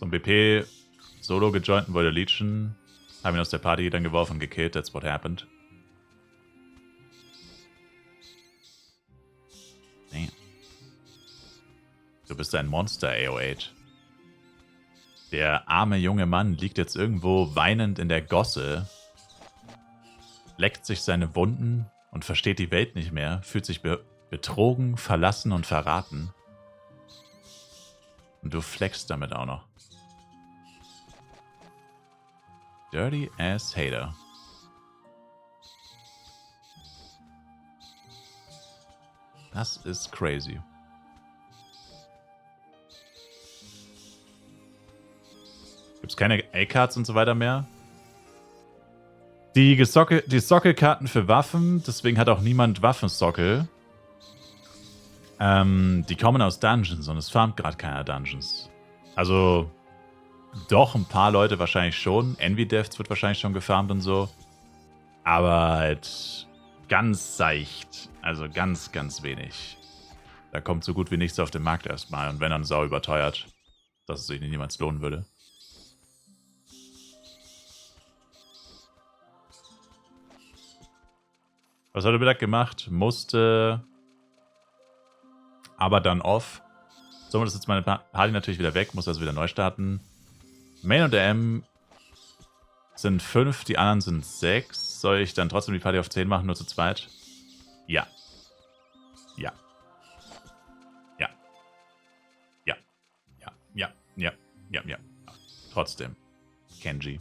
zum BP solo gejointen wollte leechen. Haben ihn aus der Party dann geworfen und gekillt. That's what happened. Damn. Du bist ein Monster, AO8. Der arme junge Mann liegt jetzt irgendwo weinend in der Gosse, leckt sich seine Wunden und versteht die Welt nicht mehr, fühlt sich betrogen, verlassen und verraten. Und du flexst damit auch noch. Dirty ass Hater. Das ist crazy. Gibt's keine A-Cards und so weiter mehr? Die Sockelkarten für Waffen, deswegen hat auch niemand Waffensockel. Die kommen aus Dungeons und es farmt gerade keiner Dungeons. Also, doch, ein paar Leute wahrscheinlich schon. Envy Deaths wird wahrscheinlich schon gefarmt und so. Aber halt ganz seicht. Also ganz, ganz wenig. Da kommt so gut wie nichts auf den Markt erstmal. Und wenn dann sau überteuert, dass es sich niemals lohnen würde. Was hat er wieder gemacht? Musste aber dann off. Somit ist jetzt meine Party natürlich wieder weg, muss also wieder neu starten. Main und M sind 5, die anderen sind 6. Soll ich dann trotzdem die Party auf 10 machen, nur zu zweit? Ja. Ja. Ja. Ja. Ja. Ja. Ja. Ja. Ja. Trotzdem. Kenji.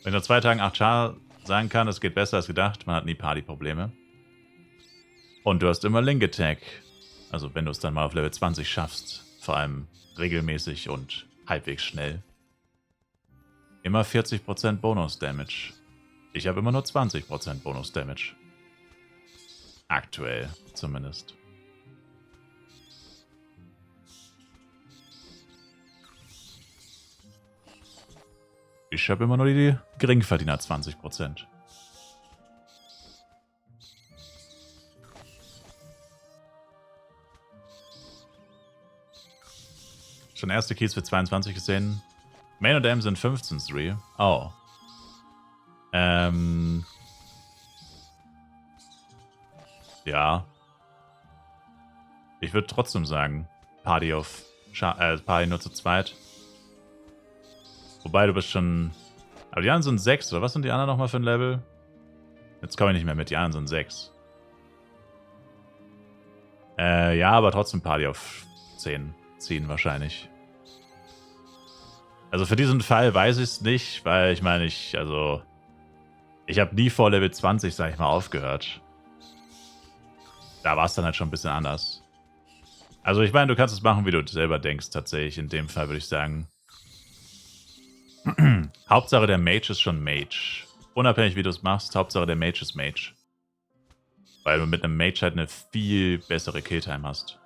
Wenn ich nach 2 Tagen 8 Char sagen kann, es geht besser als gedacht, man hat nie Party-Probleme. Und du hast immer Link Attack. Also wenn du es dann mal auf Level 20 schaffst. Vor allem regelmäßig und halbwegs schnell. Immer 40% Bonus-Damage. Ich habe immer nur 20% Bonus-Damage. Aktuell zumindest. Ich habe immer nur die Geringverdiener 20%. Schon erste Keys für 22 gesehen. Main und M sind 15-3. Oh. Ja. Ich würde trotzdem sagen, Party nur zu zweit. Wobei, du bist schon... Aber die anderen sind 6, oder was sind die anderen nochmal für ein Level? Jetzt komme ich nicht mehr mit, die anderen sind 6. Ja, aber trotzdem Party auf 10 ziehen wahrscheinlich. Also für diesen Fall weiß ich es nicht, weil ich meine, ich habe nie vor Level 20, sag ich mal, aufgehört. Da war es dann halt schon ein bisschen anders. Also ich meine, du kannst es machen, wie du selber denkst, tatsächlich. In dem Fall würde ich sagen... Hauptsache der Mage ist schon Mage. Unabhängig wie du es machst, Hauptsache der Mage ist Mage. Weil du mit einem Mage halt eine viel bessere Killtime hast.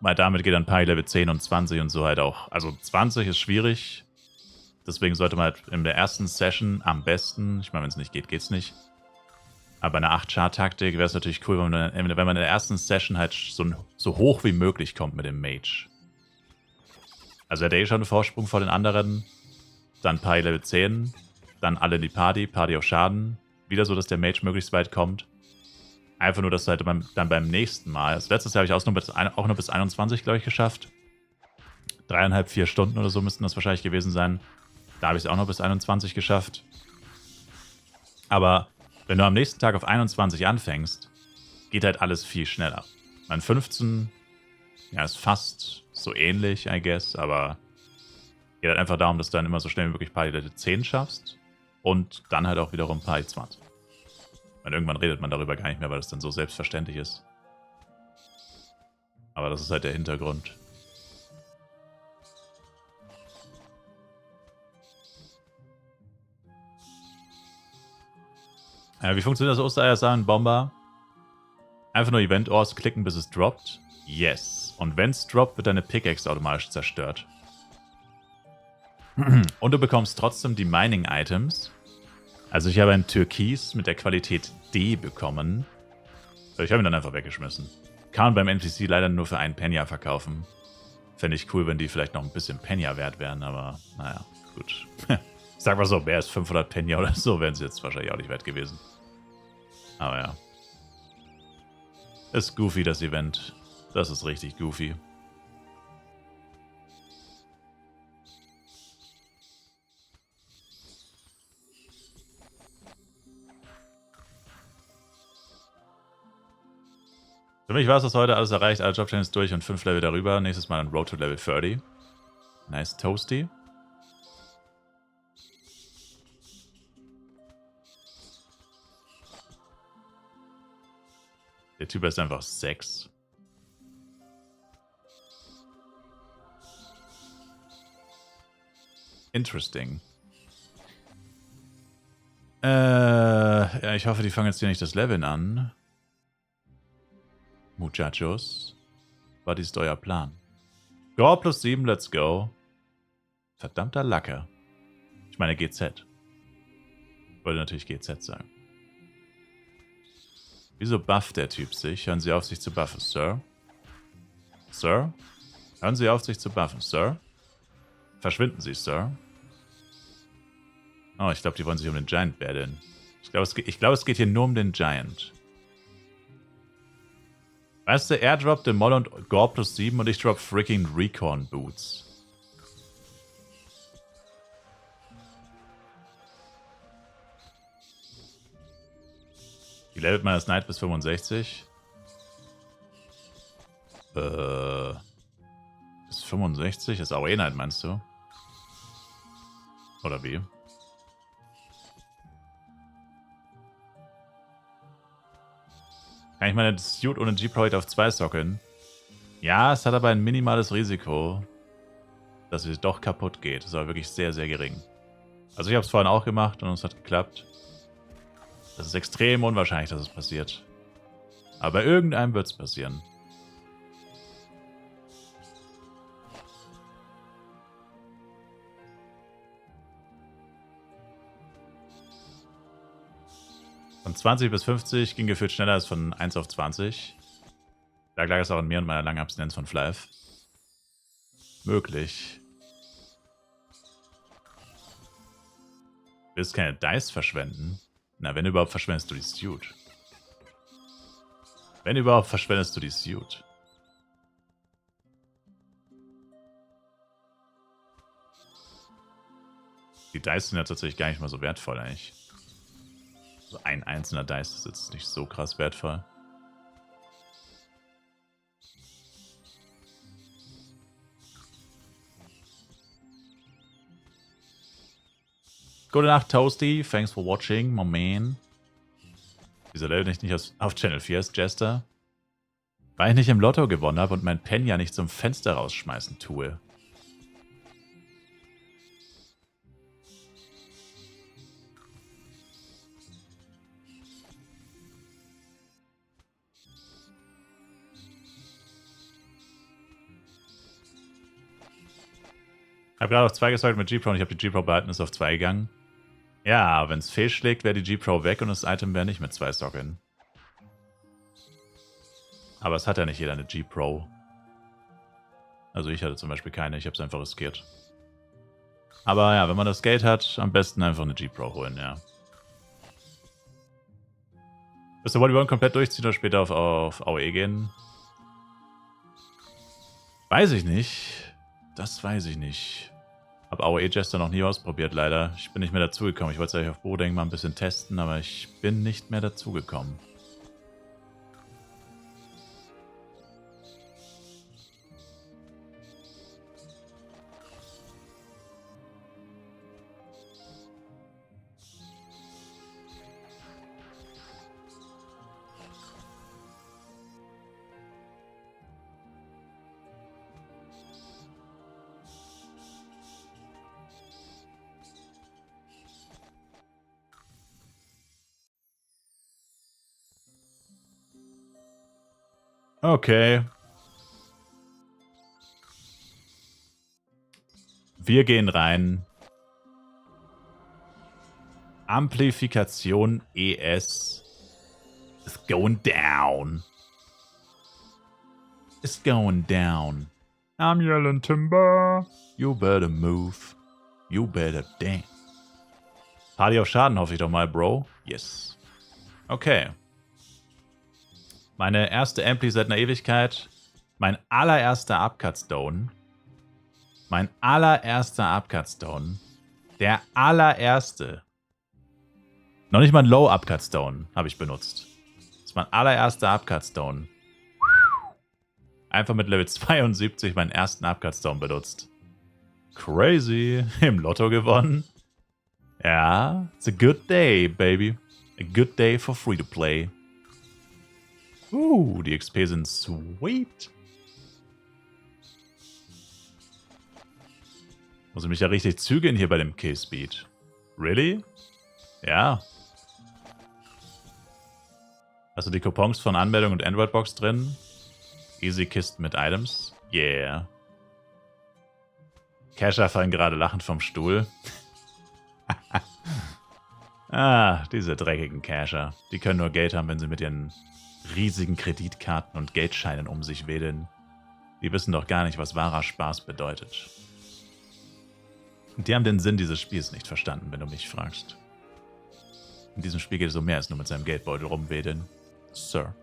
Weil damit geht dann Party Level 10 und 20 und so halt auch. Also 20 ist schwierig. Deswegen sollte man halt in der ersten Session am besten, ich meine, wenn es nicht geht, geht's nicht. Aber bei einer 8-Char-Taktik wäre es natürlich cool, wenn man in der ersten Session halt so hoch wie möglich kommt mit dem Mage. Also er hat eh schon einen Vorsprung vor den anderen. Dann Party Level 10. Dann alle in die Party auf Schaden. Wieder so, dass der Mage möglichst weit kommt. Einfach nur, dass du halt dann beim nächsten Mal... Also letztes Jahr habe ich auch nur bis 21, glaube ich, geschafft. 3,5, 4 Stunden oder so müssten das wahrscheinlich gewesen sein. Da habe ich es auch noch bis 21 geschafft. Aber... Wenn du am nächsten Tag auf 21 anfängst, geht halt alles viel schneller. Mein 15, ja, ist fast so ähnlich, I guess, aber geht halt einfach darum, dass du dann immer so schnell wie möglich Party Level 10 schaffst und dann halt auch wiederum Party 20. Und irgendwann redet man darüber gar nicht mehr, weil das dann so selbstverständlich ist. Aber das ist halt der Hintergrund. Wie funktioniert das Ostereier-Bomber? Einfach nur Event-Ors klicken, bis es droppt. Yes. Und wenn es droppt, wird deine Pickaxe automatisch zerstört. Und du bekommst trotzdem die Mining-Items. Also ich habe ein Türkis mit der Qualität D bekommen. Ich habe ihn dann einfach weggeschmissen. Kann man beim NPC leider nur für einen Penya verkaufen. Fände ich cool, wenn die vielleicht noch ein bisschen Penya wert wären, aber naja, gut. Sag mal so, mehr als 500 Penya oder so wären sie jetzt wahrscheinlich auch nicht wert gewesen. Aber ja. Ist goofy, das Event. Das ist richtig goofy. Für mich war es das heute, alles erreicht, alle Job-Channels durch und 5 Level darüber. Nächstes Mal ein Road to Level 30. Nice Toasty. Der Typ ist einfach 6. Interesting. Ja, ich hoffe, die fangen jetzt hier nicht das Leveln an. Muchachos. Was ist euer Plan? Go plus 7, let's go. Verdammter Lacker. Ich meine GZ. Ich wollte natürlich GZ sagen. Wieso bufft der Typ sich? Hören Sie auf, sich zu buffen, Sir? Sir? Hören Sie auf, sich zu buffen, Sir? Verschwinden Sie, Sir. Oh, ich glaube, die wollen sich um den Giant battlen. Ich glaube, es geht hier nur um den Giant. Weißt du, er droppt den Moll und Gore plus 7 und ich drop freaking Recon Boots. Wie levelt man das Knight bis 65? Bis 65? Ist AOE Knight, meinst du? Oder wie? Kann ich meine Suit ohne G-Pro auf 2 sockeln? Ja, es hat aber ein minimales Risiko, dass sie doch kaputt geht. Das ist aber wirklich sehr, sehr gering. Also ich habe es vorhin auch gemacht und es hat geklappt. Das ist extrem unwahrscheinlich, dass es passiert. Aber bei irgendeinem wird es passieren. Von 20 bis 50 ging gefühlt schneller als von 1 auf 20. Da lag es auch an mir und meiner langen Abstinenz von Flav. Möglich. Willst keine Dice verschwenden? Na, wenn überhaupt, verschwendest du die Suit. Wenn überhaupt, verschwendest du die Suit. Die Dice sind ja tatsächlich gar nicht mal so wertvoll eigentlich. So ein einzelner Dice ist jetzt nicht so krass wertvoll. Gute Nacht, Toasty. Thanks for watching, my man. Wieso level ich nicht auf Channel 4 ist, Jester? Weil ich nicht im Lotto gewonnen habe und mein Pen ja nicht zum Fenster rausschmeißen tue. Ich habe gerade auf 2 geswiped mit G-Pro und ich habe die G-Pro behalten, ist auf 2 gegangen. Ja, wenn es fehlschlägt, wäre die G-Pro weg und das Item wäre nicht mit 2 Sockeln. Aber es hat ja nicht jeder eine G-Pro. Also ich hatte zum Beispiel keine, ich habe es einfach riskiert. Aber ja, wenn man das Geld hat, am besten einfach eine G-Pro holen, ja. Wirst du Bodyborn komplett durchziehen oder später auf AOE gehen? Weiß ich nicht. Das weiß ich nicht. Hab AOE Jester noch nie ausprobiert, leider. Ich bin nicht mehr dazugekommen. Ich wollte es eigentlich auf Bodeng mal ein bisschen testen, aber ich bin nicht mehr dazugekommen. Okay. Wir gehen rein. Amplifikation ES is going down. It's going down. I'm yelling timber. You better move. You better dance. Party auf Schaden, hoffe ich doch mal, Bro. Yes. Okay. Meine erste Ampli seit einer Ewigkeit. Mein allererster Upcut-Stone. Mein allererster Upcut-Stone. Der allererste. Noch nicht mal ein Low-Upcut-Stone habe ich benutzt. Das ist mein allererster Upcut-Stone. Einfach mit Level 72 meinen ersten Upcut-Stone benutzt. Crazy. Im Lotto gewonnen. Ja, it's a good day, baby. A good day for free-to-play. Die XP sind sweet. Muss ich mich ja richtig zügeln hier bei dem K-Speed. Really? Ja. Hast du die Coupons von Anmeldung und Android-Box drin? Easy Kisten mit Items. Yeah. Casher fallen gerade lachend vom Stuhl. Diese dreckigen Casher. Die können nur Geld haben, wenn sie mit ihren riesigen Kreditkarten und Geldscheinen um sich wedeln. Die wissen doch gar nicht, was wahrer Spaß bedeutet. Die haben den Sinn dieses Spiels nicht verstanden, wenn du mich fragst. In diesem Spiel geht es um mehr als nur mit seinem Geldbeutel rumwedeln. Sir.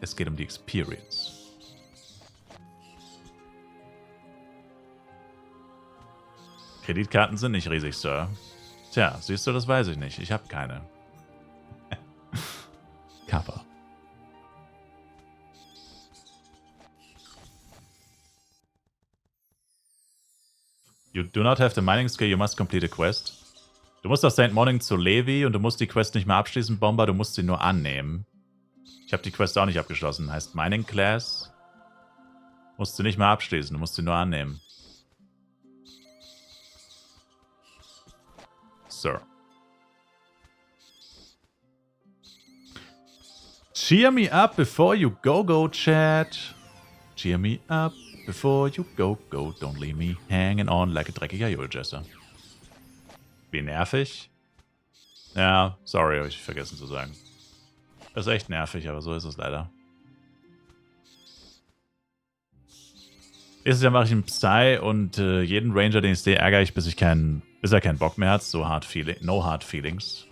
Es geht um die Experience. Kreditkarten sind nicht riesig, Sir. Tja, siehst du, das weiß ich nicht. Ich habe keine. Kappa. You do not have the mining skill, you must complete a quest. Du musst auf St. Morning zu Levi und du musst die Quest nicht mehr abschließen, Bomber, du musst sie nur annehmen. Ich habe die Quest auch nicht abgeschlossen. Heißt Mining Class. Musst du nicht mehr abschließen, du musst sie nur annehmen. Sir. Cheer me up before you go, chat. Cheer me up before you go. Don't leave me hanging on like a dreckiger Joel-Jesser. Wie nervig. Ja, sorry, habe ich vergessen zu sagen. Das ist echt nervig, aber so ist es leider. Nächstes Jahr mache ich einen Psy und jeden Ranger, den ich sehe, ärgere ich, bis er keinen Bock mehr hat. So no hard feelings.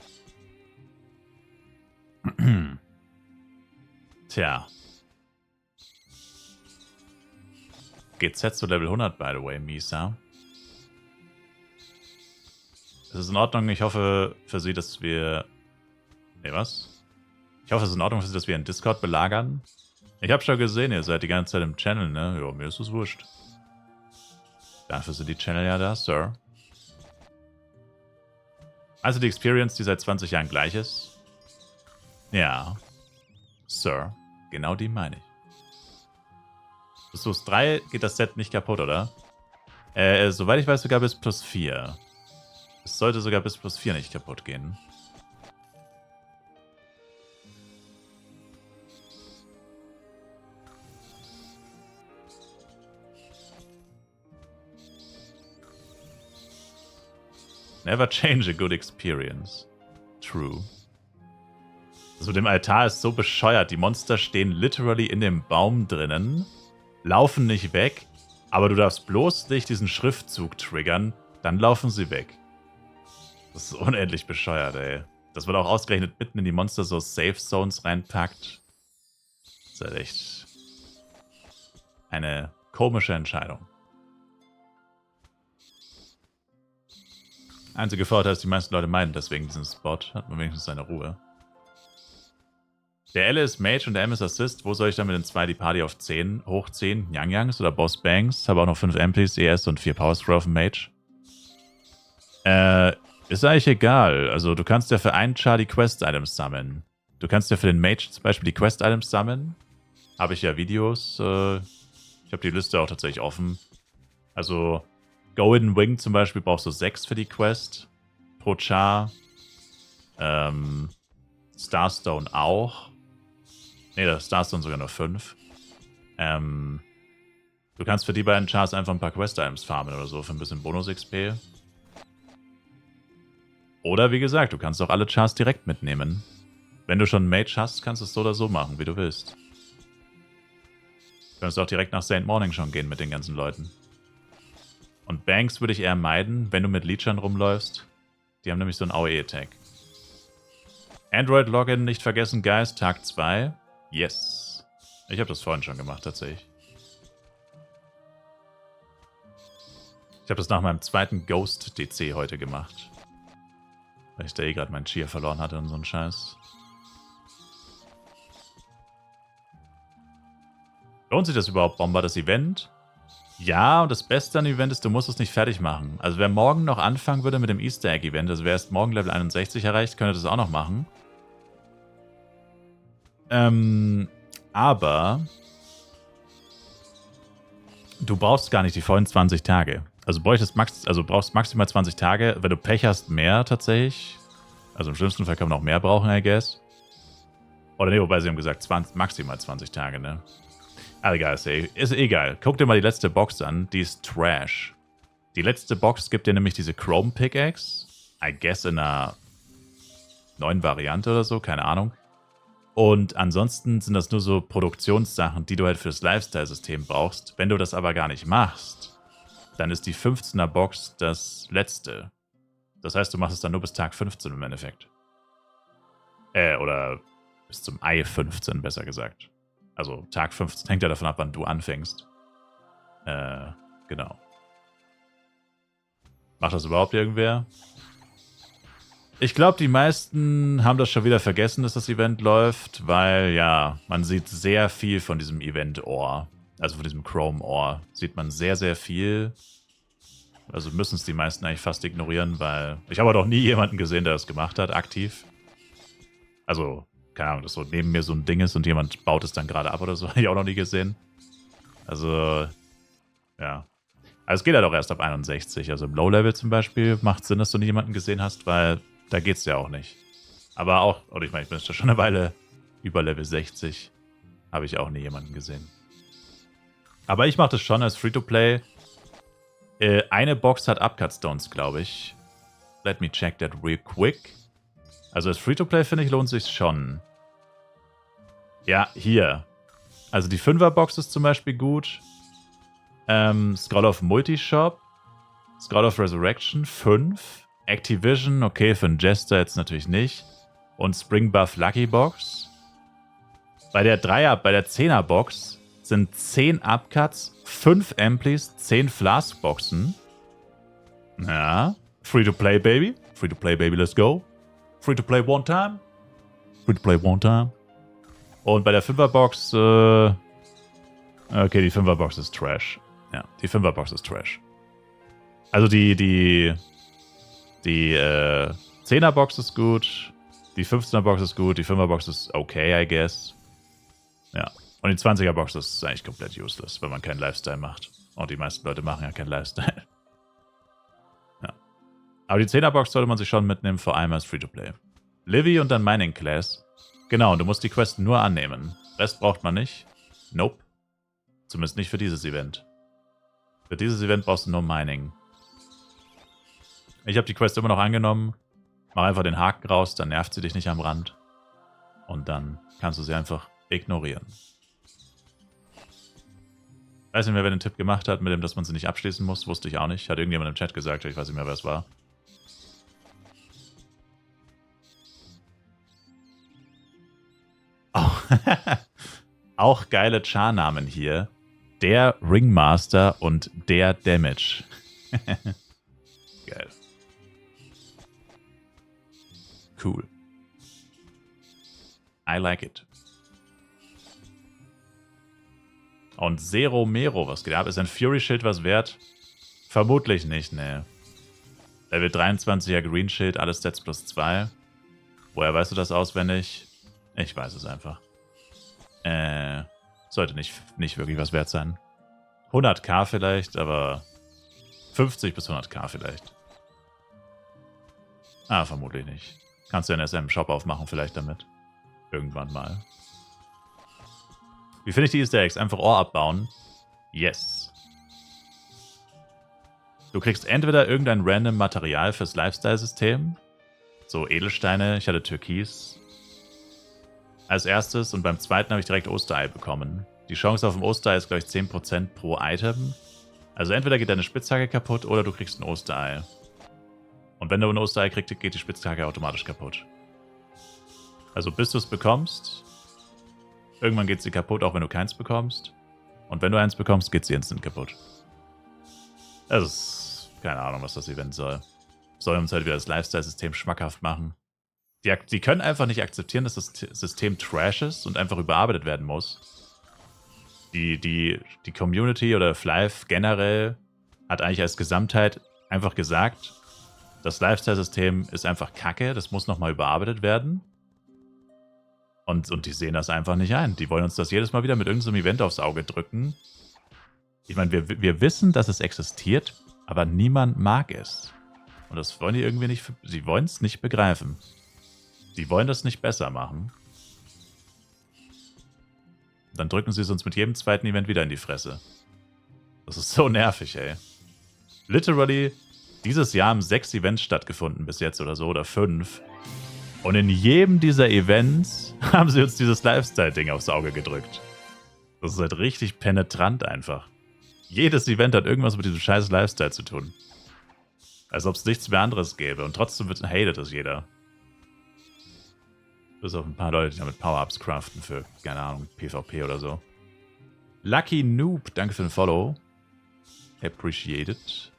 Tja. GZ zu Level 100, by the way, Misa. Es ist in Ordnung, ich hoffe für Sie, dass wir... Nee, was? Ich hoffe, es ist in Ordnung für Sie, dass wir in Discord belagern. Ich habe schon gesehen, ihr seid die ganze Zeit im Channel, ne? Ja, mir ist es wurscht. Dafür sind die Channel ja da, Sir. Also die Experience, die seit 20 Jahren gleich ist. Ja. Sir, genau die meine ich. Bis plus 3 geht das Set nicht kaputt, oder? Soweit ich weiß, sogar bis plus 4. Es sollte sogar bis plus 4 nicht kaputt gehen. Never change a good experience. True. Das mit dem Altar ist so bescheuert. Die Monster stehen literally in dem Baum drinnen, laufen nicht weg, aber du darfst bloß nicht diesen Schriftzug triggern, dann laufen sie weg. Das ist unendlich bescheuert, ey. Dass man auch ausgerechnet mitten in die Monster so Safe Zones reinpackt. Das ist halt echt eine komische Entscheidung. Einzige Vorteil ist, die meisten Leute meinen deswegen diesen Spot. Hat man wenigstens seine Ruhe. Der L ist Mage und der M ist Assist. Wo soll ich dann mit den 2 die Party auf 10 hochziehen? Yang Yangs oder Boss Banks? Habe auch noch 5 MPs, ES und 4 Power Scroll auf dem Mage. Ist eigentlich egal. Also du kannst ja für einen Char die Quest-Items sammeln. Du kannst ja für den Mage zum Beispiel die Quest-Items sammeln. Habe ich ja Videos. Ich habe die Liste auch tatsächlich offen. Also Golden Wing zum Beispiel brauchst du 6 für die Quest. Pro Char. Starstone auch. Ne, der Starstone sogar nur 5. Du kannst für die beiden Chars einfach ein paar Quest-Items farmen oder so für ein bisschen Bonus-XP. Oder wie gesagt, du kannst auch alle Chars direkt mitnehmen. Wenn du schon einen Mage hast, kannst du es so oder so machen, wie du willst. Du kannst auch direkt nach St. Morning schon gehen mit den ganzen Leuten. Und Banks würde ich eher meiden, wenn du mit Leechern rumläufst. Die haben nämlich so einen AOE-Attack. Android-Login nicht vergessen, Guys, Tag 2. Yes. Ich habe das vorhin schon gemacht, tatsächlich. Ich habe das nach meinem zweiten Ghost-DC heute gemacht. Weil ich da eh gerade meinen Chia verloren hatte und so einen Scheiß. Lohnt sich das überhaupt, Bomber, das Event? Ja, und das Beste an dem Event ist, du musst es nicht fertig machen. Also wer morgen noch anfangen würde mit dem Easter Egg Event, also wer erst morgen Level 61 erreicht, könnte das auch noch machen. Aber du brauchst gar nicht die vollen 20 Tage. Also brauchst maximal 20 Tage. Wenn du Pech hast, mehr tatsächlich. Also im schlimmsten Fall kann man auch mehr brauchen, I guess. Oder nee, wobei sie haben gesagt, maximal 20 Tage, ne? Aber egal, ist egal. Guck dir mal die letzte Box an. Die ist Trash. Die letzte Box gibt dir nämlich diese Chrome Pickaxe. I guess in einer neuen Variante oder so, keine Ahnung. Und ansonsten sind das nur so Produktionssachen, die du halt fürs Lifestyle-System brauchst. Wenn du das aber gar nicht machst, dann ist die 15er Box das letzte. Das heißt, du machst es dann nur bis Tag 15 im Endeffekt. Oder bis zum Ei 15, besser gesagt. Also Tag 15 hängt ja davon ab, wann du anfängst. Genau. Macht das überhaupt irgendwer? Ich glaube, die meisten haben das schon wieder vergessen, dass das Event läuft, weil, ja, man sieht sehr viel von diesem Event-Ohr. Also von diesem Chrome-Ohr. Sieht man sehr, sehr viel. Also müssen es die meisten eigentlich fast ignorieren, weil ich habe doch nie jemanden gesehen, der das gemacht hat, aktiv. Also, keine Ahnung, dass so neben mir so ein Ding ist und jemand baut es dann gerade ab oder so, habe ich auch noch nie gesehen. Also, ja. Also es geht halt auch erst ab 61. Also im Low-Level zum Beispiel macht es Sinn, dass du nie jemanden gesehen hast, weil da geht's ja auch nicht. Aber auch, oder ich meine, ich bin jetzt schon eine Weile über Level 60, habe ich auch nie jemanden gesehen. Aber ich mache das schon als Free-to-Play. Eine Box hat Upcut Stones, glaube ich. Let me check that real quick. Also als Free-to-Play, finde ich, lohnt sich schon. Ja, hier. Also die 5er-Box ist zum Beispiel gut. Scroll of Multishop. Scroll of Resurrection 5. Activision, okay, für einen Jester jetzt natürlich nicht. Und Spring Buff Lucky Box. Bei der 10er Box sind 10 Upcuts, 5 Amplis, 10 Flask Boxen. Ja. Free to play, baby. Free to play, baby, let's go. Free to play one time. Free to play one time. Und bei der 5er Box, okay, die 5er Box ist Trash. Ja, die 5er Box ist Trash. Also die 10er Box ist gut, die 15er Box ist gut, die 5er Box ist okay, I guess. Ja. Und die 20er Box ist eigentlich komplett useless, wenn man keinen Lifestyle macht. Und die meisten Leute machen ja keinen Lifestyle. Ja. Aber die 10er Box sollte man sich schon mitnehmen, vor allem als Free-to-Play. Livy und dann Mining Class. Genau, und du musst die Quest nur annehmen. Rest braucht man nicht. Nope. Zumindest nicht für dieses Event. Für dieses Event brauchst du nur Mining. Ich habe die Quest immer noch angenommen. Mach einfach den Haken raus, dann nervt sie dich nicht am Rand. Und dann kannst du sie einfach ignorieren. Weiß nicht mehr, wer den Tipp gemacht hat, mit dem, dass man sie nicht abschließen muss. Wusste ich auch nicht. Hat irgendjemand im Chat gesagt, ich weiß nicht mehr, wer es war. Oh. Auch geile Char-Namen hier. Der Ringmaster und der Damage. Geil. Cool. I like it. Und Zero Mero, was geht ab? Ist ein Fury-Schild was wert? Vermutlich nicht, ne. Level 23er Green-Schild, alle Stats plus 2. Woher weißt du das auswendig? Ich weiß es einfach. Sollte nicht wirklich was wert sein. 100k vielleicht, aber 50 bis 100k vielleicht. Ah, vermutlich nicht. Kannst du einen SM-Shop aufmachen vielleicht damit. Irgendwann mal. Wie finde ich die Easter Eggs? Einfach Ohr abbauen. Yes. Du kriegst entweder irgendein random Material fürs Lifestyle-System, so Edelsteine, ich hatte Türkis als erstes und beim zweiten habe ich direkt Osterei bekommen. Die Chance auf ein Osterei ist, glaube ich, 10% pro Item. Also entweder geht deine Spitzhacke kaputt oder du kriegst ein Osterei. Und wenn du ein Osterei kriegst, geht die Spitzhacke automatisch kaputt. Also bis du es bekommst, irgendwann geht sie kaputt, auch wenn du keins bekommst. Und wenn du eins bekommst, geht sie instant kaputt. Das ist keine Ahnung, was das Event soll. Soll uns halt wieder das Lifestyle-System schmackhaft machen. Die können einfach nicht akzeptieren, dass das System Trash ist und einfach überarbeitet werden muss. Die Community oder Flive generell hat eigentlich als Gesamtheit einfach gesagt, das Lifestyle-System ist einfach kacke, das muss nochmal überarbeitet werden. Und die sehen das einfach nicht ein. Die wollen uns das jedes Mal wieder mit irgendeinem Event aufs Auge drücken. Ich meine, wir wissen, dass es existiert, aber niemand mag es. Und das wollen die irgendwie nicht, sie wollen es nicht begreifen. Die wollen das nicht besser machen. Dann drücken sie es uns mit jedem zweiten Event wieder in die Fresse. Das ist so nervig, ey. Literally, dieses Jahr haben 6 Events stattgefunden bis jetzt oder so, oder 5. Und in jedem dieser Events haben sie uns dieses Lifestyle-Ding aufs Auge gedrückt. Das ist halt richtig penetrant einfach. Jedes Event hat irgendwas mit diesem scheiß Lifestyle zu tun. Als ob es nichts mehr anderes gäbe. Und trotzdem hatet es jeder. Bis auf ein paar Leute, die damit Power-Ups craften für, keine Ahnung, PvP oder so. Lucky Noob, danke für den Follow. Appreciated.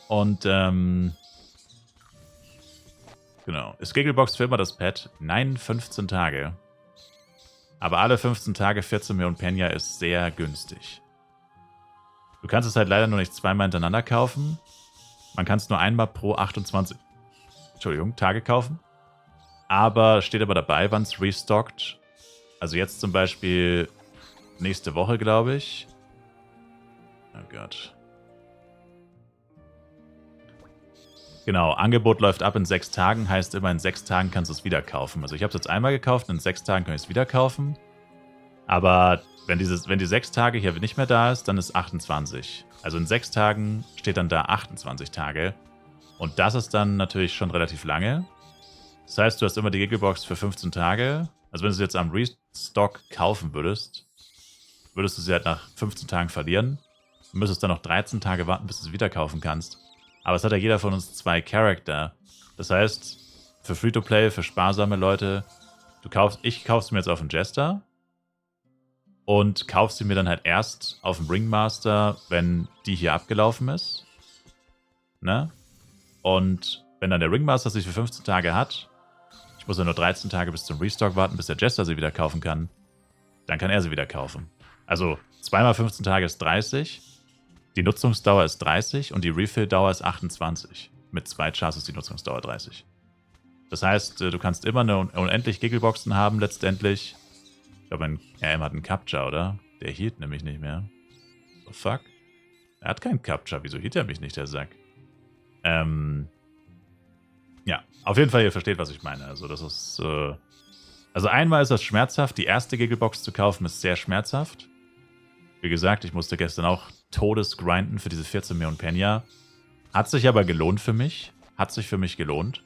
Und, genau. Ist Gigglebox für immer das Pet? Nein, 15 Tage. Aber alle 15 Tage 14 Millionen Penya ist sehr günstig. Du kannst es halt leider nur nicht zweimal hintereinander kaufen. Man kann es nur einmal pro 28 Tage kaufen. Aber steht aber dabei, wann es restockt. Also jetzt zum Beispiel nächste Woche, glaube ich. Oh Gott. Genau, Angebot läuft ab in 6 Tagen, heißt immer in 6 Tagen kannst du es wieder kaufen. Also ich habe es jetzt einmal gekauft und in 6 Tagen kann ich es wieder kaufen. Aber wenn die 6 Tage hier nicht mehr da ist, dann ist 28. Also in 6 Tagen steht dann da 28 Tage. Und das ist dann natürlich schon relativ lange. Das heißt, du hast immer die Gigglebox für 15 Tage. Also wenn du sie jetzt am Restock kaufen würdest, würdest du sie halt nach 15 Tagen verlieren. Du müsstest dann noch 13 Tage warten, bis du sie wieder kaufen kannst. Aber es hat ja jeder von uns 2 Charakter. Das heißt, für Free-to-Play, für sparsame Leute, ich kaufe sie mir jetzt auf den Jester und kaufe sie mir dann halt erst auf dem Ringmaster, wenn die hier abgelaufen ist. Ne? Und wenn dann der Ringmaster sich für 15 Tage hat, ich muss ja nur 13 Tage bis zum Restock warten, bis der Jester sie wieder kaufen kann, dann kann er sie wieder kaufen. Also 2 mal 15 Tage ist 30. Die Nutzungsdauer ist 30 und die Refill-Dauer ist 28. Mit 2 Chars ist die Nutzungsdauer 30. Das heißt, du kannst immer eine unendlich Giggleboxen haben letztendlich. Ich glaube, ein RM hat einen Capture, oder? Der hielt nämlich nicht mehr. Oh, fuck. Er hat keinen Capture. Wieso hielt er mich nicht, der Sack? Ja, auf jeden Fall, ihr versteht, was ich meine. Also das ist, also einmal ist das schmerzhaft. Die erste Gigglebox zu kaufen ist sehr schmerzhaft. Wie gesagt, ich musste gestern auch todesgrinden für diese 14 Millionen Penya. Hat sich aber gelohnt für mich. Hat sich für mich gelohnt.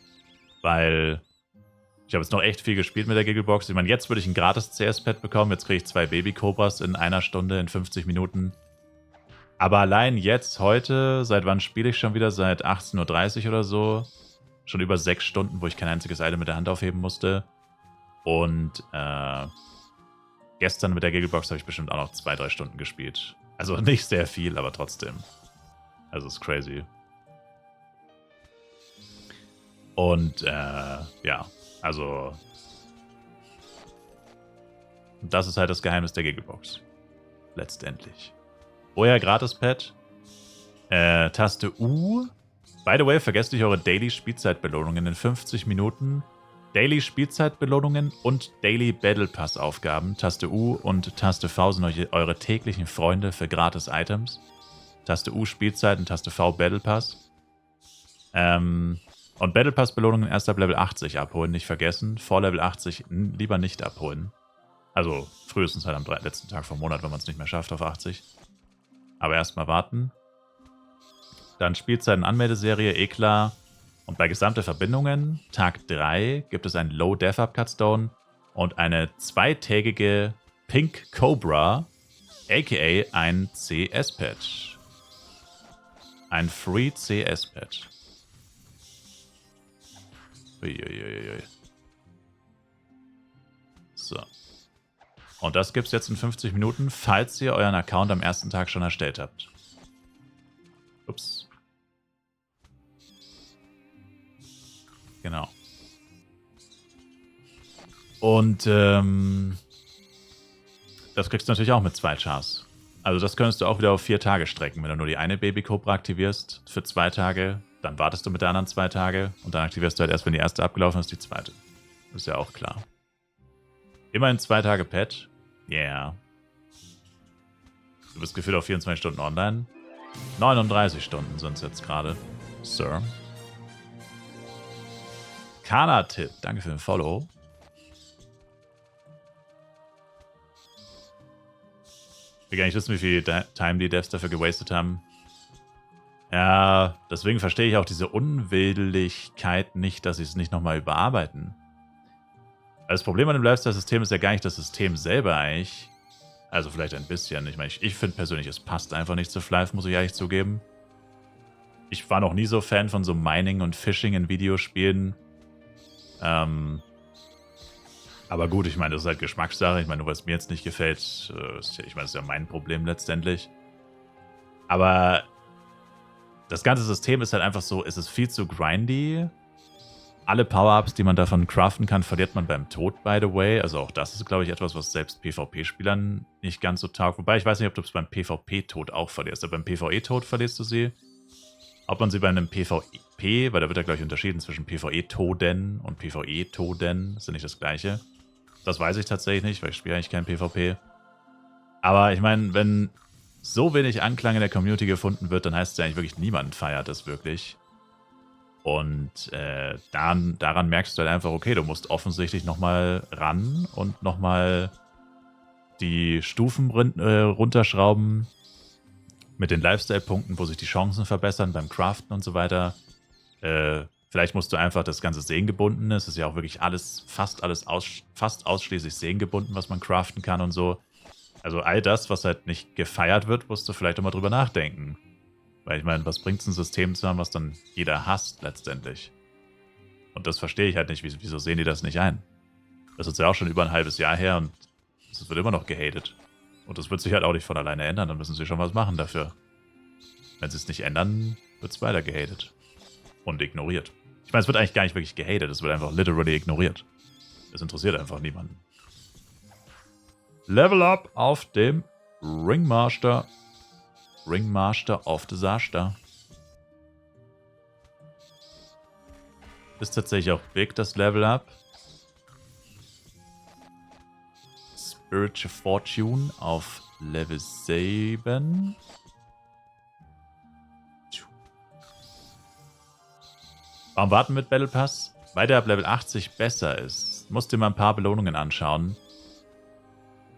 Weil ich habe jetzt noch echt viel gespielt mit der Gigglebox. Ich meine, jetzt würde ich ein gratis CS-Pad bekommen. Jetzt kriege ich 2 Baby-Cobras in einer Stunde, in 50 Minuten. Aber allein jetzt, heute, seit wann spiele ich schon wieder? Seit 18:30 Uhr oder so. Schon über 6 Stunden, wo ich kein einziges Item mit der Hand aufheben musste. Und gestern mit der Gigglebox habe ich bestimmt auch noch 2-3 Stunden gespielt. Also nicht sehr viel, aber trotzdem. Also ist crazy. Und ja, also das ist halt das Geheimnis der Gigglebox. Letztendlich. Vorher Gratis-Pad. Taste U. By the way, vergesst nicht eure Daily-Spielzeitbelohnungen in 50 Minuten. Daily-Spielzeitbelohnungen und Daily Battle Pass-Aufgaben. Taste U und Taste V sind eure täglichen Freunde für Gratis-Items. Taste U Spielzeit und Taste V Battle Pass. Und Battle Pass-Belohnungen erst ab Level 80 abholen, nicht vergessen. Vor Level 80 lieber nicht abholen. Also frühestens halt am letzten Tag vom Monat, wenn man es nicht mehr schafft auf 80. Aber erstmal warten. Dann Spielzeiten-Anmeldeserie, eh klar. Und bei gesamte Verbindungen, Tag 3, gibt es ein Low Death Up Cutstone und eine zweitägige Pink Cobra, aka ein CS-Patch. Ein Free CS-Patch. Uiuiuiui. So. Und das gibt's jetzt in 50 Minuten, falls ihr euren Account am ersten Tag schon erstellt habt. Ups. Genau. Und das kriegst du natürlich auch mit 2 Chars. Also das könntest du auch wieder auf 4 Tage strecken. Wenn du nur die eine Baby-Cobra aktivierst für 2 Tage, dann wartest du mit der anderen 2 Tage und dann aktivierst du halt erst, wenn die erste abgelaufen ist, die zweite. Ist ja auch klar. Immerhin 2 Tage Patch. Yeah. Du bist gefühlt auf 24 Stunden online. 39 Stunden sind es jetzt gerade. Sir. Kana-Tipp, danke für den Follow. Ich will gar nicht wissen, wie viel Time die Devs dafür gewastet haben. Ja, deswegen verstehe ich auch diese Unwilligkeit nicht, dass sie es nicht nochmal überarbeiten. Das Problem an dem Lifestyle-System ist ja gar nicht das System selber eigentlich. Also vielleicht ein bisschen. Ich meine, ich finde persönlich, es passt einfach nicht zu Flive, muss ich ehrlich zugeben. Ich war noch nie so Fan von so Mining und Fishing in Videospielen. Aber gut, ich meine, das ist halt Geschmackssache. Ich meine, nur weil es mir jetzt nicht gefällt, ich meine, das ist ja mein Problem letztendlich. Aber das ganze System ist halt einfach so, es ist viel zu grindy. Alle Power-Ups, die man davon craften kann, verliert man beim Tod, by the way. Also auch das ist, glaube ich, etwas, was selbst PvP-Spielern nicht ganz so taugt. Wobei, ich weiß nicht, ob du es beim PvP-Tod auch verlierst. Aber beim PvE-Tod verlierst du sie. Ob man sie bei einem PvP, weil da wird ja, glaube ich, unterschieden zwischen PvE-Toden und PvE-Toden. Das ist ja nicht das Gleiche. Das weiß ich tatsächlich nicht, weil ich spiele eigentlich kein PvP. Aber ich meine, wenn so wenig Anklang in der Community gefunden wird, dann heißt es ja eigentlich wirklich, niemand feiert das wirklich. Und daran merkst du halt einfach, okay, du musst offensichtlich nochmal ran und nochmal die Stufen runterschrauben mit den Lifestyle-Punkten, wo sich die Chancen verbessern beim Craften und so weiter. Vielleicht musst du einfach das ganze Seengebunden, es ist ja auch wirklich alles, fast ausschließlich Seengebunden, was man craften kann und so. Also all das, was halt nicht gefeiert wird, musst du vielleicht auch mal drüber nachdenken. Weil ich meine, was bringt es, ein System zu haben, was dann jeder hasst letztendlich? Und das verstehe ich halt nicht. Wieso sehen die das nicht ein? Das ist ja auch schon über ein halbes Jahr her und es wird immer noch gehatet. Und das wird sich halt auch nicht von alleine ändern. Dann müssen sie schon was machen dafür. Wenn sie es nicht ändern, wird es weiter gehatet. Und ignoriert. Ich meine, es wird eigentlich gar nicht wirklich gehatet. Es wird einfach literally ignoriert. Es interessiert einfach niemanden. Level Up auf dem Ringmaster. Ringmaster of Disaster. Ist tatsächlich auch big, das Level Up. Spiritual Fortune auf Level 7. Warum warten mit Battle Pass? Weil der ab Level 80 besser ist. Musst dir mal ein paar Belohnungen anschauen.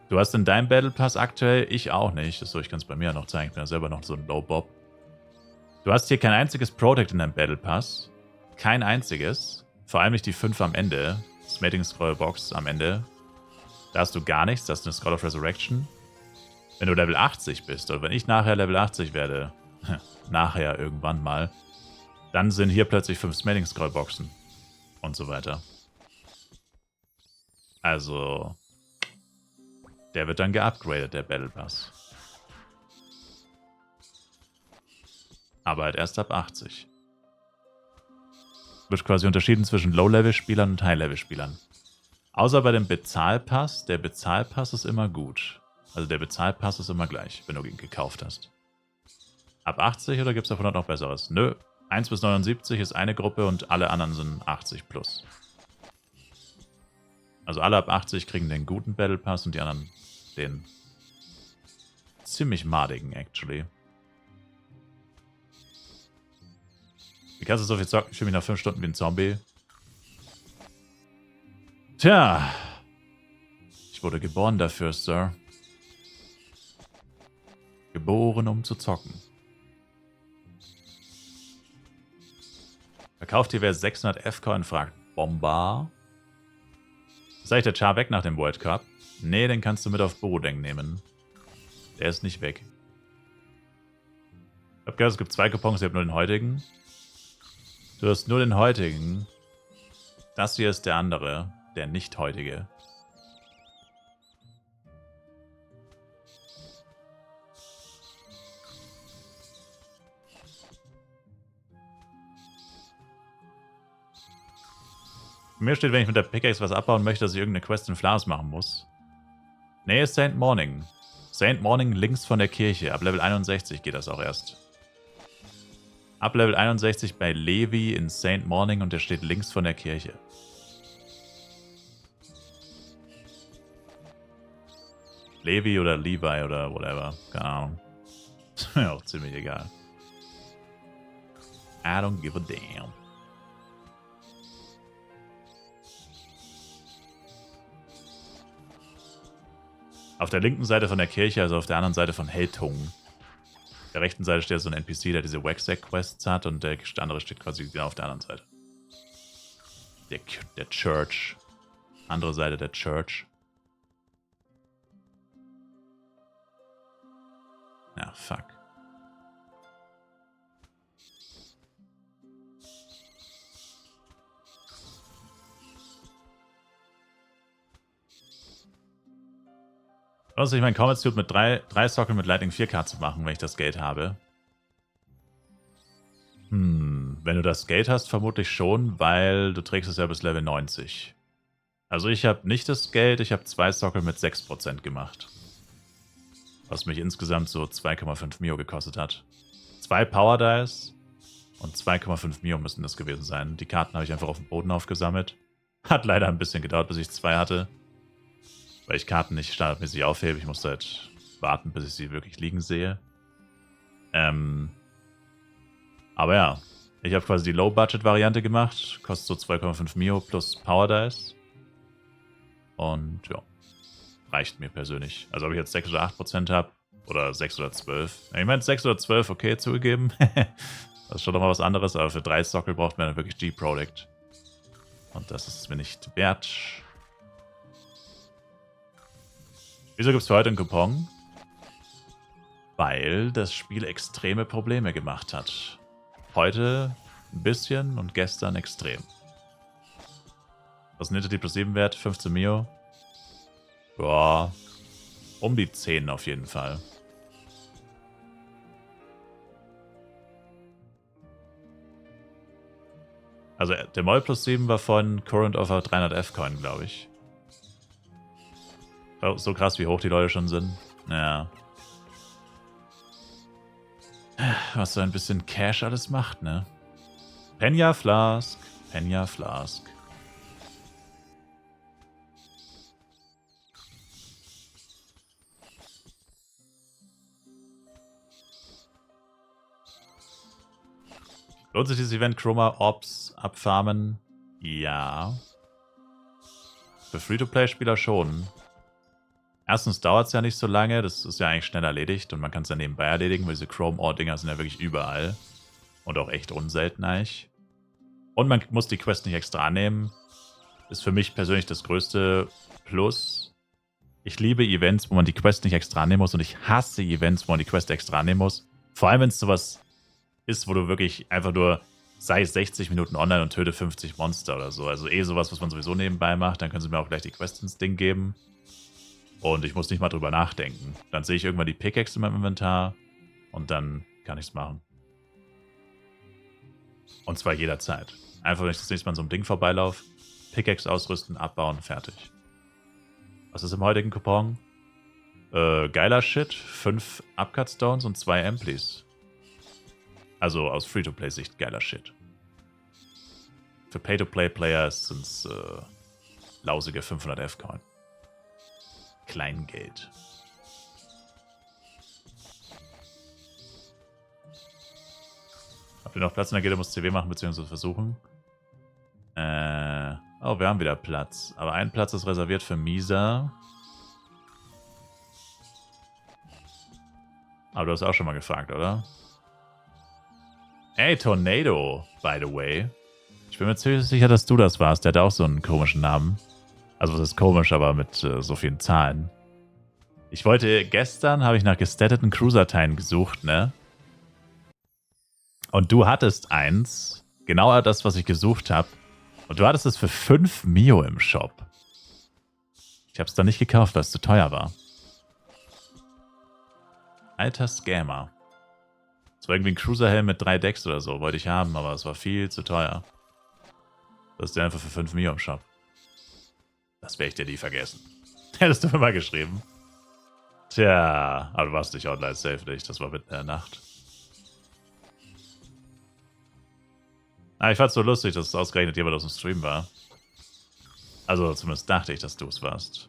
Du hast in deinem Battle Pass aktuell, ich auch nicht. Achso, ich kann es bei mir ja noch zeigen. Ich bin ja selber noch so ein Low-Bob. Du hast hier kein einziges Protect in deinem Battle Pass. Kein einziges. Vor allem nicht die 5 am Ende. Smiting Scroll Box am Ende. Da hast du gar nichts. Da hast du eine Scroll of Resurrection. Wenn du Level 80 bist, oder wenn ich nachher Level 80 werde, nachher irgendwann mal, dann sind hier plötzlich 5 Smiting Scroll Boxen. Und so weiter. Also, der wird dann geupgradet, der Battle Pass. Aber halt erst ab 80. Wird quasi unterschieden zwischen Low-Level-Spielern und High-Level-Spielern. Außer bei dem Bezahlpass. Der Bezahlpass ist immer gut. Also der Bezahlpass ist immer gleich, wenn du ihn gekauft hast. Ab 80 oder gibt es davon noch Besseres? Nö. 1 bis 79 ist eine Gruppe und alle anderen sind 80 plus. Also alle ab 80 kriegen den guten Battle Pass und die anderen den ziemlich madigen, actually. Wie kannst du so viel zocken? Ich fühle mich nach 5 Stunden wie ein Zombie. Tja. Ich wurde geboren dafür, Sir. Geboren, um zu zocken. Verkauft hier wer 600 F-Coin, fragt Bomba. Ist eigentlich der Char weg nach dem World Cup? Nee, den kannst du mit auf Borodeng nehmen. Der ist nicht weg. Ich hab gehört, es gibt 2 Coupons, ich habe nur den heutigen. Du hast nur den heutigen. Das hier ist der andere, der nicht heutige. Mir steht, wenn ich mit der Pickaxe was abbauen möchte, dass ich irgendeine Quest in Flas machen muss. Nee, Saint Morning. Saint Morning links von der Kirche. Ab Level 61 geht das auch erst. Ab Level 61 bei Levi in Saint Morning und der steht links von der Kirche. Levi oder Levi oder whatever. Keine Ahnung. Ist mir auch ziemlich egal. I don't give a damn. Auf der linken Seite von der Kirche, also auf der anderen Seite von Heltung. Auf der rechten Seite steht so ein NPC, der diese Waxack-Quests hat und der andere steht quasi genau auf der anderen Seite. Der Church. Andere Seite der Church. Ja, fuck. Also ich mein Comets tut mit 3 Sockel mit Lightning 4K zu machen, wenn ich das Geld habe. Wenn du das Geld hast, vermutlich schon, weil du trägst es ja bis Level 90. Also ich habe nicht das Geld, ich habe 2 Sockel mit 6% gemacht. Was mich insgesamt so 2,5 Mio gekostet hat. 2 Power Dice und 2,5 Mio müssen das gewesen sein. Die Karten habe ich einfach auf dem Boden aufgesammelt. Hat leider ein bisschen gedauert, bis ich 2 hatte. Weil ich nicht standardmäßig aufhebe. Ich musste halt warten, bis ich sie wirklich liegen sehe. Aber ja, ich habe quasi die Low-Budget-Variante gemacht. Kostet so 2,5 Mio plus Power Dice. Und ja, reicht mir persönlich. Also ob ich jetzt 6 oder 8% habe oder 6 oder 12. Ich meine 6 oder 12, okay, zugegeben. Das ist schon nochmal was anderes, aber für 3 Sockel braucht man dann wirklich G-Product. Und das ist mir nicht wert. Wieso gibt es für heute einen Coupon? Weil das Spiel extreme Probleme gemacht hat. Heute ein bisschen und gestern extrem. Was ist ein Entity plus 7 wert? 15 Mio? Boah. Um die 10 auf jeden Fall. Also der Moll plus 7 war von Current Offer 300 F-Coin, glaube ich. So krass, wie hoch die Leute schon sind. Naja. Was so ein bisschen Cash alles macht, ne? Penya Flask. Penya Flask. Lohnt sich dieses Event Chroma Orbs abfarmen? Ja. Für Free-to-Play-Spieler schon. Erstens dauert es ja nicht so lange, das ist ja eigentlich schnell erledigt und man kann es ja nebenbei erledigen, weil diese Chrome-Ore-Dinger sind ja wirklich überall. Und auch echt unselten eigentlich. Und man muss die Quest nicht extra annehmen. Ist für mich persönlich das größte Plus. Ich liebe Events, wo man die Quest nicht extra annehmen muss und ich hasse Events, wo man die Quest extra annehmen muss. Vor allem, wenn es sowas ist, wo du wirklich einfach nur, sei 60 Minuten online und töte 50 Monster oder so. Also sowas, was man sowieso nebenbei macht, dann können sie mir auch gleich die Quest ins Ding geben. Und ich muss nicht mal drüber nachdenken. Dann sehe ich irgendwann die Pickaxe in meinem Inventar und dann kann ich es machen. Und zwar jederzeit. Einfach, wenn ich das nächste Mal an so einem Ding vorbeilaufe, Pickaxe ausrüsten, abbauen, fertig. Was ist im heutigen Coupon? Geiler Shit, 5 Upcut Stones und 2 Amplis. Also aus Free-to-Play-Sicht geiler Shit. Für Pay-to-Play-Player sind es lausige 500 F-Coin. Kleingeld. Habt ihr noch Platz in der Gilde? Muss CW machen bzw. versuchen. Oh, wir haben wieder Platz. Aber ein Platz ist reserviert für Misa. Aber du hast auch schon mal gefragt, oder? Ey, Tornado, by the way. Ich bin mir ziemlich sicher, dass du das warst. Der hat auch so einen komischen Namen. Also, das ist komisch, aber mit so vielen Zahlen. Ich wollte, gestern habe ich nach gestatteten Cruiser-Teilen gesucht, ne? Und du hattest eins. Genau das, was ich gesucht habe. Und du hattest es für 5 Mio im Shop. Ich habe es dann nicht gekauft, weil es zu teuer war. Alter Scammer. Das war irgendwie ein Cruiser-Helm mit 3 Decks oder so. Wollte ich haben, aber es war viel zu teuer. Das ist der einfach für 5 Mio im Shop. Das werde ich dir nie vergessen. Hättest du mir mal geschrieben. Tja, aber du warst nicht online, safe nicht. Das war mitten in der Nacht. Ah, ich fand's so lustig, dass es ausgerechnet jemand aus dem Stream war. Also zumindest dachte ich, dass du es warst.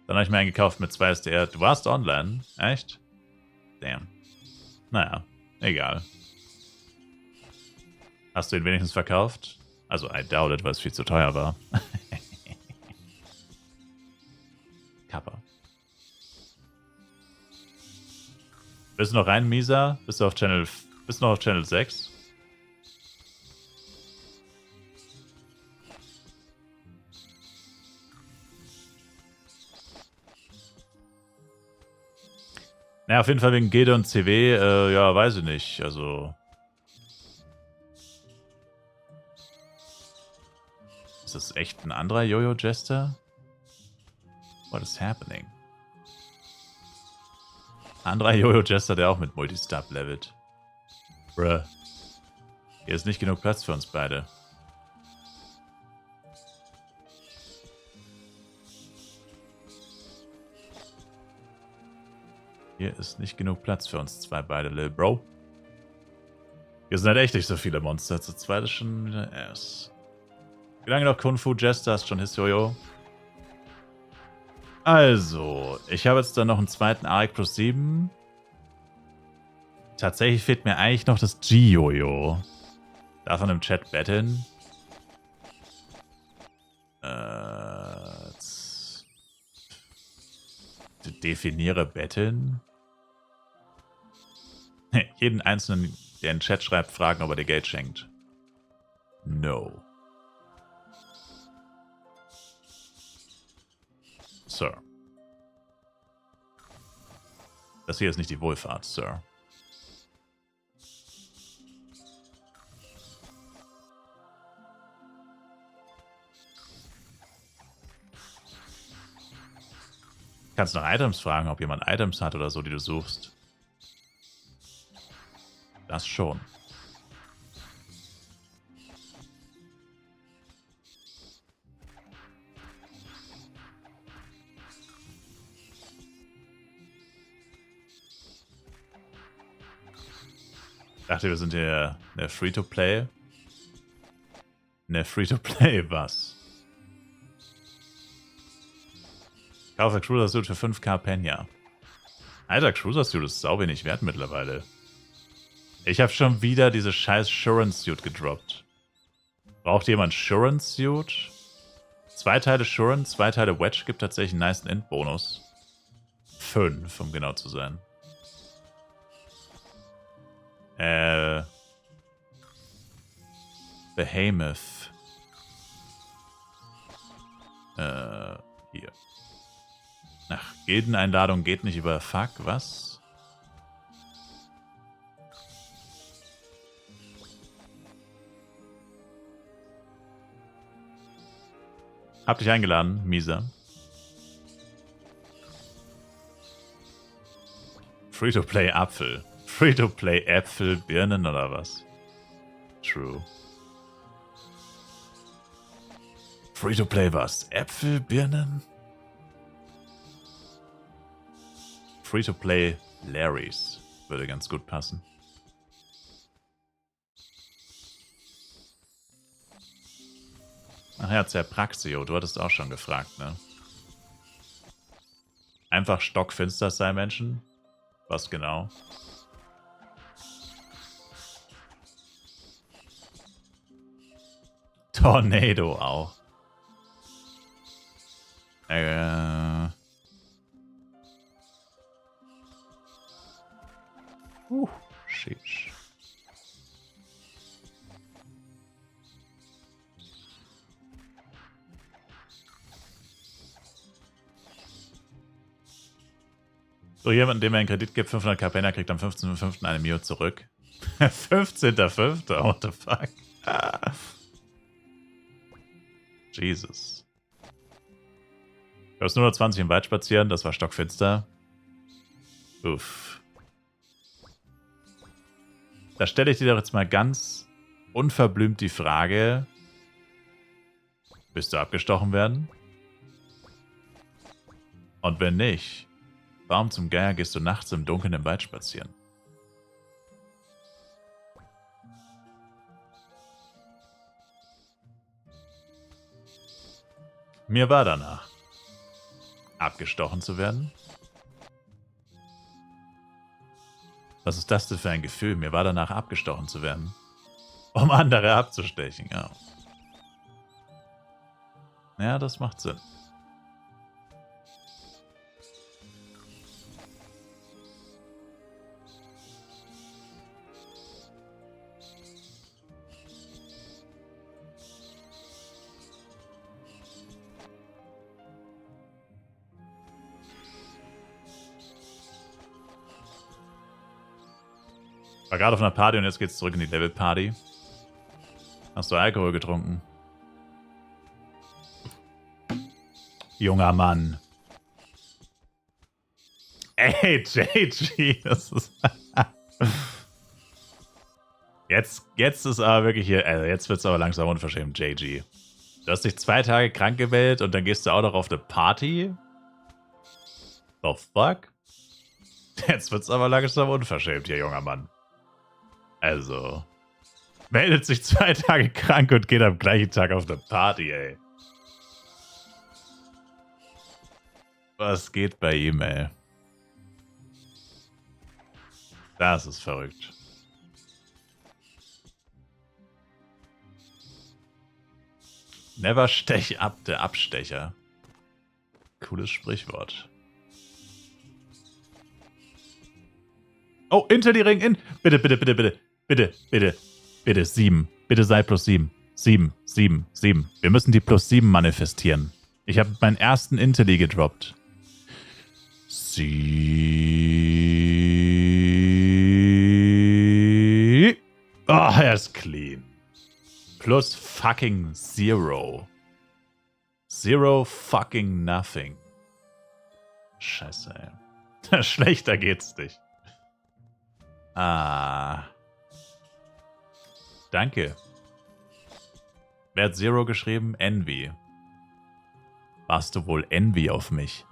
Dann habe ich mir einen gekauft mit 2 SDR. Du warst online? Echt? Damn. Naja, egal. Hast du ihn wenigstens verkauft? Also, I doubt it, weil es viel zu teuer war. Kappa. Bist du noch rein, Misa? Bist du noch auf Channel 6? Naja, auf jeden Fall wegen Gede und CW, ja, weiß ich nicht. Also. Ist das echt ein anderer Jojo-Jester? What is happening? Anderer Jojo-Jester, der auch mit Multistab levelt. Bruh. Hier ist nicht genug Platz für uns beide. Hier ist nicht genug Platz für uns zwei beide, Lil Bro. Hier sind halt echt nicht so viele Monster. Zu zweit ist schon wieder ass. Wie lange noch Kung Fu Jester? Hast schon Historio? Also, ich habe jetzt dann noch einen zweiten Arc Plus 7. Tatsächlich fehlt mir eigentlich noch das G-Jojo. Darf man im Chat betteln? Definiere betteln? Jeden einzelnen, der in den Chat schreibt, fragen, ob er dir Geld schenkt. No. Sir. Das hier ist nicht die Wohlfahrt, Sir. Kannst nach Items fragen, ob jemand Items hat oder so, die du suchst. Das schon. Ich dachte, wir sind hier eine Free-to-Play. Eine Free-to-Play, was? Kaufe Cruiser Suit für 5k Penya. Alter, Cruiser Suit ist sau wenig wert mittlerweile. Ich habe schon wieder diese scheiß Surance Suit gedroppt. Braucht jemand Surance Suit? 2 Teile Surance, 2 Teile Wedge gibt tatsächlich einen nice Int-Bonus. 5, um genau zu sein. Behemoth. Hier. Ach, Gildeneinladung geht nicht über Fuck, was? Hab dich eingeladen, Misa. Free-to-play Apfel. Free-to-play Äpfel, Birnen oder was? True. Free-to-play was? Äpfel, Birnen? Free-to-play Larrys. Würde ganz gut passen. Ach ja, Zerpraxio, du hattest auch schon gefragt, ne? Einfach stockfinster sein, Menschen? Was genau? Tornado auch. Sheesh. So, jemand, dem er einen Kredit gibt, 500 Carpenna, kriegt am 15.05. eine Mio zurück. 15.05. What the fuck? Jesus. Du hast nur noch 20 im Wald spazieren, das war stockfinster. Uff. Da stelle ich dir doch jetzt mal ganz unverblümt die Frage: Willst du abgestochen werden? Und wenn nicht, warum zum Geier gehst du nachts im Dunkeln im Wald spazieren? Mir war danach, abgestochen zu werden. Was ist das denn für ein Gefühl? Mir war danach, abgestochen zu werden. Um andere abzustechen, ja. Ja, das macht Sinn. War gerade auf einer Party und jetzt geht's zurück in die Level-Party. Hast du Alkohol getrunken? Junger Mann. Ey, JG, das ist... jetzt ist aber wirklich hier... Also jetzt wird's aber langsam unverschämt, JG. Du hast dich 2 Tage krank gemeldet und dann gehst du auch noch auf eine Party? The fuck? Jetzt wird's aber langsam unverschämt hier, junger Mann. Also... Meldet sich 2 Tage krank und geht am gleichen Tag auf eine Party, ey. Was geht bei ihm, ey? Das ist verrückt. Never stech ab, der Abstecher. Cooles Sprichwort. Oh, Intelli-Ring in. Bitte, bitte, bitte, bitte. Bitte, bitte. Bitte, 7. Bitte sei plus 7. 7, 7, 7. Wir müssen die plus 7 manifestieren. Ich habe meinen ersten Intelli gedroppt. Sie. Oh, er ist clean. Plus fucking 0. 0 fucking nothing. Scheiße, ey. Schlechter geht's nicht. Ah. Danke. Wer hat 0 geschrieben? Envy. Warst du wohl Envy auf mich?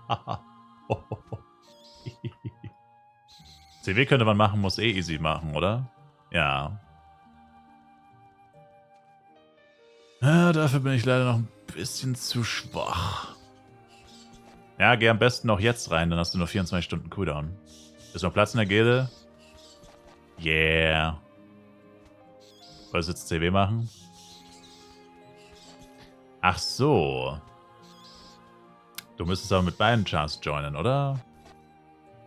CW könnte man machen, muss eh easy machen, oder? Ja. Ja, dafür bin ich leider noch ein bisschen zu schwach. Ja, geh am besten noch jetzt rein, dann hast du nur 24 Stunden Cooldown. Ist noch Platz in der Gilde? Yeah. Wolltest du jetzt CW machen? Ach so. Du müsstest aber mit beiden Chars joinen, oder?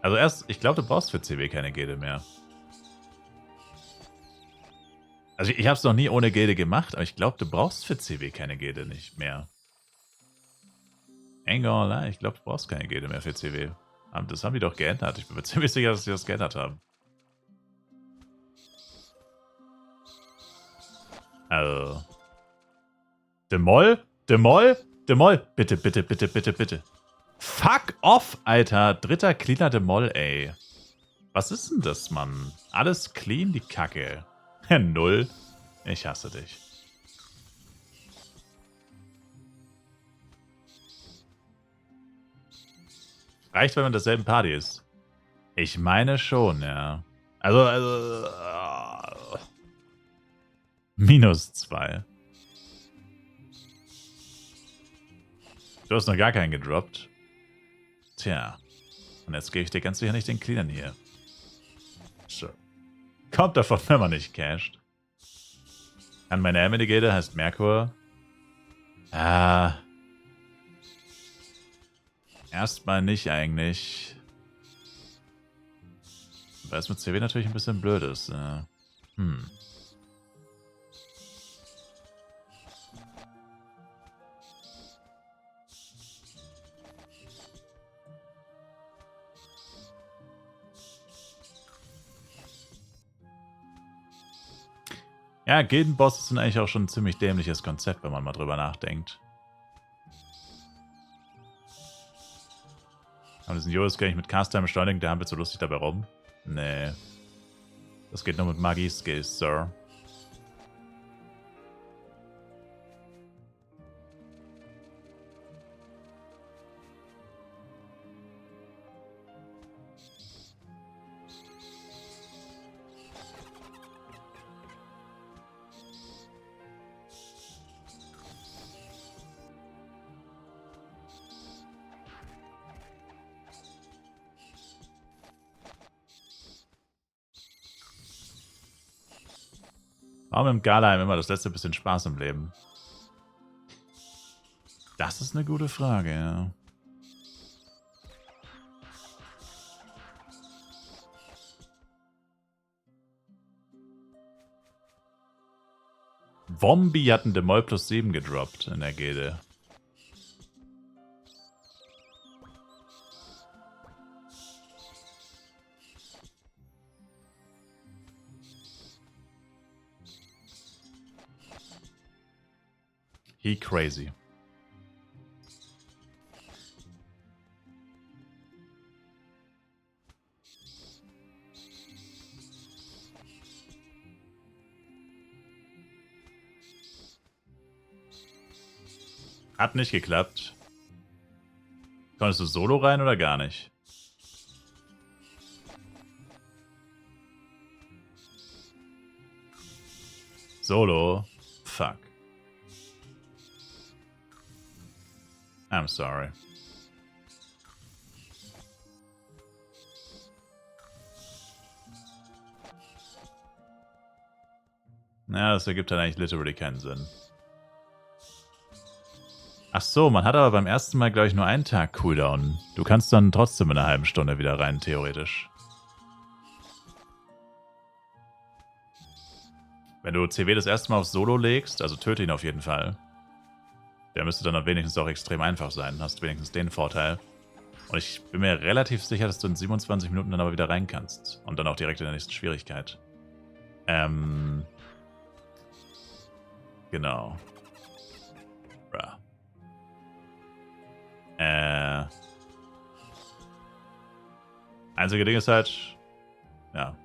Also erst, ich glaube, du brauchst für CW keine Gilde mehr. Also ich habe es noch nie ohne Gilde gemacht, aber ich glaube, du brauchst für CW keine Gilde nicht mehr. Engel, ich glaube, du brauchst keine Gilde mehr für CW. Das haben die doch geändert. Ich bin mir ziemlich sicher, dass sie das geändert haben. Also. Demol? Demol? Demol? Bitte, bitte, bitte, bitte, bitte. Fuck off, Alter. 3. cleaner Demol, ey. Was ist denn das, Mann? Alles clean, die Kacke. 0. Ich hasse dich. Reicht, wenn man derselben Party ist. Ich meine schon, ja. Also -2. Du hast noch gar keinen gedroppt. Tja. Und jetzt gebe ich dir ganz sicher nicht den Cleanern hier. So. Kommt davon, wenn man nicht casht. An meine Emily-Gilde heißt Merkur. Erstmal nicht eigentlich. Weil es mit CW natürlich ein bisschen blöd ist. Ja, Gildenbosse sind eigentlich auch schon ein ziemlich dämliches Konzept, wenn man mal drüber nachdenkt. Aber diesen Joris kann ich mit Cast-Time beschleunigen, der hampelt so lustig dabei rum. Nee. Das geht nur mit Magie-Skills, Sir. Warum im Galaheim immer das letzte bisschen Spaß im Leben? Das ist eine gute Frage, ja. Wombi hat einen Demol plus 7 gedroppt in der Gilde. He crazy. Hat nicht geklappt. Konntest du solo rein oder gar nicht? Solo? Fuck. I'm sorry. Ja, das ergibt dann eigentlich literally keinen Sinn. Ach so, man hat aber beim ersten Mal, glaube ich, nur einen Tag Cooldown. Du kannst dann trotzdem in einer halben Stunde wieder rein, theoretisch. Wenn du CW das erste Mal auf Solo legst, also töte ihn auf jeden Fall. Der müsste dann wenigstens auch extrem einfach sein. Hast wenigstens den Vorteil. Und ich bin mir relativ sicher, dass du in 27 Minuten dann aber wieder rein kannst. Und dann auch direkt in der nächsten Schwierigkeit. Genau. Bra. Einzige Ding ist halt, ja.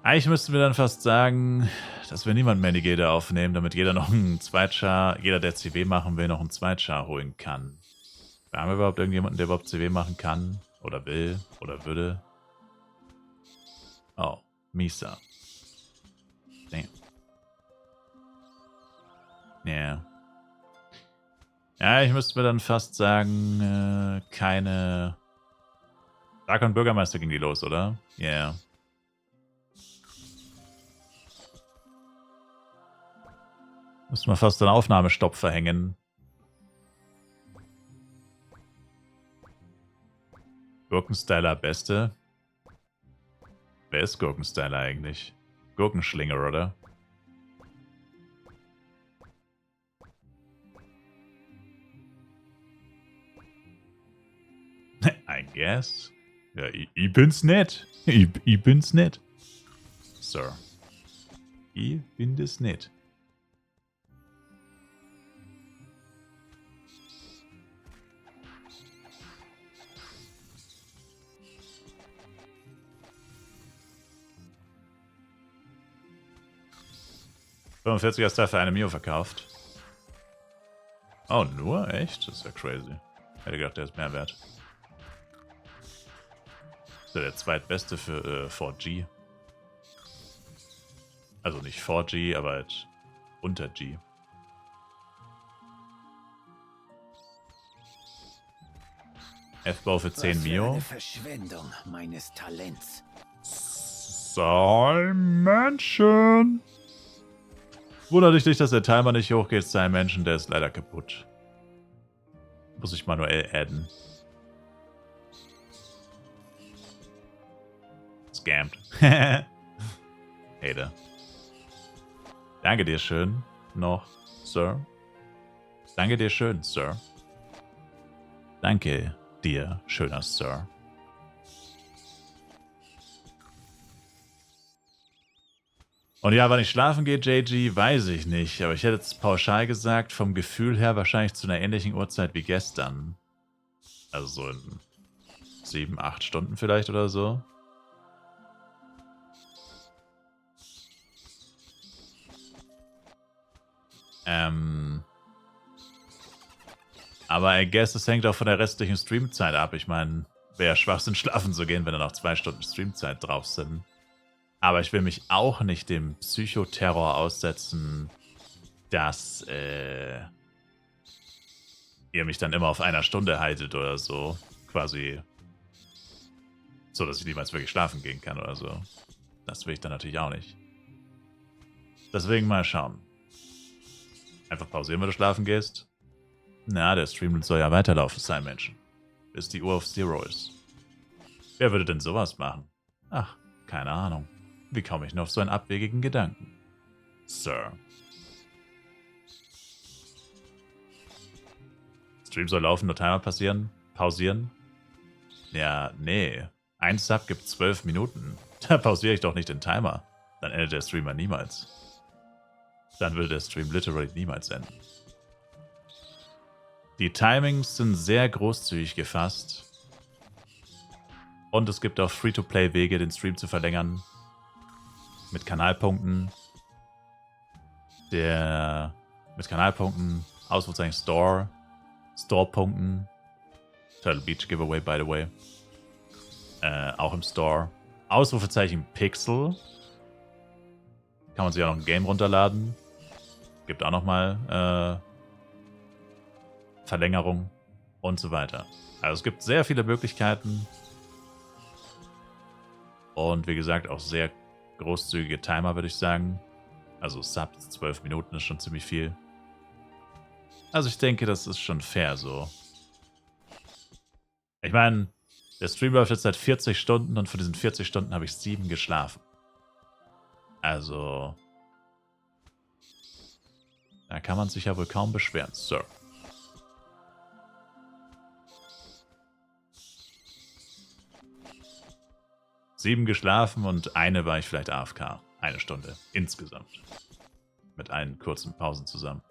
Eigentlich müssten wir dann fast sagen, dass wir niemanden mehr in die Gilde aufnehmen, damit jeder noch einen Zweitchar, jeder, der CW machen will, noch einen Zweitchar holen kann. Haben wir überhaupt irgendjemanden, der überhaupt CW machen kann? Oder will? Oder würde? Oh, Misa. Damn. Yeah. Ja, ich müsste mir dann fast sagen, keine... Darkon Bürgermeister ging die los, oder? Yeah. Müssen wir fast einen Aufnahmestopp verhängen. Gurkenstyler Beste? Wer ist Gurkenstyler eigentlich? Gurkenschlinger, oder? I guess. Ja, ich bin's nicht. Ich bin's nicht. Sir. Ich bin das nicht. $45er Star für eine Mio verkauft. Oh, nur? Echt? Das ist ja crazy. Hätte gedacht, der ist mehr wert. Das ist ja der zweitbeste für 4G. Also nicht 4G, aber halt unter G. F-Bau für 10 Mio. Eine Verschwendung meines Talents. Menschen. Wundert dich nicht, dass der Timer nicht hochgeht. Sein Menschen, der ist leider kaputt. Muss ich manuell adden. Scammed. Hater. Danke dir schön noch, Sir. Danke dir schön, Sir. Danke dir, schöner Sir. Und ja, wann ich schlafen gehe, JG, weiß ich nicht. Aber ich hätte jetzt pauschal gesagt, vom Gefühl her wahrscheinlich zu einer ähnlichen Uhrzeit wie gestern. Also so in 7, 8 Stunden vielleicht oder so. Aber I guess, es hängt auch von der restlichen Streamzeit ab. Ich meine, wäre ja Schwachsinn, schlafen zu gehen, wenn da noch 2 Stunden Streamzeit drauf sind. Aber ich will mich auch nicht dem Psychoterror aussetzen, dass ihr mich dann immer auf 1 Stunde haltet oder so. Quasi so, dass ich niemals wirklich schlafen gehen kann oder so. Das will ich dann natürlich auch nicht. Deswegen mal schauen. Einfach pausieren, wenn du schlafen gehst. Na, der Stream soll ja weiterlaufen sein, Menschen. Bis die Uhr auf Zero ist. Wer würde denn sowas machen? Ach, keine Ahnung. Wie komme ich nur auf so einen abwegigen Gedanken? Sir. Stream soll laufen, nur Timer pausieren? Ja, nee. Ein Sub gibt 12 Minuten. Da pausiere ich doch nicht den Timer. Dann endet der Streamer niemals. Dann würde der Stream literally niemals enden. Die Timings sind sehr großzügig gefasst. Und es gibt auch Free-to-Play-Wege, den Stream zu verlängern. Mit Kanalpunkten. Mit Kanalpunkten, Ausrufezeichen Store, Store-Punkten. Turtle Beach Giveaway, by the way. Auch im Store. Ausrufezeichen Pixel. Kann man sich auch noch ein Game runterladen. Gibt auch nochmal Verlängerung und so weiter. Also es gibt sehr viele Möglichkeiten. Und wie gesagt, auch sehr großzügige Timer, würde ich sagen. Also Subs 12 Minuten ist schon ziemlich viel. Also ich denke, das ist schon fair so. Ich meine, der Stream läuft jetzt seit 40 Stunden und von diesen 40 Stunden habe ich 7 geschlafen. Also da kann man sich ja wohl kaum beschweren, Sir. Sieben geschlafen und eine war ich vielleicht AFK. 1 Stunde insgesamt. Mit allen kurzen Pausen zusammen.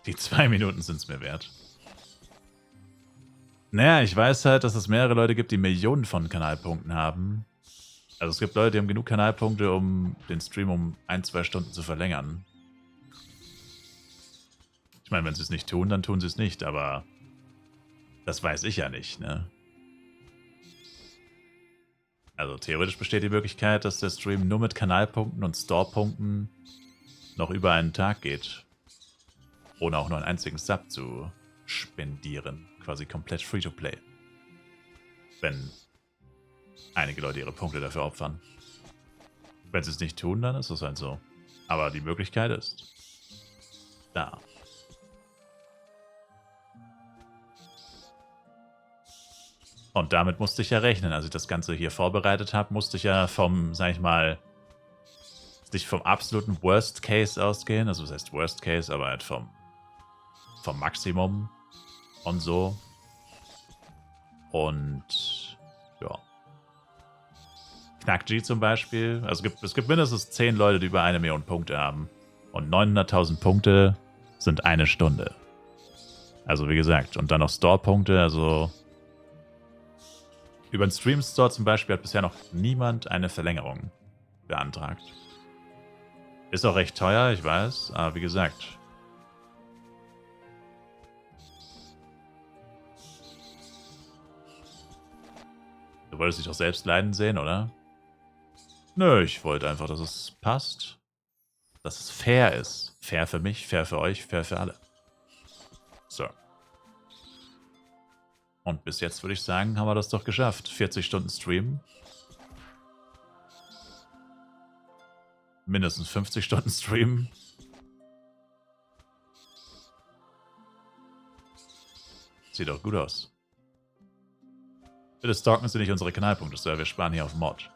Die 2 Minuten sind es mir wert. Naja, ich weiß halt, dass es mehrere Leute gibt, die Millionen von Kanalpunkten haben. Also es gibt Leute, die haben genug Kanalpunkte, um den Stream um 1, 2 Stunden zu verlängern. Ich meine, wenn sie es nicht tun, dann tun sie es nicht, aber das weiß ich ja nicht, ne? Also theoretisch besteht die Möglichkeit, dass der Stream nur mit Kanalpunkten und Storepunkten noch über einen Tag geht. Ohne auch nur einen einzigen Sub zu spendieren. Quasi komplett Free-to-Play. Wenn einige Leute ihre Punkte dafür opfern. Wenn sie es nicht tun, dann ist es halt so. Aber die Möglichkeit ist da. Und damit musste ich ja rechnen. Als ich das Ganze hier vorbereitet habe, musste ich ja vom, sag ich mal, nicht vom absoluten Worst Case ausgehen. Also was heißt Worst Case, aber halt vom Maximum und so. Und ja. Knack G zum Beispiel. Also es gibt mindestens 10 Leute, die über 1 Million Punkte haben. Und 900.000 Punkte sind 1 Stunde. Also wie gesagt. Und dann noch Store-Punkte. Also über den Stream Store zum Beispiel hat bisher noch niemand eine Verlängerung beantragt. Ist auch recht teuer, ich weiß. Aber wie gesagt. Du wolltest dich doch selbst leiden sehen, oder? Nö, ich wollte einfach, dass es passt. Dass es fair ist. Fair für mich, fair für euch, fair für alle. So. Und bis jetzt würde ich sagen, haben wir das doch geschafft. 40 Stunden Stream. Mindestens 50 Stunden Stream. Sieht doch gut aus. Bitte stalken Sie nicht unsere Kanalpunkte, Sir. Wir sparen hier auf Mod.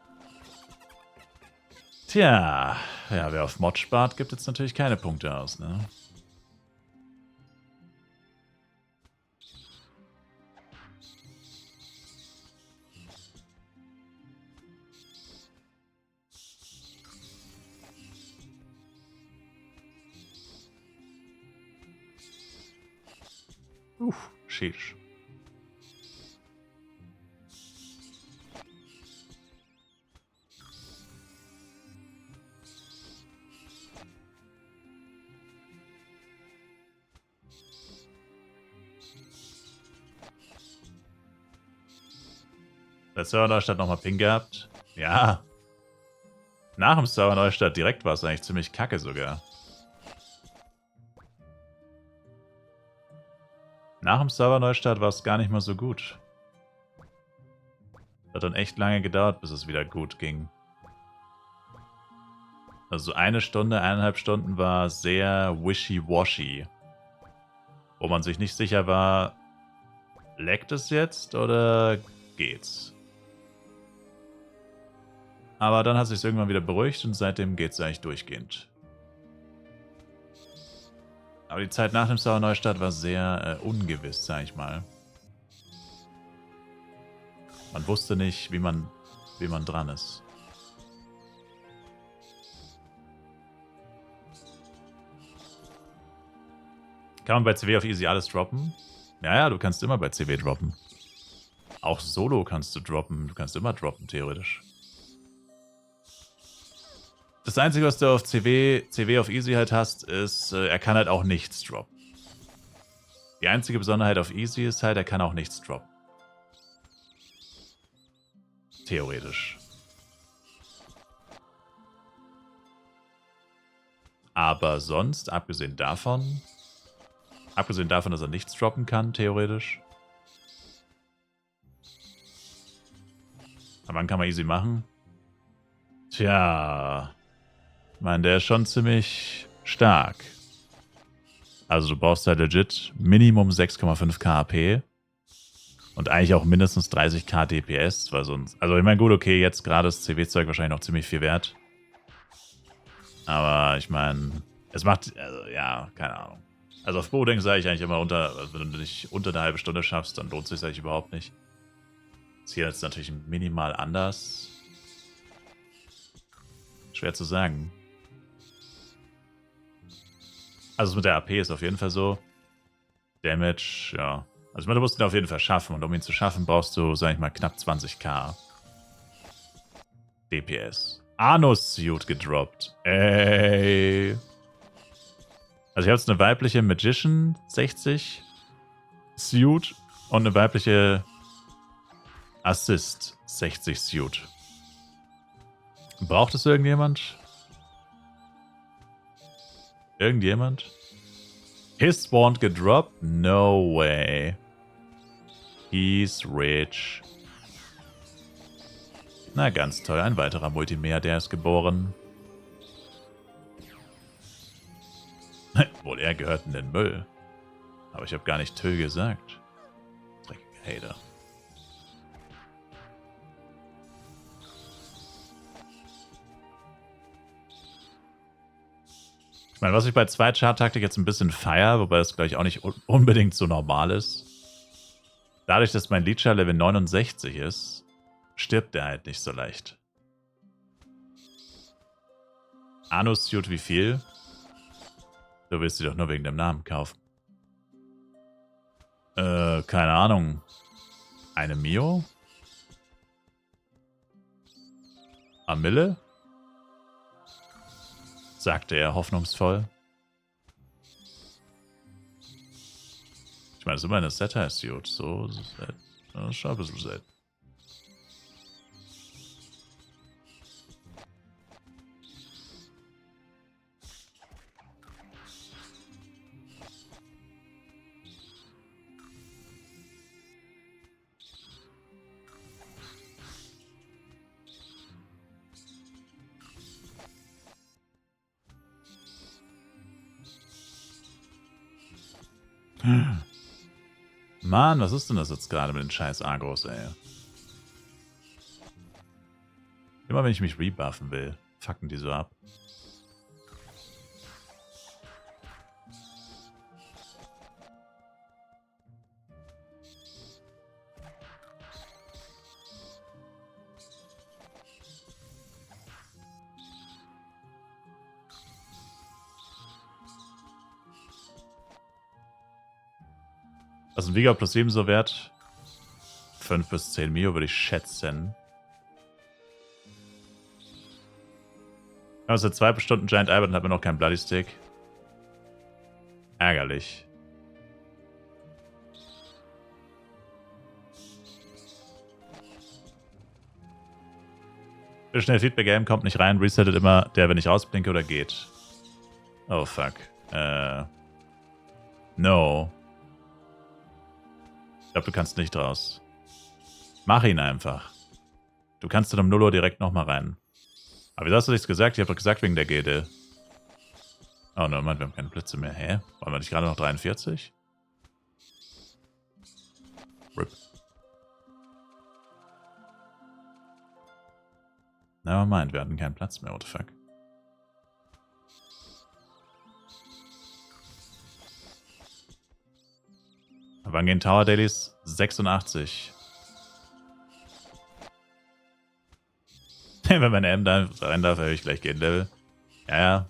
Tja, ja, wer auf Mod spart, gibt jetzt natürlich keine Punkte aus, ne? Sheesh. Der Server Neustadt nochmal Ping gehabt? Ja. Nach dem Server Neustadt direkt war es eigentlich ziemlich kacke sogar. Nach dem Server Neustart war es gar nicht mal so gut. Hat dann echt lange gedauert, bis es wieder gut ging. Also eine Stunde, 1,5 Stunden war sehr wishy-washy. Wo man sich nicht sicher war, leckt es jetzt oder geht's? Aber dann hat es sich irgendwann wieder beruhigt und seitdem geht's eigentlich durchgehend. Aber die Zeit nach dem Server Neustart war sehr ungewiss, sag ich mal. Man wusste nicht, wie man dran ist. Kann man bei CW auf Easy alles droppen? Ja, du kannst immer bei CW droppen. Auch Solo kannst du droppen. Du kannst immer droppen, theoretisch. Das Einzige, was du auf CW auf Easy halt hast, ist, er kann halt auch nichts droppen. Die einzige Besonderheit auf Easy ist halt, er kann auch nichts droppen. Theoretisch. Aber sonst, abgesehen davon, dass er nichts droppen kann, theoretisch. Aber wann kann man Easy machen? Tja, ich meine, der ist schon ziemlich stark. Also du brauchst halt legit Minimum 6,5 KP und eigentlich auch mindestens 30k DPS, weil sonst... Also ich meine, gut, okay, jetzt gerade ist CW-Zeug wahrscheinlich noch ziemlich viel wert. Aber ich meine, es macht... Also, ja, keine Ahnung. Also auf Boding sage ich eigentlich immer also wenn du nicht unter eine halbe Stunde schaffst, dann lohnt es sich eigentlich überhaupt nicht. Ist hier jetzt natürlich minimal anders. Schwer zu sagen. Also mit der AP ist auf jeden Fall so. Damage, ja. Also ich meine, du musst ihn auf jeden Fall schaffen. Und um ihn zu schaffen, brauchst du, sag ich mal, knapp 20k. DPS. Anus-Suit gedroppt. Ey. Also ich habe jetzt eine weibliche Magician 60 Suit und eine weibliche Assist 60 Suit. Braucht es irgendjemand? Irgendjemand? His spawned gedroppt? No way. He's rich. Na, ganz toll. Ein weiterer Multimilliardär ist geboren. Wohl, er gehört in den Müll. Aber ich habe gar nicht Till gesagt. Dreckiger Hater. Ich meine, was ich bei Zweit-Chart-Taktik jetzt ein bisschen feier, wobei das, glaube ich, auch nicht unbedingt so normal ist. Dadurch, dass mein Leecher Level 69 ist, stirbt der halt nicht so leicht. Anus-Suit wie viel? Du willst sie doch nur wegen dem Namen kaufen. Keine Ahnung. Eine Mio? Amille? Sagte er hoffnungsvoll. Ich meine, das ist immer eine Satire-Suit. So, das ist schon ein bisschen selten. Mann, was ist denn das jetzt gerade mit den scheiß Agros, ey? Immer wenn ich mich rebuffen will, fucken die so ab. Was ist ein Vigor plus 7 so wert? 5 bis 10 Mio würde ich schätzen. Also 2 Stunden Giant Albert und hat mir noch keinen Bloody Stick. Ärgerlich. Schnell Feedback Game kommt nicht rein, resettet immer der, wenn ich rausblinke oder geht. Oh fuck. No. Ich glaube, du kannst nicht raus. Mach ihn einfach. Du kannst in einem 0 Uhr direkt nochmal rein. Aber wieso hast du nichts gesagt? Ich habe doch gesagt wegen der Gilde. Oh no, Mann, wir haben keine Plätze mehr. Hä? Waren wir nicht gerade noch 43? RIP. Nevermind, wir hatten keinen Platz mehr, what the fuck. Wann gehen Tower Dailies? 86. Wenn meine M da rein darf, erhöhe ich gleich Gen-Level. Ja, ja.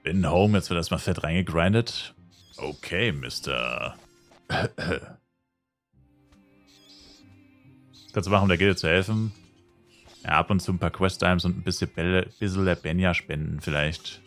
Bin home, jetzt wird erstmal fett reingegrindet. Okay, Mister. Was kannst du machen, um der Gilde zu helfen? Ja, ab und zu ein paar Quest-Times und ein bisschen der Benja spenden vielleicht.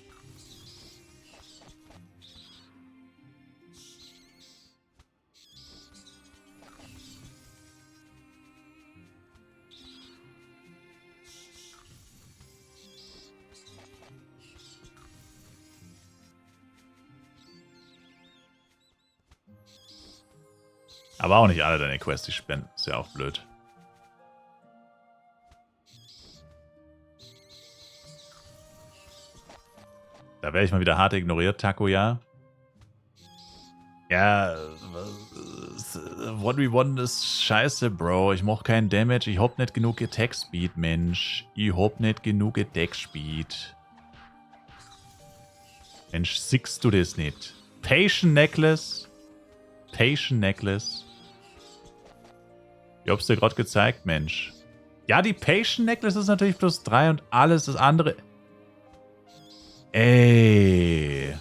Aber auch nicht alle deine Quests, die spenden. Ist ja auch blöd. Da werde ich mal wieder hart ignoriert, Takuya. Ja, 1v1 ist scheiße, Bro. Ich mach keinen Damage. Ich hab nicht genug Attack Speed, Mensch. Ich hab nicht genug Attack Speed. Mensch, siehst du das nicht? Patient Necklace. Patient Necklace. Ich hab's dir gerade gezeigt, Mensch. Ja, die Patient Necklace ist natürlich plus 3 und alles das andere. Ey.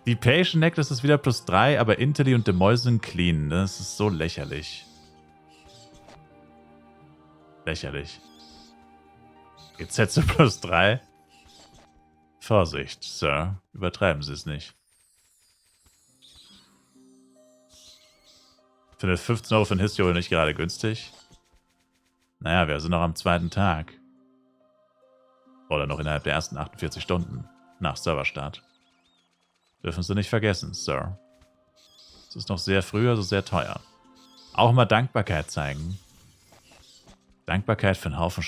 Die Patient Necklace ist wieder plus 3, aber Intelli und Demois sind clean. Das ist so lächerlich. Lächerlich. Gesetze plus 3. Vorsicht, Sir. Übertreiben Sie es nicht. Ich finde 15 Euro für ein History nicht gerade günstig. Naja, wir sind noch am zweiten Tag. Oder noch innerhalb der ersten 48 Stunden nach Serverstart. Dürfen Sie nicht vergessen, Sir. Es ist noch sehr früh, also sehr teuer. Auch mal Dankbarkeit zeigen. Dankbarkeit für einen Haufen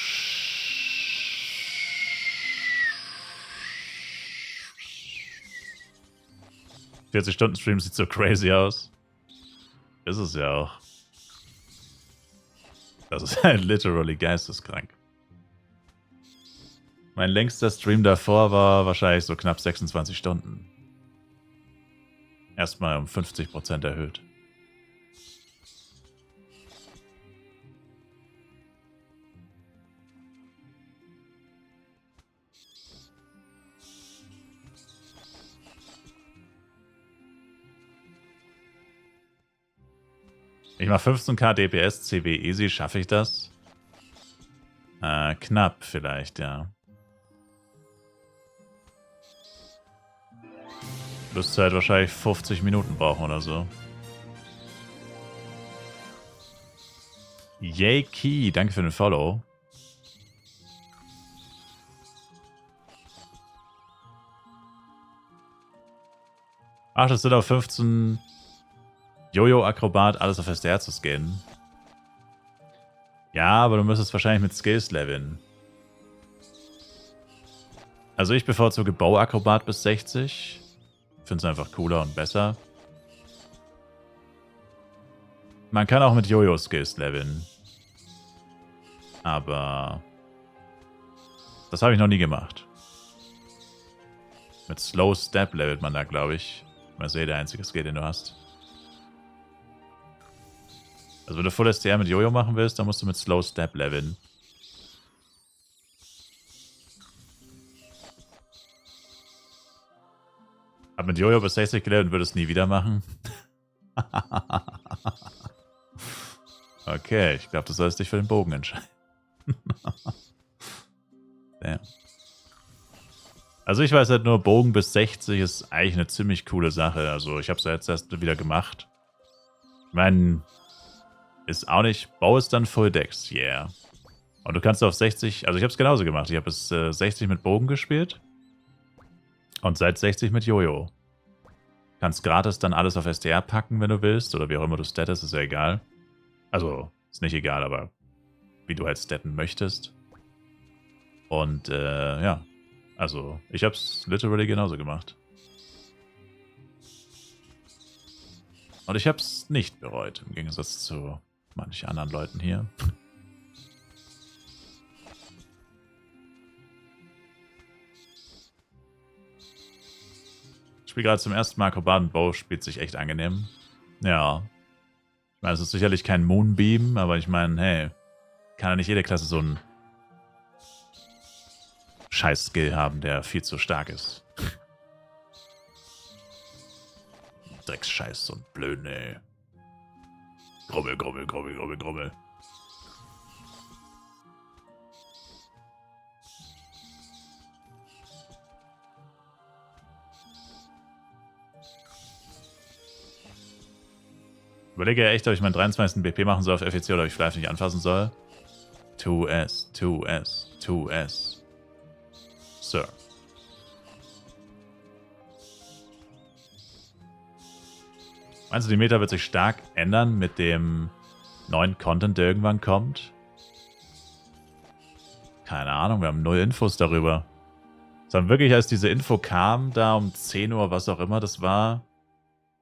40-Stunden-Stream sieht so crazy aus. Ist es ja auch. Das ist halt literally geisteskrank. Mein längster Stream davor war wahrscheinlich so knapp 26 Stunden. Erstmal um 50% erhöht. Ich mache 15k DPS CW easy, schaffe ich das? Knapp vielleicht, ja. Müsste halt wahrscheinlich 50 Minuten brauchen oder so. Yay Key, danke für den Follow. Ach, das sind auf 15 Jojo-Akrobat, alles auf SDR zu scannen. Ja, aber du müsstest wahrscheinlich mit Skills leveln. Also ich bevorzuge Bauakrobat bis 60. Finde es einfach cooler und besser. Man kann auch mit Jojo-Skills leveln. Aber das habe ich noch nie gemacht. Mit Slow Step levelt man da, glaube ich. Das ist eh der einzige Skill, den du hast. Also wenn du Full STR mit Jojo machen willst, dann musst du mit Slow Step leveln. Aber mit Jojo bis 60 gelevelt und würde es nie wieder machen. Okay, ich glaube, du sollst dich für den Bogen entscheiden. Ja. Also ich weiß halt nur, Bogen bis 60 ist eigentlich eine ziemlich coole Sache. Also ich habe es ja jetzt erst wieder gemacht. Ich meine, ist auch nicht, Bau ist dann Full Dex, yeah. Und du kannst auf 60, also ich habe es genauso gemacht. Ich habe bis 60 mit Bogen gespielt. Und seit 60 mit Jojo. Kannst gratis dann alles auf STR packen, wenn du willst. Oder wie auch immer du stattest, ist ja egal. Also, ist nicht egal, aber wie du halt statten möchtest. Und, ja. Also, ich hab's literally genauso gemacht. Und ich hab's nicht bereut, im Gegensatz zu manchen anderen Leuten hier. Ich spiele gerade zum ersten Mal Akrobat und Bow, spielt sich echt angenehm. Ja. Ich meine, es ist sicherlich kein Moonbeam, aber ich meine, hey, kann ja nicht jede Klasse so einen Scheiß-Skill haben, der viel zu stark ist. Drecksscheiß und blöd, ey. Grubbel, grubbel, grubbel, grubbel, grubbel. Überlege ja echt, ob ich meinen 23. BP machen soll auf FEC oder ob ich vielleicht nicht anfassen soll. 2S, 2S, 2S. Sir. Meinst du, die Meta wird sich stark ändern mit dem neuen Content, der irgendwann kommt? Keine Ahnung, wir haben null Infos darüber. Sondern wirklich, als diese Info kam, da um 10 Uhr, was auch immer das war,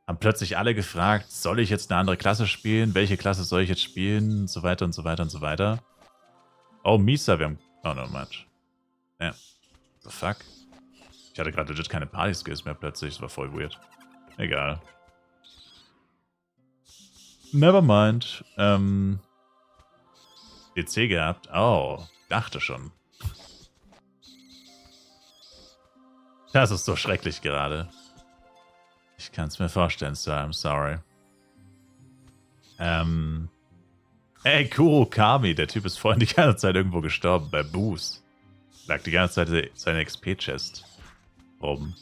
haben plötzlich alle gefragt, soll ich jetzt eine andere Klasse spielen? Welche Klasse soll ich jetzt spielen? Und so weiter und so weiter und so weiter. Oh, Misa, wir haben... Oh, no, Match. Ja. The fuck? Ich hatte gerade legit keine Party-Skills mehr plötzlich. Das war voll weird. Egal. Nevermind. PC gehabt? Oh, dachte schon. Das ist so schrecklich gerade. Ich kann es mir vorstellen, Sir. I'm sorry. Ey, Kurokami, der Typ ist vorhin die ganze Zeit irgendwo gestorben, bei Boost. Lag die ganze Zeit seine XP-Chest rum.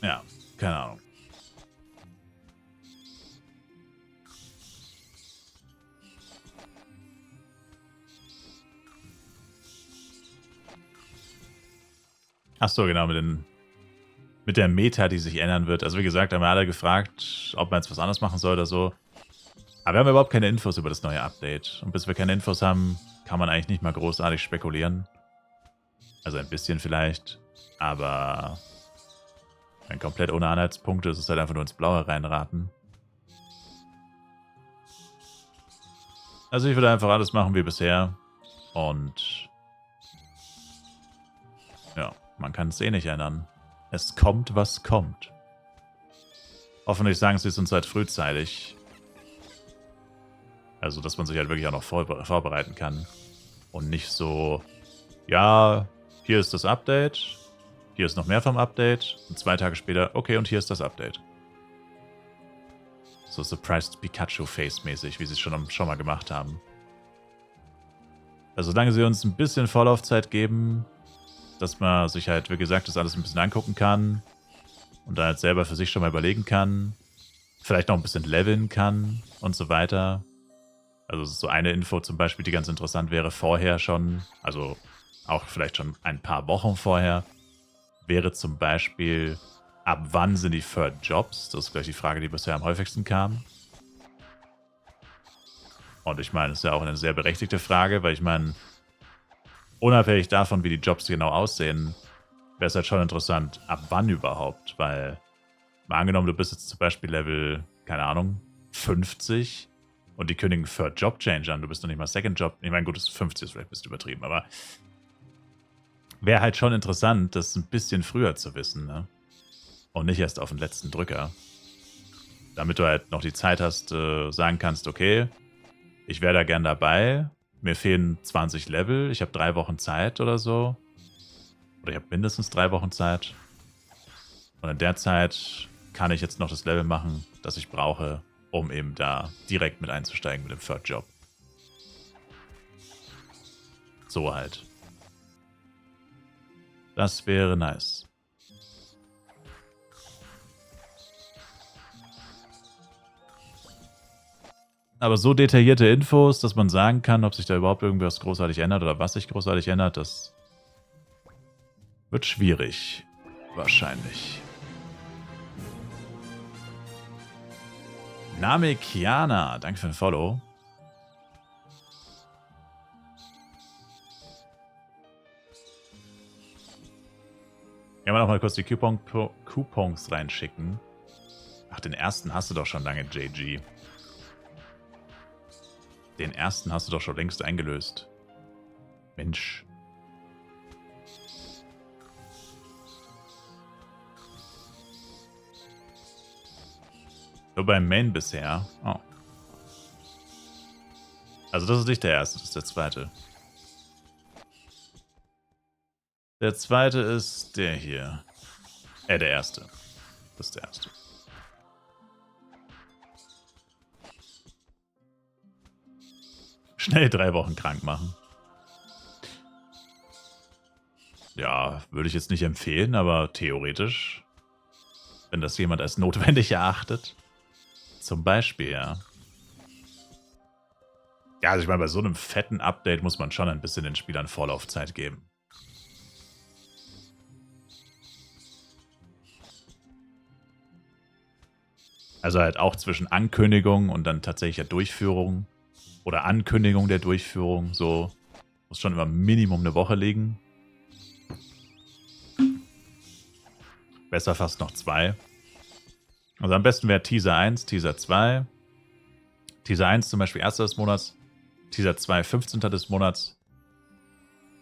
Ja, keine Ahnung. Achso, genau, mit der Meta, die sich ändern wird. Also wie gesagt, haben wir alle gefragt, ob man jetzt was anderes machen soll oder so. Aber wir haben überhaupt keine Infos über das neue Update. Und bis wir keine Infos haben, kann man eigentlich nicht mal großartig spekulieren. Also ein bisschen vielleicht. Aber ein komplett ohne Anhaltspunkte ist es halt einfach nur ins Blaue reinraten. Also ich würde einfach alles machen wie bisher. Und ja, man kann es eh nicht ändern. Es kommt, was kommt. Hoffentlich sagen sie es uns halt frühzeitig. Also, dass man sich halt wirklich auch noch vorbereiten kann. Und nicht so, ja, hier ist das Update, hier ist noch mehr vom Update, und 2 Tage später, okay, und hier ist das Update. So Surprised Pikachu-Face mäßig, wie sie es schon mal gemacht haben. Also, solange sie uns ein bisschen Vorlaufzeit geben, dass man sich halt, wie gesagt, das alles ein bisschen angucken kann und dann halt selber für sich schon mal überlegen kann, vielleicht noch ein bisschen leveln kann und so weiter. Also so eine Info zum Beispiel, die ganz interessant wäre, vorher schon, also auch vielleicht schon ein paar Wochen vorher, wäre zum Beispiel, ab wann sind die Third Jobs? Das ist gleich die Frage, die bisher am häufigsten kam. Und ich meine, das ist ja auch eine sehr berechtigte Frage, weil ich meine, unabhängig davon, wie die Jobs genau aussehen, wäre es halt schon interessant, ab wann überhaupt, weil mal angenommen, du bist jetzt zum Beispiel Level, keine Ahnung, 50 und die kündigen Third Job Change an, du bist noch nicht mal Second Job, ich meine, gut, das 50 ist vielleicht ein bisschen übertrieben, aber wäre halt schon interessant, das ein bisschen früher zu wissen, ne? Und nicht erst auf den letzten Drücker. Damit du halt noch die Zeit hast, sagen kannst, okay, ich wäre da gern dabei, mir fehlen 20 Level, ich habe 3 Wochen Zeit oder so. Oder ich habe mindestens 3 Wochen Zeit. Und in der Zeit kann ich jetzt noch das Level machen, das ich brauche, um eben da direkt mit einzusteigen mit dem Third Job. So halt. Das wäre nice. Aber so detaillierte Infos, dass man sagen kann, ob sich da überhaupt irgendwas großartig ändert oder was sich großartig ändert, das wird schwierig. Wahrscheinlich. Name Kiana, danke für den Follow. Ja, mal noch mal kurz die Coupons reinschicken. Ach, den ersten hast du doch schon lange, JG. Den ersten hast du doch schon längst eingelöst. Mensch. Nur beim Main bisher. Oh. Also das ist nicht der erste, das ist der zweite. Der zweite ist der hier. Der erste. Das ist der erste. Schnell 3 Wochen krank machen. Ja, würde ich jetzt nicht empfehlen, aber theoretisch, wenn das jemand als notwendig erachtet. Zum Beispiel, ja. Ja, also ich meine, bei so einem fetten Update muss man schon ein bisschen den Spielern Vorlaufzeit geben. Also halt auch zwischen Ankündigung und dann tatsächlicher Durchführung. Oder Ankündigung der Durchführung, so. Muss schon immer Minimum eine Woche liegen. Besser fast noch 2. Also am besten wäre Teaser 1, Teaser 2. Teaser 1 zum Beispiel 1. des Monats. Teaser 2 15. des Monats.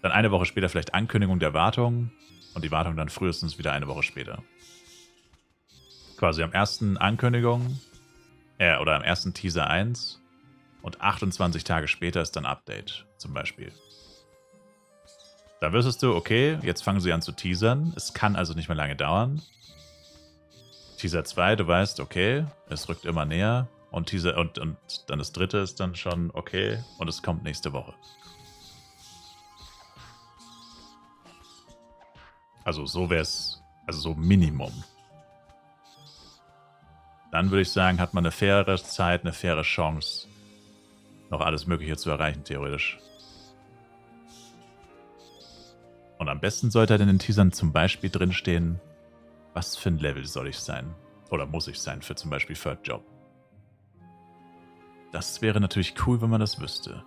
Dann eine Woche später vielleicht Ankündigung der Wartung. Und die Wartung dann frühestens wieder eine Woche später. Quasi am ersten Ankündigung. Oder am ersten Teaser 1. Und 28 Tage später ist dann Update, zum Beispiel. Da wüsstest du, okay, jetzt fangen sie an zu teasern. Es kann also nicht mehr lange dauern. Teaser 2, du weißt, okay, es rückt immer näher. Und Teaser und dann das dritte ist dann schon, okay, und es kommt nächste Woche. Also so wäre es, also so Minimum. Dann würde ich sagen, hat man eine faire Zeit, eine faire Chance, noch alles Mögliche zu erreichen, theoretisch. Und am besten sollte halt in den Teasern zum Beispiel drinstehen, was für ein Level soll ich sein? Oder muss ich sein für zum Beispiel Third Job? Das wäre natürlich cool, wenn man das wüsste.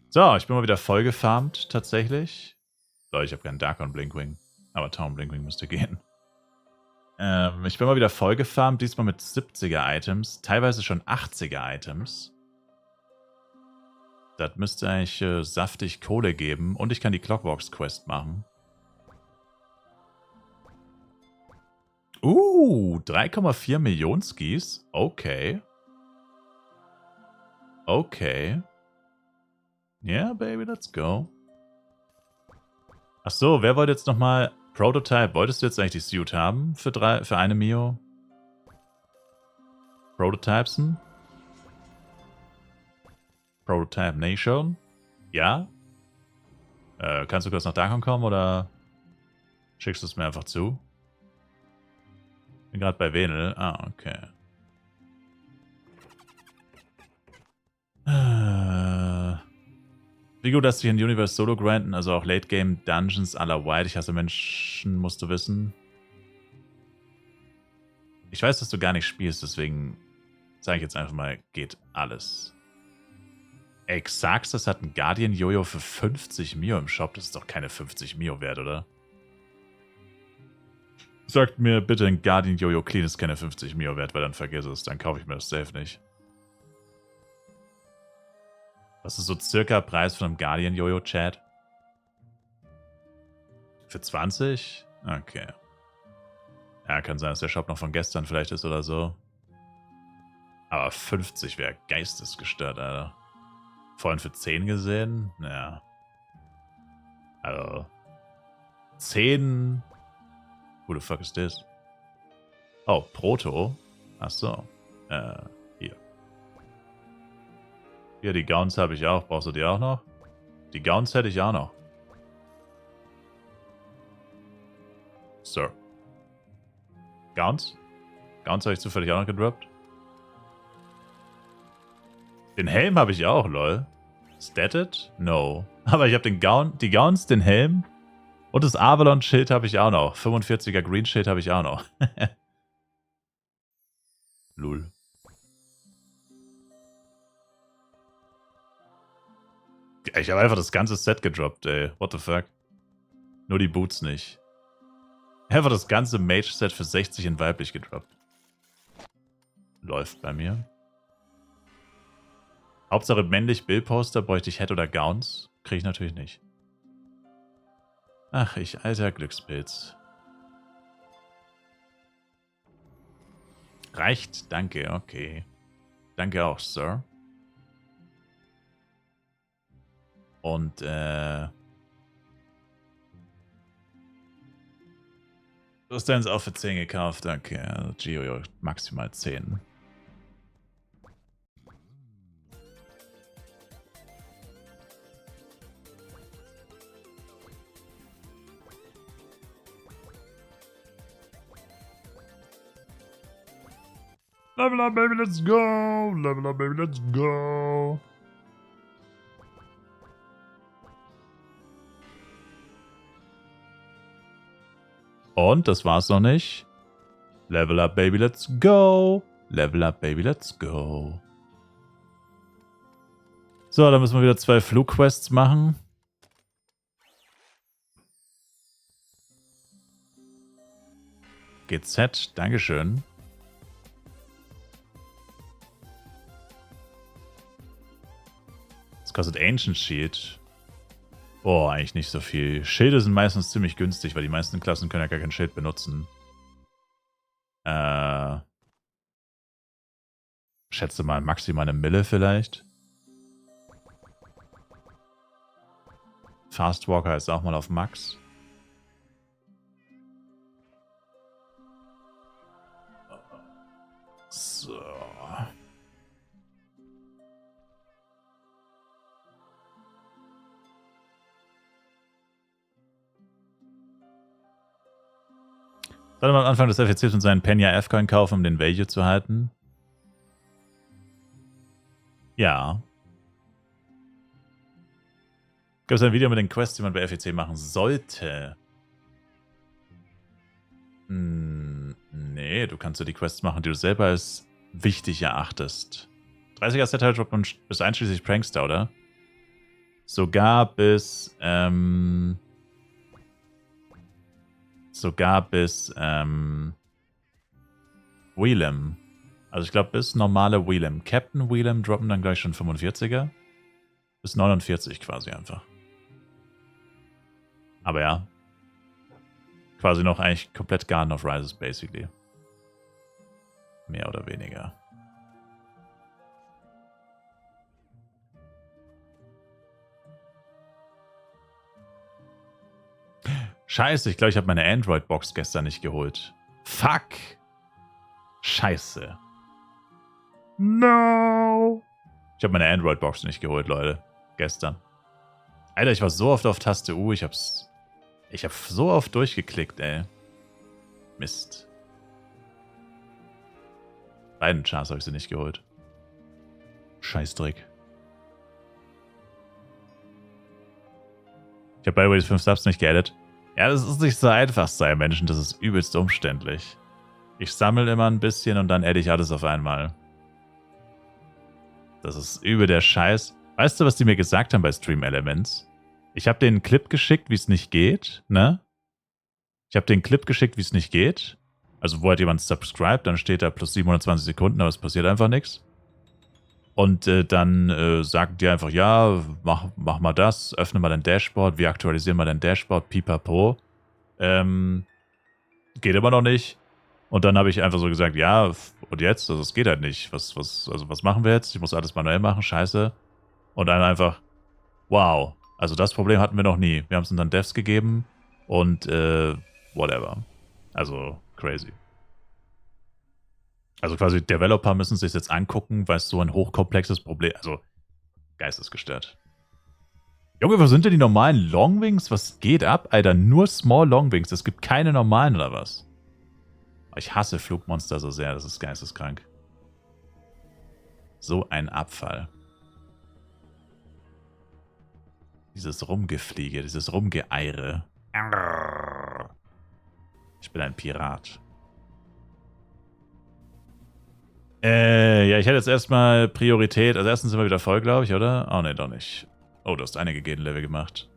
So, ich bin mal wieder voll gefarmt, tatsächlich. Leute, ich habe keinen Dark on Blinkwing. Aber Town Blinkwing müsste gehen. Ich bin mal wieder voll gefarmt, diesmal mit 70er-Items, teilweise schon 80er-Items. Das müsste eigentlich saftig Kohle geben und ich kann die Clockworks-Quest machen. 3,4 Millionen Skis? Okay. Okay. Yeah, baby, let's go. Achso, wer wollte jetzt nochmal... Prototype, wolltest du jetzt eigentlich die Suit haben für 1 Mio? Prototypesen? Prototype Nation? Ja? Kannst du kurz nach Darkon kommen oder schickst du es mir einfach zu? Bin gerade bei Venel. Ah, okay. Wie gut, dass wir in Universe Solo grinden, also auch Late Game Dungeons à la White. Ich hasse Menschen, musst du wissen. Ich weiß, dass du gar nicht spielst, deswegen Sag ich jetzt einfach mal, geht alles. Ey, Xaxis hat einen Guardian-Jojo für 50 Mio im Shop. Das ist doch keine 50 Mio wert, oder? Sagt mir bitte, ein Guardian-Jojo Clean ist keine 50 Mio wert, weil dann vergiss es. Dann kaufe ich mir das safe nicht. Was ist so circa Preis von einem Guardian-Jojo, Chat? Für 20? Okay. Ja, kann sein, dass der Shop noch von gestern vielleicht ist oder so. Aber 50 wäre geistesgestört, Alter. Vorhin für 10 gesehen? Naja. Also. 10. Who the fuck is this? Oh, Proto. Achso. Hier. Hier, die Gowns habe ich auch. Brauchst du die auch noch? Die Gowns hätte ich auch noch. Sir. Gowns? Gowns habe ich zufällig auch noch gedroppt. Den Helm habe ich auch, lol. Statted? No. Aber ich habe den die Gowns, den Helm und das Avalon-Schild habe ich auch noch. 45er Green-Schild habe ich auch noch. Lul. Ich habe einfach das ganze Set gedroppt, ey. What the fuck? Nur die Boots nicht. Einfach das ganze Mage-Set für 60 in weiblich gedroppt. Läuft bei mir. Hauptsache männlich Bildposter, bräuchte ich Head oder Gowns. Kriege ich natürlich nicht. Ach, ich alter Glückspilz. Reicht, danke, okay. Danke auch, Sir. Und, du hast deins auch für 10 gekauft, danke. Also Gio maximal 10. Level up, baby, let's go! Level up, baby, let's go! Und, das war's noch nicht. Level up, baby, let's go! Level up, baby, let's go! So, dann müssen wir wieder 2 Flugquests machen. GZ, Dankeschön. Das kostet Ancient Shield. Oh, eigentlich nicht so viel. Schilde sind meistens ziemlich günstig, weil die meisten Klassen können ja gar kein Schild benutzen. Schätze mal maximal 1 Mille vielleicht. Fastwalker ist auch mal auf Max. So. Sollte man am Anfang des FECs und seinen Penya F-Coin kaufen, um den Value zu halten? Ja. Gibt es ein Video mit den Quests, die man bei FEC machen sollte? Nee, du kannst ja die Quests machen, die du selber als wichtig erachtest. 30er Set halt bis einschließlich Prankster, oder? Sogar bis, Wheelam. Also ich glaube bis normale Wheelam. Captain Wheelam droppen dann gleich schon 45er. Bis 49 quasi einfach. Aber ja. Quasi noch eigentlich komplett Garden of Rises, basically. Mehr oder weniger. Scheiße, ich glaube, ich habe meine Android-Box gestern nicht geholt. Fuck. Scheiße. No. Ich habe meine Android-Box nicht geholt, Leute. Gestern. Alter, ich war so oft auf Taste U, ich hab so oft durchgeklickt, ey. Mist. Beiden Chars habe ich sie nicht geholt. Scheißdreck. Ich habe by the way die 5 Subs nicht geedit. Ja, das ist nicht so einfach, sei Menschen, das ist übelst umständlich. Ich sammle immer ein bisschen und dann edit ich alles auf einmal. Das ist übel der Scheiß. Weißt du, was die mir gesagt haben bei Stream Elements? Ich habe denen einen Clip geschickt, wie es nicht geht, ne? Ich habe den Clip geschickt, wie es nicht geht. Also wo halt jemand subscribt, dann steht da plus 720 Sekunden, aber es passiert einfach nichts. Und dann sagen die einfach, ja, mach mal das, öffne mal dein Dashboard, wir aktualisieren mal dein Dashboard, pipapo. Geht immer noch nicht. Und dann habe ich einfach so gesagt, ja, und jetzt? Also es geht halt nicht. Was machen wir jetzt? Ich muss alles manuell machen, scheiße. Und dann einfach, wow. Also das Problem hatten wir noch nie. Wir haben es unseren Devs gegeben und whatever. Also crazy. Also quasi Developer müssen sich jetzt angucken, weil es so ein hochkomplexes Problem, also geistesgestört. Junge, was sind denn die normalen Longwings? Was geht ab, Alter? Nur Small Longwings. Es gibt keine normalen oder was? Ich hasse Flugmonster so sehr, das ist geisteskrank. So ein Abfall. Dieses Rumgefliege, dieses Rumgeeire. Ich bin ein Pirat. Ja, ich hätte jetzt erstmal Priorität. Also erstens sind wir wieder voll, glaube ich, oder? Oh, ne, doch nicht. Oh, du hast einige Gegenlevel gemacht.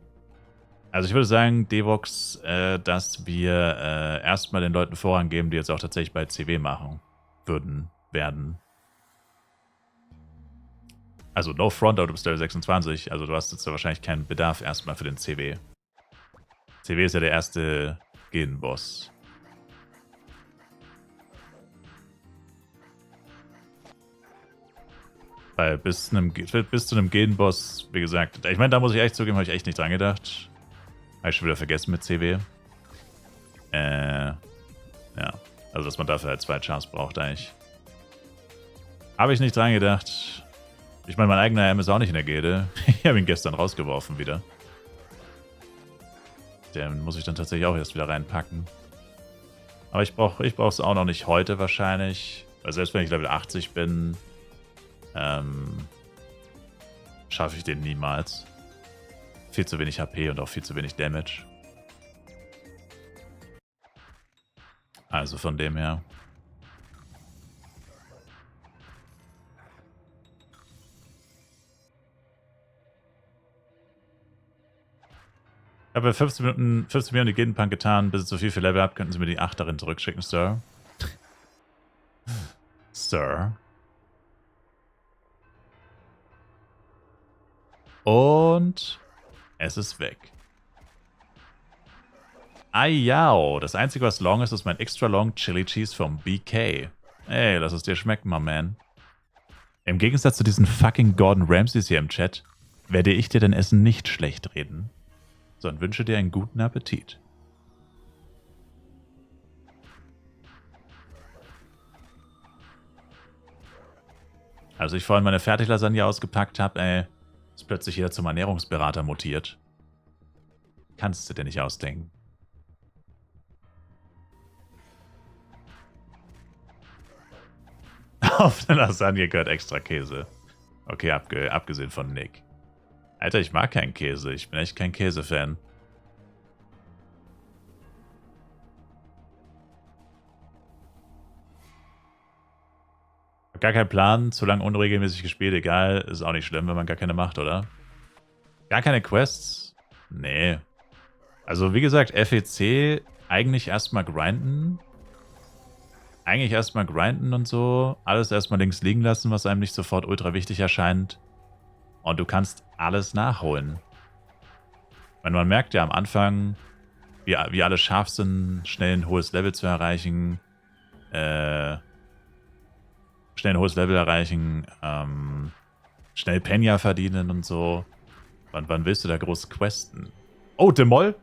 Also ich würde sagen, Devox, dass wir erstmal den Leuten Vorrang geben, die jetzt auch tatsächlich bei CW machen werden. Also no front, aber du bist Level 26, also du hast jetzt wahrscheinlich keinen Bedarf erstmal für den CW. CW ist ja der erste Gildenboss. Weil bis zu einem Gildenboss, wie gesagt, ich meine, da muss ich echt zugeben, habe ich echt nicht dran gedacht. Habe ich schon wieder vergessen mit CW. Ja, also dass man dafür halt 2 Chars braucht eigentlich. Habe ich nicht dran gedacht. Ich meine, mein eigener M ist auch nicht in der Gilde. Ich habe ihn gestern rausgeworfen wieder. Den muss ich dann tatsächlich auch erst wieder reinpacken. Aber ich brauche es auch noch nicht heute wahrscheinlich. Weil selbst wenn ich Level 80 bin, schaffe ich den niemals. Viel zu wenig HP und auch viel zu wenig Damage. Also von dem her. Ich habe 15 Minuten die Gildenpunk getan. Bis ich so viel für Level habe, könnten Sie mir die 8 darin zurückschicken, Sir. Sir. Und es ist weg. Ayao. Das Einzige, was long ist, ist mein Extra Long Chili Cheese vom BK. Ey, lass es dir schmecken, my man. Im Gegensatz zu diesen fucking Gordon Ramsays hier im Chat, werde ich dir dein Essen nicht schlecht reden, sondern wünsche dir einen guten Appetit. Als ich vorhin meine Fertiglasagne ausgepackt habe, ey, ist plötzlich jeder zum Ernährungsberater mutiert. Kannst du dir nicht ausdenken. Auf der Lasagne gehört extra Käse. Okay, abgesehen von Nick. Alter, ich mag keinen Käse. Ich bin echt kein Käse-Fan. Gar keinen Plan, zu lang unregelmäßig gespielt, egal. Ist auch nicht schlimm, wenn man gar keine macht, oder? Gar keine Quests? Nee. Also wie gesagt, FEC eigentlich erstmal grinden. Eigentlich erstmal grinden und so. Alles erstmal links liegen lassen, was einem nicht sofort ultra wichtig erscheint. Und du kannst alles nachholen. Wenn man merkt ja am Anfang, wie alle scharf sind, schnell ein hohes Level zu erreichen. Schnell ein hohes Level erreichen. Schnell Penya verdienen und so. Wann willst du da groß questen? Oh, Demol?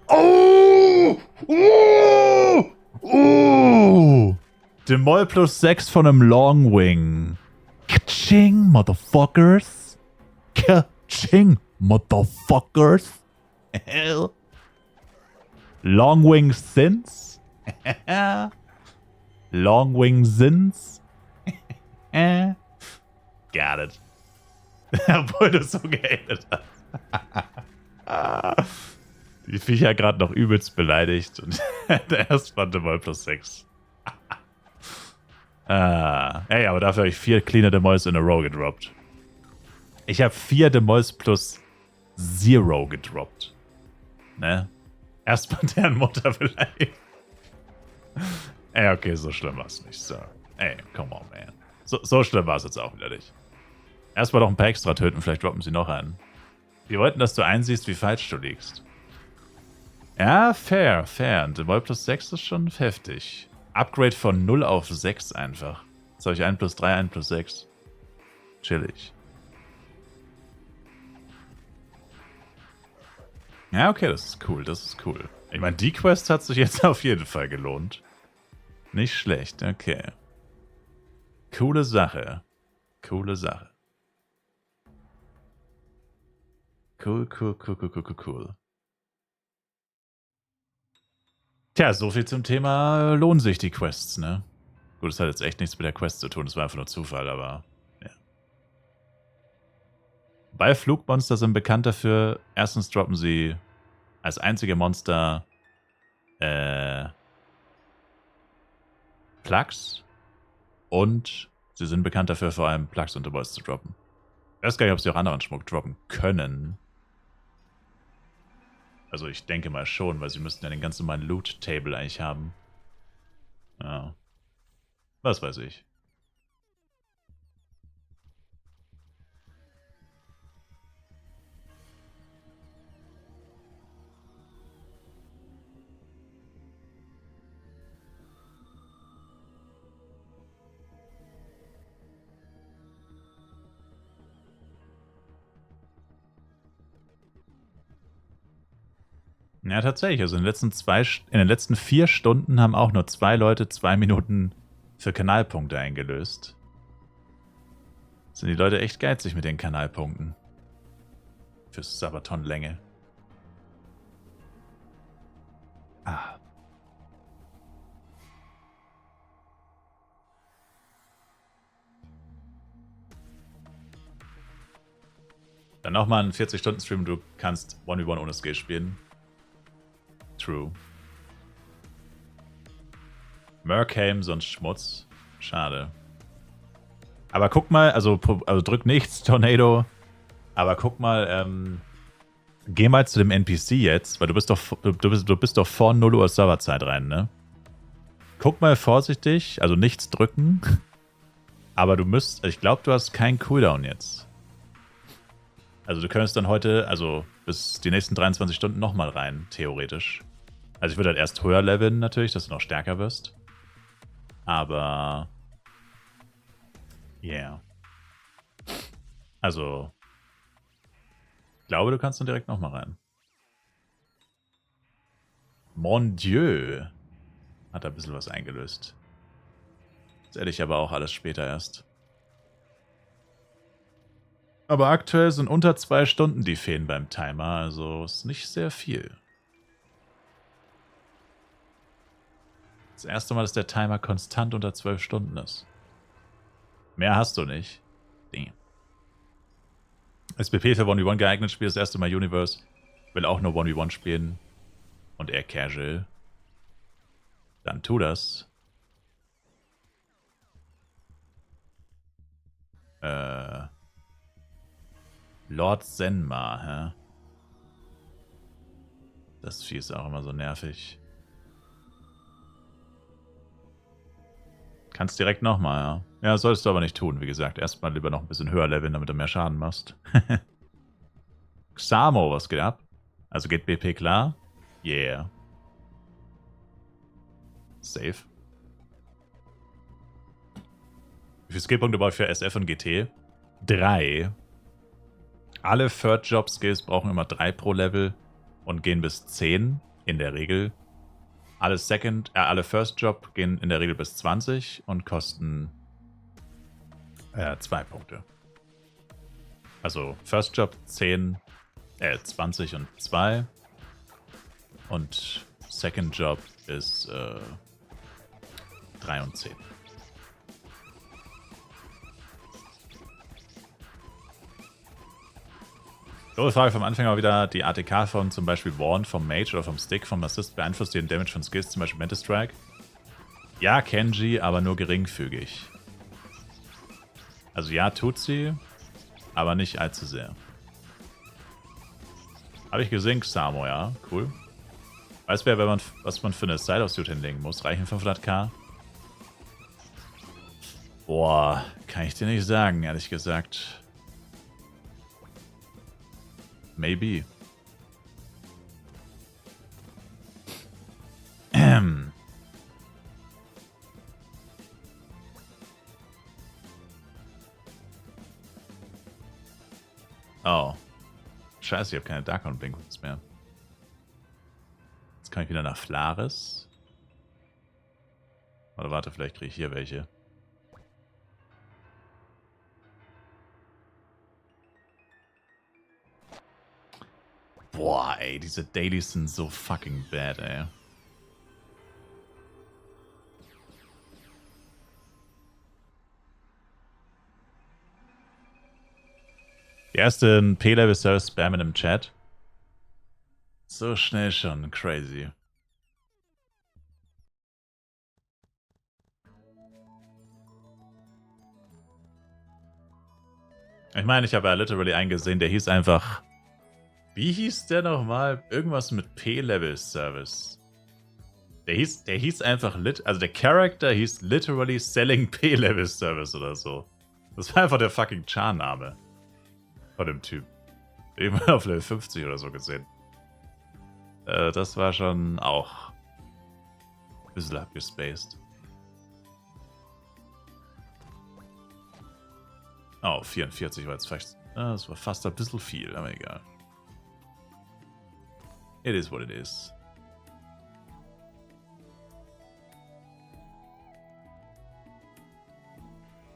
Oh! Oh! Oh! Demol plus 6 von einem Longwing. Ka-ching, motherfuckers. Ka-ching, motherfuckers. Longwing Sins. Longwing Sins. Got it. Obwohl du so gehatet hast. Die Viecher gerade noch übelst beleidigt und der erst fand mal plus 6. Ey, aber dafür habe ich 4 cleaner Demois in a row gedroppt. Ich habe 4 Demois plus 0 gedroppt. Ne? Erstmal deren Mutter beleidigt. Ey, okay, so schlimm war es nicht. So. Ey, come on, man. So schlimm war es jetzt auch wieder nicht. Erstmal noch ein paar extra töten, vielleicht droppen sie noch einen. Wir wollten, dass du einsiehst, wie falsch du liegst. Ja, fair. Und Demois plus 6 ist schon heftig. Upgrade von 0 auf 6 einfach. Jetzt habe ich 1 plus 3, 1 plus 6. Chillig. Ja, okay, das ist cool. Ich meine, die Quest hat sich jetzt auf jeden Fall gelohnt. Nicht schlecht, okay. Coole Sache. Cool. Tja, so viel zum Thema lohnen sich die Quests, ne? Gut, das hat jetzt echt nichts mit der Quest zu tun, das war einfach nur Zufall, aber ja. Weil Flugmonster sind bekannt dafür, erstens droppen sie als einzige Monster Plugs und sie sind bekannt dafür, vor allem Plugs und Demois zu droppen. Ich weiß gar nicht, ob sie auch anderen Schmuck droppen können. Also ich denke mal schon, weil sie müssten ja den ganz normalen Loot-Table eigentlich haben. Ja. Was weiß ich. Ja, tatsächlich. Also in den letzten 4 Stunden haben auch nur 2 Leute 2 Minuten für Kanalpunkte eingelöst. Sind die Leute echt geizig mit den Kanalpunkten. Für Sabaton-Länge. Ah. Dann nochmal einen 40-Stunden-Stream, du kannst 1v1 ohne Skill spielen. True. Murkheim, sonst Schmutz. Schade. Aber guck mal, also drück nichts, Tornado. Aber guck mal, geh mal zu dem NPC jetzt, weil du bist doch vor 0 Uhr Serverzeit rein, ne? Guck mal vorsichtig, also nichts drücken. Aber ich glaube, du hast keinen Cooldown jetzt. Also du könntest dann heute, also bis die nächsten 23 Stunden nochmal rein, theoretisch. Also ich würde halt erst höher leveln natürlich, dass du noch stärker wirst. Aber yeah. Also ich glaube, du kannst dann direkt nochmal rein. Mon Dieu. Hat da ein bisschen was eingelöst. Das hätte ich aber auch alles später erst. Aber aktuell sind unter 2 Stunden die Feen beim Timer, also ist nicht sehr viel. Das erste Mal, dass der Timer konstant unter 12 Stunden ist. Mehr hast du nicht. Damn. SPP für 1v1 geeignet, spielt das erste Mal Universe. Will auch nur 1v1 spielen. Und eher casual. Dann tu das. Lord Zenma, hä? Das Vieh ist auch immer so nervig. Kannst direkt nochmal, ja. Ja, solltest du aber nicht tun, wie gesagt. Erstmal lieber noch ein bisschen höher leveln, damit du mehr Schaden machst. Xamo, was geht ab? Also geht BP klar? Yeah. Safe. Wie viele Skillpunkte brauche ich für SF und GT? 3. Alle Third-Job-Skills brauchen immer 3 pro Level und gehen bis 10 in der Regel. Alle First-Job gehen in der Regel bis 20 und kosten 2 Punkte. Also First-Job 20 und 2 und Second-Job ist 3 und 10. So, Frage vom Anfänger wieder. Die ATK von zum Beispiel Wand, vom Mage oder vom Stick, vom Assist beeinflusst den Damage von Skills, zum Beispiel Mental Strike. Ja, Kenji, aber nur geringfügig. Also ja, tut sie, aber nicht allzu sehr. Habe ich gesehen, Xamo, ja. Cool. Weiß wer, was man für eine Style-Suit hinlegen muss. Reichen 500k? Boah, kann ich dir nicht sagen, ehrlich gesagt. Maybe. Oh. Scheiße, ich habe keine Darkon Blinkings mehr. Jetzt kann ich wieder nach Flaris. Oder warte, vielleicht kriege ich hier welche. Boah, ey, diese Dailies sind so fucking bad, ey. Die ersten P-Level-Service spammen im Chat. So schnell schon, crazy. Ich meine, ich habe ja literally einen gesehen, der hieß einfach... Wie hieß der nochmal? Irgendwas mit P-Level-Service. Der hieß einfach... Also der Charakter hieß literally Selling P-Level-Service oder so. Das war einfach der fucking Char-Name. Von dem Typ. Irgendwann auf Level 50 oder so gesehen. Das war schon auch ein bisschen abgespaced. Oh, 44 war jetzt vielleicht... Das war fast ein bisschen viel, aber egal. It is what it is.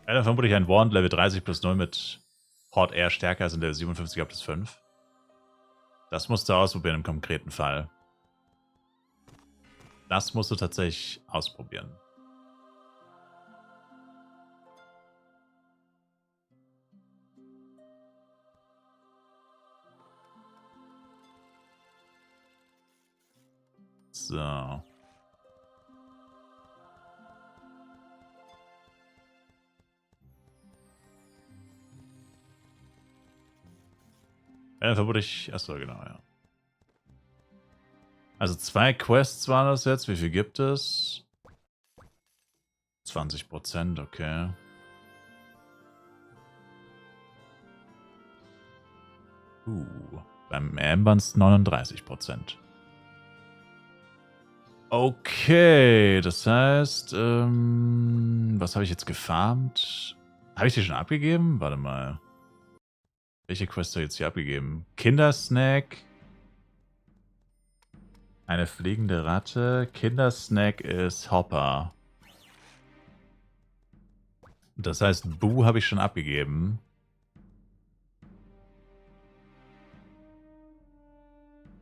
Ja, dann vermute ich ein Wand Level 30 plus 0 mit Hot Air stärker als in Level 57 plus 5. Das musst du ausprobieren im konkreten Fall. Das musst du tatsächlich ausprobieren. So. Ja, dann vermute ich... Achso, genau, ja. Also 2 Quests waren das jetzt. Wie viel gibt es? 20%, okay. Beim Ambans 39%. Okay, das heißt, was habe ich jetzt gefarmt? Habe ich die schon abgegeben? Warte mal. Welche Quest habe ich jetzt hier abgegeben? Kindersnack. Eine fliegende Ratte. Kindersnack ist Hopper. Das heißt, Boo habe ich schon abgegeben.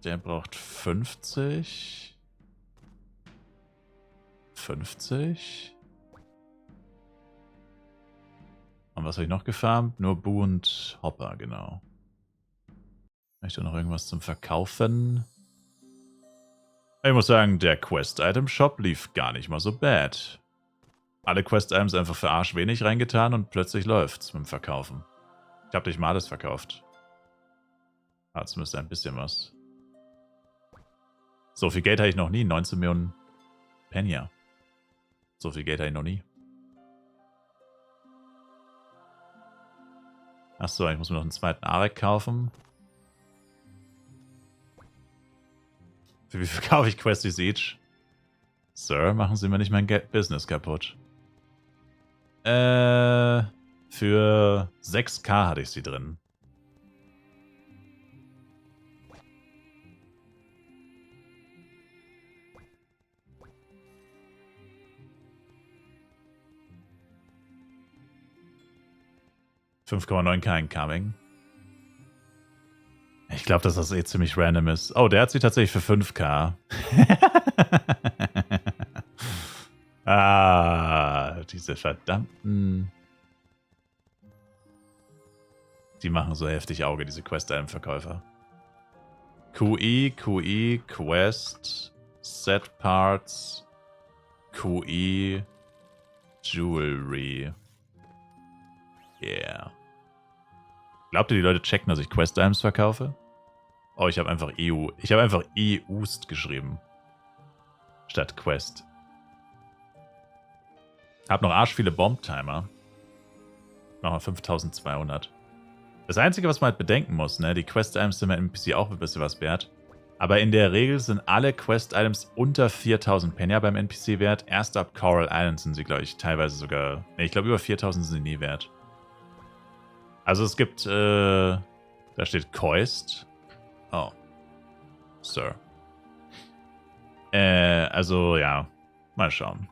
Der braucht 50. 50. Und was habe ich noch gefarmt? Nur Boo und Hopper, genau. Möchte noch irgendwas zum Verkaufen? Ich muss sagen, der Quest-Item-Shop lief gar nicht mal so bad. Alle Quest-Items einfach für Arsch wenig reingetan und plötzlich läuft's mit dem Verkaufen. Ich habe dich mal alles verkauft. Ah, zumindest ein bisschen was. So viel Geld hatte ich noch nie. 19 Millionen Penya. So viel Geld hatte ich noch nie. Achso, ich muss mir noch einen zweiten Arek kaufen. Für wie viel kaufe ich Questy Siege? Sir, machen Sie mir nicht mein Business kaputt. Für 6k hatte ich sie drin. $5,9k incoming. Ich glaube, dass das eh ziemlich random ist. Oh, der hat sie tatsächlich für 5k. Diese verdammten... Die machen so heftig Auge, diese Quest-Item-Verkäufer. QI, Quest, Set Parts, QE Jewelry. Yeah. Glaubt ihr, die Leute checken, dass ich Quest-Items verkaufe? Oh, ich habe einfach EU. Ich habe einfach EUst geschrieben. Statt Quest. Hab noch arsch viele Bomb-Timer. Machen wir 5200. Das Einzige, was man halt bedenken muss, ne, die Quest-Items sind im NPC auch ein bisschen was wert. Aber in der Regel sind alle Quest-Items unter 4000 Penya beim NPC wert. Erst ab Coral Island sind sie, glaube ich, teilweise sogar... Ne, ich glaube, über 4000 sind sie nie wert. Also es gibt, da steht Koist. Oh. Sir. Also, ja. Mal schauen.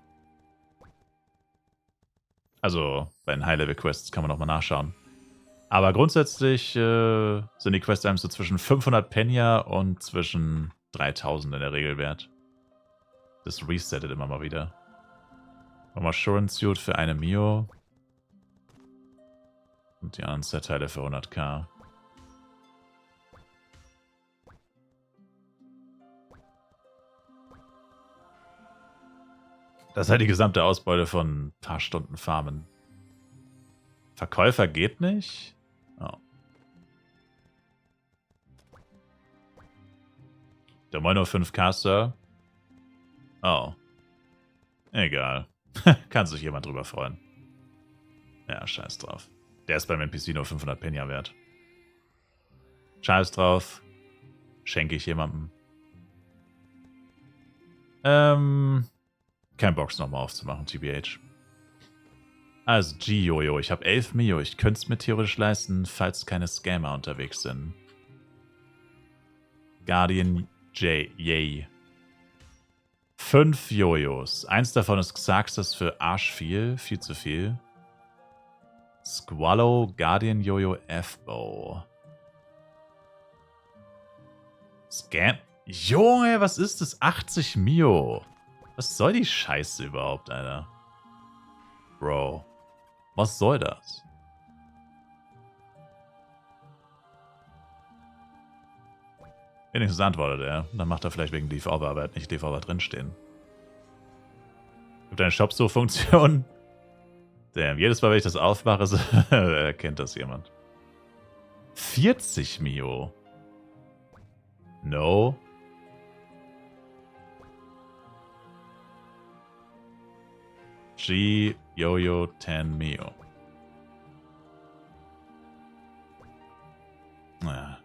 Also, bei den High-Level-Quests kann man nochmal nachschauen. Aber grundsätzlich sind die Quest-Items so zwischen 500 Penya und zwischen 3000 in der Regel wert. Das resettet immer mal wieder. Nochmal Assurance Suit für eine Mio. Und die anderen Set-Teile für 100k. Das ist halt die gesamte Ausbeute von ein paar Stunden Farmen. Verkäufer geht nicht? Oh. Der Moino 5k, Sir? Oh. Egal. Kann sich jemand drüber freuen. Ja, scheiß drauf. Der ist beim NPC nur 500 Penya wert. Scheiß drauf. Schenke ich jemandem. Kein Box nochmal aufzumachen, TBH. Also, G-Jojo. Ich habe 11 Mio. Ich könnte es mir theoretisch leisten, falls keine Scammer unterwegs sind. Guardian J. Yay. 5 Jojos. Eins davon ist Xaxis für arsch viel. Viel zu viel. Squallow, Guardian Jojo, F-Bow. Scam. Junge, was ist das? 80 Mio. Was soll die Scheiße überhaupt, Alter? Bro. Was soll das? Wenigstens antwortet er. Dann macht er vielleicht wegen Leaf Over, aber er hat nicht Leaf Over drinstehen. Gibt eine Shop-Such-Funktion? Damn, jedes Mal, wenn ich das aufmache, erkennt das jemand. 40 Mio. No. G, Jojo, 10 Mio. Naja.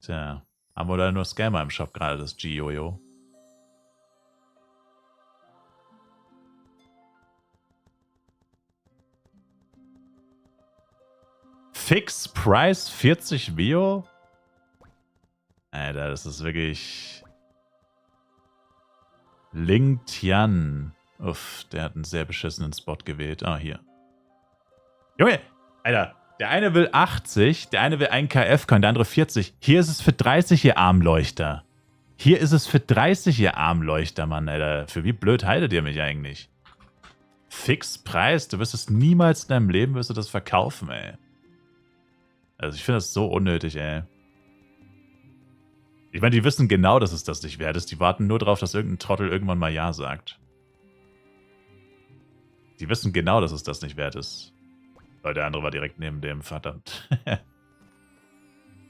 Tja. Haben wir da nur Scammer im Shop gerade, das G-Jojo? Fix Price 40 Mio? Alter, das ist wirklich... Ling Tian. Uff, der hat einen sehr beschissenen Spot gewählt. Ah, hier. Junge, Alter, der eine will 80, der eine will 1 KF-Coin, der andere 40. Hier ist es für 30, ihr Armleuchter. Hier ist es für 30, ihr Armleuchter, Mann, Alter. Für wie blöd haltet ihr mich eigentlich? Fixpreis? Du wirst es niemals in deinem Leben wirst du das verkaufen, ey. Also ich finde das so unnötig, ey. Ich meine, die wissen genau, dass es das nicht wert ist. Die warten nur darauf, dass irgendein Trottel irgendwann mal Ja sagt. Die wissen genau, dass es das nicht wert ist. Weil der andere war direkt neben dem, verdammt.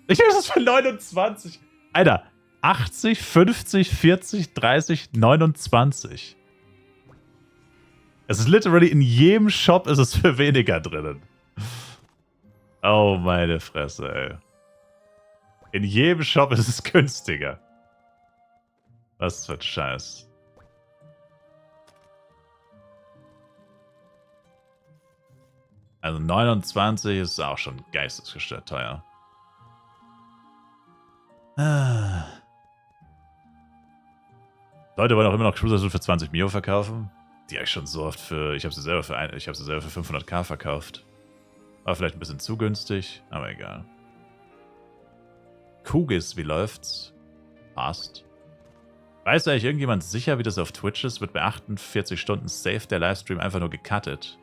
Ich nehme das für 29. Alter, 80, 50, 40, 30, 29. Es ist literally in jedem Shop ist es für weniger drinnen. Oh, meine Fresse, ey. In jedem Shop ist es günstiger. Was für ein Scheiß. Also 29 ist auch schon geistesgestört teuer. Leute wollen auch immer noch Cruiser für 20 Mio verkaufen. Die habe ich schon so oft für... Ich habe sie selber für 500k verkauft. War vielleicht ein bisschen zu günstig, aber egal. Kugis, wie läuft's? Passt. Weiß eigentlich irgendjemand sicher, wie das auf Twitch ist? Wird bei 48 Stunden safe der Livestream einfach nur gecuttet.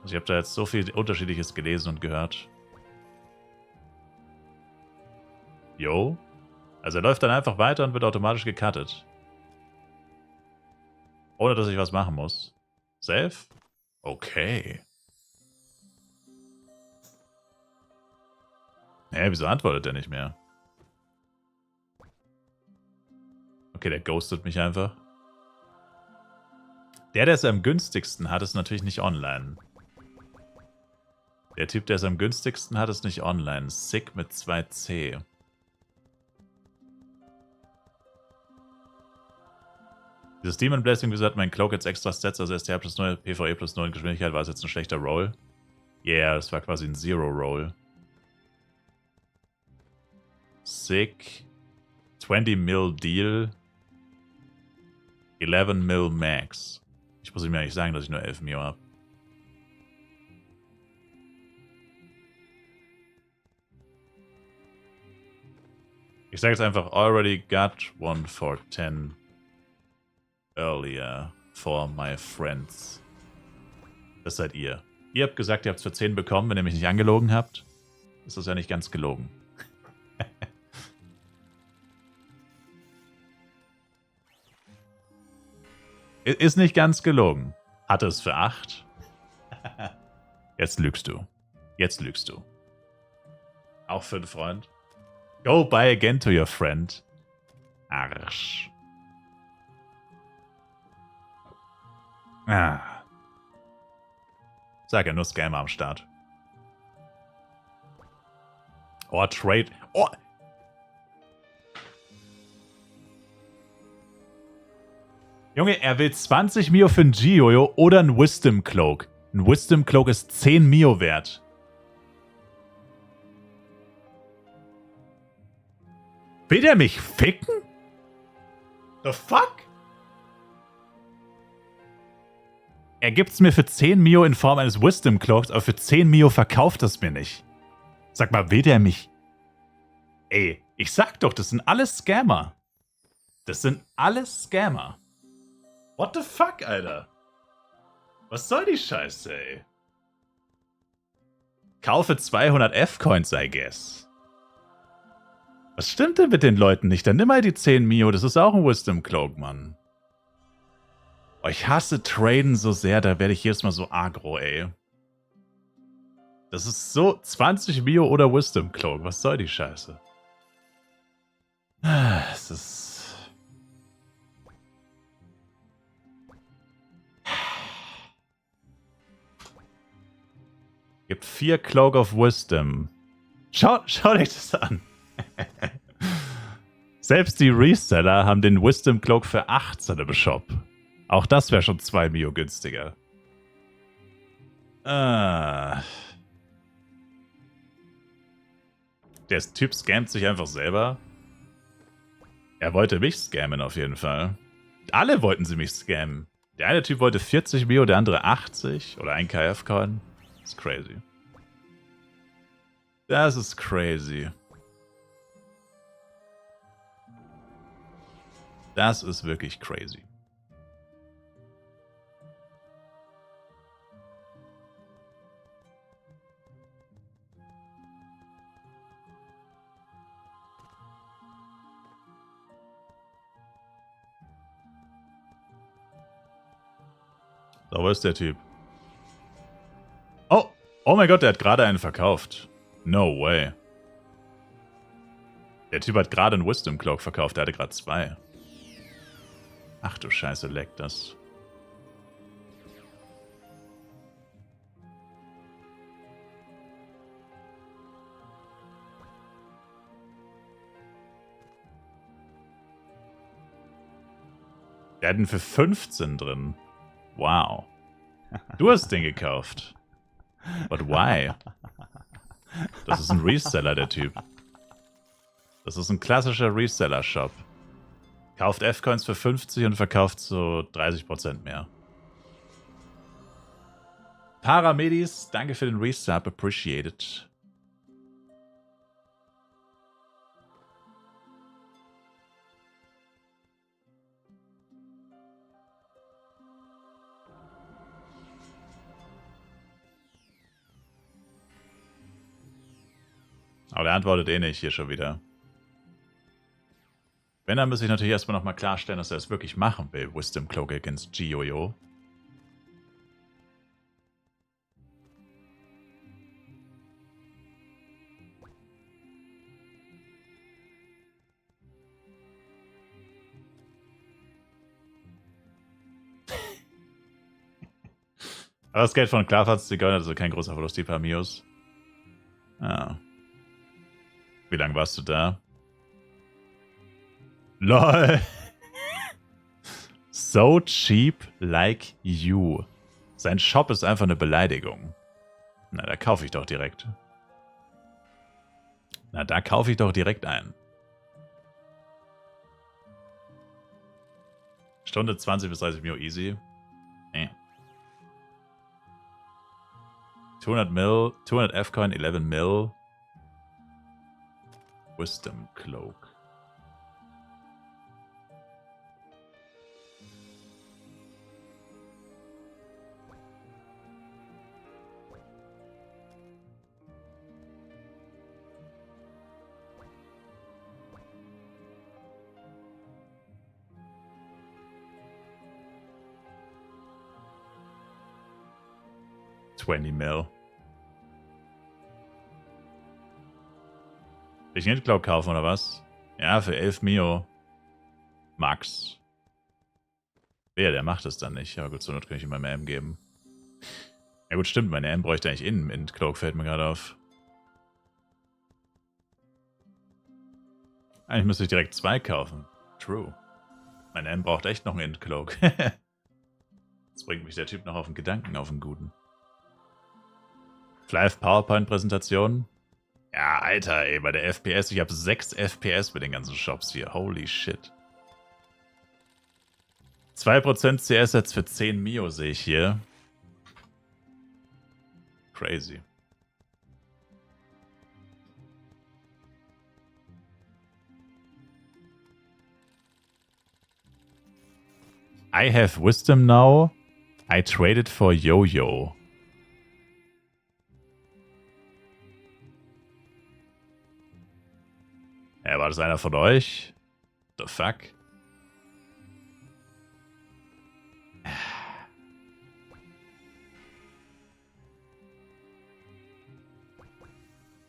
Also ich habe da jetzt so viel Unterschiedliches gelesen und gehört. Jo? Also er läuft dann einfach weiter und wird automatisch gecuttet. Ohne dass ich was machen muss. Save? Okay. Hä, wieso antwortet der nicht mehr? Okay, der ghostet mich einfach. Der es am günstigsten hat, ist natürlich nicht online. Der Typ, der es am günstigsten hat, ist nicht online. Sick mit 2C. Dieses Demon Blessing, wie gesagt, mein Cloak jetzt extra Stats, also STR plus 0, PvE plus 0 Geschwindigkeit, war es jetzt ein schlechter Roll? Yeah, das war quasi ein Zero-Roll. Sick. 20 Mil Deal. 11 Mil Max. Ich muss ihm ja nicht sagen, dass ich nur 11 Mio habe. Ich sage jetzt einfach, already got one for 10 earlier for my friends. Das seid ihr. Ihr habt gesagt, ihr habt es für 10 bekommen, wenn ihr mich nicht angelogen habt. Ist das ja nicht ganz gelogen. Ist nicht ganz gelogen. Hatte es für 8. Jetzt lügst du. Jetzt lügst du. Auch für einen Freund. Go buy again to your friend. Arsch. Ah. Sag ja, nur Scammer am Start. Oh, Trade. Oh. Junge, er will 20 Mio für ein Giojo oder ein Wisdom Cloak. Ein Wisdom Cloak ist 10 Mio wert. Will der mich ficken? The fuck? Er gibt's mir für 10 Mio in Form eines Wisdom Cloaks, aber für 10 Mio verkauft es mir nicht. Sag mal, will der mich... Ey, ich sag doch, das sind alles Scammer. Das sind alles Scammer. What the fuck, Alter? Was soll die Scheiße, ey? Kaufe 200 F-Coins, I guess. Was stimmt denn mit den Leuten nicht? Dann nimm mal die 10 Mio, das ist auch ein Wisdom Cloak, Mann. Oh, ich hasse Traden so sehr, da werde ich jedes Mal so aggro, ey. Das ist so 20 Mio oder Wisdom Cloak, was soll die Scheiße? Es ist... Gibt 4 Cloak of Wisdom. Schau euch das an. Selbst die Reseller haben den Wisdom Cloak für 18 im Shop. Auch das wäre schon 2 Mio günstiger. Der Typ scammt sich einfach selber. Er wollte mich scammen auf jeden Fall. Alle wollten sie mich scammen. Der eine Typ wollte 40 Mio, der andere 80 oder ein KF-Coin. Das ist crazy. Das ist crazy. Das ist wirklich crazy. So, wo ist der Typ? Oh! Oh mein Gott, der hat gerade einen verkauft. No way. Der Typ hat gerade einen Wisdom Cloak verkauft, der hatte gerade 2. Ach du Scheiße, leckt das. Der hat ihn für 15 drin. Wow. Du hast den gekauft. But why? Das ist ein Reseller, der Typ. Das ist ein klassischer Reseller-Shop. Kauft F-Coins für 50 und verkauft so 30% mehr. Paramedis, danke für den Resub, appreciated. Aber der antwortet eh nicht hier schon wieder. Wenn, dann muss ich natürlich erstmal nochmal klarstellen, dass er es wirklich machen will. Wisdom Cloak against Gioyo. Aber das Geld von Klarfatz Zigeuner, also kein großer Verlust, die paar Mios. Ah. Wie lange warst du da? LOL. So cheap like you. Sein Shop ist einfach eine Beleidigung. Na, da kaufe ich doch direkt. Na, da kaufe ich doch direkt ein. Stunde 20 bis 30 Mio easy. 200 Mil, 200 F-Coin, 11 Mil. Wisdom Cloak. $20 Mil. Will ich einen Cloak kaufen oder was? Ja, für 11 Mio. Max. Wer, der macht es dann nicht. Aber gut, zur Not kann ich ihm mal mehr M geben. Ja gut, stimmt, meine M bräuchte eigentlich innen in Cloak, fällt mir gerade auf. Eigentlich müsste ich direkt 2 kaufen. True. Meine M braucht echt noch einen Int-Cloak. Jetzt bringt mich der Typ noch auf den Gedanken, auf den guten. Live PowerPoint-Präsentation. Ja, Alter, ey, bei der FPS, ich habe 6 FPS mit den ganzen Shops hier. Holy shit. 2% CS jetzt für 10 Mio sehe ich hier. Crazy. I have wisdom now. I traded for Yo-Yo. Ja, war das einer von euch? The fuck?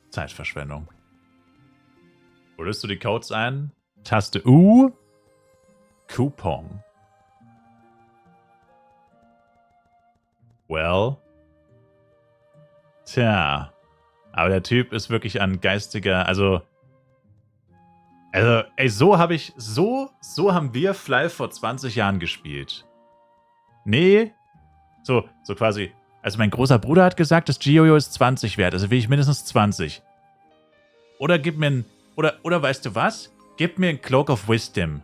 Zeitverschwendung. Wo löst du die Codes ein? Taste U. Coupon. Well. Tja. Aber der Typ ist wirklich ein geistiger, also, ey, so haben wir Fly vor 20 Jahren gespielt. Nee. So quasi, also mein großer Bruder hat gesagt, das Gioyo ist 20 wert, also will ich mindestens 20. Oder gib mir ein, oder weißt du was? Gib mir einen Cloak of Wisdom.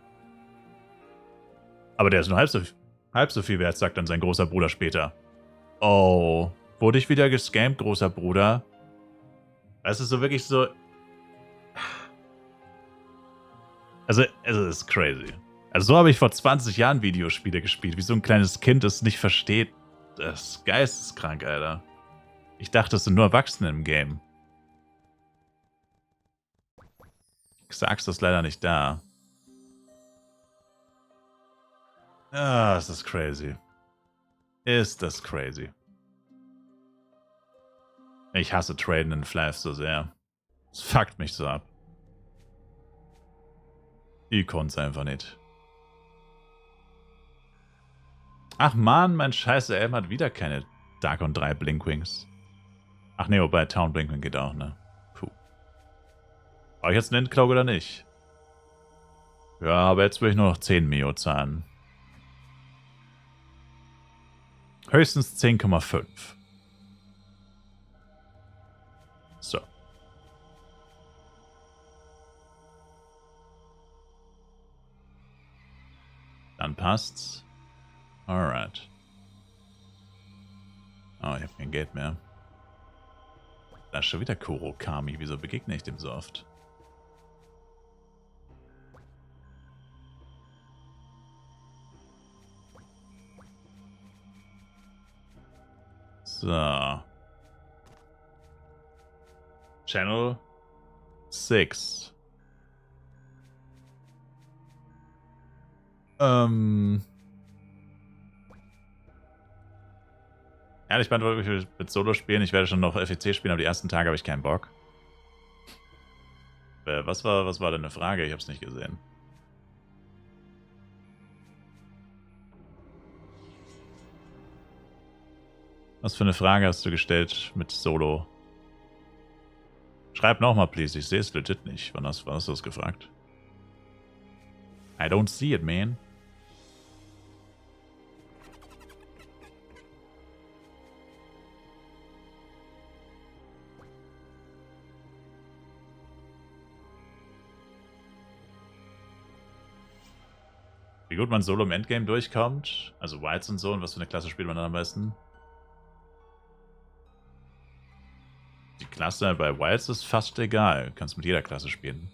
Aber der ist nur halb so viel wert, sagt dann sein großer Bruder später. Oh, wurde ich wieder gescammt, großer Bruder? Das ist so wirklich so... Also es ist crazy. Also so habe ich vor 20 Jahren Videospiele gespielt, wie so ein kleines Kind es nicht versteht. Das ist geisteskrank, Alter. Ich dachte, es sind nur Erwachsene im Game. Xax ist leider nicht da. Ah, ist das crazy. Ist das crazy. Ich hasse Traden in Flav so sehr. Es fuckt mich so ab. Ich konnte es einfach nicht. Ach man, mein scheiße Elm hat wieder keine Darkon 3 Blinkwings. Ach ne, wobei Town Blinkwing geht auch, ne? Puh. Brauche ich jetzt einen Endcloak oder nicht? Ja, aber jetzt will ich nur noch 10 Mio zahlen. Höchstens 10,5. So. Dann passt's. Alright. Oh, ich habe kein Geld mehr. Da ist schon wieder Kurokami. Wieso begegne ich dem so oft? So. Channel 6. Ehrlich, ich will mit Solo spielen. Ich werde schon noch FEC spielen, aber die ersten Tage habe ich keinen Bock. Was war denn eine Frage? Ich habe es nicht gesehen. Was für eine Frage hast du gestellt mit Solo? Schreib nochmal, please. Ich sehe es legit nicht. Wann hast du das gefragt? I don't see it, man. Wie gut man Solo im Endgame durchkommt. Also Wilds und so. Und was für eine Klasse spielt man dann am besten? Die Klasse bei Wilds ist fast egal. Du kannst mit jeder Klasse spielen.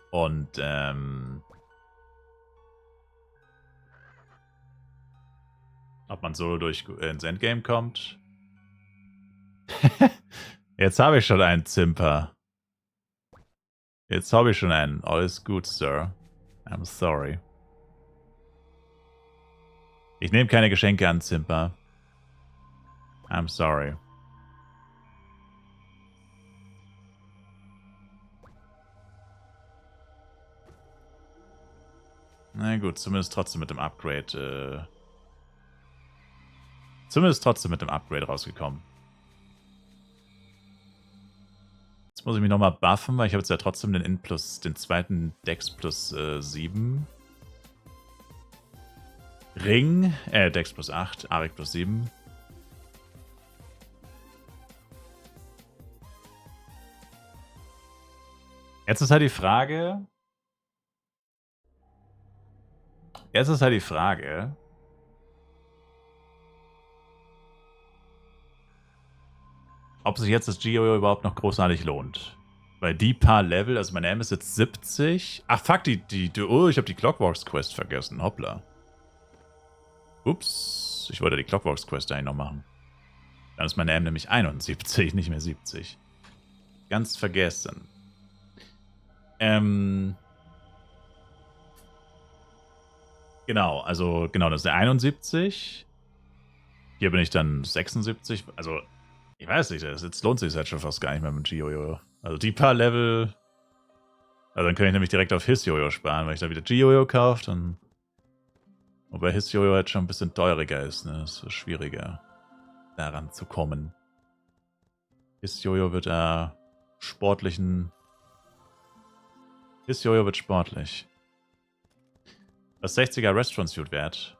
Und, ob man Solo ins Endgame kommt? Jetzt habe ich schon einen Zimper. Jetzt habe ich schon einen. Alles gut, Sir. I'm sorry. Ich nehme keine Geschenke an, Zimper. I'm sorry. Na gut, zumindest trotzdem mit dem Upgrade. Zumindest trotzdem mit dem Upgrade rausgekommen. Jetzt muss ich mich nochmal buffen, weil ich habe jetzt ja trotzdem den zweiten Dex plus 7. Ring, Dex plus 8, Arik plus 7. Jetzt ist halt die Frage. Ob sich jetzt das Geo überhaupt noch großartig lohnt. Weil die paar Level, also mein M ist jetzt 70. Ach fuck, oh, ich habe die Clockworks Quest vergessen. Hoppla. Ups, ich wollte die Clockworks Quest eigentlich noch machen. Dann ist meine M nämlich 71, nicht mehr 70. Ganz vergessen. Genau, das ist der 71. Hier bin ich dann 76. Also, ich weiß nicht, jetzt lohnt sich halt schon fast gar nicht mehr mit Geo-Jojo. Also die paar Level. Also dann kann ich nämlich direkt auf His-Jojo sparen, weil ich da wieder Geo-Jojo kaufe. Dann. Wobei His-Jojo halt schon ein bisschen teurer ist, ne? Es ist schwieriger, daran zu kommen. His-Jojo wird sportlichen. His-Jojo wird sportlich. Was 60er Restaurant Suit wert?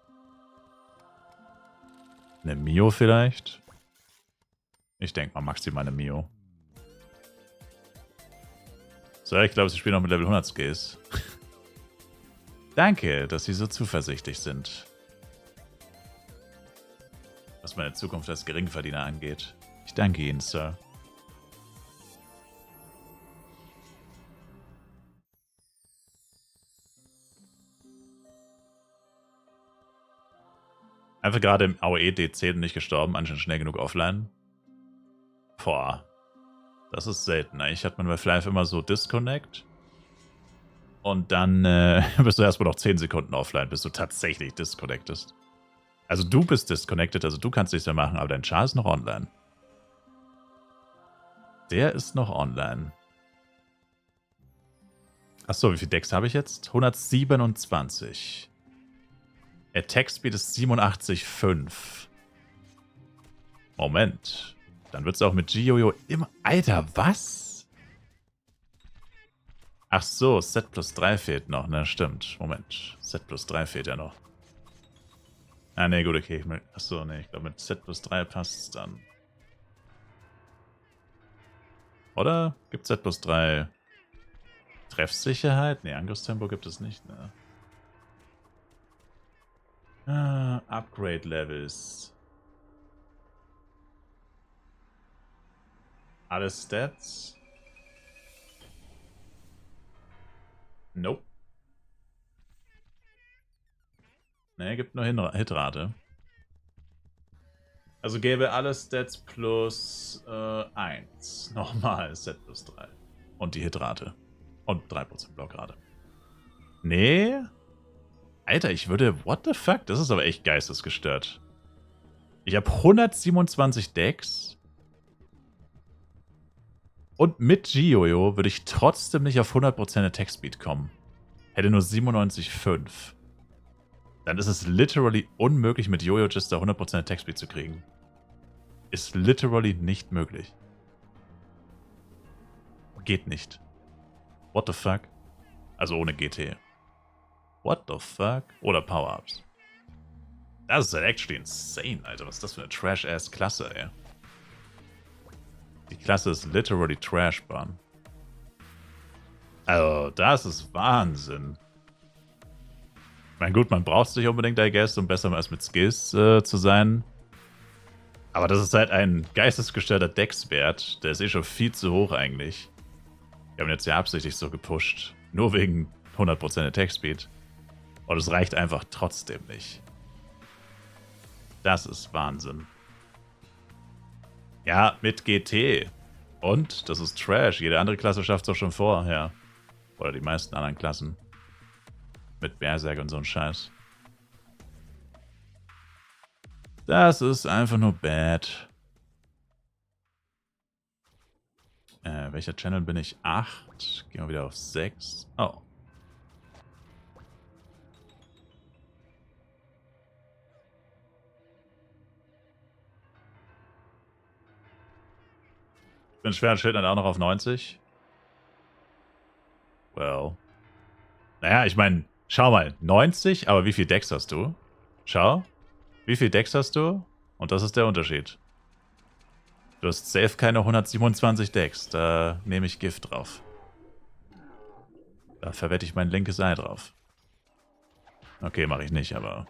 Eine Mio vielleicht? Ich denke mal maximal eine Mio. So, ich glaube, sie spielen noch mit Level 100 Skills. Danke, dass Sie so zuversichtlich sind. Was meine Zukunft als Geringverdiener angeht. Ich danke Ihnen, Sir. Einfach gerade im AOE D10 nicht gestorben, anscheinend schnell genug offline. Boah. Das ist selten. Eigentlich hat man bei Flyf immer so Disconnect. Und dann bist du erstmal noch 10 Sekunden offline, bis du tatsächlich disconnectest. Also du bist disconnected, also du kannst nichts mehr machen, aber dein Char ist noch online. Der ist noch online. Achso, wie viel Dex habe ich jetzt? 127. Attack Speed ist 87,5. Moment. Dann wird es auch mit Geo-Yo immer... Alter, was? Ach so, Set plus 3 fehlt noch, ne? Stimmt. Moment. Set plus 3 fehlt ja noch. Ah, ne, gut, okay. Achso, ne, ich glaube, mit Set plus 3 passt es dann. Oder? Gibt Set plus 3 Treffsicherheit? Ne, Angriffstempo gibt es nicht, ne? Upgrade Levels. Alle Stats? Nope. Ne, gibt nur Hitrate. Also gäbe alle Stats plus 1. Nochmal Set plus 3. Und die Hitrate. Und 3% Blockade. Nee. Alter, ich würde... What the fuck? Das ist aber echt geistesgestört. Ich habe 127 Decks. Und mit Giojo würde ich trotzdem nicht auf 100% Attack Speed kommen. Hätte nur 97,5. Dann ist es literally unmöglich, mit Jojo Jister 100% Attack Speed zu kriegen. Ist literally nicht möglich. Geht nicht. What the fuck? Also ohne GT. What the fuck? Oder Power-Ups. Das ist halt actually insane, Alter. Was ist das für eine Trash-Ass-Klasse, ey? Die Klasse ist literally Trash-Bahn. Also, das ist Wahnsinn. Ich meine, gut, man braucht es nicht unbedingt, I guess, um besser als mit Skills zu sein. Aber das ist halt ein geistesgestörter Deckswert. Der ist eh schon viel zu hoch eigentlich. Wir haben jetzt ja absichtlich so gepusht. Nur wegen 100% Attack Speed. Und es reicht einfach trotzdem nicht. Das ist Wahnsinn. Ja, mit GT. Und das ist Trash. Jede andere Klasse schafft es doch schon vorher. Oder die meisten anderen Klassen. Mit Berserk und so ein Scheiß. Das ist einfach nur bad. Welcher Channel bin ich? 8. Gehen wir wieder auf 6. Oh. Ich bin schwer Schild dann auch noch auf 90. Well. Naja, ich meine, schau mal. 90, aber wie viel Decks hast du? Schau. Wie viel Decks hast du? Und das ist der Unterschied. Du hast safe keine 127 Decks. Da nehme ich Gift drauf. Da verwette ich mein linkes Ei drauf. Okay, mache ich nicht, aber...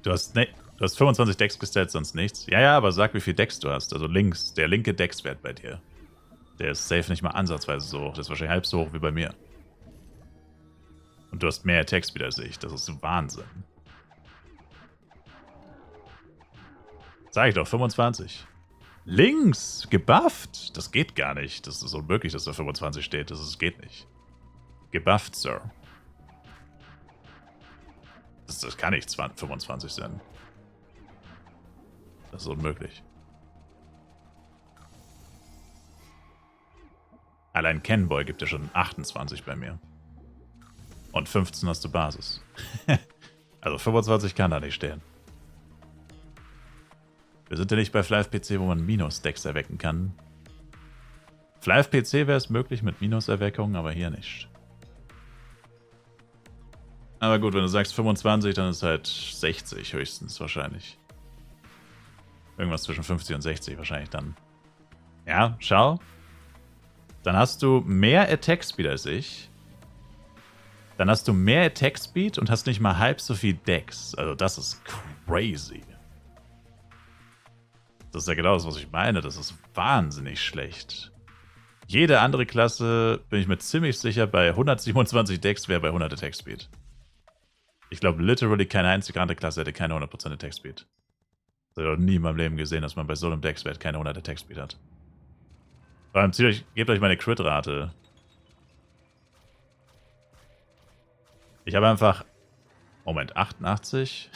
Du hast 25 Decks gestellt, sonst nichts. Ja, aber sag, wie viel Decks du hast. Also links, der linke Deckswert bei dir. Der ist safe nicht mal ansatzweise so hoch. Der ist wahrscheinlich halb so hoch wie bei mir. Und du hast mehr Attack Speed als ich. Das ist Wahnsinn. Sag ich doch, 25. Links, gebufft. Das geht gar nicht. Das ist unmöglich, dass da 25 steht. Das geht nicht. Gebufft, Sir. Das kann nicht 25 sein. Das ist unmöglich. Allein Kenboy gibt ja schon 28 bei mir. Und 15 hast du Basis. Also 25 kann da nicht stehen. Wir sind ja nicht bei Flive-PC, wo man Minus-Decks erwecken kann. Flive-PC wäre es möglich mit Minus-Erweckung, aber hier nicht. Aber gut, wenn du sagst 25, dann ist halt 60 höchstens wahrscheinlich. Irgendwas zwischen 50 und 60 wahrscheinlich dann. Ja, schau. Dann hast du mehr Attack Speed als ich. Dann hast du mehr Attack Speed und hast nicht mal halb so viel Decks. Also das ist crazy. Das ist ja genau das, was ich meine. Das ist wahnsinnig schlecht. Jede andere Klasse, bin ich mir ziemlich sicher, bei 127 Decks wäre bei 100 Attack Speed. Ich glaube, literally keine einzige andere Klasse hätte keine 100% Attack Speed. Ich habe noch nie in meinem Leben gesehen, dass man bei so einem Deckswert keine 100 Attack Speed hat. Vor allem, gebt euch meine Crit-Rate. Ich habe einfach... Moment, 88?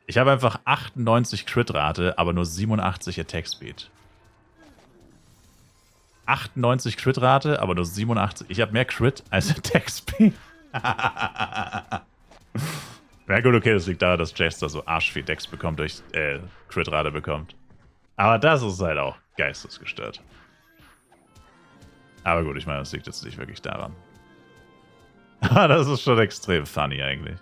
Ich habe einfach 98 Crit-Rate, aber nur 87 Attack Speed. 98 Crit-Rate, aber nur 87. Ich habe mehr Crit als Attack Speed. Ja gut, okay, das liegt daran, dass Jester so arschviel Decks bekommt, durch Crit-Rate bekommt. Aber das ist halt auch geistesgestört. Aber gut, ich meine, das liegt jetzt nicht wirklich daran. Das ist schon extrem funny eigentlich.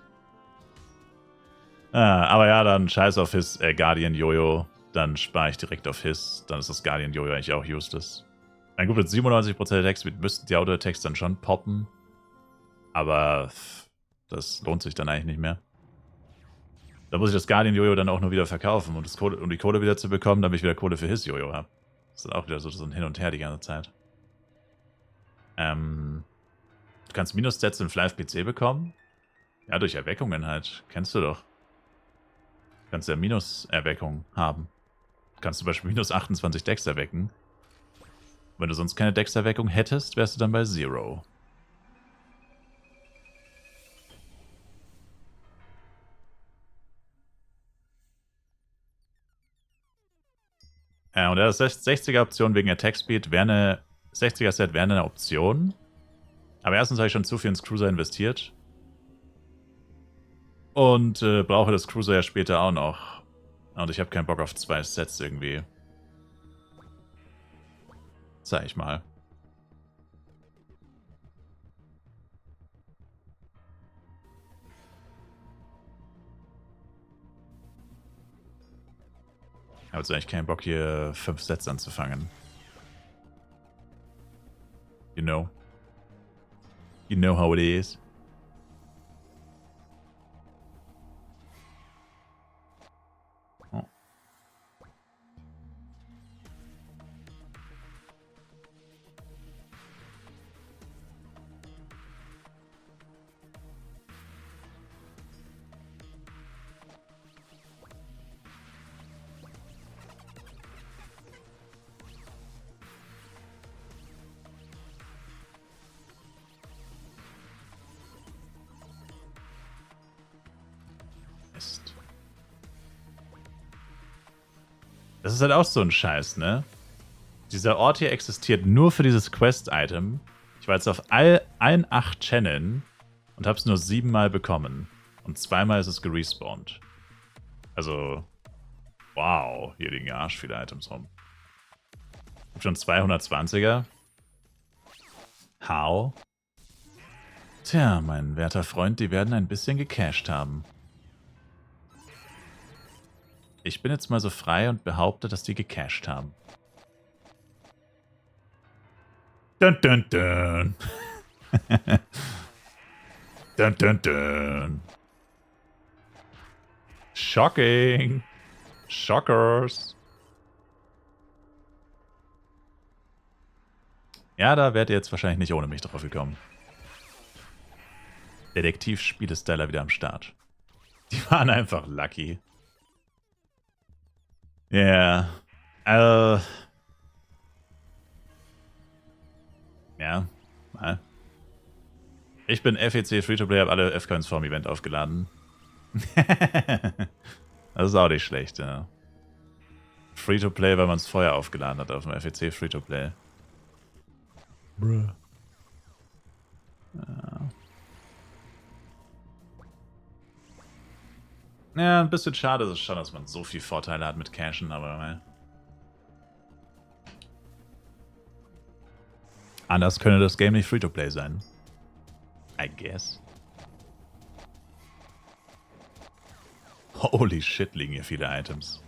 Aber ja, dann scheiß auf his Guardian Jojo. Dann spare ich direkt auf his. Dann ist das Guardian Jojo eigentlich auch useless. Na gut, mit 97% Attack Speed müssten die Auto-Attacks dann schon poppen. Aber das lohnt sich dann eigentlich nicht mehr. Da muss ich das Guardian Jojo dann auch nur wieder verkaufen, um die Kohle wieder zu bekommen, damit ich wieder Kohle für his Jojo habe. Das ist dann auch wieder so ein Hin und Her die ganze Zeit. Du kannst Minus-Stats in Flive-PC bekommen? Ja, durch Erweckungen halt. Kennst du doch. Du kannst ja Minus-Erweckung haben. kannst zum Beispiel minus 28 Dex erwecken. Wenn du sonst keine Dex-Erweckung hättest, wärst du dann bei 0. Und das 60er-Option wegen Attack Speed wäre eine 60er-Set wäre eine Option. Aber erstens habe ich schon zu viel ins Cruiser investiert. Und brauche das Cruiser ja später auch noch. Und ich habe keinen Bock auf 2 Sets irgendwie. Sag ich mal. Ich habe jetzt eigentlich keinen Bock, hier 5 Sets anzufangen. You know. You know how it is. Oh. Das ist halt auch so ein Scheiß, ne? Dieser Ort hier existiert nur für dieses Quest-Item. Ich war jetzt auf allen 8 Channeln und hab's nur 7 Mal bekommen. Und 2-mal ist es gerespawnt. Also, wow, hier liegen ja arsch viele Items rum. Ich hab schon 220er. How? Tja, mein werter Freund, die werden ein bisschen gecached haben. Ich bin jetzt mal so frei und behaupte, dass die gecached haben. Dun dun dun. Dun dun dun. Shocking. Shockers. Ja, da wärt ihr jetzt wahrscheinlich nicht ohne mich drauf gekommen. Detektiv-Spielestyler wieder am Start. Die waren einfach lucky. Ja. Yeah. Ja. Ich bin FEC Free-to-Play, habe alle F-Coins vorm Event aufgeladen. Das ist auch nicht schlecht, ja. Free-to-Play, weil man es vorher aufgeladen hat auf dem FEC Free-to-Play. Bruh. Ja. Ja, ein bisschen schade ist es schon, dass man so viele Vorteile hat mit Cashen, aber anders könnte das Game nicht Free-to-Play sein. I guess. Holy shit, liegen hier viele Items.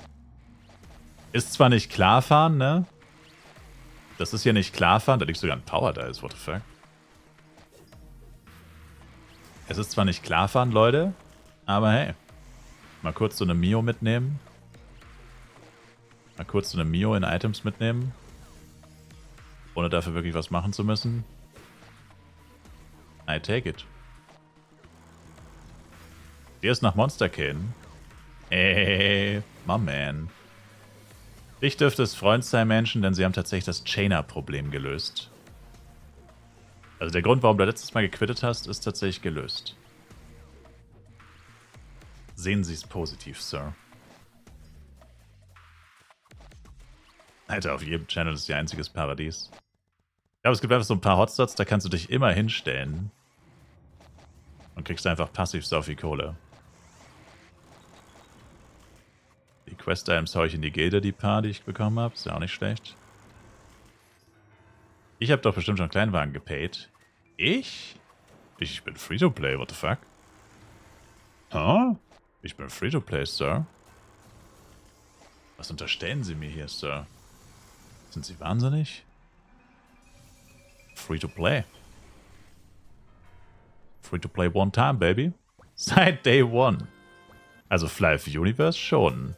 Ist zwar nicht Klarfahren, ne? Das ist hier nicht Klarfahren, da liegt sogar ein Power Dice, what the fuck. Es ist zwar nicht Klarfahren, Leute, aber hey. Mal kurz so eine Mio mitnehmen. Mal kurz so eine Mio in Items mitnehmen. Ohne dafür wirklich was machen zu müssen. I take it. Hier ist nach Monster Kin. Ey, my man. Ich dürfte es Freund sein, Menschen, denn sie haben tatsächlich das Chainer-Problem gelöst. Also der Grund, warum du letztes Mal gequittet hast, ist tatsächlich gelöst. Sehen Sie es positiv, Sir. Alter, auf jedem Channel ist ihr einziges Paradies. Ja, aber es gibt einfach so ein paar Hotspots, da kannst du dich immer hinstellen. Und kriegst einfach passiv so viel Kohle. Die Quest-Items hau ich in die Gilde, die paar, die ich bekommen habe. Ist ja auch nicht schlecht. Ich habe doch bestimmt schon Kleinwagen gepaid. Ich? Ich bin Free-to-Play, what the fuck? Huh? Ich bin Free-to-Play, Sir. Was unterstellen Sie mir hier, Sir? Sind Sie wahnsinnig? Free-to-Play. Free-to-Play one time, baby. Seit Day One. Also Flive Universe schon.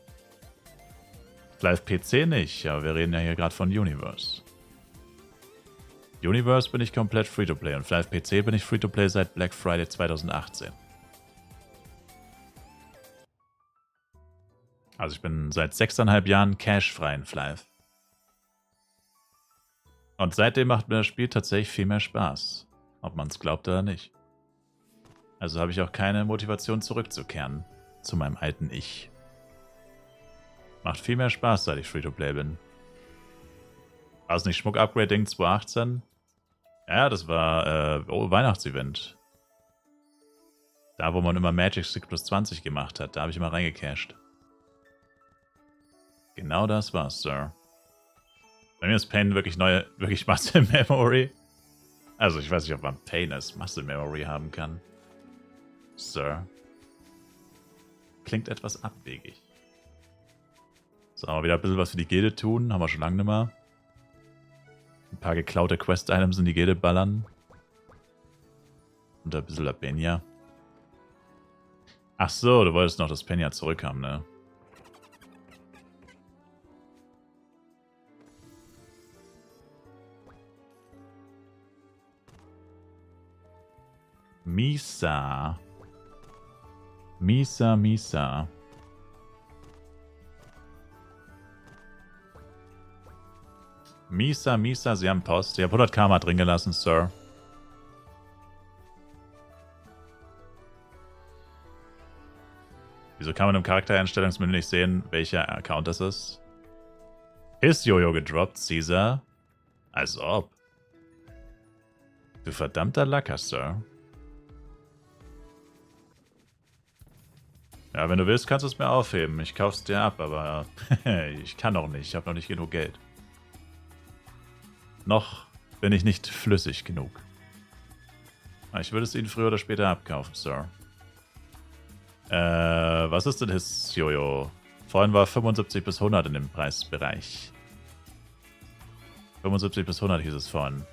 Flive PC nicht, aber wir reden ja hier gerade von Universe. Universe bin ich komplett Free-to-Play und Flive PC bin ich Free-to-Play seit Black Friday 2018. Also ich bin seit 6,5 Jahren cashfrei in Flive. Und seitdem macht mir das Spiel tatsächlich viel mehr Spaß. Ob man es glaubt oder nicht. Also habe ich auch keine Motivation zurückzukehren zu meinem alten Ich. Macht viel mehr Spaß, seit ich Free-to-Play bin. War es nicht Schmuck-Upgrade-Ding 2018? Ja, das war Weihnachtsevent. Da, wo man immer Magic Stick plus 20 gemacht hat, da habe ich immer reingecasht. Genau das war's, Sir. Bei mir ist Pain wirklich Muscle Memory. Also ich weiß nicht, ob man Pain als Muscle Memory haben kann. Sir. Klingt etwas abwegig. So, aber wieder ein bisschen was für die Gilde tun. Haben wir schon lange nicht mehr. Ein paar geklaute Quest-Items in die Gilde ballern. Und ein bisschen der Penya. Ach so, du wolltest noch das Penya zurückhaben, ne? Misa. Misa, Misa. Misa, Misa, Sie haben Post. Ich habe 100 Karma drin gelassen, Sir. Wieso kann man im Charaktereinstellungsmenü nicht sehen, welcher Account das ist? Ist Jojo gedroppt, Caesar? Als ob. Du verdammter Lacker, Sir. Ja, wenn du willst, kannst du es mir aufheben. Ich kauf's dir ab, aber ich kann noch nicht. Ich habe noch nicht genug Geld. Noch bin ich nicht flüssig genug. Aber ich würde es Ihnen früher oder später abkaufen, Sir. Was ist denn His Jojo? Vorhin war 75 bis 100 in dem Preisbereich. 75 bis 100 hieß es vorhin.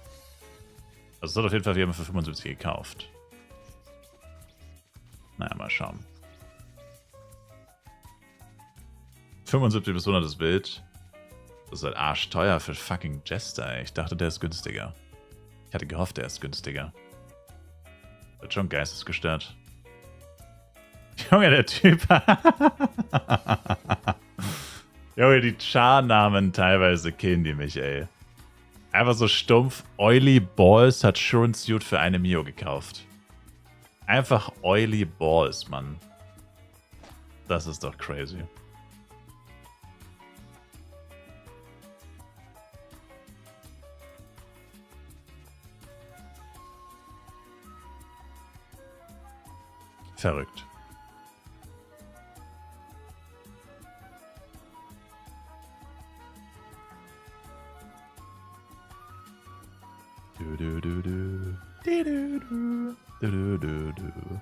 Also es hat auf jeden Fall jemand für 75 gekauft. Naja, mal schauen. 75 bis 100 ist wild. Das ist halt arschteuer für fucking Jester, ey. Ich dachte, der ist günstiger. Ich hatte gehofft, der ist günstiger. Wird schon geistesgestört. Junge, der Typ. Junge, die Char-Namen teilweise killen die mich, ey. Einfach so stumpf. Oily Balls hat Shuren Suit für 1 Mio gekauft. Einfach Oily Balls, Mann. Das ist doch crazy. Verrückt. Du, du, du, du. Du, du, du. Du, du, du, du.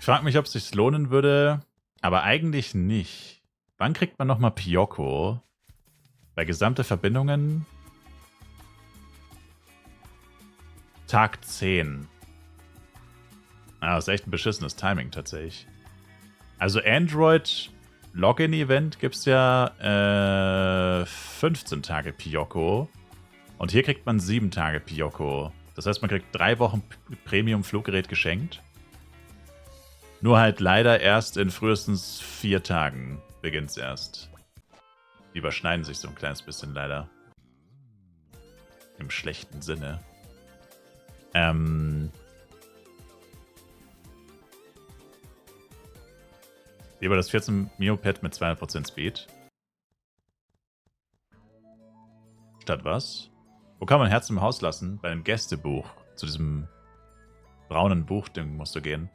Ich frage mich, ob es sich lohnen würde, aber eigentlich nicht. Wann kriegt man nochmal Pyoko? Bei gesamte Verbindungen? Tag 10. Ah, das ist echt ein beschissenes Timing tatsächlich. Also Android Login-Event gibt es ja 15 Tage Pyoko. Und hier kriegt man 7 Tage Pyoko. Das heißt, man kriegt 3 Wochen Premium-Fluggerät geschenkt. Nur halt leider erst in frühestens 4 Tagen beginnt es erst. Die überschneiden sich so ein kleines bisschen leider. Im schlechten Sinne. Lieber das 14 Mio-Pad mit 200% Speed. Statt was? Wo kann man Herz im Haus lassen? Bei einem Gästebuch. Zu diesem braunen Buchding musst du gehen.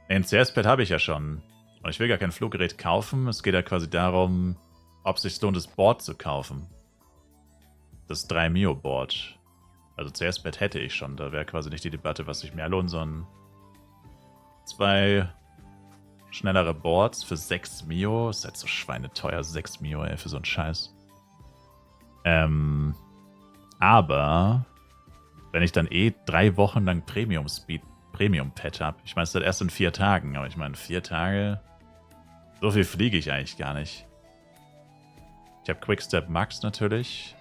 Ein CS-Pad habe ich ja schon. Und ich will gar kein Fluggerät kaufen. Es geht ja quasi darum, ob es sich lohnt, das Board zu kaufen. Das 3 Mio Board. Also CS-Bett hätte ich schon. Da wäre quasi nicht die Debatte, was sich mehr lohnt, sondern 2 schnellere Boards für 6 Mio. Ist halt so schweineteuer, 6 Mio, ey, für so einen Scheiß. Aber wenn ich dann 3 Wochen lang Premium-Pet habe. Ich meine, es ist halt erst in 4 Tagen, aber ich meine, 4 Tage. So viel fliege ich eigentlich gar nicht. Ich habe Quickstep Max natürlich.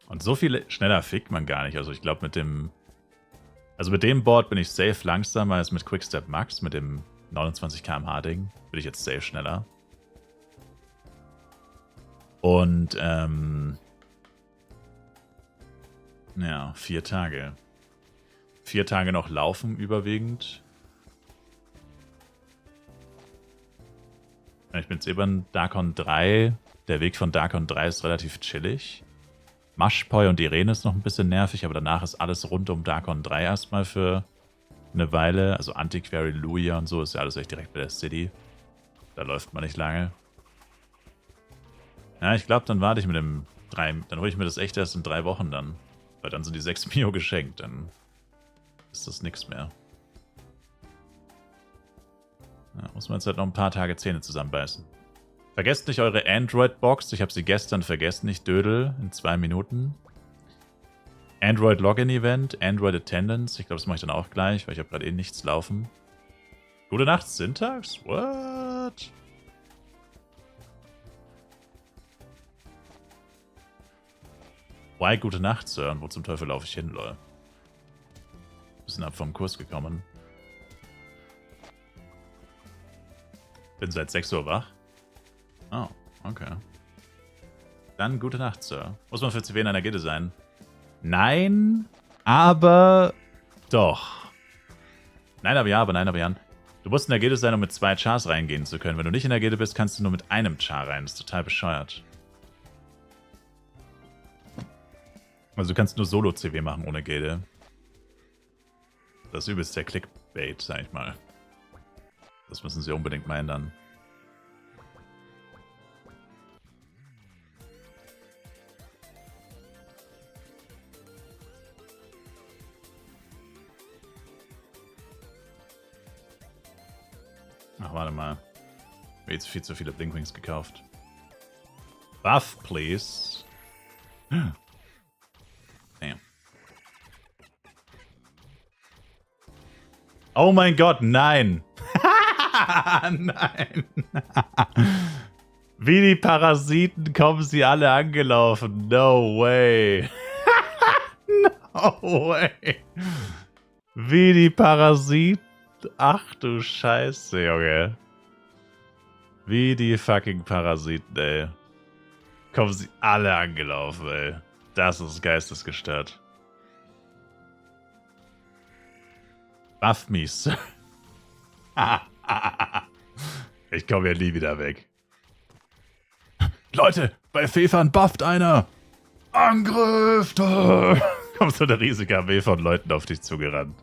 Und so viel schneller fickt man gar nicht. Also ich glaube mit dem... Also mit dem Board bin ich safe langsamer als mit Quickstep Max. Mit dem 29 km/h Ding bin ich jetzt safe schneller. Und ja, 4 Tage. 4 Tage noch laufen überwiegend. Ich bin jetzt eben Darkon 3. Der Weg von Darkon 3 ist relativ chillig. Mashpoi und Irene ist noch ein bisschen nervig, aber danach ist alles rund um Darkon 3 erstmal für eine Weile. Also Antiquary, Luia und so ist ja alles echt direkt bei der City. Da läuft man nicht lange. Ja, ich glaube, dann warte ich mit dem 3. Dann hole ich mir das echt erst in 3 Wochen dann. Weil dann sind die 6 Mio geschenkt. Dann ist das nichts mehr. Ja, muss man jetzt halt noch ein paar Tage Zähne zusammenbeißen. Vergesst nicht eure Android-Box. Ich habe sie gestern vergessen. Ich dödel in 2 Minuten. Android Login Event, Android Attendance. Ich glaube, das mache ich dann auch gleich, weil ich habe gerade eh nichts laufen. Gute Nacht, Syntax? What? Why gute Nacht, Sir? Und wo zum Teufel laufe ich hin, lol? Bisschen ab vom Kurs gekommen. Bin seit 6 Uhr wach. Oh, okay. Dann gute Nacht, Sir. Muss man für CW in einer Gilde sein? Nein, aber doch. Nein, aber ja, aber nein, aber ja. Du musst in der Gilde sein, um mit 2 Chars reingehen zu können. Wenn du nicht in der Gilde bist, kannst du nur mit einem Char rein. Das ist total bescheuert. Also du kannst nur Solo-CW machen ohne Gilde. Das ist übelst der Clickbait, sag ich mal. Das müssen sie unbedingt mal ändern. Ach, warte mal. Ich habe jetzt viel zu viele Blinkwings gekauft. Buff, please. Damn. Oh mein Gott, nein. Nein. Wie die Parasiten kommen sie alle angelaufen. No way. No way. Wie die Parasiten. Ach du Scheiße, Junge. Wie die fucking Parasiten, ey. Kommen sie alle angelaufen, ey. Das ist geistesgestört. Buff me, Sir. Ich komme ja nie wieder weg. Leute, bei Pfeffern bufft einer. Angriff! Kommt so eine riesige Armee von Leuten auf dich zugerannt.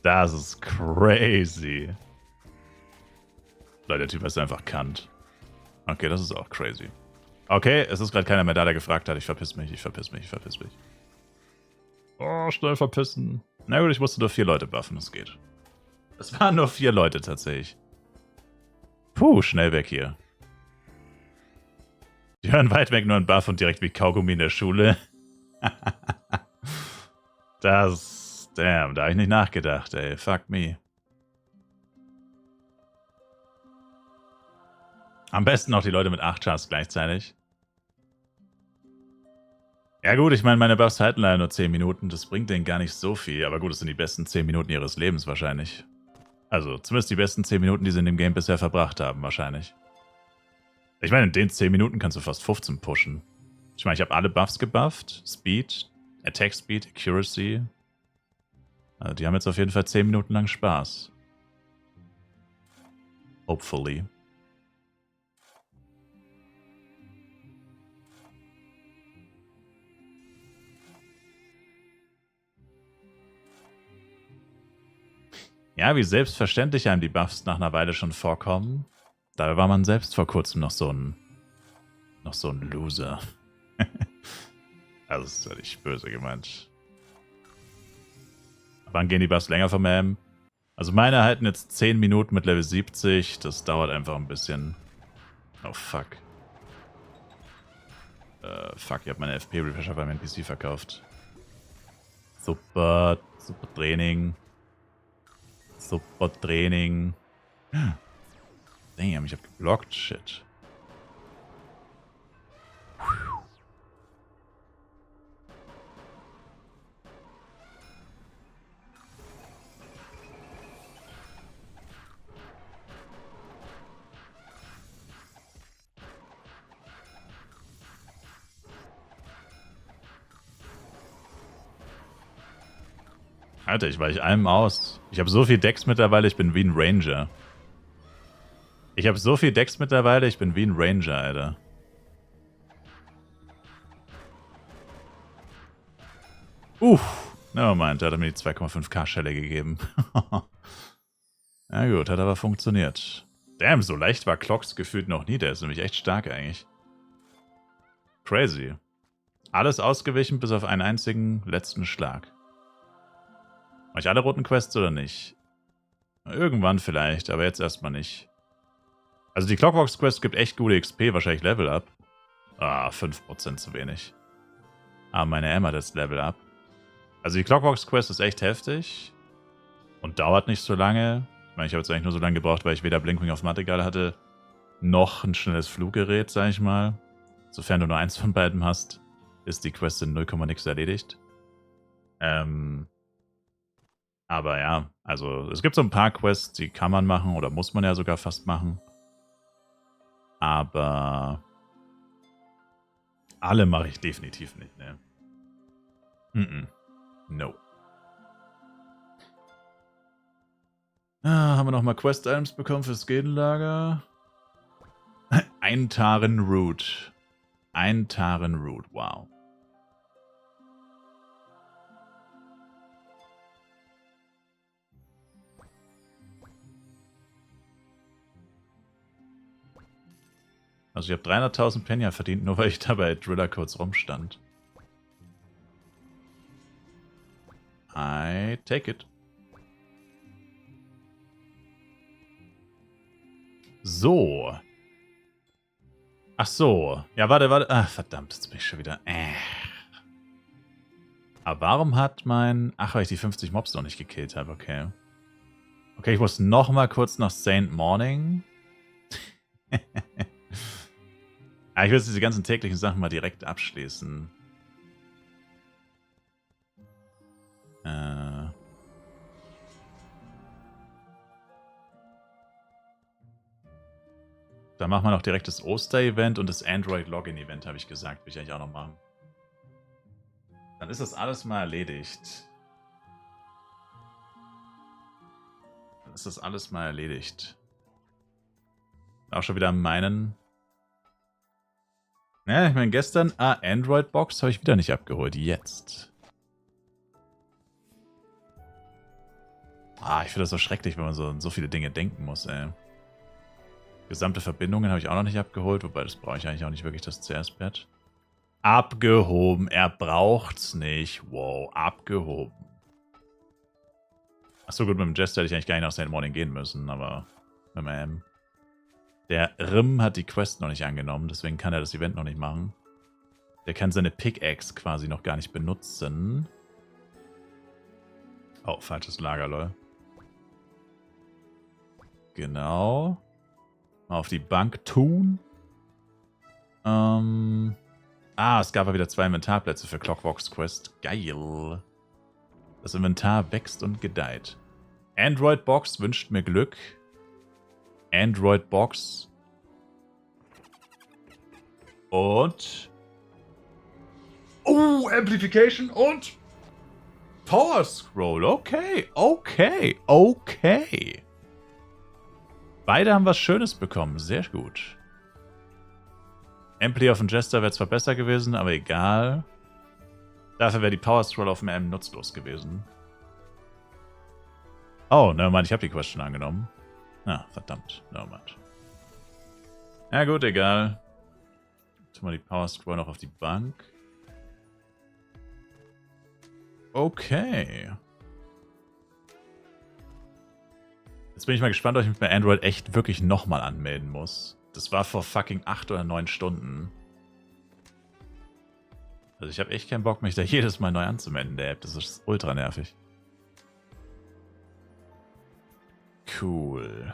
Das ist crazy. Leute, der Typ ist einfach Kant. Okay, das ist auch crazy. Okay, es ist gerade keiner mehr da, der gefragt hat. Ich verpiss mich, ich verpiss mich, ich verpiss mich. Oh, schnell verpissen. Na gut, ich musste nur 4 Leute buffen, das geht. Es waren nur 4 Leute tatsächlich. Puh, schnell weg hier. Die hören weit weg nur einen Buff und direkt wie Kaugummi in der Schule. Das, damn, da habe ich nicht nachgedacht, ey. Fuck me. Am besten auch die Leute mit 8 Chars gleichzeitig. Ja gut, ich meine, meine Buffs halten leider nur 10 Minuten. Das bringt denen gar nicht so viel. Aber gut, es sind die besten 10 Minuten ihres Lebens wahrscheinlich. Also zumindest die besten 10 Minuten, die sie in dem Game bisher verbracht haben, wahrscheinlich. Ich meine, in den 10 Minuten kannst du fast 15 pushen. Ich meine, ich habe alle Buffs gebufft. Speed, Attack Speed, Accuracy. Also die haben jetzt auf jeden Fall 10 Minuten lang Spaß. Hopefully. Ja, wie selbstverständlich einem die Buffs nach einer Weile schon vorkommen. Da war man selbst vor kurzem noch so ein Loser. Also, das ist ja nicht böse gemeint. Wann gehen die Buffs länger vermammen? Also meine halten jetzt 10 Minuten mit Level 70. Das dauert einfach ein bisschen. Oh, fuck. Fuck, ich habe meine FP-Refresher beim NPC verkauft. Super, super Training. Super Training. Damn, ich hab geblockt. Shit. Alter, ich weiche allem aus. Ich habe so viel Decks mittlerweile, ich bin wie ein Ranger. Ich habe so viel Decks mittlerweile, ich bin wie ein Ranger, Alter. Nevermind, da hat er mir die 2,5k Schelle gegeben. Na gut, hat aber funktioniert. Damn, so leicht war Clocks gefühlt noch nie. Der ist nämlich echt stark eigentlich. Crazy. Alles ausgewichen bis auf einen einzigen letzten Schlag. Mach ich alle roten Quests oder nicht? Irgendwann vielleicht, aber jetzt erstmal nicht. Also die Clockworks Quest gibt echt gute XP, wahrscheinlich Level Up. 5% zu wenig. Aber meine Emma das Level Up. Also die Clockworks Quest ist echt heftig. Und dauert nicht so lange. Ich meine, ich habe jetzt eigentlich nur so lange gebraucht, weil ich weder Blinkwing auf Madrigal hatte, noch ein schnelles Fluggerät, sag ich mal. Sofern du nur eins von beiden hast, ist die Quest in 0, nix erledigt. Aber ja, also es gibt so ein paar Quests, die kann man machen oder muss man ja sogar fast machen. Aber alle mache ich definitiv nicht, ne? No. Haben wir nochmal Quest-Items bekommen fürs Gedenlager? Ein Taren Root. Ein Taren Root, wow. Also ich habe 300.000 Penya verdient, nur weil ich da bei Driller kurz rumstand. I take it. So. Ach so. Ja, warte. Ach, verdammt, jetzt bin ich schon wieder. Aber warum hat mein... Ach, weil ich die 50 Mobs noch nicht gekillt habe, okay. Okay, ich muss noch mal kurz nach Saint Morning. Ich will jetzt diese ganzen täglichen Sachen mal direkt abschließen. Da machen wir noch direkt das Oster-Event und das Android-Login-Event, habe ich gesagt. Will ich eigentlich auch noch machen. Dann ist das alles mal erledigt. Auch schon wieder meinen... Ja, ich meine, gestern... Android-Box habe ich wieder nicht abgeholt. Jetzt. Ich finde das so schrecklich, wenn man so viele Dinge denken muss, ey. Gesamte Verbindungen habe ich auch noch nicht abgeholt, wobei das brauche ich eigentlich auch nicht wirklich, das CS-Pad. Abgehoben, er braucht's nicht. Wow, abgehoben. Achso, gut, mit dem Jester hätte ich eigentlich gar nicht nach St. Morning gehen müssen, aber mit dem M. Der Rim hat die Quest noch nicht angenommen, deswegen kann er das Event noch nicht machen. Der kann seine Pickaxe quasi noch gar nicht benutzen. Oh, falsches Lager, lol. Genau. Mal auf die Bank tun. Es gab aber wieder 2 Inventarplätze für Clockworks Quest. Geil. Das Inventar wächst und gedeiht. Android Box wünscht mir Glück. Android Box. Und... Amplification und... Power Scroll. Okay. Beide haben was Schönes bekommen. Sehr gut. Ampli auf dem Jester wäre zwar besser gewesen, aber egal. Dafür wäre die Power Scroll auf dem M nutzlos gewesen. Oh, nevermind, ich habe die Quest schon angenommen. Verdammt, nevermind. Ja gut, egal. Tun wir die Power Scroll noch auf die Bank. Okay. Jetzt bin ich mal gespannt, ob ich mich bei Android echt wirklich nochmal anmelden muss. Das war vor fucking 8 oder 9 Stunden. Also ich habe echt keinen Bock, mich da jedes Mal neu anzumelden in der App. Das ist ultra nervig. Cool.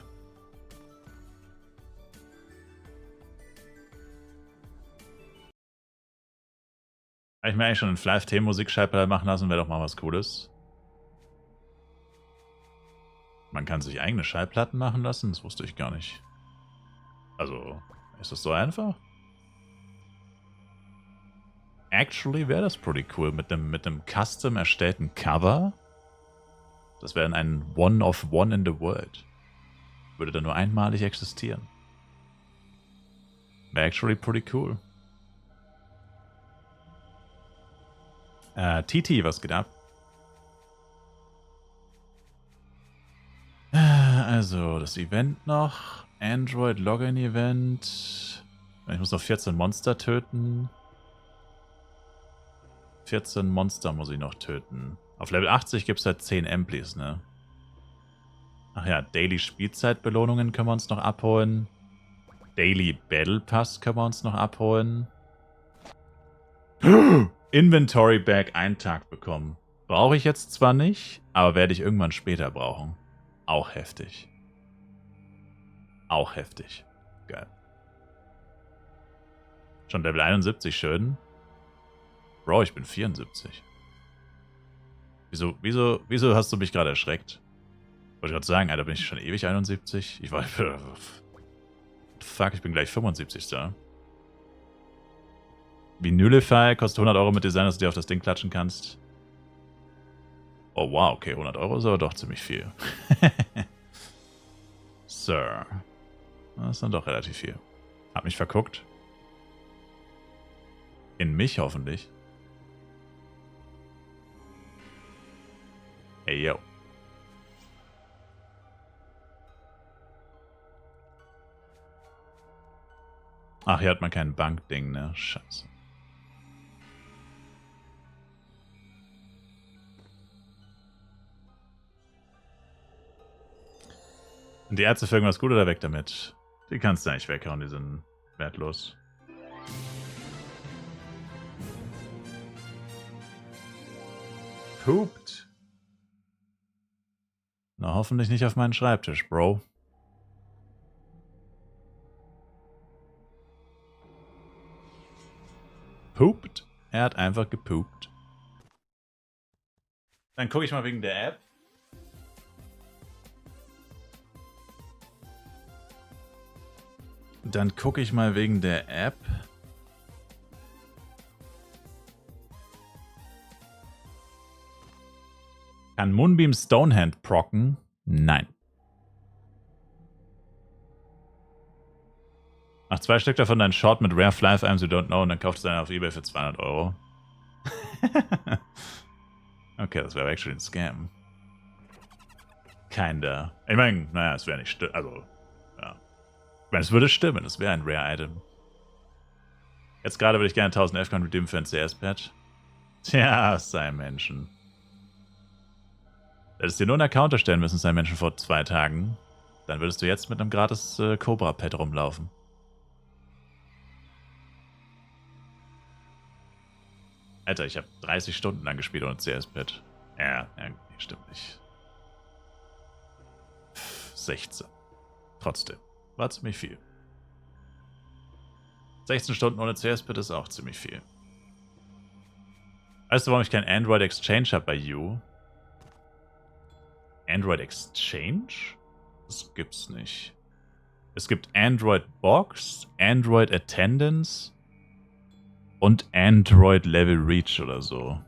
Habe ich mir eigentlich schon einen Live-Themen-Musikschallplatte machen lassen, wäre doch mal was Cooles. Man kann sich eigene Schallplatten machen lassen? Das wusste ich gar nicht. Also, ist das so einfach? Actually wäre das pretty cool. Mit einem custom erstellten Cover. Das wäre dann ein One of One in the World. Würde dann nur einmalig existieren. Wäre actually pretty cool. TT, was geht ab? Also, das Event noch. Android Login Event. Ich muss noch 14 Monster töten. 14 Monster muss ich noch töten. Auf Level 80 gibt es halt 10 Amplis, ne? Ach ja, Daily Spielzeitbelohnungen können wir uns noch abholen. Daily Battle Pass können wir uns noch abholen. Inventory Bag einen Tag bekommen. Brauche ich jetzt zwar nicht, aber werde ich irgendwann später brauchen. Auch heftig. Auch heftig. Geil. Schon Level 71, schön. Bro, ich bin 74. Wieso hast du mich gerade erschreckt? Wollte ich gerade sagen, Alter, bin ich schon ewig 71? Ich war... Fuck, ich bin gleich 75. Vinylify kostet 100 Euro mit Design, dass du dir auf das Ding klatschen kannst. Oh wow, okay, 100 Euro ist aber doch ziemlich viel. Sir. Das ist dann doch relativ viel. Hab mich verguckt. In mich hoffentlich. Ey, yo. Ach, hier hat man kein Bankding, ne? Scheiße. Und die Ärzte für irgendwas gut oder weg damit? Die kannst du eigentlich weghauen, die sind wertlos. Pooped. Na, hoffentlich nicht auf meinen Schreibtisch, Bro. Pooped? Er hat einfach gepoopt. Dann gucke ich mal wegen der App. Dann gucke ich mal wegen der App. Kann Moonbeam Stonehand procken? Nein. Mach 2 Stück davon deinen Short mit Rare Fly Items you don't know und dann kaufst du einen auf eBay für 200 Euro. Okay, das wäre actually ein Scam. Kinda. Ich meine, naja, es wäre nicht stimmen. Also, ja. Ich meine, es würde stimmen. Es wäre ein Rare-Item. Jetzt gerade würde ich gerne 1000 F-Con redeemen für ein CS-Patch. Tja, sei Menschen. Hättest dir nur einen Account erstellen müssen, sei Menschen, vor 2 Tagen. Dann würdest du jetzt mit einem gratis Cobra-Pad rumlaufen. Alter, ich habe 30 Stunden lang gespielt ohne CS-Pad. Ja, stimmt nicht. 16. Trotzdem. War ziemlich viel. 16 Stunden ohne CS-Pad ist auch ziemlich viel. Weißt du, warum ich kein Android Exchange habe bei You? Android Exchange? Das gibt's nicht. Es gibt Android Box, Android Attendance und Android Level Reach oder so. Du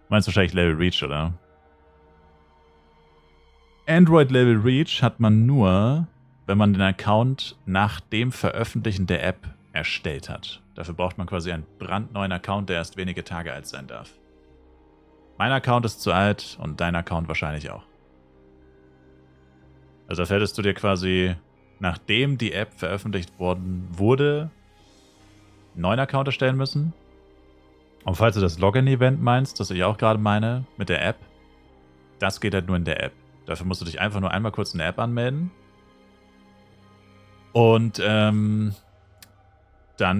meinst wahrscheinlich Level Reach, oder? Android Level Reach hat man nur, wenn man den Account nach dem Veröffentlichen der App erstellt hat. Dafür braucht man quasi einen brandneuen Account, der erst wenige Tage alt sein darf. Mein Account ist zu alt und dein Account wahrscheinlich auch. Also das hättest du dir quasi, nachdem die App veröffentlicht wurde, einen neuen Account erstellen müssen. Und falls du das Login-Event meinst, das ich auch gerade meine, mit der App, das geht halt nur in der App. Dafür musst du dich einfach nur einmal kurz in der App anmelden. Und dann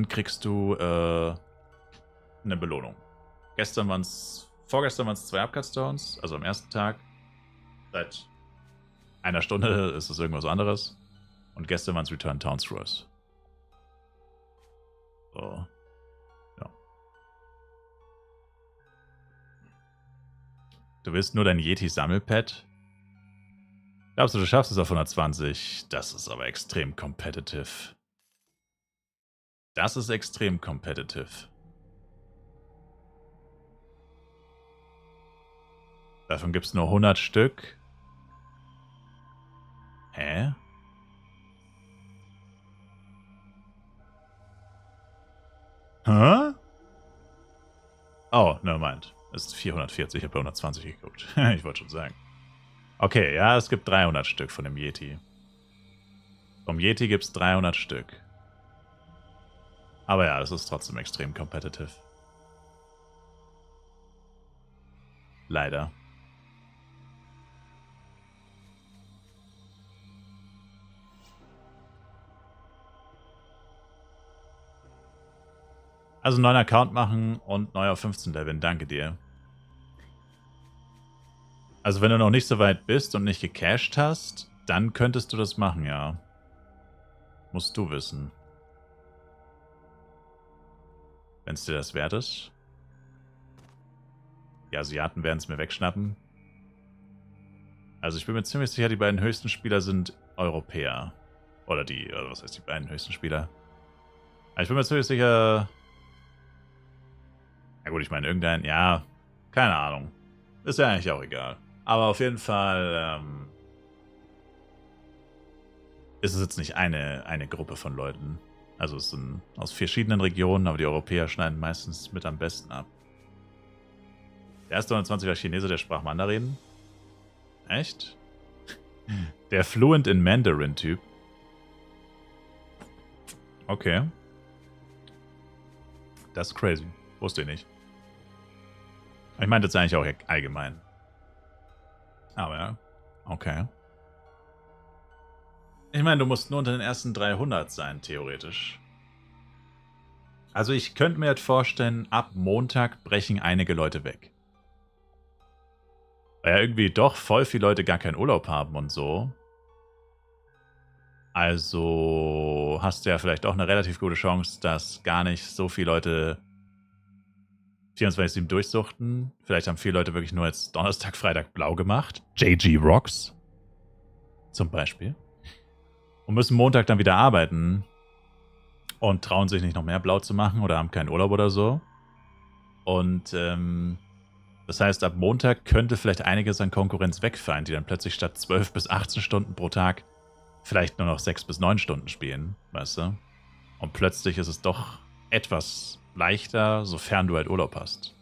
kriegst du eine Belohnung. Vorgestern waren es 2 Upcut-Stones, also am ersten Tag. Seit einer Stunde ist es irgendwas anderes. Und gestern waren es Return Townsruers. So. Ja. Du willst nur dein Yeti-Sammelpad? Glaubst du schaffst es auf 120? Das ist aber extrem competitive. Das ist extrem competitive. Davon gibt es nur 100 Stück. Hä? Hä? Oh, nevermind. Es ist 440. Ich habe bei 120 geguckt. Ich wollte schon sagen. Okay, ja, es gibt 300 Stück von dem Yeti. Vom Yeti gibt es 300 Stück. Aber ja, es ist trotzdem extrem competitive. Leider. Also einen neuen Account machen und neu auf 15 leveln. Danke dir. Also wenn du noch nicht so weit bist und nicht gecached hast, dann könntest du das machen, ja. Musst du wissen. Wenn es dir das wert ist. Die Asiaten werden es mir wegschnappen. Also ich bin mir ziemlich sicher, die beiden höchsten Spieler sind Europäer. Oder was heißt die beiden höchsten Spieler? Aber ich bin mir ziemlich sicher... Ja gut, ich meine irgendein... Ja, keine Ahnung. Ist ja eigentlich auch egal. Aber auf jeden Fall ist es jetzt nicht eine Gruppe von Leuten. Also es sind aus verschiedenen Regionen, aber die Europäer schneiden meistens mit am besten ab. Der erste 29 war Chinese, der sprach Mandarin. Echt? Der Fluent in Mandarin-Typ. Okay. Das ist crazy. Wusste ich nicht. Ich meinte jetzt eigentlich auch allgemein. Aber ja. Okay. Ich meine, du musst nur unter den ersten 300 sein, theoretisch. Also ich könnte mir jetzt vorstellen, ab Montag brechen einige Leute weg. Weil ja irgendwie doch voll viele Leute gar keinen Urlaub haben und so. Also hast du ja vielleicht auch eine relativ gute Chance, dass gar nicht so viele Leute 24/7 durchsuchten. Vielleicht haben viele Leute wirklich nur jetzt Donnerstag, Freitag blau gemacht. JG Rocks. Zum Beispiel. Und müssen Montag dann wieder arbeiten. Und trauen sich nicht noch mehr blau zu machen oder haben keinen Urlaub oder so. Und das heißt, ab Montag könnte vielleicht einiges an Konkurrenz wegfallen, die dann plötzlich statt 12 bis 18 Stunden pro Tag vielleicht nur noch 6 bis 9 Stunden spielen, weißt du? Und plötzlich ist es doch etwas leichter, sofern du halt Urlaub hast.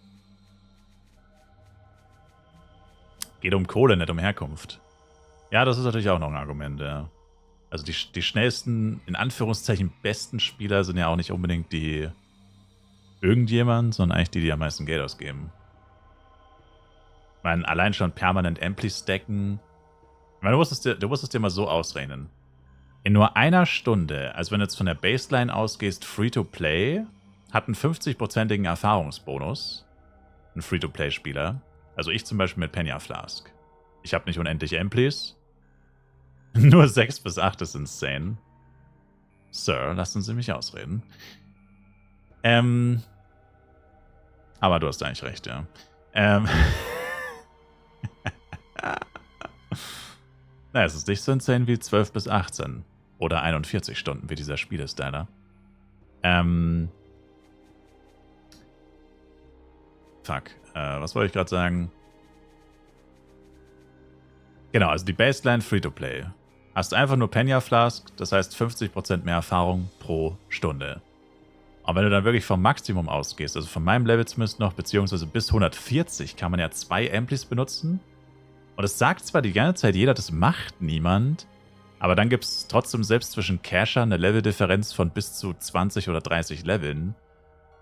Geht um Kohle, nicht um Herkunft. Ja, das ist natürlich auch noch ein Argument, ja. Also die schnellsten, in Anführungszeichen besten Spieler sind ja auch nicht unbedingt die irgendjemand, sondern eigentlich die am meisten Geld ausgeben. Ich meine, allein schon permanent Ampli stacken. Ich meine, du musst es dir mal so ausrechnen. In nur einer Stunde, also wenn du jetzt von der Baseline ausgehst, Free-to-Play, hat einen 50%igen Erfahrungsbonus. Ein Free-to-Play-Spieler. Also ich zum Beispiel mit Penya Flask. Ich habe nicht unendlich Amplis. Nur 6 bis 8 ist insane. Sir, lassen Sie mich ausreden. Aber du hast eigentlich recht, ja. Naja, es ist nicht so insane wie 12 bis 18. Oder 41 Stunden, wie dieser Spielestyler. Fuck. Was wollte ich gerade sagen? Genau, also die Baseline Free-to-Play. Hast du einfach nur Penya Flask, das heißt 50% mehr Erfahrung pro Stunde. Und wenn du dann wirklich vom Maximum ausgehst, also von meinem Level zumindest noch, beziehungsweise bis 140 kann man ja 2 Amplis benutzen. Und es sagt zwar die ganze Zeit jeder, das macht niemand, aber dann gibt es trotzdem selbst zwischen Cacher eine Leveldifferenz von bis zu 20 oder 30 Leveln.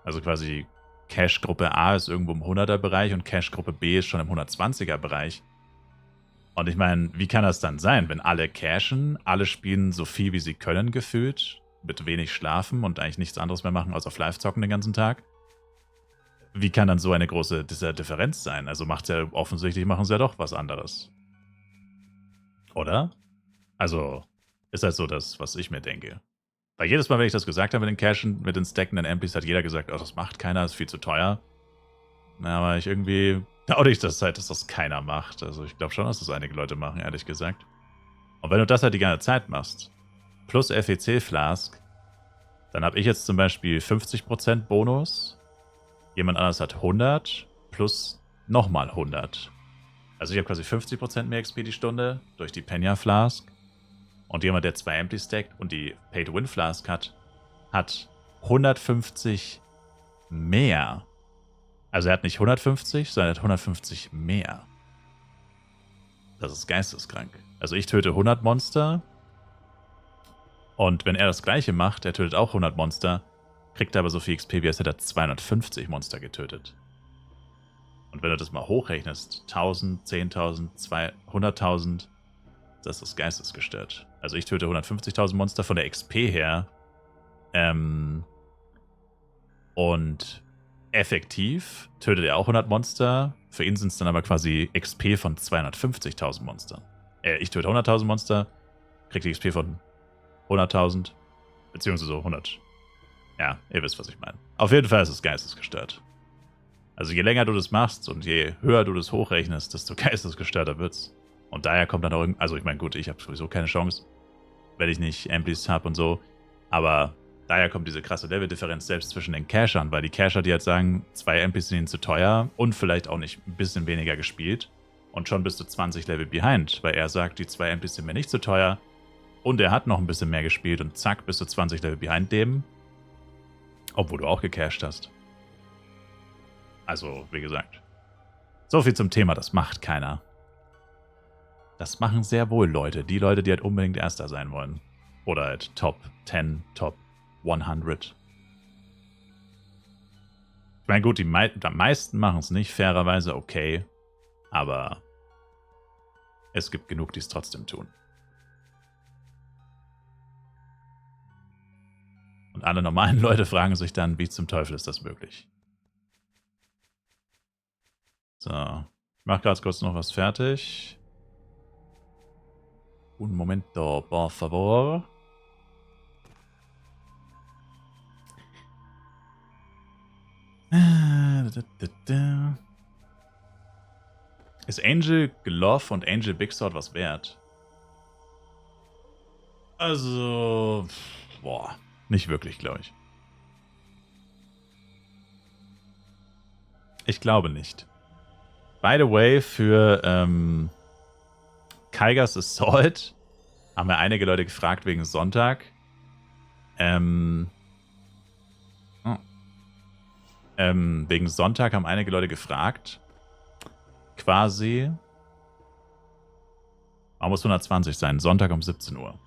Also quasi Cash-Gruppe A ist irgendwo im 100er-Bereich und Cash-Gruppe B ist schon im 120er-Bereich. Und ich meine, wie kann das dann sein, wenn alle cashen, alle spielen so viel, wie sie können, gefühlt, mit wenig Schlafen und eigentlich nichts anderes mehr machen, außer auf Live zocken den ganzen Tag? Wie kann dann so eine große Differenz sein? Also offensichtlich machen sie ja doch was anderes. Oder? Also, ist halt so das, was ich mir denke. Weil jedes Mal, wenn ich das gesagt habe mit den Cashen, mit den stackenden MPs, hat jeder gesagt, oh, das macht keiner, ist viel zu teuer. Na, aber ich irgendwie glaube nicht, dass das keiner macht. Also ich glaube schon, dass das einige Leute machen, ehrlich gesagt. Und wenn du das halt die ganze Zeit machst, plus FEC-Flask, dann habe ich jetzt zum Beispiel 50% Bonus. Jemand anderes hat 100 plus nochmal 100. Also ich habe quasi 50% mehr XP die Stunde durch die Penya Flask. Und jemand, der 2 Empty stackt und die Pay-to-Win Flask hat 150 mehr. Also er hat nicht 150, sondern er hat 150 mehr. Das ist geisteskrank. Also ich töte 100 Monster. Und wenn er das gleiche macht, er tötet auch 100 Monster, kriegt er aber so viel XP, wie als hätte er 250 Monster getötet. Und wenn du das mal hochrechnest, 1000, 10.000, 100.000, das ist geistesgestört. Also ich töte 150.000 Monster von der XP her. Und effektiv tötet er auch 100 Monster. Für ihn sind es dann aber quasi XP von 250.000 Monstern. Ich töte 100.000 Monster, kriege die XP von 100.000, beziehungsweise so 100. Ja, ihr wisst, was ich meine. Auf jeden Fall ist es geistesgestört. Also je länger du das machst und je höher du das hochrechnest, desto geistesgestörter wird's. Und daher kommt dann auch irgendwie, also ich meine, gut, ich habe sowieso keine Chance, wenn ich nicht Amplis habe und so, aber daher kommt diese krasse Level-Differenz selbst zwischen den Cashern, weil die Casher, die halt sagen, 2 Amplis sind ihnen zu teuer und vielleicht auch nicht ein bisschen weniger gespielt und schon bist du 20 Level behind, weil er sagt, die 2 Amplis sind mir nicht zu teuer und er hat noch ein bisschen mehr gespielt und zack, bist du 20 Level behind dem, obwohl du auch gecasht hast. Also, wie gesagt, so viel zum Thema, das macht keiner. Das machen sehr wohl Leute. Die Leute, die halt unbedingt Erster sein wollen. Oder halt Top 10, Top 100. Ich meine, gut, die meisten machen es nicht, fairerweise okay. Aber es gibt genug, die es trotzdem tun. Und alle normalen Leute fragen sich dann, wie zum Teufel ist das möglich? So, ich mache gerade kurz noch was fertig. Un momento, por favor. Ist Angel Glove und Angel Big Sword was wert? Also, boah, nicht wirklich, glaube ich. Ich glaube nicht. By the way, für Kaigas Assault haben wir einige Leute gefragt wegen Sonntag. Wegen Sonntag haben einige Leute gefragt. Quasi. Man muss 120 sein. Sonntag um 17 Uhr.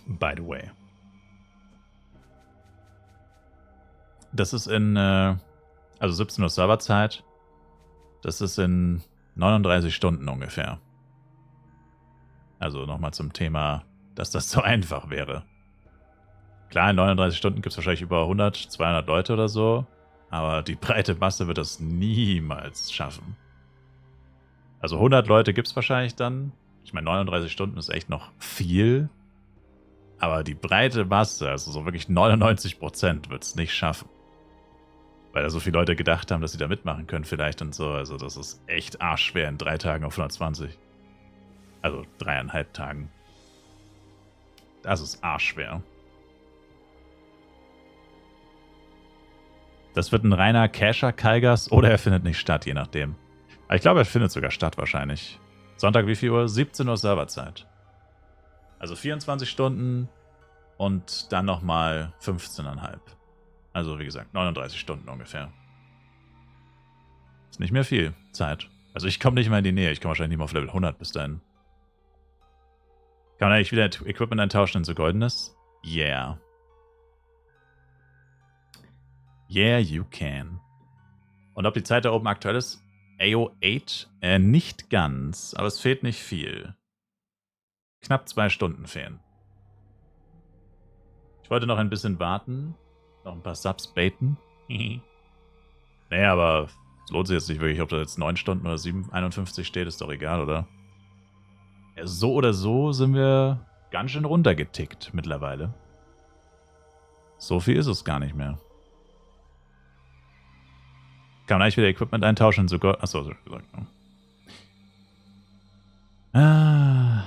By the way. Das ist in, also 17 Uhr Serverzeit. Das ist in 39 Stunden ungefähr. Also nochmal zum Thema, dass das so einfach wäre. Klar, in 39 Stunden gibt es wahrscheinlich über 100, 200 Leute oder so. Aber die breite Masse wird das niemals schaffen. Also 100 Leute gibt es wahrscheinlich dann. Ich meine, 39 Stunden ist echt noch viel. Aber die breite Masse, also so wirklich 99% wird es nicht schaffen. Weil da so viele Leute gedacht haben, dass sie da mitmachen können vielleicht und so. Also das ist echt arschschwer in 3 Tagen auf 120. Also 3,5 Tagen. Das ist arschschwer. Das wird ein reiner Casher Kalgas oder er findet nicht statt, je nachdem. Aber ich glaube, er findet sogar statt wahrscheinlich. Sonntag wie viel Uhr? 17 Uhr Serverzeit. Also 24 Stunden und dann nochmal 15,5. Also wie gesagt, 39 Stunden ungefähr. Ist nicht mehr viel Zeit. Also ich komme nicht mal in die Nähe. Ich komme wahrscheinlich nicht mal auf Level 100 bis dahin. Kann man eigentlich wieder Equipment eintauschen in so goldenes? Yeah. Yeah, you can. Und ob die Zeit da oben aktuell ist? AO8? Nicht ganz, aber es fehlt nicht viel. Knapp 2 Stunden fehlen. Ich wollte noch ein bisschen warten. Noch ein paar Subs baiten. Naja, aber es lohnt sich jetzt nicht wirklich, ob da jetzt 9 Stunden oder 7,51 steht, ist doch egal, oder? Ja, so oder so sind wir ganz schön runtergetickt mittlerweile. So viel ist es gar nicht mehr. Kann man eigentlich wieder Equipment eintauschen? Sogar. Achso, so gesagt. Ah.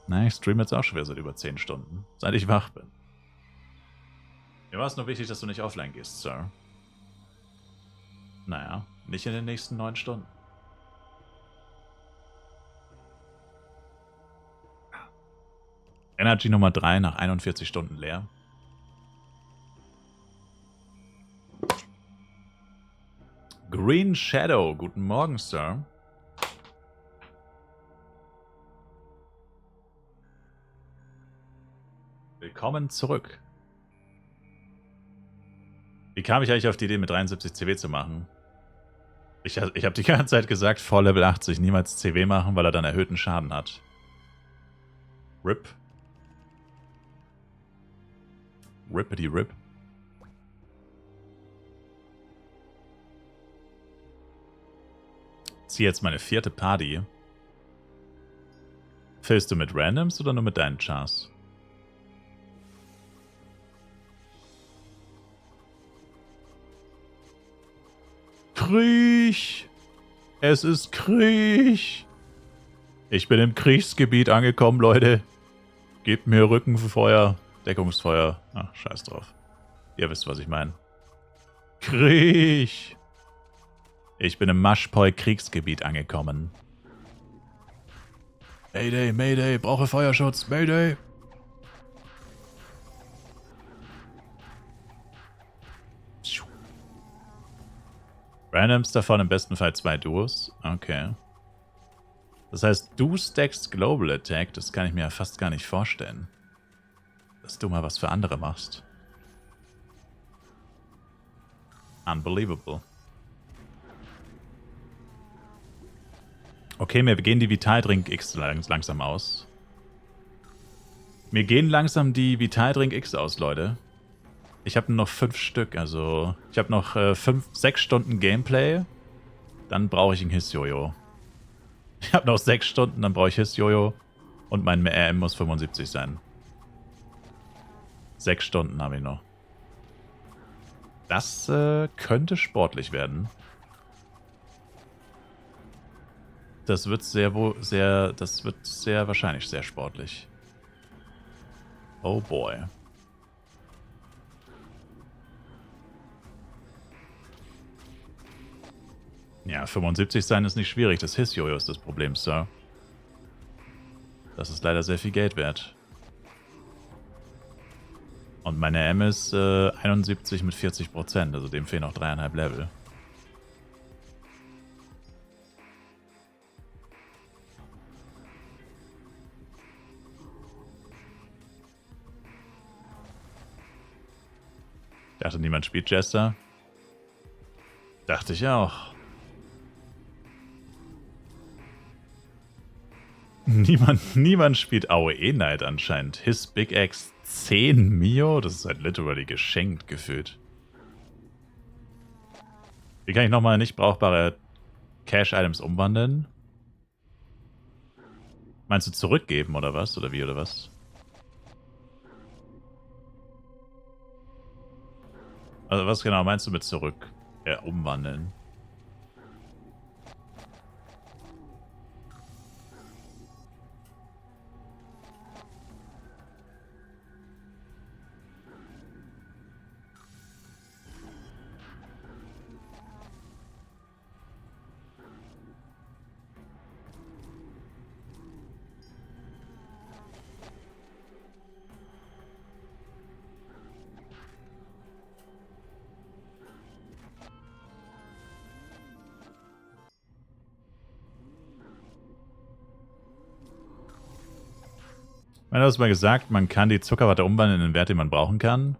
Na, ich streame jetzt auch schon wieder seit über 10 Stunden. Seit ich wach bin. Mir war es nur wichtig, dass du nicht offline gehst, Sir. Naja, nicht in den nächsten 9 Stunden. Energy Nummer 3 nach 41 Stunden leer. Green Shadow, guten Morgen, Sir. Willkommen zurück. Wie kam ich eigentlich auf die Idee, mit 73 CW zu machen? Ich habe die ganze Zeit gesagt, vor Level 80 niemals CW machen, weil er dann erhöhten Schaden hat. RIP. Rippity RIP. Zieh jetzt meine 4. Party. Fällst du mit Randoms oder nur mit deinen Chars? Krieg! Es ist Krieg! Ich bin im Kriegsgebiet angekommen, Leute. Gebt mir Rückenfeuer, Deckungsfeuer. Ach, scheiß drauf. Ihr wisst, was ich meine. Krieg! Ich bin im Maschpoi-Kriegsgebiet angekommen. Mayday, Mayday, brauche Feuerschutz, Mayday! Randoms davon im besten Fall 2 Duos. Okay. Das heißt, du stackst Global Attack, das kann ich mir ja fast gar nicht vorstellen. Dass du mal was für andere machst. Unbelievable. Okay, mir gehen die Vitaldrink X langsam aus. Mir gehen langsam die Vitaldrink X aus, Leute. Ich habe noch 5 Stück, also ich habe noch 6 Stunden Gameplay. Dann brauche ich ein His-Jojo. Ich habe noch 6 Stunden, dann brauche ich His-Jojo. Und mein RM muss 75 sein. 6 Stunden habe ich noch. Das könnte sportlich werden. Das wird sehr wahrscheinlich sehr sportlich. Oh boy. Ja, 75 sein ist nicht schwierig. Das His-Jojo ist das Problem, Sir. Das ist leider sehr viel Geld wert. Und meine M ist 71 mit 40%, also dem fehlen noch 3,5 Level. Ich dachte, niemand spielt Jester. Dachte ich auch. Niemand spielt AOE Knight anscheinend. His Big X 10 Mio? Das ist halt literally geschenkt gefühlt. Wie kann ich nochmal nicht brauchbare Cash-Items umwandeln? Meinst du zurückgeben oder was? Oder wie oder was? Also was genau meinst du mit zurück? Umwandeln. Du hast mal gesagt, man kann die Zuckerwatte umwandeln in den Wert, den man brauchen kann.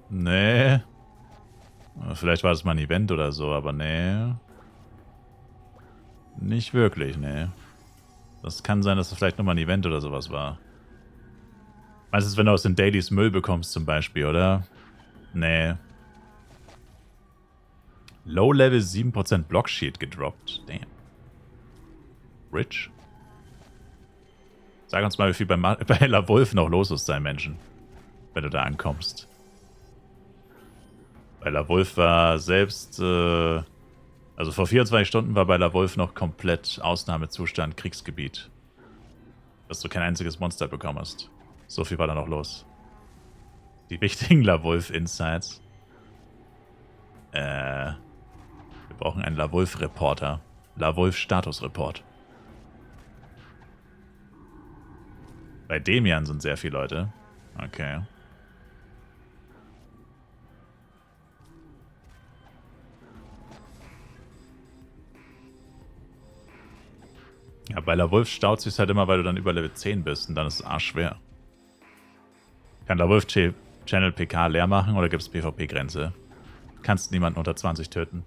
Nee. Vielleicht war das mal ein Event oder so, aber nee. Nicht wirklich, nee. Das kann sein, dass das vielleicht nochmal ein Event oder sowas war. Meistens, wenn du aus den Dailies Müll bekommst zum Beispiel, oder? Nee. Low-Level 7% Blocksheet gedroppt. Damn. Rich? Sag uns mal, wie viel bei La Wolf noch los ist, sein Menschen. Wenn du da ankommst. Bei La Wolf war selbst, also vor 24 Stunden war bei La Wolf noch komplett Ausnahmezustand, Kriegsgebiet. Dass du kein einziges Monster bekommen hast. So viel war da noch los. Die wichtigen La Wolf Insights. Wir brauchen einen La Wolf Reporter. La Wolf Status Report. Bei Demian sind sehr viele Leute. Okay. Ja, bei La Wolf staut sich halt immer, weil du dann über Level 10 bist und dann ist es arschschwer. Kann La Wolf Channel PK leer machen oder gibt es PvP-Grenze? Kannst niemanden unter 20 töten.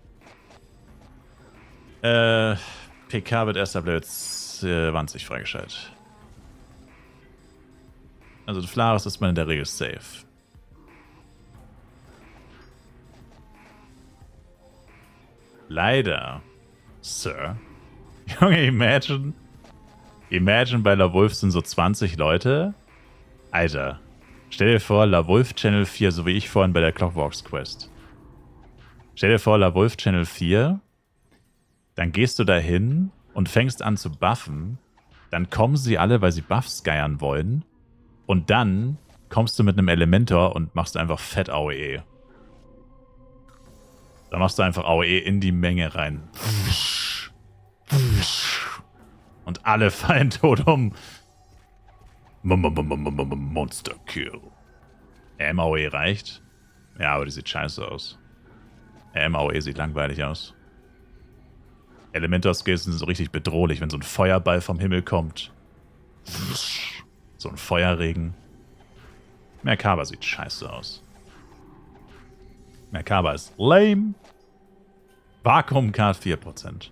PK wird erst ab Level 20 freigeschaltet. Also Flares ist man in der Regel safe. Leider, Sir. Junge, imagine. Imagine, bei La Wolf sind so 20 Leute. Alter. Stell dir vor, La Wolf Channel 4, so wie ich vorhin bei der Clockworks Quest. Stell dir vor, La Wolf Channel 4. Dann gehst du dahin und fängst an zu buffen. Dann kommen sie alle, weil sie Buffs geiern wollen. Und dann kommst du mit einem Elementor und machst einfach fett AOE. Da machst du einfach AOE in die Menge rein. Und alle fallen tot um. Monster Kill. MAOE reicht. Ja, aber die sieht scheiße aus. MAOE sieht langweilig aus. Elementor-Skills sind so richtig bedrohlich, wenn so ein Feuerball vom Himmel kommt. So ein Feuerregen. Merkaba sieht scheiße aus. Merkaba ist lame. Vakuum-Card 4%.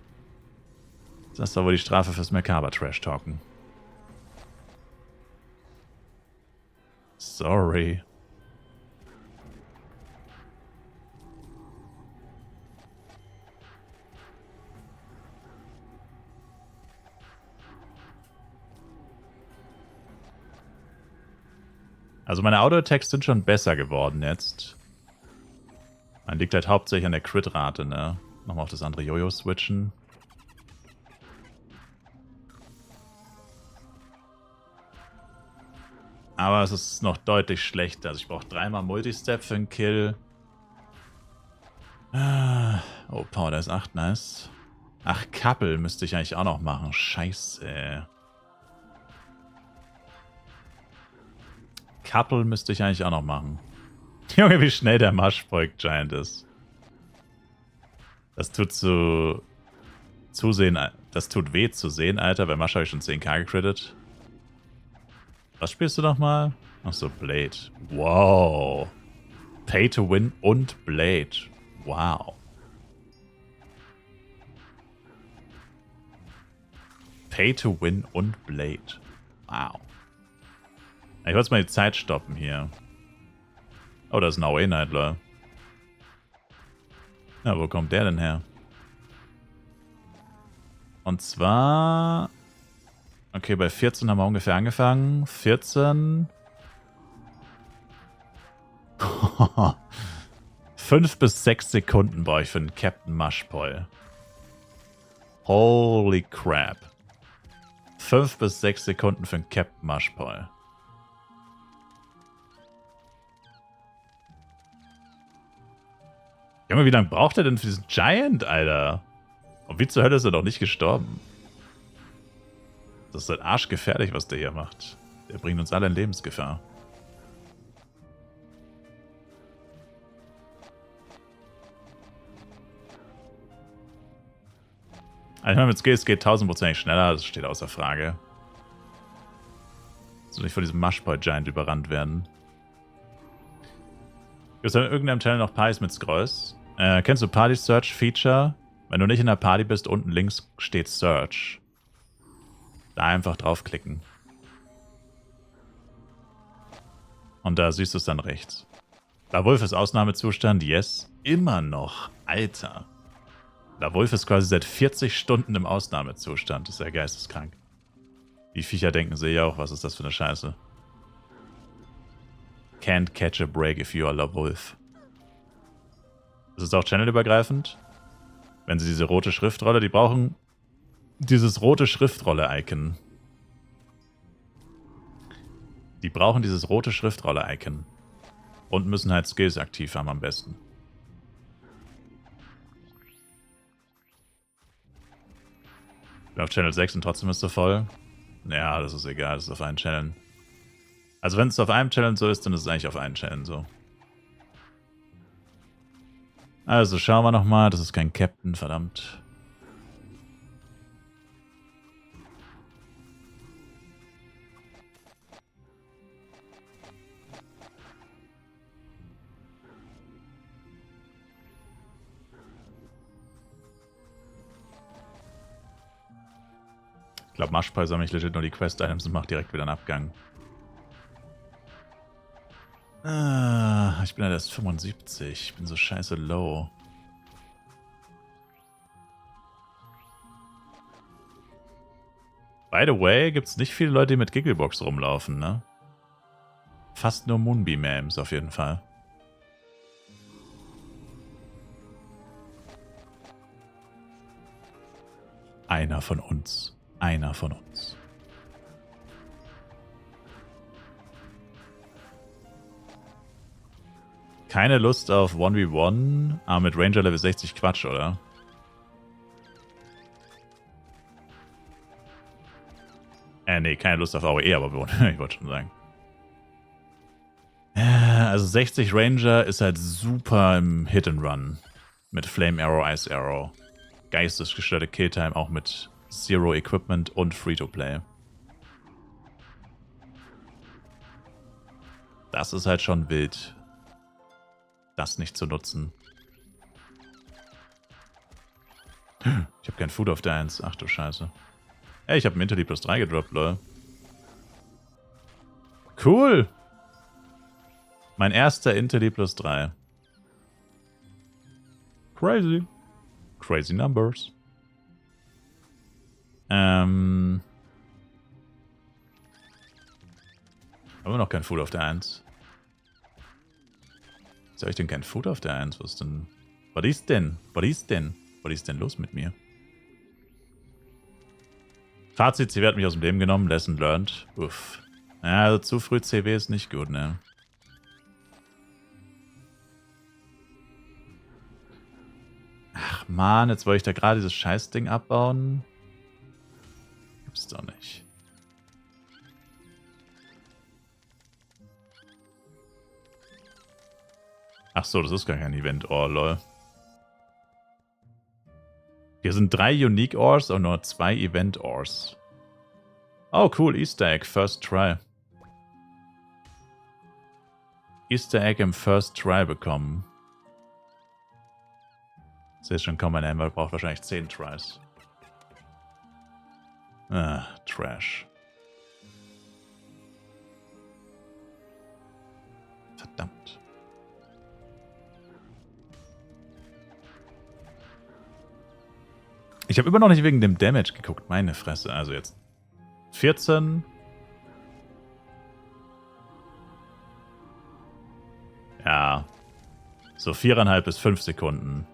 Das ist doch wohl die Strafe fürs Merkaba-Trash-Talken. Sorry. Also meine Auto-Attacks sind schon besser geworden jetzt. Man liegt halt hauptsächlich an der Crit-Rate, ne? Nochmal auf das andere Jojo switchen. Aber es ist noch deutlich schlechter. Also ich brauche 3-mal Multistep für einen Kill. Oh, Powder ist 8, nice. Ach, Kappel müsste ich eigentlich auch noch machen. Scheiße. Kappel müsste ich eigentlich auch noch machen. Junge, wie schnell der Mushpoik Giant ist. Das tut zusehen. Das tut weh zu sehen, Alter. Bei Mash habe ich schon 10k gecrittet. Was spielst du nochmal? Achso, Blade. Wow. Pay to Win und Blade. Wow. Pay to Win und Blade. Wow. Ich wollte mal die Zeit stoppen hier. Oh, da ist ein AOE-Nightler. Ja, wo kommt der denn her? Und zwar... Okay, bei 14 haben wir ungefähr angefangen. 14... 5 bis 6 Sekunden brauche ich für einen Captain Mushpoi. Holy crap. 5 bis 6 Sekunden für einen Captain Mushpoi. Junge, wie lange braucht er denn für diesen Giant, Alter? Und wie zur Hölle ist er doch nicht gestorben? Das ist halt arschgefährlich, was der hier macht. Der bringt uns alle in Lebensgefahr. Also ich meine, mit Skills geht 1000% schneller, das steht außer Frage. So nicht von diesem Mushboy Giant überrannt werden. Gibt es in irgendeinem Channel noch Partys mit Scrolls? Kennst du Party Search Feature? Wenn du nicht in der Party bist, unten links steht Search. Da einfach draufklicken. Und da siehst du es dann rechts. La Wolf ist Ausnahmezustand, yes. Immer noch. Alter. La Wolf ist quasi seit 40 Stunden im Ausnahmezustand. Das ist ja geisteskrank. Die Viecher denken sich ja auch, was ist das für eine Scheiße. Can't catch a break if you are La Wolf. Das ist auch channelübergreifend. Wenn sie diese rote Schriftrolle, die brauchen dieses rote Schriftrolle-Icon. Die brauchen dieses rote Schriftrolle-Icon. Und müssen halt Skills aktiv haben am besten. Ich bin auf Channel 6 und trotzdem ist es voll. Ja, das ist egal, das ist auf einen Channel. Also wenn es auf einem Channel so ist, dann ist es eigentlich auf einen Channel so. Also schauen wir nochmal, das ist kein Captain, verdammt. Ich glaube, Mushboy sammelt legit nur die Quest-Items und macht direkt wieder einen Abgang. Ah, ich bin ja erst 75. Ich bin so scheiße low. By the way, gibt es nicht viele Leute, die mit Gigglebox rumlaufen, ne? Fast nur Moonbeam-Memes auf jeden Fall. Einer von uns. Einer von uns. Keine Lust auf 1v1, aber mit Ranger Level 60 Quatsch, oder? Nee, keine Lust auf AOE, aber ich wollte schon sagen. Also 60 Ranger ist halt super im Hit and Run. Mit Flame Arrow, Ice Arrow. Geistesgestörte Killtime auch mit Zero Equipment und Free-to-Play. Das ist halt schon wild. Das nicht zu nutzen. Ich habe kein Food auf der 1. Ach du Scheiße. Ey, ich habe einen Interly plus 3 gedroppt, lol. Cool! Mein erster Interly plus 3. Crazy. Crazy numbers. Haben wir noch kein Food auf der 1? Wieso habe ich denn kein Food auf der 1? Was denn? Was ist denn? Was ist denn? Was ist denn los mit mir? Fazit, CW hat mich aus dem Leben genommen. Lesson learned. Uff. Ja, also zu früh CW ist nicht gut, ne? Ach man, jetzt wollte ich da gerade dieses Scheißding abbauen. Gibt's doch nicht. Ach so, das ist gar kein Event Ore, lol. Hier sind 3 Unique Ores und nur 2 Event Ores. Oh, cool, Easter Egg, First Try. Easter Egg im First Try bekommen. Ich sehe schon, kaum mein Ember braucht wahrscheinlich 10 Tries. Ah, Trash. Verdammt. Ich habe immer noch nicht wegen dem Damage geguckt. Meine Fresse. Also jetzt 14. Ja. So 4,5 bis 5 Sekunden.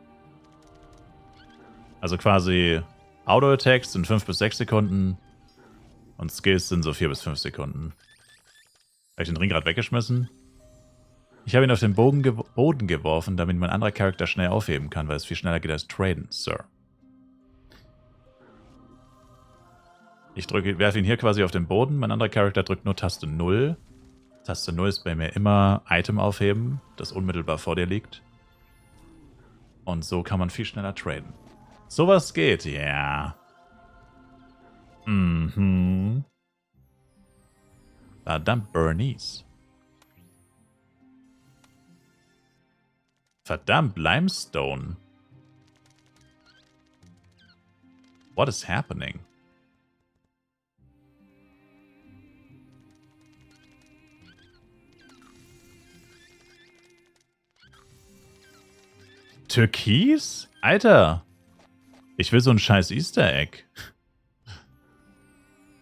Also quasi Auto-Attacks sind 5 bis 6 Sekunden. Und Skills sind so 4 bis 5 Sekunden. Habe ich den Ring gerade weggeschmissen? Ich habe ihn auf den Boden geworfen, damit mein anderer Charakter schnell aufheben kann, weil es viel schneller geht als Traden, Sir. Ich werfe ihn hier quasi auf den Boden. Mein anderer Charakter drückt nur Taste 0. Taste 0 ist bei mir immer Item aufheben, das unmittelbar vor dir liegt. Und so kann man viel schneller traden. Sowas geht, ja. Mhm. Verdammt, Bernice. Verdammt, Limestone. What is happening? Türkis? Alter. Ich will so ein scheiß Easter Egg.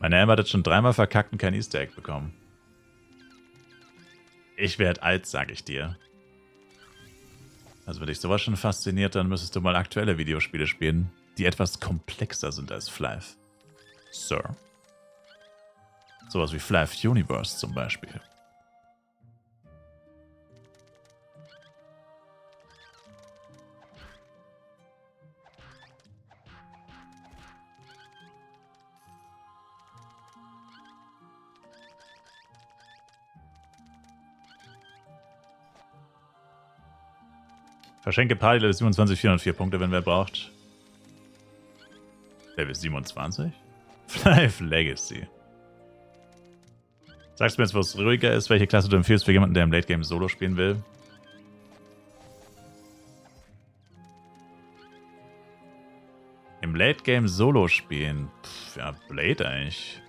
Meine Elma hat jetzt schon 3-mal verkackt und kein Easter Egg bekommen. Ich werd alt, sag ich dir. Also wenn dich sowas schon fasziniert, dann müsstest du mal aktuelle Videospiele spielen, die etwas komplexer sind als Flive. Sir. Sowas wie Flive Universe zum Beispiel. Verschenke Party Level 27, 404 Punkte, wenn wer braucht. Level 27? Flive Legacy. Sagst du mir jetzt, wo es ruhiger ist, welche Klasse du empfiehlst für jemanden, der im Late Game Solo spielen will? Im Late Game Solo spielen? Pff, ja, Blade eigentlich.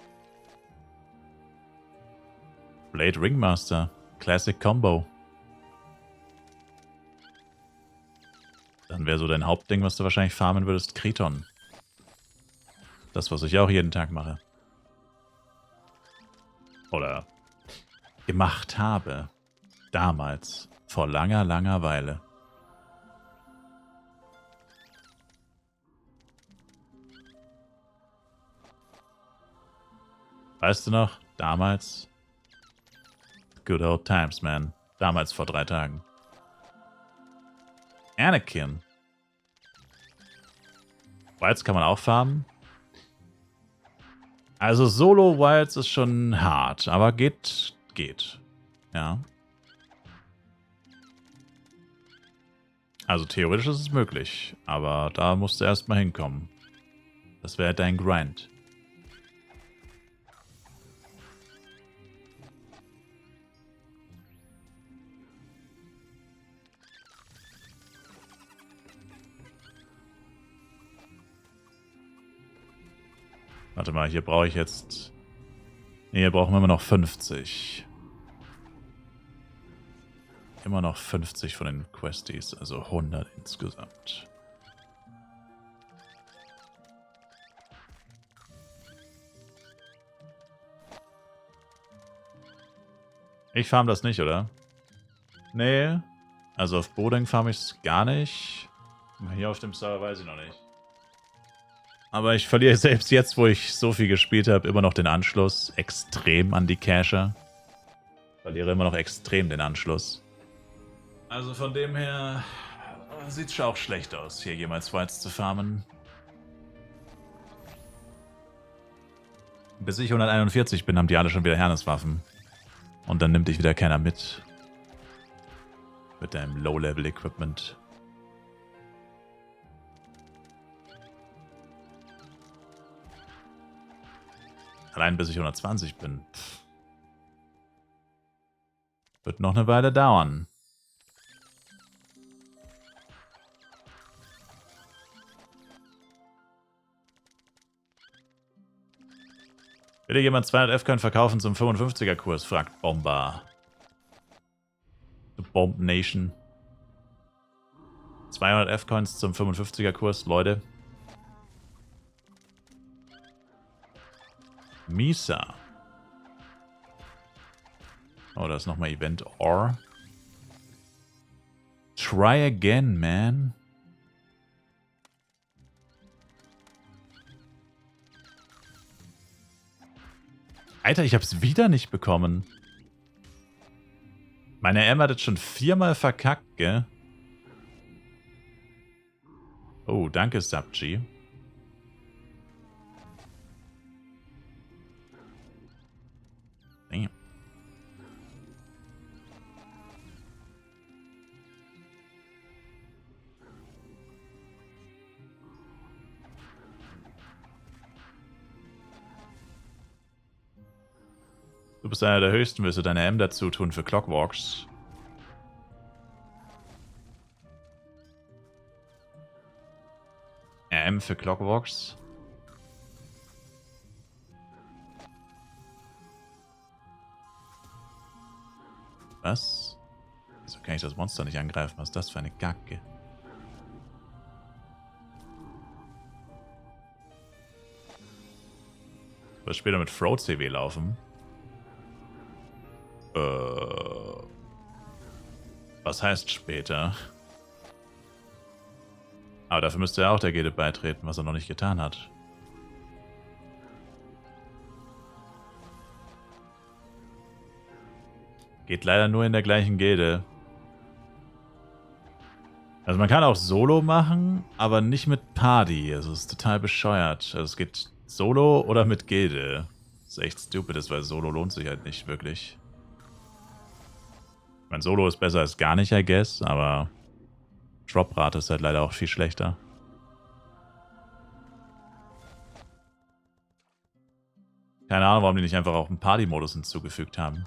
Blade Ringmaster. Classic Combo. Dann wäre so dein Hauptding, was du wahrscheinlich farmen würdest, Kriton. Das, was ich auch jeden Tag mache. Oder gemacht habe. Damals. Vor langer, langer Weile. Weißt du noch? Damals? Good old times, man. Damals vor 3 Tagen. Anakin. Wilds kann man auch farmen. Also Solo Wilds ist schon hart, aber geht. Ja. Also theoretisch ist es möglich, aber da musst du erstmal hinkommen. Das wäre dein Grind. Warte mal, hier brauche ich jetzt... Ne, hier brauchen wir immer noch 50. Immer noch 50 von den Questies, also 100 insgesamt. Ich farm das nicht, oder? Nee. Also auf Boding farm ich es gar nicht. Hier auf dem Server weiß ich noch nicht. Aber ich verliere selbst jetzt, wo ich so viel gespielt habe, immer noch den Anschluss. Extrem an die Cacher. Verliere immer noch extrem den Anschluss. Also von dem her sieht es schon auch schlecht aus, hier jemals Wilds zu farmen. Bis ich 141 bin, haben die alle schon wieder Herneswaffen. Und dann nimmt dich wieder keiner mit. Mit deinem Low-Level-Equipment. Allein bis ich 120 bin. Pff. Wird noch eine Weile dauern. Will dir jemand 200 F-Coin verkaufen zum 55er-Kurs? Fragt Bomber. Bomb Nation. 200 F-Coins zum 55er-Kurs, Leute. Misa. Oh, da ist nochmal Event Or. Try again, man. Alter, ich hab's wieder nicht bekommen. Meine Emma hat jetzt schon 4-mal verkackt, gell? Oh, danke, Subji. Damn. bist einer der Höchsten. Willst du deine M dazu tun für Clockwalks? M für Clockwalks? Was? Wieso kann ich das Monster nicht angreifen? Was ist das für eine Gacke? Soll später mit Fro CW laufen? Was heißt später? Aber dafür müsste er auch der Gilde beitreten, was er noch nicht getan hat. Geht leider nur in der gleichen Gilde. Also man kann auch Solo machen, aber nicht mit Party. Also es ist total bescheuert. Also es geht Solo oder mit Gilde. Das ist echt stupid, weil Solo lohnt sich halt nicht wirklich. Mein Solo ist besser als gar nicht, I guess, aber Droprate ist halt leider auch viel schlechter. Keine Ahnung, warum die nicht einfach auch einen Party-Modus hinzugefügt haben.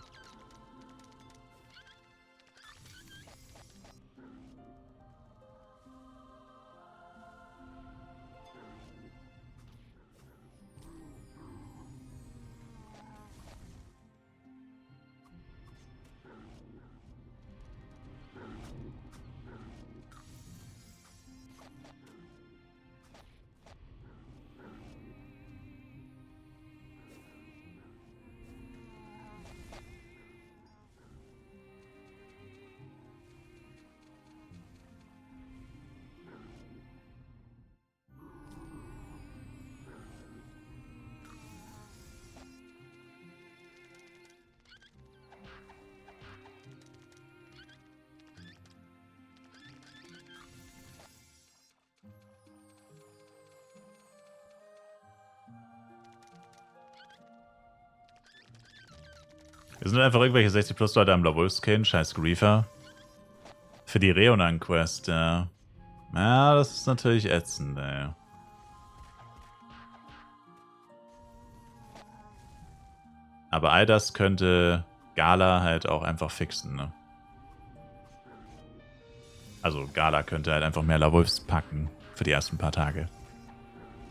Wir sind einfach irgendwelche 60 plus Leute am Lawolfskin, scheiß Griefer. Für die Reonan-Quest, ja. Ja, das ist natürlich ätzend, ey. Aber all das könnte Gala halt auch einfach fixen, ne? Also Gala könnte halt einfach mehr Lawolfs packen für die ersten paar Tage.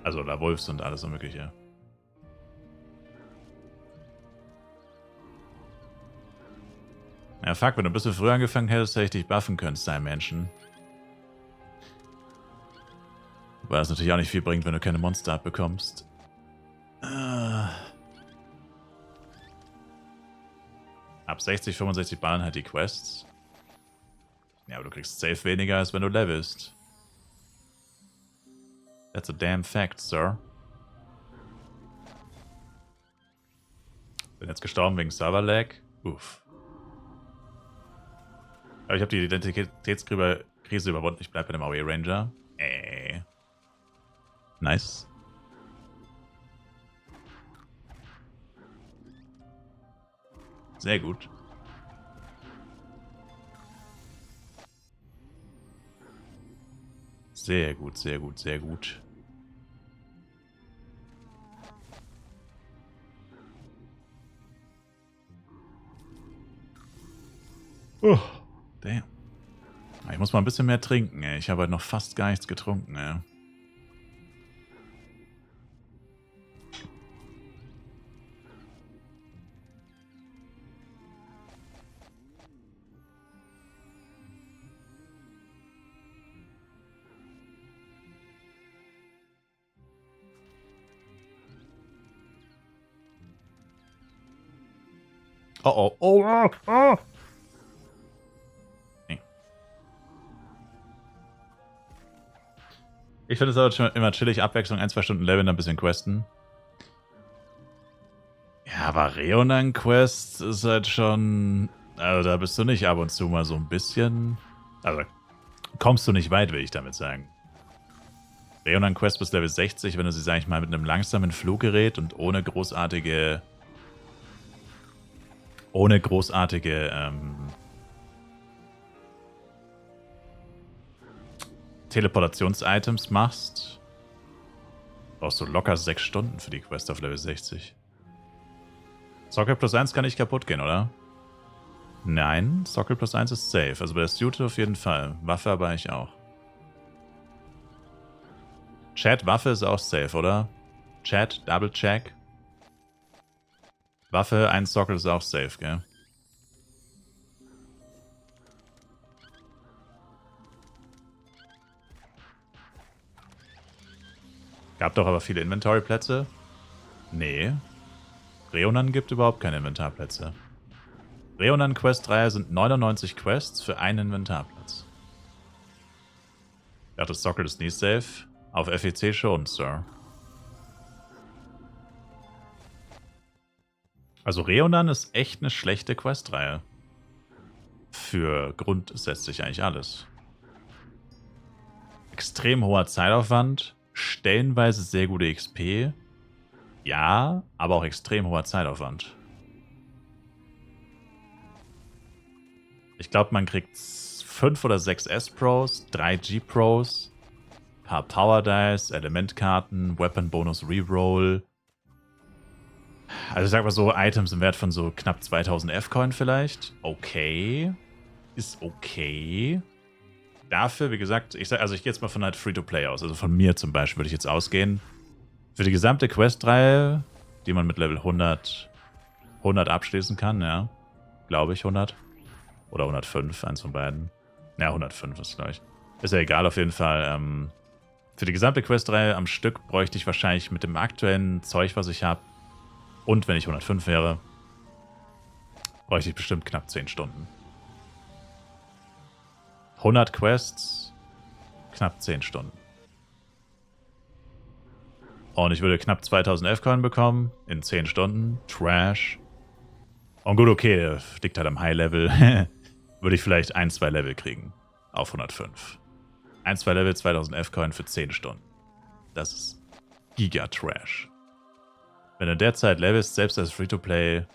Also Lawolfs und alles so mögliche. Ja, fuck, wenn du ein bisschen früher angefangen hättest, hätte ich dich buffen können, Style-Menschen. Weil das natürlich auch nicht viel bringt, wenn du keine Monster abbekommst. Ab 60, 65 ballern halt die Quests. Ja, aber du kriegst safe weniger, als wenn du levelst. That's a damn fact, sir. Bin jetzt gestorben wegen Server-Lag. Uff. Aber ich habe die Identitätskrise überwunden. Ich bleibe bei dem AOE Ranger. Nice. Sehr gut. Sehr gut, sehr gut, sehr gut. Oh, damn. Ich muss mal ein bisschen mehr trinken, ey. Ich habe halt noch fast gar nichts getrunken, ey. Oh, oh, oh, oh. Nee. Ich finde es aber schon immer chillig, Abwechslung, 1-2 Stunden leveln, dann ein bisschen questen. Ja, aber Reonan-Quest ist halt schon... Also da bist du nicht ab und zu mal so ein bisschen... Also kommst du nicht weit, will ich damit sagen. Reonan-Quest bis Level 60, wenn du sie, sag ich mal, mit einem langsamen Fluggerät und ohne großartige Teleportations-Items machst, brauchst du locker 6 Stunden für die Quest auf Level 60. Sockel plus 1 kann nicht kaputt gehen, oder? Nein, Sockel plus 1 ist safe. Also bei der Suit auf jeden Fall. Waffe aber eigentlich auch. Chat, Waffe ist auch safe, oder? Chat, Double Check. Waffe, 1 Sockel ist auch safe, gell? Gab doch aber viele Inventory-Plätze. Nee. Reonan gibt überhaupt keine Inventarplätze. Reonan Quest 3 sind 99 Quests für einen Inventarplatz. Ja, das Sockel ist nie safe. Auf FEC schon, Sir. Also Reonan ist echt eine schlechte Questreihe. Für grundsätzlich eigentlich alles. Extrem hoher Zeitaufwand, stellenweise sehr gute XP. Ja, aber auch extrem hoher Zeitaufwand. Ich glaube, man kriegt 5 oder 6 S-Pros, 3 G-Pros, paar Power Dice, Elementkarten, Weapon Bonus Reroll. Also ich sag mal so, Items im Wert von so knapp 2000 F-Coin vielleicht. Okay. Ist okay. Dafür, wie gesagt, ich gehe jetzt mal von halt Free-to-Play aus. Also von mir zum Beispiel würde ich jetzt ausgehen. Für die gesamte Questreihe, die man mit Level 100 abschließen kann, ja. Glaube ich, 100. Oder 105, eins von beiden. Ja, 105 ist, glaube ich. Ist ja egal, auf jeden Fall. Für die gesamte Questreihe am Stück bräuchte ich wahrscheinlich mit dem aktuellen Zeug, was ich habe, und wenn ich 105 wäre, bräuchte ich bestimmt knapp 10 Stunden. 100 Quests, knapp 10 Stunden. Und ich würde knapp 2000 F-Coin bekommen in 10 Stunden. Trash. Und gut, okay, der liegt halt am High-Level. Würde ich vielleicht 1-2 Level kriegen. Auf 105. 1-2 Level, 2000 F-Coin für 10 Stunden. Das ist Giga-Trash. Wenn du derzeit levelst, selbst als Free-to-Play,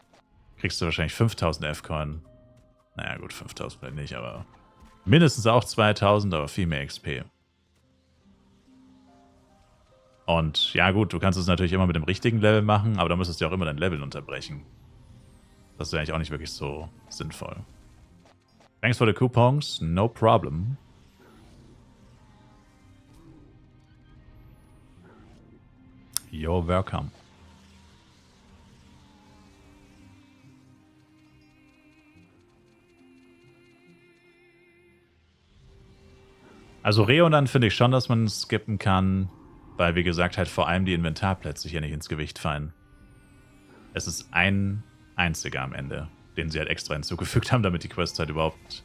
kriegst du wahrscheinlich 5000 F-Coin. Naja gut, 5000 vielleicht nicht, aber mindestens auch 2000, aber viel mehr XP. Und ja gut, du kannst es natürlich immer mit dem richtigen Level machen, aber da müsstest du auch immer dein Level unterbrechen. Das ist eigentlich auch nicht wirklich so sinnvoll. Thanks for the coupons, no problem. You're welcome. Also Reonan finde ich schon, dass man es skippen kann, weil, wie gesagt, halt vor allem die Inventarplätze hier nicht ins Gewicht fallen. Es ist ein einziger am Ende, den sie halt extra hinzugefügt haben, damit die Quest halt überhaupt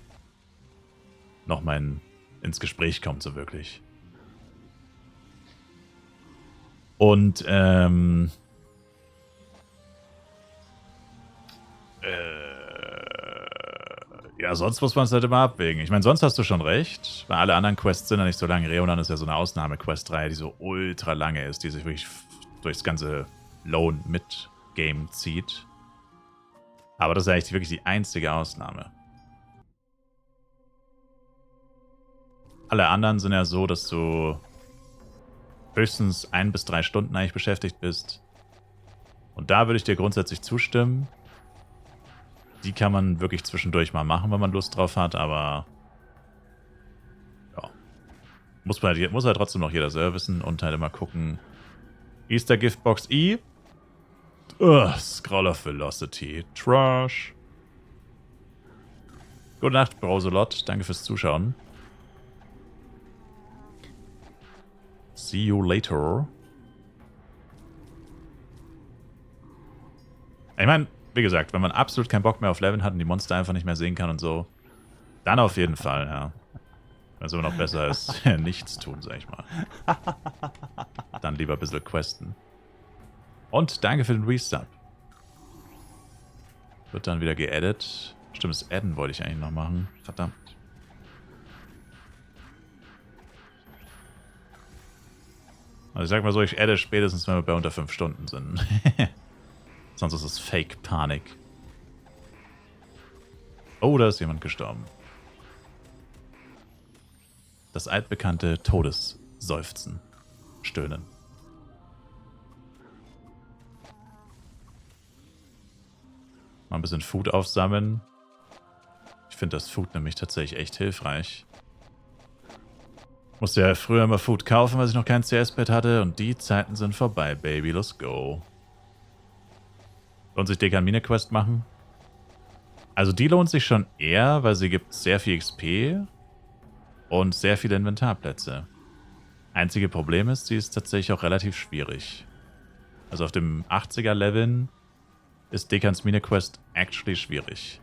nochmal ins Gespräch kommt, so wirklich. Und, ja, sonst muss man es halt immer abwägen. Ich meine, sonst hast du schon recht, weil alle anderen Quests sind ja nicht so lang. Reonan ist ja so eine Ausnahme-Quest-Reihe, die so ultra lange ist, die sich wirklich durchs ganze Lone-Mid-Game zieht. Aber das ist eigentlich wirklich die einzige Ausnahme. Alle anderen sind ja so, dass du höchstens 1 bis 3 Stunden eigentlich beschäftigt bist. Und da würde ich dir grundsätzlich zustimmen. Die kann man wirklich zwischendurch mal machen, wenn man Lust drauf hat, aber ja. Muss halt trotzdem noch jeder selber wissen und halt immer gucken. Easter Giftbox E. Scroll of Velocity. Trash. Gute Nacht, Browsolot. Danke fürs Zuschauen. See you later. Ich meine, wie gesagt, wenn man absolut keinen Bock mehr auf Leveln hat und die Monster einfach nicht mehr sehen kann und so, dann auf jeden Fall, ja. Das ist immer noch besser als nichts tun, sag ich mal. Dann lieber ein bisschen questen. Und danke für den Resub. Wird dann wieder geaddet. Stimmt, das Adden wollte ich eigentlich noch machen. Verdammt. Also ich sag mal so, ich adde spätestens, wenn wir bei unter 5 Stunden sind. Sonst ist es Fake-Panik. Oh, da ist jemand gestorben. Das altbekannte Todesseufzen. Stöhnen. Mal ein bisschen Food aufsammeln. Ich finde das Food nämlich tatsächlich echt hilfreich. Musste ja früher immer Food kaufen, weil ich noch kein CS-Pad hatte. Und die Zeiten sind vorbei, Baby. Let's go. Lohnt sich Dekan-Mine-Quest machen? Also die lohnt sich schon eher, weil sie gibt sehr viel XP und sehr viele Inventarplätze. Einzige Problem ist, sie ist tatsächlich auch relativ schwierig. Also auf dem 80er-Leveln ist Dekans Mine-Quest actually schwierig.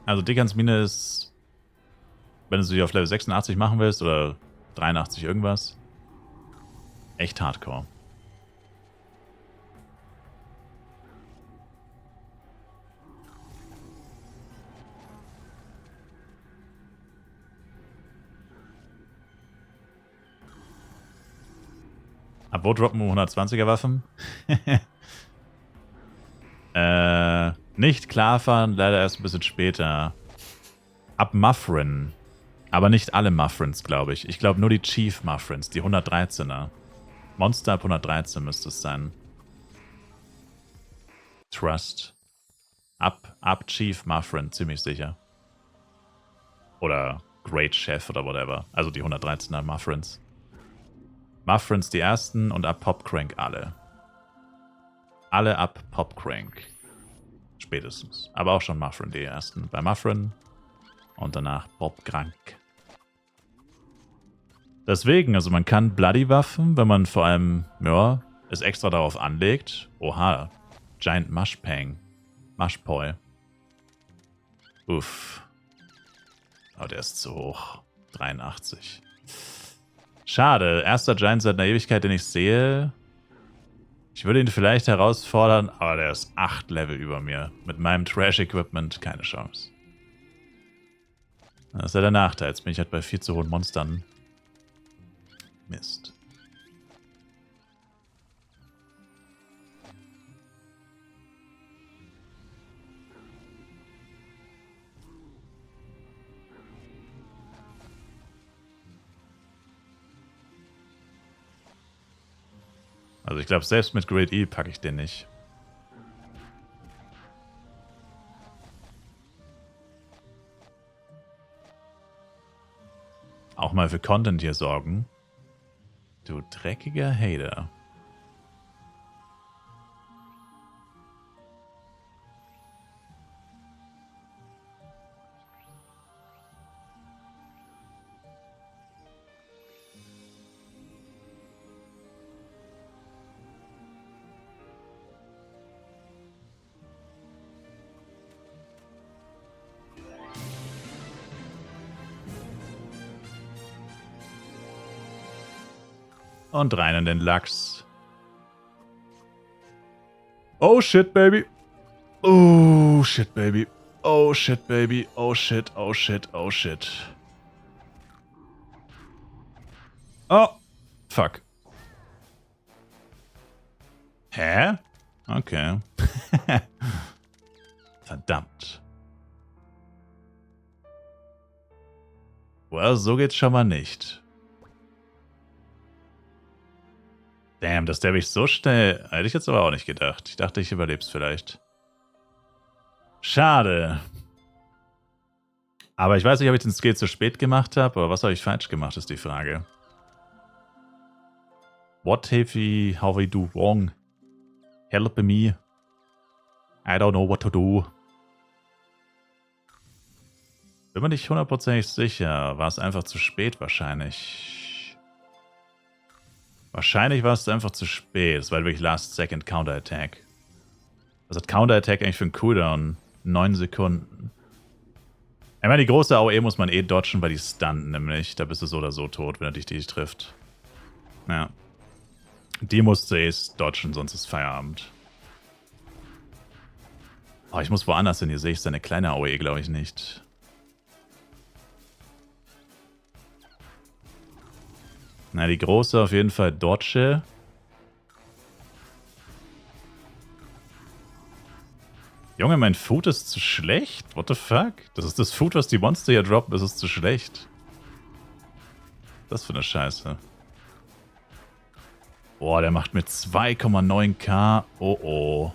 Also Dekans Mine ist, wenn du sie auf Level 86 machen willst oder 83 irgendwas, echt hardcore. Ab wo droppen 120er Waffen? Nicht klarfahren, leider erst ein bisschen später. Ab Muffrin. Aber nicht alle Muffrins, glaube ich. Ich glaube nur die Chief Muffrins, die 113er. Monster ab 113 müsste es sein. Trust. Ab Chief Muffrin, ziemlich sicher. Oder Great Chef oder whatever. Also die 113er Muffrins. Muffrins die ersten und ab Popcrank alle. Alle ab Popcrank. Spätestens. Aber auch schon Muffrin die ersten. Bei Muffrin und danach Popcrank. Deswegen, also man kann Bloody-Waffen, wenn man vor allem, ja, es extra darauf anlegt. Oha, Giant Mushpang. Mushpoi. Uff. Oh, der ist zu hoch. 83. Schade. Erster Giant seit einer Ewigkeit, den ich sehe. Ich würde ihn vielleicht herausfordern, aber der ist 8 Level über mir. Mit meinem Trash-Equipment keine Chance. Das ist ja der Nachteil. Jetzt bin ich halt bei viel zu hohen Monstern. Mist. Also ich glaube, selbst mit Great E packe ich den nicht. Auch mal für Content hier sorgen. Du dreckiger Hater. Und rein in den Lachs. Oh shit, baby. Oh shit, baby. Oh shit, baby. Oh shit, oh shit, oh shit. Oh, fuck. Hä? Okay. Verdammt. Well, so geht's schon mal nicht. Damn, das derbe ich so schnell. Hätte ich jetzt aber auch nicht gedacht. Ich dachte, ich überlebe es vielleicht. Schade. Aber ich weiß nicht, ob ich den Skill zu spät gemacht habe, aber was habe ich falsch gemacht, ist die Frage. What have we do wrong? Help me. I don't know what to do. Bin mir nicht hundertprozentig sicher. War es einfach zu spät wahrscheinlich. Wahrscheinlich war es einfach zu spät. Es war wirklich Last Second Counter Attack. Was hat Counter Attack eigentlich für einen Cooldown? 9 Sekunden. Ich meine, die große AOE muss man eh dodgen, weil die stunnen nämlich. Da bist du so oder so tot, wenn er dich nicht trifft. Ja. Die musst du eh dodgen, sonst ist Feierabend. Oh, ich muss woanders hin. Hier sehe ich seine kleine AOE, glaube ich nicht. Na, die große auf jeden Fall dodge. Junge, mein Food ist zu schlecht. What the fuck? Das ist das Food, was die Monster hier droppen. Das ist zu schlecht. Das für eine Scheiße. Boah, der macht mit 2,9k. Oh, oh.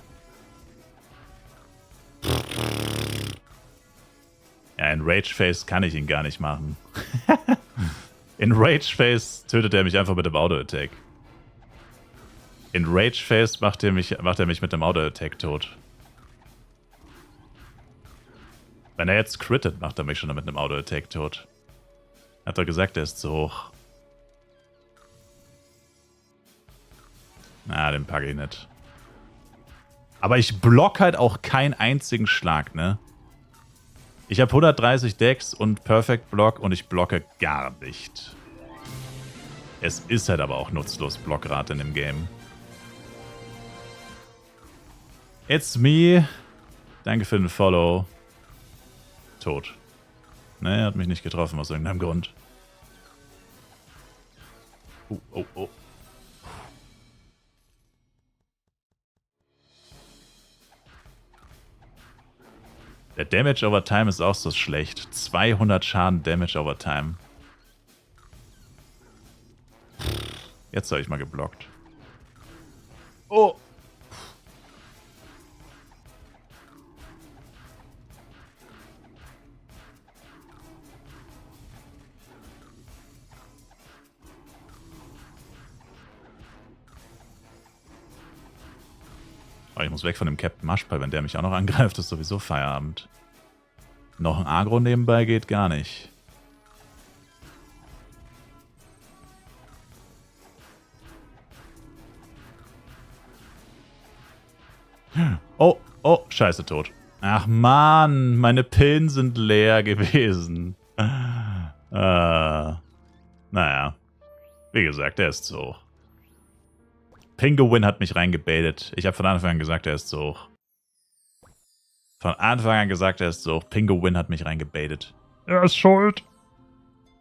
Ja, in Rageface kann ich ihn gar nicht machen. In Rageface tötet er mich einfach mit dem Auto-Attack. In Rageface macht er mich mit dem Auto-Attack tot. Wenn er jetzt crittet, macht er mich schon mit einem Auto-Attack tot. Hat er gesagt, er ist zu hoch. Na, den packe ich nicht. Aber ich block halt auch keinen einzigen Schlag, ne? Ich habe 130 Dex und Perfect Block und ich blocke gar nicht. Es ist halt aber auch nutzlos Blockrate in dem Game. It's me. Danke für den Follow. Tot. Ne, hat mich nicht getroffen aus irgendeinem Grund. Oh, oh. Der Damage over Time ist auch so schlecht. 200 Schaden Damage over Time. Jetzt habe ich mal geblockt. Oh! Oh, ich muss weg von dem Captain Maschball, wenn der mich auch noch angreift, ist sowieso Feierabend. Noch ein Agro nebenbei geht gar nicht. Oh, oh, scheiße, tot. Ach man, meine Pillen sind leer gewesen. Naja. Wie gesagt, der ist zu hoch. Pinguin hat mich reingebaitet. Ich habe von Anfang an gesagt, er ist zu hoch. Von Anfang an gesagt, er ist zu hoch. Pinguin hat mich reingebaitet. Er ist schuld.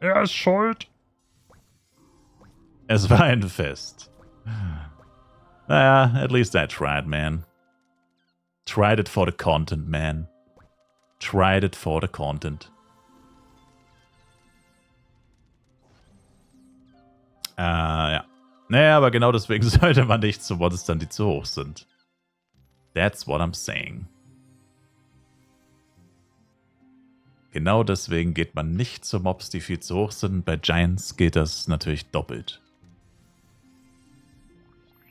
Er ist schuld. Es war ein Fest. Naja, at least I tried, man. Tried it for the content, man. Tried it for the content. Ja. Naja, aber genau deswegen sollte man nicht zu Monstern, die zu hoch sind. That's what I'm saying. Genau deswegen geht man nicht zu Mobs, die viel zu hoch sind. Bei Giants geht das natürlich doppelt.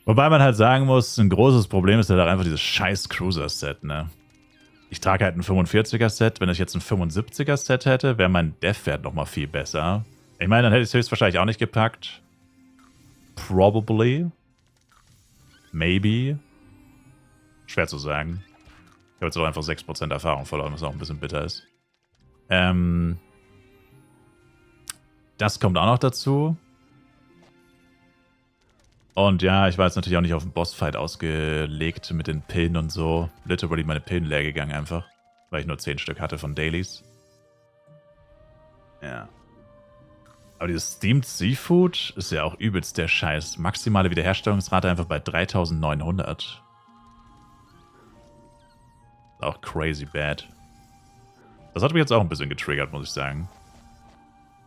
Wobei man halt sagen muss, ein großes Problem ist halt auch einfach dieses scheiß Cruiser-Set, ne? Ich trage halt ein 45er-Set. Wenn ich jetzt ein 75er-Set hätte, wäre mein Death-Wert nochmal viel besser. Ich meine, dann hätte ich es höchstwahrscheinlich auch nicht gepackt. Probably. Maybe. Schwer zu sagen. Ich habe jetzt auch einfach 6% Erfahrung verloren, was auch ein bisschen bitter ist. Das kommt auch noch dazu. Und ja, ich war jetzt natürlich auch nicht auf den Bossfight ausgelegt mit den Pillen und so. Literally meine Pillen leer gegangen einfach. Weil ich nur 10 Stück hatte von Dailies. Ja. Aber dieses Steamed Seafood ist ja auch übelst der Scheiß. Maximale Wiederherstellungsrate einfach bei 3900. Auch crazy bad. Das hat mich jetzt auch ein bisschen getriggert, muss ich sagen.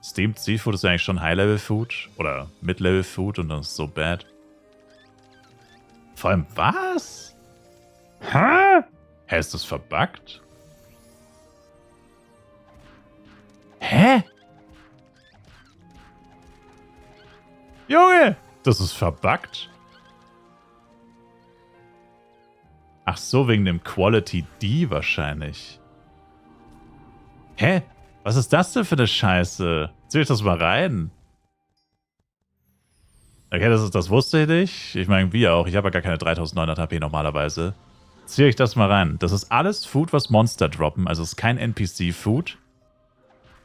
Steamed Seafood ist ja eigentlich schon High-Level-Food. Oder Mid-Level-Food und dann ist es so bad. Vor allem, was? Hä? Hä, ist das verbuggt? Hä? Junge, das ist verbuggt. Ach so, wegen dem Quality D wahrscheinlich. Hä? Was ist das denn für eine Scheiße? Zieh ich das mal rein. Okay, das wusste ich nicht. Ich meine, wie auch. Ich habe ja gar keine 3900 HP normalerweise. Ziehe ich das mal rein. Das ist alles Food, was Monster droppen. Also es ist kein NPC-Food.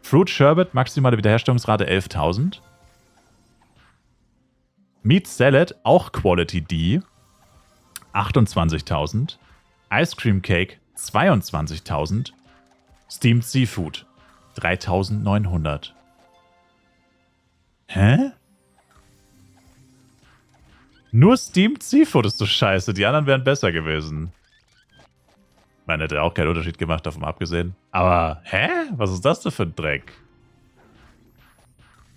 Fruit Sherbet, maximale Wiederherstellungsrate 11.000. Meat Salad, auch Quality D. 28.000. Ice Cream Cake, 22.000. Steamed Seafood, 3.900. Hä? Nur Steamed Seafood ist so scheiße. Die anderen wären besser gewesen. Man hätte auch keinen Unterschied gemacht, davon abgesehen. Aber, hä? Was ist das denn für ein Dreck?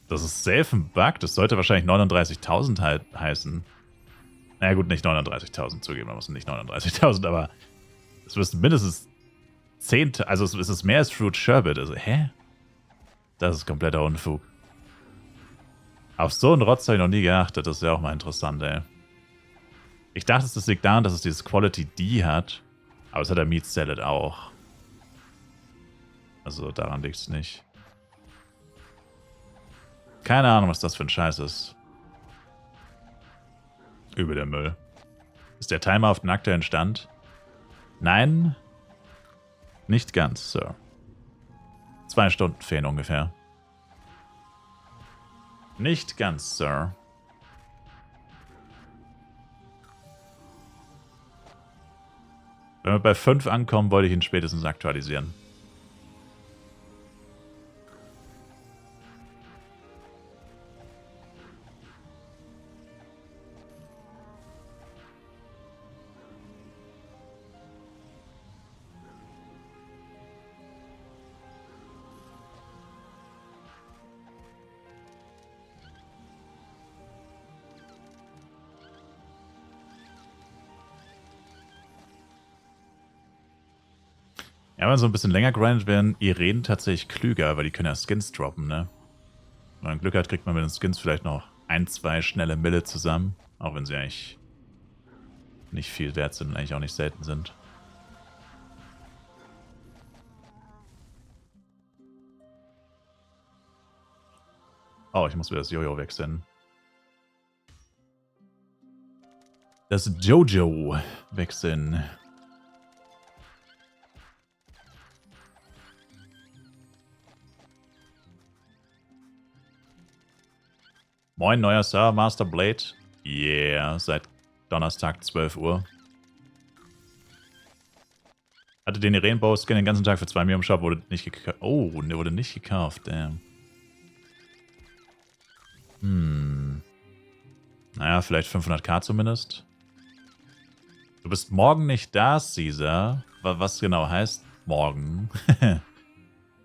Das ist safe ein Bug. Das sollte wahrscheinlich 39.000 halt heißen. Naja gut, nicht 39.000 zugeben, aber es sind nicht 39.000, aber es müssten mindestens 10, also es ist mehr als Fruit Sherbet. Also, hä? Das ist kompletter Unfug. Auf so einen Rotz habe ich noch nie geachtet. Das ist ja auch mal interessant, ey. Ich dachte, es liegt daran, dass es dieses Quality D hat. Aber es hat der Meat Salad auch. Also daran liegt es nicht. Keine Ahnung, was das für ein Scheiß ist. Übel der Müll. Ist der Timer auf den aktuellen Stand? Nein. Nicht ganz, Sir. 2 Stunden fehlen ungefähr. Nicht ganz, Sir. Wenn wir bei 5 ankommen, wollte ich ihn spätestens aktualisieren. Ja, wenn man so ein bisschen länger grindet, werden Irenen tatsächlich klüger, weil die können ja Skins droppen, ne? Wenn man Glück hat, kriegt man mit den Skins vielleicht noch 1, 2 schnelle Mille zusammen. Auch wenn sie eigentlich nicht viel wert sind und eigentlich auch nicht selten sind. Oh, ich muss wieder das Jojo wechseln. Das Jojo wechseln. Moin, neuer Sir, Master Blade. Yeah, seit Donnerstag 12 Uhr. Hatte den Rainbow-Skin den ganzen Tag für 2 Mir im Shop, wurde nicht gekauft. Oh, der wurde nicht gekauft, damn. Naja, vielleicht 500k zumindest. Du bist morgen nicht da, Caesar. Was genau heißt morgen?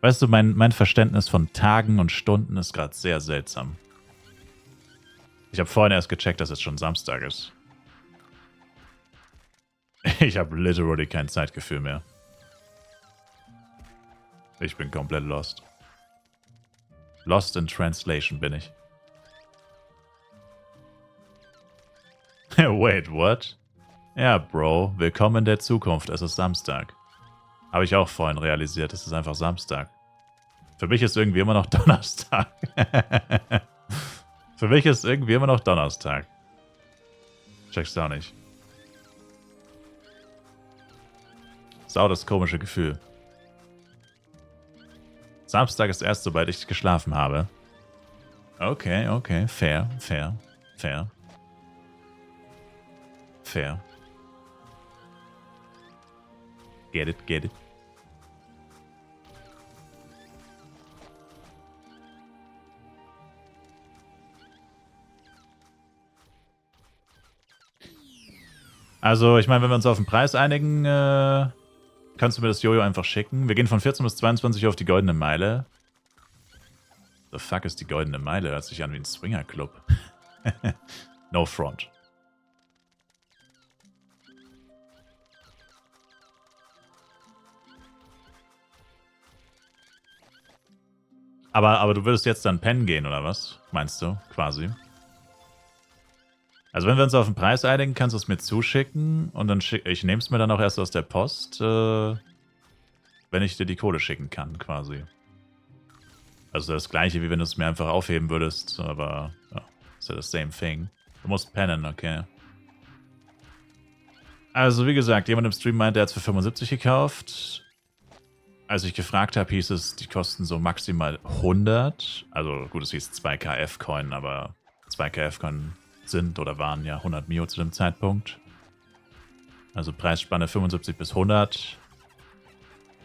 Weißt du, mein Verständnis von Tagen und Stunden ist gerade sehr seltsam. Ich habe vorhin erst gecheckt, dass es schon Samstag ist. Ich habe literally kein Zeitgefühl mehr. Ich bin komplett lost. Lost in Translation bin ich. Wait, what? Ja, Bro, willkommen in der Zukunft. Es ist Samstag. Habe ich auch vorhin realisiert, es ist einfach Samstag. Für mich ist irgendwie immer noch Donnerstag. Für mich ist irgendwie immer noch Donnerstag. Checkst du auch nicht. Sau das komische Gefühl. Samstag ist erst, sobald ich geschlafen habe. Okay, okay. Fair, fair, fair. Fair. Get it, get it. Also, ich meine, wenn wir uns auf den Preis einigen, kannst du mir das Jojo einfach schicken. Wir gehen von 14 bis 22 auf die Goldene Meile. The fuck ist die Goldene Meile? Hört sich an wie ein Swingerclub. No front. Aber du würdest jetzt dann pennen gehen, oder was? Meinst du? Quasi. Also wenn wir uns auf den Preis einigen, kannst du es mir zuschicken und dann ich nehme es mir dann auch erst aus der Post, wenn ich dir die Kohle schicken kann, quasi. Also das gleiche, wie wenn du es mir einfach aufheben würdest, aber ja, ist ja das same thing. Du musst pennen, okay. Also wie gesagt, jemand im Stream meint, er hat es für 75 gekauft. Als ich gefragt habe, hieß es, die kosten so maximal 100. Also gut, es hieß 2k F-Coin, aber 2k F-Coin sind oder waren ja 100 Mio zu dem Zeitpunkt. Also Preisspanne 75 bis 100.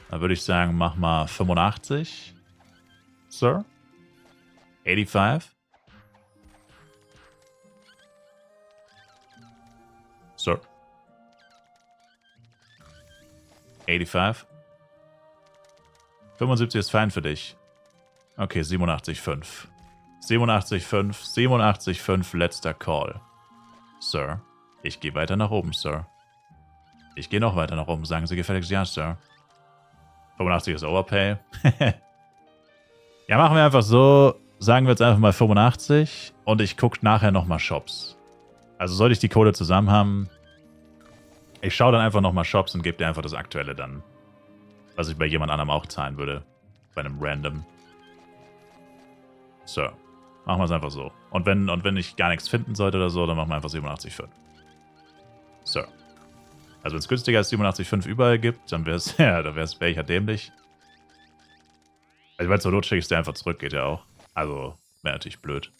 Da würde ich sagen, mach mal 85. Sir? 85? Sir? 85. 75 ist fein für dich. Okay, 87,5. 87,5. 87,5, letzter Call. Sir, ich gehe weiter nach oben, Sir. Ich gehe noch weiter nach oben. Sagen Sie gefälligst ja, Sir. 85 ist Overpay. Ja, machen wir einfach so. Sagen wir jetzt einfach mal 85 und ich gucke nachher nochmal Shops. Also sollte ich die Kohle zusammen haben, ich schaue dann einfach nochmal Shops und gebe dir einfach das Aktuelle dann. Was ich bei jemand anderem auch zahlen würde. Bei einem Random. So. Machen wir es einfach so. Und wenn ich gar nichts finden sollte oder so, dann machen wir einfach 87,5. So. Also wenn es günstiger als 87,5 überall gibt, dann wäre es, ja, dann wäre ich ja dämlich. Also weil zur Not schicke ich es dir einfach zurück, geht ja auch. Also, wäre natürlich blöd.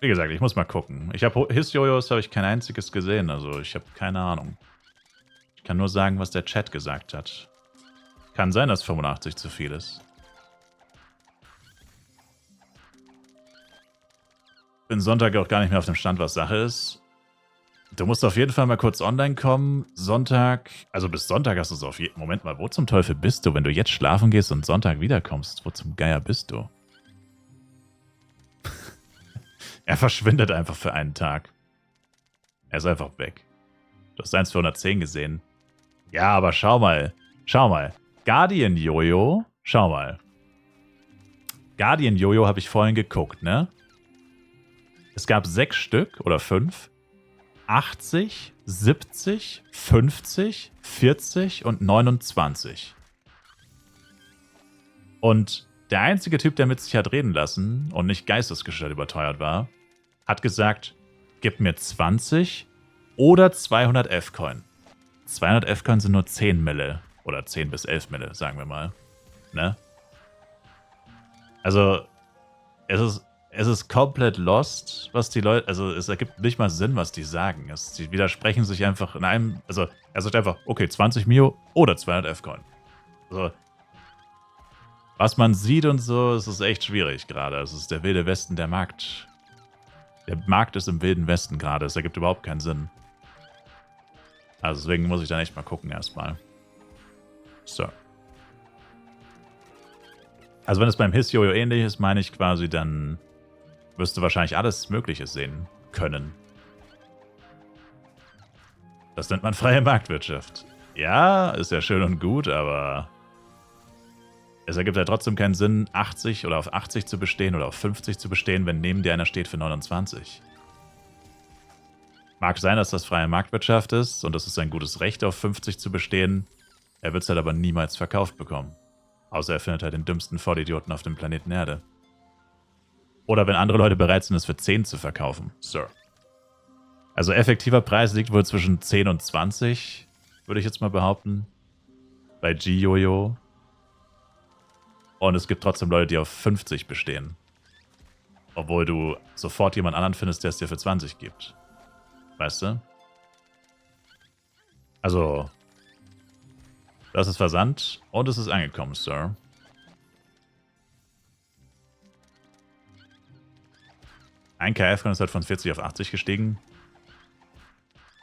Wie gesagt, ich muss mal gucken. His-Jojos habe ich kein einziges gesehen, also ich habe keine Ahnung. Ich kann nur sagen, was der Chat gesagt hat. Kann sein, dass 85 zu viel ist. Bin Sonntag auch gar nicht mehr auf dem Stand, was Sache ist. Du musst auf jeden Fall mal kurz online kommen. Sonntag, also bis Sonntag hast du es auf jeden Fall. Moment mal, wo zum Teufel bist du, wenn du jetzt schlafen gehst und Sonntag wiederkommst? Wo zum Geier bist du? Er verschwindet einfach für einen Tag. Er ist einfach weg. Du hast 1 für 110 gesehen. Ja, aber schau mal. Schau mal. Guardian Jojo. Schau mal. Guardian Jojo habe ich vorhin geguckt, ne? Es gab 6 Stück oder 5. 80, 70, 50, 40 und 29. Und der einzige Typ, der mit sich hat reden lassen und nicht geistesgestört überteuert war, hat gesagt, gib mir 20 oder 200 F-Coin. 200 F-Coin sind nur 10 Mille oder 10 bis 11 Mille, sagen wir mal. Ne? Also, es ist komplett lost, was die Leute, also es ergibt nicht mal Sinn, was die sagen. Die widersprechen sich einfach in einem, also er sagt einfach, okay, 20 Mio oder 200 F-Coin. Also, was man sieht und so, es ist echt schwierig gerade. Es ist der wilde Westen, der Markt. Der Markt ist im wilden Westen gerade. Es ergibt überhaupt keinen Sinn. Also deswegen muss ich dann echt mal gucken erstmal. So. Also wenn es beim His-Jojo ähnlich ist, meine ich quasi, dann wirst du wahrscheinlich alles Mögliche sehen können. Das nennt man freie Marktwirtschaft. Ja, ist ja schön und gut, aber es ergibt ja trotzdem keinen Sinn, 80 oder auf 80 zu bestehen oder auf 50 zu bestehen, wenn neben dir einer steht für 29. Mag sein, dass das freie Marktwirtschaft ist und das ist ein gutes Recht, auf 50 zu bestehen. Er wird es halt aber niemals verkauft bekommen. Außer er findet halt den dümmsten Vollidioten auf dem Planeten Erde. Oder wenn andere Leute bereit sind, es für 10 zu verkaufen. Sir. Also effektiver Preis liegt wohl zwischen 10 und 20, würde ich jetzt mal behaupten. Bei G-Jojo. Und es gibt trotzdem Leute, die auf 50 bestehen. Obwohl du sofort jemand anderen findest, der es dir für 20 gibt. Weißt du? Also, das ist Versand und es ist angekommen, Sir. Ein KF ist halt von 40 auf 80 gestiegen.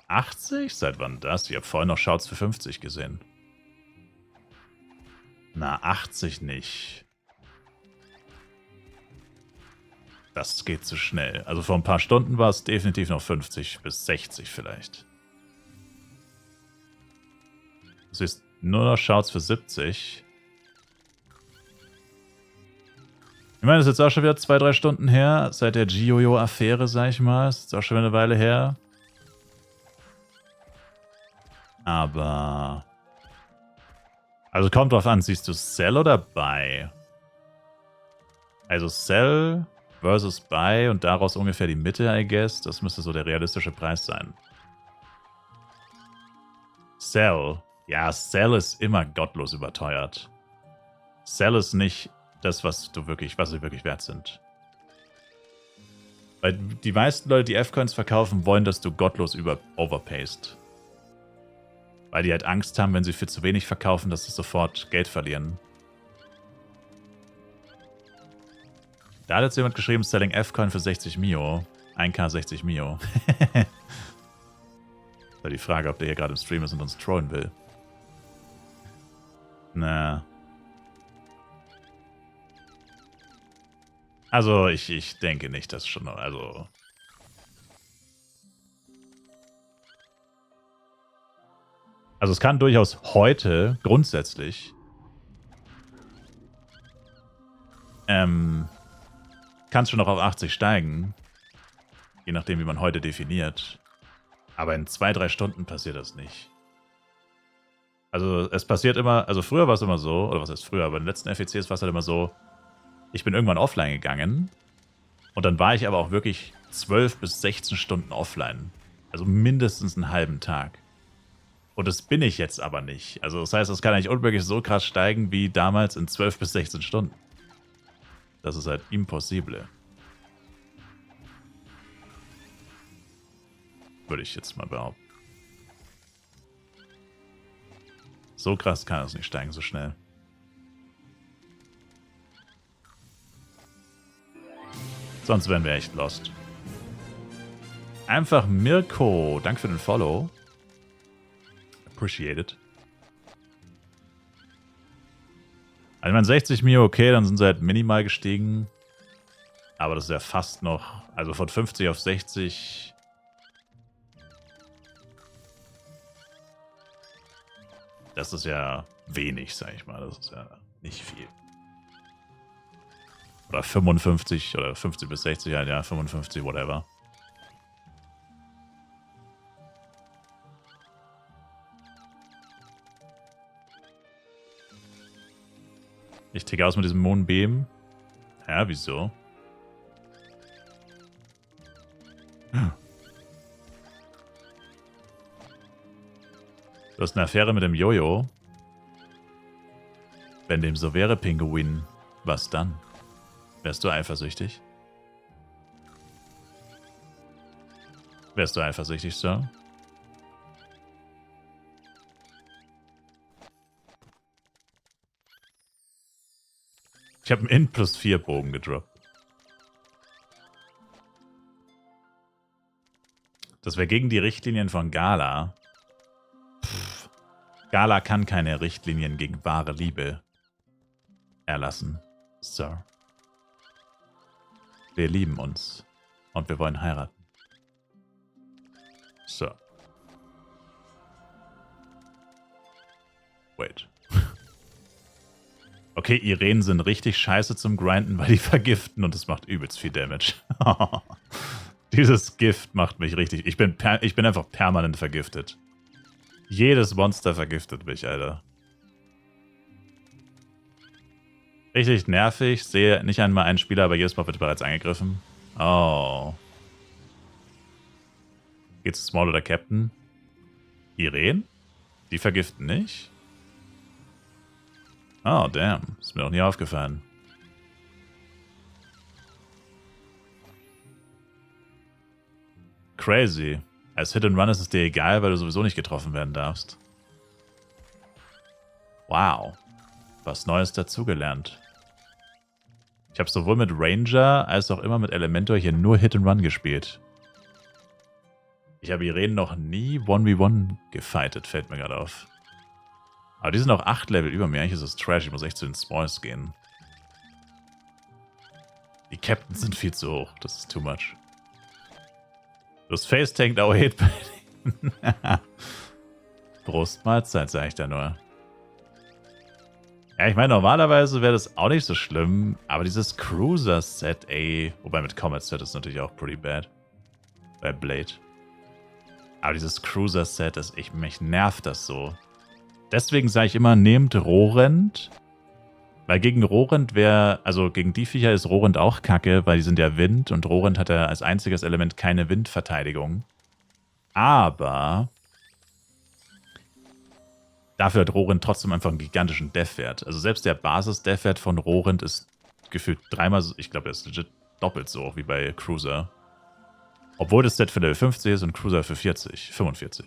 80? Seit wann das? Ich habe vorhin noch Shouts für 50 gesehen. Na, 80 nicht. Das geht zu schnell. Also vor ein paar Stunden war es definitiv noch 50 bis 60 vielleicht. Du siehst nur noch Shouts für 70. Ich meine, das ist jetzt auch schon wieder 2-3 Stunden her. Seit der G-Jojo-Affäre, sag ich mal. Das ist jetzt auch schon wieder eine Weile her. Aber also kommt drauf an, siehst du Sell oder Buy? Also Sell versus Buy und daraus ungefähr die Mitte, I guess. Das müsste so der realistische Preis sein. Sell. Ja, Sell ist immer gottlos überteuert. Sell ist nicht das, was sie wirklich wert sind. Weil die meisten Leute, die F-Coins verkaufen, wollen, dass du gottlos overpayst. Weil die halt Angst haben, wenn sie für zu wenig verkaufen, dass sie sofort Geld verlieren. Da hat jetzt jemand geschrieben, Selling F-Coin für 60 Mio. 1K 60 Mio. Das war die Frage, ob der hier gerade im Stream ist und uns trollen will. Na. Also, ich denke nicht, dass schon. Also. Also, es kann durchaus heute grundsätzlich. Kann es schon noch auf 80 steigen. Je nachdem, wie man heute definiert. Aber in 2-3 Stunden passiert das nicht. Also, es passiert immer. Also, früher war es immer so. Oder was heißt früher? Aber in den letzten FECs war es halt immer so. Ich bin irgendwann offline gegangen und dann war ich aber auch wirklich 12 bis 16 Stunden offline. Also mindestens einen halben Tag. Und das bin ich jetzt aber nicht. Also das heißt, das kann eigentlich unmöglich so krass steigen wie damals in 12 bis 16 Stunden. Das ist halt impossible. Würde ich jetzt mal behaupten. So krass kann es nicht steigen, so schnell. Sonst wären wir echt lost. Einfach Mirko. Danke für den Follow. Appreciate it. Also ich meine, 60 Mio, okay, dann sind sie halt minimal gestiegen. Aber das ist ja fast noch... Also von 50 auf 60... Das ist ja wenig, sag ich mal. Das ist ja nicht viel. Oder 55 oder 50 bis 60, ja, 55, whatever. Ich ticke aus mit diesem Moonbeam. Ja, wieso? Du hast eine Affäre mit dem Jojo. Wenn dem so wäre, Pinguin, was dann? Wärst du eifersüchtig? Wärst du eifersüchtig, Sir? Ich habe einen Int+4 Bogen gedroppt. Das wäre gegen die Richtlinien von Gala. Pff. Gala kann keine Richtlinien gegen wahre Liebe erlassen, Sir. Wir lieben uns und wir wollen heiraten. So. Wait. Okay, Irenen sind richtig scheiße zum Grinden, weil die vergiften und es macht übelst viel Damage. Dieses Gift macht mich richtig... Ich bin einfach permanent vergiftet. Jedes Monster vergiftet mich, Alter. Richtig nervig. Sehe nicht einmal einen Spieler, aber jedes Mal wird bereits angegriffen. Oh. Geht's Small oder Captain? Irene? Die vergiften nicht? Oh, damn. Ist mir noch nie aufgefallen. Crazy. Als Hit and Run ist es dir egal, weil du sowieso nicht getroffen werden darfst. Wow. Was Neues dazugelernt. Ich habe sowohl mit Ranger als auch immer mit Elementor hier nur Hit and Run gespielt. Ich habe Irene noch nie 1v1 gefightet, fällt mir gerade auf. Aber die sind auch 8 Level über mir. Eigentlich ist das Trash. Ich muss echt zu den Smalls gehen. Die Captains sind viel zu hoch. Das ist too much. Du hast Face-Tanked auch Hit bei denen. Brustmahlzeit, sag ich da nur. Ja, ich meine, normalerweise wäre das auch nicht so schlimm. Aber dieses Cruiser-Set, ey. Wobei mit Comet-Set ist natürlich auch pretty bad. Bei Blade. Aber dieses Cruiser-Set, mich nervt das so. Deswegen sage ich immer, nehmt Rohrend. Weil gegen Rohrend also gegen die Viecher ist Rohrend auch kacke, weil die sind ja Wind und Rohrend hat ja als einziges Element keine Windverteidigung. Aber dafür hat Rohrend trotzdem einfach einen gigantischen Death-Wert. Also selbst der Basis-Death-Wert von Rohrend ist gefühlt dreimal so, ich glaube, er ist legit doppelt so hoch wie bei Cruiser. Obwohl das Set für Level 50 ist und Cruiser für 45.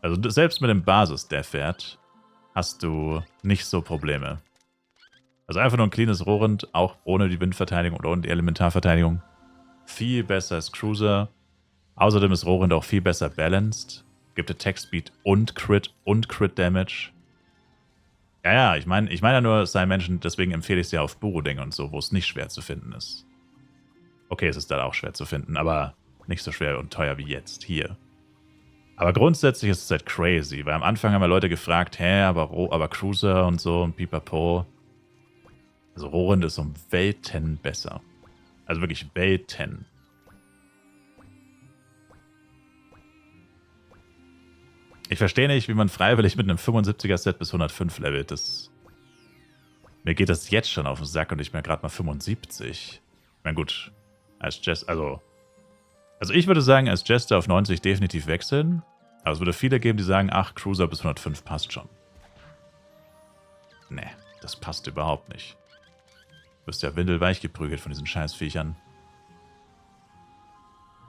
Also selbst mit dem Basis-Death-Wert hast du nicht so Probleme. Also einfach nur ein cleanes Rohrend, auch ohne die Windverteidigung oder ohne die Elementarverteidigung. Viel besser als Cruiser. Außerdem ist Rohrend auch viel besser balanced. Gibt Attack Speed und Crit Damage. Ja, ich meine ja nur, es sei Menschen, deswegen empfehle ich es ja auf Buroding und so, wo es nicht schwer zu finden ist. Okay, es ist da auch schwer zu finden, aber nicht so schwer und teuer wie jetzt, hier. Aber grundsätzlich ist es halt crazy, weil am Anfang haben ja Leute gefragt, hä, aber Cruiser und so und pipapo. Also Rohrend ist um Welten besser. Also wirklich Welten. Ich verstehe nicht, wie man freiwillig mit einem 75er-Set bis 105 levelt. Mir geht das jetzt schon auf den Sack und ich bin gerade mal 75. Ich meine, gut, als Jester, also ich würde sagen, als Jester auf 90 definitiv wechseln. Aber es würde viele geben, die sagen, ach, Cruiser bis 105 passt schon. Nee, das passt überhaupt nicht. Du wirst ja windelweich geprügelt von diesen Scheißviechern.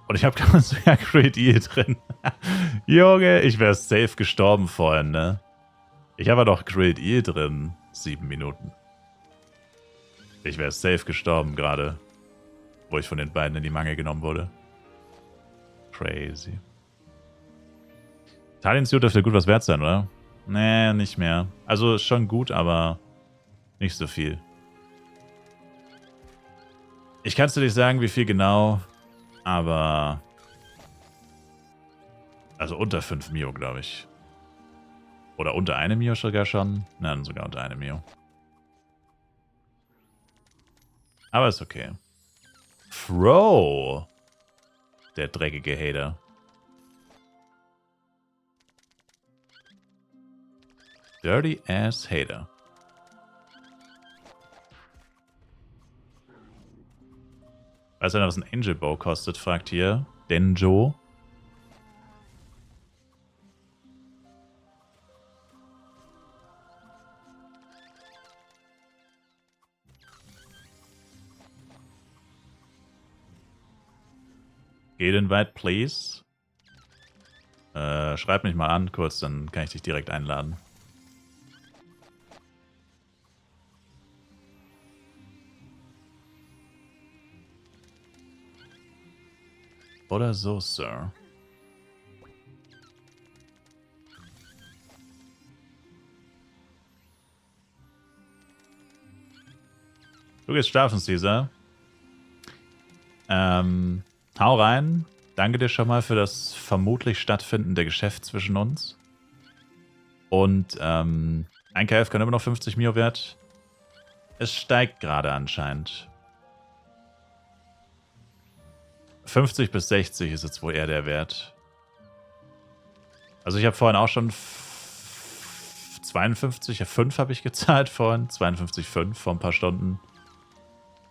Und ich habe gerade sogar Great Eel drin. Junge, ich wäre safe gestorben vorhin, ne? Ich habe doch Great Eel drin. 7 Minuten. Ich wäre safe gestorben gerade. Wo ich von den beiden in die Mangel genommen wurde. Crazy. Italian Suit dürfte gut was wert sein, oder? Nee, nicht mehr. Also ist schon gut, aber nicht so viel. Ich kann es dir nicht sagen, wie viel genau, aber also unter 5 Mio, glaube ich. Oder unter 1 Mio sogar schon. Nein, sogar unter 1 Mio. Aber ist okay. Fro! Der dreckige Hater. Dirty ass Hater. Weiß einer, was ein Angel Bow kostet, fragt hier Denjo. Geht invite, please. Schreib mich mal an, kurz, dann kann ich dich direkt einladen. Oder so, Sir. Du gehst schlafen, Caesar. Hau rein. Danke dir schon mal für das vermutlich stattfindende Geschäft zwischen uns. Und ein KF kann immer noch 50 Mio wert. Es steigt gerade anscheinend. 50 bis 60 ist jetzt wohl eher der Wert. Also ich habe vorhin auch schon 52,5 habe ich gezahlt vorhin. 52,5 vor ein paar Stunden.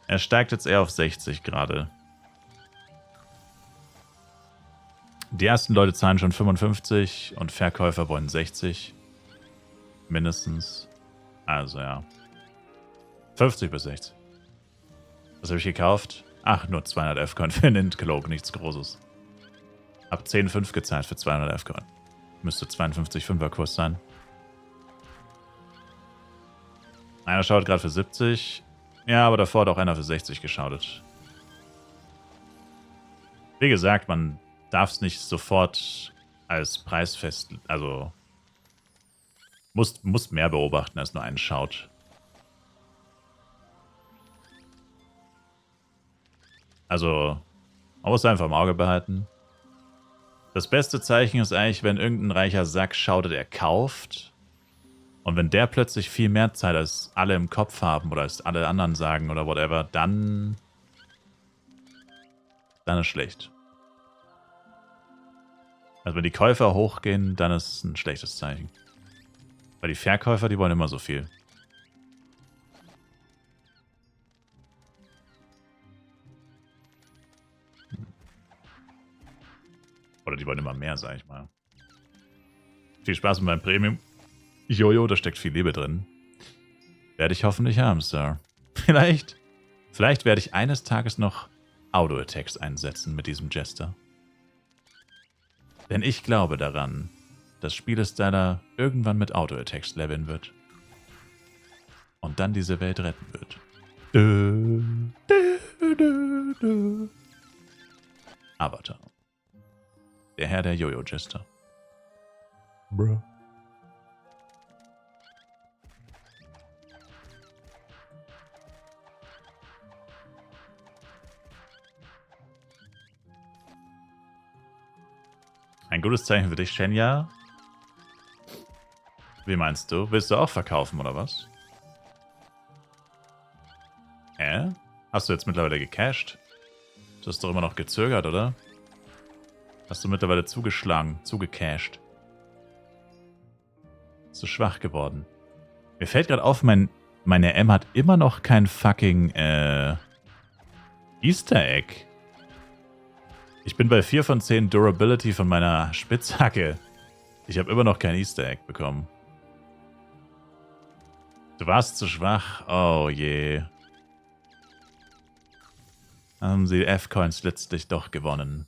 Er steigt jetzt eher auf 60 gerade. Die ersten Leute zahlen schon 55 und Verkäufer wollen 60. Mindestens. Also ja. 50 bis 60. Was habe ich gekauft? Ach, nur 200 F-Coin für einen Cloak, nichts Großes. Hab 10,5 gezahlt für 200 F-Coin. Müsste 52,5er Kurs sein. Einer schaut gerade für 70. Ja, aber davor hat auch einer für 60 geschautet. Wie gesagt, man darf es nicht sofort als Preis fest... Also... Muss mehr beobachten, als nur einen schaut. Also, man muss einfach im Auge behalten. Das beste Zeichen ist eigentlich, wenn irgendein reicher Sack schautet, er kauft. Und wenn der plötzlich viel mehr Zeit als alle im Kopf haben oder als alle anderen sagen oder whatever, dann ist schlecht. Also wenn die Käufer hochgehen, dann ist es ein schlechtes Zeichen. Weil die Verkäufer, die wollen immer so viel. Oder die wollen immer mehr, sag ich mal. Viel Spaß mit meinem Premium. Jojo, da steckt viel Liebe drin. Werde ich hoffentlich haben, Sir. Vielleicht werde ich eines Tages noch Auto-Attacks einsetzen mit diesem Jester. Denn ich glaube daran, dass Spielestyler irgendwann mit Auto-Attacks leveln wird. Und dann diese Welt retten wird. Avatar. Der Herr der Jojo-Jester. Bro. Ein gutes Zeichen für dich, Shenya. Wie meinst du? Willst du auch verkaufen, oder was? Hä? Hast du jetzt mittlerweile gecasht? Du hast doch immer noch gezögert, oder? Hast du mittlerweile zugeschlagen, zugecasht? Bist du schwach geworden? Mir fällt gerade auf, meine M hat immer noch kein fucking Easter Egg. Ich bin bei 4 von 10 Durability von meiner Spitzhacke. Ich habe immer noch kein Easter Egg bekommen. Du warst zu schwach. Oh je. Haben sie F-Coins letztlich doch gewonnen.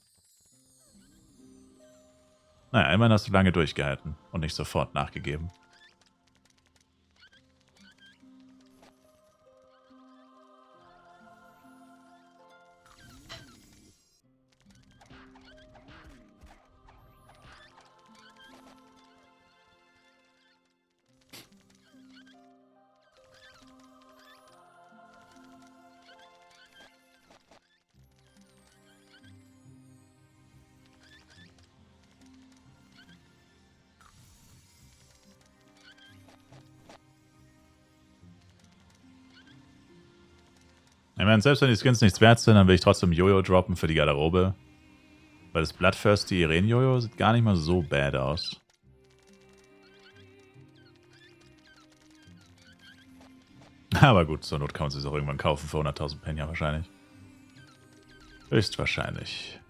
Naja, immerhin hast du lange durchgehalten und nicht sofort nachgegeben. Ich meine, selbst wenn die Skins nichts wert sind, dann will ich trotzdem Jojo droppen für die Garderobe. Weil das Bloodthirsty Irene-Jojo sieht gar nicht mal so bad aus. Aber gut, zur Not kann man sich auch irgendwann kaufen für 100.000 Penya wahrscheinlich. Höchstwahrscheinlich.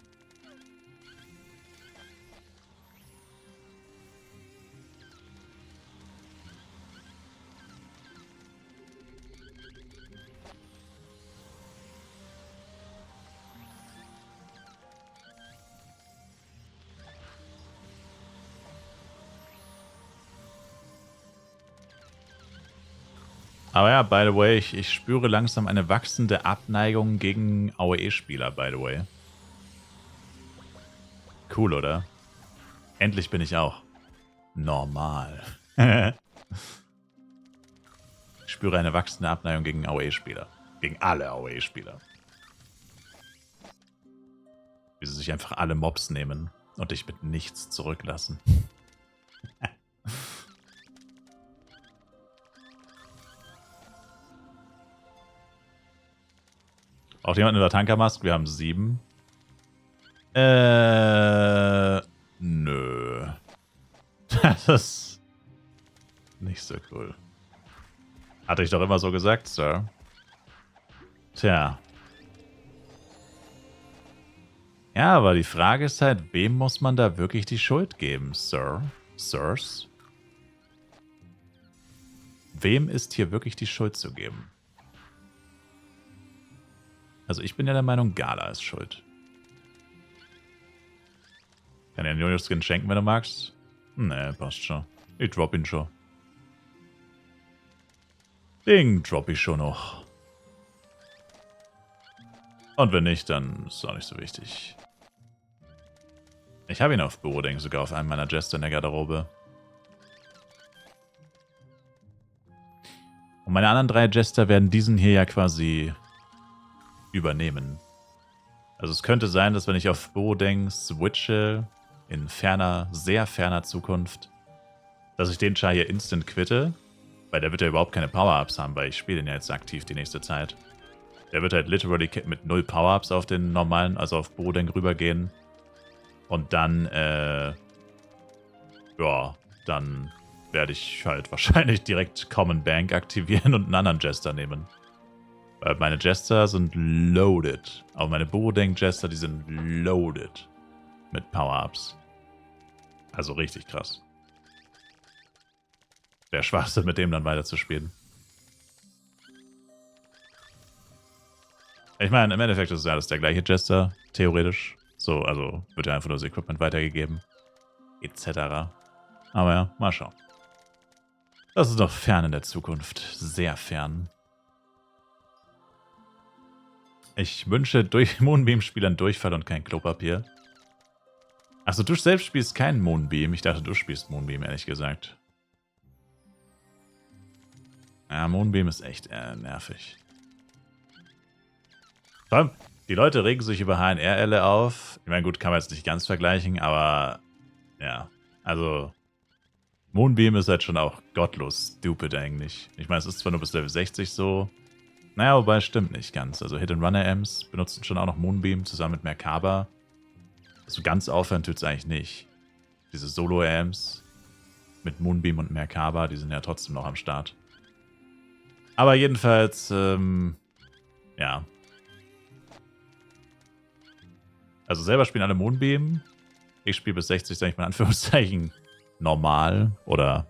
Aber ja, by the way, ich spüre langsam eine wachsende Abneigung gegen AOE-Spieler, by the way. Cool, oder? Endlich bin ich auch normal. Ich spüre eine wachsende Abneigung gegen AOE-Spieler. Gegen alle AOE-Spieler. Wie sie sich einfach alle Mobs nehmen und dich mit nichts zurücklassen. Auch jemand in der Tankermask? Wir haben 7. Nö. Das ist nicht so cool. Hatte ich doch immer so gesagt, Sir. Tja. Ja, aber die Frage ist halt, wem muss man da wirklich die Schuld geben, Sir? Sirs? Wem ist hier wirklich die Schuld zu geben? Also ich bin ja der Meinung, Gala ist schuld. Kann dir einen Jojo-Skin schenken, wenn du magst? Nee, passt schon. Ich drop ihn schon. Den drop ich schon noch. Und wenn nicht, dann ist es auch nicht so wichtig. Ich habe ihn auf Boroding, sogar auf einem meiner Jester in der Garderobe. Und meine anderen 3 Jester werden diesen hier ja quasi übernehmen. Also es könnte sein, dass wenn ich auf Boroding switche in ferner, sehr ferner Zukunft, dass ich den Char hier instant quitte, weil der wird ja überhaupt keine Power-Ups haben, weil ich spiele den ja jetzt aktiv die nächste Zeit. Der wird halt literally mit 0 Power-Ups auf den normalen, also auf Boroding rübergehen. Und dann, ja, dann werde ich halt wahrscheinlich direkt Common Bank aktivieren und einen anderen Jester nehmen. Weil meine Jester sind loaded. Aber meine Boroding-Jester, die sind loaded mit Power-Ups. Also richtig krass. Wäre Schwachsinn, mit dem dann weiterzuspielen. Ich meine, im Endeffekt ist es ja alles der gleiche Jester, theoretisch. So, also wird ja einfach nur das Equipment weitergegeben. Etc. Aber ja, mal schauen. Das ist noch fern in der Zukunft. Sehr fern. Ich wünsche Moonbeam-Spielern Durchfall und kein Klopapier. Achso, du selbst spielst keinen Moonbeam. Ich dachte, du spielst Moonbeam, ehrlich gesagt. Ja, Moonbeam ist echt nervig. Vor allem, die Leute regen sich über HNR-Elle auf. Ich meine, gut, kann man jetzt nicht ganz vergleichen, aber Ja, also Moonbeam ist halt schon auch gottlos stupid eigentlich. Ich meine, es ist zwar nur bis Level 60 so. Naja, wobei stimmt nicht ganz. Also Hit-and-Run-AMs benutzen schon auch noch Moonbeam zusammen mit Merkaba. Also ganz aufhören tut es eigentlich nicht. Diese Solo-AMs mit Moonbeam und Merkaba, die sind ja trotzdem noch am Start. Aber jedenfalls, ja. Also selber spielen alle Moonbeam. Ich spiele bis 60, sage ich mal in Anführungszeichen, normal oder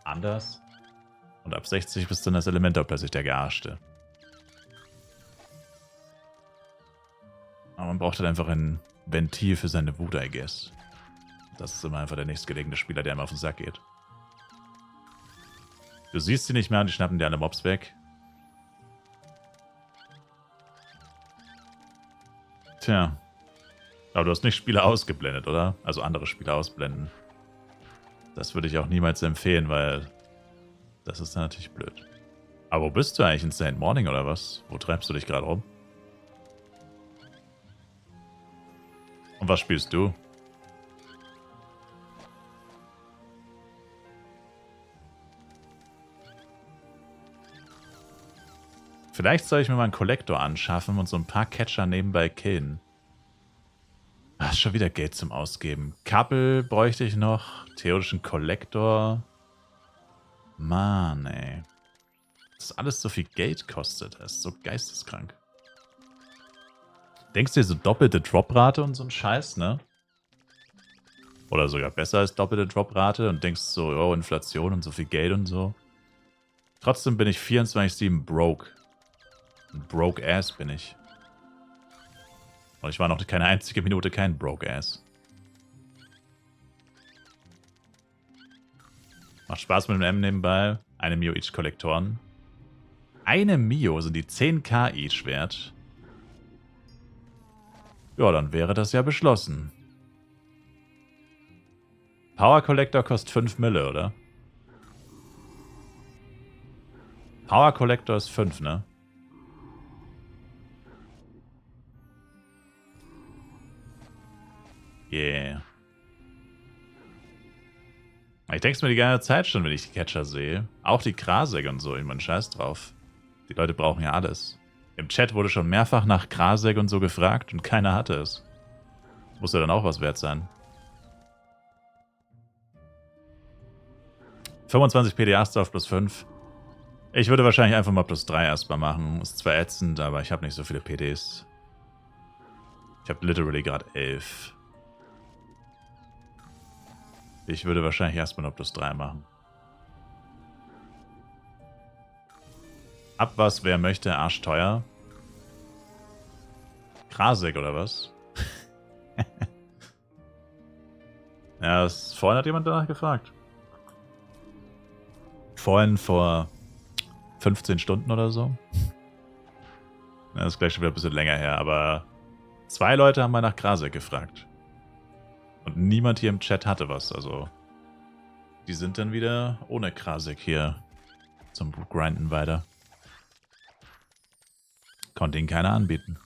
anders. Und ab 60 bist dann das Elementor plötzlich der Gearschte. Aber man braucht halt einfach ein Ventil für seine Wut, I guess. Das ist immer einfach der nächstgelegene Spieler, der ihm auf den Sack geht. Du siehst sie nicht mehr und die schnappen dir alle Mobs weg. Tja. Aber du hast nicht Spieler ausgeblendet, oder? Also andere Spieler ausblenden. Das würde ich auch niemals empfehlen, weil das ist dann natürlich blöd. Aber wo bist du eigentlich? In St. Morning oder was? Wo treibst du dich gerade rum? Und was spielst du? Vielleicht soll ich mir mal einen Kollektor anschaffen und so ein paar Catcher nebenbei killen. Ach, schon wieder Geld zum Ausgeben. Kappel bräuchte ich noch. Theoretischen Kollektor. Mann, ey. Das alles so viel Geld kostet. Das ist so geisteskrank. Denkst du dir so doppelte Droprate und so ein Scheiß, ne? Oder sogar besser als doppelte Droprate und denkst so, oh, Inflation und so viel Geld und so. Trotzdem bin ich 24/7 broke. Ein Broke-Ass bin ich. Und ich war noch keine einzige Minute kein Broke-Ass. Macht Spaß mit dem M nebenbei. Eine Mio each Kollektoren. Eine Mio sind die 10k each wert. Ja, dann wäre das ja beschlossen. Power Collector kostet 5 Mille, oder? Power Collector ist 5, ne? Yeah. Ich denke es mir die ganze Zeit schon, wenn ich die Catcher sehe. Auch die Krasek und so, ich meine, scheiß drauf. Die Leute brauchen ja alles. Im Chat wurde schon mehrfach nach Krasek und so gefragt und keiner hatte es. Muss ja dann auch was wert sein. 25 PDAs auf plus 5. Ich würde wahrscheinlich einfach mal plus 3 erstmal machen. Ist zwar ätzend, aber ich habe nicht so viele PDs. Ich habe literally gerade 11. Ich würde wahrscheinlich erstmal nur plus 3 machen. Ab was, wer möchte, arschteuer. Krasek oder was? Ja, vorhin hat jemand danach gefragt. Vorhin vor 15 Stunden oder so. Ja, das ist gleich schon wieder ein bisschen länger her, aber 2 Leute haben mal nach Krasek gefragt. Und niemand hier im Chat hatte was, also die sind dann wieder ohne Krasek hier zum Grinden weiter. Konnte ihnen keiner anbieten.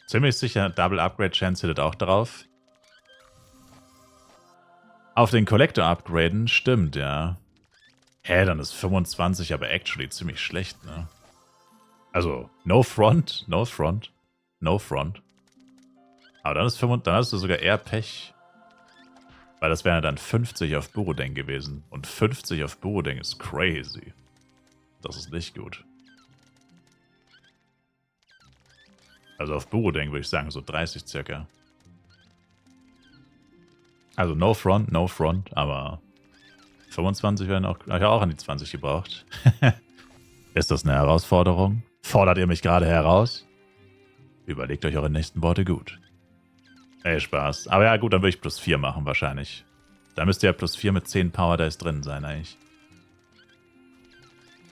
Ziemlich sicher, Double Upgrade Chance hittet auch drauf. Auf den Collector upgraden, stimmt, ja. Hä, dann ist 25 aber actually ziemlich schlecht, ne? Also, no front, no front, no front. Aber dann hast du sogar eher Pech. Weil das wäre dann 50 auf Burodeng gewesen. Und 50 auf Burodeng ist crazy. Das ist nicht gut. Also auf Burodeng würde ich sagen so 30 circa. Also no front, aber 25 werden auch, ich habe auch an die 20 gebraucht. Ist das eine Herausforderung? Fordert ihr mich gerade heraus? Überlegt euch eure nächsten Worte gut. Ey, Spaß. Aber ja gut, dann würde ich plus 4 machen wahrscheinlich. Da müsste ja plus 4 mit 10 Power Dice drin sein eigentlich.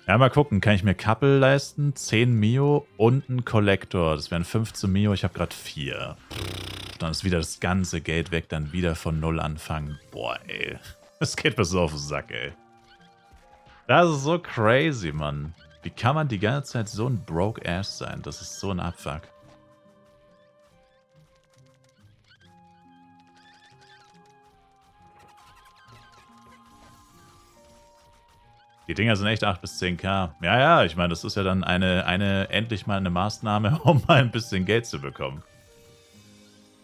Ja, mal gucken. Kann ich mir Couple leisten? 10 Mio und ein Collector. Das wären 15 Mio. Ich habe gerade 4. Dann ist wieder das ganze Geld weg. Dann wieder von 0 anfangen. Boah, ey. Das geht mir so auf den Sack, ey. Das ist so crazy, Mann. Wie kann man die ganze Zeit so ein Broke-Ass sein? Das ist so ein Abfuck. Die Dinger sind echt 8 bis 10k. Ja, ja, ich meine, das ist ja dann endlich mal eine Maßnahme, um mal ein bisschen Geld zu bekommen.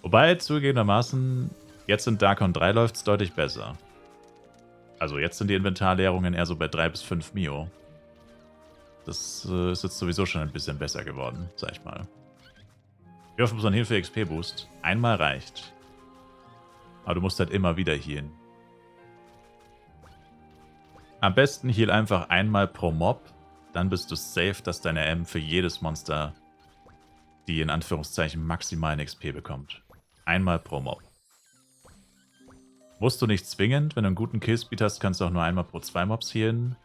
Wobei, zugegebenermaßen, jetzt in Darkon 3 läuft es deutlich besser. Also jetzt sind die Inventarleerungen eher so bei 3 bis 5 Mio. Das ist jetzt sowieso schon ein bisschen besser geworden, sag ich mal. Wie oft muss man healen für XP-Boost? Einmal reicht. Aber du musst halt immer wieder healen. Am besten heal einfach einmal pro Mob. Dann bist du safe, dass deine M für jedes Monster die in Anführungszeichen maximalen XP bekommt. Einmal pro Mob. Musst du nicht zwingend. Wenn du einen guten Killspeed hast, kannst du auch nur einmal pro 2 Mobs healen.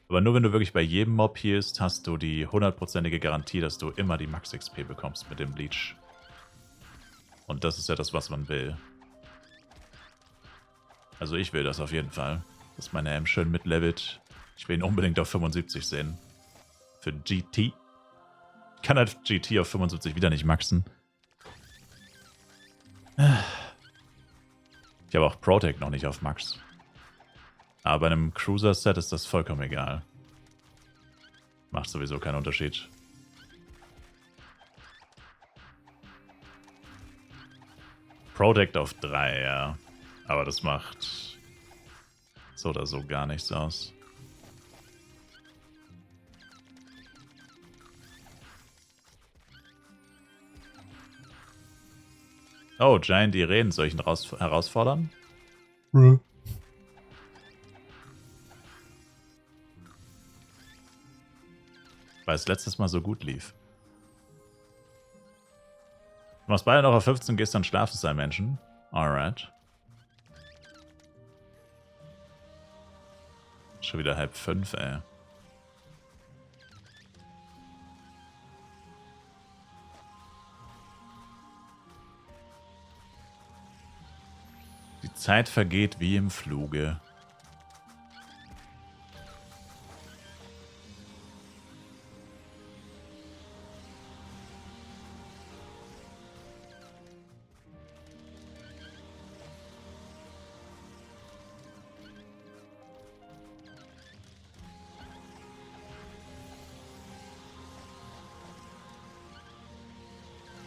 Aber nur wenn du wirklich bei jedem Mob healst, hast du die 100%ige Garantie, dass du immer die Max-XP bekommst mit dem Bleach. Und das ist ja das, was man will. Also ich will das auf jeden Fall. Dass meine M schön mitlevelt. Ich will ihn unbedingt auf 75 sehen. Für GT. Ich kann halt GT auf 75 wieder nicht maxen. Ich habe auch Protect noch nicht auf Max. Aber bei einem Cruiser-Set ist das vollkommen egal. Macht sowieso keinen Unterschied. Protect auf 3, ja. Aber das macht so oder so gar nichts aus. Oh, Giant Irene, soll ich ihn herausfordern? Bruh. Weil es letztes Mal so gut lief. Du machst beide noch auf 15, gehst dann schlafen sein, Menschen. Alright. Schon wieder 4:30, ey. Die Zeit vergeht wie im Fluge.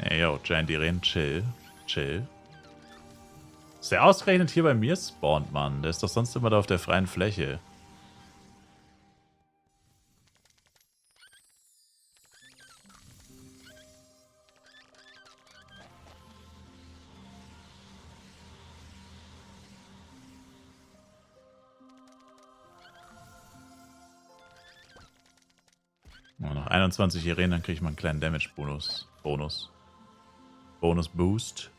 Ey, yo, Giant Irene, chill. Chill. Ist der ausgerechnet hier bei mir spawnt, Mann? Der ist doch sonst immer da auf der freien Fläche. Oh, noch 21 Irene, dann kriege ich mal einen kleinen Damage-Bonus. Bonus-Boost.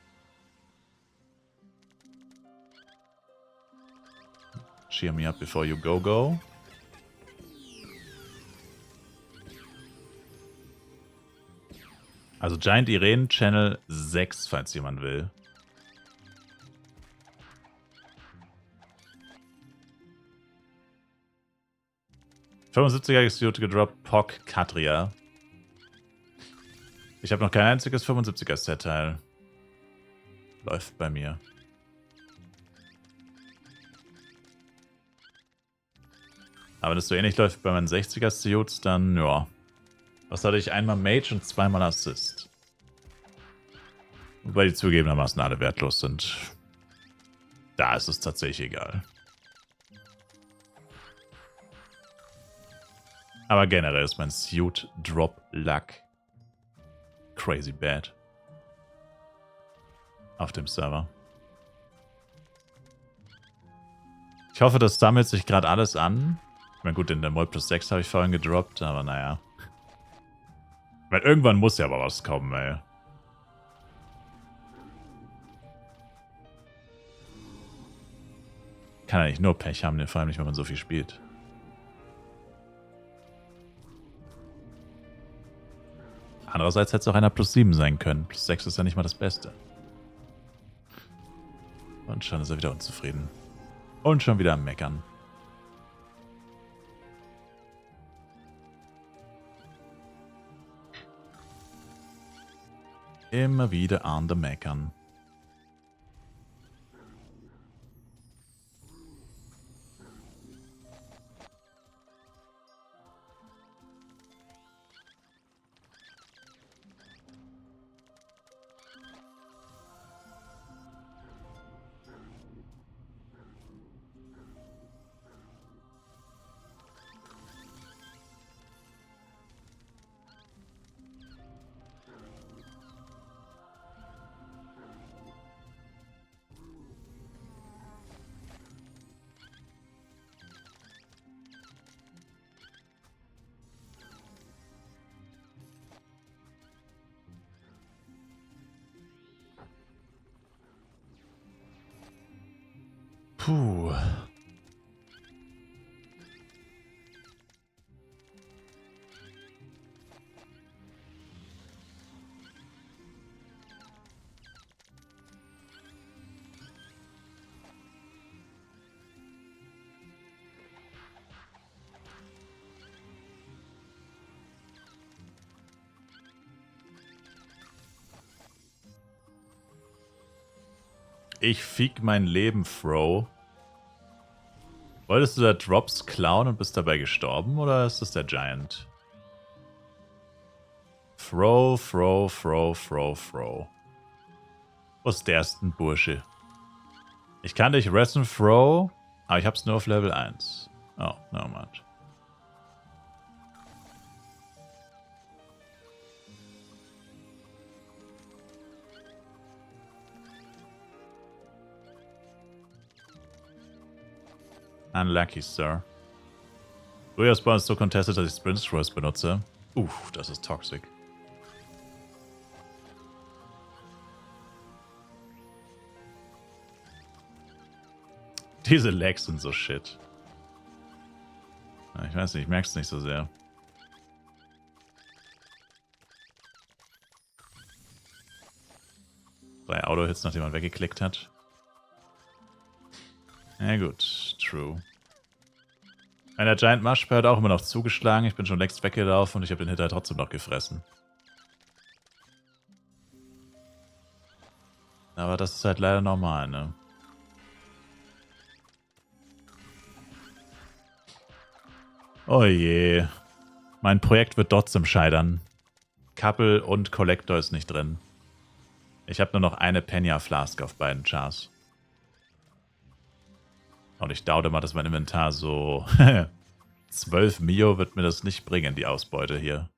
Cheer me up before you go. Also Giant Irene Channel 6, falls jemand will. ...75er Execute gedroppt, Pock Katria. Ich habe noch kein einziges 75er Set-Teil. Läuft bei mir. Aber wenn das so ähnlich läuft bei meinen 60er Suits, dann ja. Was hatte ich? Einmal Mage und zweimal Assist. Wobei die zugegebenermaßen alle wertlos sind. Da ist es tatsächlich egal. Aber generell ist mein Suit Drop Luck crazy bad. Auf dem Server. Ich hoffe, das sammelt sich gerade alles an. Ich meine, gut, in der Mold plus 6 habe ich vorhin gedroppt, aber naja. Weil irgendwann muss ja aber was kommen, ey. Kann ja nicht nur Pech haben, vor allem nicht, wenn man so viel spielt. Andererseits hätte es auch einer plus 7 sein können. Plus 6 ist ja nicht mal das Beste. Und schon ist er wieder unzufrieden. Und schon wieder am Meckern. Immer wieder an der Meckern. Puh. Ich fick mein Leben, Fro. Wolltest du da Drops klauen und bist dabei gestorben, oder ist das der Giant? Fro. Wo ist der erste Bursche? Ich kann dich resten, Fro, aber ich hab's nur auf Level 1. Oh, no much. Unlucky, Sir. Frühjahrsbau ist so contested, dass ich Sprint Throws benutze. Das ist toxic. Diese Lags sind so shit. Ich weiß nicht, ich merk's nicht so sehr. Drei Auto-Hits, nachdem man weggeklickt hat. Ja gut, true. Der Giant Mushper hat auch immer noch zugeschlagen. Ich bin schon längst weggelaufen und ich habe den Hit halt trotzdem noch gefressen. Aber das ist halt leider normal, ne? Oh je. Mein Projekt wird trotzdem scheitern. Couple und Collector ist nicht drin. Ich habe nur noch eine Penya Flask auf beiden Chars. Und ich dachte mal, dass mein Inventar so 12 Mio wird mir das nicht bringen, die Ausbeute hier.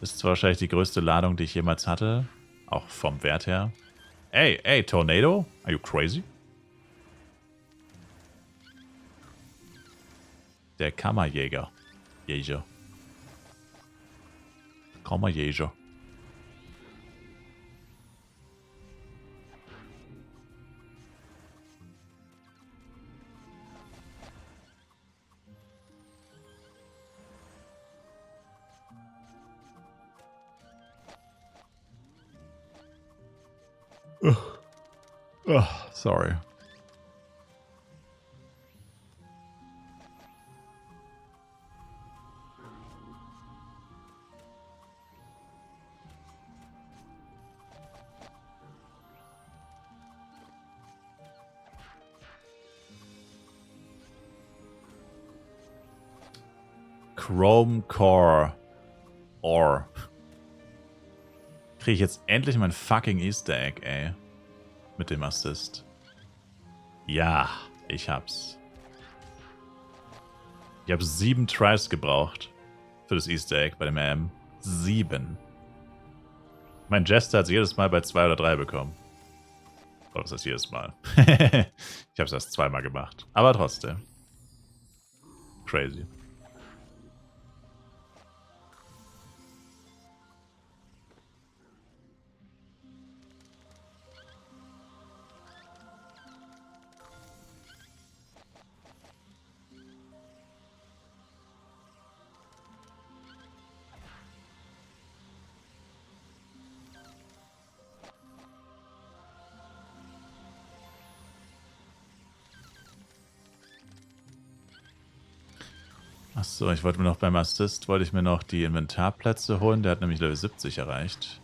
Ist zwar wahrscheinlich die größte Ladung, die ich jemals hatte. Auch vom Wert her. Ey, Tornado? Are you crazy? Der Kammerjäger. Kammerjäger. Sorry. Chrome Core Ore. Kriege ich jetzt endlich mein fucking Easter Egg, ey. Mit dem Assist. Ja, ich hab's. Ich habe 7 Tries gebraucht für das Easter Egg bei dem AM. 7. Mein Jester hat es jedes Mal bei 2 oder 3 bekommen. Oder was heißt jedes Mal? Ich habe es erst 2-mal gemacht. Aber trotzdem. Crazy. Achso, ich wollte mir noch beim Assist, wollte ich mir noch die Inventarplätze holen. Der hat nämlich Level 70 erreicht.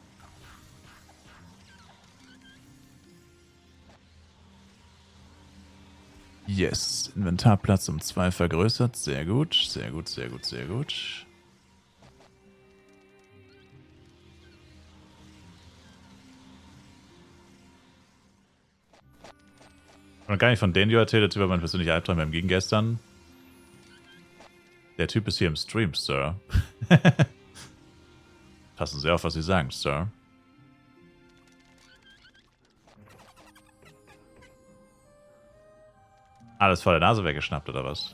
Yes, Inventarplatz um 2 vergrößert. Sehr gut, sehr gut, sehr gut, sehr gut. Und gar nicht von den erzählt, jetzt über mein persönlicher Albtraum beim Gegen gestern. Der Typ ist hier im Stream, Sir. Passen Sie auf, was Sie sagen, Sir. Alles vor der Nase weggeschnappt, oder was?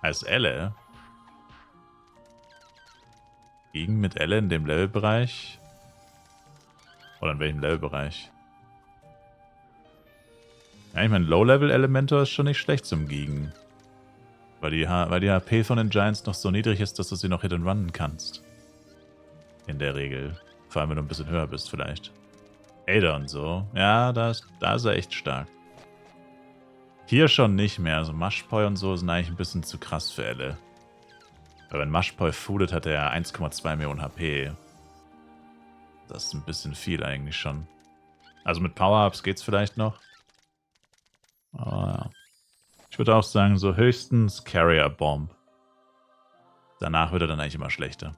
Als Elle? Gegen mit Elle in dem Levelbereich? Oder in welchem Levelbereich? Ja, ich meine, Low-Level-Elementor ist schon nicht schlecht zum Giegen. Weil die HP von den Giants noch so niedrig ist, dass du sie noch hit and runnen kannst. In der Regel. Vor allem, wenn du ein bisschen höher bist vielleicht. Ada und so. Ja, da ist er echt stark. Hier schon nicht mehr. Also Mashpoi und so sind eigentlich ein bisschen zu krass für Elle. Weil wenn Mashpoi foodet, hat er 1,2 Millionen HP. Das ist ein bisschen viel eigentlich schon. Also mit Power-Ups geht's vielleicht noch. Aber ja. Ich würde auch sagen, so höchstens Carrier Bomb. Danach wird er dann eigentlich immer schlechter.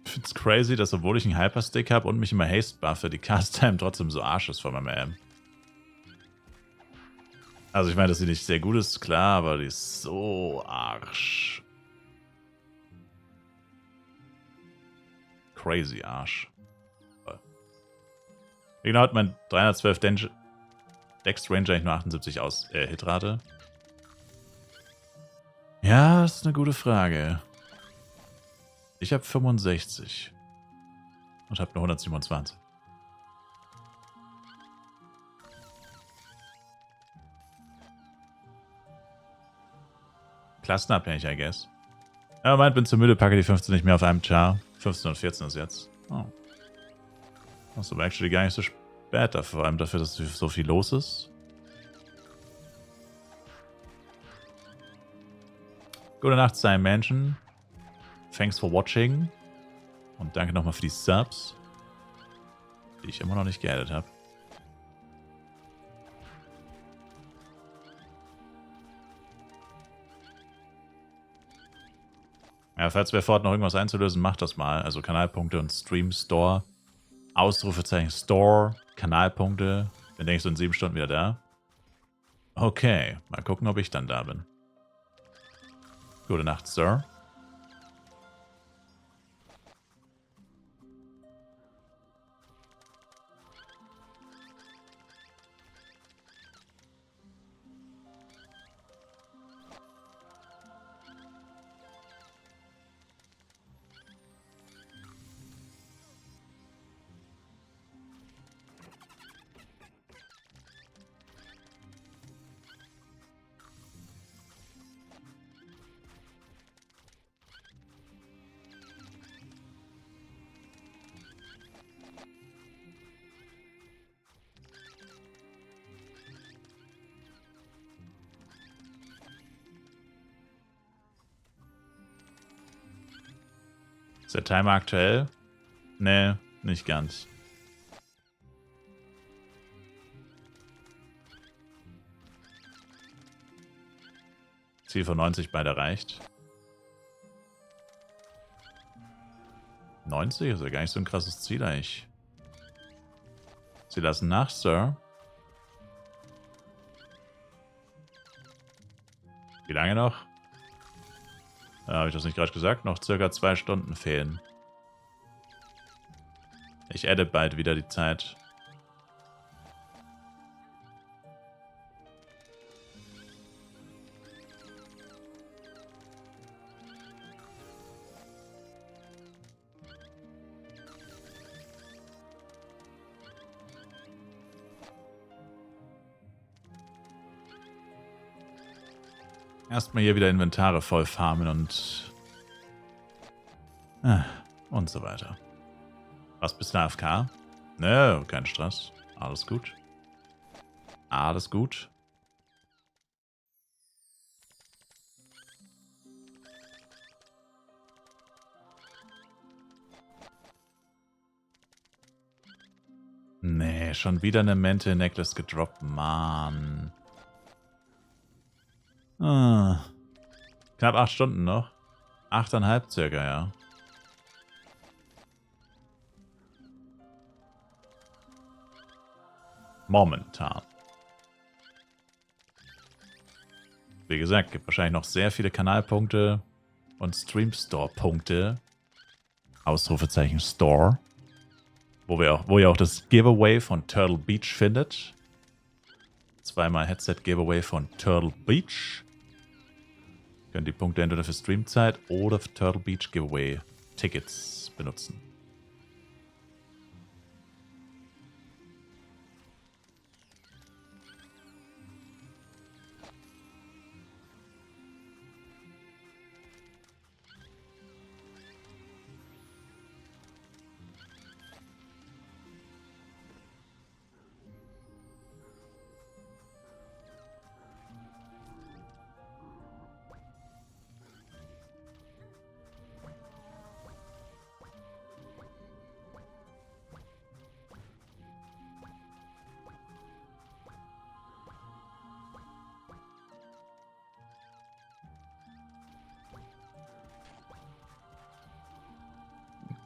Ich find's crazy, dass obwohl ich einen Hyperstick habe und mich immer Haste buffe, die Cast-Time trotzdem so Arsch ist von meinem AM. Also ich meine, dass sie nicht sehr gut ist, klar, aber die ist so Arsch. Crazy Arsch. Genau hat mein 312 Dex Range eigentlich nur 78 Hitrate. Ja, das ist eine gute Frage. Ich habe 65 und habe nur 127. Klassenabhängig, I guess. Ja, meint, bin zu müde, packe die 15 nicht mehr auf einem Char. 15 und 14 ist jetzt. Oh. Das ist aber actually gar nicht so spät, vor allem dafür, dass so viel los ist. Gute Nacht, Simon Mansion. Thanks for watching. Und danke nochmal für die Subs, die ich immer noch nicht geaddet habe. Ja, falls wer vorhat, noch irgendwas einzulösen, macht das mal. Also Kanalpunkte und Stream Store. Ausrufezeichen Store, Kanalpunkte. Dann denke ich so in 7 Stunden wieder da. Okay, mal gucken, ob ich dann da bin. Gute Nacht, Sir. Ist der Timer aktuell? Nee, nicht ganz. Ziel von 90 bald erreicht. 90 ist ja gar nicht so ein krasses Ziel eigentlich. Sie lassen nach, Sir. Wie lange noch? Habe ich das nicht gerade gesagt? Noch circa 2 Stunden fehlen. Ich adde bald wieder die Zeit. Erstmal hier wieder Inventare voll farmen und so weiter. Was, bist du AFK? Nö, kein Stress. Alles gut. Alles gut. Nee, schon wieder eine Mente Necklace gedroppt, Mann. Ah. Knapp 8 Stunden noch. 8,5 circa, ja. Momentan. Wie gesagt, gibt wahrscheinlich noch sehr viele Kanalpunkte und Stream-Store-Punkte. Ausrufezeichen Store. Wo ihr auch das Giveaway von Turtle Beach findet. 2x Headset-Giveaway von Turtle Beach. Könnt die Punkte entweder für Streamzeit oder für Turtle Beach Giveaway Tickets benutzen.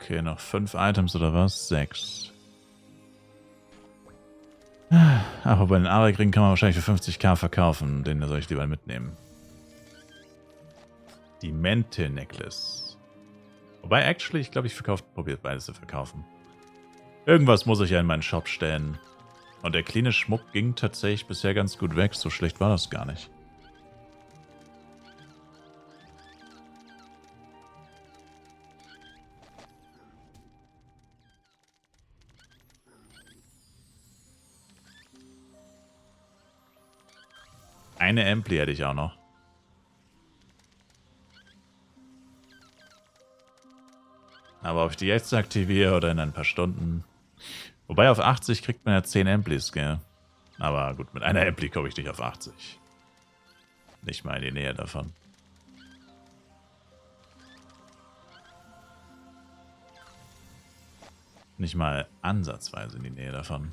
Okay, noch 5 Items oder was? 6. Aber bei den Arik-Ringen kann man wahrscheinlich für 50k verkaufen. Den soll ich lieber mitnehmen. Die Mente-Necklace. Wobei, actually, ich glaube, probiert beides zu verkaufen. Irgendwas muss ich ja in meinen Shop stellen. Und der cleane Schmuck ging tatsächlich bisher ganz gut weg. So schlecht war das gar nicht. Eine Ampli hätte ich auch noch. Aber ob ich die jetzt aktiviere oder in ein paar Stunden. Wobei auf 80 kriegt man ja 10 Amplis, gell? Aber gut, mit einer Ampli komme ich nicht auf 80. Nicht mal in die Nähe davon. Nicht mal ansatzweise in die Nähe davon.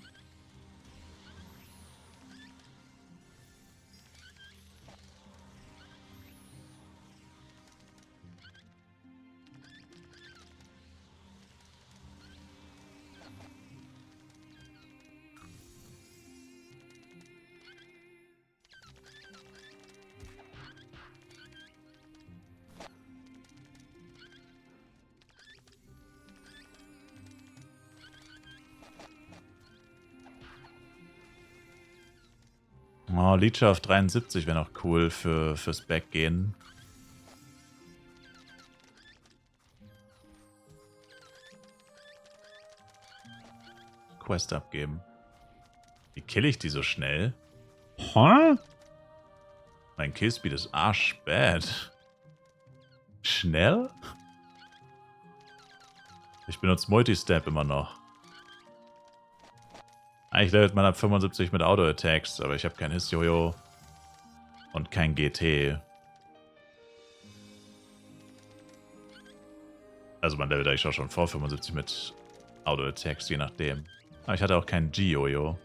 Oh, Leech auf 73 wäre noch cool fürs Backgehen. Quest abgeben. Wie kill ich die so schnell? Hä? Mein Killspeed ist arschbad. Schnell? Ich benutze Multistep immer noch. Eigentlich levelt man ab 75 mit Auto-Attacks, aber ich habe kein Hist-Jojo und kein GT. Also man levelt eigentlich auch schon vor 75 mit Auto-Attacks, je nachdem. Aber ich hatte auch kein G-Jojo.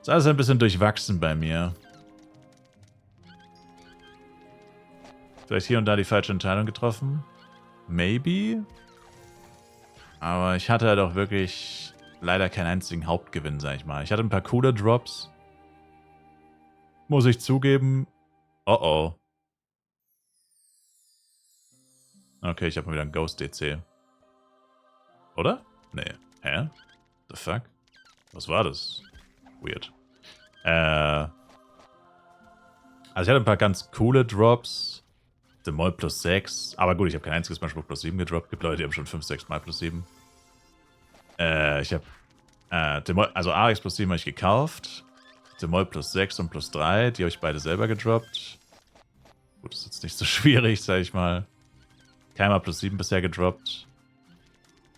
Ist alles ein bisschen durchwachsen bei mir. Vielleicht hier und da die falsche Entscheidung getroffen. Maybe. Aber ich hatte halt auch wirklich leider keinen einzigen Hauptgewinn, sag ich mal. Ich hatte ein paar coole Drops. Muss ich zugeben. Oh oh. Okay, ich habe mal wieder einen Ghost DC. Oder? Nee. Hä? The fuck? Was war das? Weird. Also ich hatte ein paar ganz coole Drops. Demol plus 6. Aber gut, ich habe kein einziges Mal Spruch plus 7 gedroppt. Gibt Leute, die haben schon 5, 6 Mal plus 7. Ich habe also Arix plus 7 habe ich gekauft. Demol plus 6 und plus 3, die habe ich beide selber gedroppt. Gut, ist jetzt nicht so schwierig, sag ich mal. Keimer plus 7 bisher gedroppt.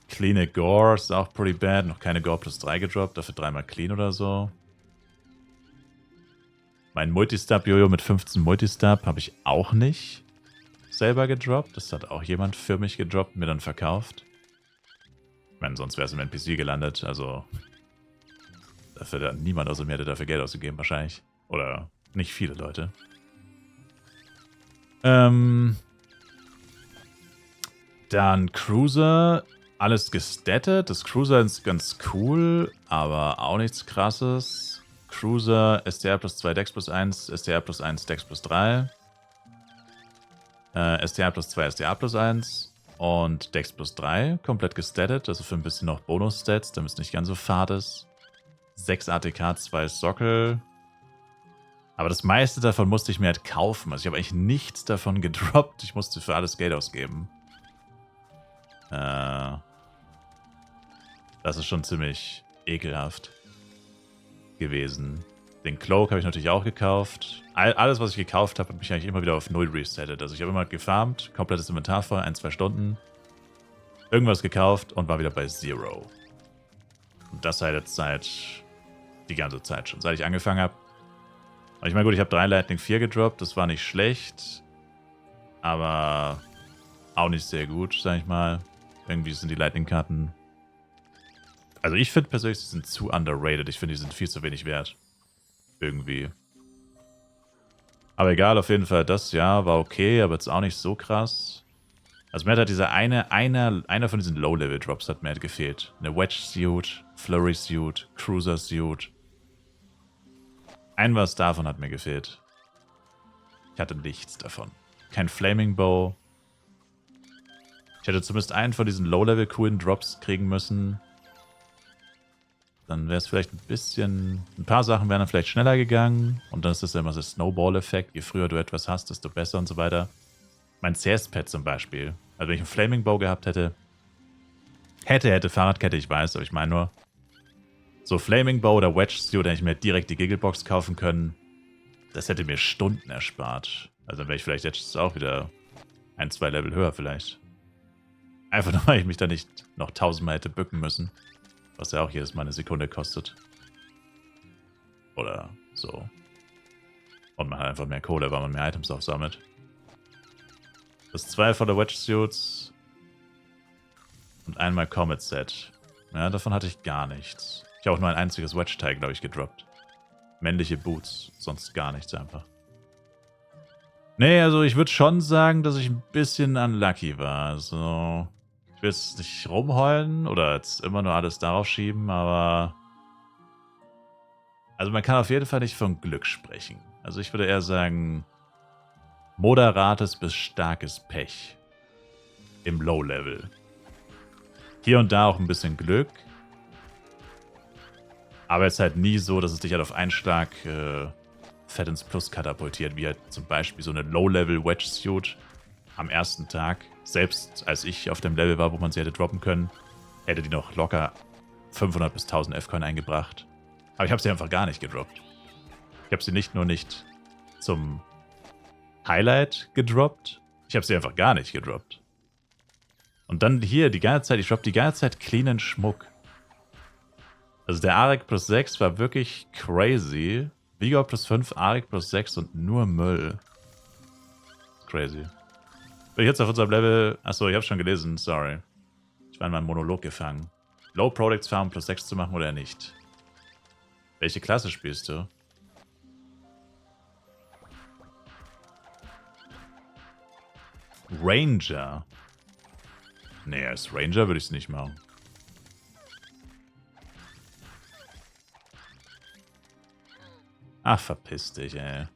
Clean Gore ist auch pretty bad. Noch keine Gore plus 3 gedroppt, dafür 3-mal Clean oder so. Mein Multistab-Jojo mit 15 Multistab habe ich auch nicht selber gedroppt. Das hat auch jemand für mich gedroppt und mir dann verkauft. Ich meine, sonst wäre es im NPC gelandet, also dafür hat niemand außer mir hätte dafür Geld ausgegeben, wahrscheinlich. Oder nicht viele Leute. Dann Cruiser, alles gestattet. Das Cruiser ist ganz cool, aber auch nichts krasses. Cruiser, STR plus 2, Dex plus 1, STR plus 1, Dex plus 3. STR plus 2, STR plus 1 und Dex plus 3, komplett gestattet, also für ein bisschen noch Bonus-Stats, damit es nicht ganz so fad ist. 6 ATK, 2 Sockel. Aber das meiste davon musste ich mir halt kaufen. Also ich habe eigentlich nichts davon gedroppt. Ich musste für alles Geld ausgeben. Das ist schon ziemlich ekelhaft gewesen. Den Cloak habe ich natürlich auch gekauft. Alles, was ich gekauft habe, hat mich eigentlich immer wieder auf 0 resettet. Also ich habe immer gefarmt, komplettes Inventar voll, 1-2 Stunden. Irgendwas gekauft und war wieder bei 0. Und das halt jetzt seit die ganze Zeit schon, seit ich angefangen habe. Und ich meine, gut, ich habe 3 Lightning 4 gedroppt, das war nicht schlecht. Aber auch nicht sehr gut, sag ich mal. Irgendwie sind die Lightning-Karten... Also ich finde persönlich, sie sind zu underrated. Ich finde, die sind viel zu wenig wert. Irgendwie. Aber egal, auf jeden Fall, das Jahr war okay, aber jetzt auch nicht so krass. Also mir hat halt dieser einer von diesen Low-Level-Drops hat mir halt gefehlt. Eine Wedge-Suit, Flurry-Suit, Cruiser-Suit. Ein was davon hat mir gefehlt. Ich hatte nichts davon. Kein Flaming Bow. Ich hätte zumindest einen von diesen Low-Level coolen Drops kriegen müssen. Dann wäre es vielleicht ein bisschen... Ein paar Sachen wären dann vielleicht schneller gegangen. Und dann ist das ja immer so Snowball-Effekt. Je früher du etwas hast, desto besser und so weiter. Mein CS-Pad zum Beispiel. Also wenn ich einen Flaming Bow gehabt hätte... Hätte, Fahrradkette, ich weiß, aber ich meine nur... So Flaming Bow oder Wedge Suit, hätte ich mir direkt die Gigglebox kaufen können. Das hätte mir Stunden erspart. Also dann wäre ich vielleicht jetzt auch wieder 1-2 Level höher vielleicht. Einfach nur, weil ich mich da nicht noch 1000-mal hätte bücken müssen. Was ja auch jedes Mal eine Sekunde kostet. Oder so. Und man hat einfach mehr Kohle, weil man mehr Items aufsammelt. Das 2 von der Wedge Suits. Und einmal Comet Set. Ja, davon hatte ich gar nichts. Ich habe auch nur ein einziges Wedge-Teil, glaube ich, gedroppt. Männliche Boots, sonst gar nichts einfach. Nee, also ich würde schon sagen, dass ich ein bisschen unlucky war. Also, ich will jetzt nicht rumheulen oder jetzt immer nur alles darauf schieben, aber... Also man kann auf jeden Fall nicht von Glück sprechen. Also ich würde eher sagen, moderates bis starkes Pech. Im Low-Level. Hier und da auch ein bisschen Glück. Aber es ist halt nie so, dass es dich halt auf einen Schlag fett ins Plus katapultiert, wie halt zum Beispiel so eine Low-Level-Wedge-Suit am ersten Tag. Selbst als ich auf dem Level war, wo man sie hätte droppen können, hätte die noch locker 500 bis 1000 F-Coin eingebracht. Aber ich habe sie einfach gar nicht gedroppt. Ich habe sie nicht nur nicht zum Highlight gedroppt, ich habe sie einfach gar nicht gedroppt. Und dann hier die ganze Zeit, ich droppe die ganze Zeit cleanen Schmuck. Also der Arik plus 6 war wirklich crazy. Vigor plus 5, Arik plus 6 und nur Müll. Crazy. Bin ich jetzt auf unserem Level... Achso, ich hab's schon gelesen, sorry. Ich war in meinem Monolog gefangen. Low Products Farm plus 6 zu machen oder nicht? Welche Klasse spielst du? Ranger. Nee, als Ranger würde ich es nicht machen. Ach, verpiss dich, ey.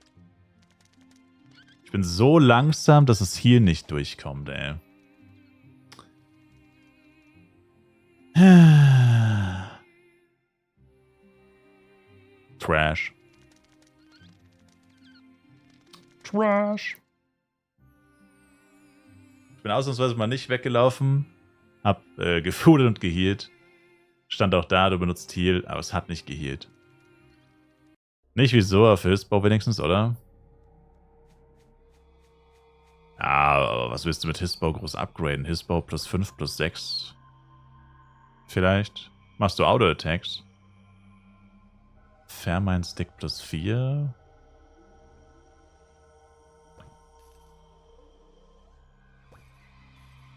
Ich bin so langsam, dass es hier nicht durchkommt, ey. Trash. Trash. Ich bin ausnahmsweise mal nicht weggelaufen. Hab gefoodet und gehealt. Stand auch da, du benutzt Heal, aber es hat nicht gehealt. Nicht wieso, auf Hilfsbau wenigstens, oder? Ja, aber was willst du mit Hilfsbau groß upgraden? Hilfsbau plus 5 plus 6. Vielleicht. Machst du Auto-Attacks? Fairmine Stick plus 4.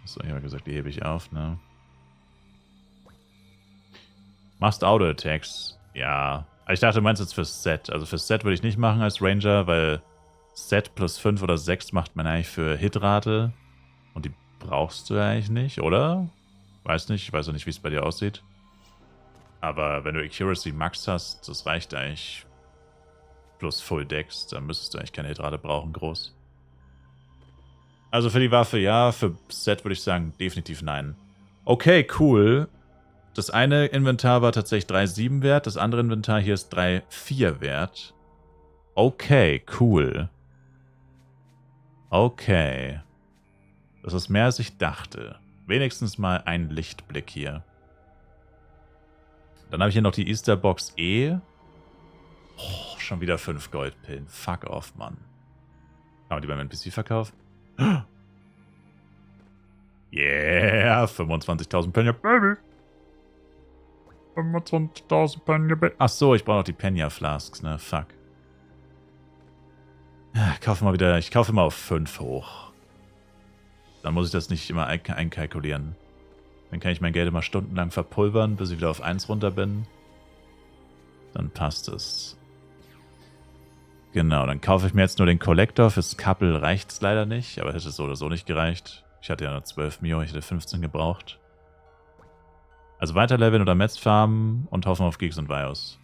Achso, ich habe gesagt, die hebe ich auf, ne? Machst Auto-Attacks. Ja. Ich dachte, du meinst jetzt fürs Set. Also fürs Set würde ich nicht machen als Ranger, weil Set plus 5 oder 6 macht man eigentlich für Hitrate. Und die brauchst du eigentlich nicht, oder? Weiß nicht. Ich weiß auch nicht, wie es bei dir aussieht. Aber wenn du Accuracy Max hast, das reicht eigentlich. Plus Full Dex, dann müsstest du eigentlich keine Hitrate brauchen, groß. Also für die Waffe ja, für Set würde ich sagen definitiv nein. Okay, cool. Das eine Inventar war tatsächlich 3,7 wert, das andere Inventar hier ist 3,4 wert. Okay, cool. Okay. Das ist mehr als ich dachte. Wenigstens mal ein Lichtblick hier. Dann habe ich hier noch die Easter Box E. Oh, schon wieder 5 Goldpillen. Fuck off, Mann. Kann man die beim NPC verkaufen? Yeah, 25.000 Penya, Baby. 25.000 Penya, Baby. Ach so, ich brauche noch die Penya Flasks, ne? Fuck. Ja, ich kaufe immer auf 5 hoch. Dann muss ich das nicht immer einkalkulieren. Dann kann ich mein Geld immer stundenlang verpulvern, bis ich wieder auf 1 runter bin. Dann passt es. Genau, dann kaufe ich mir jetzt nur den Collector. Fürs Couple reicht es leider nicht, aber hätte es so oder so nicht gereicht. Ich hatte ja nur 12 Mio, ich hätte 15 gebraucht. Also weiterleveln oder Metz farmen und hoffen auf Geeks und Vios.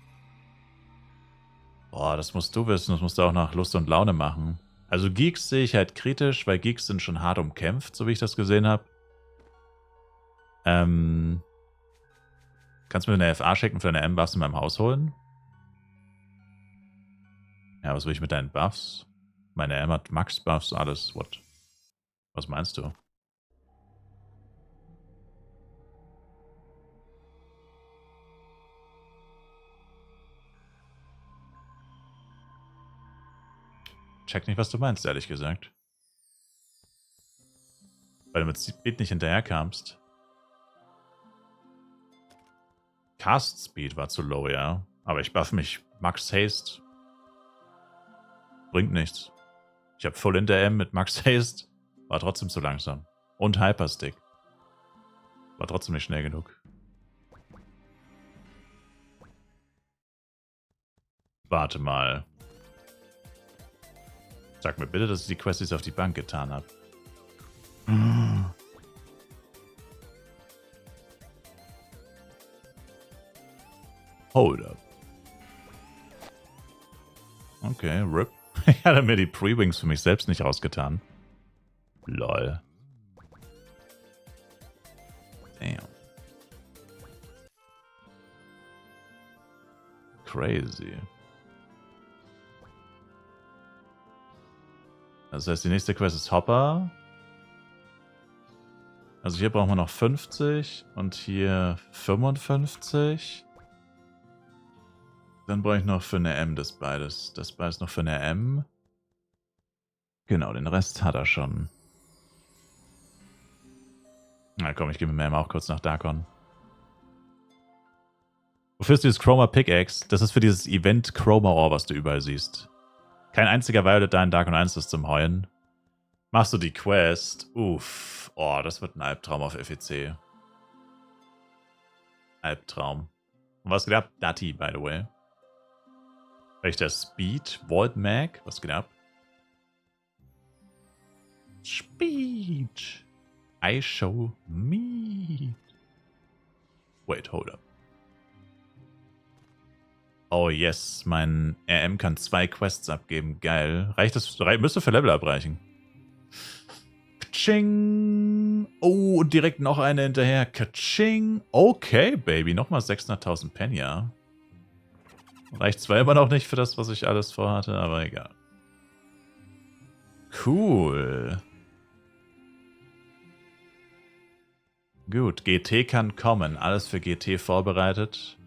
Boah, das musst du wissen, das musst du auch nach Lust und Laune machen. Also Geeks sehe ich halt kritisch, weil Geeks sind schon hart umkämpft, so wie ich das gesehen habe. Kannst du mir eine FA schicken für deine M-Buffs in meinem Haus holen? Ja, was will ich mit deinen Buffs? Meine M hat Max-Buffs, alles. What? Was meinst du? Check nicht, was du meinst, ehrlich gesagt. Weil du mit Speed nicht hinterherkamst. Cast Speed war zu low, ja. Aber ich buff mich. Max Haste. Bringt nichts. Ich habe Full Inter M mit Max Haste. War trotzdem zu langsam. Und Hyperstick. War trotzdem nicht schnell genug. Warte mal. Sag mir bitte, dass ich die Questies auf die Bank getan habe. Hold up. Okay, RIP. Ich hatte mir die Pre-Wings für mich selbst nicht rausgetan. Lol. Damn. Crazy. Das heißt, die nächste Quest ist Hopper. Also hier brauchen wir noch 50 und hier 55. Dann brauche ich noch für eine M das beides. Das beides noch für eine M. Genau, den Rest hat er schon. Na komm, ich gehe mit mir auch kurz nach Darkon. Wofür ist dieses Chroma Pickaxe? Das ist für dieses Event Chroma Ore, was du überall siehst. Kein einziger Violet da in Darkon 1 ist zum Heulen. Machst du die Quest? Uff. Oh, das wird ein Albtraum auf FEC. Albtraum. Und was geht ab? Dati, by the way. Welcher Speed? Vault Mag? Was geht ab? Speed. I show me. Wait, hold up. Oh yes, mein RM kann 2 Quests abgeben. Geil. Reicht das? Müsste für Level abreichen. Kaching. Oh, und direkt noch eine hinterher. Kaching. Okay, Baby. Nochmal 600.000 Penya. Reicht zwar immer noch nicht für das, was ich alles vorhatte, aber egal. Cool. Gut, GT kann kommen. Alles für GT vorbereitet.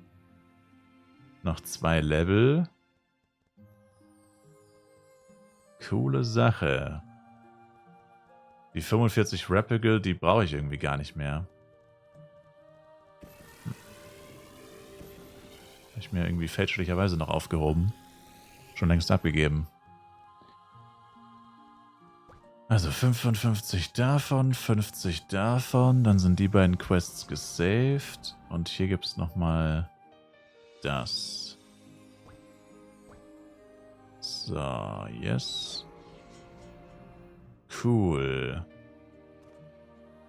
Noch 2 Level. Coole Sache. Die 45 Replical, die brauche ich irgendwie gar nicht mehr. Habe ich mir irgendwie fälschlicherweise noch aufgehoben. Schon längst abgegeben. Also 55 davon, 50 davon. Dann sind die beiden Quests gesaved. Und hier gibt es nochmal das. So, yes. Cool.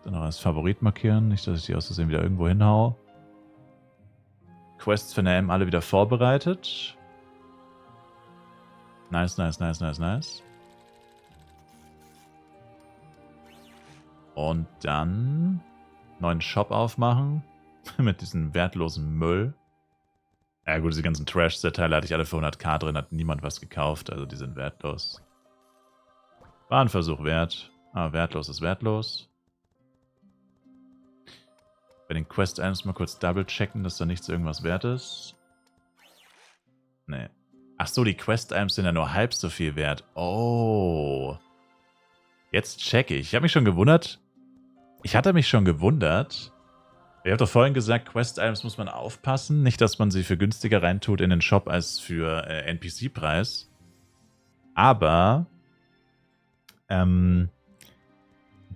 Dann noch als Favorit markieren, nicht, dass ich die aus Versehen wieder irgendwo hinhau. Quests für eine M alle wieder vorbereitet. Nice, nice, nice, nice, nice. Und dann neuen Shop aufmachen mit diesem wertlosen Müll. Ja gut, diese ganzen Trash-Set-Teile hatte ich alle für 100k drin, hat niemand was gekauft, also die sind wertlos. War ein Versuch wert, aber wertlos ist wertlos. Bei den Quest-Items mal kurz double-checken, dass da nichts irgendwas wert ist. Nee. Ach so, die Quest-Items sind ja nur halb so viel wert. Oh. Jetzt check ich. Ich habe mich schon gewundert. Ich hatte mich schon gewundert. Ich habe doch vorhin gesagt, Quest-Items muss man aufpassen. Nicht, dass man sie für günstiger reintut in den Shop als für NPC-Preis. Aber du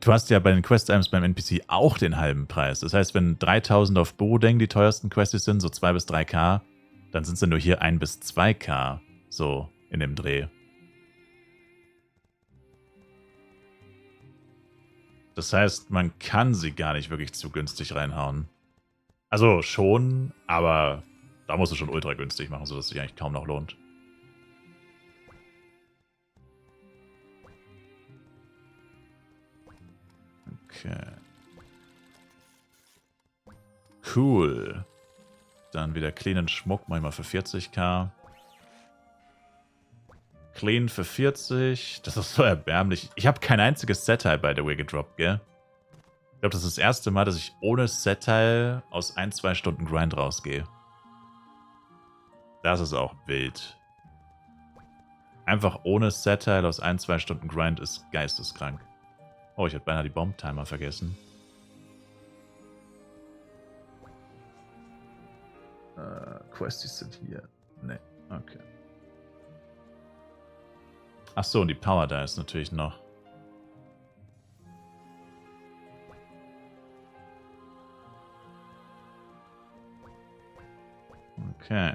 hast ja bei den Quest-Items beim NPC auch den halben Preis. Das heißt, wenn 3000 auf Bodeng die teuersten Quests sind, so 2 bis 3k, dann sind es ja nur hier 1 bis 2k. So in dem Dreh. Das heißt, man kann sie gar nicht wirklich zu günstig reinhauen. Also schon, aber da musst du schon ultra günstig machen, sodass es sich eigentlich kaum noch lohnt. Okay. Cool. Dann wieder cleanen Schmuck, manchmal für 40k. Clean für 40. Das ist so erbärmlich. Ich habe kein einziges Set-Teil, by the way, gedroppt, gell? Ich glaube, das ist das erste Mal, dass ich ohne Set-Teil aus 1-2 Stunden Grind rausgehe. Das ist auch wild. Einfach ohne Set-Teil aus 1-2 Stunden Grind ist geisteskrank. Oh, ich hätte beinahe die Bomb-Timer vergessen. Questies sind hier. Ne, okay. Achso, und die Power da ist natürlich noch. Okay.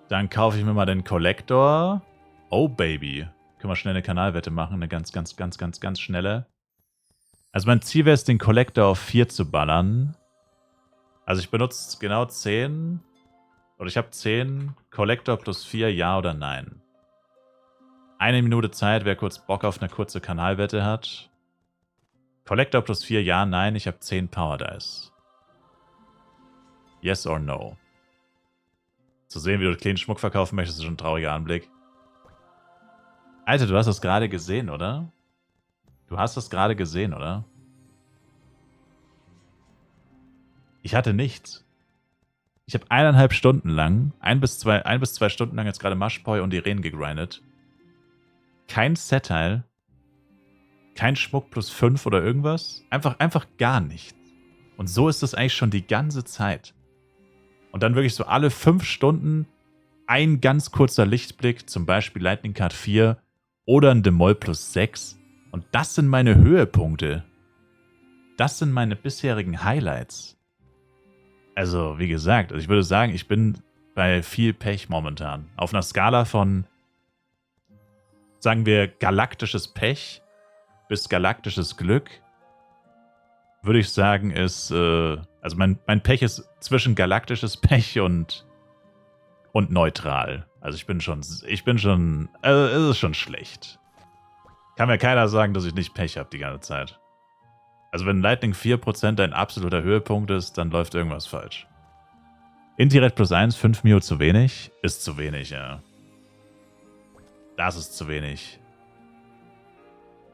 Dann kaufe ich mir mal den Collector. Oh, Baby. Können wir schnell eine Kanalwette machen. Eine ganz schnelle. Also mein Ziel wäre es, den Collector auf 4 zu ballern. Also ich benutze genau 10. Oder ich habe 10. Collector plus 4, ja oder nein. 1 Minute Zeit, wer kurz Bock auf eine kurze Kanalwette hat. Collector plus 4, ja, nein. Ich habe 10 Power Dice. Yes or no. Zu sehen, wie du clean Schmuck verkaufen möchtest, ist schon ein trauriger Anblick. Alter, du hast das gerade gesehen, oder? Du hast das gerade gesehen, oder? Ich hatte nichts. Ich habe 1,5 Stunden lang, 1 bis 2 Stunden lang jetzt gerade Mushpoi und Irene gegrindet. Kein Set-Teil. Kein Schmuck plus 5 oder irgendwas. Einfach gar nichts. Und so ist das eigentlich schon die ganze Zeit. Und dann wirklich so alle 5 Stunden ein ganz kurzer Lichtblick, zum Beispiel Lightning Card 4 oder ein Demol plus 6. Und das sind meine Höhepunkte. Das sind meine bisherigen Highlights. Also, wie gesagt, ich würde sagen, ich bin bei viel Pech momentan. Auf einer Skala von, sagen wir, galaktisches Pech bis galaktisches Glück, würde ich sagen, ist, also mein Pech ist zwischen galaktisches Pech und neutral. Also es ist schon schlecht. Kann mir keiner sagen, dass ich nicht Pech habe die ganze Zeit. Also wenn Lightning 4% ein absoluter Höhepunkt ist, dann läuft irgendwas falsch. Intiret plus 1, 5 Mio zu wenig? Ist zu wenig, ja. Das ist zu wenig.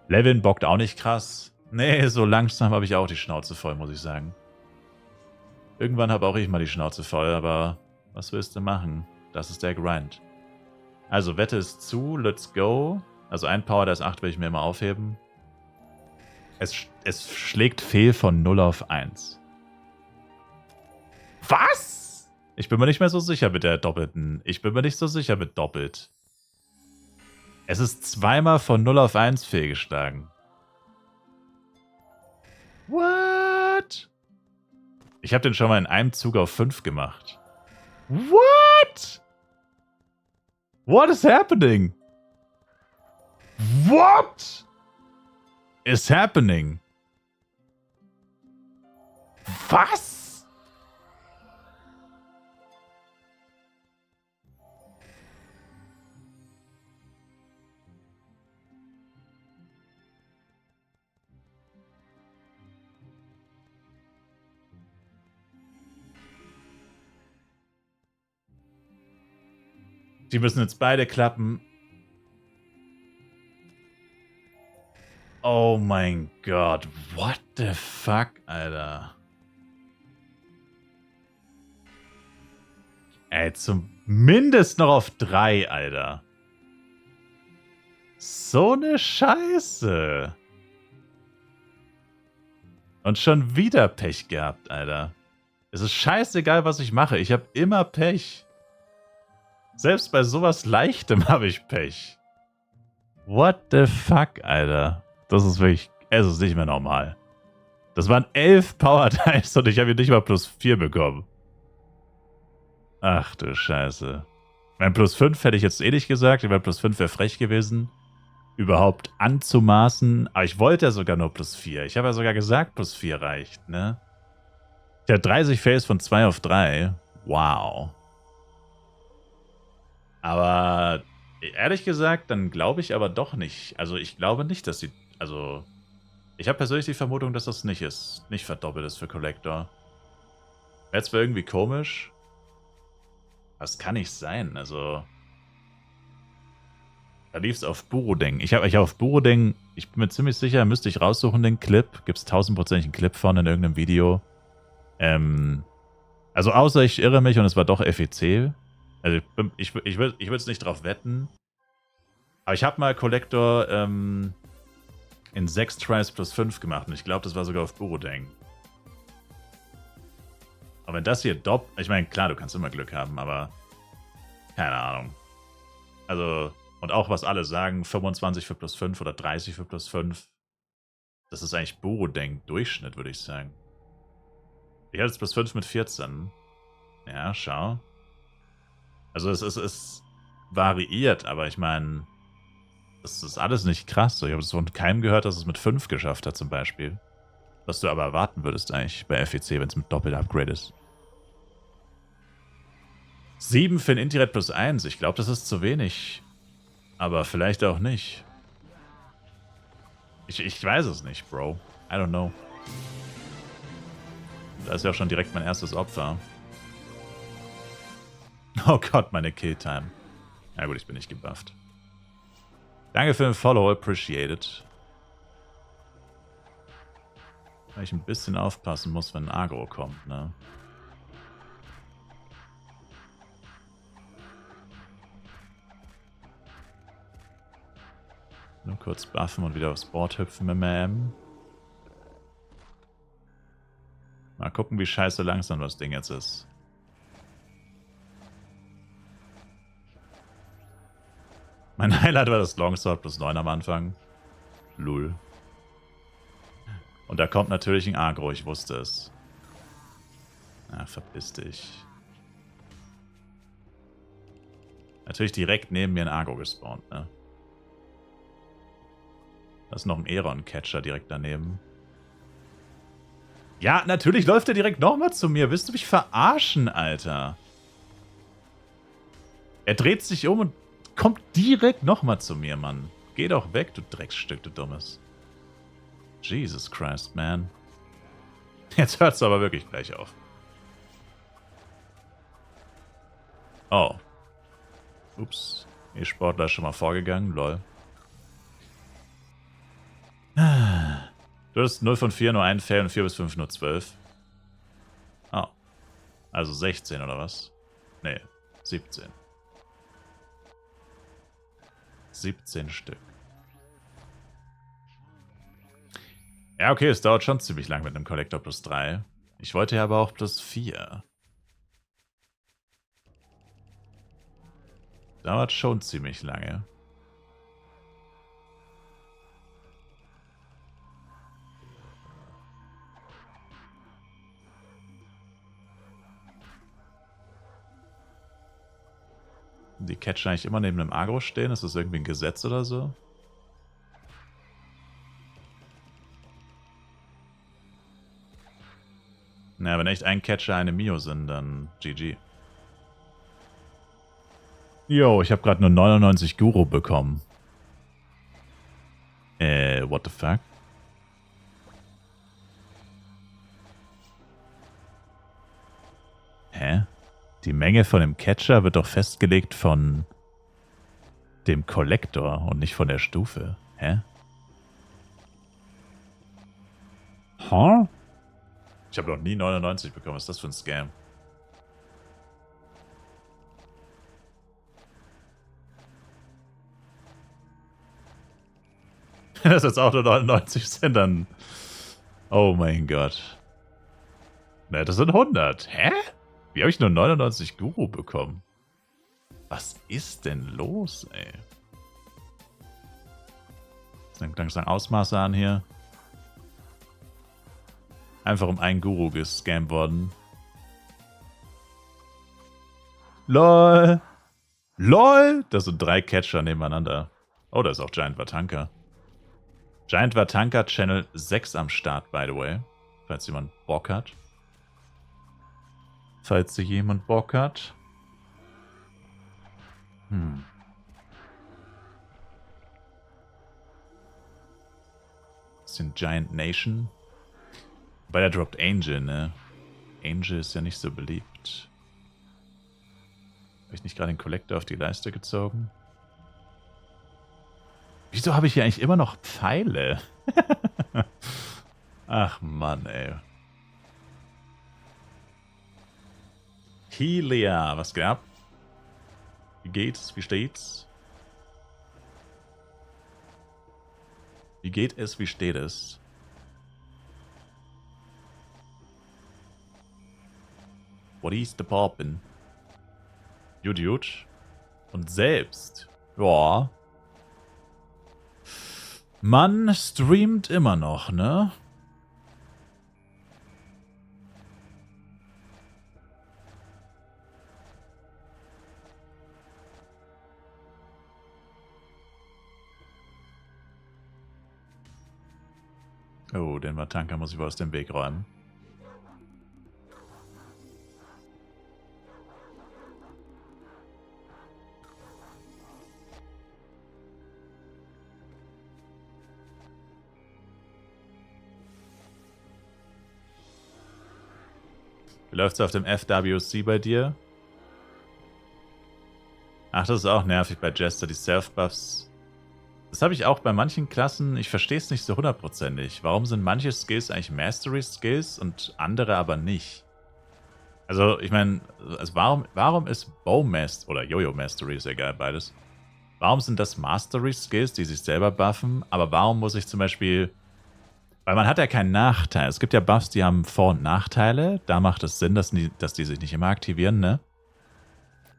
Levin bockt auch nicht krass. Nee, so langsam habe ich auch die Schnauze voll, muss ich sagen. Irgendwann habe auch ich mal die Schnauze voll, aber was willst du machen? Das ist der Grind. Also, Wette ist zu, let's go. Also ein Power, der ist 8, will ich mir immer aufheben. Es schlägt fehl von 0 auf 1. Was? Ich bin mir nicht mehr so sicher mit der doppelten. Ich bin mir nicht so sicher mit doppelt. Es ist zweimal von 0 auf 1 fehlgeschlagen. What? Ich habe den schon mal in einem Zug auf 5 gemacht. What? What is happening? What is happening? Was? Die müssen jetzt beide klappen. Oh mein Gott. What the fuck, Alter. Ey, zumindest noch auf 3, Alter. So eine Scheiße. Und schon wieder Pech gehabt, Alter. Es ist scheißegal, was ich mache. Ich habe immer Pech. Selbst bei sowas Leichtem habe ich Pech. What the fuck, Alter. Das ist wirklich... Es ist nicht mehr normal. Das waren 11 Power Dice und ich habe hier nicht mal +4 bekommen. Ach du Scheiße. Mein +5 hätte ich jetzt eh nicht gesagt. Mein +5 wäre frech gewesen. Überhaupt anzumaßen. Aber ich wollte ja sogar nur +4. Ich habe ja sogar gesagt, +4 reicht, ne? Ich hatte 30 Fails von 2 auf 3. Wow. Aber ehrlich gesagt, dann glaube ich aber doch nicht. Also ich glaube nicht, dass sie... Also ich habe persönlich die Vermutung, dass das nicht ist. Nicht verdoppelt ist für Collector. Wäre zwar irgendwie komisch. Das kann nicht sein. Also da lief es auf Burodeng. Ich habe auf Burodeng, ich bin mir ziemlich sicher, müsste ich raussuchen den Clip. Gibt es 1000%igen Clip von in irgendeinem Video. Also außer ich irre mich und es war doch FEC. Also ich würde es nicht drauf wetten. Aber ich habe mal Collector in 6 Tries +5 gemacht und ich glaube, das war sogar auf Burodeng. Aber wenn das hier ich meine, klar, du kannst immer Glück haben, aber keine Ahnung. Also, und auch was alle sagen, 25 für +5 oder 30 für +5. Das ist eigentlich Burodeng Durchschnitt, würde ich sagen. Ich hatte jetzt +5 mit 14. Ja, schau. Also es variiert, aber ich meine, das ist alles nicht krass. Ich habe es von keinem gehört, dass es mit 5 geschafft hat zum Beispiel. Was du aber erwarten würdest eigentlich bei FEC, wenn es mit Doppel-Upgrade ist. 7 für ein Inti-Red +1. Ich glaube, das ist zu wenig. Aber vielleicht auch nicht. Ich weiß es nicht, Bro. I don't know. Da ist ja auch schon direkt mein erstes Opfer. Oh Gott, meine Kill-Time. Ja gut, ich bin nicht gebufft. Danke für den Follow, appreciated. Weil ich ein bisschen aufpassen muss, wenn ein Agro kommt, ne? Nur kurz buffen und wieder aufs Board hüpfen mit M. Mal gucken, wie scheiße langsam das Ding jetzt ist. Mein Highlight war das Longsword +9 am Anfang. Lul. Und da kommt natürlich ein Agro, ich wusste es. Ach, verpiss dich. Natürlich direkt neben mir ein Agro gespawnt, ne? Da ist noch ein Aeron-Catcher direkt daneben. Ja, natürlich läuft er direkt nochmal zu mir. Willst du mich verarschen, Alter? Er dreht sich um und kommt direkt nochmal zu mir, Mann. Geh doch weg, du Drecksstück, du Dummes. Jesus Christ, man. Jetzt hört es aber wirklich gleich auf. Oh. Ups. E-Sportler ist schon mal vorgegangen, lol. Du hast 0 von 4 nur einen Fail und 4 bis 5 nur 12. Oh. Also 16 oder was? Nee, 17. 17 Stück. Ja, okay, es dauert schon ziemlich lang mit einem Collector +3. Ich wollte ja aber auch +4. Dauert schon ziemlich lange. die Catcher eigentlich immer neben einem Agro stehen? Ist das irgendwie ein Gesetz oder so? Naja, wenn echt ein Catcher eine Mio sind, dann GG. Yo, ich habe gerade nur 99 Guru bekommen. What the fuck? Hä? Die Menge von dem Catcher wird doch festgelegt von dem Kollektor und nicht von der Stufe. Hä? Huh? Ich habe noch nie 99 bekommen. Was ist das für ein Scam? Wenn das jetzt auch nur 99 sind, dann... Oh mein Gott. Ne, das sind 100. Hä? Wie habe ich nur 99 Guru bekommen? Was ist denn los, ey? Jetzt langsam Ausmaße an hier. Einfach um einen Guru gescammt worden. LOL. LOL. Das sind 3 Catcher nebeneinander. Oh, da ist auch Giant Vatanka. Giant Vatanka Channel 6 am Start, by the way. Falls jemand Bock hat. Falls sich jemand Bock hat. Bisschen Giant Nation. Weil der droppt Angel, ne? Angel ist ja nicht so beliebt. Habe ich nicht gerade den Collector auf die Leiste gezogen? Wieso habe ich hier eigentlich immer noch Pfeile? Ach Mann, ey. Helia, was geht ab? Wie geht's? Wie steht's? Wie geht es? Wie steht es? What is the poppin'? Dude. Und selbst. Ja. Man streamt immer noch, ne? Oh, den Vatanka muss ich wohl aus dem Weg räumen. Wie läuft's auf dem FWC bei dir? Ach, das ist auch nervig bei Jester, die Self-Buffs. Das habe ich auch bei manchen Klassen, ich verstehe es nicht so hundertprozentig. Warum sind manche Skills eigentlich Mastery-Skills und andere aber nicht? Also, ich meine, also warum ist Bow-Mastery, oder Jojo-Mastery, ist egal, beides. Warum sind das Mastery-Skills, die sich selber buffen, aber warum muss ich zum Beispiel... Weil man hat ja keinen Nachteil. Es gibt ja Buffs, die haben Vor- und Nachteile. Da macht es Sinn, dass die sich nicht immer aktivieren, ne?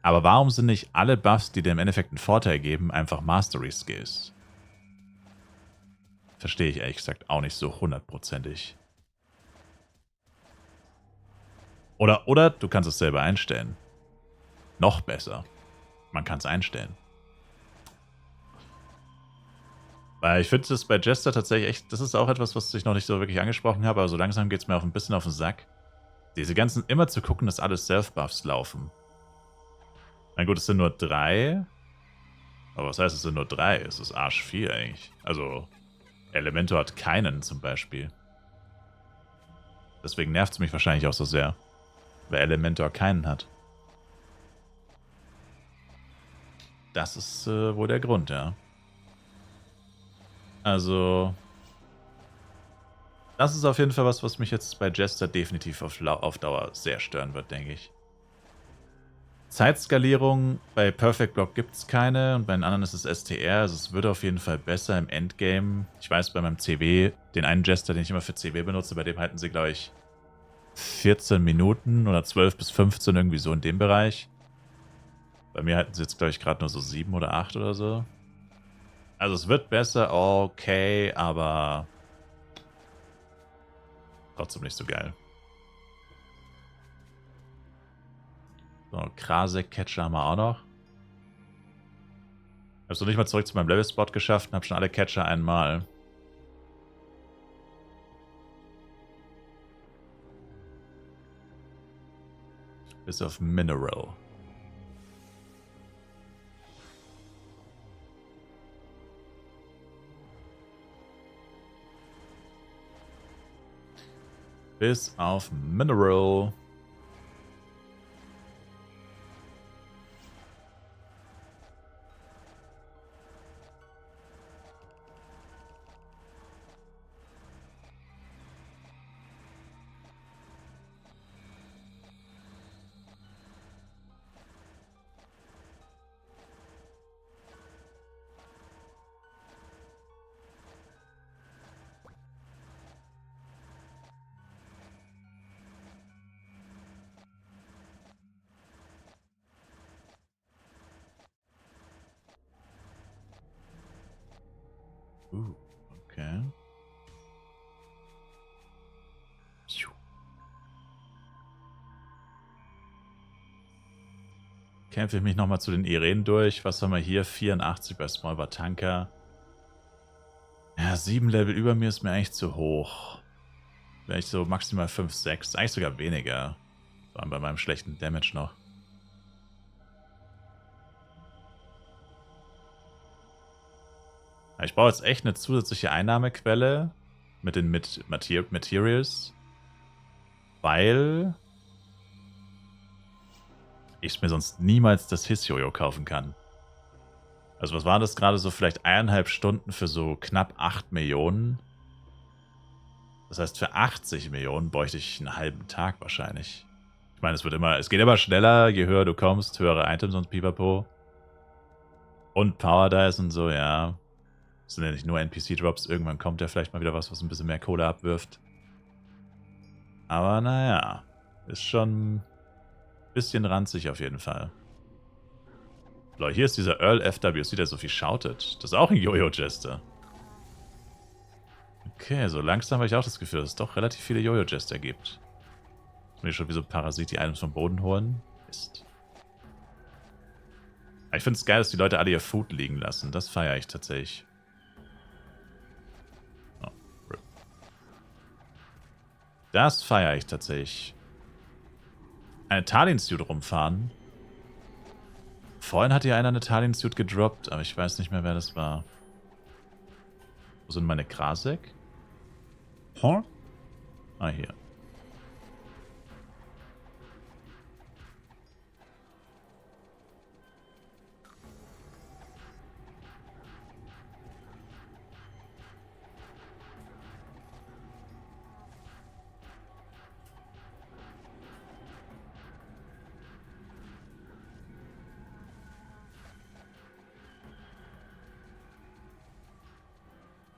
Aber warum sind nicht alle Buffs, die dir im Endeffekt einen Vorteil geben, einfach Mastery-Skills? Verstehe ich ehrlich gesagt auch nicht so hundertprozentig. Oder du kannst es selber einstellen. Noch besser. Man kann es einstellen. Weil ich finde das bei Jester tatsächlich echt, das ist auch etwas, was ich noch nicht so wirklich angesprochen habe, aber so langsam geht es mir auch ein bisschen auf den Sack. Diese ganzen, immer zu gucken, dass alle Self-Buffs laufen. Na gut, es sind nur 3. Aber was heißt, es sind nur 3? Es ist arsch viel eigentlich. Also, Elementor hat keinen zum Beispiel. Deswegen nervt es mich wahrscheinlich auch so sehr. Weil Elementor keinen hat. Das ist wohl der Grund, ja. Also, das ist auf jeden Fall was mich jetzt bei Jester definitiv auf Dauer sehr stören wird, denke ich. Zeitskalierung bei Perfect Block gibt es keine und bei den anderen ist es STR, also es wird auf jeden Fall besser im Endgame. Ich weiß, bei meinem CW, den einen Jester, den ich immer für CW benutze, bei dem halten sie, glaube ich, 14 Minuten oder 12 bis 15, irgendwie so in dem Bereich. Bei mir halten sie jetzt, glaube ich, gerade nur so 7 oder 8 oder so. Also es wird besser, okay, aber trotzdem nicht so geil. So, Krasek-Catcher haben wir auch noch. Hab's noch nicht mal zurück zu meinem Level-Spot geschafft und hab schon alle Catcher einmal. Bis auf Mineral. Bis auf Mineral. Okay. Kämpfe ich mich nochmal zu den Irenen durch. Was haben wir hier? 84 bei Small Tanker. Ja, 7 Level über mir ist mir eigentlich zu hoch. Vielleicht so maximal 5, 6. Eigentlich sogar weniger. Vor allem bei meinem schlechten Damage noch. Ich brauche jetzt echt eine zusätzliche Einnahmequelle mit den Materials, weil ich mir sonst niemals das Hiss-Jojo kaufen kann. Also was waren das gerade so? Vielleicht 1,5 Stunden für so knapp 8 Millionen. Das heißt, für 80 Millionen bräuchte ich einen halben Tag wahrscheinlich. Ich meine, es geht immer schneller, je höher du kommst, höhere Items und Pipapo. Und Power Dice und so, ja. Das sind ja nicht nur NPC-Drops, irgendwann kommt ja vielleicht mal wieder was ein bisschen mehr Kohle abwirft. Aber naja, ist schon ein bisschen ranzig auf jeden Fall. Leute, hier ist dieser Earl FWC, der so viel shoutet. Das ist auch ein Jojo-Jester. Okay, so langsam habe ich auch das Gefühl, dass es doch relativ viele Jojo-Jester gibt. Muss mir schon wie so ein Parasit die Items vom Boden holen. Mist. Aber ich finde es geil, dass die Leute alle ihr Food liegen lassen. Das feiere ich tatsächlich. Oh, RIP. Das feiere ich tatsächlich. Eine Talin-Suit rumfahren. Vorhin hat hier einer eine Talin-Suit gedroppt, aber ich weiß nicht mehr, wer das war. Wo sind meine Krasek? Huh? Ah, hier.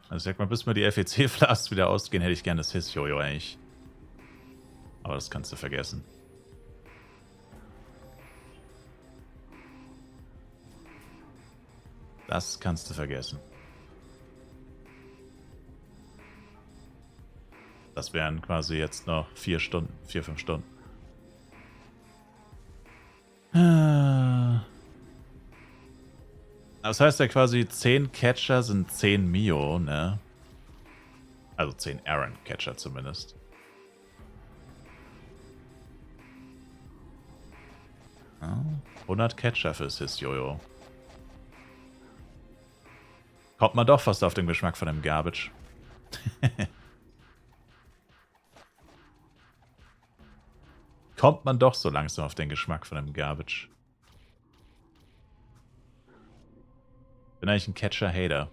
Also sag mal, bis mir die FEC-Flasks wieder ausgehen, hätte ich gerne das Hiss-Jojo eigentlich. Aber das kannst du vergessen. Das kannst du vergessen. Das wären quasi jetzt noch 4 Stunden, 4, 5 Stunden. Das heißt ja quasi, 10 Catcher sind 10 Mio, ne? Also 10 Aaron-Catcher zumindest. Ja, 100 Catcher fürs Hiss-Jojo. Kommt man doch fast auf den Geschmack von dem Garbage. Kommt man doch so langsam auf den Geschmack von dem Garbage. Bin eigentlich ein Catcher-Hater.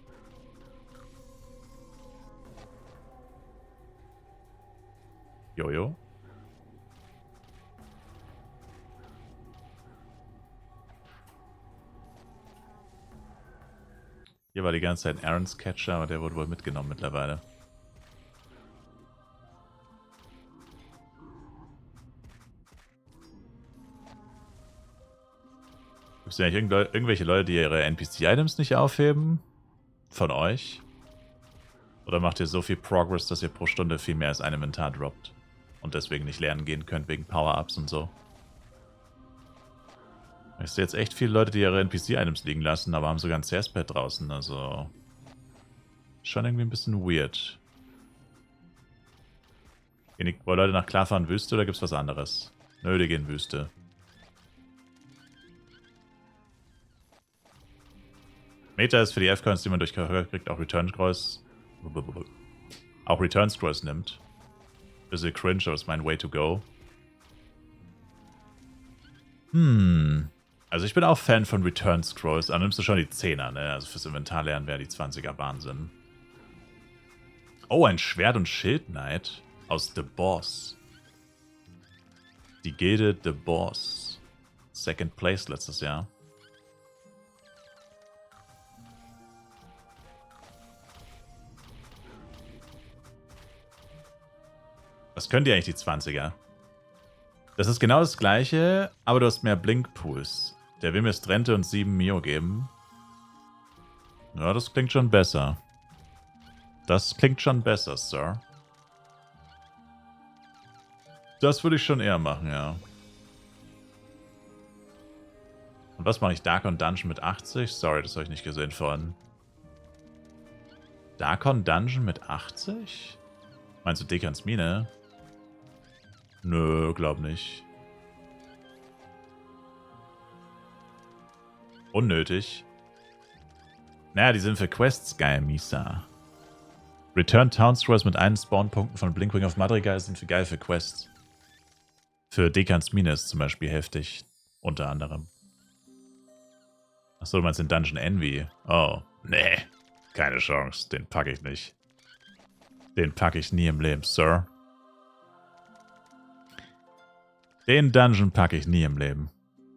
Jojo? Hier war die ganze Zeit Aarons Catcher, aber der wurde wohl mitgenommen mittlerweile. Gibt es ja nicht irgendwelche Leute, die ihre NPC-Items nicht aufheben? Von euch? Oder macht ihr so viel Progress, dass ihr pro Stunde viel mehr als ein Inventar droppt? Und deswegen nicht lernen gehen könnt wegen Power-Ups und so? Ich sehe jetzt echt viele Leute, die ihre NPC-Items liegen lassen, aber haben sogar ein CS-Pad draußen, also... Schon irgendwie ein bisschen weird. Wollen Leute nach Klarfahren Wüste oder gibt's was anderes? Nö, die gehen Wüste. Meta ist für die F-Coins, die man durch Charakter kriegt, auch Return Scrolls. Auch Return Scrolls nimmt. Bisschen cringe, aber ist mein Way to go. Also ich bin auch Fan von Return Scrolls. Aber nimmst du schon die 10er, ne? Also fürs Inventar lernen wäre die 20er Wahnsinn. Oh, ein Schwert- und Schild-Knight aus The Boss. Die Gilde The Boss. Second Place letztes Jahr. Was können die eigentlich, die 20er? Das ist genau das gleiche, aber du hast mehr Blink-Pools. Der will mir Strente und 7 Mio geben. Ja, das klingt schon besser. Das klingt schon besser, Sir. Das würde ich schon eher machen, ja. Und was mache ich? Darkon Dungeon mit 80? Sorry, das habe ich nicht gesehen vorhin. Darkon Dungeon mit 80? Meinst du Dekans Mine? Nö, glaub nicht. Unnötig. Naja, die sind für Quests geil, Misa. Return Town Scrolls mit 1 Spawnpunkten von Blinkwing of Madrigal sind für geil für Quests. Für Dekans Mine ist zum Beispiel heftig. Unter anderem. Achso, du meinst den Dungeon Envy? Oh, nee. Keine Chance. Den packe ich nicht. Den packe ich nie im Leben, Sir. Den Dungeon packe ich nie im Leben.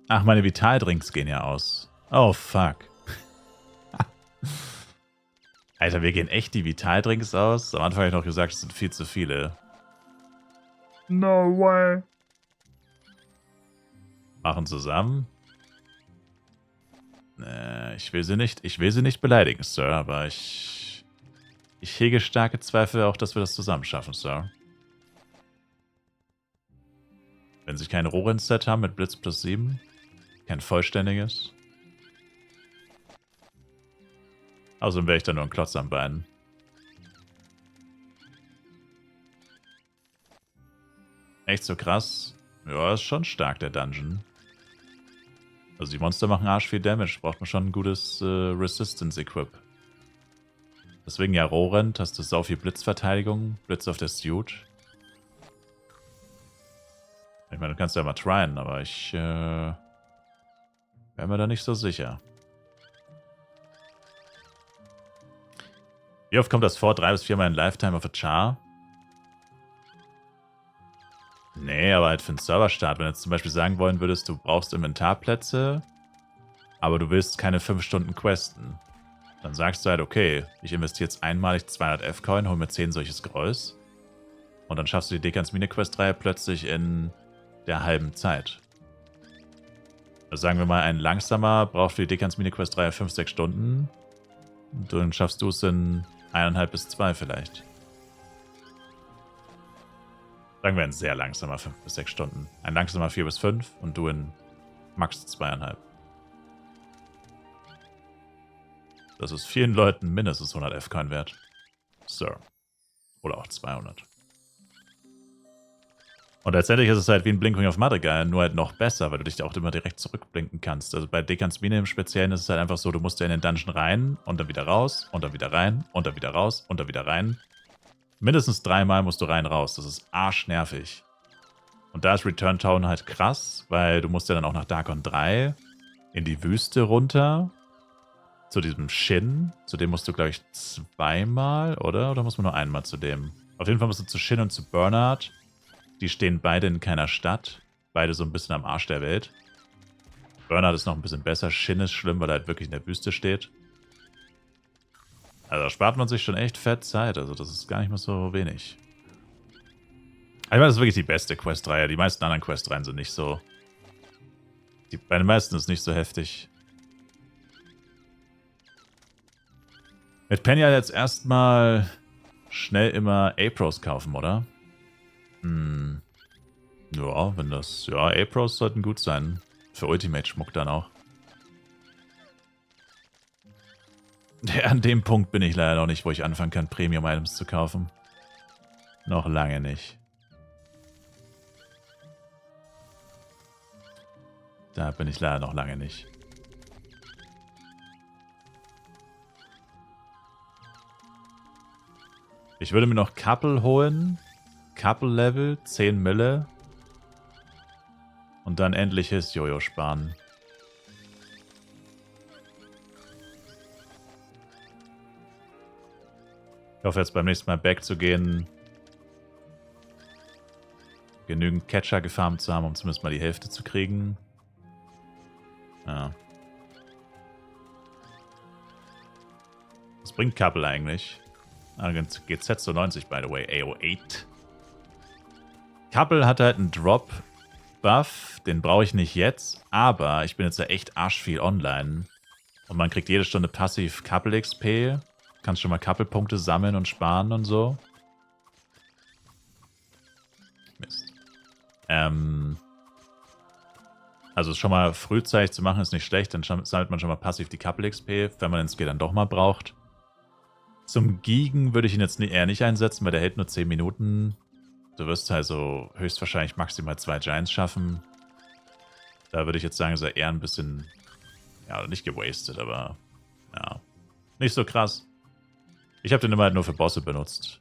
Ach, meine Vitaldrinks gehen ja aus. Oh, fuck. Alter, wir gehen echt die Vitaldrinks aus? Am Anfang habe ich noch gesagt, es sind viel zu viele. No way. Machen zusammen? Ich will sie nicht beleidigen, Sir, aber ich hege starke Zweifel auch, dass wir das zusammen schaffen, Sir. Wenn sie kein Rohrenset haben mit Blitz plus 7, kein vollständiges. Außerdem wäre ich dann nur ein Klotz am Bein. Echt so krass? Ja, ist schon stark, der Dungeon. Also die Monster machen arsch viel Damage, braucht man schon ein gutes Resistance-Equip. Deswegen ja Rohrend, hast du sau viel Blitzverteidigung, Blitz auf der Suit. Ich meine, du kannst ja mal tryen, aber ich wäre mir da nicht so sicher. Wie oft kommt das vor? 3 bis 4 Mal in Lifetime of a Char? Nee, aber halt für den Serverstart. Wenn du jetzt zum Beispiel sagen wollen würdest, du brauchst Inventarplätze, aber du willst keine 5 Stunden questen. Dann sagst du halt, okay, ich investiere jetzt einmalig 200 F-Coin, hol mir 10 solche Scrolls. Und dann schaffst du die Dekans Mine-Quest-Reihe plötzlich in der halben Zeit. Also sagen wir mal, ein langsamer braucht für die Dekans Mine-Quest-Reihe 5-6 Stunden. Und dann schaffst du es in 1,5 bis 2 vielleicht. Sagen wir ein sehr langsamer 5 bis 6 Stunden. Ein langsamer 4 bis 5 und du in max 2,5. Das ist vielen Leuten mindestens 100 F-Coin wert. Sir. Oder auch 200. Und letztendlich ist es halt wie ein Blinkwing of Madrigal, nur halt noch besser, weil du dich auch immer direkt zurückblinken kannst. Also bei Dekans Mine im Speziellen ist es halt einfach so, du musst ja in den Dungeon rein und dann wieder raus und dann wieder rein und dann wieder raus und dann wieder rein. Mindestens 3 Mal musst du rein raus. Das ist arschnervig. Und da ist Return Town halt krass, weil du musst ja dann auch nach Darkon 3 in die Wüste runter. Zu diesem Shin. Zu dem musst du, glaube ich, 2-mal, oder? Oder muss man nur einmal zu dem? Auf jeden Fall musst du zu Shin und zu Bernard. Die stehen beide in keiner Stadt. Beide so ein bisschen am Arsch der Welt. Bernard ist noch ein bisschen besser. Shin ist schlimm, weil er halt wirklich in der Wüste steht. Also da spart man sich schon echt fett Zeit. Also das ist gar nicht mal so wenig. Ich meine, das ist wirklich die beste Quest-Reihe. Die meisten anderen Quest-Reihen sind nicht so... Bei den meisten ist es nicht so heftig. Mit Penny jetzt erstmal schnell immer A-Pros kaufen, oder? Ja, wenn das... Ja, A-Pros sollten gut sein. Für Ultimate-Schmuck dann auch. Ja, an dem Punkt bin ich leider noch nicht, wo ich anfangen kann, Premium-Items zu kaufen. Noch lange nicht. Da bin ich leider noch lange nicht. Ich würde mir noch Couple holen. Couple-Level, 10 Mille. Und dann endlich His Jojo sparen. Ich hoffe jetzt beim nächsten Mal back zu gehen, genügend Catcher gefarmt zu haben, um zumindest mal die Hälfte zu kriegen. Ja. Was bringt Couple eigentlich? GZ zu 90, by the way. AO8. Couple hat halt einen Drop-Buff. Den brauche ich nicht jetzt. Aber ich bin jetzt ja echt arschviel online. Und man kriegt jede Stunde passiv Couple XP. Kannst schon mal Couple-Punkte sammeln und sparen und so. Mist. Also schon mal frühzeitig zu machen ist nicht schlecht. Dann sammelt man schon mal passiv die Couple XP, wenn man den Skill dann doch mal braucht. Zum Giegen würde ich ihn jetzt eher nicht einsetzen, weil der hält nur 10 Minuten. Du wirst also höchstwahrscheinlich maximal 2 Giants schaffen. Da würde ich jetzt sagen, ist er eher ein bisschen, ja, nicht gewastet, aber ja, nicht so krass. Ich habe den immer halt nur für Bosse benutzt.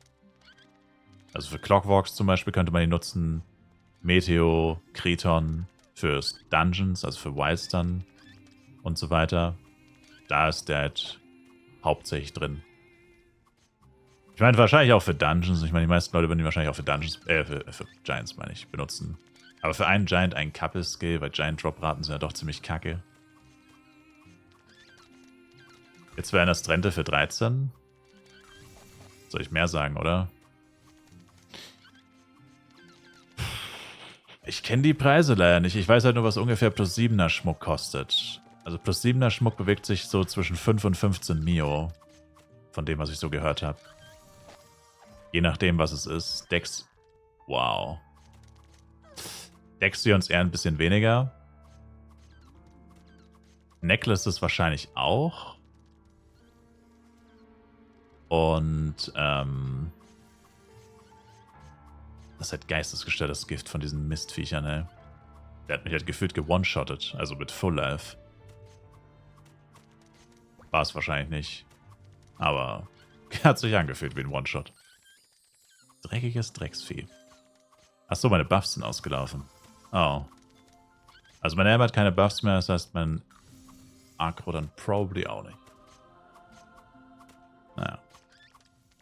Also für Clockworks zum Beispiel könnte man ihn nutzen. Meteo, Kriton fürs Dungeons, also für Wildstun und so weiter. Da ist der halt hauptsächlich drin. Ich meine, wahrscheinlich auch für Dungeons. Ich meine, die meisten Leute würden ihn wahrscheinlich auch für Dungeons, für Giants, meine ich, benutzen. Aber für einen Giant einen Couple-Skill, weil Giant-Drop-Raten sind ja doch ziemlich kacke. Jetzt wäre das Trente für 13. Soll ich mehr sagen, oder? Ich kenne die Preise leider nicht. Ich weiß halt nur, was ungefähr plus 7er Schmuck kostet. Also plus 7er Schmuck bewegt sich so zwischen 5 und 15 Mio. Von dem, was ich so gehört habe. Je nachdem, was es ist. Dex. Wow. Dex wir uns eher ein bisschen weniger. Necklace ist wahrscheinlich auch. Und, das ist halt geistesgestörtes Gift von diesen Mistviechern, ne? Der hat mich halt gefühlt gewone-shottet. Also mit Full Life. War es wahrscheinlich nicht. Aber hat sich angefühlt wie ein One-Shot. Dreckiges Drecksvieh. Achso, meine Buffs sind ausgelaufen. Oh. Also mein Helm hat keine Buffs mehr, das heißt mein Agro dann probably auch nicht. Naja.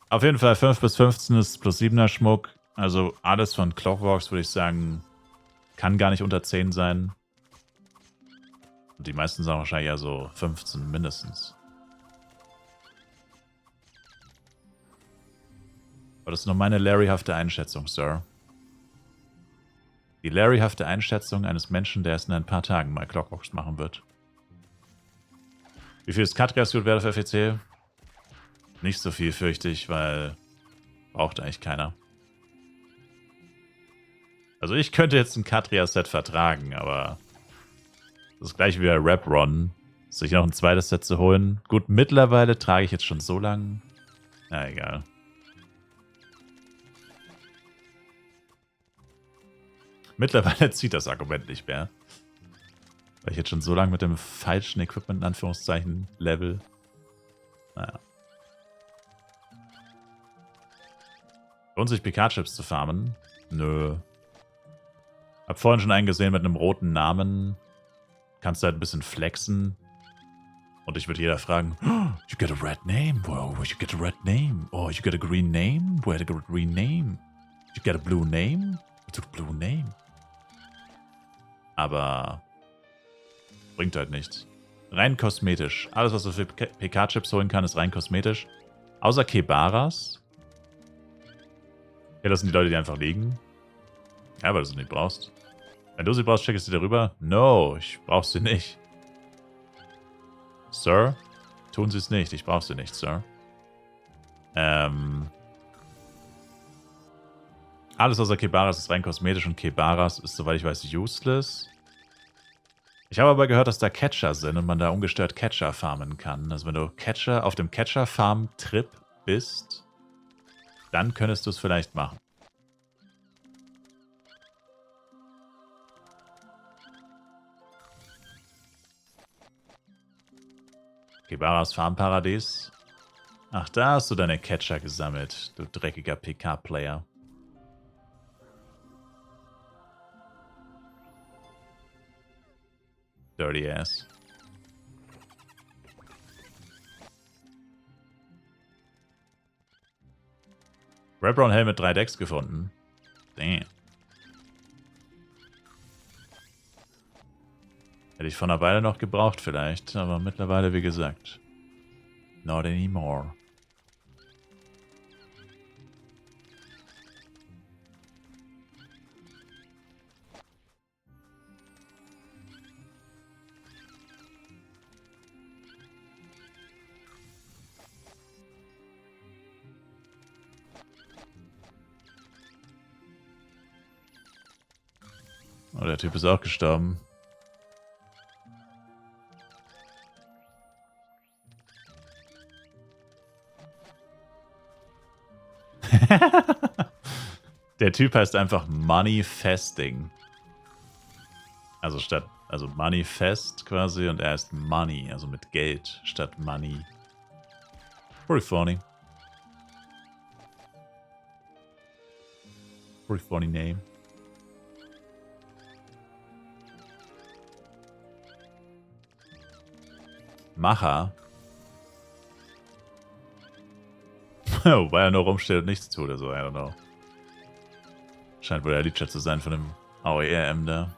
Auf jeden Fall 5 bis 15 ist plus 7er Schmuck. Also alles von Clockworks würde ich sagen, kann gar nicht unter 10 sein. Und die meisten sind wahrscheinlich eher so 15 mindestens. Aber das ist nur meine Larryhafte Einschätzung, Sir. Die Larryhafte Einschätzung eines Menschen, der es in ein paar Tagen mal Clockworks machen wird. Wie viel ist Katrias Suit wert auf FEC? Nicht so viel, fürchte ich, weil braucht eigentlich keiner. Also ich könnte jetzt ein Katria-Set vertragen, aber das ist gleich wie bei Rap-Ron, sich noch ein zweites Set zu holen. Gut, mittlerweile trage ich jetzt schon so lang. Na, egal. Mittlerweile zieht das Argument nicht mehr. Weil ich jetzt schon so lange mit dem falschen Equipment, in Anführungszeichen, Level. Naja. Lohnt sich PK-Chips zu farmen? Nö. Hab vorhin schon einen gesehen mit einem roten Namen. Kannst du halt ein bisschen flexen. Und ich würde jeder fragen, oh, you get a red name, bro. You get a red name. Oh, you get a green name? Where did you get a green name? You get a blue name? You took a blue name. Aber bringt halt nichts. Rein kosmetisch. Alles, was du für PK-Chips holen kann, ist rein kosmetisch. Außer Kebaras. Ja, das sind die Leute, die einfach liegen. Ja, weil du sie nicht brauchst. Wenn du sie brauchst, checkst du sie darüber. No, ich brauch sie nicht. Sir? Tun sie es nicht. Ich brauch sie nicht, Sir. Alles außer Kebaras ist rein kosmetisch und Kebaras ist, soweit ich weiß, useless. Ich habe aber gehört, dass da Catcher sind und man da ungestört Catcher farmen kann. Also wenn du auf dem Catcher-Farm-Trip bist, dann könntest du es vielleicht machen. Kibaras Farmparadies. Ach, da hast du deine Catcher gesammelt, du dreckiger PK-Player. Dirty ass. Red Brown Helm mit 3 Decks gefunden. Damn. Hätte ich vor einer Weile noch gebraucht vielleicht, aber mittlerweile, wie gesagt, not anymore. Oh, der Typ ist auch gestorben. Der Typ heißt einfach Moneyfesting. Also Moneyfest quasi und er heißt Money, also mit Geld statt Money. Pretty funny. Pretty funny name. Macher. Wobei er nur rumsteht und nichts tut oder so, I don't know. Scheint wohl der Leacher zu sein von dem AOERM da.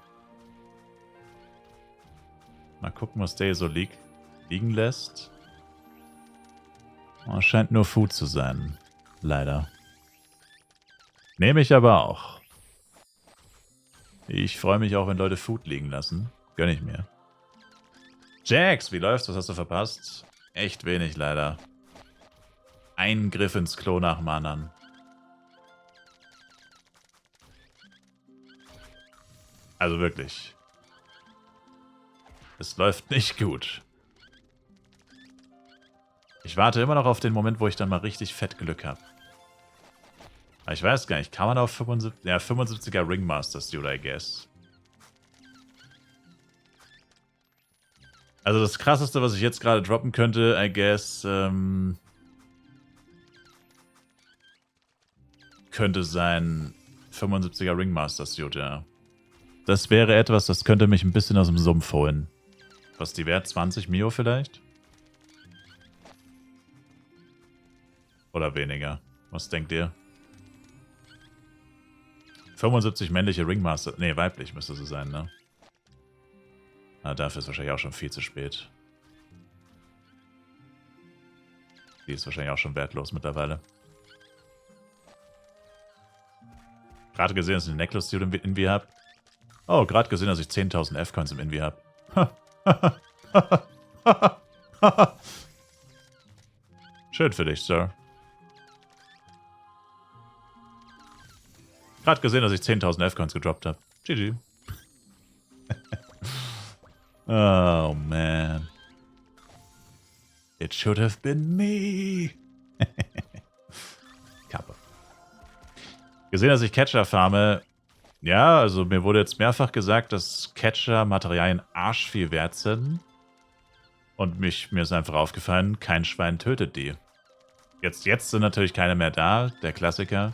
Mal gucken, was der hier so liegen lässt. Oh, scheint nur Food zu sein. Leider. Nehme ich aber auch. Ich freue mich auch, wenn Leute Food liegen lassen. Gönn ich mir. Jax, wie läuft's? Was hast du verpasst? Echt wenig, leider. Ein Griff ins Klo nach dem anderen. Also wirklich. Es läuft nicht gut. Ich warte immer noch auf den Moment, wo ich dann mal richtig fett Glück habe. Aber ich weiß gar nicht, kann man auf 75, ja, 75er Ringmasters Dude, I guess. Also das krasseste, was ich jetzt gerade droppen könnte, I guess, könnte sein 75er Ringmaster Suit, ja. Das wäre etwas, das könnte mich ein bisschen aus dem Sumpf holen. Was die wert? 20 Mio vielleicht? Oder weniger? Was denkt ihr? 75 männliche Ringmaster... Ne, weiblich müsste sie sein, ne? Ah, dafür ist wahrscheinlich auch schon viel zu spät. Die ist wahrscheinlich auch schon wertlos mittlerweile. Gerade gesehen, dass ich eine Necklace Suit im Invi habe. Oh, gerade gesehen, dass ich 10.000 F-Coins im Invi habe. Schön für dich, Sir. Gerade gesehen, dass ich 10.000 F-Coins gedroppt habe. GG. Oh, man. It should have been me. Kappe. Gesehen, dass ich Catcher farme. Ja, also mir wurde jetzt mehrfach gesagt, dass Catcher-Materialien arschviel wert sind. Und mir ist einfach aufgefallen, kein Schwein tötet die. Jetzt sind natürlich keine mehr da, der Klassiker.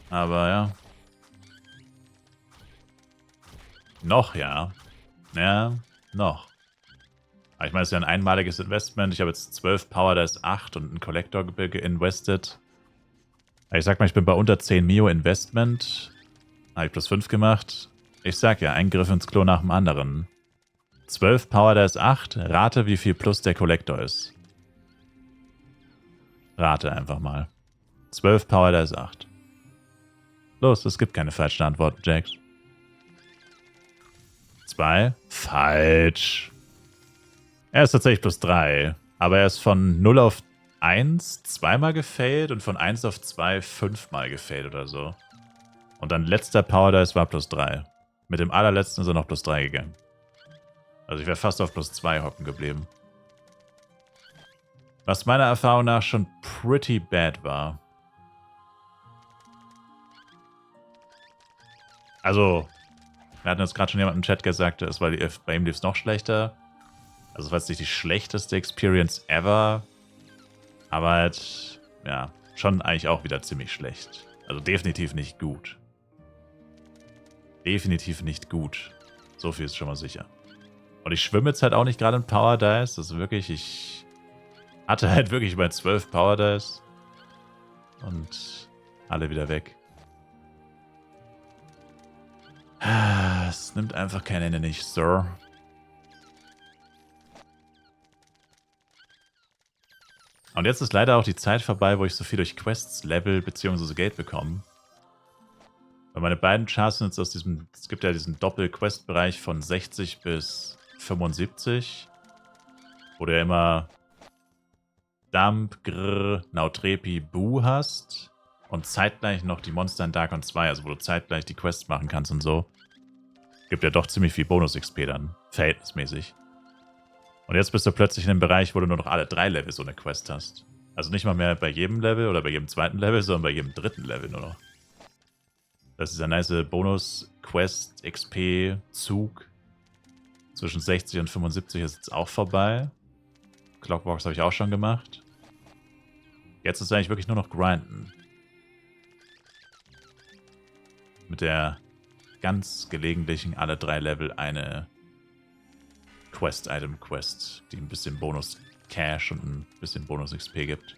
Aber ja. Noch, ja. Ja, noch. Aber ich meine, es ist ja ein einmaliges Investment. Ich habe jetzt 12 Power, da ist 8 und ein Collector geinvestet. Ich sag mal, ich bin bei unter 10 Mio Investment. Habe ich plus 5 gemacht. Ich sag ja, ein Griff ins Klo nach dem anderen. 12 Power, da ist 8. Rate, wie viel plus der Collector ist. Rate einfach mal. 12 Power, da ist 8. Los, es gibt keine falschen Antworten, Jax. 2. Falsch. Er ist tatsächlich plus 3. Aber er ist von 0 auf 1 zweimal gefailt und von 1 auf 2 5-mal gefailt oder so. Und dann letzter Power Dice war plus 3. Mit dem allerletzten ist er noch plus 3 gegangen. Also ich wäre fast auf +2 hocken geblieben. Was meiner Erfahrung nach schon pretty bad war. Also, wir hatten jetzt gerade schon jemand im Chat gesagt, bei ihm lief es noch schlechter. Also es war jetzt nicht die schlechteste Experience ever. Aber halt, ja, schon eigentlich auch wieder ziemlich schlecht. Also definitiv nicht gut. Definitiv nicht gut. So viel ist schon mal sicher. Und ich schwimme jetzt halt auch nicht gerade in Power Dice. Das ist wirklich, ich hatte halt wirklich bei 12 Power Dice. Und alle wieder weg. Es nimmt einfach kein Ende nicht, Sir. Und jetzt ist leider auch die Zeit vorbei, wo ich so viel durch Quests, Level bzw. Geld bekomme. Weil meine beiden Charts sind jetzt aus diesem, es gibt ja diesen Doppel-Quest-Bereich von 60 bis 75. Wo du ja immer Dump, Grrr, Nautrepi, Bu hast. Und zeitgleich noch die Monster in Darkon 2, also wo du zeitgleich die Quests machen kannst und so. Gibt ja doch ziemlich viel Bonus-XP dann, verhältnismäßig. Und jetzt bist du plötzlich in einem Bereich, wo du nur noch alle 3 Level so eine Quest hast. Also nicht mal mehr bei jedem Level oder bei jedem zweiten Level, sondern bei jedem dritten Level nur noch. Das ist dieser nice Bonus-Quest-XP-Zug zwischen 60 und 75 ist jetzt auch vorbei. Clockbox habe ich auch schon gemacht. Jetzt ist eigentlich wirklich nur noch Grinden. Mit der ganz gelegentlichen alle 3 Level eine Quest-Item-Quest, die ein bisschen Bonus-Cash und ein bisschen Bonus-XP gibt.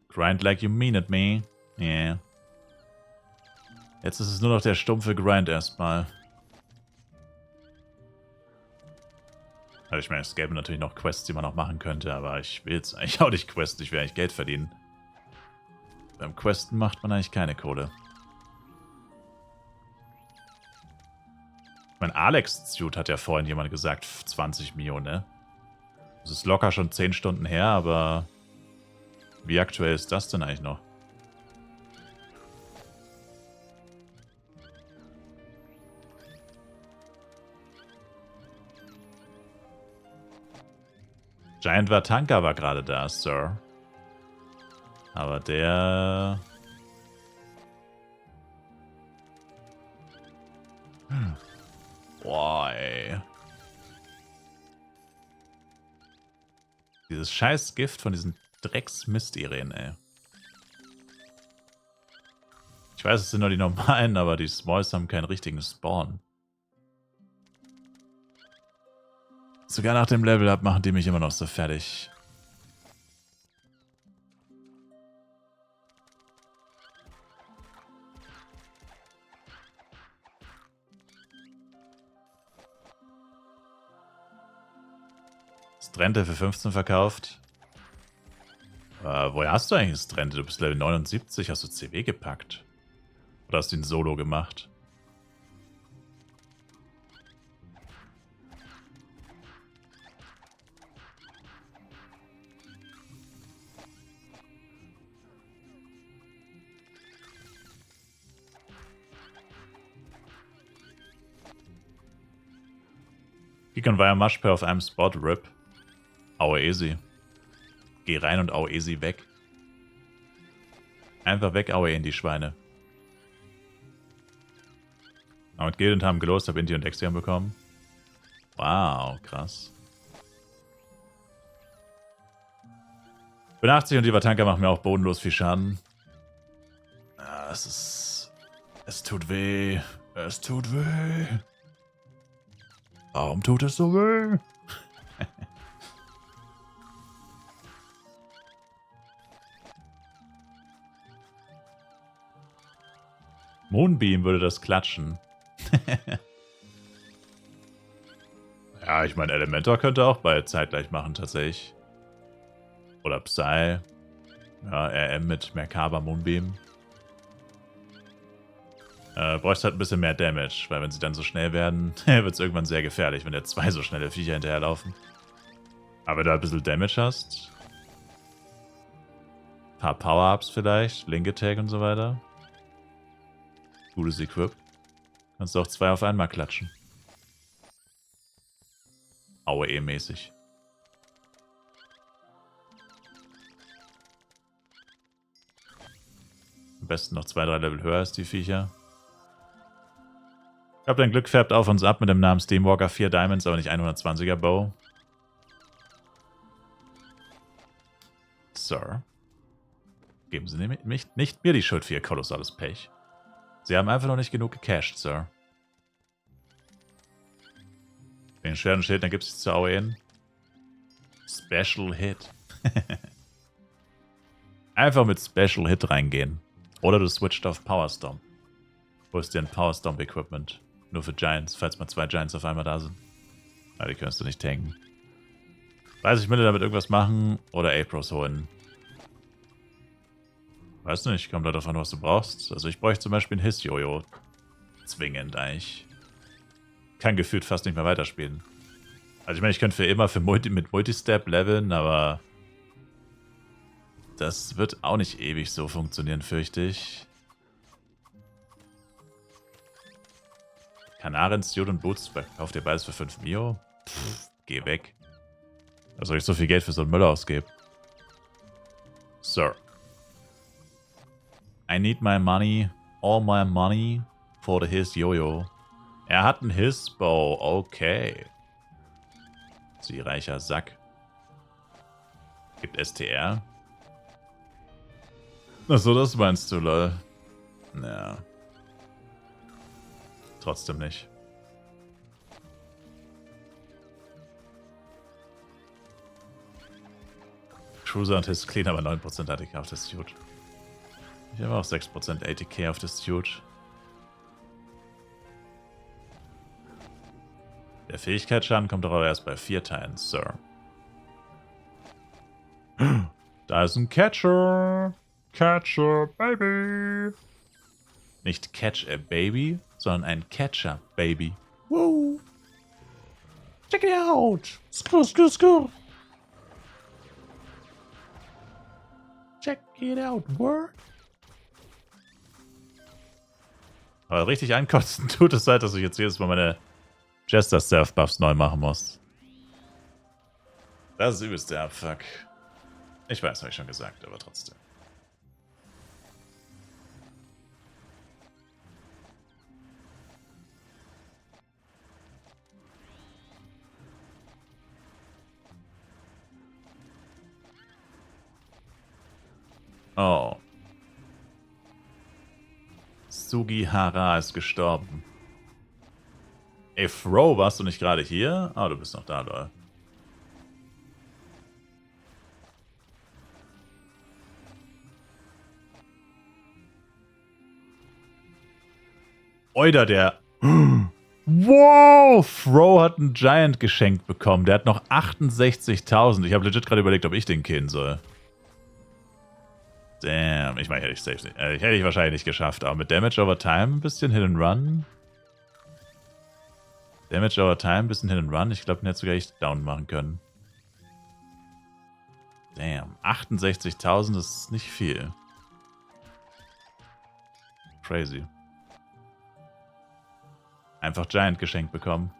Grind like you mean it, me. Yeah. Jetzt ist es nur noch der stumpfe Grind erstmal. Also ich meine, es gäbe natürlich noch Quests, die man noch machen könnte, aber ich will jetzt eigentlich auch nicht questen, ich will eigentlich Geld verdienen. Beim Questen macht man eigentlich keine Kohle. Mein Alex-Suit hat ja vorhin jemand gesagt, 20 Millionen, ne? Das ist locker schon 10 Stunden her, aber wie aktuell ist das denn eigentlich noch? Giant Vatanka war gerade da, Sir. Aber der... Boah, ey. Dieses scheiß Gift von diesen Drecksmysterien, ey. Ich weiß, es sind nur die normalen, aber die Smalls haben keinen richtigen Spawn. Sogar nach dem Level-Up machen die mich immer noch so fertig. Strente für 15 verkauft. Woher hast du eigentlich Strente? Du bist Level 79, hast du CW gepackt? Oder hast du ihn Solo gemacht? Gigon war ja Mushpair auf einem Spot, RIP. Aue easy. Geh rein und Aue easy weg. Einfach weg, Aue in die Schweine. Aber mit Gilden haben gelost, hab Inti und Exion bekommen. Wow, krass. Bin 80 und die Vatanka machen mir auch bodenlos viel Schaden. Ah, es ist... Es tut weh. Es tut weh. Warum tut es so weh? Moonbeam würde das klatschen. Ja, ich meine, Elementor könnte auch beide zeitgleich machen, tatsächlich. Oder Psy. Ja, RM mit Merkaba Moonbeam. Bräuchst halt ein bisschen mehr Damage, weil wenn sie dann so schnell werden, wird es irgendwann sehr gefährlich, wenn da 2 so schnelle Viecher hinterherlaufen. Aber wenn du ein bisschen Damage hast... Ein paar Power-Ups vielleicht. Link Attack und so weiter. Gutes Equip. Kannst du auch 2 auf einmal klatschen. AOE-mäßig. Am besten noch 2-3 Level höher als die Viecher. Ich glaube, dein Glück färbt auf uns ab mit dem Namen Steamwalker 4 Diamonds, aber nicht 120er Bow. Sir. Geben Sie nicht mir die Schuld für Ihr kolossales Pech. Sie haben einfach noch nicht genug gecached, Sir. Wegen Schwert und Schild, dann gibt es zu AOE. Special Hit. Einfach mit Special Hit reingehen. Oder du switcht auf Power Stomp. Holst dir ein Power Stomp Equipment. Nur für Giants, falls mal 2 Giants auf einmal da sind. Aber die kannst du nicht tanken. Weiß ich, will damit irgendwas machen oder Apros holen. Weiß nicht, kommt da drauf an, was du brauchst. Also ich bräuchte zum Beispiel ein Hiss-Jojo. Zwingend eigentlich. Kann gefühlt fast nicht mehr weiterspielen. Also ich meine, ich könnte für immer mit Multistep leveln, aber das wird auch nicht ewig so funktionieren, fürchte ich. Kanarin, Suit und Boots, kauft ihr beides für 5 Mio? Pff, geh weg. Was soll ich so viel Geld für so einen Müll ausgeben? Sir. I need my money, all my money, for the Hiss Jojo. Er hat einen Hiss-Bow, okay. Sie reicher Sack. Gibt STR? Achso, das meinst du, lol. Naja. Trotzdem nicht. Cruiser und Hiss Clean, aber 9% ATK auf das Suit. Ich habe auch 6% ATK auf das Suit. Der Fähigkeitsschaden kommt doch aber erst bei 4 Teilen, Sir. Da ist ein Catcher. Catcher, Baby. Nicht Catch a Baby, sondern ein Catcher Baby. Woo! Check it out! Skur, skur, skur! Check it out, word! Aber richtig ankotzen tut es halt, dass ich jetzt jedes Mal meine Jester Self Buffs neu machen muss. Das ist übelst der Abfuck. Ich weiß, habe ich schon gesagt, aber trotzdem. Oh. Sugihara ist gestorben. Ey, Fro, warst du nicht gerade hier? Ah, du bist noch da, lol. Oida, der... Wow! Fro hat einen Giant geschenkt bekommen. Der hat noch 68.000. Ich habe legit gerade überlegt, ob ich den killen soll. Damn. Ich meine, hätte ich safe nicht. Hätte ich wahrscheinlich nicht geschafft. Aber mit Damage over Time ein bisschen Hit and Run. Damage over Time, ein bisschen Hit and Run. Ich glaube, den hätte sogar ich down machen können. Damn. 68.000 ist nicht viel. Crazy. Einfach Giant geschenkt bekommen.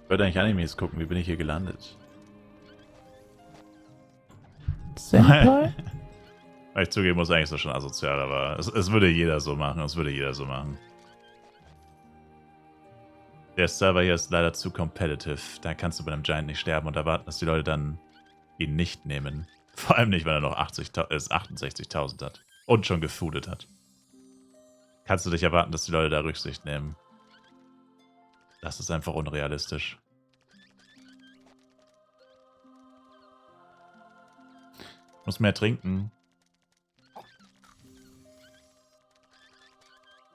Ich wollte eigentlich Animes gucken. Wie bin ich hier gelandet? Senpai? Weil ich zugeben muss, eigentlich ist das schon asozial, aber es würde jeder so machen. Es würde jeder so machen. Der Server hier ist leider zu competitive. Da kannst du bei einem Giant nicht sterben und erwarten, dass die Leute dann ihn nicht nehmen. Vor allem nicht, wenn er noch 68.000 hat. Und schon gefoodet hat. Kannst du dich erwarten, dass die Leute da Rücksicht nehmen. Das ist einfach unrealistisch. Ich muss mehr trinken.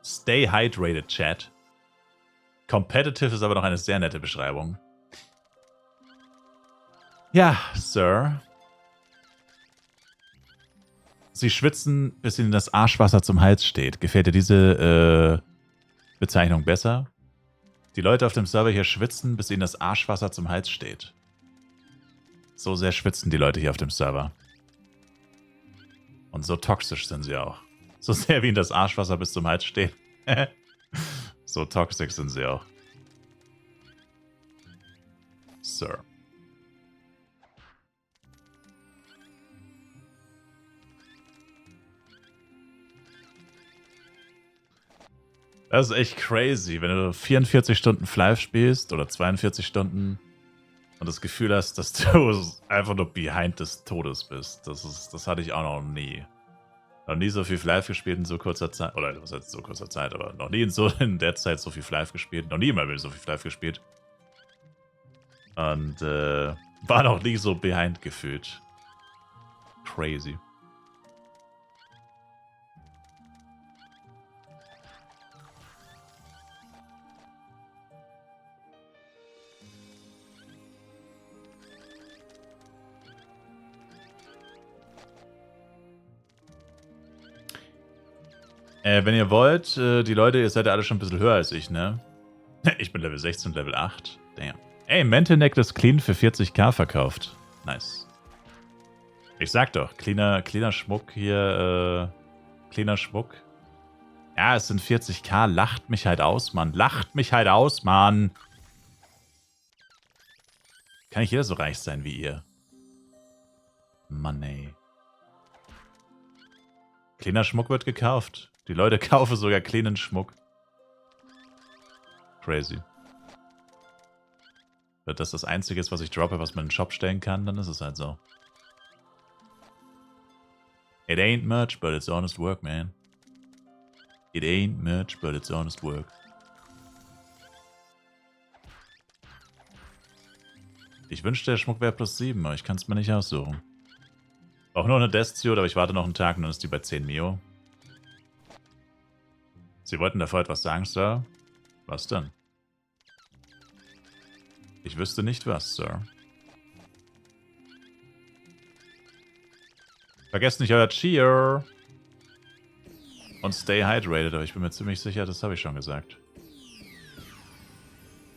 Stay hydrated, Chat. Competitive ist aber noch eine sehr nette Beschreibung. Ja, Sir. Sie schwitzen, bis ihnen das Arschwasser zum Hals steht. Gefällt dir diese Bezeichnung besser. Die Leute auf dem Server hier schwitzen, bis ihnen das Arschwasser zum Hals steht. So sehr schwitzen die Leute hier auf dem Server. Und so toxisch sind sie auch. So sehr wie ihnen das Arschwasser bis zum Hals steht. So toxisch sind sie auch. Sir. Das ist echt crazy, wenn du 44 Stunden Flive spielst oder 42 Stunden und das Gefühl hast, dass du einfach nur behind des Todes bist. Das hatte ich auch noch nie. Noch nie so viel Flive gespielt in so kurzer Zeit. Oder was heißt so kurzer Zeit, aber noch nie in der Zeit so viel Flive gespielt. Noch nie mal so viel Flive gespielt. Und war noch nie so behind gefühlt. Crazy. Wenn ihr wollt, die Leute, ihr seid ja alle schon ein bisschen höher als ich, ne? Ich bin Level 16, Level 8. Damn. Ey, Mental Necklace Clean für 40k verkauft. Nice. Ich sag doch, cleaner Schmuck hier, cleaner Schmuck. Ja, es sind 40k, lacht mich halt aus, Mann. Lacht mich halt aus, Mann. Kann nicht jeder so reich sein wie ihr. Mann, ey. Cleaner Schmuck wird gekauft. Die Leute kaufen sogar cleanen Schmuck. Crazy. Wenn das Einzige ist, was ich droppe, was man in den Shop stellen kann, dann ist es halt so. It ain't much, but it's honest work, man. It ain't much, but it's honest work. Ich wünschte, der Schmuck wäre +7, aber ich kann es mir nicht aussuchen. Auch nur eine Destio, aber ich warte noch einen Tag und dann ist die bei 10 Mio. Sie wollten davor etwas sagen, Sir? Was denn? Ich wüsste nicht was, Sir. Vergesst nicht euer Cheer. Und stay hydrated, aber ich bin mir ziemlich sicher, das habe ich schon gesagt.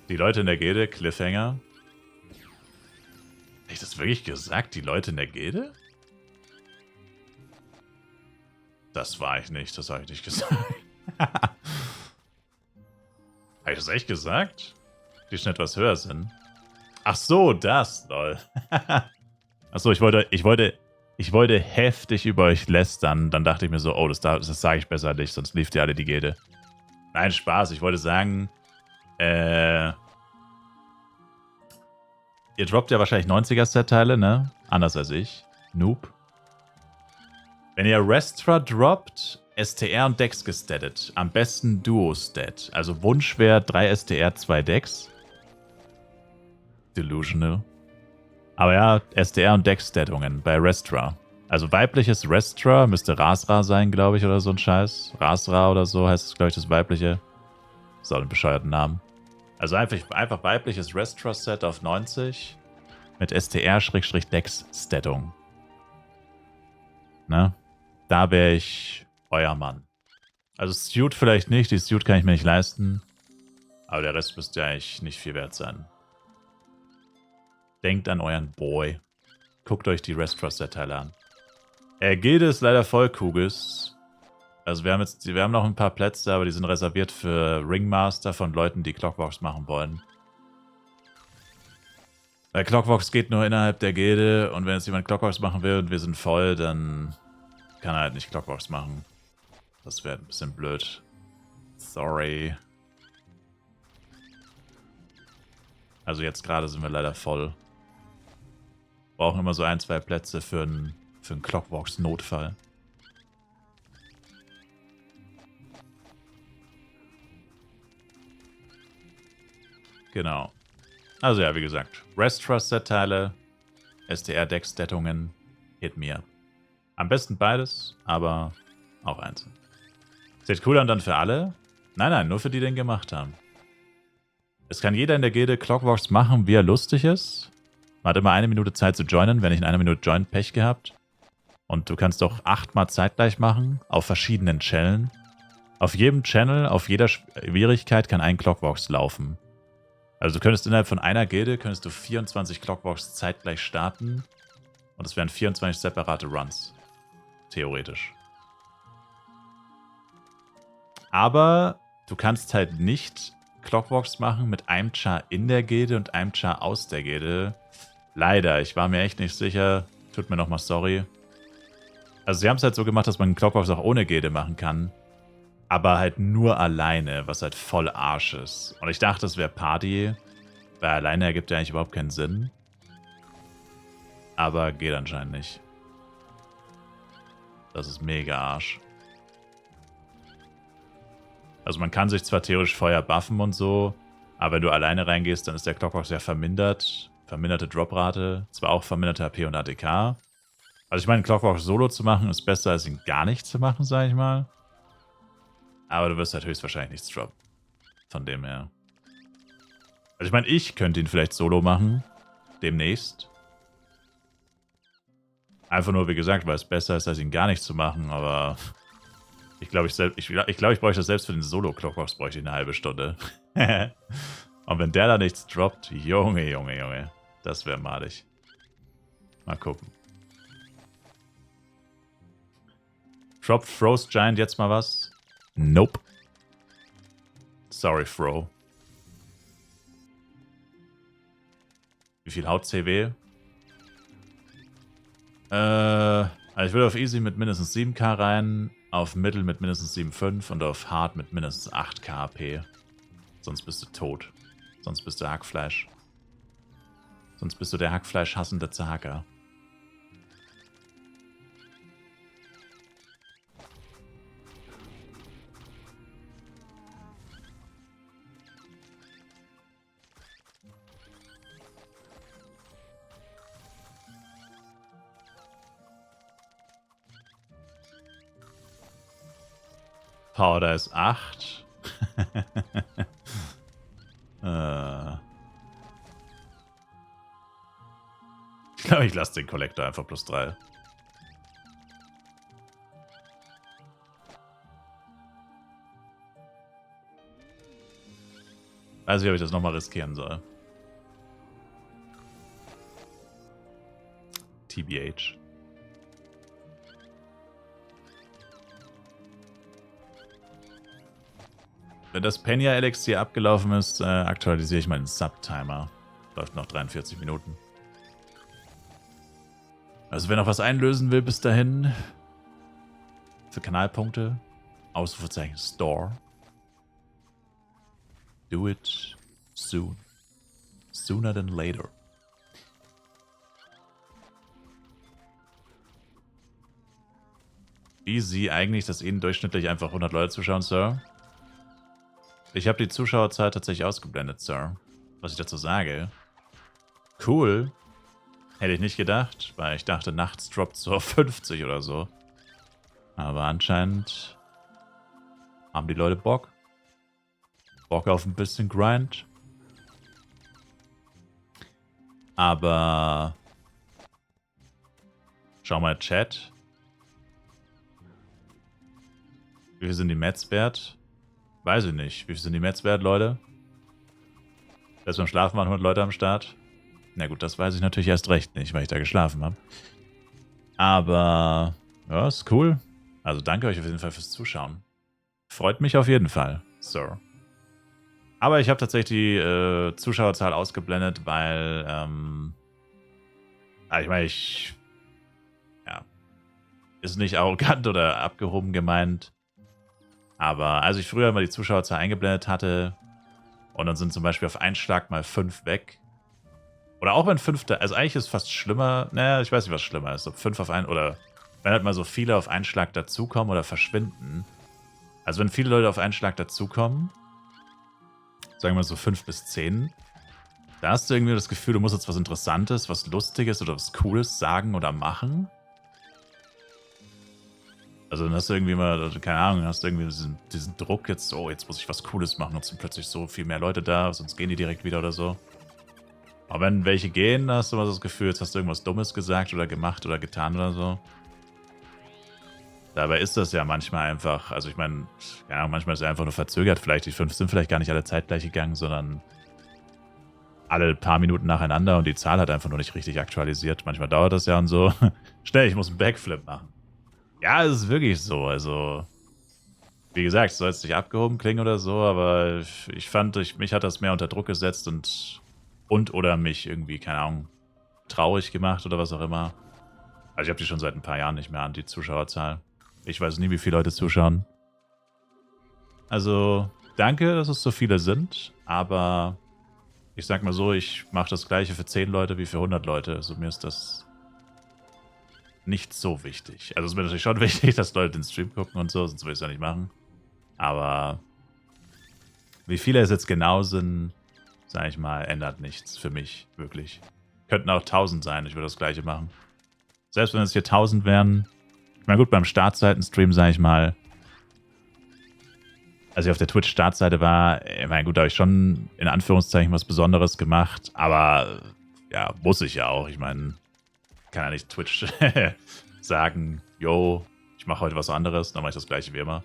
Die Leute in der Gilde, Cliffhanger. Habe ich das wirklich gesagt? Die Leute in der Gilde? Das war ich nicht, das habe ich nicht gesagt. Habe ich das echt gesagt? Die schon etwas höher sind. Ach so, das, lol. Ach so, ich wollte heftig über euch lästern. Dann dachte ich mir so, oh, das sage ich besser nicht, sonst lief ihr alle die Gilde. Nein, Spaß. Ich wollte sagen, ihr droppt ja wahrscheinlich 90er-Set-Teile, ne? Anders als ich. Noob. Wenn ihr Restra droppt, STR und Dex gestattet. Am besten Duo-Stat. Also Wunsch wäre 3 STR, 2 Dex. Delusional. Aber ja, STR und Dex-Stattungen bei Restra. Also weibliches Restra müsste Rasra sein, glaube ich, oder so ein Scheiß. Rasra oder so heißt es, glaube ich, das weibliche. So einen bescheuerten Namen. Also einfach weibliches Restra-Set auf 90 mit STR-Dex-Stattung. Ne? Da wäre ich euer Mann. Also Suit vielleicht nicht, die Suit kann ich mir nicht leisten. Aber der Rest müsste ja eigentlich nicht viel wert sein. Denkt an euren Boy. Guckt euch die Restra-Set-Teile an. Gilde ist leider voll, Kugels. Also wir haben noch ein paar Plätze, aber die sind reserviert für Ringmaster von Leuten, die Clockworks machen wollen. Weil Clockworks geht nur innerhalb der Gilde und wenn jetzt jemand Clockworks machen will und wir sind voll, dann kann er halt nicht Clockworks machen. Das wäre ein bisschen blöd. Sorry. Also jetzt gerade sind wir leider voll. Brauchen immer so 1, 2 Plätze für einen Clockworks-Notfall. Genau. Also ja, wie gesagt. Restra-Set-Teile, STR-Dex-Stattungen, hit me up. Am besten beides, aber auch einzeln. Sieht cool an dann für alle? Nein, nur für die, die den gemacht haben. Es kann jeder in der Gilde Clockworks machen, wie er lustig ist. Man hat immer 1 Minute Zeit zu joinen. Wenn ich in 1 Minute join, Pech gehabt. Und du kannst auch 8-mal zeitgleich machen, auf verschiedenen Channeln. Auf jedem Channel, auf jeder Schwierigkeit kann ein Clockworks laufen. Also du könntest innerhalb von einer Gilde, 24 Clockworks zeitgleich starten. Und es wären 24 separate Runs. Theoretisch. Aber du kannst halt nicht Clockworks machen mit einem Char in der Gilde und einem Char aus der Gilde. Leider, ich war mir echt nicht sicher. Tut mir nochmal sorry. Also sie haben es halt so gemacht, dass man Clockworks auch ohne Gilde machen kann. Aber halt nur alleine, was halt voll Arsch ist. Und ich dachte, es wäre Party. Weil alleine ergibt ja eigentlich überhaupt keinen Sinn. Aber geht anscheinend nicht. Das ist mega Arsch. Also man kann sich zwar theoretisch Feuer buffen und so, aber wenn du alleine reingehst, dann ist der Clockwork sehr vermindert. Verminderte Droprate, zwar auch verminderte HP und ATK. Also ich meine, Clockwork solo zu machen ist besser, als ihn gar nicht zu machen, sag ich mal. Aber du wirst halt höchstwahrscheinlich nichts droppen. Von dem her. Also ich meine, ich könnte ihn vielleicht solo machen. Demnächst. Einfach nur, wie gesagt, weil es besser ist, als ihn gar nicht zu machen, aber ich glaube, ich bräuchte das selbst für den Solo-Clockworks bräuchte ich eine halbe Stunde. Und wenn der da nichts droppt, Junge, Junge, Junge, das wäre malig. Mal gucken. Droppt Frost Giant jetzt mal was? Nope. Sorry, Fro. Wie viel Haut CW? Also ich würde auf Easy mit mindestens 7k rein, auf Mittel mit mindestens 7,5 und auf Hard mit mindestens 8k AP. Sonst bist du tot. Sonst bist du Hackfleisch. Sonst bist du der Hackfleisch-hassende Zahacker. Powder ist 8. Ich glaube, ich lasse den Collector einfach plus 3. Weiß nicht, ob ich das nochmal riskieren soll. TBH. Wenn das Penya-Elixier abgelaufen ist, aktualisiere ich meinen Sub-Timer. Läuft noch 43 Minuten. Also wer noch was einlösen will bis dahin, für Kanalpunkte, Ausrufezeichen Store. Do it soon. Sooner than later. Wie Sie eigentlich, dass Ihnen durchschnittlich einfach 100 Leute zuschauen, Sir? Ich habe die Zuschauerzahl tatsächlich ausgeblendet, Sir. Was ich dazu sage. Cool. Hätte ich nicht gedacht, weil ich dachte, nachts droppt so auf 50 oder so. Aber anscheinend haben die Leute Bock. Bock auf ein bisschen Grind. Aber schau mal Chat. Wie viel sind die Mets wert? Weiß ich nicht. Wie viel sind die Mets wert, Leute? Selbst beim Schlafen waren 100 Leute am Start. Na gut, das weiß ich natürlich erst recht nicht, weil ich da geschlafen habe. Aber ja, ist cool. Also danke euch auf jeden Fall fürs Zuschauen. Freut mich auf jeden Fall, Sir. Aber ich habe tatsächlich die Zuschauerzahl ausgeblendet, weil ich meine, ja, ist nicht arrogant oder abgehoben gemeint. Aber als ich früher mal die Zuschauerzahl eingeblendet hatte und dann sind zum Beispiel auf einen Schlag mal 5 weg. Oder auch wenn 5 da, also eigentlich ist es fast schlimmer, naja, ich weiß nicht, was schlimmer ist, ob 5 auf einen, oder wenn halt mal so viele auf einen Schlag dazukommen oder verschwinden. Also wenn viele Leute auf einen Schlag dazukommen, sagen wir so 5 bis 10, da hast du irgendwie das Gefühl, du musst jetzt was Interessantes, was Lustiges oder was Cooles sagen oder machen. Also dann hast du irgendwie mal, keine Ahnung, hast du irgendwie diesen Druck jetzt, oh, jetzt muss ich was Cooles machen und sind plötzlich so viel mehr Leute da, sonst gehen die direkt wieder oder so. Aber wenn welche gehen, dann hast du mal so das Gefühl, jetzt hast du irgendwas Dummes gesagt oder gemacht oder getan oder so. Dabei ist das ja manchmal einfach, also ich meine, ja, manchmal ist er einfach nur verzögert. Vielleicht die 5 sind vielleicht gar nicht alle zeitgleich gegangen, sondern alle paar Minuten nacheinander und die Zahl hat einfach nur nicht richtig aktualisiert. Manchmal dauert das ja und so. Schnell, ich muss einen Backflip machen. Ja, es ist wirklich so. Also, wie gesagt, es soll jetzt nicht abgehoben klingen oder so, aber ich fand, mich hat das mehr unter Druck gesetzt und oder mich irgendwie, keine Ahnung, traurig gemacht oder was auch immer. Also ich habe die schon seit ein paar Jahren nicht mehr an, die Zuschauerzahl. Ich weiß nie, wie viele Leute zuschauen. Also, danke, dass es so viele sind, aber ich sag mal so, ich mache das gleiche für 10 Leute wie für 100 Leute. Also mir ist das nicht so wichtig. Also es ist mir natürlich schon wichtig, dass Leute den Stream gucken und so, sonst würde ich es ja nicht machen. Aber wie viele es jetzt genau sind, sag ich mal, ändert nichts für mich, wirklich. Könnten auch 1000 sein, ich würde das gleiche machen. Selbst wenn es hier 1000 wären, ich meine gut, beim Startseiten-Stream, sag ich mal, als ich auf der Twitch-Startseite war, ich meine gut, da habe ich schon in Anführungszeichen was Besonderes gemacht, aber ja, muss ich ja auch. Ich meine, kann ja nicht Twitch sagen, yo, ich mache heute was anderes, dann mache ich das gleiche wie immer.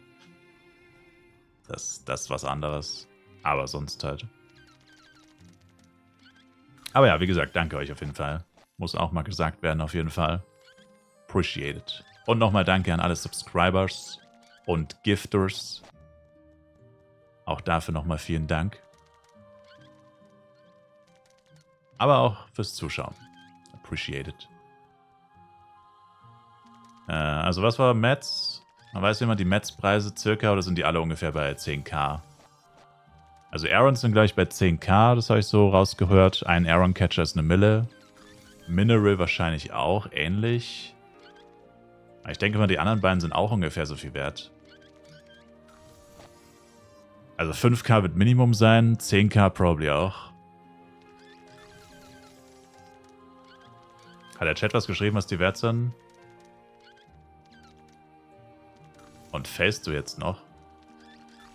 Das ist was anderes, aber sonst halt. Aber ja, wie gesagt, danke euch auf jeden Fall. Muss auch mal gesagt werden, auf jeden Fall. Appreciate it. Und nochmal danke an alle Subscribers und Gifters. Auch dafür nochmal vielen Dank. Aber auch fürs Zuschauen. Appreciate it. Also was war Mets? Man weiß jemand die Mets-Preise circa oder sind die alle ungefähr bei 10k? Also Arons sind gleich bei 10k, das habe ich so rausgehört. Ein Aron-Catcher ist eine Mille. Mineral wahrscheinlich auch ähnlich. Ich denke mal, die anderen beiden sind auch ungefähr so viel wert. Also 5k wird Minimum sein, 10k probably auch. Hat der Chat was geschrieben, was die wert sind? Und facest du jetzt noch?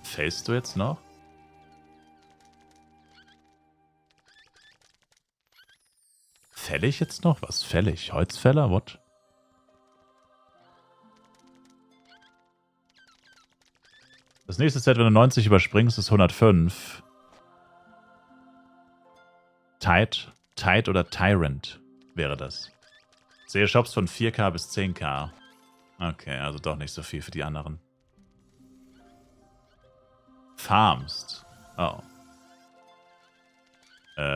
Facest du jetzt noch? Fällig jetzt noch? Was fällig? Holzfäller? What? Das nächste Set, wenn du 90 überspringst, ist 105. Tide oder Tyrant wäre das. Ich sehe Shops von 4k bis 10k. Okay, also doch nicht so viel für die anderen. Farmst. Oh.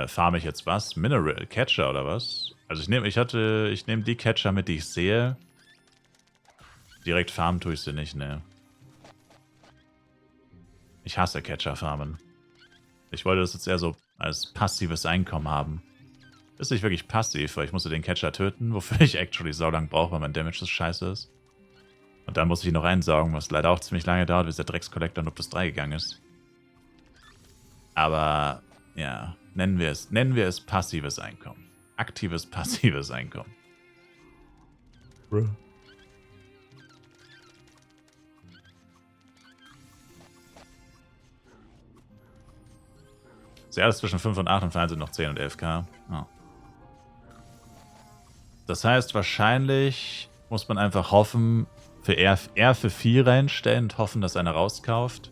Farme ich jetzt was? Mineral Catcher oder was? Also ich nehme die Catcher mit, die ich sehe. Direkt farmen tue ich sie nicht, ne. Ich hasse Catcher-Farmen. Ich wollte das jetzt eher so als passives Einkommen haben. Ist nicht wirklich passiv, weil ich musste den Catcher töten, wofür ich actually saulang brauche, weil mein Damage so scheiße ist. Und dann muss ich ihn noch einsaugen, was leider auch ziemlich lange dauert, bis der Dreckskollektor nur plus 3 gegangen ist. Aber, ja, nennen wir es passives Einkommen. Aktives, passives Einkommen. Bruh. Zuerst zwischen 5 und 8 und Fallen sind noch 10 und 11k. Oh. Das heißt, wahrscheinlich muss man einfach hoffen, eher für 4 reinstellen und hoffen, dass einer rauskauft.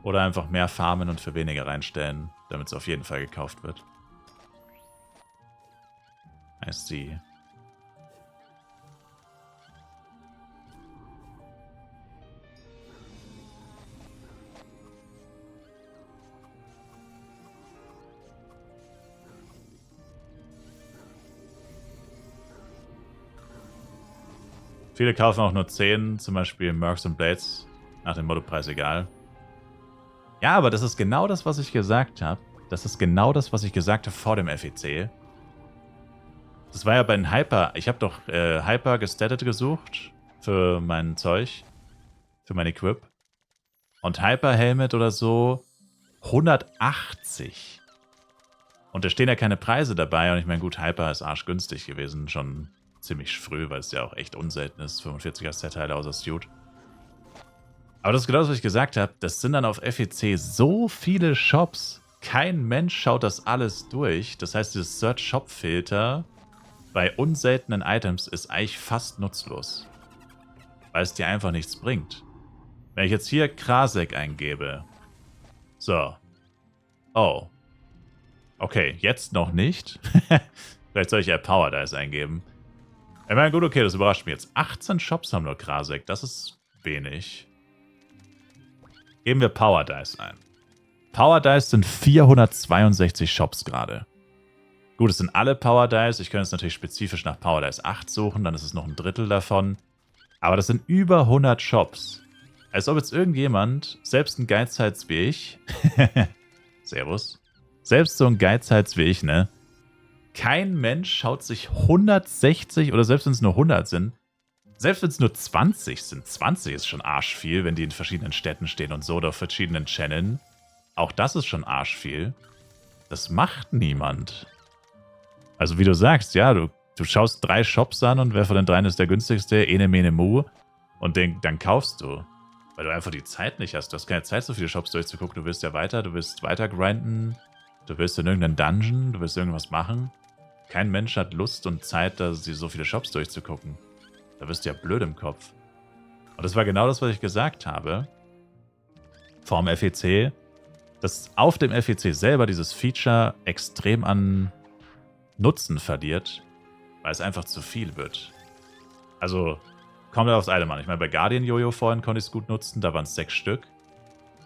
Oder einfach mehr farmen und für weniger reinstellen, damit es auf jeden Fall gekauft wird. I see. Viele kaufen auch nur 10, zum Beispiel Mercs und Blades, nach dem Motto Preis egal. Ja, aber das ist genau das, was ich gesagt habe. Das ist genau das, was ich gesagt habe vor dem FEC. Das war ja bei den Hyper. Ich habe doch Hyper gestattet gesucht für mein Zeug, für mein Equip. Und Hyper Helmet oder so 180. Und da stehen ja keine Preise dabei. Und ich meine, gut, Hyper ist arschgünstig gewesen, schon ziemlich früh, weil es ja auch echt unselten ist. 45er Set-Teile außer Suit. Aber das ist genau das, was ich gesagt habe. Das sind dann auf FEC so viele Shops. Kein Mensch schaut das alles durch. Das heißt, dieses Search-Shop-Filter bei unseltenen Items ist eigentlich fast nutzlos. weil es dir einfach nichts bringt. Wenn ich jetzt hier Krasek eingebe. So. Oh. Okay, jetzt noch nicht. Vielleicht soll ich eher Power Dice eingeben. Ich meine, gut, okay, das überrascht mich jetzt. 18 Shops haben nur Krasek, das ist wenig. Geben wir Power Dice ein. Power Dice sind 462 Shops gerade. Gut, es sind alle Power Dice. Ich könnte jetzt natürlich spezifisch nach Power Dice 8 suchen, dann ist es noch ein Drittel davon. Aber das sind über 100 Shops. Als ob jetzt irgendjemand, selbst ein Geizhals wie ich, Servus, selbst so ein Geizhals wie ich, ne? Kein Mensch schaut sich 160 oder selbst wenn es nur 100 sind, selbst wenn es nur 20 sind, 20 ist schon arschviel, wenn die in verschiedenen Städten stehen und so oder auf verschiedenen Channeln. Auch das ist schon arschviel. Das macht niemand. Also wie du sagst, ja, du schaust 3 Shops an und wer von den 3 ist der günstigste, ene mene mu, und dann kaufst du. Weil du einfach die Zeit nicht hast. Du hast keine Zeit, so viele Shops durchzugucken. Du willst ja weiter, du willst weiter grinden, du willst in irgendeinen Dungeon, du willst irgendwas machen. Kein Mensch hat Lust und Zeit, da so viele Shops durchzugucken. Da wirst du ja blöd im Kopf. Und das war genau das, was ich gesagt habe. Vorm FEC, dass auf dem FEC selber dieses Feature extrem an Nutzen verliert, weil es einfach zu viel wird. Also, kommt aufs Item an. Ich meine, bei Guardian Jojo vorhin konnte ich es gut nutzen, da waren es 6 Stück.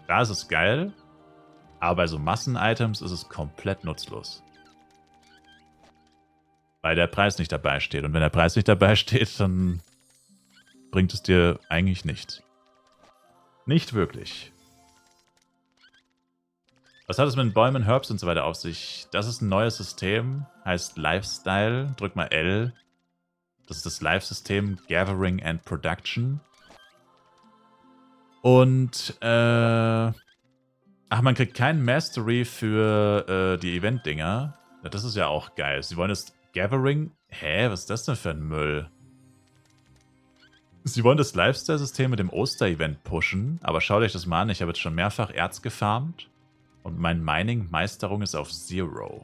Da ist es geil, aber bei so Massen-Items ist es komplett nutzlos. Weil der Preis nicht dabei steht. Und wenn der Preis nicht dabei steht, dann bringt es dir eigentlich nichts. Nicht wirklich. Was hat es mit den Bäumen, Herbs und so weiter auf sich? Das ist ein neues System, heißt Lifestyle. Drück mal L. Das ist das Live-System Gathering and Production. Und, man kriegt kein Mastery für die Event-Dinger. Ja, das ist ja auch geil. Sie wollen das Gathering? Hä, was ist das denn für ein Müll? Sie wollen das Lifestyle-System mit dem Oster-Event pushen, aber schaut euch das mal an. Ich habe jetzt schon mehrfach Erz gefarmt und mein Mining-Meisterung ist auf 0.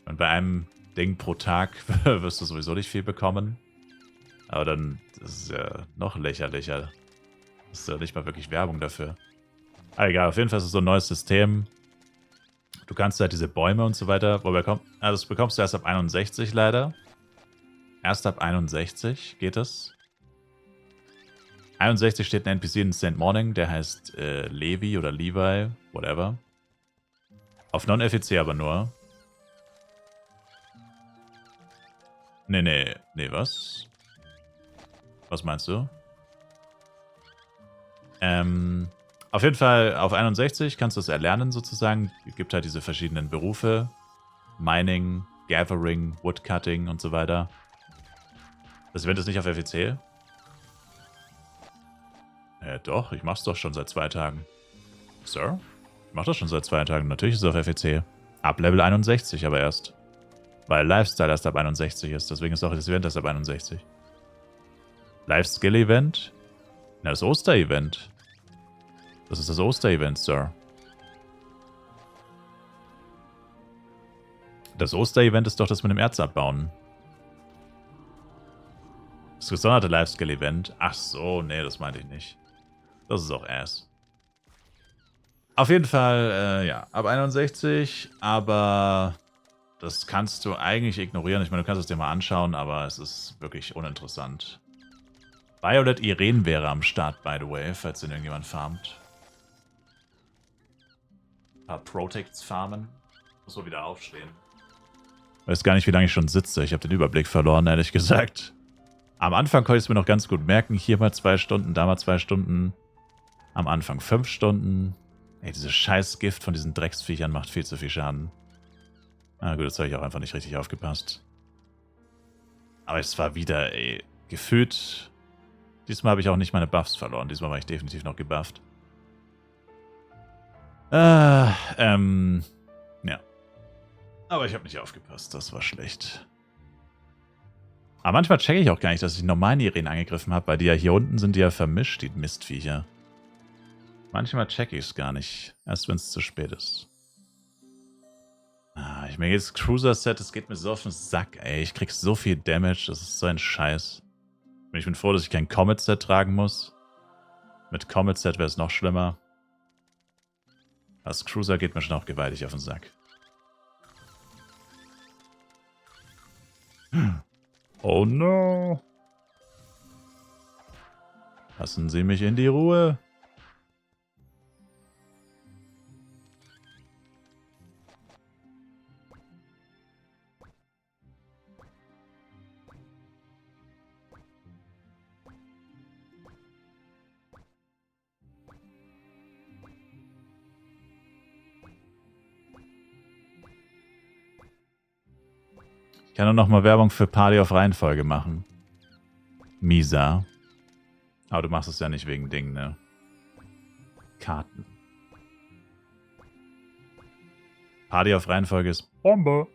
Und bei einem Ding pro Tag wirst du sowieso nicht viel bekommen. Aber dann ist es ja noch lächerlicher. Das ist ja nicht mal wirklich Werbung dafür. Aber egal, auf jeden Fall ist es so ein neues System. Du kannst halt diese Bäume und so weiter, das bekommst du erst ab 61 leider. Erst ab 61 geht es. 61 steht ein NPC in St. Morning, der heißt Levi oder Levi, whatever. Auf Non-FEC aber nur. Nee, was? Was meinst du? Auf jeden Fall auf 61 kannst du es erlernen sozusagen. Es gibt halt diese verschiedenen Berufe. Mining, Gathering, Woodcutting und so weiter. Das Event ist nicht auf FEC? Doch, ich mach's doch schon seit 2 Tagen. Sir? Ich mach das schon seit 2 Tagen. Natürlich ist es auf FEC. Ab Level 61 aber erst. Weil Lifestyle erst ab 61 ist. Deswegen ist auch das Event erst ab 61. Live-Skill-Event? Na, das Oster-Event. Das ist das Oster-Event, Sir. Das Oster-Event ist doch das mit dem Erz abbauen. Das gesonderte Live-Skill-Event. Ach so, nee, das meinte ich nicht. Das ist auch Ass. Auf jeden Fall, ja, ab 61, aber das kannst du eigentlich ignorieren. Ich meine, du kannst es dir mal anschauen, aber es ist wirklich uninteressant. Violet Irene wäre am Start, by the way, falls den irgendjemand farmt. Ein paar Protects farmen. Muss so wieder aufstehen. Weiß gar nicht, wie lange ich schon sitze. Ich habe den Überblick verloren, ehrlich gesagt. Am Anfang konnte ich es mir noch ganz gut merken. Hier mal 2 Stunden, da mal 2 Stunden. Am Anfang 5 Stunden. Ey, dieses scheiß Gift von diesen Drecksviechern macht viel zu viel Schaden. Na gut, jetzt habe ich auch einfach nicht richtig aufgepasst. Aber es war wieder, ey, gefühlt. Diesmal habe ich auch nicht meine Buffs verloren. Diesmal war ich definitiv noch gebufft. Ja. Aber ich habe nicht aufgepasst. Das war schlecht. Aber manchmal checke ich auch gar nicht, dass ich normalen Irene angegriffen habe, weil die ja hier unten sind, die ja vermischt, die Mistviecher. Manchmal checke ich es gar nicht. Erst wenn es zu spät ist. Mir geht das Cruiser-Set, das geht mir so auf den Sack, ey. Ich krieg so viel Damage, das ist so ein Scheiß. Ich bin froh, dass ich kein Comet-Set tragen muss. Mit Comet-Set wäre es noch schlimmer. Als Cruiser geht mir schon auch gewaltig auf den Sack. Oh no. Lassen Sie mich in die Ruhe. Ich kann nur noch mal Werbung für Party auf Reihenfolge machen. Misa. Aber du machst es ja nicht wegen Dingen, ne? Karten. Party auf Reihenfolge ist Bombe.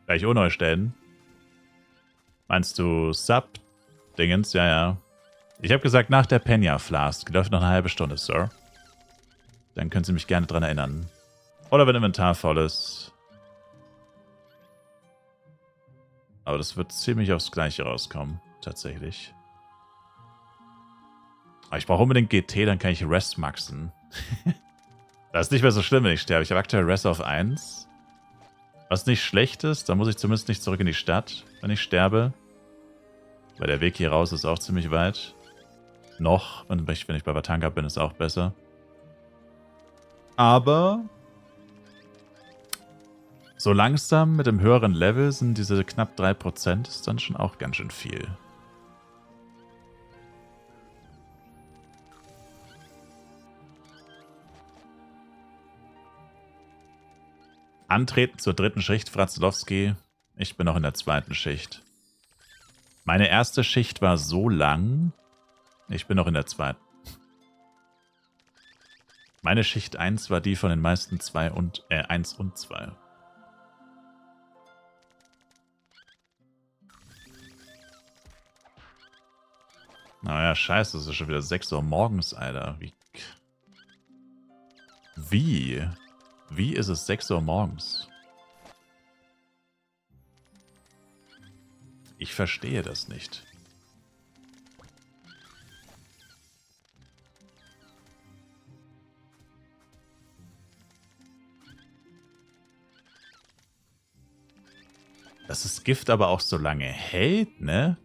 gleich unneu stellen. Meinst du Sub-Dingens? Ja, ja. Ich habe gesagt, nach der Penya Flask. Läuft noch eine halbe Stunde, Sir. Dann können Sie mich gerne dran erinnern. Oder wenn Inventar voll ist. Aber das wird ziemlich aufs Gleiche rauskommen. Tatsächlich. Aber ich brauche unbedingt GT, dann kann ich Rest maxen. Das ist nicht mehr so schlimm, wenn ich sterbe. Ich habe aktuell Rest auf 1. Was nicht schlecht ist, da muss ich zumindest nicht zurück in die Stadt, wenn ich sterbe. Weil der Weg hier raus ist auch ziemlich weit. Noch, wenn ich bei Vatanka bin, ist auch besser. Aber so langsam mit dem höheren Level sind diese knapp 3% ist dann schon auch ganz schön viel. Antreten zur 3. Schicht, Fratzlowski. Ich bin noch in der 2. Schicht. Meine erste Schicht war so lang. Ich bin noch in der 2. Meine Schicht 1 war die von den meisten 1 und 2. Naja, scheiße, es ist schon wieder 6 Uhr morgens, Alter. Wie ist es 6 Uhr morgens? Ich verstehe das nicht. Dass das Gift aber auch so lange hält, ne?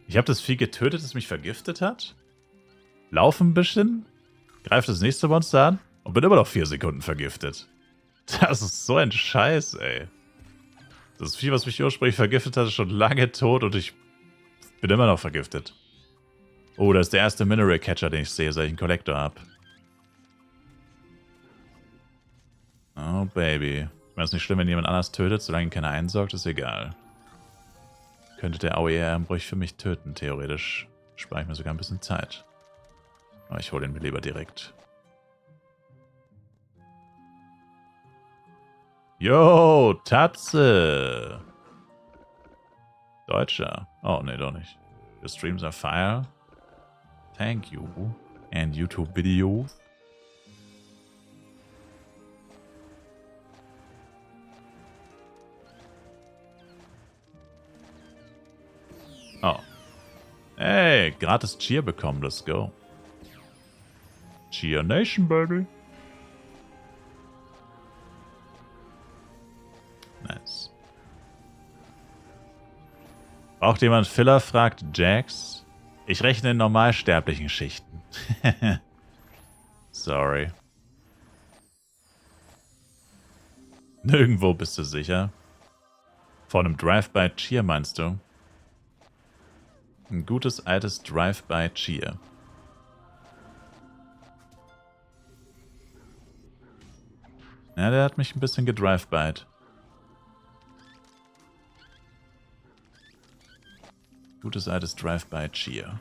Ich habe das Vieh getötet, das mich vergiftet hat. Laufe ein bisschen, greife das nächste Monster an und bin immer noch 4 Sekunden vergiftet. Das ist so ein Scheiß, ey. Das Vieh, was mich ursprünglich vergiftet hat, ist schon lange tot und ich bin immer noch vergiftet. Oh, das ist der erste Mineral Catcher, den ich sehe, seit ich einen Kollektor habe. Oh, Baby. Ich meine, es ist nicht schlimm, wenn jemand anders tötet, solange ihn keiner einsaugt, ist egal. Könnte der AOE-Einbruch für mich töten, theoretisch. Spare ich mir sogar ein bisschen Zeit. Aber ich hole ihn mir lieber direkt. Yo, Tatze! Deutscher. Oh, nee, doch nicht. Your streams are fire. Thank you. And YouTube Videos. Oh. Hey, gratis Cheer bekommen, let's go. Cheer Nation, baby. Nice. Braucht jemand Filler, fragt Jax. Ich rechne in normalsterblichen Schichten. Sorry. Nirgendwo bist du sicher. Vor einem Drive-by-Cheer meinst du? Ein gutes altes Drive-by-Cheer. Ja, der hat mich ein bisschen gedrive-byt. Gutes altes Drive-by-Cheer.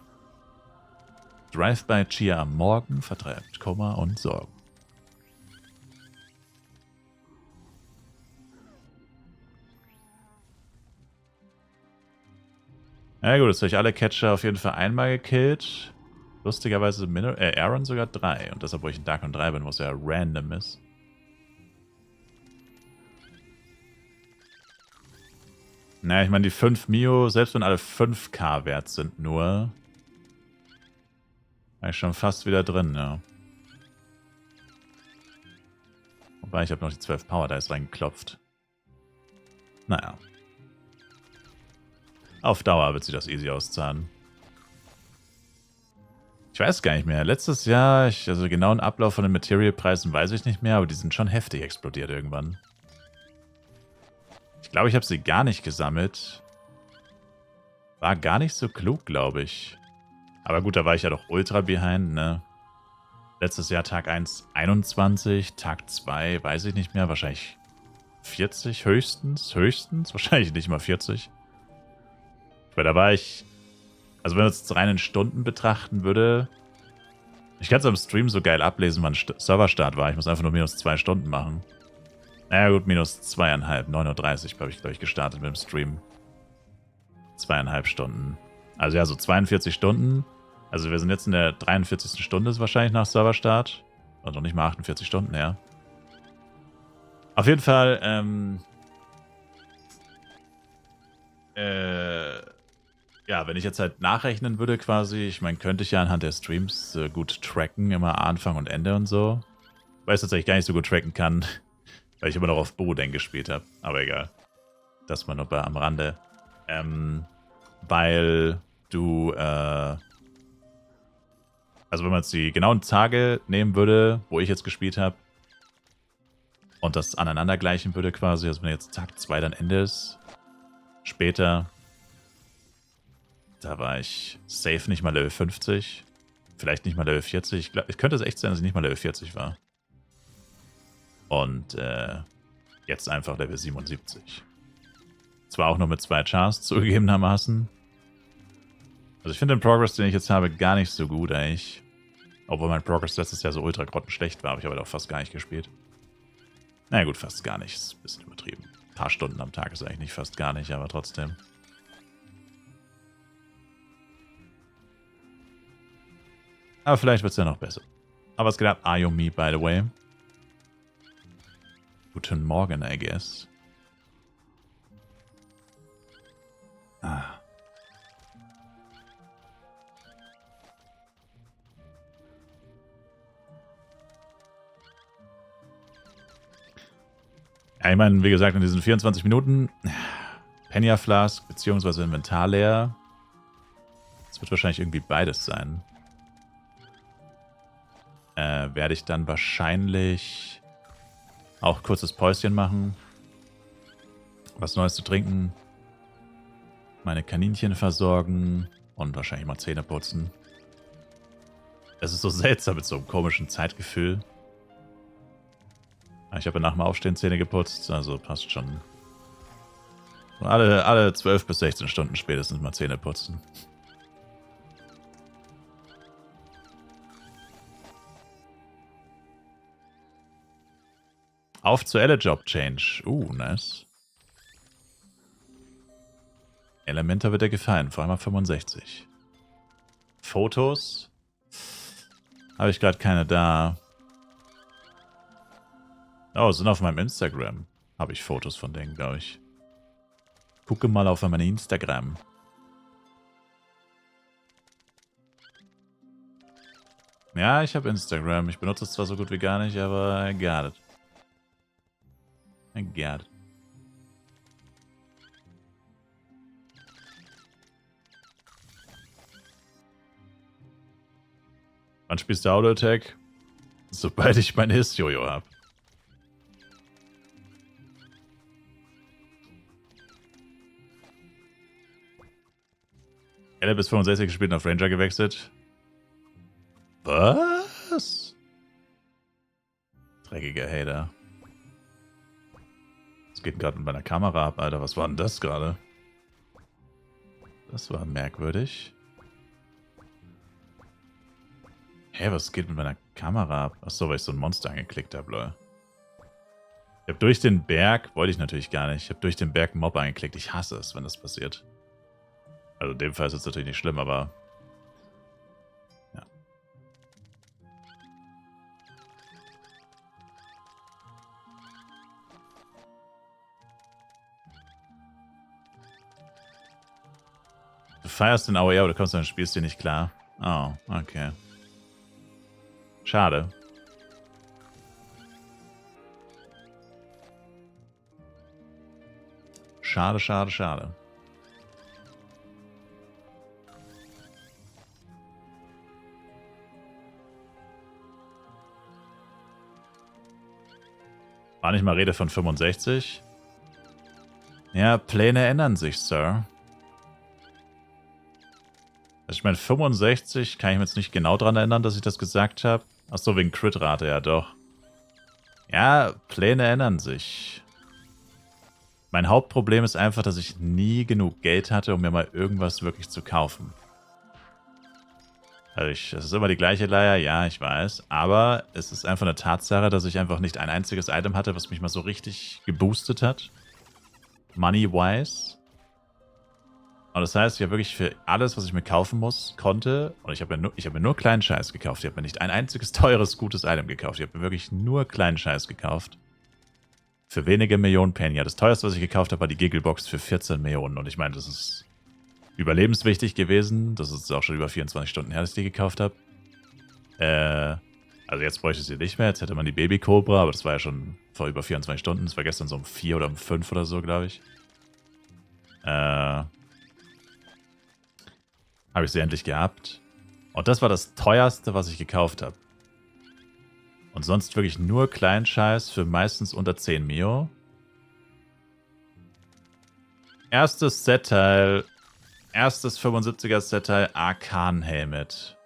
Drive-by-Cheer am Morgen vertreibt Kummer und Sorgen. Ja gut, jetzt habe ich alle Catcher auf jeden Fall einmal gekillt. Lustigerweise Aaron sogar 3. Und deshalb, wo ich in Dark 3 bin, was ja random ist. Naja, ich meine, die 5 Mio, selbst wenn alle 5k wert sind nur, war ich schon fast wieder drin, ja. Wobei, ich habe noch die 12 Power Dice reingeklopft. Naja. Auf Dauer wird sich das easy auszahlen. Ich weiß gar nicht mehr. Letztes Jahr, also genauen Ablauf von den Material-Preisen weiß ich nicht mehr, aber die sind schon heftig explodiert irgendwann. Ich glaube, ich habe sie gar nicht gesammelt. War gar nicht so klug, glaube ich. Aber gut, da war ich ja doch ultra behind, ne? Letztes Jahr Tag 1 21, Tag 2 weiß ich nicht mehr, wahrscheinlich 40 höchstens, wahrscheinlich nicht mal 40. Weil da war ich, also wenn man es rein in Stunden betrachten würde, ich kann es am Stream so geil ablesen, wann Serverstart war. Ich muss einfach nur minus 2 Stunden machen. Naja gut, minus 2,5, 9:30 Uhr habe ich, glaube ich, gestartet mit dem Stream. 2,5 Stunden. Also ja, so 42 Stunden. Also wir sind jetzt in der 43. Stunde ist wahrscheinlich nach Serverstart. Also noch nicht mal 48 Stunden her. Auf jeden Fall, ja, wenn ich jetzt halt nachrechnen würde quasi, ich meine, könnte ich ja anhand der Streams gut tracken, immer Anfang und Ende und so. Weiß tatsächlich gar nicht so gut tracken kann, weil ich immer noch auf Boden gespielt habe. Aber egal. Das mal nur am Rande. Weil du, also wenn man jetzt die genauen Tage nehmen würde, wo ich jetzt gespielt habe, und das aneinander gleichen würde quasi, also wenn jetzt Tag 2 dann Ende ist, später, da war ich safe nicht mal Level 50, vielleicht nicht mal Level 40. Es könnte es echt sein, dass ich nicht mal Level 40 war. Und jetzt einfach Level 77. Zwar auch nur mit 2 Chars zugegebenermaßen. Also ich finde den Progress, den ich jetzt habe, gar nicht so gut eigentlich. Obwohl mein Progress letztes Jahr so ultra grottenschlecht war, aber ich habe halt auch fast gar nicht gespielt. Naja gut, fast gar nicht. Ist ein bisschen übertrieben. Ein paar Stunden am Tag ist eigentlich nicht fast gar nicht, aber trotzdem. Aber vielleicht wird es ja noch besser. Aber was geht ab? Ayumi, by the way. Guten Morgen, I guess. Ah. Ja, ich meine, wie gesagt, in diesen 24 Minuten Penya Flask bzw. Inventar leer. Es wird wahrscheinlich irgendwie beides sein. Werde ich dann wahrscheinlich auch kurzes Päuschen machen. Was Neues zu trinken. Meine Kaninchen versorgen. Und wahrscheinlich mal Zähne putzen. Es ist so seltsam mit so einem komischen Zeitgefühl. Ich habe nach dem Aufstehen Zähne geputzt, also passt schon. Alle 12 bis 16 Stunden spätestens mal Zähne putzen. Auf zu Job Change. Nice. Elementor wird dir gefallen, vor allem auf 65. Fotos? Habe ich gerade keine da. Oh, sind auf meinem Instagram. Habe ich Fotos von denen, glaube ich. Gucke mal auf meine Instagram. Ja, ich habe Instagram. Ich benutze es zwar so gut wie gar nicht, aber I got it. I got it. Wann spielst du Auto Attack? Sobald ich mein Hist-Jojo habe. Er hat bis 65 gespielt und auf Ranger gewechselt. Was? Dreckiger Hater. Was geht denn gerade mit meiner Kamera ab, Alter? Was war denn das gerade? Das war merkwürdig. Hä, was geht mit meiner Kamera ab? Achso, weil ich so ein Monster angeklickt habe, lol. Ich habe durch den Berg, wollte ich natürlich gar nicht, ich habe durch den Berg einen Mob angeklickt. Ich hasse es, wenn das passiert. Also in dem Fall ist es natürlich nicht schlimm, aber... Ja. Du feierst den AOE, aber du kommst an den Spielstil nicht klar. Oh, okay. Schade. Schade, schade, schade. War nicht mal Rede von 65? Ja, Pläne ändern sich, Sir. Also ich meine, 65 kann ich mir jetzt nicht genau dran erinnern, dass ich das gesagt habe. Achso, wegen Crit-Rate, ja doch. Ja, Pläne ändern sich. Mein Hauptproblem ist einfach, dass ich nie genug Geld hatte, um mir mal irgendwas wirklich zu kaufen. Also es ist immer die gleiche Leier, ja, ich weiß. Aber es ist einfach eine Tatsache, dass ich einfach nicht ein einziges Item hatte, was mich mal so richtig geboostet hat. Money-wise. Und das heißt, ich habe wirklich für alles, was ich mir kaufen konnte, und ich habe mir nur kleinen Scheiß gekauft. Ich habe mir nicht ein einziges teures, gutes Item gekauft. Ich habe mir wirklich nur kleinen Scheiß gekauft. Für wenige Millionen Penny. Ja, das teuerste, was ich gekauft habe, war die Gigglebox für 14 Millionen. Und ich meine, das ist überlebenswichtig gewesen. Das ist auch schon über 24 Stunden her, dass ich die gekauft habe. Also jetzt bräuchte ich sie nicht mehr. Jetzt hätte man die Baby Cobra, aber das war ja schon vor über 24 Stunden. Das war gestern so um 4 oder um 5 oder so, glaube ich. Habe ich sie endlich gehabt. Und das war das teuerste, was ich gekauft habe. Und sonst wirklich nur Kleinscheiß für meistens unter 10 Mio. Erstes Set-Teil. Erstes 75er Set-Teil Arkan Helmet.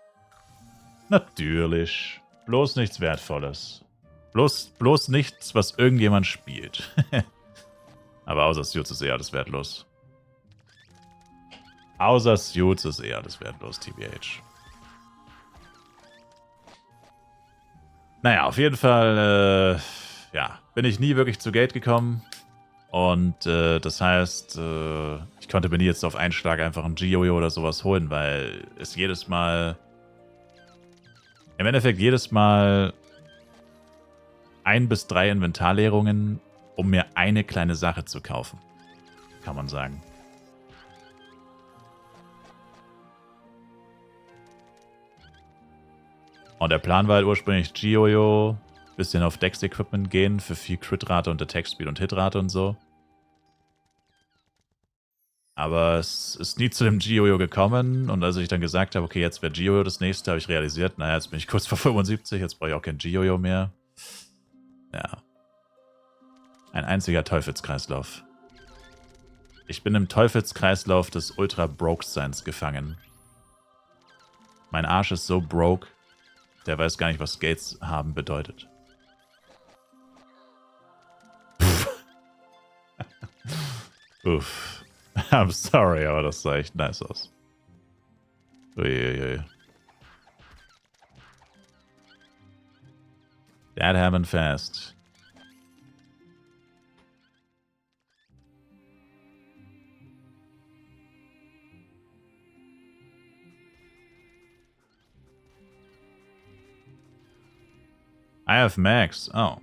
Natürlich. Bloß nichts Wertvolles. Bloß nichts, was irgendjemand spielt. Aber außer Suits ist eh alles wertlos. Außer Suits ist eh alles wertlos, TBH. Naja, auf jeden Fall, ja, bin ich nie wirklich zu Geld gekommen. Und das heißt, ich konnte mir nie jetzt auf einen Schlag einfach ein Giojo oder sowas holen, weil es jedes Mal, im Endeffekt jedes Mal 1 bis 3 Inventarleerungen, um mir eine kleine Sache zu kaufen. Kann man sagen. Und der Plan war halt ursprünglich Giojo, bisschen auf Dex-Equipment gehen für viel Crit-Rate und Attack-Speed und Hit-Rate und so. Aber es ist nie zu dem Giojo gekommen. Und als ich dann gesagt habe, okay, jetzt wäre Giojo das nächste, habe ich realisiert, naja, jetzt bin ich kurz vor 75, jetzt brauche ich auch kein Giojo mehr. Ja. Ein einziger Teufelskreislauf. Ich bin im Teufelskreislauf des Ultra-Broke-Seins gefangen. Mein Arsch ist so broke, der weiß gar nicht, was Gates haben bedeutet. Uff. I'm sorry, aber das sah echt nice aus. Uiuiui. That happened fast. I have Max. Oh.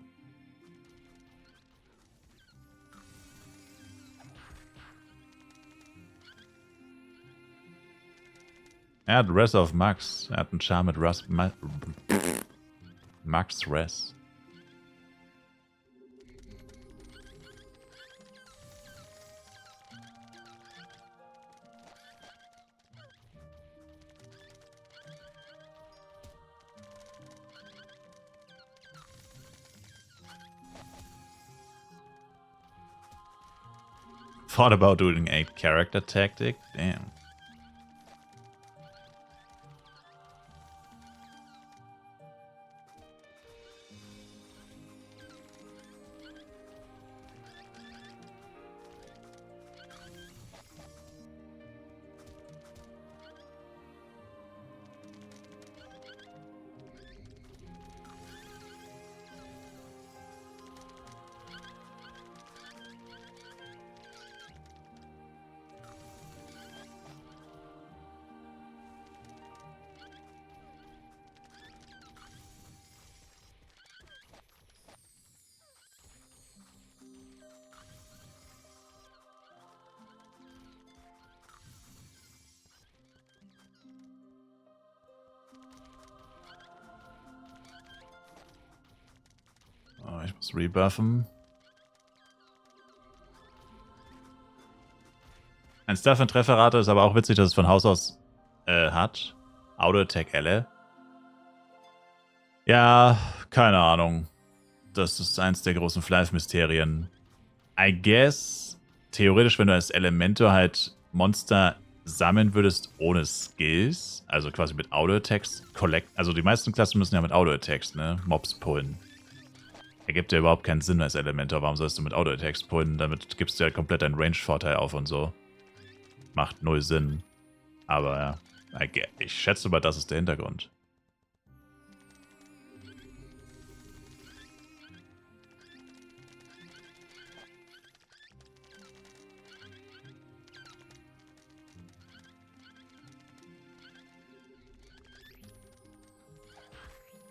Er hat Res auf Max. Er hat einen Charme mit Max Res. Thought about doing a character tactic? Damn. ich muss rebuffen. Ein Stuff in Trefferrate ist aber auch witzig, dass es von Haus aus hat. Auto-Attack Elle. Ja, keine Ahnung. Das ist eins der großen Flive-Mysterien. I guess, theoretisch, wenn du als Elementor halt Monster sammeln würdest ohne Skills, also quasi mit Auto-Attacks, also die meisten Klassen müssen ja mit Auto-Attacks, ne, Mobs pullen. Ergibt ja überhaupt keinen Sinn als Elementor. Warum sollst du mit Auto-Attacks pullen? Damit gibst du ja komplett einen Range-Vorteil auf und so. Macht null Sinn. Aber ja, ich schätze mal, das ist der Hintergrund.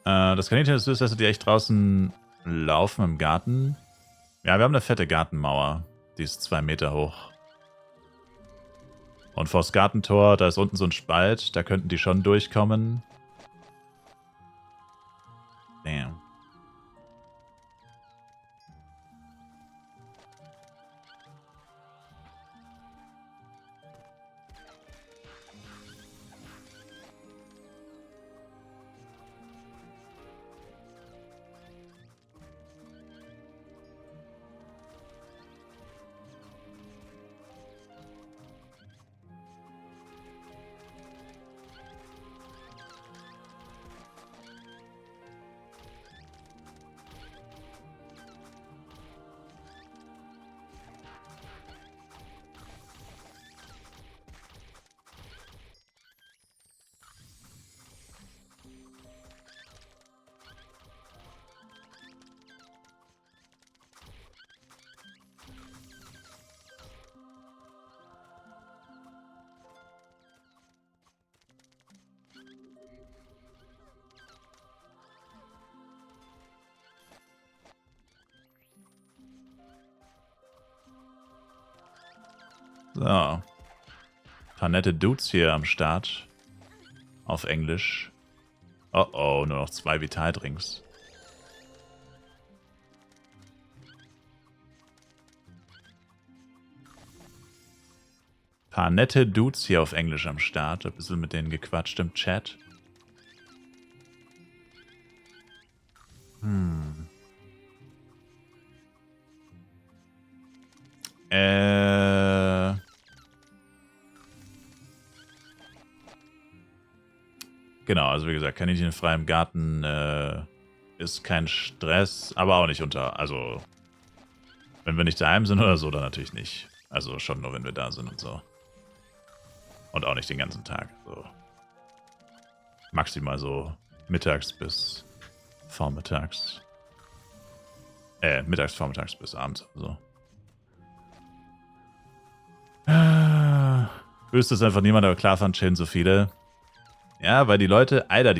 Das Kaninchen ist süß, dass die echt draußen laufen im Garten. Ja, wir haben eine fette Gartenmauer. Die ist 2 Meter hoch. Und vors Gartentor, da ist unten so ein Spalt. Da könnten die schon durchkommen. Damn. So. Ein paar nette Dudes hier am Start. Auf Englisch. Oh oh, nur noch 2 Vitaldrinks. Ein paar nette Dudes hier auf Englisch am Start. Ein bisschen mit denen gequatscht im Chat. Genau, also wie gesagt, Kaninchen frei im Garten ist kein Stress, aber auch nicht unter, also wenn wir nicht daheim sind oder so, dann natürlich nicht. Also schon nur, wenn wir da sind und so. Und auch nicht den ganzen Tag. So. Maximal so mittags bis vormittags. Mittags, vormittags bis abends. So. Höchstens einfach niemand, aber klar fand chillen so viele. Ja, weil die Leute, Alter,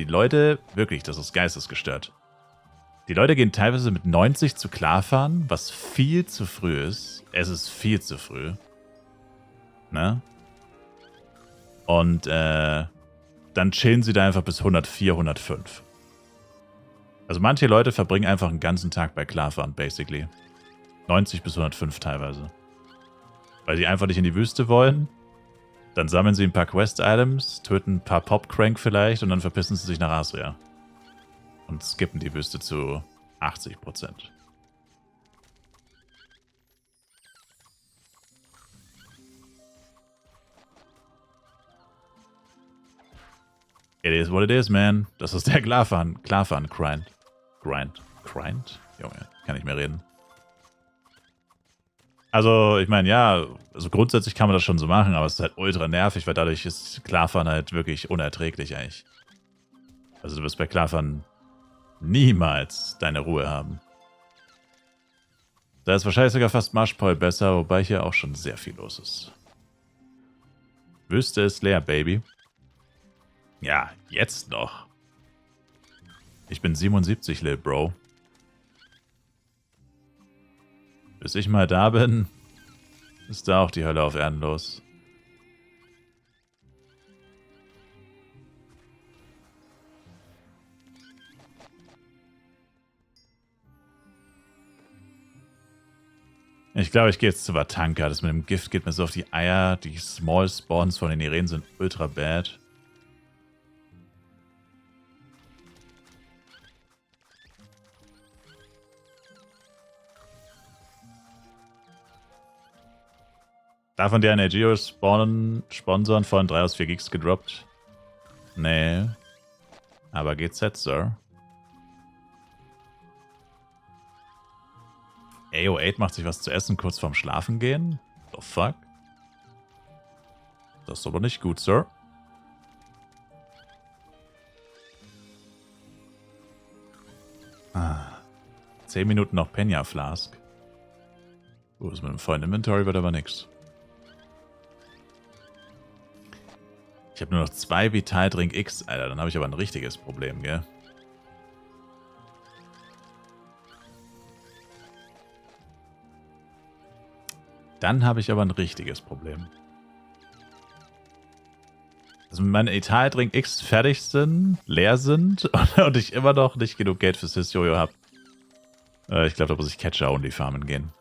wirklich, das ist geistesgestört. Die Leute gehen teilweise mit 90 zu Klarfahren, was viel zu früh ist. Es ist viel zu früh. Ne? Und dann chillen sie da einfach bis 104, 105. Also manche Leute verbringen einfach einen ganzen Tag bei Klarfahren, basically. 90 bis 105 teilweise. Weil sie einfach nicht in die Wüste wollen. Dann sammeln sie ein paar Quest-Items, töten ein paar Pop-Crank vielleicht und dann verpissen sie sich nach Asria. Und skippen die Wüste zu 80%. It is what it is, man. Das ist der Klarfahren-Grind. Grind? Junge, kann nicht mehr reden. Also, ich meine, ja, also grundsätzlich kann man das schon so machen, aber es ist halt ultra nervig, weil dadurch ist Klarfahren halt wirklich unerträglich eigentlich. Also du wirst bei Klarfahren niemals deine Ruhe haben. Da ist wahrscheinlich sogar fast Marschpol besser, wobei hier auch schon sehr viel los ist. Wüste ist leer, Baby. Ja, jetzt noch. Ich bin 77, Lil Bro. Bis ich mal da bin, ist da auch die Hölle auf Erden los. Ich glaube, ich gehe jetzt zu Vatanka. Das mit dem Gift geht mir so auf die Eier. Die Small Spawns von den Irenen sind ultra bad. Darf man dir eine Geo sponsoren von 3 aus 4 Gigs gedroppt? Nee. Aber GZ, Sir. AO8 macht sich was zu essen kurz vorm Schlafen gehen? The fuck? Das ist aber nicht gut, Sir. Ah. 10 Minuten noch Penya Flask. Das mit dem vollen Inventory wird aber nix. Ich habe nur noch 2 Vitaldrink X, Alter. Dann habe ich aber ein richtiges Problem, gell? Dann habe ich aber ein richtiges Problem. Also wenn meine Vitaldrink X fertig sind, leer sind und ich immer noch nicht genug Geld fürs His-Jojo habe. Ich glaube, da muss ich Catcher-Only farmen gehen.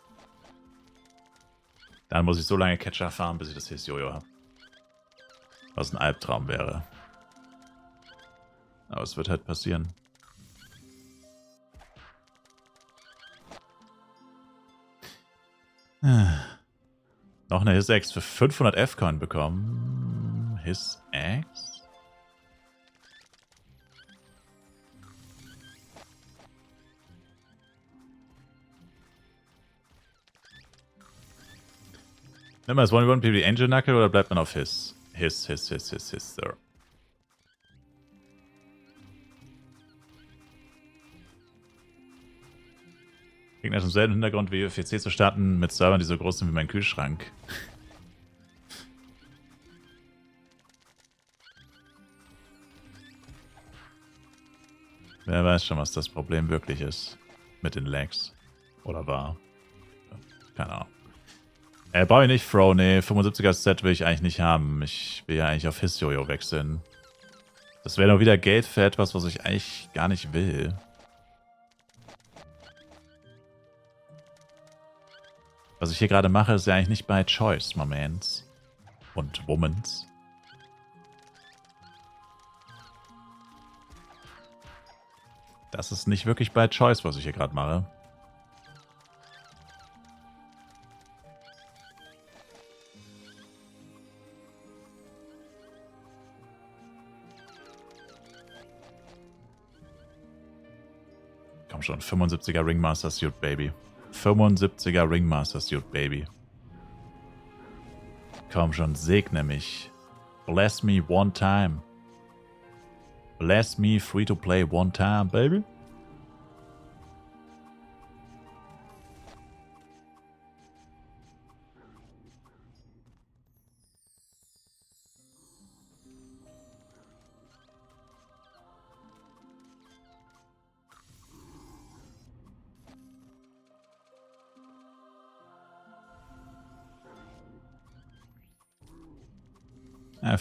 Dann muss ich so lange Catcher farmen, bis ich das His-Jojo habe. Was ein Albtraum wäre. Aber es wird halt passieren. Noch eine His-X für 500 F-Coin bekommen. His-X? Nimm mal das 1v1 PB Angel Knuckle oder bleibt man auf His? His, Sir. Gegner ist im selben Hintergrund wie UFC zu starten mit Servern, die so groß sind wie mein Kühlschrank. Wer weiß schon, was das Problem wirklich ist. Mit den Lags. Oder war. Keine Ahnung. Brauche ich nicht, Fro. Nee, 75er Set will ich eigentlich nicht haben. Ich will ja eigentlich auf His-Jojo wechseln. Das wäre doch wieder Geld für etwas, was ich eigentlich gar nicht will. Was ich hier gerade mache, ist ja eigentlich nicht by choice, my mans. Und womans. Das ist nicht wirklich by choice, was ich hier gerade mache. Komm schon, 75er Ringmaster Suit, Baby. 75er Ringmaster Suit, Baby. Komm schon, segne mich. Bless me one time. Bless me free to play one time, baby.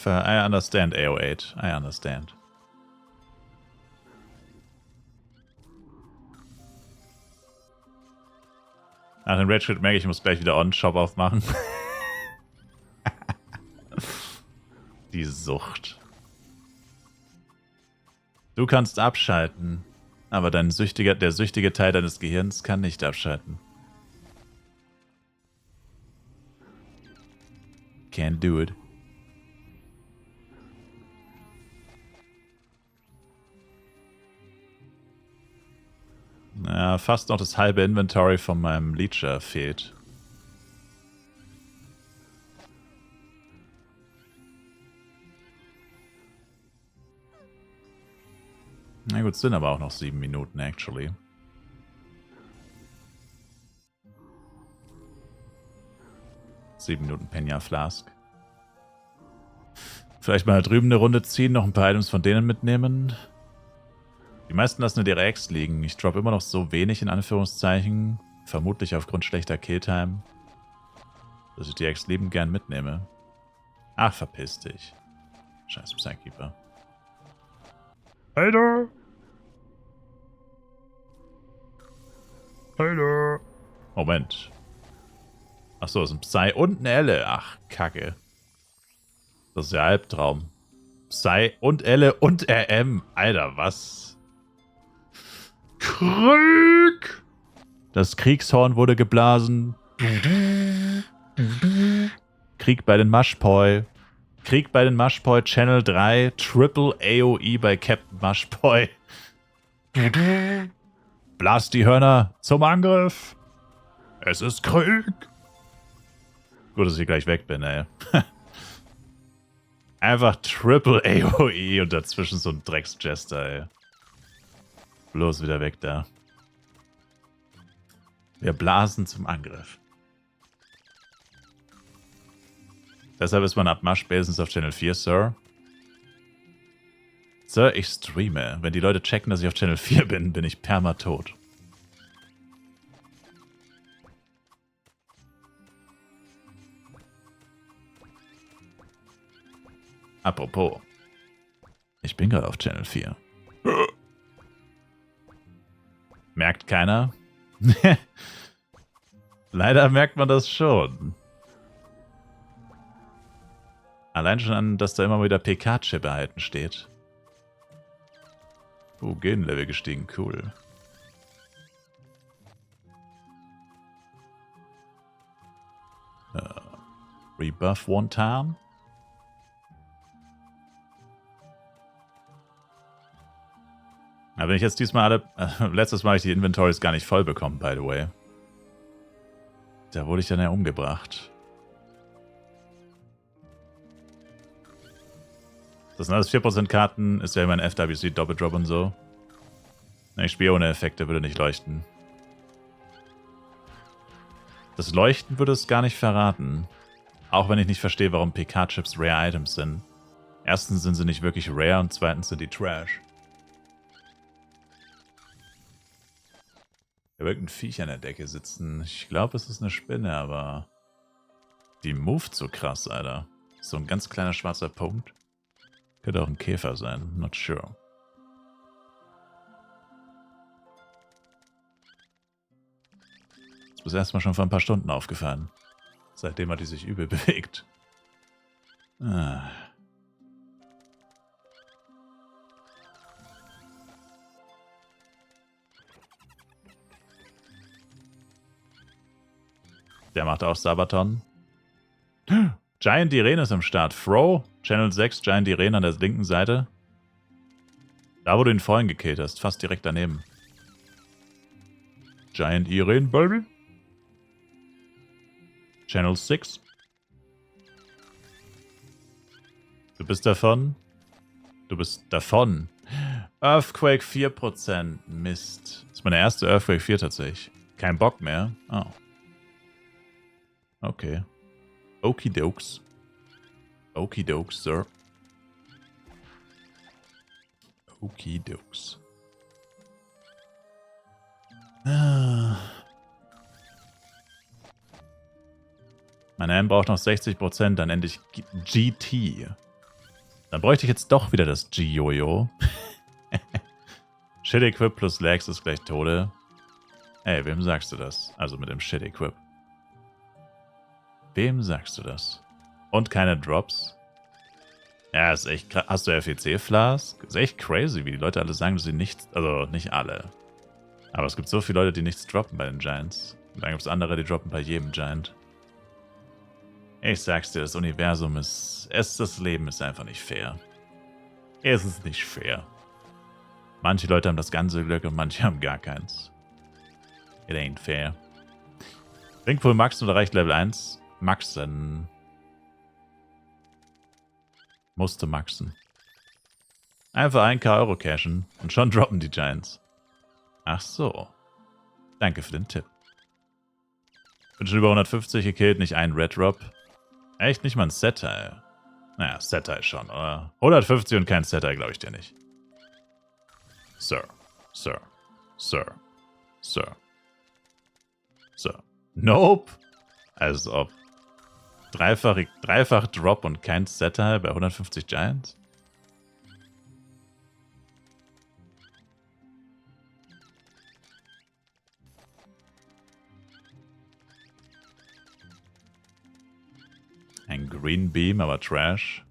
I understand, AO8. I understand. Nach dem Red Shirt merke ich muss gleich wieder On-Shop aufmachen. Die Sucht. Du kannst abschalten, aber der süchtige Teil deines Gehirns kann nicht abschalten. Can't do it. Ja, fast noch das halbe Inventory von meinem Leecher fehlt. Na gut, es sind aber auch noch 7 Minuten, actually. Sieben Minuten Penya Flask. Vielleicht mal da drüben eine Runde ziehen, noch ein paar Items von denen mitnehmen. Die meisten lassen nur ihre Eggs liegen. Ich droppe immer noch so wenig, in Anführungszeichen. Vermutlich aufgrund schlechter Killtime. Dass ich die Eggs liebend gern mitnehme. Ach, verpiss dich. Scheiß Psykeeper. Alter! Alter! Moment. Achso, das ist ein Psy und eine Elle. Ach, Kacke. Das ist ja Albtraum. Psy und Elle und RM. Alter, was? Krieg! Das Kriegshorn wurde geblasen. Krieg bei den Mushpoi. Krieg bei den Mushpoi, Channel 3, Triple AOE bei Captain Mushpoi. Blast die Hörner zum Angriff. Es ist Krieg. Gut, dass ich gleich weg bin, ey. Einfach Triple AOE und dazwischen so ein Drecksjester, ey. Bloß wieder weg da. Wir blasen zum Angriff. Deshalb ist man ab Marsch spätestens auf Channel 4, Sir. Sir, ich streame. Wenn die Leute checken, dass ich auf Channel 4 bin, bin ich permatot. Apropos. Ich bin gerade auf Channel 4. Merkt keiner? Leider merkt man das schon. Allein schon an, dass da immer wieder PK-Chip erhalten steht. Genlevel gestiegen, cool. Rebuff one time. Aber wenn ich jetzt diesmal alle... letztes Mal habe ich die Inventories gar nicht voll bekommen, by the way. Da wurde ich dann ja umgebracht. Das sind alles 4% Karten, ist ja immer ein FWC Doppeldrop und so. Ich spiele ohne Effekte, würde nicht leuchten. Das Leuchten würde es gar nicht verraten. Auch wenn ich nicht verstehe, warum PK-Chips Rare Items sind. Erstens sind sie nicht wirklich rare und zweitens sind die Trash. Da wird ein Viech an der Decke sitzen. Ich glaube, es ist eine Spinne, aber... Die moved so krass, Alter. So ein ganz kleiner schwarzer Punkt. Könnte auch ein Käfer sein, not sure. Ist bis erstmal schon vor ein paar Stunden aufgefallen. Seitdem hat die sich übel bewegt. Ah. Der macht auch Sabaton. Giant Irene ist am Start. Fro, Channel 6, Giant Irene an der linken Seite. Da, wo du ihn vorhin gekillt hast. Fast direkt daneben. Giant Irene, Baby. Channel 6. Du bist davon. Du bist davon. Earthquake 4%. Mist. Das ist meine erste Earthquake 4 tatsächlich. Kein Bock mehr. Oh. Okay. Okidokes. Okidokes, Sir. Okidokes. Meine M braucht noch 60%, dann endlich GT. Dann bräuchte ich jetzt doch wieder das G-Jojo. Shit-Equip plus Lags ist gleich Tode. Ey, wem sagst du das? Also mit dem Shit-Equip. Wem sagst du das? Und keine Drops? Ja, ist echt krass. Hast du FEC-Flask? Ist echt crazy, wie die Leute alle sagen, dass sie nichts... Also, nicht alle. Aber es gibt so viele Leute, die nichts droppen bei den Giants. Und dann gibt es andere, die droppen bei jedem Giant. Ich sag's dir, das Universum ist... Das Leben ist einfach nicht fair. Es ist nicht fair. Manche Leute haben das ganze Glück und manche haben gar keins. It ain't fair. Ringpool maxen oder reicht Level 1? Maxen. Musste maxen. Einfach 1k Euro cashen und schon droppen die Giants. Ach so. Danke für den Tipp. Bin schon über 150 gekillt, nicht ein Red Drop. Echt nicht mal ein Set-Teil. Naja, Set-Teil schon, oder? 150 und kein Set-Teil glaube ich dir nicht. Sir. Sir. Sir. Sir. Sir. Nope. Als ob. Dreifach Drop und kein Set-Teil bei 150 Giants? Green Beam, aber Trash.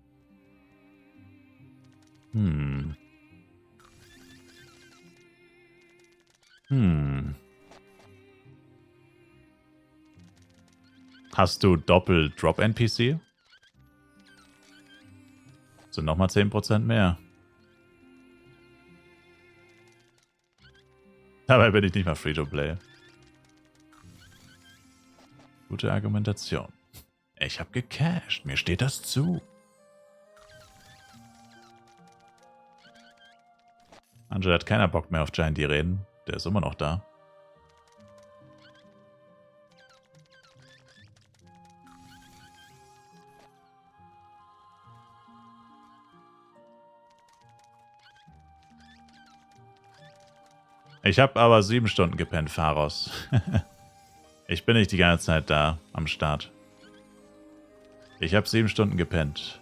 Hast du Doppel-Drop-NPC? Sind nochmal 10% mehr. Dabei bin ich nicht mal Free-to-Play. Gute Argumentation. Ich habe gecasht. Mir steht das zu. Angela hat keiner Bock mehr auf Giant D reden. Der ist immer noch da. Ich habe aber 7 Stunden gepennt, Pharos. Ich bin nicht die ganze Zeit da am Start. Ich habe 7 Stunden gepennt.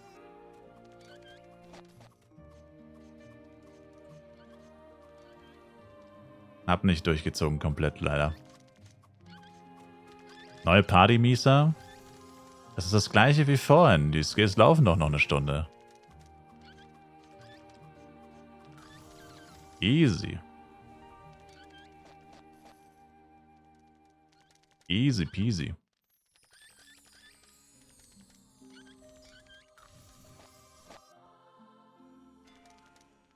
Hab nicht durchgezogen komplett, leider. Neue Party-Mieser? Das ist das gleiche wie vorhin. Die Skills laufen doch noch eine Stunde. Easy. Easy peasy.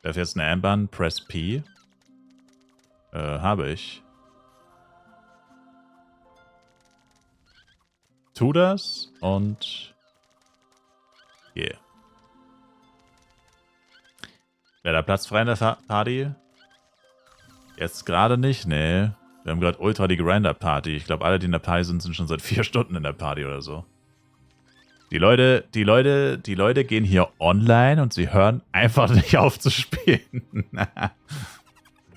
Darf jetzt eine Armband? Press P. Habe ich. Tu das und... Yeah. Wäre da Platz frei in der Party? Jetzt gerade nicht, nee. Wir haben gerade ultra die Grinder-Party. Ich glaube, alle, die in der Party sind, sind schon seit 4 Stunden in der Party oder so. Die Leute gehen hier online und sie hören einfach nicht auf zu spielen.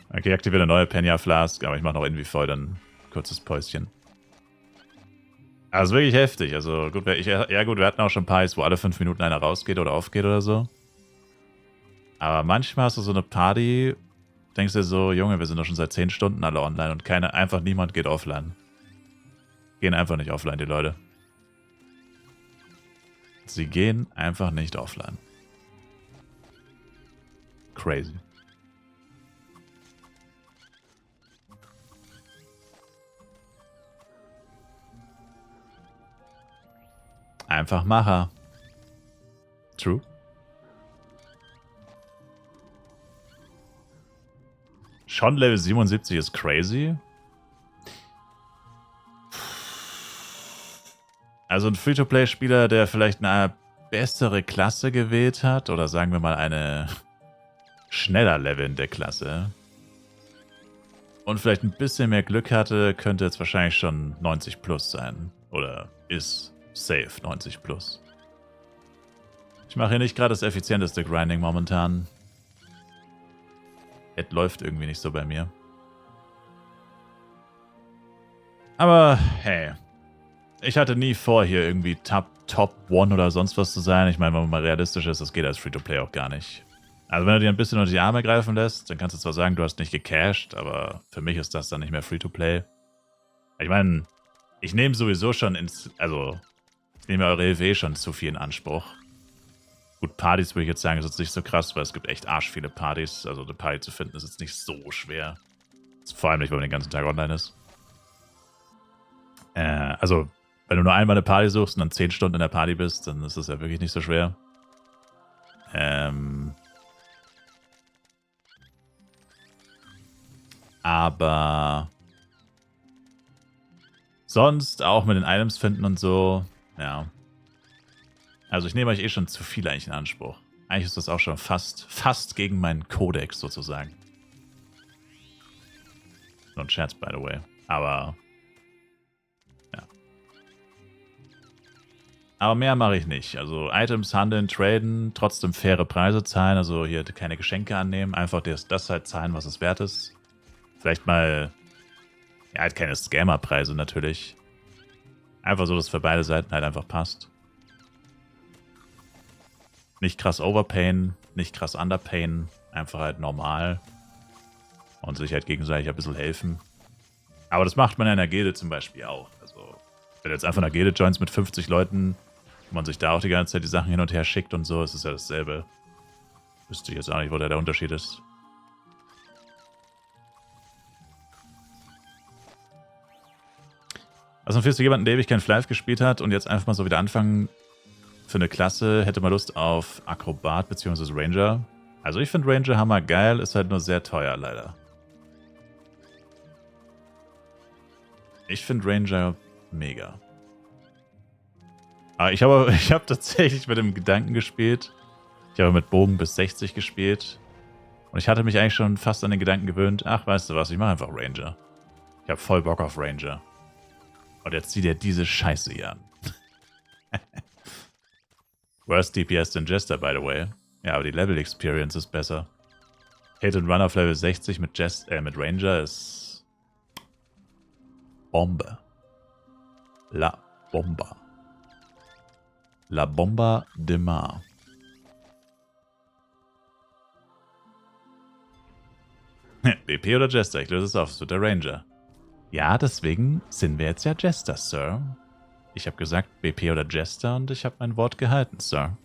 Okay, aktiviere eine neue Penya Flask, aber ich mache noch irgendwie voll dann ein kurzes Päuschen. Also wirklich heftig. Also gut, ja gut, wir hatten auch schon Partys, wo alle 5 Minuten einer rausgeht oder aufgeht oder so. Aber manchmal hast du so eine Party, denkst du dir so, Junge, wir sind doch schon seit 10 Stunden alle online und einfach niemand geht offline. Gehen einfach nicht offline, die Leute. Sie gehen einfach nicht offline. Crazy. Einfach Macher. True. Schon Level 77 ist crazy. Also ein Free-to-Play-Spieler, der vielleicht eine bessere Klasse gewählt hat, oder sagen wir mal eine schneller levelnde Klasse, und vielleicht ein bisschen mehr Glück hatte, könnte jetzt wahrscheinlich schon 90 plus sein. Oder ist safe 90 plus. Ich mache hier nicht gerade das effizienteste Grinding momentan. Es läuft irgendwie nicht so bei mir. Aber hey, ich hatte nie vor, hier irgendwie Top 1 oder sonst was zu sein. Ich meine, wenn man mal realistisch ist, das geht als Free-to-Play auch gar nicht. Also wenn du dir ein bisschen unter die Arme greifen lässt, dann kannst du zwar sagen, du hast nicht gecached, aber für mich ist das dann nicht mehr Free-to-Play. Ich meine, ich nehme sowieso schon ich nehme eure Hilfe schon zu viel in Anspruch. Gut, Partys würde ich jetzt sagen, ist jetzt nicht so krass, weil es gibt echt arsch viele Partys. Also eine Party zu finden ist jetzt nicht so schwer. Vor allem nicht, wenn man den ganzen Tag online ist. Also, wenn du nur einmal eine Party suchst und dann 10 Stunden in der Party bist, dann ist das ja wirklich nicht so schwer. Aber sonst auch mit den Items finden und so, ja. Also ich nehme euch eh schon zu viel eigentlich in Anspruch. Eigentlich ist das auch schon fast gegen meinen Kodex sozusagen. Nur ein Scherz, by the way. Aber ja. Aber mehr mache ich nicht. Also Items handeln, traden, trotzdem faire Preise zahlen. Also hier keine Geschenke annehmen. Einfach das halt zahlen, was es wert ist. Vielleicht mal, ja, halt keine Scammer-Preise natürlich. Einfach so, dass es für beide Seiten halt einfach passt. Nicht krass overpayen, nicht krass underpayen, einfach halt normal. Und sich halt gegenseitig ein bisschen helfen. Aber das macht man ja in der Gilde zum Beispiel auch. Also, wenn du jetzt einfach in der Gilde joinst mit 50 Leuten, Wenn man sich da auch die ganze Zeit die Sachen hin und her schickt und so, ist es ja dasselbe. Wüsste ich jetzt auch nicht, wo der Unterschied ist. Was empfiehlst du jemanden, der ewig kein Live gespielt hat und jetzt einfach mal so wieder anfangen für eine Klasse, hätte mal Lust auf Akrobat bzw. Ranger? Also ich finde Ranger hammergeil, ist halt nur sehr teuer leider. Ich finde Ranger mega. Aber ich habe tatsächlich mit dem Gedanken gespielt. Ich habe mit Bogen bis 60 gespielt. Und ich hatte mich eigentlich schon fast an den Gedanken gewöhnt, ach, weißt du was, ich mache einfach Ranger. Ich habe voll Bock auf Ranger. Und jetzt zieht er diese Scheiße hier an. Worst DPS than Jester, by the way. Ja, aber die Level Experience ist besser. Hit and Run auf Level 60 mit Ranger ist Bombe. La Bomba. La Bomba de Mar. BP oder Jester? Ich löse es auf. Es wird der Ranger. Ja, deswegen sind wir jetzt ja Jester, Sir. Ich habe gesagt BP oder Jester und ich habe mein Wort gehalten, Sir.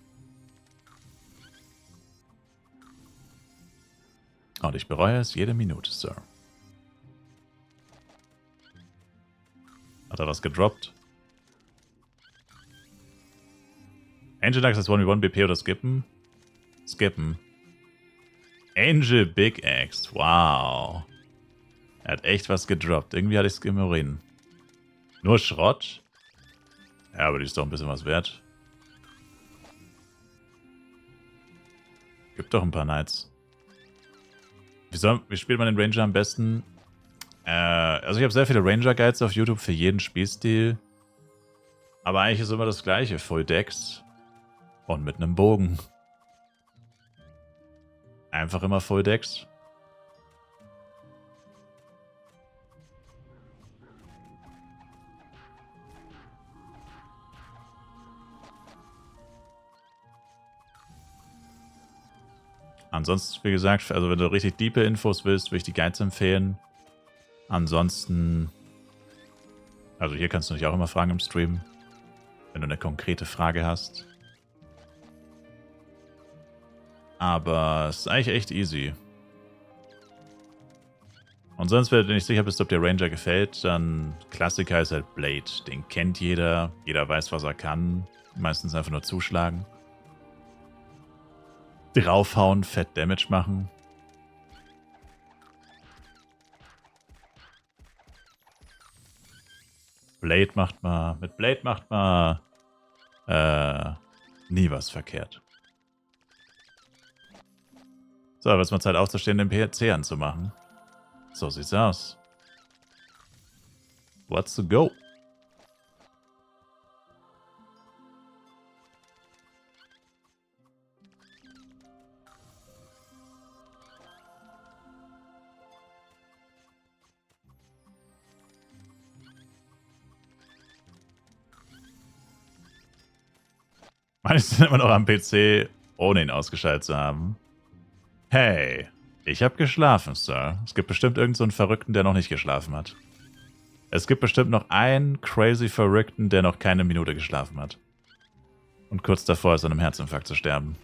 Und ich bereue es jede Minute, Sir. Hat er was gedroppt? Angel Dax ist 1v1 BP oder Skippen? Skippen. Angel Big Axe. Wow. Er hat echt was gedroppt. Irgendwie hatte ich Skimmerin. Nur Schrott? Ja, aber die ist doch ein bisschen was wert. Gibt doch ein paar Knights. Wie spielt man den Ranger am besten? Also ich habe sehr viele Ranger-Guides auf YouTube für jeden Spielstil. Aber eigentlich ist immer das gleiche. Full Decks. Und mit einem Bogen. Einfach immer Full Decks. Ansonsten, wie gesagt, also wenn du richtig diepe Infos willst, würde ich die Guides empfehlen. Ansonsten, also hier kannst du dich auch immer fragen im Stream, wenn du eine konkrete Frage hast. Aber es ist eigentlich echt easy. Und sonst, wenn du nicht sicher bist, ob der Ranger gefällt, dann Klassiker ist halt Blade. Den kennt jeder, jeder weiß, was er kann. Meistens einfach nur zuschlagen. Draufhauen, fett Damage machen. Mit Blade macht man nie was verkehrt. So, wird es mal Zeit aufzustehen, den PC anzumachen. So sieht's aus. What's to go? Manche sind immer noch am PC, ohne ihn ausgeschaltet zu haben. Hey, ich habe geschlafen, Sir. Es gibt bestimmt irgendeinen so einen Verrückten, der noch nicht geschlafen hat. Es gibt bestimmt noch einen crazy Verrückten, der noch keine Minute geschlafen hat. Und kurz davor ist an einem Herzinfarkt zu sterben.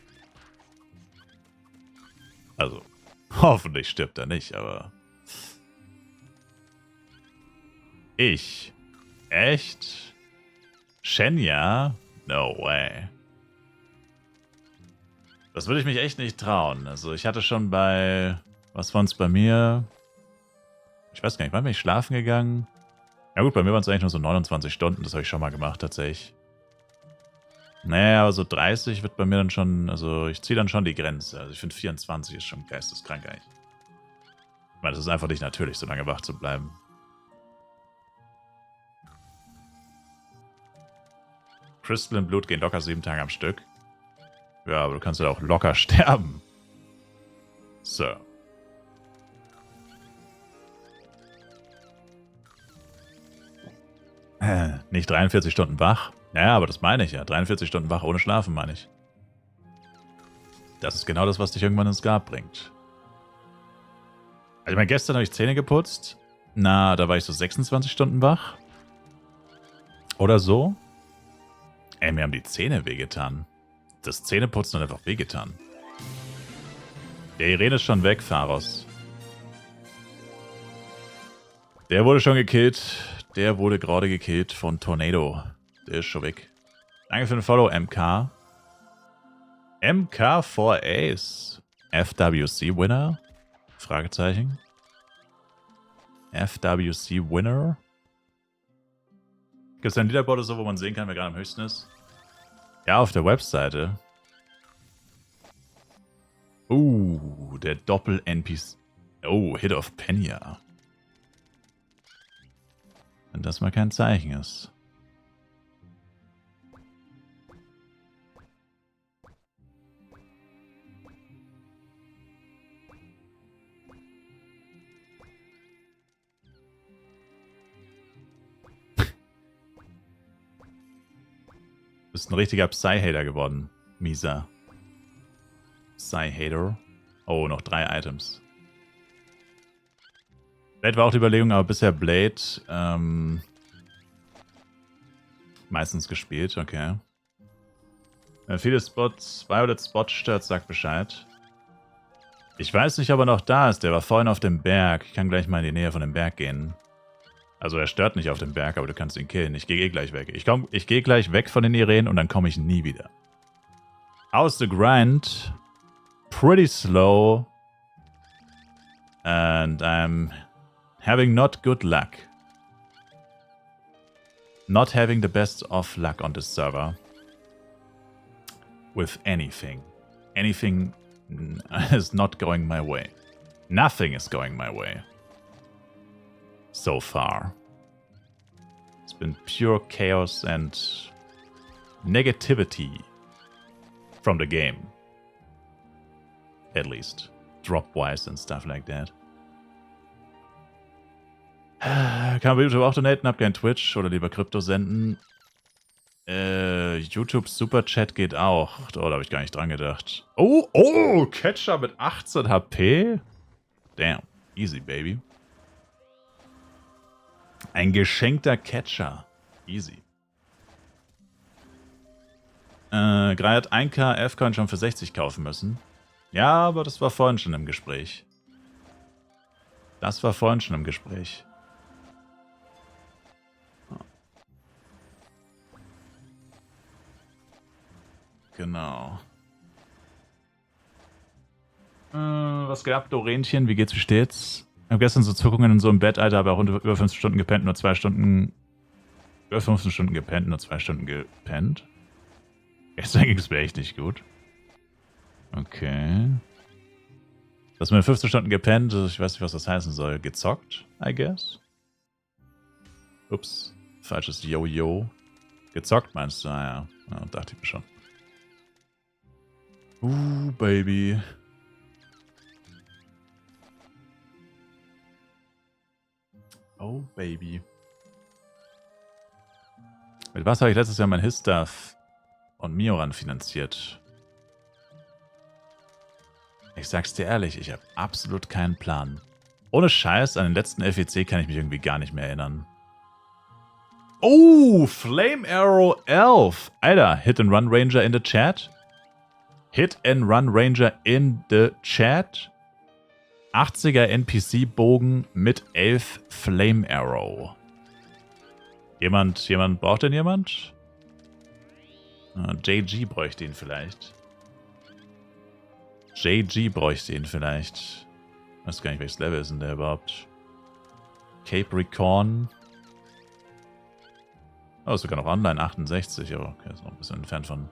Also, hoffentlich stirbt er nicht, aber... Ich? Echt? Shenya? No way. Das würde ich mich echt nicht trauen. Also ich hatte schon bei... Was war es bei mir? Ich weiß gar nicht, wann bin ich schlafen gegangen? Ja gut, bei mir waren es eigentlich nur so 29 Stunden. Das habe ich schon mal gemacht, tatsächlich. Naja, aber so 30 wird bei mir dann schon... Also ich ziehe dann schon die Grenze. Also ich finde 24 ist schon geisteskrank eigentlich. Ich meine, es ist einfach nicht natürlich, so lange wach zu bleiben. Crystal und Blut gehen locker 7 Tage am Stück. Ja, aber du kannst ja auch locker sterben. So. Nicht 43 Stunden wach? Ja, aber das meine ich ja. 43 Stunden wach ohne Schlafen, meine ich. Das ist genau das, was dich irgendwann ins Grab bringt. Also ich meine, gestern habe ich Zähne geputzt. Na, da war ich so 26 Stunden wach. Oder so. Ey, mir haben die Zähne wehgetan. Das Zähneputzen hat einfach wehgetan. Der Irene ist schon weg, Pharos. Der wurde schon gekillt. Der wurde gerade gekillt von Tornado. Der ist schon weg. Danke für den Follow, MK. MK for Ace. FWC Winner? Fragezeichen. FWC Winner? Gibt es ein Leaderboard oder so, wo man sehen kann, wer gerade am höchsten ist? Ja, auf der Webseite. Der Doppel-NPC. Oh, Hit of Penya. Wenn das mal kein Zeichen ist. Du bist ein richtiger Psy-Hater geworden, Misa. Psy-Hater. Oh, noch 3 Items. Blade war auch die Überlegung, aber bisher Blade meistens gespielt, okay. Wenn viele Spots, Violet Spot stört, sagt Bescheid. Ich weiß nicht, ob er noch da ist, der war vorhin auf dem Berg. Ich kann gleich mal in die Nähe von dem Berg gehen. Also er stört nicht auf dem Berg, aber du kannst ihn killen. Ich gehe gleich weg. Ich gehe gleich weg von den Irenen und dann komme ich nie wieder. How's the grind? Pretty slow. And I'm having not good luck. Not having the best of luck on this server. With anything. Anything is not going my way. Nothing is going my way. So far. It's been pure chaos and negativity from the game. At least. Drop-wise and stuff like that. Kann man bei YouTube auch donaten? Hab kein Twitch oder lieber Krypto senden? YouTube Superchat geht auch. Oh, da habe ich gar nicht dran gedacht. Oh, Catcher mit 18 HP? Damn. Easy, baby. Ein geschenkter Catcher. Easy. Gray hat 1k F-Coin schon für 60 kaufen müssen. Ja, aber das war vorhin schon im Gespräch. Das war vorhin schon im Gespräch. Genau. Was geht ab, Dorenchen? Wie geht's, wie steht's? Ich habe gestern so Zuckungen in so einem Bett, Alter, aber auch über 15 Stunden gepennt, nur 2 Stunden. Über 15 Stunden gepennt, nur 2 Stunden gepennt. Gestern ging es mir echt nicht gut. Okay. Das mit 15 Stunden gepennt, ich weiß nicht, was das heißen soll. Gezockt, I guess? Ups, falsches Yo-Yo. Gezockt meinst du? Ah ja, dachte ich mir schon. Baby. Oh, Baby. Mit was habe ich letztes Jahr mein His-Stuff und Mioran finanziert? Ich sag's dir ehrlich, ich habe absolut keinen Plan. Ohne Scheiß, an den letzten FEC kann ich mich irgendwie gar nicht mehr erinnern. Oh, Flame Arrow 11. Alter, Hit and Run Ranger in the chat. Hit and Run Ranger in the chat. 80er NPC-Bogen mit 11 Flame Arrow. Jemand, braucht denn jemand? JG bräuchte ihn vielleicht. JG bräuchte ihn vielleicht. Ich weiß gar nicht, welches Level ist denn der überhaupt? Capricorn. Oh, ist sogar noch online, 68. Oh, okay, ist noch ein bisschen entfernt von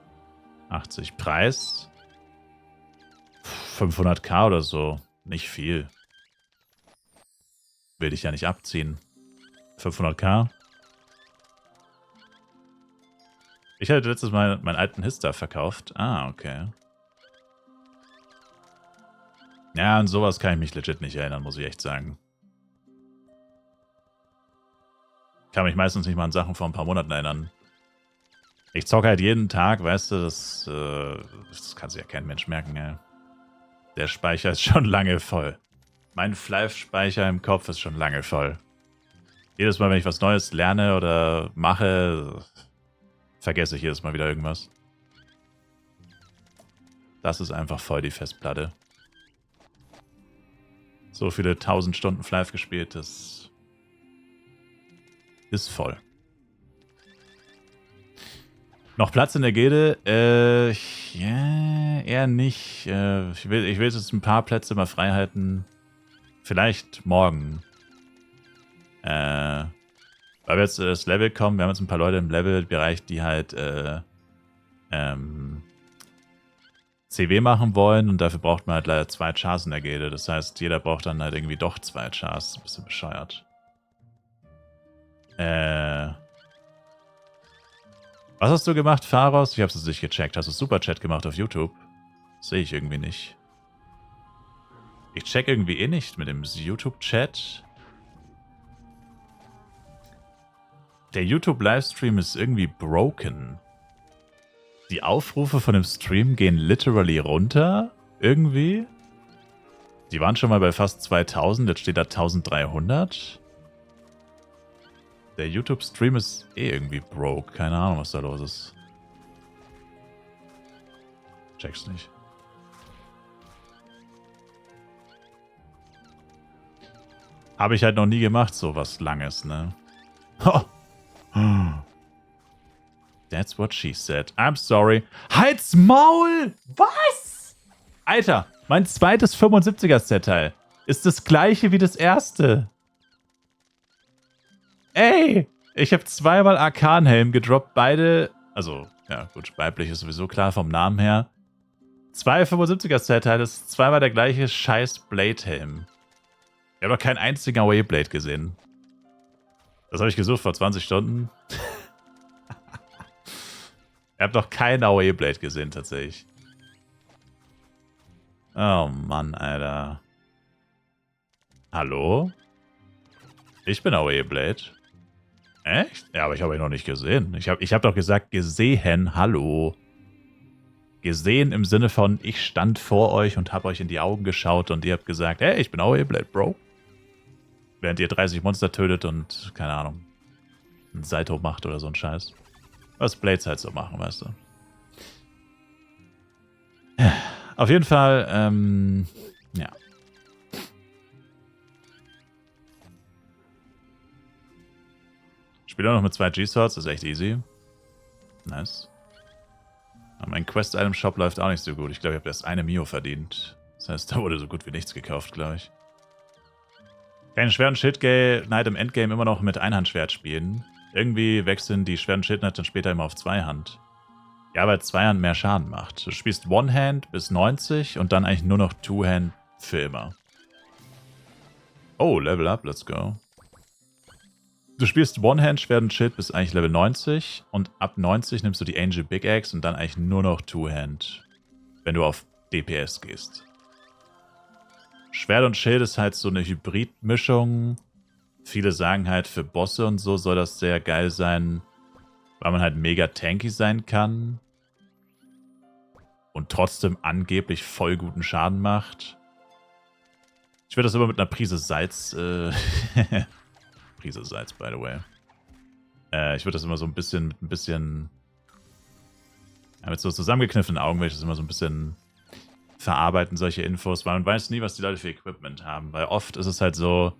80. Preis? 500k oder so. Nicht viel. Will ich ja nicht abziehen. 500k? Ich hatte letztes Mal meinen alten His-Stuff verkauft. Ah, okay. Ja, an sowas kann ich mich legit nicht erinnern, muss ich echt sagen. Ich kann mich meistens nicht mal an Sachen vor ein paar Monaten erinnern. Ich zocke halt jeden Tag, weißt du, das kann sich ja kein Mensch merken, ey. Der Speicher ist schon lange voll. Mein Flive-Speicher im Kopf ist schon lange voll. Jedes Mal, wenn ich was Neues lerne oder mache, vergesse ich jedes Mal wieder irgendwas. Das ist einfach voll die Festplatte. So viele 1000 Stunden Flive gespielt, das ist voll. Noch Platz in der Gilde? Ja, eher nicht. Ich will jetzt ein paar Plätze mal frei halten. Vielleicht morgen. Weil wir jetzt das Level kommen, wir haben jetzt ein paar Leute im Levelbereich, die halt CW machen wollen und dafür braucht man halt leider 2 Chars in der Gilde. Das heißt, jeder braucht dann halt irgendwie doch 2 Chars. Das ist ein bisschen bescheuert. Was hast du gemacht, Pharos? Ich hab's jetzt nicht gecheckt. Hast du Superchat gemacht auf YouTube? Sehe ich irgendwie nicht. Ich check irgendwie eh nicht mit dem YouTube-Chat. Der YouTube-Livestream ist irgendwie broken. Die Aufrufe von dem Stream gehen literally runter. Irgendwie. Die waren schon mal bei fast 2000. Jetzt steht da 1300. Der YouTube-Stream ist eh irgendwie broke. Keine Ahnung, was da los ist. Check's nicht. Habe ich halt noch nie gemacht, so was Langes, ne? Oh. That's what she said. I'm sorry. Halt's Maul! Was? Alter, mein zweites 75er-Set-Teil ist das gleiche wie das erste. Ey! Ich habe zweimal Arkanhelm gedroppt. Beide, also, ja gut, weiblich ist sowieso klar vom Namen her. 2 75er-Set-Teile ist zweimal der gleiche scheiß Blade-Helm. Ich habe noch keinen einzigen Away-Blade gesehen. Das habe ich gesucht vor 20 Stunden. Ich habe noch keinen Away-Blade gesehen, tatsächlich. Oh Mann, Alter. Hallo? Ich bin Away-Blade. Echt? Ja, aber ich habe ihn noch nicht gesehen. Ich hab doch gesagt, gesehen, hallo. Gesehen im Sinne von, ich stand vor euch und habe euch in die Augen geschaut und ihr habt gesagt, hey, ich bin Away-Blade, Bro. Während ihr 30 Monster tötet und, keine Ahnung, ein Salto macht oder so ein Scheiß. Was Blades halt so machen, weißt du. Auf jeden Fall, ja. Ich spiele noch mit 2 G-Swords, das ist echt easy. Nice. Aber mein Quest-Item-Shop läuft auch nicht so gut. Ich glaube, ich habe erst eine Mio verdient. Das heißt, da wurde so gut wie nichts gekauft, glaube ich. Kein Schwert- und Schild-Knight im Endgame immer noch mit Einhandschwert spielen. Irgendwie wechseln die Schwert- und Schild-Knight dann später immer auf Zweihand. Ja, weil Zweihand mehr Schaden macht. Du spielst One-Hand bis 90 und dann eigentlich nur noch Two-Hand für immer. Oh, Level Up, let's go. Du spielst One-Hand, Schwert und Schild bis eigentlich Level 90 und ab 90 nimmst du die Angel Big Axe und dann eigentlich nur noch Two-Hand, wenn du auf DPS gehst. Schwert und Schild ist halt so eine Hybrid-Mischung. Viele sagen halt, für Bosse und so soll das sehr geil sein, weil man halt mega tanky sein kann und trotzdem angeblich voll guten Schaden macht. Ich würde das immer mit einer Prise Salz, Prise Salz, by the way. Ich würde das immer so ein bisschen, ja, mit so zusammengekniffenen Augen würde ich das immer so ein bisschen verarbeiten, solche Infos, weil man weiß nie, was die Leute für Equipment haben, weil oft ist es halt so,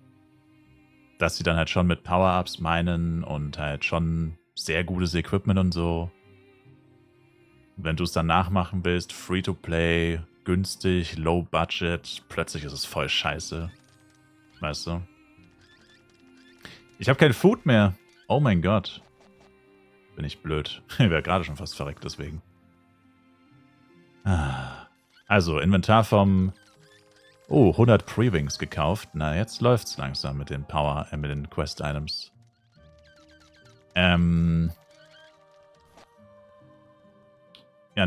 dass sie dann halt schon mit Power-Ups meinen und halt schon sehr gutes Equipment und so. Wenn du es dann nachmachen willst, Free-to-Play, günstig, Low-Budget, plötzlich ist es voll scheiße. Weißt du? Ich habe kein Food mehr. Oh mein Gott. Bin ich blöd. Ich wäre gerade schon fast verreckt deswegen. Also, Inventar vom... Oh, 100 Pre-Wings gekauft. Na, jetzt läuft's langsam mit den mit den Quest-Items. Ja,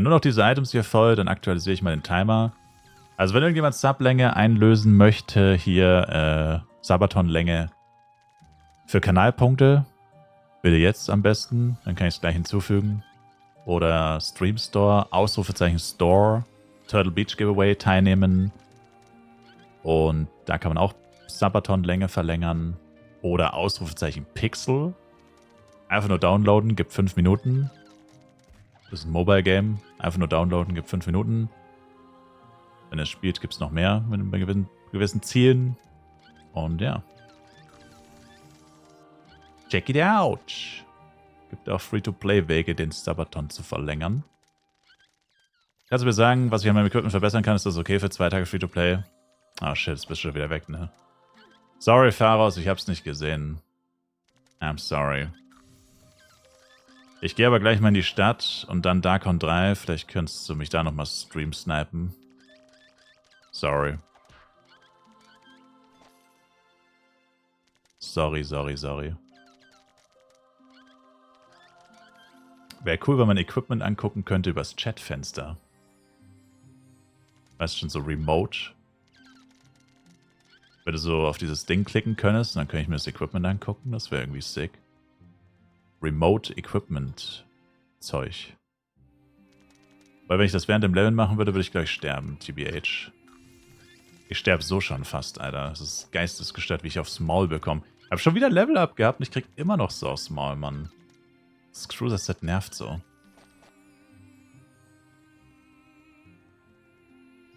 nur noch diese Items hier voll, dann aktualisiere ich mal den Timer. Also wenn irgendjemand Sublänge einlösen möchte, hier Sabaton-Länge für Kanalpunkte, bitte jetzt am besten, dann kann ich es gleich hinzufügen. Oder Stream Store, Ausrufezeichen Store, Turtle Beach Giveaway teilnehmen. Und da kann man auch Sabaton-Länge verlängern. Oder Ausrufezeichen Pixel. Einfach nur downloaden, gibt 5 Minuten. Das ist ein Mobile-Game. Einfach nur downloaden, gibt 5 Minuten. Wenn ihr spielt, gibt es noch mehr mit gewissen Zielen. Und ja. Check it out. Gibt auch Free-to-Play-Wege, den Sabaton zu verlängern. Kannst du mir sagen, was ich an meinem Equipment verbessern kann? Ist das okay für 2 Tage Free-to-Play? Ah, shit, jetzt bist du schon wieder weg, ne? Sorry, Pharos, ich hab's nicht gesehen. I'm sorry. Ich gehe aber gleich mal in die Stadt und dann Darkon 3. Vielleicht könntest du mich da nochmal stream snipen. Sorry. Sorry. Wäre cool, wenn man Equipment angucken könnte übers Chatfenster. Weißt du, schon so remote. Wenn du so auf dieses Ding klicken könntest, dann könnte ich mir das Equipment angucken. Das wäre irgendwie sick. Remote Equipment Zeug. Weil wenn ich das während dem Level machen würde, würde ich gleich sterben, TBH. Ich sterbe so schon fast, Alter. Das ist geistesgestört, wie ich aufs Maul bekomme. Ich habe schon wieder Level Up gehabt und ich krieg immer noch so aufs Maul, Mann. Das Cruiser-Set nervt so.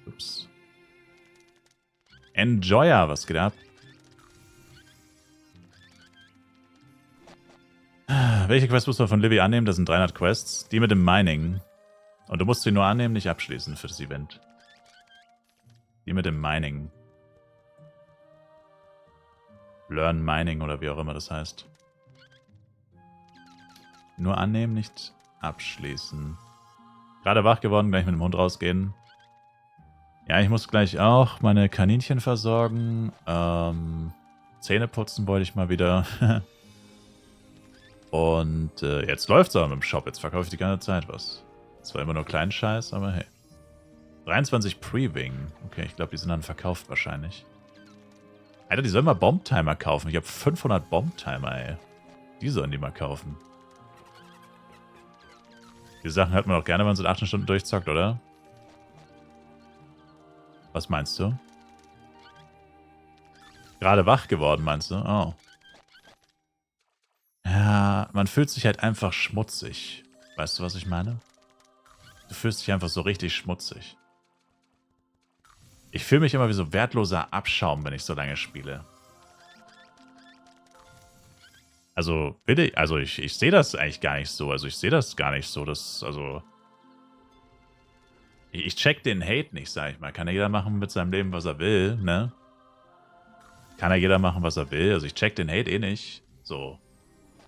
Ups. Enjoyer, was geht ab? Welche Quest muss man von Libby annehmen? Das sind 300 Quests. Die mit dem Mining. Und du musst sie nur annehmen, nicht abschließen für das Event. Die mit dem Mining. Learn Mining oder wie auch immer das heißt. Nur annehmen, nicht abschließen. Gerade wach geworden, gleich mit dem Hund rausgehen. Ja, ich muss gleich auch meine Kaninchen versorgen. Zähne putzen wollte ich mal wieder. Und jetzt läuft's aber mit dem Shop. Jetzt verkaufe ich die ganze Zeit was. Zwar immer nur kleinen Scheiß, aber hey. 23 Pre-Wing. Okay, ich glaube, die sind dann verkauft wahrscheinlich. Alter, die sollen mal Bomb-Timer kaufen. Ich habe 500 Bomb-Timer, ey. Die sollen die mal kaufen. Die Sachen hört man auch gerne, wenn man so 18 Stunden durchzockt, oder? Was meinst du? Gerade wach geworden, meinst du? Oh. Ja, man fühlt sich halt einfach schmutzig. Weißt du, was ich meine? Du fühlst dich einfach so richtig schmutzig. Ich fühle mich immer wie so wertloser Abschaum, wenn ich so lange spiele. Also, bitte, also ich sehe das eigentlich gar nicht so. Also ich sehe das gar nicht so. Ich check den Hate nicht, sag ich mal. Kann ja jeder machen mit seinem Leben, was er will, ne? Kann ja jeder machen, was er will. Also ich check den Hate eh nicht. So.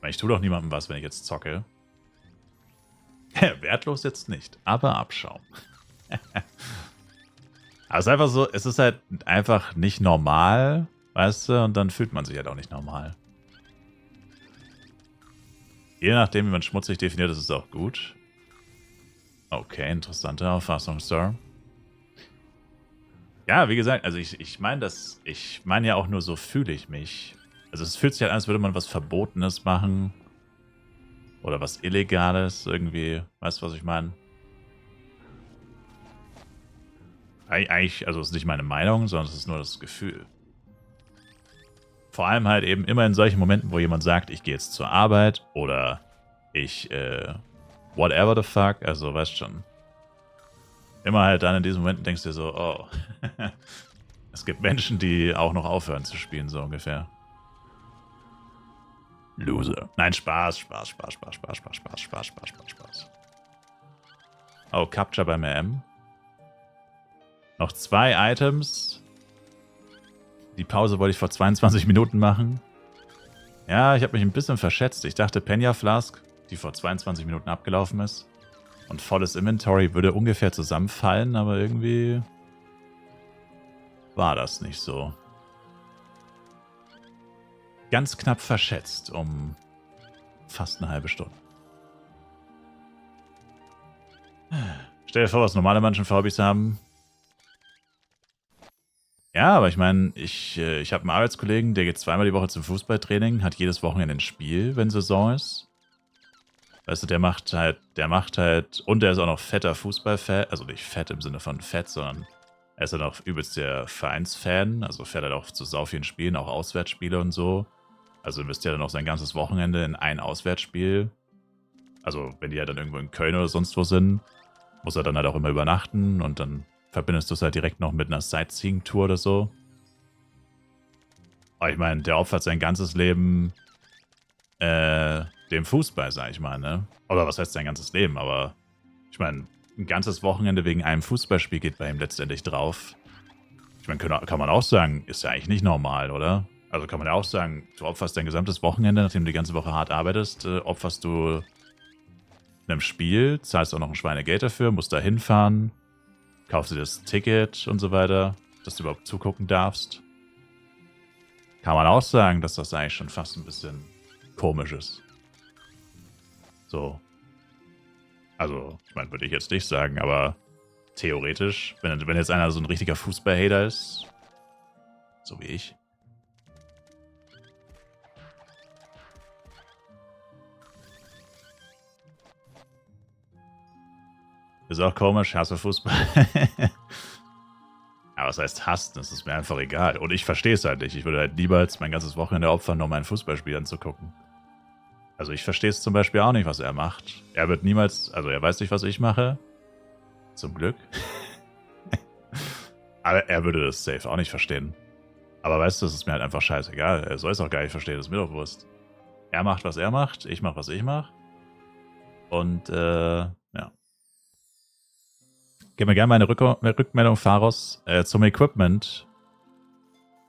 Ich tue doch niemandem was, wenn ich jetzt zocke. Wertlos jetzt nicht, aber Abschaum. Aber es ist einfach so, es ist halt einfach nicht normal, weißt du, und dann fühlt man sich halt auch nicht normal. Je nachdem, wie man schmutzig definiert, ist es auch gut. Okay, interessante Auffassung, Sir. Ja, wie gesagt, also ich meine das, ich meine ja auch nur, so fühle ich mich. Also es fühlt sich halt an, als würde man was Verbotenes machen. Oder was Illegales irgendwie. Weißt du, was ich meine? Eigentlich, also es ist nicht meine Meinung, sondern es ist nur das Gefühl. Vor allem halt eben immer in solchen Momenten, wo jemand sagt, ich gehe jetzt zur Arbeit oder ich, whatever the fuck, also weißt schon. Immer halt dann in diesen Momenten denkst du dir so, oh, es gibt Menschen, die auch noch aufhören zu spielen, so ungefähr. Loser. Nein, Spaß. Oh, Capture beim RM. Noch 2 Items. Die Pause wollte ich vor 22 Minuten machen. Ja, ich habe mich ein bisschen verschätzt. Ich dachte, Penya Flask, die vor 22 Minuten abgelaufen ist, und volles Inventory würde ungefähr zusammenfallen, aber irgendwie war das nicht so. Ganz knapp verschätzt um fast eine halbe Stunde. Stell dir vor, was normale Menschen für Hobbys haben. Ja, aber ich meine, ich habe einen Arbeitskollegen, der geht 2-mal die Woche zum Fußballtraining, hat jedes Wochenende ein Spiel, wenn Saison ist. Weißt du, der macht halt, und der ist auch noch fetter Fußballfan, also nicht fett im Sinne von fett, sondern er ist dann auch übelst der Vereinsfan, also fährt halt auch zu sau vielen Spielen, auch Auswärtsspiele und so. Also investiert dann auch sein ganzes Wochenende in ein Auswärtsspiel. Also, wenn die halt dann irgendwo in Köln oder sonst wo sind, muss er dann halt auch immer übernachten und dann verbindest du es halt direkt noch mit einer Sightseeing-Tour oder so. Aber ich meine, der opfert sein ganzes Leben dem Fußball, sag ich mal, ne? Oder was heißt sein ganzes Leben, aber ich meine, ein ganzes Wochenende wegen einem Fußballspiel geht bei ihm letztendlich drauf. Ich meine, kann man auch sagen, ist ja eigentlich nicht normal, oder? Also kann man ja auch sagen, du opferst dein gesamtes Wochenende, nachdem du die ganze Woche hart arbeitest, opferst du einem Spiel, zahlst auch noch ein Schweinegeld dafür, musst da hinfahren, kaufst dir das Ticket und so weiter, dass du überhaupt zugucken darfst. Kann man auch sagen, dass das eigentlich schon fast ein bisschen komisch ist. So. Also, ich meine, würde ich jetzt nicht sagen, aber theoretisch, wenn jetzt einer so ein richtiger Fußball-Hater ist, so wie ich. Ist auch komisch, hasse Fußball. Aber was heißt hassen? Das ist mir einfach egal. Und ich verstehe es halt nicht. Ich würde halt niemals mein ganzes Wochenende opfern, um ein Fußballspiel anzugucken. Also ich verstehe es zum Beispiel auch nicht, was er macht. Er wird niemals, also er weiß nicht, was ich mache. Zum Glück. Aber er würde das safe auch nicht verstehen. Aber weißt du, das ist mir halt einfach scheißegal. Er soll es auch gar nicht verstehen, das ist mir doch Wurst. Er macht, was er macht, ich mach, was ich mach. Und, ja. Gib mir gerne meine Rückmeldung, Pharos, zum Equipment.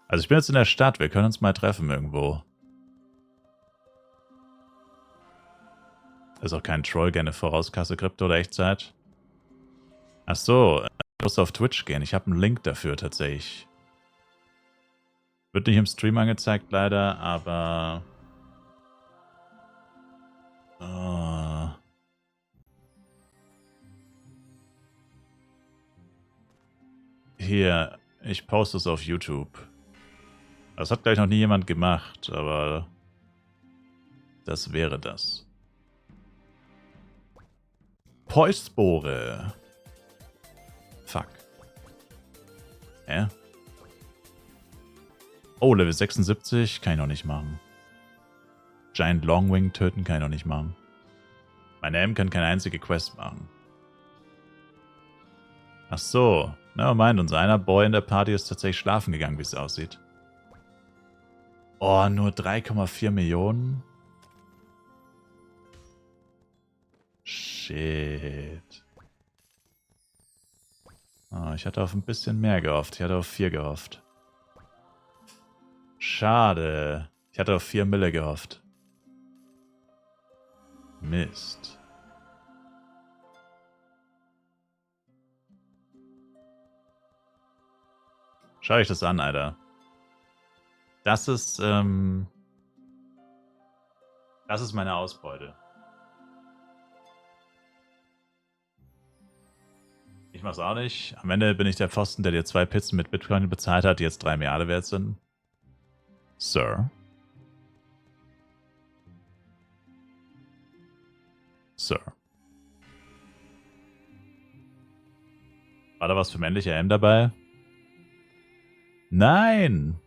Also ich bin jetzt in der Stadt, wir können uns mal treffen irgendwo. Ist auch kein Troll, gerne Vorauskasse, Krypto oder Echtzeit. Ach so, ich muss auf Twitch gehen. Ich habe einen Link dafür tatsächlich. Wird nicht im Stream angezeigt leider, aber... Oh. Hier, ich poste es auf YouTube. Das hat gleich noch nie jemand gemacht, aber... Das wäre das. Poispore. Fuck. Hä? Oh, Level 76 kann ich noch nicht machen. Giant Longwing töten kann ich noch nicht machen. Meine M kann keine einzige Quest machen. Ach so. Na, meint, unser einer Boy in der Party ist tatsächlich schlafen gegangen, wie es aussieht. Oh, nur 3,4 Millionen? Shit. Oh, ich hatte auf ein bisschen mehr gehofft. Ich hatte auf 4 gehofft. Schade. Ich hatte auf 4 Mille gehofft. Mist. Schau euch das an, Alter. Das ist meine Ausbeute. Ich mach's auch nicht. Am Ende bin ich der Pfosten, der dir 2 Pizzen mit Bitcoin bezahlt hat, die jetzt 3 Milliarden wert sind. Sir. Sir. War da was für männliche M dabei? Nein!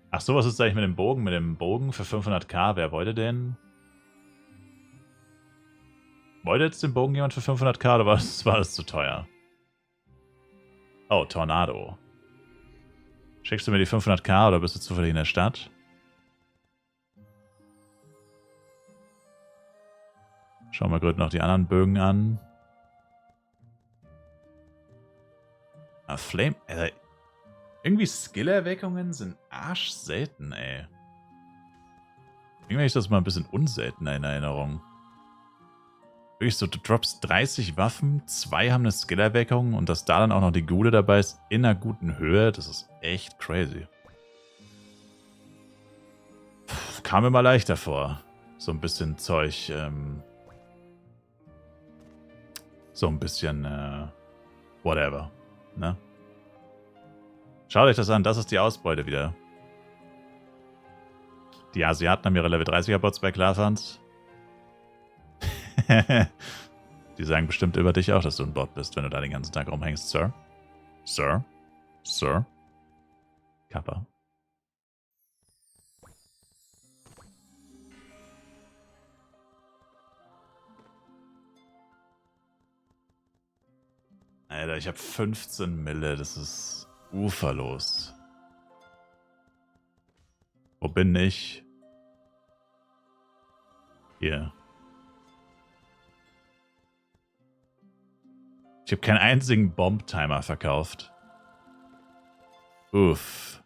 Ach so, was ist eigentlich mit dem Bogen? Mit dem Bogen für 500k? Wer wollte den? Wollte jetzt den Bogen jemand für 500k oder war das zu teuer? Oh, Tornado. Schickst du mir die 500k oder bist du zufällig in der Stadt? Schauen wir gerade noch die anderen Bögen an. Ah, Flame... irgendwie Skill-Erweckungen sind arsch selten, ey. Irgendwie ist das mal ein bisschen unseltener in Erinnerung. Wirklich so, du droppst 30 Waffen, 2 haben eine Skill-Erweckung und dass da dann auch noch die Gule dabei ist in einer guten Höhe, das ist echt crazy. Kam mir mal leichter vor. So ein bisschen Zeug, so ein bisschen, whatever, ne? Schaut euch das an, das ist die Ausbeute wieder. Die Asiaten haben ihre Level 30er Bots bei Klarfans. Die sagen bestimmt über dich auch, dass du ein Bot bist, wenn du da den ganzen Tag rumhängst, Sir. Sir. Sir. Kappa. Alter, ich habe 15 Mille. Das ist uferlos. Wo bin ich? Hier. Ich habe keinen einzigen Bomb-Timer verkauft. Uff.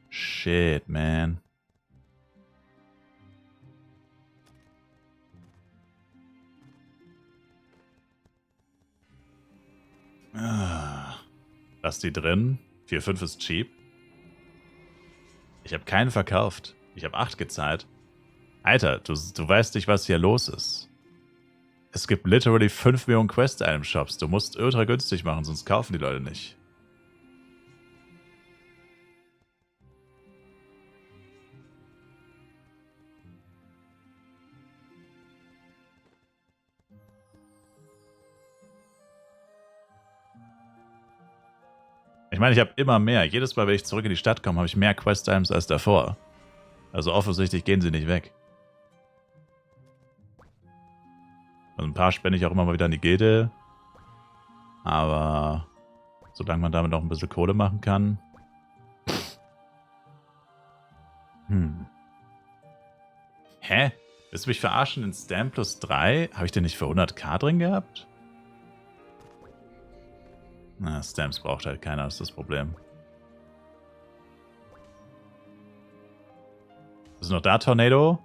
Shit, man. Lass die drin. 4,5 ist cheap. Ich habe keinen verkauft. Ich habe 8 gezahlt. Alter, du weißt nicht, was hier los ist. Es gibt literally 5 Millionen Quest-Item-Shops. Du musst ultra günstig machen, sonst kaufen die Leute nicht. Ich meine, ich habe immer mehr. Jedes Mal, wenn ich zurück in die Stadt komme, habe ich mehr Quest-Items als davor. Also offensichtlich gehen sie nicht weg. Also ein paar spende ich auch immer mal wieder an die Gilde. Aber solange man damit noch ein bisschen Kohle machen kann. Hä? Willst du mich verarschen? In Stamp plus 3? Habe ich den nicht für 100k drin gehabt? Na, Stamps braucht halt keiner, das ist das Problem. Ist noch da, Tornado?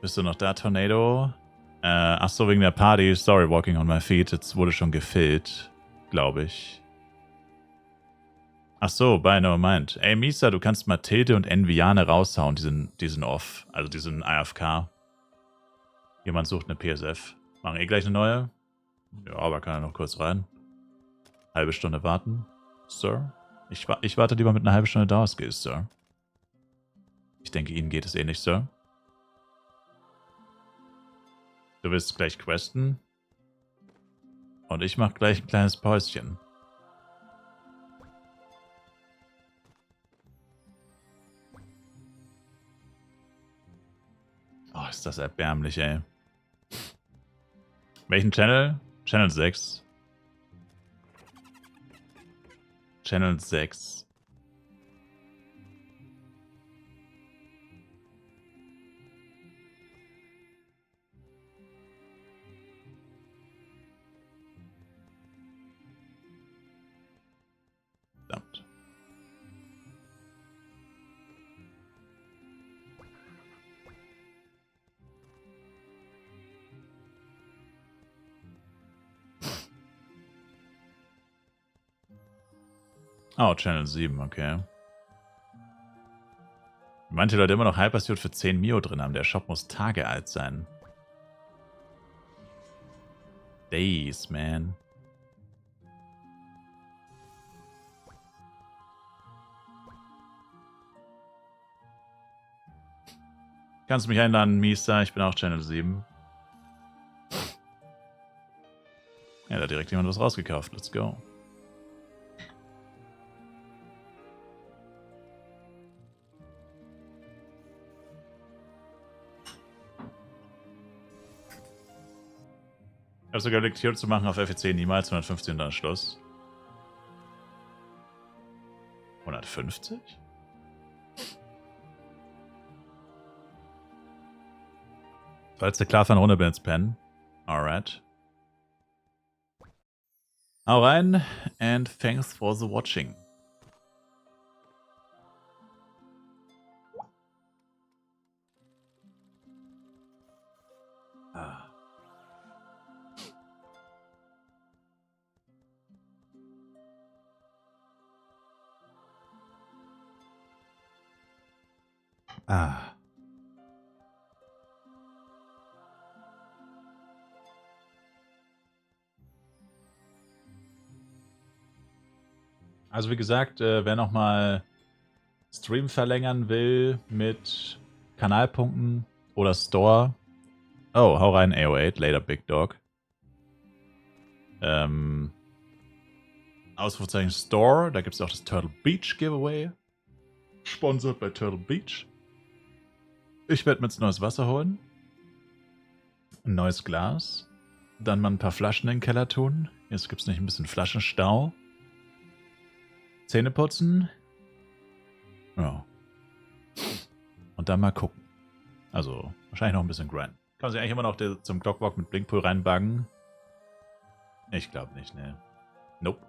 Bist du noch da, Tornado? Ach so, wegen der Party. Sorry, walking on my feet. Jetzt wurde schon gefillt, glaube ich. Ach so, by no mind. Ey, Misa, du kannst Mathilde und Enviane raushauen. Die sind off. Also die sind AFK. Jemand sucht eine PSF. Machen eh gleich eine neue. Ja, aber kann er noch kurz rein. Halbe Stunde warten. Sir? Ich warte lieber mit einer halben Stunde Dauerskills, Sir. Ich denke, Ihnen geht es ähnlich, Sir. Du willst gleich questen. Und ich mache gleich ein kleines Päuschen. Oh, ist das erbärmlich, ey. Welchen Channel? Channel 6. Channel 6. Verdammt. Oh, Channel 7, okay. Manche Leute immer noch Hypersuit für 10 Mio drin haben. Der Shop muss Tage alt sein. Days, man. Kannst mich einladen, Misa. Ich bin auch Channel 7. Ja, da hat direkt jemand was rausgekauft. Let's go. Ich habe sogar überlegt, hier zu machen auf FE10 niemals 150 und dann Schluss. 150? Falls du klar von Runde bin, pennen. Alright. Hau rein and thanks for the watching. Also wie gesagt, wer nochmal Stream verlängern will mit Kanalpunkten oder Store. Oh, hau rein AO8, later Big Dog. Ausrufezeichen Store, da gibt es auch das Turtle Beach Giveaway. Sponsored bei Turtle Beach. Ich werde mir jetzt neues Wasser holen. Ein neues Glas. Dann mal ein paar Flaschen in den Keller tun. Jetzt gibt es nicht ein bisschen Flaschenstau. Zähne putzen. Ja. Und dann mal gucken. Also, wahrscheinlich noch ein bisschen grinden. Kann man sich eigentlich immer noch zum Clockwalk mit Blinkpool reinbuggen? Ich glaube nicht, ne. Nope.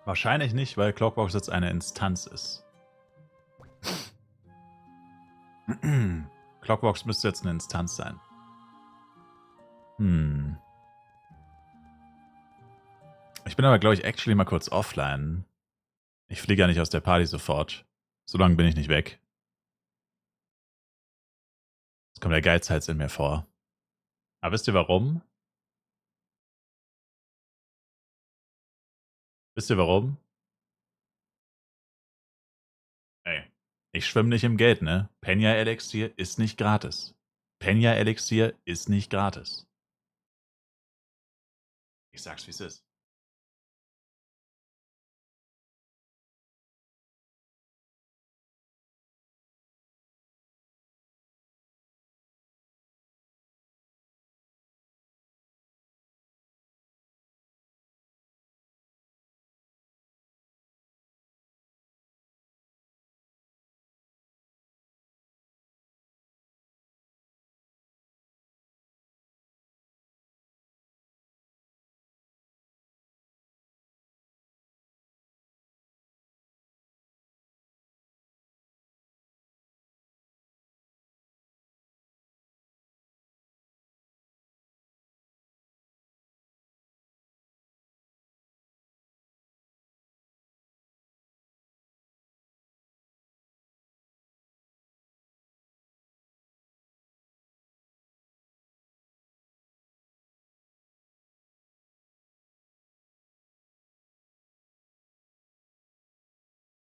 Wahrscheinlich nicht, weil Clockworks jetzt eine Instanz ist. Clockworks müsste jetzt eine Instanz sein. Ich bin aber, glaube ich, actually mal kurz offline. Ich fliege ja nicht aus der Party sofort. So lange bin ich nicht weg. Jetzt kommt der Geizhals in mir vor. Aber wisst ihr warum? Wisst ihr warum? Ey, ich schwimme nicht im Geld, ne? Penya-Elixier ist nicht gratis. Penya-Elixier ist nicht gratis. Ich sag's, wie es ist.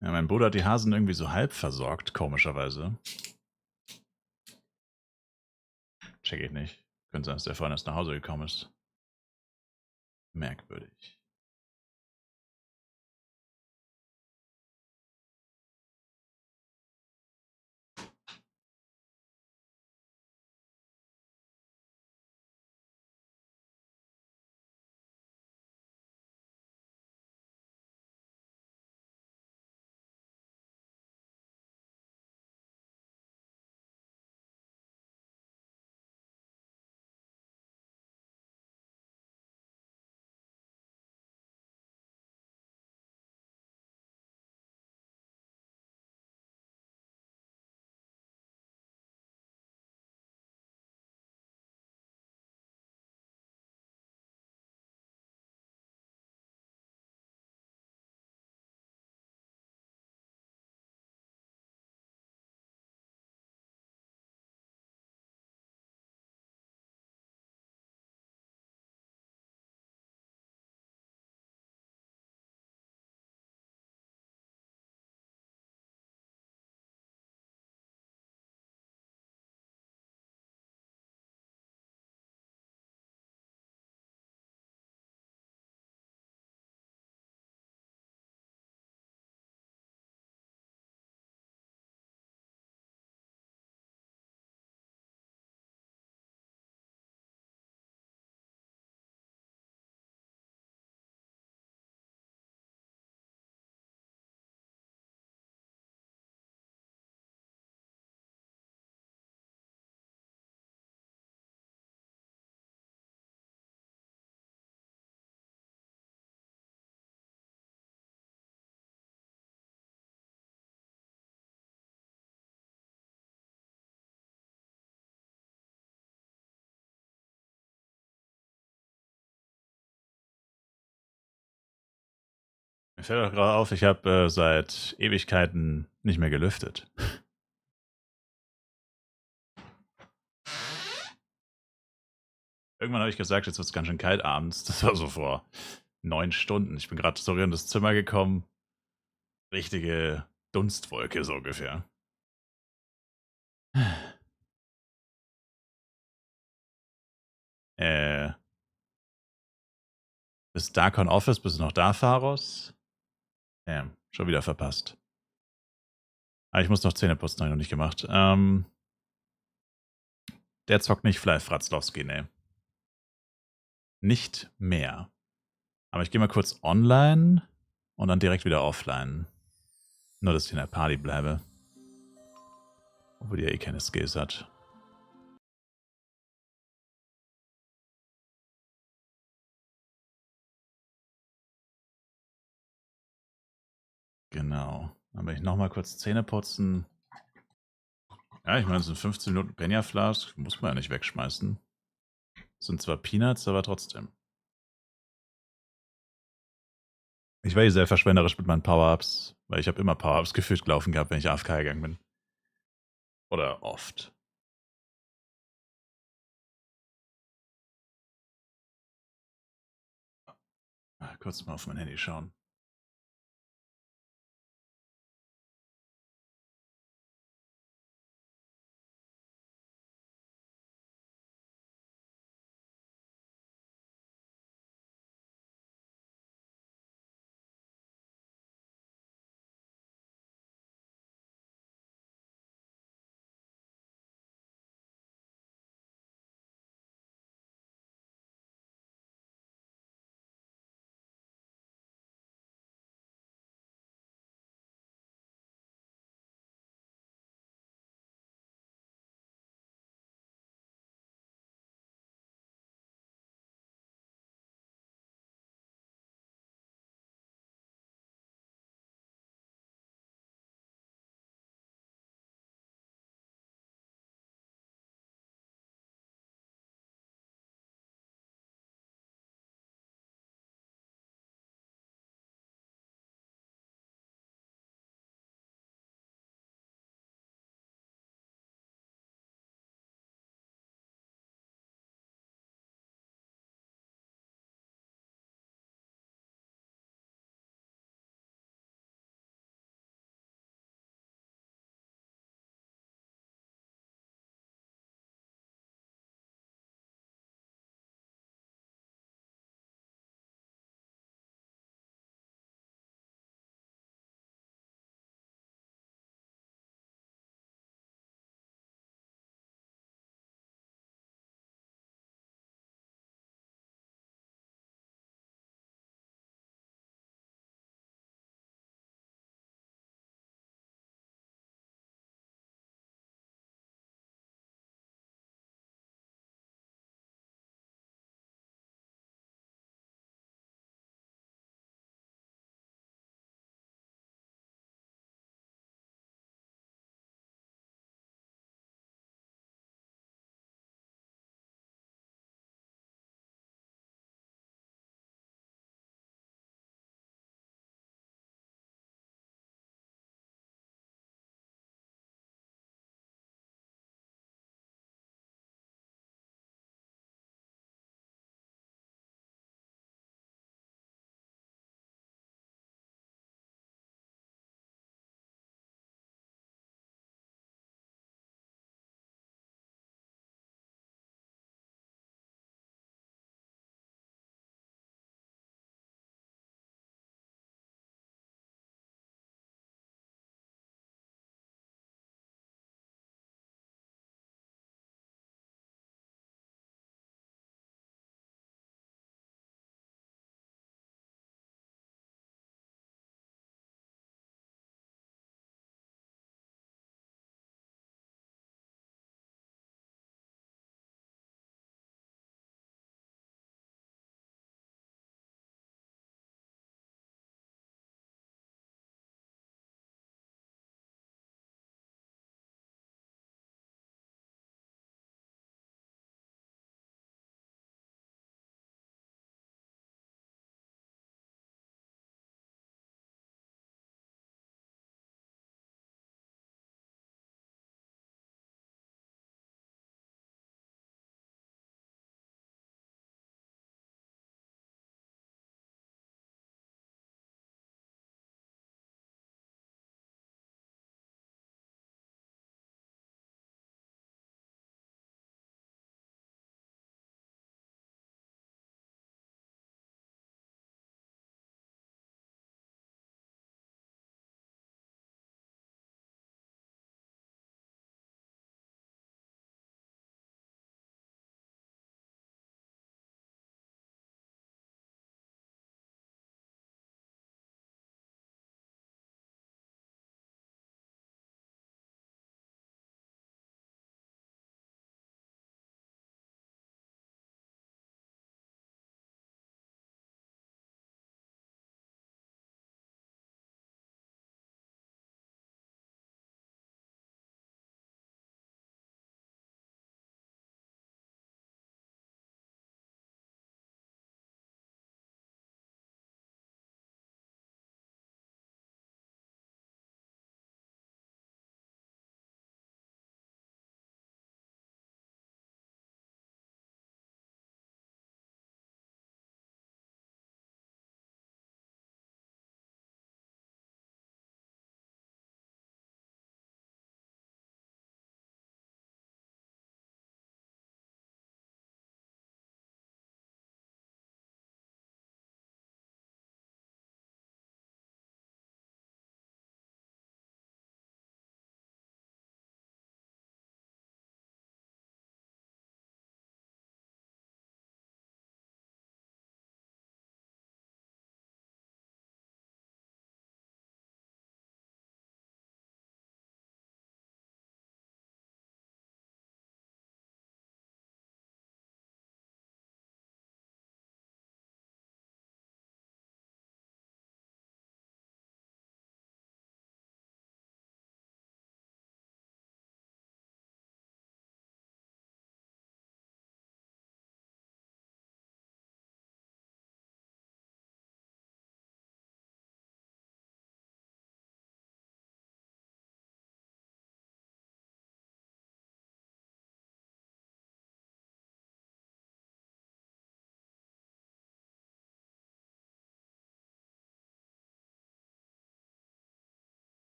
Ja, mein Bruder hat die Hasen irgendwie so halb versorgt, komischerweise. Check ich nicht. Könnte sein, dass der vorhin erst nach Hause gekommen ist. Merkwürdig. Mir fällt auch gerade auf, ich habe seit Ewigkeiten nicht mehr gelüftet. Irgendwann habe ich gesagt, jetzt wird es ganz schön kalt abends. Das war so vor 9 Stunden. Ich bin gerade zurück in das Zimmer gekommen. Richtige Dunstwolke so ungefähr. Ist Darkon Office, bist du noch da, Pharos? Schon wieder verpasst. Aber ich muss noch Zähne putzen, habe ich noch nicht gemacht. Der zockt nicht Fly Fratzlowski, ne. Nicht mehr. Aber ich gehe mal kurz online und dann direkt wieder offline. Nur, dass ich in der Party bleibe. Obwohl die ja eh keine Skills hat. Genau. Dann will ich nochmal kurz Zähne putzen. Ja, ich meine, es sind 15 Minuten Penya Flask. Muss man ja nicht wegschmeißen. Sind zwar Peanuts, aber trotzdem. Ich war hier sehr verschwenderisch mit meinen Power-Ups, weil ich habe immer Power-Ups gefühlt gelaufen gehabt, wenn ich AFK gegangen bin. Oder oft. Kurz mal auf mein Handy schauen.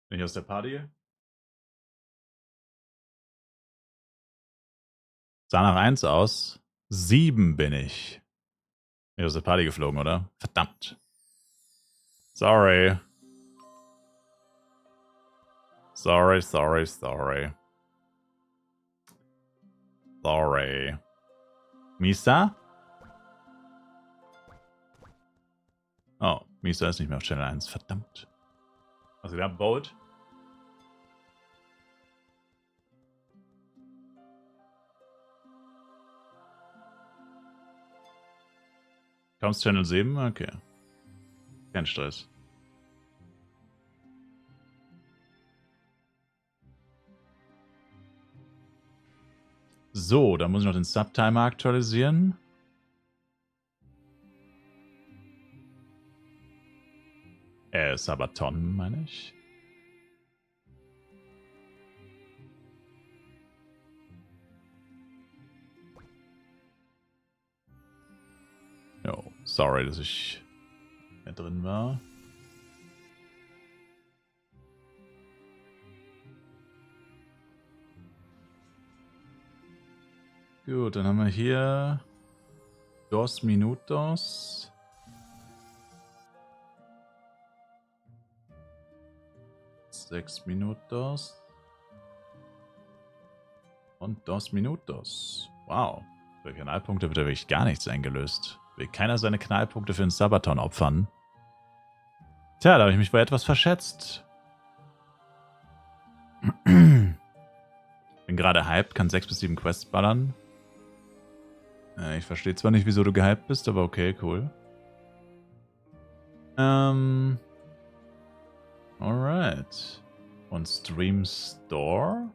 Bin ich aus der Party? Sah nach 1 aus. 7 bin ich. Bin ich aus der Party geflogen, oder? Verdammt. Sorry. Sorry. Sorry. Misa? Oh, Misa ist nicht mehr auf Channel 1. Verdammt. Also wir haben Bolt. Kommst Channel 7? Okay. Kein Stress. So, dann muss ich noch den Subtimer aktualisieren. Sabaton, meine ich. Jo, sorry, dass ich mehr drin war. Gut, dann haben wir hier 2 minutos. Sechs minutos. Und 2 minutos. Wow. Für Knallpunkte wird ja wirklich gar nichts eingelöst. Will keiner seine Knallpunkte für den Sabaton opfern? Tja, da habe ich mich bei etwas verschätzt. Bin gerade hyped, kann 6 bis 7 Quests ballern. Ich verstehe zwar nicht, wieso du gehyped bist, aber okay, cool. Alright. Und Stream Store?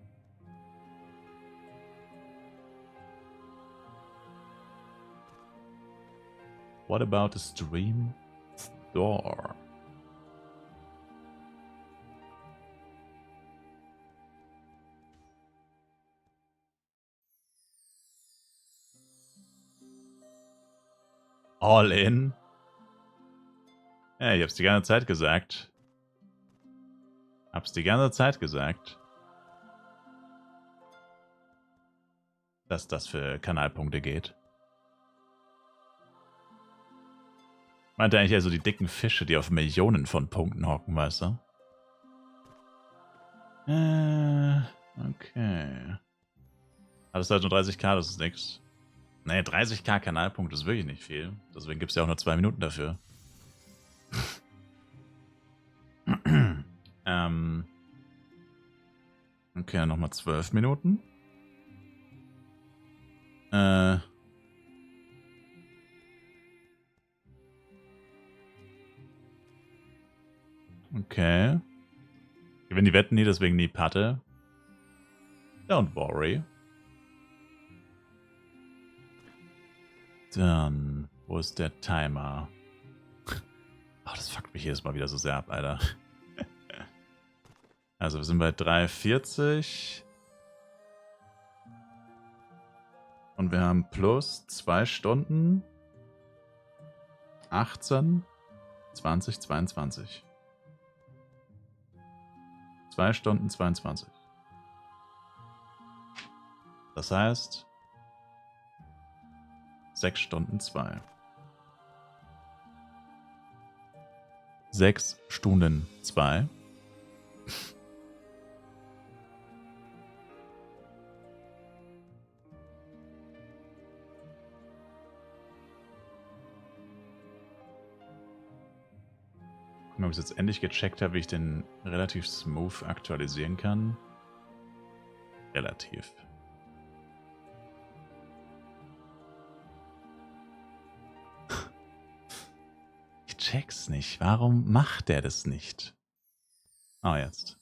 What about the Stream Store? All in? Ja, ich hab's die ganze Zeit gesagt. Dass das für Kanalpunkte geht. Meinte eigentlich also die dicken Fische, die auf Millionen von Punkten hocken, weißt du? Okay. Aber das ist halt nur 30k, das ist nix. Nee, 30k Kanalpunkte ist wirklich nicht viel. Deswegen gibt es ja auch nur 2 Minuten dafür. Okay, nochmal 12 Minuten. Okay. Gewinnen die Wetten nie, deswegen nie Patte. Don't worry. Dann, wo ist der Timer? Oh, das fuckt mich jedes Mal wieder so sehr ab, Alter. Also wir sind bei 3,40. Und wir haben plus 2 Stunden. 18, 20, 22. 2 Stunden 22. Das heißt 6 Stunden 2. 6 Stunden 2. Gucken, ob ich es jetzt endlich gecheckt habe, wie ich den relativ smooth aktualisieren kann. Relativ. Ich check's nicht. Warum macht der das nicht? Ah, jetzt.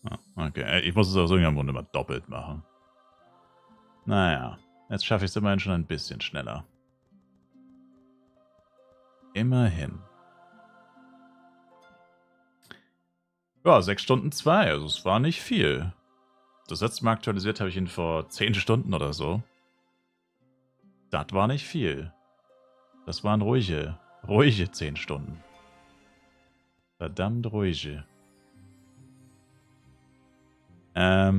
Ah, okay. Ich muss es aus irgendeinem Grund immer doppelt machen. Naja, jetzt schaffe ich es immerhin schon ein bisschen schneller. Immerhin. Ja, 6 Stunden 2, also es war nicht viel. Das letzte Mal aktualisiert habe ich ihn vor 10 Stunden oder so. Das war nicht viel. Das waren ruhige 10 Stunden. Verdammt ruhige. Ja,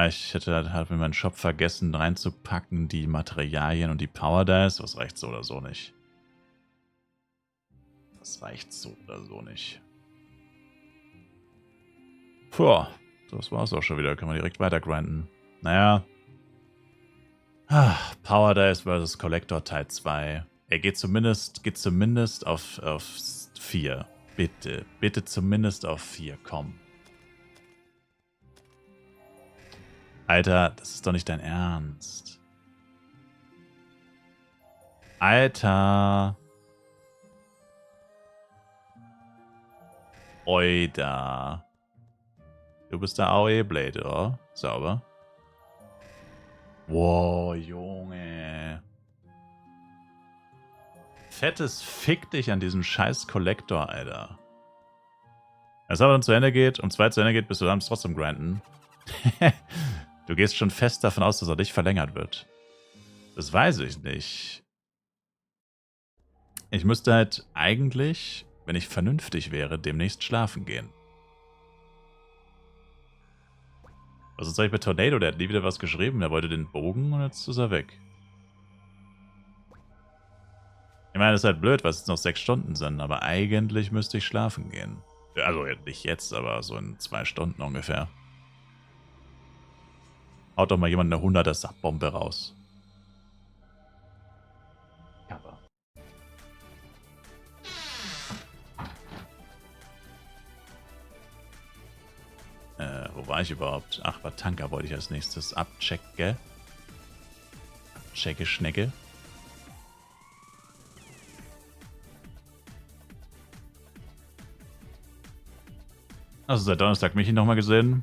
ich hätte halt in meinen Shop vergessen reinzupacken die Materialien und die Power Dice. Das reicht so oder so nicht. Das reicht so oder so nicht. Puh, das war's auch schon wieder. Können wir direkt weiter grinden. Naja. Power Dice vs. Collector Teil 2. Er geht zumindest auf 4. Bitte. Bitte zumindest auf 4. Komm. Alter, das ist doch nicht dein Ernst. Alter. Oida. Du bist der AOE-Blade, oder? Sauber. Wow, Junge. Fettes Fick dich an diesem scheiß Kollektor, Alter. Wenn es aber dann zu Ende geht, um 2 zu Ende geht, bist du dann trotzdem grinden. Du gehst schon fest davon aus, dass er dich verlängert wird. Das weiß ich nicht. Ich müsste halt eigentlich, wenn ich vernünftig wäre, demnächst schlafen gehen. Was ist eigentlich mit Tornado? Der hat nie wieder was geschrieben. Der wollte den Bogen und jetzt ist er weg. Ich meine, das ist halt blöd, weil es jetzt noch 6 Stunden sind, aber eigentlich müsste ich schlafen gehen. Also nicht jetzt, aber so in 2 Stunden ungefähr. Haut doch mal jemand eine 100er Subbombe raus. Aber. Wo war ich überhaupt? Ach, Batanka wollte ich als nächstes abchecken. Abchecke Schnecke. Also seit Donnerstag mich nochmal gesehen?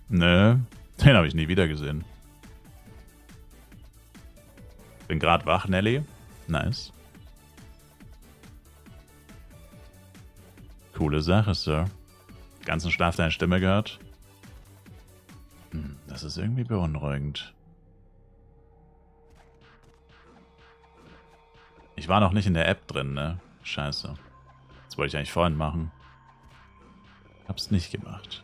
Nö, den habe ich nie wieder gesehen. Bin gerade wach, Nelly. Nice. Coole Sache, Sir. Ganzen Schlaf deine Stimme gehört. Das ist irgendwie beunruhigend. Ich war noch nicht in der App drin, ne? Scheiße. Das wollte ich eigentlich vorhin machen. Hab's nicht gemacht.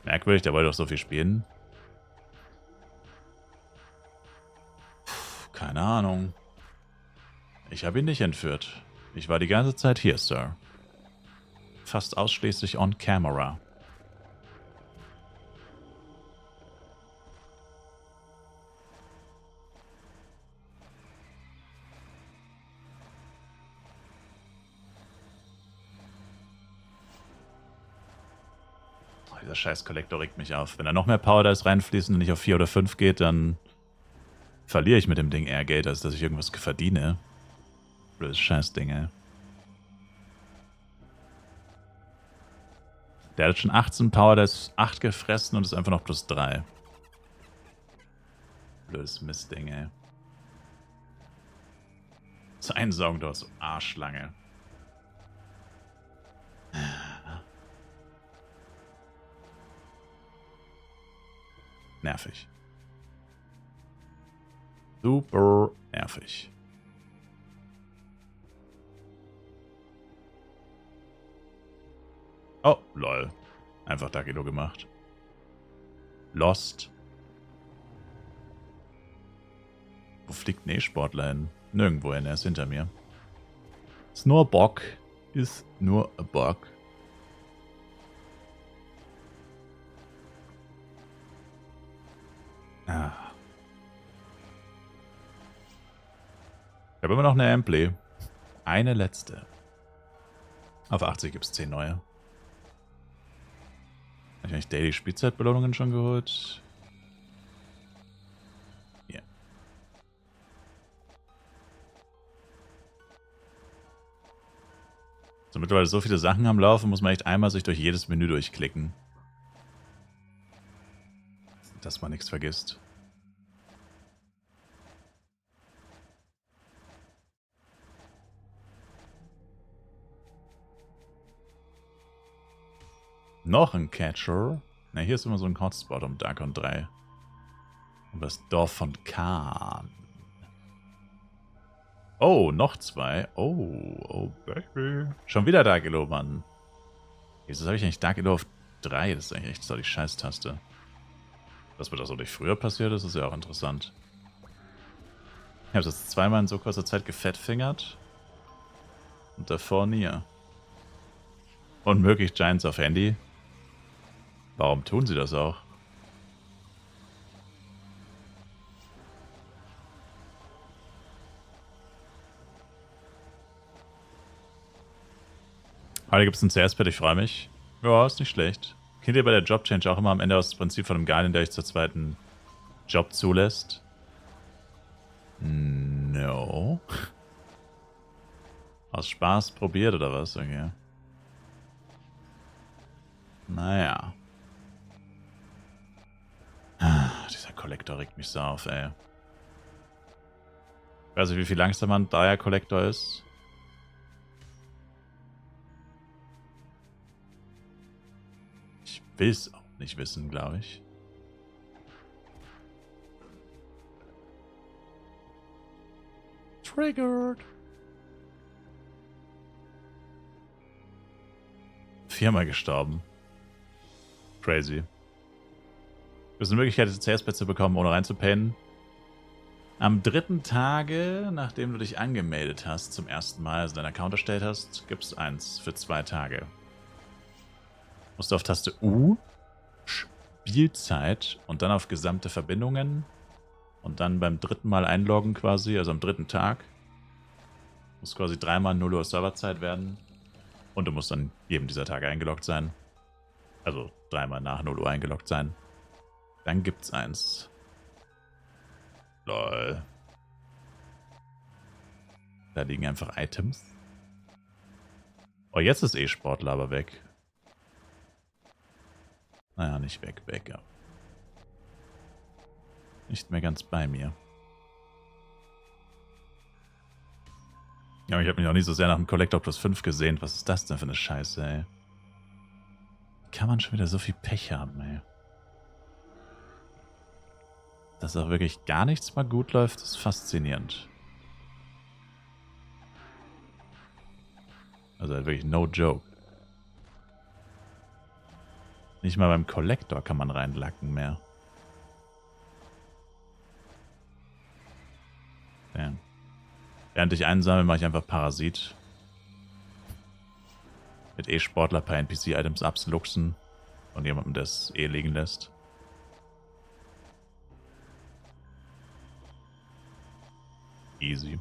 Merkwürdig, der wollte doch so viel spielen. Puh, keine Ahnung. Ich habe ihn nicht entführt. Ich war die ganze Zeit hier, Sir. Fast ausschließlich on camera. Oh, dieser scheiß Kollektor regt mich auf. Wenn da noch mehr Power Dice reinfließen und nicht auf 4 oder 5 geht, dann verliere ich mit dem Ding eher Geld, als dass ich irgendwas verdiene. Blödes Scheißding, ey. Der hat schon 18 Power, der ist 8 gefressen und ist einfach noch plus 3. Blödes Mistding, ey. So einsaugen, du hast so Arschlange. Nervig. Super nervig. Oh, lol. Einfach Dagilo gemacht. Lost. Wo fliegt ein E-Sportler hin? Nirgendwo hin, er ist hinter mir. Ist nur Bock. Ist nur Bock. Ah. Ich habe immer noch eine Ampli. Eine letzte. Auf 80 gibt es 10 neue. Habe ich eigentlich Daily Spielzeitbelohnungen schon geholt? Ja. Yeah. So, mittlerweile so viele Sachen am Laufen, muss man echt einmal sich durch jedes Menü durchklicken. Dass man nichts vergisst. Noch ein Catcher. Na, hier ist immer so ein Hotspot um Darkon 3. Und das Dorf von Khan. Oh, noch 2. Oh, oh, Baby. Schon wieder Dagilo, Mann. Wieso habe ich eigentlich Dark Eater auf 3? Das ist eigentlich echt so die Scheißtaste. Dass mir das so nicht früher passiert ist, ist ja auch interessant. Ich habe das zweimal in so kurzer Zeit gefettfingert. Und davor nie. Unmöglich Giants auf Handy. Warum tun sie das auch? Heute gibt es ein CS-Pad, ich freue mich. Ja, ist nicht schlecht. Kennt ihr bei der Job-Change auch immer am Ende das Prinzip von einem Guardian, der euch zur zweiten Job zulässt? No. Aus Spaß probiert oder was? Okay. Naja. Dieser Kollektor regt mich so auf, ey. Ich weiß nicht, wie viel langsamer ein Dreier-Kollektor ist. Ich will es auch nicht wissen, glaube ich. Triggered. 4-mal gestorben. Crazy. Du hast eine Möglichkeit, diese CS-Pad zu bekommen, ohne reinzupennen. Am 3. Tage, nachdem du dich angemeldet hast, zum ersten Mal, also deinen Account erstellt hast, gibt es eins für 2 Tage. Musst du auf Taste U, Spielzeit und dann auf gesamte Verbindungen und dann beim 3. Mal einloggen quasi, also am 3. Tag. Muss quasi 3-mal 0 Uhr Serverzeit werden. Und du musst dann jedem dieser Tage eingeloggt sein. Also 3-mal nach 0 Uhr eingeloggt sein. Dann gibt's eins. Lol. Da liegen einfach Items. Oh, jetzt ist E-Sportler aber weg. Naja, nicht weg, weg. Nicht mehr ganz bei mir. Ja, ich habe mich auch nicht so sehr nach dem Collector Plus 5 gesehnt. Was ist das denn für eine Scheiße, ey? Kann man schon wieder so viel Pech haben, ey. Dass auch wirklich gar nichts mal gut läuft, ist faszinierend. Also wirklich no joke. Nicht mal beim Collector kann man reinlacken mehr. Damn. Während ich einsammle, mache ich einfach Parasit. Mit E-Sportler ein paar NPC-Items absluchsen und jemandem das liegen lässt. Easy.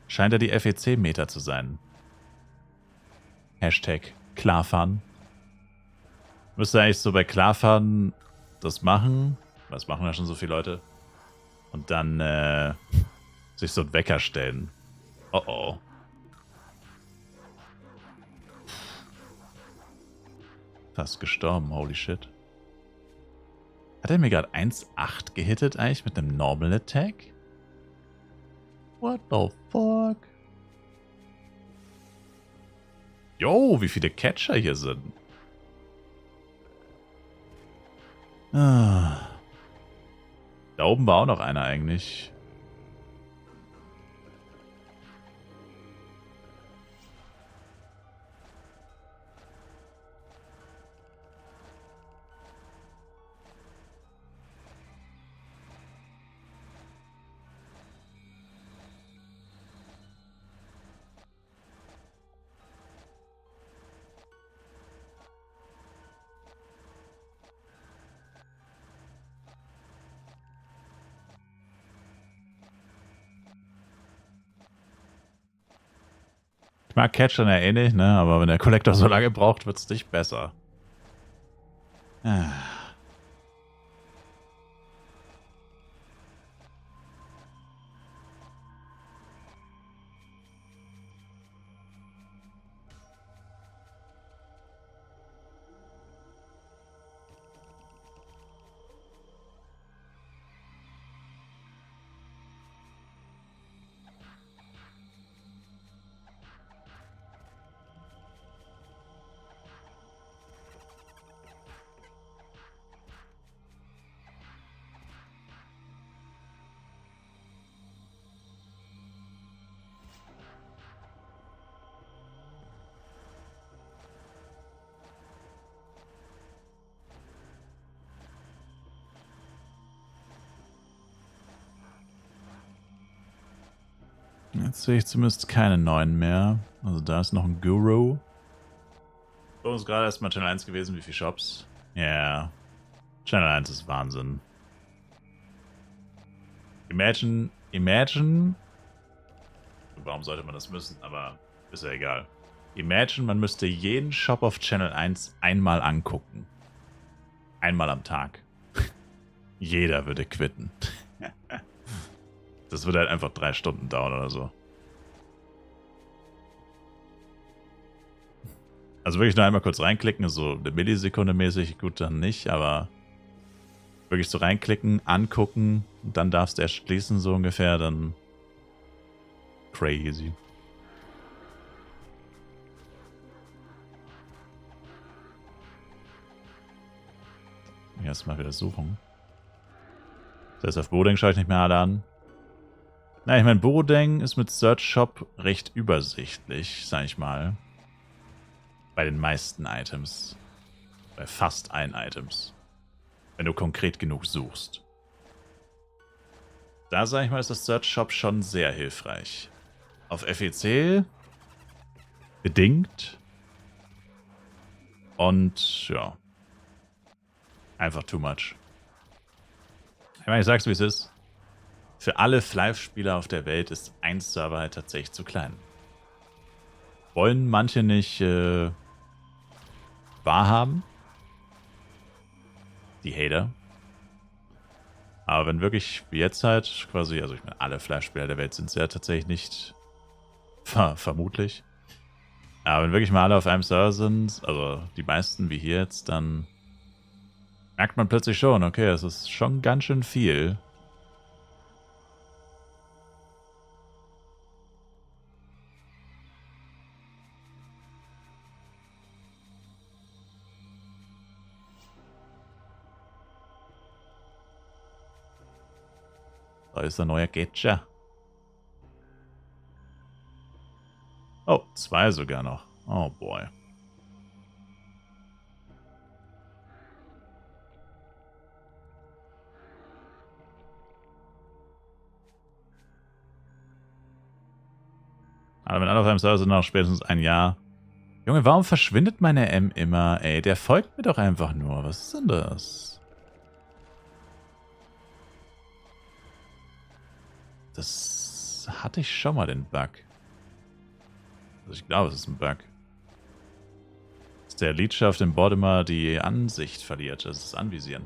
Scheint ja die FEC-Meter zu sein. Hashtag Klarfahren. Müsste eigentlich so bei Klarfahren das machen. Das machen ja schon so viele Leute. Und dann sich so einen Wecker stellen. Oh oh. Fast gestorben, holy shit. Hat er mir gerade 1,8 gehittet eigentlich mit einem Normal Attack? What the fuck? Yo, wie viele Catcher hier sind. Ah. Da oben war auch noch einer eigentlich. Ich mag Catcher ja eh nicht, ne? Aber wenn der Collector so lange braucht, wird es nicht besser. Ah. Jetzt sehe ich zumindest keine neuen mehr. Also da ist noch ein Guru. Bei uns gerade erstmal Channel 1 gewesen. Wie viele Shops? Ja. Yeah. Channel 1 ist Wahnsinn. Imagine. Warum sollte man das müssen? Aber ist ja egal. Imagine, man müsste jeden Shop auf Channel 1 einmal angucken. Einmal am Tag. Jeder würde quitten. Das würde halt einfach 3 Stunden dauern oder so. Also wirklich nur einmal kurz reinklicken, so eine Millisekunde mäßig, gut dann nicht, aber wirklich so reinklicken, angucken, und dann darfst du erst schließen, so ungefähr, dann crazy. Erstmal wieder suchen. Das heißt, auf Borodeng schaue ich nicht mehr alle an. Na, ich meine, Borodeng ist mit Search Shop recht übersichtlich, sag ich mal. Bei den meisten Items. Bei fast allen Items. Wenn du konkret genug suchst. Da, sag ich mal, ist das Search Shop schon sehr hilfreich. Auf FEC bedingt. Und, ja. Einfach too much. Ich meine, ich sag's, wie es ist. Für alle Flive-Spieler auf der Welt ist ein Server halt tatsächlich zu klein. Wollen manche nicht wahrhaben. Die Hater. Aber wenn wirklich, wie jetzt halt, quasi, also ich meine, alle Flive-Spieler der Welt sind es ja tatsächlich nicht. Vermutlich. Aber wenn wirklich mal alle auf einem Server sind, also die meisten wie hier jetzt, dann merkt man plötzlich schon, okay, es ist schon ganz schön viel. Da ist ein neuer Getcher. Oh, 2 sogar noch. Oh boy. Aber wenn alle auf einem Server sind, noch spätestens ein Jahr. Junge, warum verschwindet meine M immer? Ey, der folgt mir doch einfach nur. Was ist denn das? Das hatte ich schon mal, den Bug. Also ich glaube, es ist ein Bug. Dass der Leech auf dem Board immer die Ansicht verliert. Das ist das Anvisieren.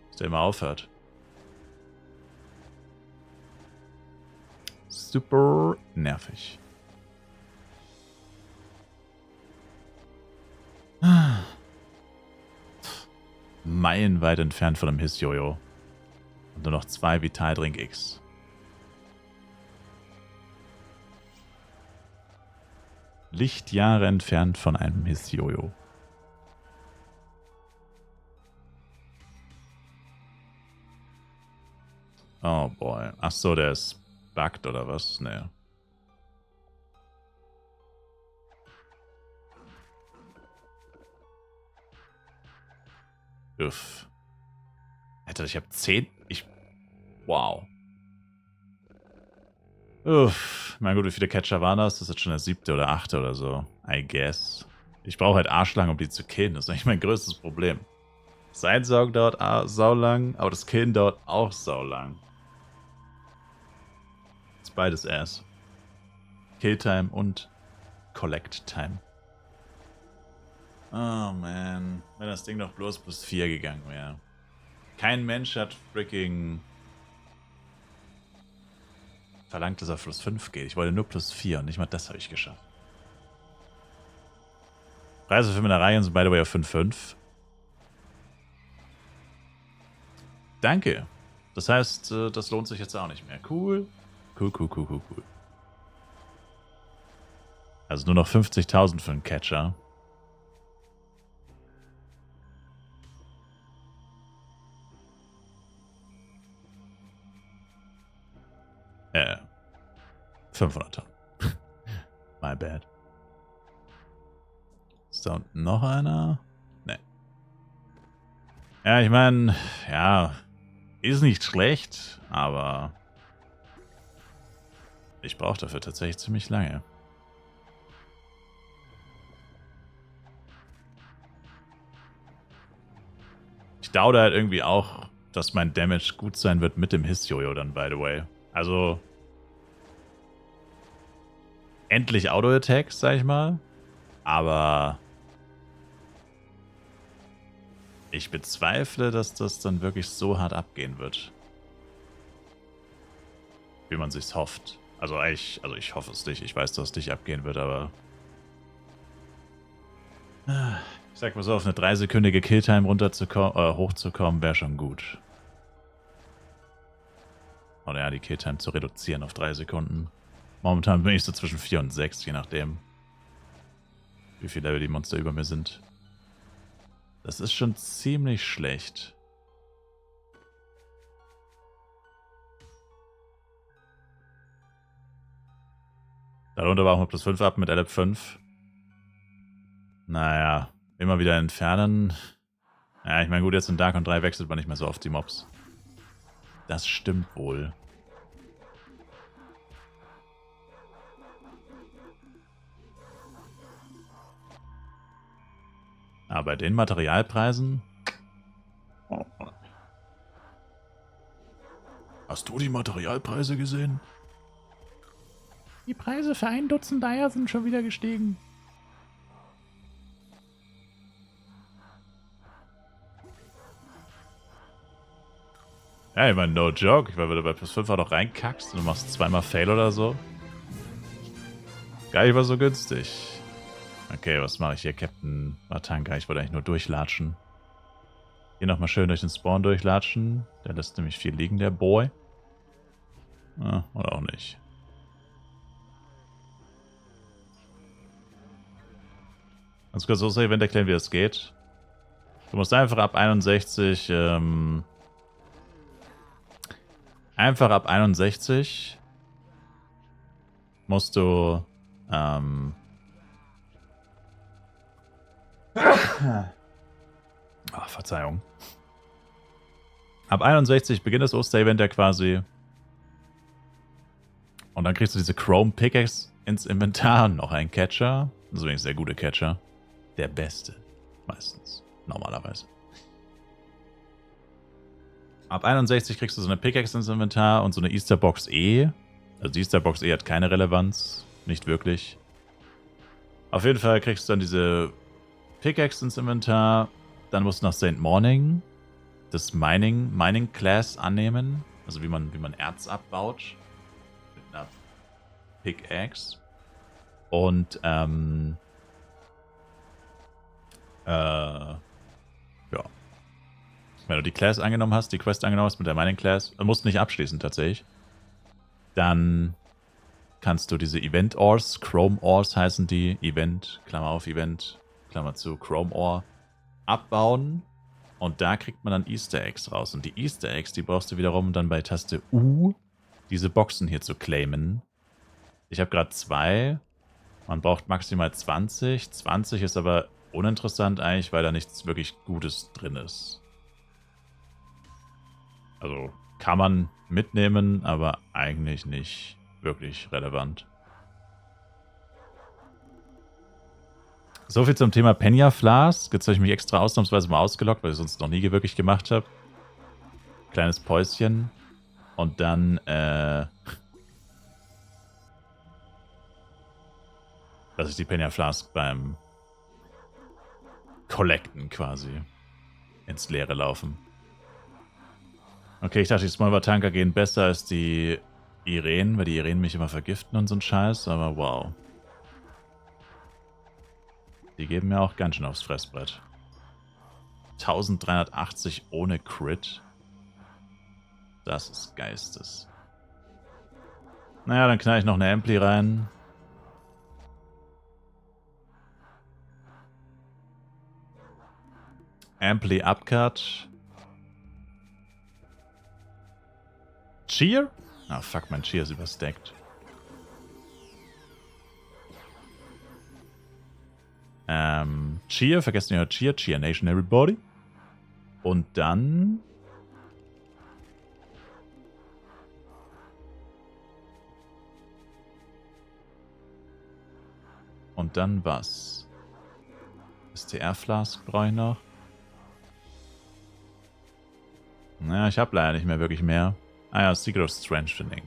Dass der immer aufhört. Super nervig. Meilenweit entfernt von einem Hiss-Jojo. Und nur noch 2 Vitaldrink X. Lichtjahre entfernt von einem Hiss-Jojo. Oh boy. Achso, der ist bugged oder was? Nee. Uff. Alter, ich habe 10. Wow. Uff. Na gut, wie viele Catcher waren das? Das ist jetzt schon der 7. oder 8. oder so. I guess. Ich brauche halt Arschlang, um die zu killen. Das ist eigentlich mein größtes Problem. Das Einsaugen dauert saulang, aber das Killen dauert auch saulang. Das ist beides Ass. Killtime und Collect-Time. Oh man. Wenn das Ding noch bloß plus 4 gegangen wäre. Kein Mensch hat freaking verlangt, dass er plus 5 geht. Ich wollte nur plus 4 und nicht mal das habe ich geschafft. Preise für Mineralien sind by the way auf 5,5. Danke. Das heißt, das lohnt sich jetzt auch nicht mehr. Cool. Cool. Also nur noch 50.000 für einen Catcher. 500. My bad. Ist da unten noch einer? Ne. Ja, ich meine, ja, ist nicht schlecht, aber Ich brauche dafür tatsächlich ziemlich lange. Ich dauere halt irgendwie auch, dass mein Damage gut sein wird mit dem Hiss-Jojo dann, by the way. Also endlich Auto-Attacks, sag ich mal. Aber ich bezweifle, dass das dann wirklich so hart abgehen wird. Wie man sich's hofft. Also ich hoffe es nicht. Ich weiß, dass es nicht abgehen wird, aber ich sag mal so, auf eine 3-sekündige Killtime hochzukommen, wäre schon gut. Oder ja, die Killtime zu reduzieren auf 3 Sekunden. Momentan bin ich so zwischen 4 und 6, je nachdem, wie viel Level die Monster über mir sind. Das ist schon ziemlich schlecht. Darunter war auch mal plus 5 ab mit LF 5. Naja, immer wieder entfernen. Ja, ich meine, gut, jetzt in Dark und 3 wechselt man nicht mehr so oft die Mobs. Das stimmt wohl. Aber bei den Materialpreisen... Hast du die Materialpreise gesehen? Die Preise für 1 Dutzend Eier sind schon wieder gestiegen. Ja, ich meine, no joke. Ich meine, wenn du bei plus 5 auch noch reinkackst und du machst zweimal Fail oder so. Gar nicht mal so günstig. Okay, was mache ich hier, Captain Matanka? Ich wollte eigentlich nur durchlatschen. Hier nochmal schön durch den Spawn durchlatschen. Der lässt nämlich viel liegen, der Boy. Ah, oder auch nicht. Ganz kurz so Event erklären, wie es geht. Du musst einfach ab 61, einfach ab 61 musst du, Verzeihung. Ab 61 beginnt das Oster-Event ja quasi. Und dann kriegst du diese Chrome Pickaxe ins Inventar und noch einen Catcher. Das ist übrigens der gute Catcher. Der beste. Meistens. Normalerweise. Ab 61 kriegst du so eine Pickaxe ins Inventar und so eine Easter Box E. Also die Easter Box E hat keine Relevanz. Nicht wirklich. Auf jeden Fall kriegst du dann diese Pickaxe ins Inventar. Dann musst du nach St. Morning das Mining Class annehmen. Also wie man Erz abbaut. Mit einer Pickaxe. Und ja. Wenn du die Class angenommen hast, die Quest angenommen hast mit der Mining Class, musst du nicht abschließen tatsächlich, dann kannst du diese Event Ores, Chrome Ores heißen die, Event, Klammer auf Event, Klammer zu, Chrome Ore, abbauen und da kriegt man dann Easter Eggs raus. Und die Easter Eggs, die brauchst du wiederum dann bei Taste U, diese Boxen hier zu claimen. Ich habe gerade 2, man braucht maximal 20. 20 ist aber uninteressant eigentlich, weil da nichts wirklich Gutes drin ist. Also kann man mitnehmen, aber eigentlich nicht wirklich relevant. So viel zum Thema Penya Flask. Jetzt habe ich mich extra ausnahmsweise mal ausgeloggt, weil ich es sonst noch nie wirklich gemacht habe. Kleines Päuschen. Und dann, lasse ich die Penya Flask beim Collecten quasi ins Leere laufen. Okay, ich dachte, die Smolver-Tanker gehen besser als die Irenen, weil die Irenen mich immer vergiften und so ein Scheiß, aber wow. Die geben mir auch ganz schön aufs Fressbrett. 1380 ohne Crit. Das ist Geistes. Naja, dann knall ich noch eine Ampli rein. Ampli Upcut. Cheer? Ah, fuck, mein Cheer ist überstackt. Cheer, vergesst nicht Cheer. Cheer Nation, everybody. Und dann... Und dann was? STR-Flask brauche ich noch. Naja, ich habe leider nicht mehr wirklich mehr. Ah ja, Secret of Strengthening.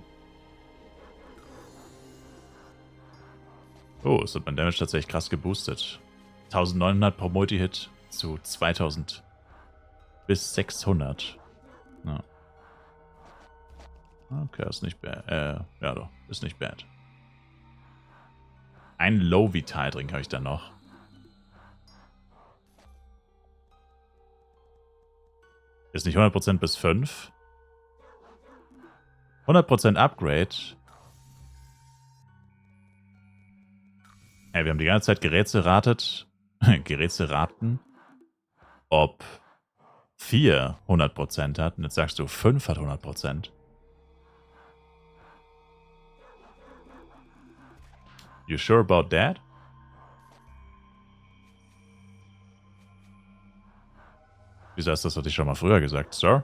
Oh, es hat mein Damage tatsächlich krass geboostet. 1900 pro Multi-Hit zu 2000 bis 600. Ja. Okay, ist nicht bad. Ja doch, ist nicht bad. Ein Low Vital Drink habe ich dann noch. Ist nicht 100% bis 5. 100% Upgrade. Ey, wir haben die ganze Zeit gerätselratet, ob 4 100% hat. Und jetzt sagst du, 5 hat 100%. You sure about that? Wieso hast du das doch nicht schon mal früher gesagt, Sir?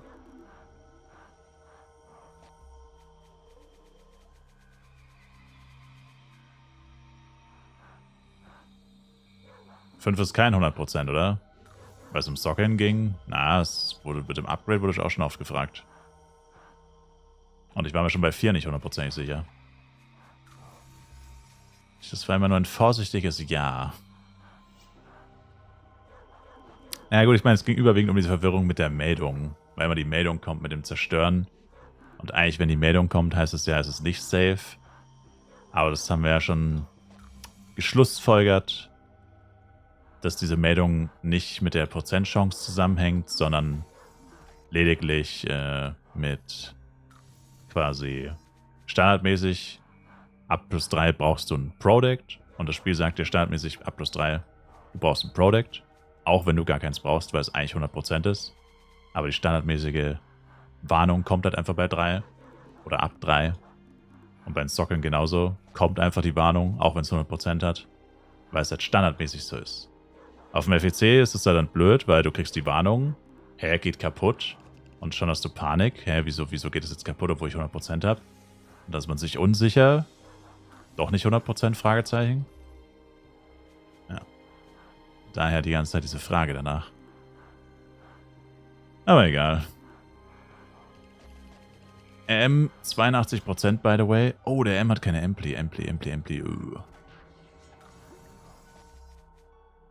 Fünf ist kein 100%, oder? Weil es um Socken ging? Na, es wurde mit dem Upgrade wurde ich auch schon oft gefragt. Und ich war mir schon bei 4 nicht 100% sicher. Das war immer nur ein vorsichtiges Ja. Ja gut, ich meine, es ging überwiegend um diese Verwirrung mit der Meldung. Weil immer die Meldung kommt mit dem Zerstören. Und eigentlich, wenn die Meldung kommt, heißt es ja, es ist nicht safe. Aber das haben wir ja schon geschlussfolgert, dass diese Meldung nicht mit der Prozentchance zusammenhängt, sondern lediglich mit quasi standardmäßig ab plus 3 brauchst du ein Product und das Spiel sagt dir standardmäßig ab plus 3, du brauchst ein Product, auch wenn du gar keins brauchst, weil es eigentlich 100% ist. Aber die standardmäßige Warnung kommt halt einfach bei 3 oder ab 3. Und beim Sockeln genauso kommt einfach die Warnung, auch wenn es 100% hat, weil es halt standardmäßig so ist. Auf dem FEC ist es da dann blöd, weil du kriegst die Warnung, hä, geht kaputt und schon hast du Panik, hä, wieso geht es jetzt kaputt, obwohl ich 100% habe? Und da ist man sich unsicher, doch nicht 100%, Fragezeichen. Ja. Daher die ganze Zeit diese Frage danach. Aber egal. 82% by the way. Oh, der M hat keine Ampli.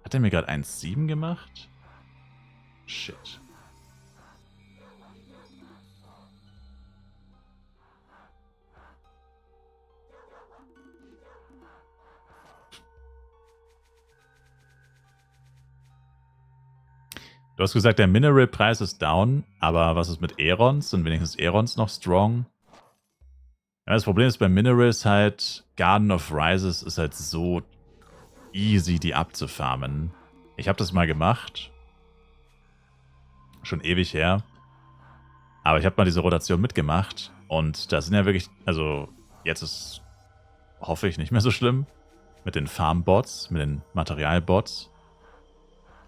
Hat er mir gerade 1,7 gemacht? Shit. Du hast gesagt, der Mineral-Preis ist down, aber was ist mit Aerons? Sind wenigstens Aerons noch strong? Ja, das Problem ist bei Minerals halt, Garden of Rises ist halt so easy, die abzufarmen. Ich habe das mal gemacht. Schon ewig her. Aber ich habe mal diese Rotation mitgemacht. Und da sind ja wirklich, also jetzt ist, hoffe ich, nicht mehr so schlimm. Mit den Farmbots, mit den Materialbots.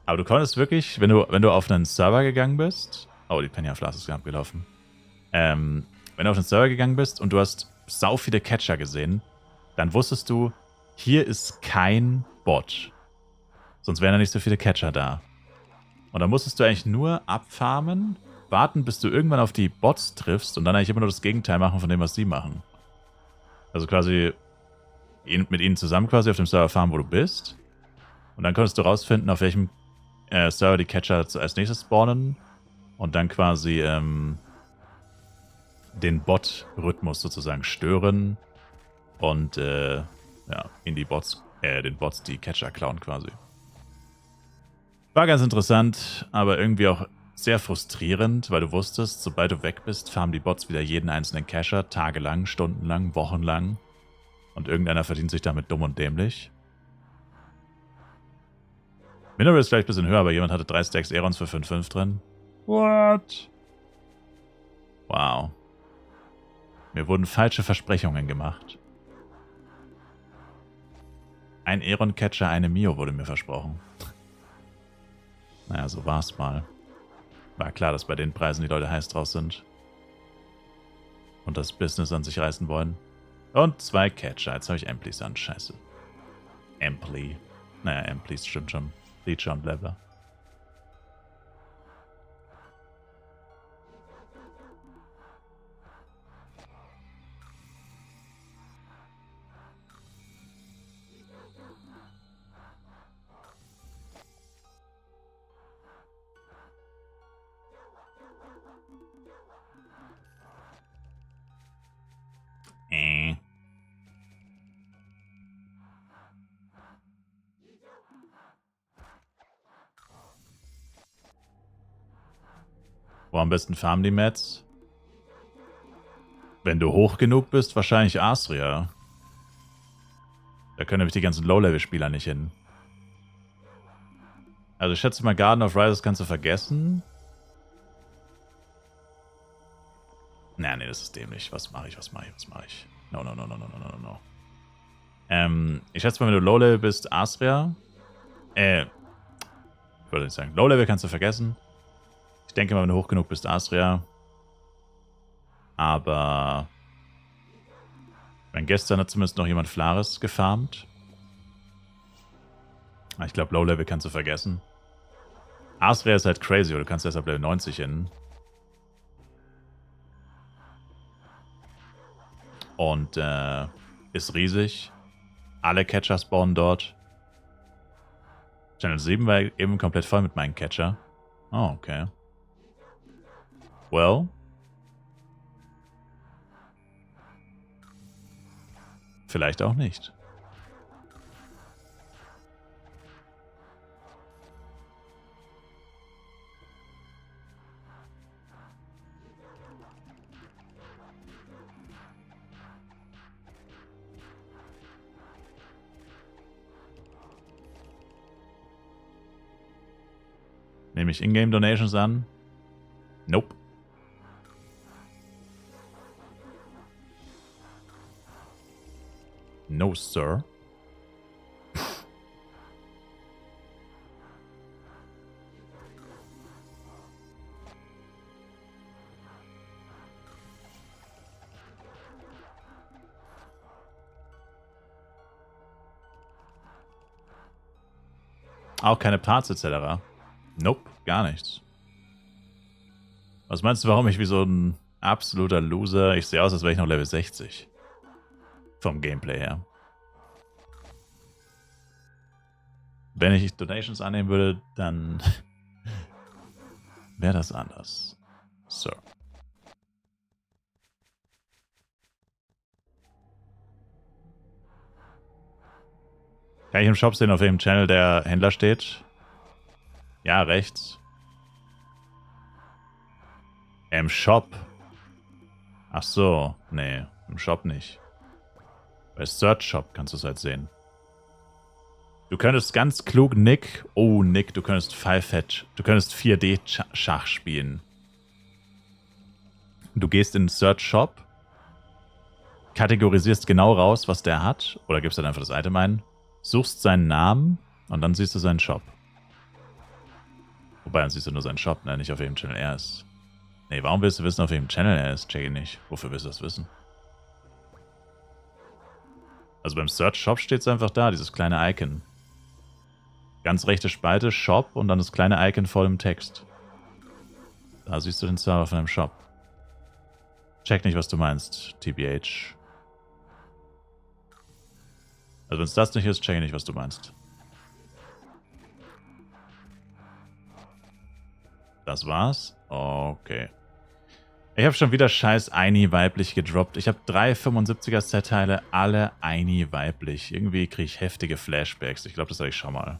Aber du konntest wirklich, wenn du auf einen Server gegangen bist... Oh, die Penya Flask ist abgelaufen. Wenn du auf einen Server gegangen bist und du hast sau viele Catcher gesehen, dann wusstest du, hier ist kein Bot. Sonst wären da nicht so viele Catcher da. Und dann musstest du eigentlich nur abfarmen, warten, bis du irgendwann auf die Bots triffst und dann eigentlich immer nur das Gegenteil machen von dem, was sie machen. Also quasi mit ihnen zusammen quasi auf dem Server farmen, wo du bist. Und dann konntest du rausfinden, auf welchem Server die Catcher als nächstes spawnen und dann quasi den Bot-Rhythmus sozusagen stören und ja, in die Bots, den Bots die Catcher klauen quasi. War ganz interessant, aber irgendwie auch sehr frustrierend, weil du wusstest, sobald du weg bist, farmen die Bots wieder jeden einzelnen Catcher, tagelang, stundenlang, wochenlang und irgendeiner verdient sich damit dumm und dämlich. Mineral ist vielleicht ein bisschen höher, aber jemand hatte 3 Stacks Aerons für 5,5 drin. What? Wow. Mir wurden falsche Versprechungen gemacht. Ein Aeron-Catcher, eine Mio wurde mir versprochen. Naja, so war's mal. War klar, dass bei den Preisen die Leute heiß drauf sind. Und das Business an sich reißen wollen. Und 2 Catcher. Jetzt habe ich Amplis an. Scheiße. Ampli. Naja, Ampli stimmt schon. Leecher und Leveler. Wo am besten farmen die Mets? Wenn du hoch genug bist, wahrscheinlich Astria. Da können nämlich die ganzen Low-Level-Spieler nicht hin. Also ich schätze mal, Garden of Rises kannst du vergessen. Nee, das ist dämlich. Was mache ich? No. Ich schätze mal, wenn du Low-Level bist, Astria. Ich würde nicht sagen. Low-Level kannst du vergessen. Ich denke mal, wenn du hoch genug bist, Astria. Aber gestern hat zumindest noch jemand Flares gefarmt. Ich glaube, Low-Level kannst du vergessen. Astria ist halt crazy, oder du kannst erst ab Level 90 hin. Und ist riesig. Alle Catcher spawnen dort. Channel 7 war eben komplett voll mit meinen Catcher. Oh, okay. Well. Vielleicht auch nicht. Nehme ich Ingame Donations an? Nope. No, sir. Auch keine Parts etc. Nope, gar nichts. Was meinst du, warum ich wie so ein absoluter Loser... Ich sehe aus, als wäre ich noch Level 60. Vom Gameplay her. Wenn ich Donations annehmen würde, dann wäre das anders. So. Kann ich im Shop sehen, auf welchem Channel der Händler steht? Ja, rechts. Im Shop. Ach so, nee, im Shop nicht. Bei Search Shop kannst du es halt sehen. Du könntest ganz klug, Nick. Oh, Nick, du könntest 4D-Schach spielen. Du gehst in den Search Shop, kategorisierst genau raus, was der hat, oder gibst dann einfach das Item ein, suchst seinen Namen und dann siehst du seinen Shop. Wobei, dann siehst du nur seinen Shop, ne? Nicht auf welchem Channel er ist. Nee, warum willst du wissen, auf welchem Channel er ist? Check ich nicht. Wofür willst du das wissen? Also beim Search Shop steht es einfach da, dieses kleine Icon. Ganz rechte Spalte, Shop und dann das kleine Icon voll im Text. Da siehst du den Server von dem Shop. Check nicht, was du meinst, TBH. Also wenn es das nicht ist, check nicht, was du meinst. Das war's? Okay. Ich habe schon wieder scheiß Aini weiblich gedroppt. Ich habe 3 75er Set-Teile, alle Aini weiblich. Irgendwie kriege ich heftige Flashbacks. Ich glaube, das hatte ich schon mal.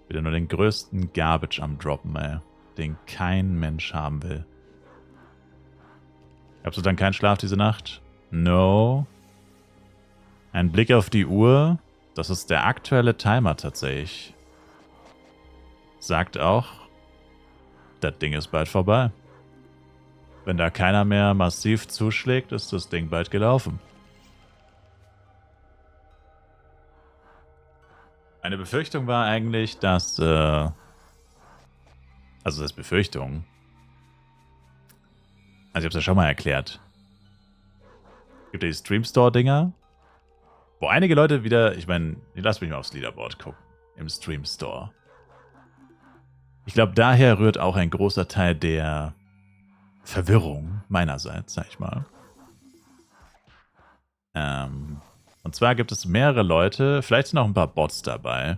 Wieder nur den größten Garbage am Droppen, ey. Den kein Mensch haben will. Habst du dann keinen Schlaf diese Nacht? No. Ein Blick auf die Uhr. Das ist der aktuelle Timer tatsächlich. Sagt auch, das Ding ist bald vorbei. Wenn da keiner mehr massiv zuschlägt, ist das Ding bald gelaufen. Meine Befürchtung war eigentlich, dass, also das ist Befürchtung. Also ich habe es ja schon mal erklärt. Gibt ja die Stream Store-Dinger, wo einige Leute wieder, ich meine, lass mich mal aufs Leaderboard gucken, im Stream Store. Ich glaube, daher rührt auch ein großer Teil der Verwirrung meinerseits, sag ich mal. Und zwar gibt es mehrere Leute, vielleicht sind auch ein paar Bots dabei.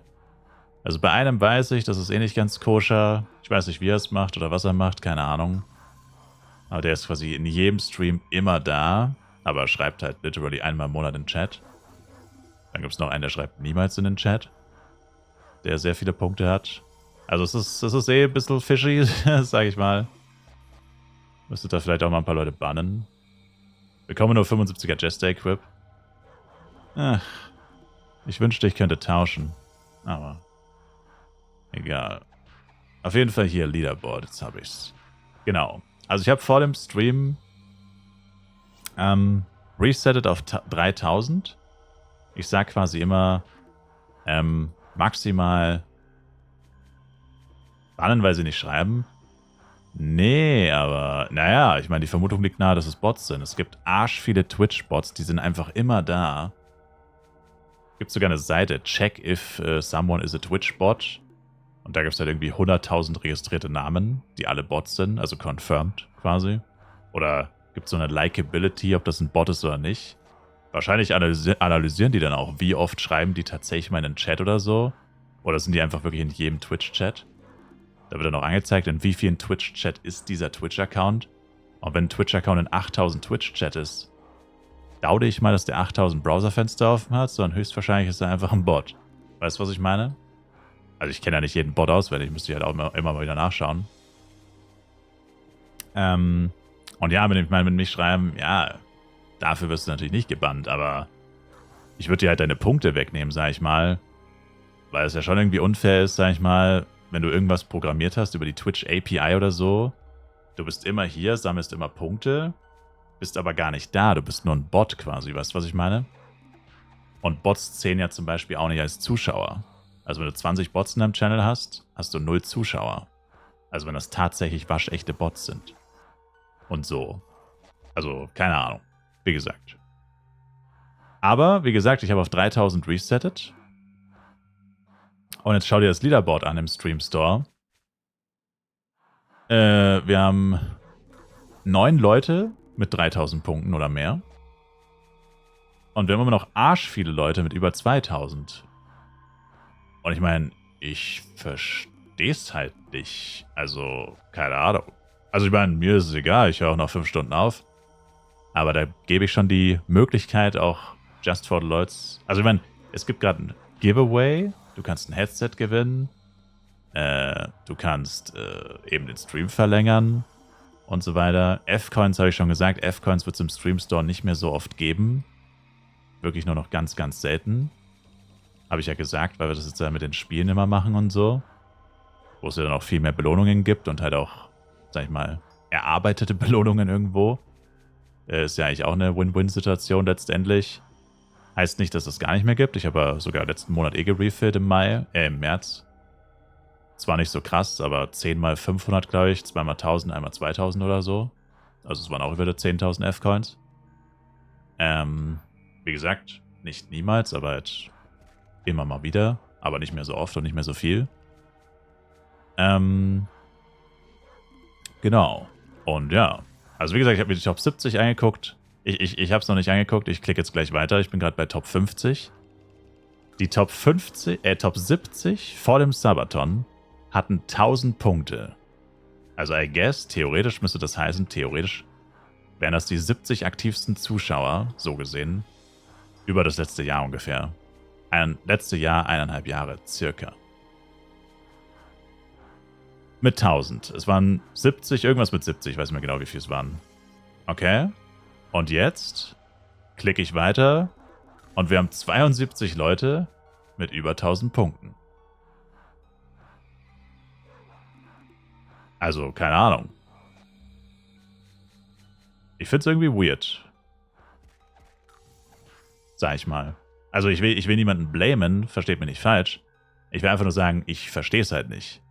Also bei einem weiß ich, das ist eh nicht ganz koscher. Ich weiß nicht, wie er es macht oder was er macht, keine Ahnung. Aber der ist quasi in jedem Stream immer da, aber schreibt halt literally einmal im Monat in den Chat. Dann gibt es noch einen, der schreibt niemals in den Chat, der sehr viele Punkte hat. Also es ist eh ein bisschen fishy, sag ich mal. Müsstet da vielleicht auch mal ein paar Leute bannen. Bekomme nur 75er Jester-Equip. Ach, ich wünschte, ich könnte tauschen. Aber egal. Auf jeden Fall hier Leaderboard, jetzt habe ich's. Genau. Also ich habe vor dem Stream resettet auf 3000. Ich sag quasi immer maximal bannen, weil sie nicht schreiben. Nee, aber naja, ich meine, die Vermutung liegt nahe, dass es Bots sind. Es gibt arsch viele Twitch-Bots, die sind einfach immer da. Gibt sogar eine Seite, check if someone is a Twitch-Bot. Und da gibt es halt irgendwie 100.000 registrierte Namen, die alle Bots sind, also confirmed quasi. Oder gibt es so eine Likability, ob das ein Bot ist oder nicht. Wahrscheinlich analysieren die dann auch, wie oft schreiben die tatsächlich mal in den Chat oder so. Oder sind die einfach wirklich in jedem Twitch-Chat. Da wird dann auch angezeigt, in wie vielen Twitch-Chat ist dieser Twitch-Account. Und wenn ein Twitch-Account in 8000 Twitch-Chat ist, dauere ich mal, dass der 8000 Browserfenster offen hat, sondern höchstwahrscheinlich ist er einfach ein Bot. Weißt du, was ich meine? Also ich kenne ja nicht jeden Bot auswendig, müsste ich halt auch immer mal wieder nachschauen. Und ja, mit mich schreiben, ja, dafür wirst du natürlich nicht gebannt, aber ich würde dir halt deine Punkte wegnehmen, sag ich mal. Weil es ja schon irgendwie unfair ist, sag ich mal, wenn du irgendwas programmiert hast über die Twitch API oder so. Du bist immer hier, sammelst immer Punkte, bist aber gar nicht da, du bist nur ein Bot quasi, weißt du, was ich meine? Und Bots zählen ja zum Beispiel auch nicht als Zuschauer. Also wenn du 20 Bots in deinem Channel hast, hast du 0 Zuschauer. Also wenn das tatsächlich waschechte Bots sind. Und so. Also, keine Ahnung. Wie gesagt. Aber, wie gesagt, ich habe auf 3000 resettet. Und jetzt schau dir das Leaderboard an im Stream Store. Wir haben 9 Leute mit 3000 Punkten oder mehr. Und wir haben immer noch arsch viele Leute mit über 2000. Und ich meine, ich verstehe es halt nicht. Also, keine Ahnung. Also ich meine, mir ist es egal, ich höre auch noch 5 Stunden auf. Aber da gebe ich schon die Möglichkeit auch just for the Lords. Also ich meine, es gibt gerade ein Giveaway. Du kannst ein Headset gewinnen. Du kannst eben den Stream verlängern und so weiter. F-Coins habe ich schon gesagt. F-Coins wird es im Stream Store nicht mehr so oft geben. Wirklich nur noch ganz, ganz selten. Habe ich ja gesagt, weil wir das jetzt ja mit den Spielen immer machen und so. Wo es ja dann auch viel mehr Belohnungen gibt und halt auch, sag ich mal, erarbeitete Belohnungen irgendwo. Ist ja eigentlich auch eine Win-Win-Situation letztendlich. Heißt nicht, dass es gar nicht mehr gibt. Ich habe ja sogar letzten Monat gerefillt im März. Zwar nicht so krass, aber 10 mal 500, glaube ich, 2 mal 1000, einmal 2000 oder so. Also es waren auch wieder 10.000 F-Coins. Wie gesagt, nicht niemals, aber halt immer mal wieder. Aber nicht mehr so oft und nicht mehr so viel. Genau. Und ja. Also wie gesagt, ich habe mir die Top 70 angeguckt. Ich habe es noch nicht angeguckt. Ich klicke jetzt gleich weiter. Ich bin gerade bei Top 50. Die Top 70 vor dem Sabaton hatten 1000 Punkte. Also I guess, theoretisch müsste das heißen, theoretisch wären das die 70 aktivsten Zuschauer, so gesehen, über das letzte Jahr ungefähr. Letzte Jahr, 1,5 Jahre, circa. Mit 1000. Es waren 70, irgendwas mit 70, ich weiß nicht mehr genau, wie viel es waren. Okay. Und jetzt klicke ich weiter und wir haben 72 Leute mit über 1000 Punkten. Also, keine Ahnung. Ich finde es irgendwie weird. Sag ich mal. Also ich will niemanden blamen, versteht mich nicht falsch. Ich will einfach nur sagen, ich verstehe es halt nicht.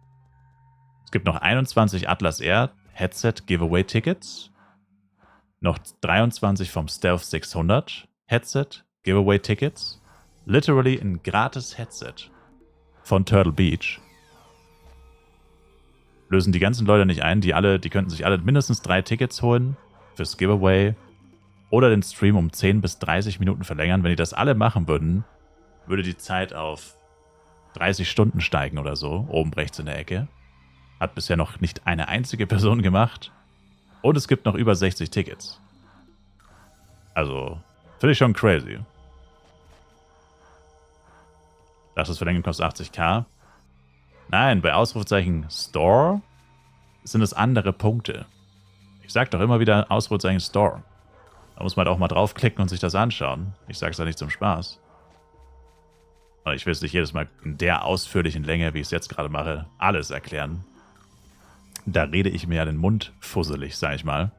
Es gibt noch 21 Atlas Air Headset Giveaway Tickets. noch 23 vom Stealth 600 Headset, Giveaway-Tickets, literally ein gratis Headset von Turtle Beach. Lösen die ganzen Leute nicht ein, die könnten sich alle mindestens 3 Tickets holen fürs Giveaway oder den Stream um 10 bis 30 Minuten verlängern. Wenn die das alle machen würden, würde die Zeit auf 30 Stunden steigen oder so, oben rechts in der Ecke. Hat bisher noch nicht eine einzige Person gemacht. Und es gibt noch über 60 Tickets. Also, finde ich schon crazy. Das Verlängern kostet 80k. Nein, bei Ausrufezeichen Store sind es andere Punkte. Ich sag doch immer wieder Ausrufezeichen Store. Da muss man halt auch mal draufklicken und sich das anschauen. Ich sag's ja nicht zum Spaß. Und ich will es nicht jedes Mal in der ausführlichen Länge, wie ich es jetzt gerade mache, alles erklären. Da rede ich mir ja den Mund fusselig, sag ich mal.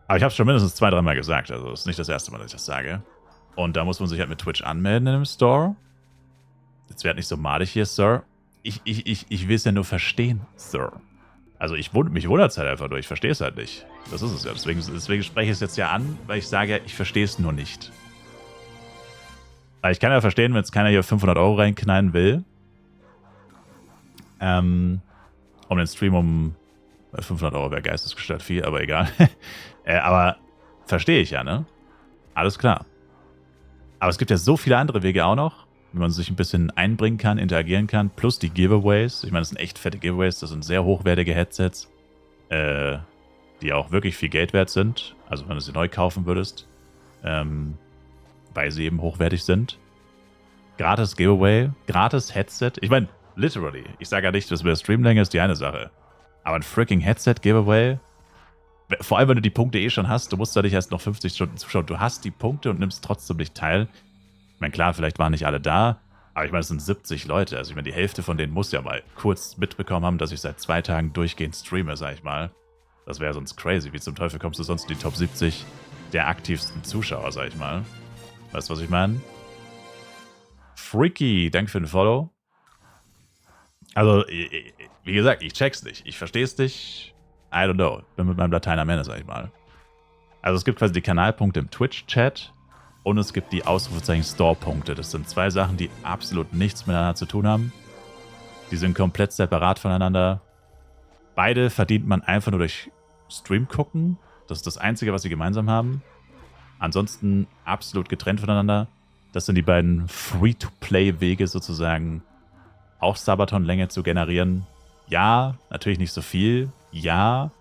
Aber ich habe es schon mindestens 2-3 Mal gesagt. Also es ist nicht das erste Mal, dass ich das sage. Und da muss man sich halt mit Twitch anmelden in dem Store. Jetzt werd nicht so malig hier, Sir. Ich will es ja nur verstehen, Sir. Also mich wundert es halt einfach nur. Ich verstehe es halt nicht. Das ist es ja. Deswegen spreche ich es jetzt ja an, weil ich sage, ich verstehe es nur nicht. Weil ich kann ja verstehen, wenn jetzt keiner hier 500 € reinknallen will. Um den Stream 500 € wäre geistesgestört viel, aber egal. Aber verstehe ich ja, ne? Alles klar. Aber es gibt ja so viele andere Wege auch noch, wie man sich ein bisschen einbringen kann, interagieren kann, plus die Giveaways. Ich meine, das sind echt fette Giveaways, das sind sehr hochwertige Headsets, die auch wirklich viel Geld wert sind. Also wenn du sie neu kaufen würdest, weil sie eben hochwertig sind. Gratis Giveaway, gratis Headset. Ich meine, literally, ich sage ja nicht, dass mehr Streamlänge ist die eine Sache. Aber ein freaking Headset-Giveaway, vor allem wenn du die Punkte eh schon hast, du musst da nicht erst noch 50 Stunden zuschauen. Du hast die Punkte und nimmst trotzdem nicht teil. Ich meine, klar, vielleicht waren nicht alle da, aber ich meine, es sind 70 Leute. Also ich meine, die Hälfte von denen muss ja mal kurz mitbekommen haben, dass ich seit 2 Tagen durchgehend streame, sag ich mal. Das wäre sonst crazy. Wie zum Teufel kommst du sonst in die Top 70 der aktivsten Zuschauer, sag ich mal. Weißt du, was ich meine? Freaky, danke für den Follow. Also, wie gesagt, ich check's nicht. Ich versteh's nicht. I don't know. Bin mit meinem Latein am Ende, sag ich mal. Also es gibt quasi die Kanalpunkte im Twitch-Chat und es gibt die Ausrufezeichen Store-Punkte. Das sind 2 Sachen, die absolut nichts miteinander zu tun haben. Die sind komplett separat voneinander. Beide verdient man einfach nur durch Stream gucken. Das ist das Einzige, was sie gemeinsam haben. Ansonsten absolut getrennt voneinander. Das sind die beiden Free-to-Play-Wege sozusagen, auch Sabaton-Länge zu generieren. Ja, natürlich nicht so viel. Ja,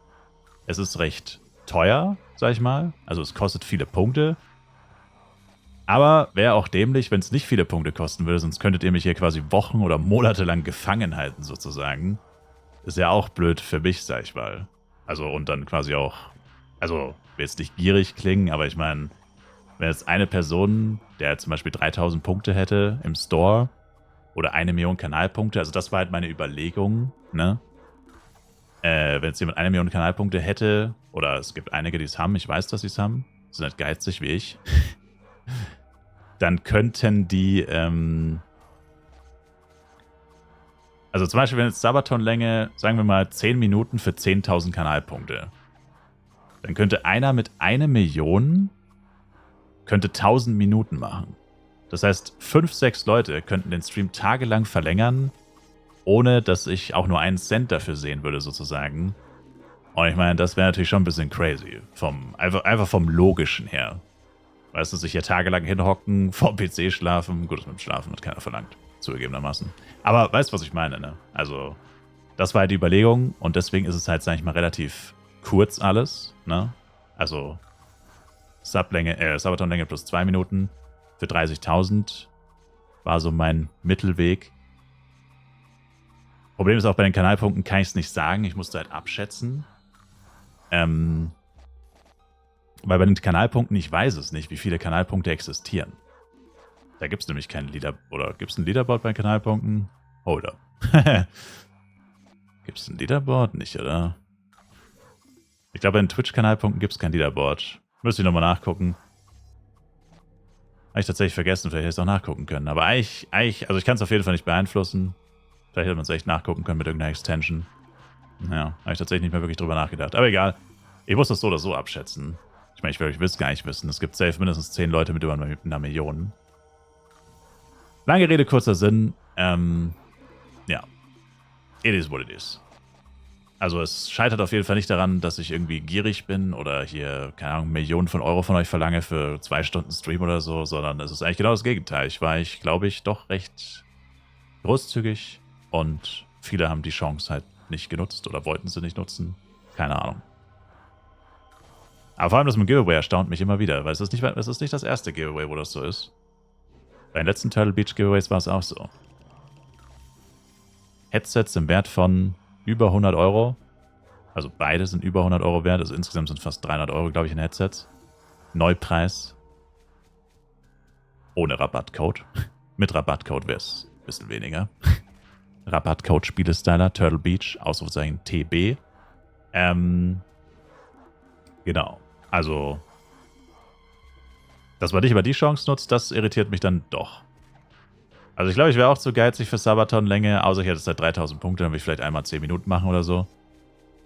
es ist recht teuer, sag ich mal. Also es kostet viele Punkte. Aber wäre auch dämlich, wenn es nicht viele Punkte kosten würde, sonst könntet ihr mich hier quasi Wochen oder Monate lang gefangen halten, sozusagen. Ist ja auch blöd für mich, sag ich mal. Also und dann quasi auch, also will jetzt nicht gierig klingen, aber ich meine, wenn jetzt eine Person, der zum Beispiel 3000 Punkte hätte im Store oder 1 Million Kanalpunkte, also das war halt meine Überlegung, ne? Wenn jetzt jemand 1 Million Kanalpunkte hätte, oder es gibt einige, die es haben, ich weiß, dass sie es haben, sind halt geizig wie ich, dann könnten die, also zum Beispiel, wenn jetzt Sabaton-Länge, sagen wir mal 10 Minuten für 10.000 Kanalpunkte, dann könnte einer mit 1 Million könnte 1000 Minuten machen. Das heißt, 5, 6 Leute könnten den Stream tagelang verlängern, ohne dass ich auch nur 1 Cent dafür sehen würde, sozusagen. Und ich meine, das wäre natürlich schon ein bisschen crazy. Einfach vom Logischen her. Weißt du, sich hier tagelang hinhocken, vorm PC schlafen. Gut, das mit dem Schlafen hat keiner verlangt, zugegebenermaßen. Aber weißt du, was ich meine, ne? Also, das war halt die Überlegung und deswegen ist es halt, sag ich mal, relativ kurz alles, ne? Also, Sabaton-Länge plus 2 Minuten für 30.000 war so mein Mittelweg. Problem ist auch, bei den Kanalpunkten kann ich es nicht sagen. Ich musste halt abschätzen. Weil bei den Kanalpunkten, ich weiß es nicht, wie viele Kanalpunkte existieren. Da gibt es nämlich kein Leaderboard. Oder gibt es ein Leaderboard bei Kanalpunkten? Hold up. Gibt es ein Leaderboard? Nicht, oder? Ich glaube, bei den Twitch-Kanalpunkten gibt es kein Leaderboard. Müsste ich nochmal nachgucken. Habe ich tatsächlich vergessen, vielleicht hätte ich es auch nachgucken können. Aber eigentlich, also ich kann es auf jeden Fall nicht beeinflussen. Vielleicht hätte man es echt nachgucken können mit irgendeiner Extension. Ja, habe ich tatsächlich nicht mehr wirklich drüber nachgedacht. Aber egal. Ich muss das so oder so abschätzen. Ich meine, ich will euch gar nicht wissen. Es gibt safe mindestens 10 Leute mit über einer Million. Lange Rede, kurzer Sinn. Ja. It is what it is. Also es scheitert auf jeden Fall nicht daran, dass ich irgendwie gierig bin oder hier, keine Ahnung, Millionen von Euro von euch verlange für 2 Stunden Stream oder so, sondern es ist eigentlich genau das Gegenteil. Glaube ich, doch recht großzügig und viele haben die Chance halt nicht genutzt oder wollten sie nicht nutzen. Keine Ahnung. Aber vor allem das mit dem Giveaway erstaunt mich immer wieder, weil es ist nicht das erste Giveaway, wo das so ist. Bei den letzten Turtle Beach Giveaways war es auch so. Headsets im Wert von über 100 Euro. Also beide sind über 100 Euro wert. Also insgesamt sind fast 300 Euro, glaube ich, in Headsets. Neupreis. Ohne Rabattcode. Mit Rabattcode wäre es ein bisschen weniger. Rabattcode Spielestyler, Turtle Beach, Ausrufezeichen TB. Genau. Also, dass man nicht immer die Chance nutzt, das irritiert mich dann doch. Also ich glaube, ich wäre auch zu geizig für Sabaton-Länge, außer ich hätte es seit 3000 Punkte, dann würde ich vielleicht einmal 10 Minuten machen oder so.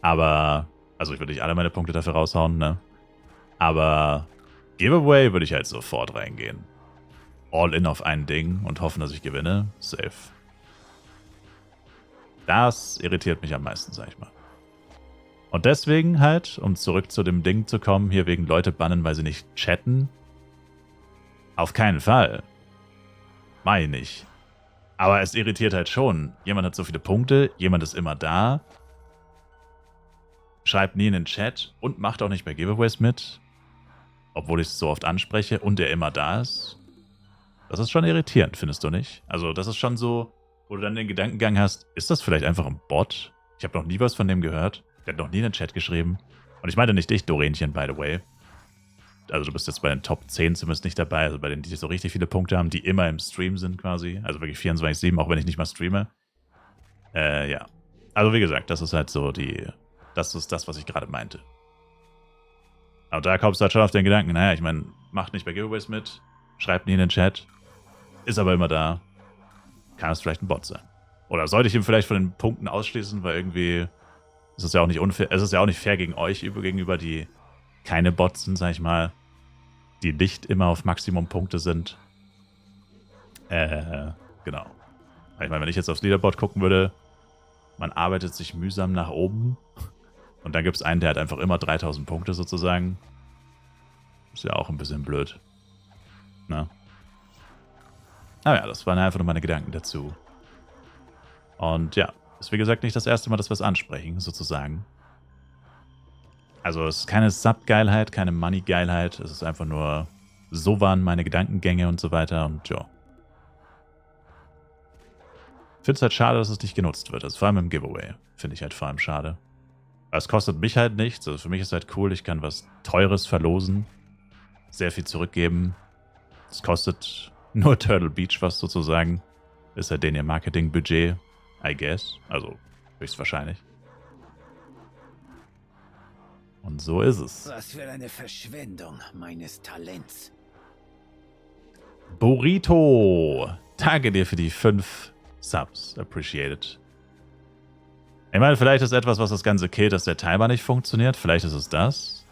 Aber, also ich würde nicht alle meine Punkte dafür raushauen, ne? Aber Giveaway würde ich halt sofort reingehen. All in auf ein Ding und hoffen, dass ich gewinne. Safe. Das irritiert mich am meisten, sag ich mal. Und deswegen halt, um zurück zu dem Ding zu kommen, hier wegen Leute bannen, weil sie nicht chatten. Auf keinen Fall. Meine ich. Aber es irritiert halt schon. Jemand hat so viele Punkte, jemand ist immer da, schreibt nie in den Chat und macht auch nicht bei Giveaways mit, obwohl ich es so oft anspreche und er immer da ist. Das ist schon irritierend, findest du nicht? Also das ist schon so, wo du dann den Gedankengang hast, ist das vielleicht einfach ein Bot? Ich habe noch nie was von dem gehört. Der hat noch nie in den Chat geschrieben. Und ich meine nicht dich, Dorenchen, by the way. Also du bist jetzt bei den Top 10 zumindest nicht dabei, also bei denen, die so richtig viele Punkte haben, die immer im Stream sind quasi. Also wirklich 24/7, auch wenn ich nicht mal streame. Ja. Also wie gesagt, das ist halt so das ist das, was ich gerade meinte. Aber da kommst du halt schon auf den Gedanken, naja, ich meine, macht nicht bei Giveaways mit, schreibt nie in den Chat, ist aber immer da. Kann es vielleicht ein Bot sein? Oder sollte ich ihn vielleicht von den Punkten ausschließen, weil irgendwie ist es ja auch nicht unfair, es ist ja auch nicht fair gegen euch gegenüber, die keine Bots sind, sag ich mal, die nicht immer auf Maximum Punkte sind. Genau. Ich meine, wenn ich jetzt aufs Leaderboard gucken würde, man arbeitet sich mühsam nach oben und dann gibt es einen, der hat einfach immer 3000 Punkte sozusagen. Ist ja auch ein bisschen blöd. Na? Aber ja, das waren einfach nur meine Gedanken dazu. Und ja, ist wie gesagt nicht das erste Mal, dass wir es ansprechen, sozusagen. Also es ist keine Sub-Geilheit, keine Money-Geilheit. Es ist einfach nur, so waren meine Gedankengänge und so weiter. Und ja. Ich finde es halt schade, dass es nicht genutzt wird. Also vor allem im Giveaway. Finde ich halt vor allem schade. Aber es kostet mich halt nichts. Also für mich ist halt cool, ich kann was Teures verlosen. Sehr viel zurückgeben. Es kostet nur Turtle Beach was sozusagen. Ist halt denen ihr Marketingbudget, I guess. Also höchstwahrscheinlich. Und so ist es. Was für eine Verschwendung meines Talents. Burrito! Danke dir für die 5 Subs. Appreciated. Ich meine, vielleicht ist etwas, was das Ganze killt, dass der Timer nicht funktioniert. Vielleicht ist es das.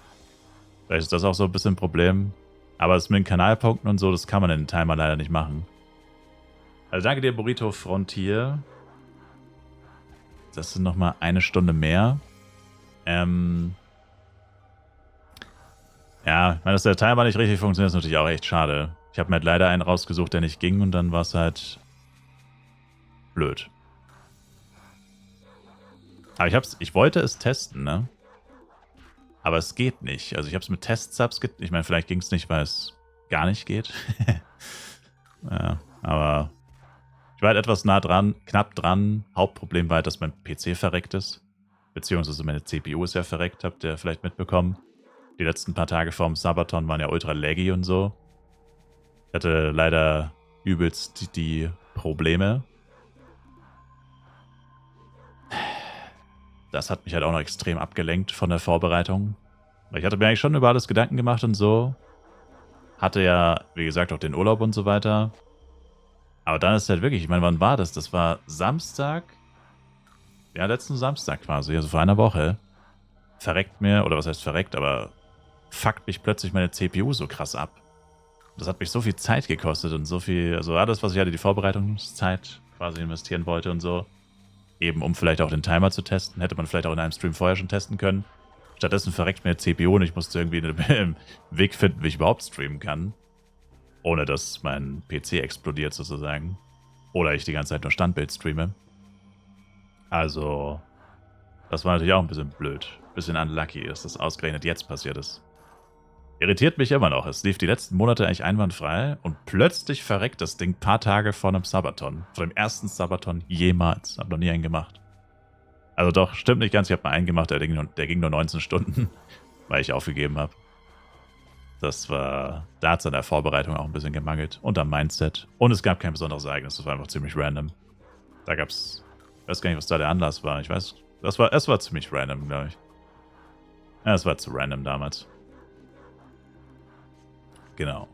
Vielleicht ist das auch so ein bisschen ein Problem. Aber das mit den Kanalpunkten und so, das kann man in den Timer leider nicht machen. Also danke dir, Burrito Frontier. Das sind nochmal 1 Stunde mehr. Ja, ich meine, dass der Timer nicht richtig funktioniert, ist natürlich auch echt schade. Ich habe mir halt leider einen rausgesucht, der nicht ging und dann war es halt blöd. Aber ich wollte es testen, ne? Aber es geht nicht. Also ich habe es mit Test-Subs, ich meine, vielleicht ging es nicht, weil es gar nicht geht. Ja, aber ich war halt etwas nah dran, knapp dran. Hauptproblem war halt, dass mein PC verreckt ist. Beziehungsweise meine CPU ist ja verreckt, habt ihr vielleicht mitbekommen. Die letzten paar Tage vorm Sabaton waren ja ultra laggy und so. Ich hatte leider übelst die Probleme. Das hat mich halt auch noch extrem abgelenkt von der Vorbereitung. Weil ich hatte mir eigentlich schon über alles Gedanken gemacht und so. Hatte ja, wie gesagt, auch den Urlaub und so weiter. Aber dann ist halt wirklich, ich meine, wann war das? Das war Samstag. Ja, letzten Samstag quasi, also vor einer Woche. verreckt mir, oder was heißt verreckt, aber fuckt mich plötzlich meine CPU so krass ab. Das hat mich so viel Zeit gekostet und so viel, also alles, was ich hatte, die Vorbereitungszeit quasi investieren wollte und so. Eben um vielleicht auch den Timer zu testen. Hätte man vielleicht auch in einem Stream vorher schon testen können. Stattdessen verreckt mir CPU und ich musste irgendwie einen Weg finden, wie ich überhaupt streamen kann. Ohne dass mein PC explodiert sozusagen. Oder ich die ganze Zeit nur Standbild streame. Also, das war natürlich auch ein bisschen blöd. Bisschen unlucky, dass das ausgerechnet jetzt passiert ist. Irritiert mich immer noch. Es lief die letzten Monate eigentlich einwandfrei und plötzlich verreckt das Ding ein paar Tage vor einem Sabaton. Vor dem ersten Sabaton jemals. Hab noch nie einen gemacht. Also doch, stimmt nicht ganz. Ich habe mal einen gemacht, der ging nur 19 Stunden, weil ich aufgegeben habe. Das war, da hat es an der Vorbereitung auch ein bisschen gemangelt. Und am Mindset. Und es gab kein besonderes Ereignis. Das war einfach ziemlich random. Da gab's, ich weiß gar nicht, was da der Anlass war. Ich weiß, es war ziemlich random, glaube ich. Ja, es war zu random damals. Genau.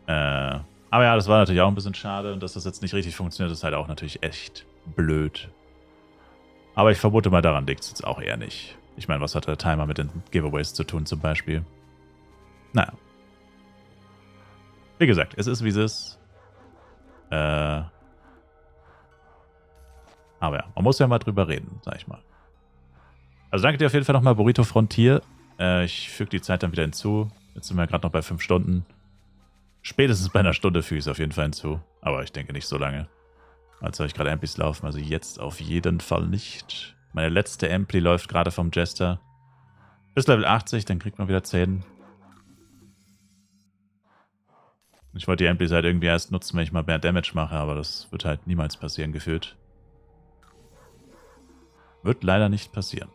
Aber ja, das war natürlich auch ein bisschen schade. Und dass das jetzt nicht richtig funktioniert, ist halt auch natürlich echt blöd. Aber ich vermute mal, daran liegt es jetzt auch eher nicht. Ich meine, was hat der Timer mit den Giveaways zu tun zum Beispiel? Naja. Wie gesagt, es ist, wie es ist. Aber ja, man muss ja mal drüber reden, sag ich mal. Also danke dir auf jeden Fall nochmal, Burrito Frontier. Ich füge die Zeit dann wieder hinzu. Jetzt sind wir gerade noch bei 5 Stunden. Spätestens bei einer Stunde füge ich es auf jeden Fall hinzu. Aber ich denke nicht so lange. Als habe ich gerade Amplis laufen, also jetzt auf jeden Fall nicht. Meine letzte Ampli läuft gerade vom Jester. Bis Level 80, dann kriegt man wieder 10. Ich wollte die Amplis halt irgendwie erst nutzen, wenn ich mal mehr Damage mache, aber das wird halt niemals passieren, gefühlt. Wird leider nicht passieren.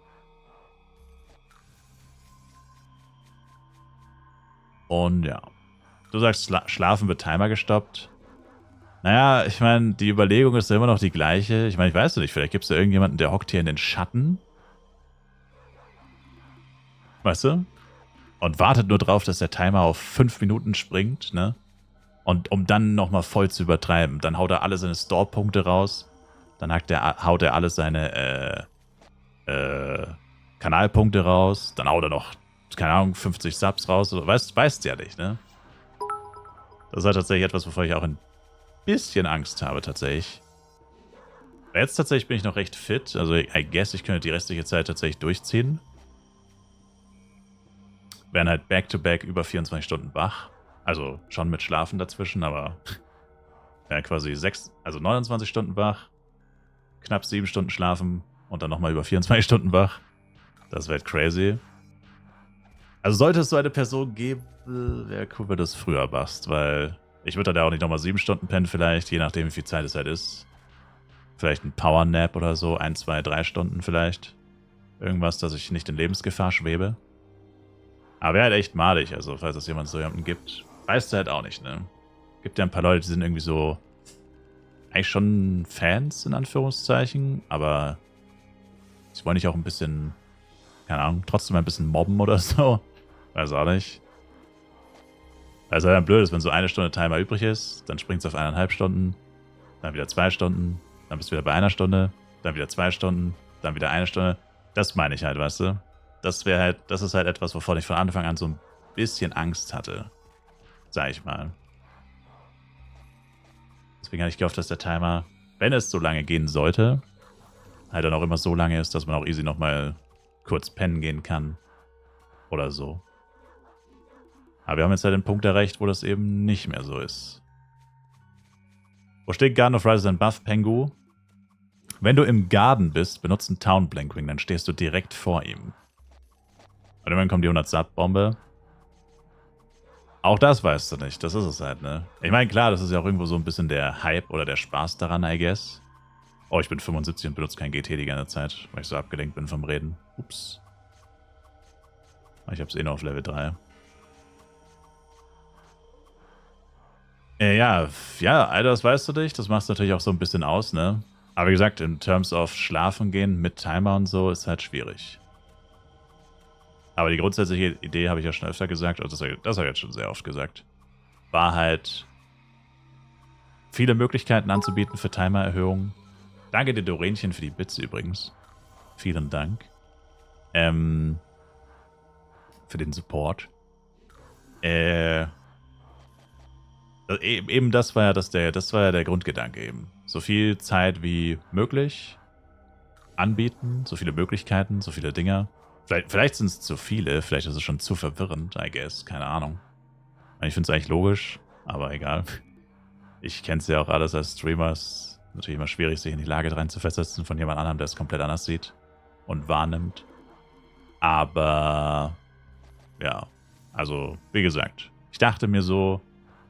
Und ja. Du sagst, Schlafen wird Timer gestoppt. Naja, ich meine, die Überlegung ist ja immer noch die gleiche. Ich meine, ich weiß nicht, vielleicht gibt es da irgendjemanden, der hockt hier in den Schatten. Weißt du? Und wartet nur drauf, dass der Timer auf 5 Minuten springt, ne? Und um dann nochmal voll zu übertreiben. Dann haut er alle seine Store-Punkte raus. Dann haut er alle seine Kanalpunkte raus. Dann haut er noch, keine Ahnung, 50 Subs raus. Weißt du ja nicht, ne? Das ist halt tatsächlich etwas, wovor ich auch ein bisschen Angst habe, tatsächlich. Jetzt tatsächlich bin ich noch recht fit. Also, I guess, ich könnte die restliche Zeit tatsächlich durchziehen. Wären halt back-to-back über 24 Stunden wach. Also schon mit Schlafen dazwischen, aber quasi 29 Stunden wach, knapp 7 Stunden schlafen und dann nochmal über 24 Stunden wach. Das wäre crazy. Also sollte es so eine Person geben, wäre cool, wenn du es früher machst, weil ich würde da auch nicht nochmal 7 Stunden pennen vielleicht, je nachdem wie viel Zeit es halt ist. Vielleicht ein Power-Nap oder so, 1, 2, 3 Stunden vielleicht. Irgendwas, dass ich nicht in Lebensgefahr schwebe. Aber wäre halt echt malig, also falls es jemanden gibt. Weißt du halt auch nicht, ne? Gibt ja ein paar Leute, die sind irgendwie so eigentlich schon Fans, in Anführungszeichen, aber sie wollen nicht auch ein bisschen, keine Ahnung, trotzdem ein bisschen mobben oder so. Weiß auch nicht. Weil es halt dann blöd ist, wenn so 1 Stunde Timer übrig ist, dann springt es auf 1,5 Stunden, dann wieder 2 Stunden, dann bist du wieder bei 1 Stunde, dann wieder 2 Stunden, dann wieder 1 Stunde. Das meine ich halt, weißt du? Das ist halt etwas, wovon ich von Anfang an so ein bisschen Angst hatte. Sag ich mal. Deswegen hatte ich gehofft, dass der Timer, wenn es so lange gehen sollte, halt dann auch immer so lange ist, dass man auch easy nochmal kurz pennen gehen kann. Oder so. Aber wir haben jetzt halt den Punkt erreicht, wo das eben nicht mehr so ist. Wo steht Garden of Rises and Buff, Pengu? Wenn du im Garden bist, benutzt einen Town Blinkwing, dann stehst du direkt vor ihm. Und irgendwann kommt die 100-Sub-Bombe. Auch das weißt du nicht, das ist es halt, ne? Ich meine, klar, das ist ja auch irgendwo so ein bisschen der Hype oder der Spaß daran, I guess. Oh, ich bin 75 und benutze kein GT die ganze Zeit, weil ich so abgelenkt bin vom Reden. Ups. Ich hab's eh nur auf Level 3. Ja, Alter, das weißt du nicht. Das machst du natürlich auch so ein bisschen aus, ne? Aber wie gesagt, in terms of Schlafen gehen mit Timer und so ist halt schwierig. Aber die grundsätzliche Idee, habe ich ja schon öfter gesagt, also das habe ich jetzt schon sehr oft gesagt, war halt, viele Möglichkeiten anzubieten für Timer-Erhöhungen. Danke dir, Dorenchen, für die Bits übrigens. Vielen Dank. Für den Support. Eben das war ja der Grundgedanke eben. So viel Zeit wie möglich anbieten, so viele Möglichkeiten, so viele Dinge. Vielleicht sind es zu viele, vielleicht ist es schon zu verwirrend, I guess, keine Ahnung. Ich finde es eigentlich logisch, aber egal. Ich kenne es ja auch alles als Streamer. Es ist natürlich immer schwierig, sich in die Lage reinzuversetzen von jemand anderem, der es komplett anders sieht und wahrnimmt. Aber ja, also wie gesagt, ich dachte mir so,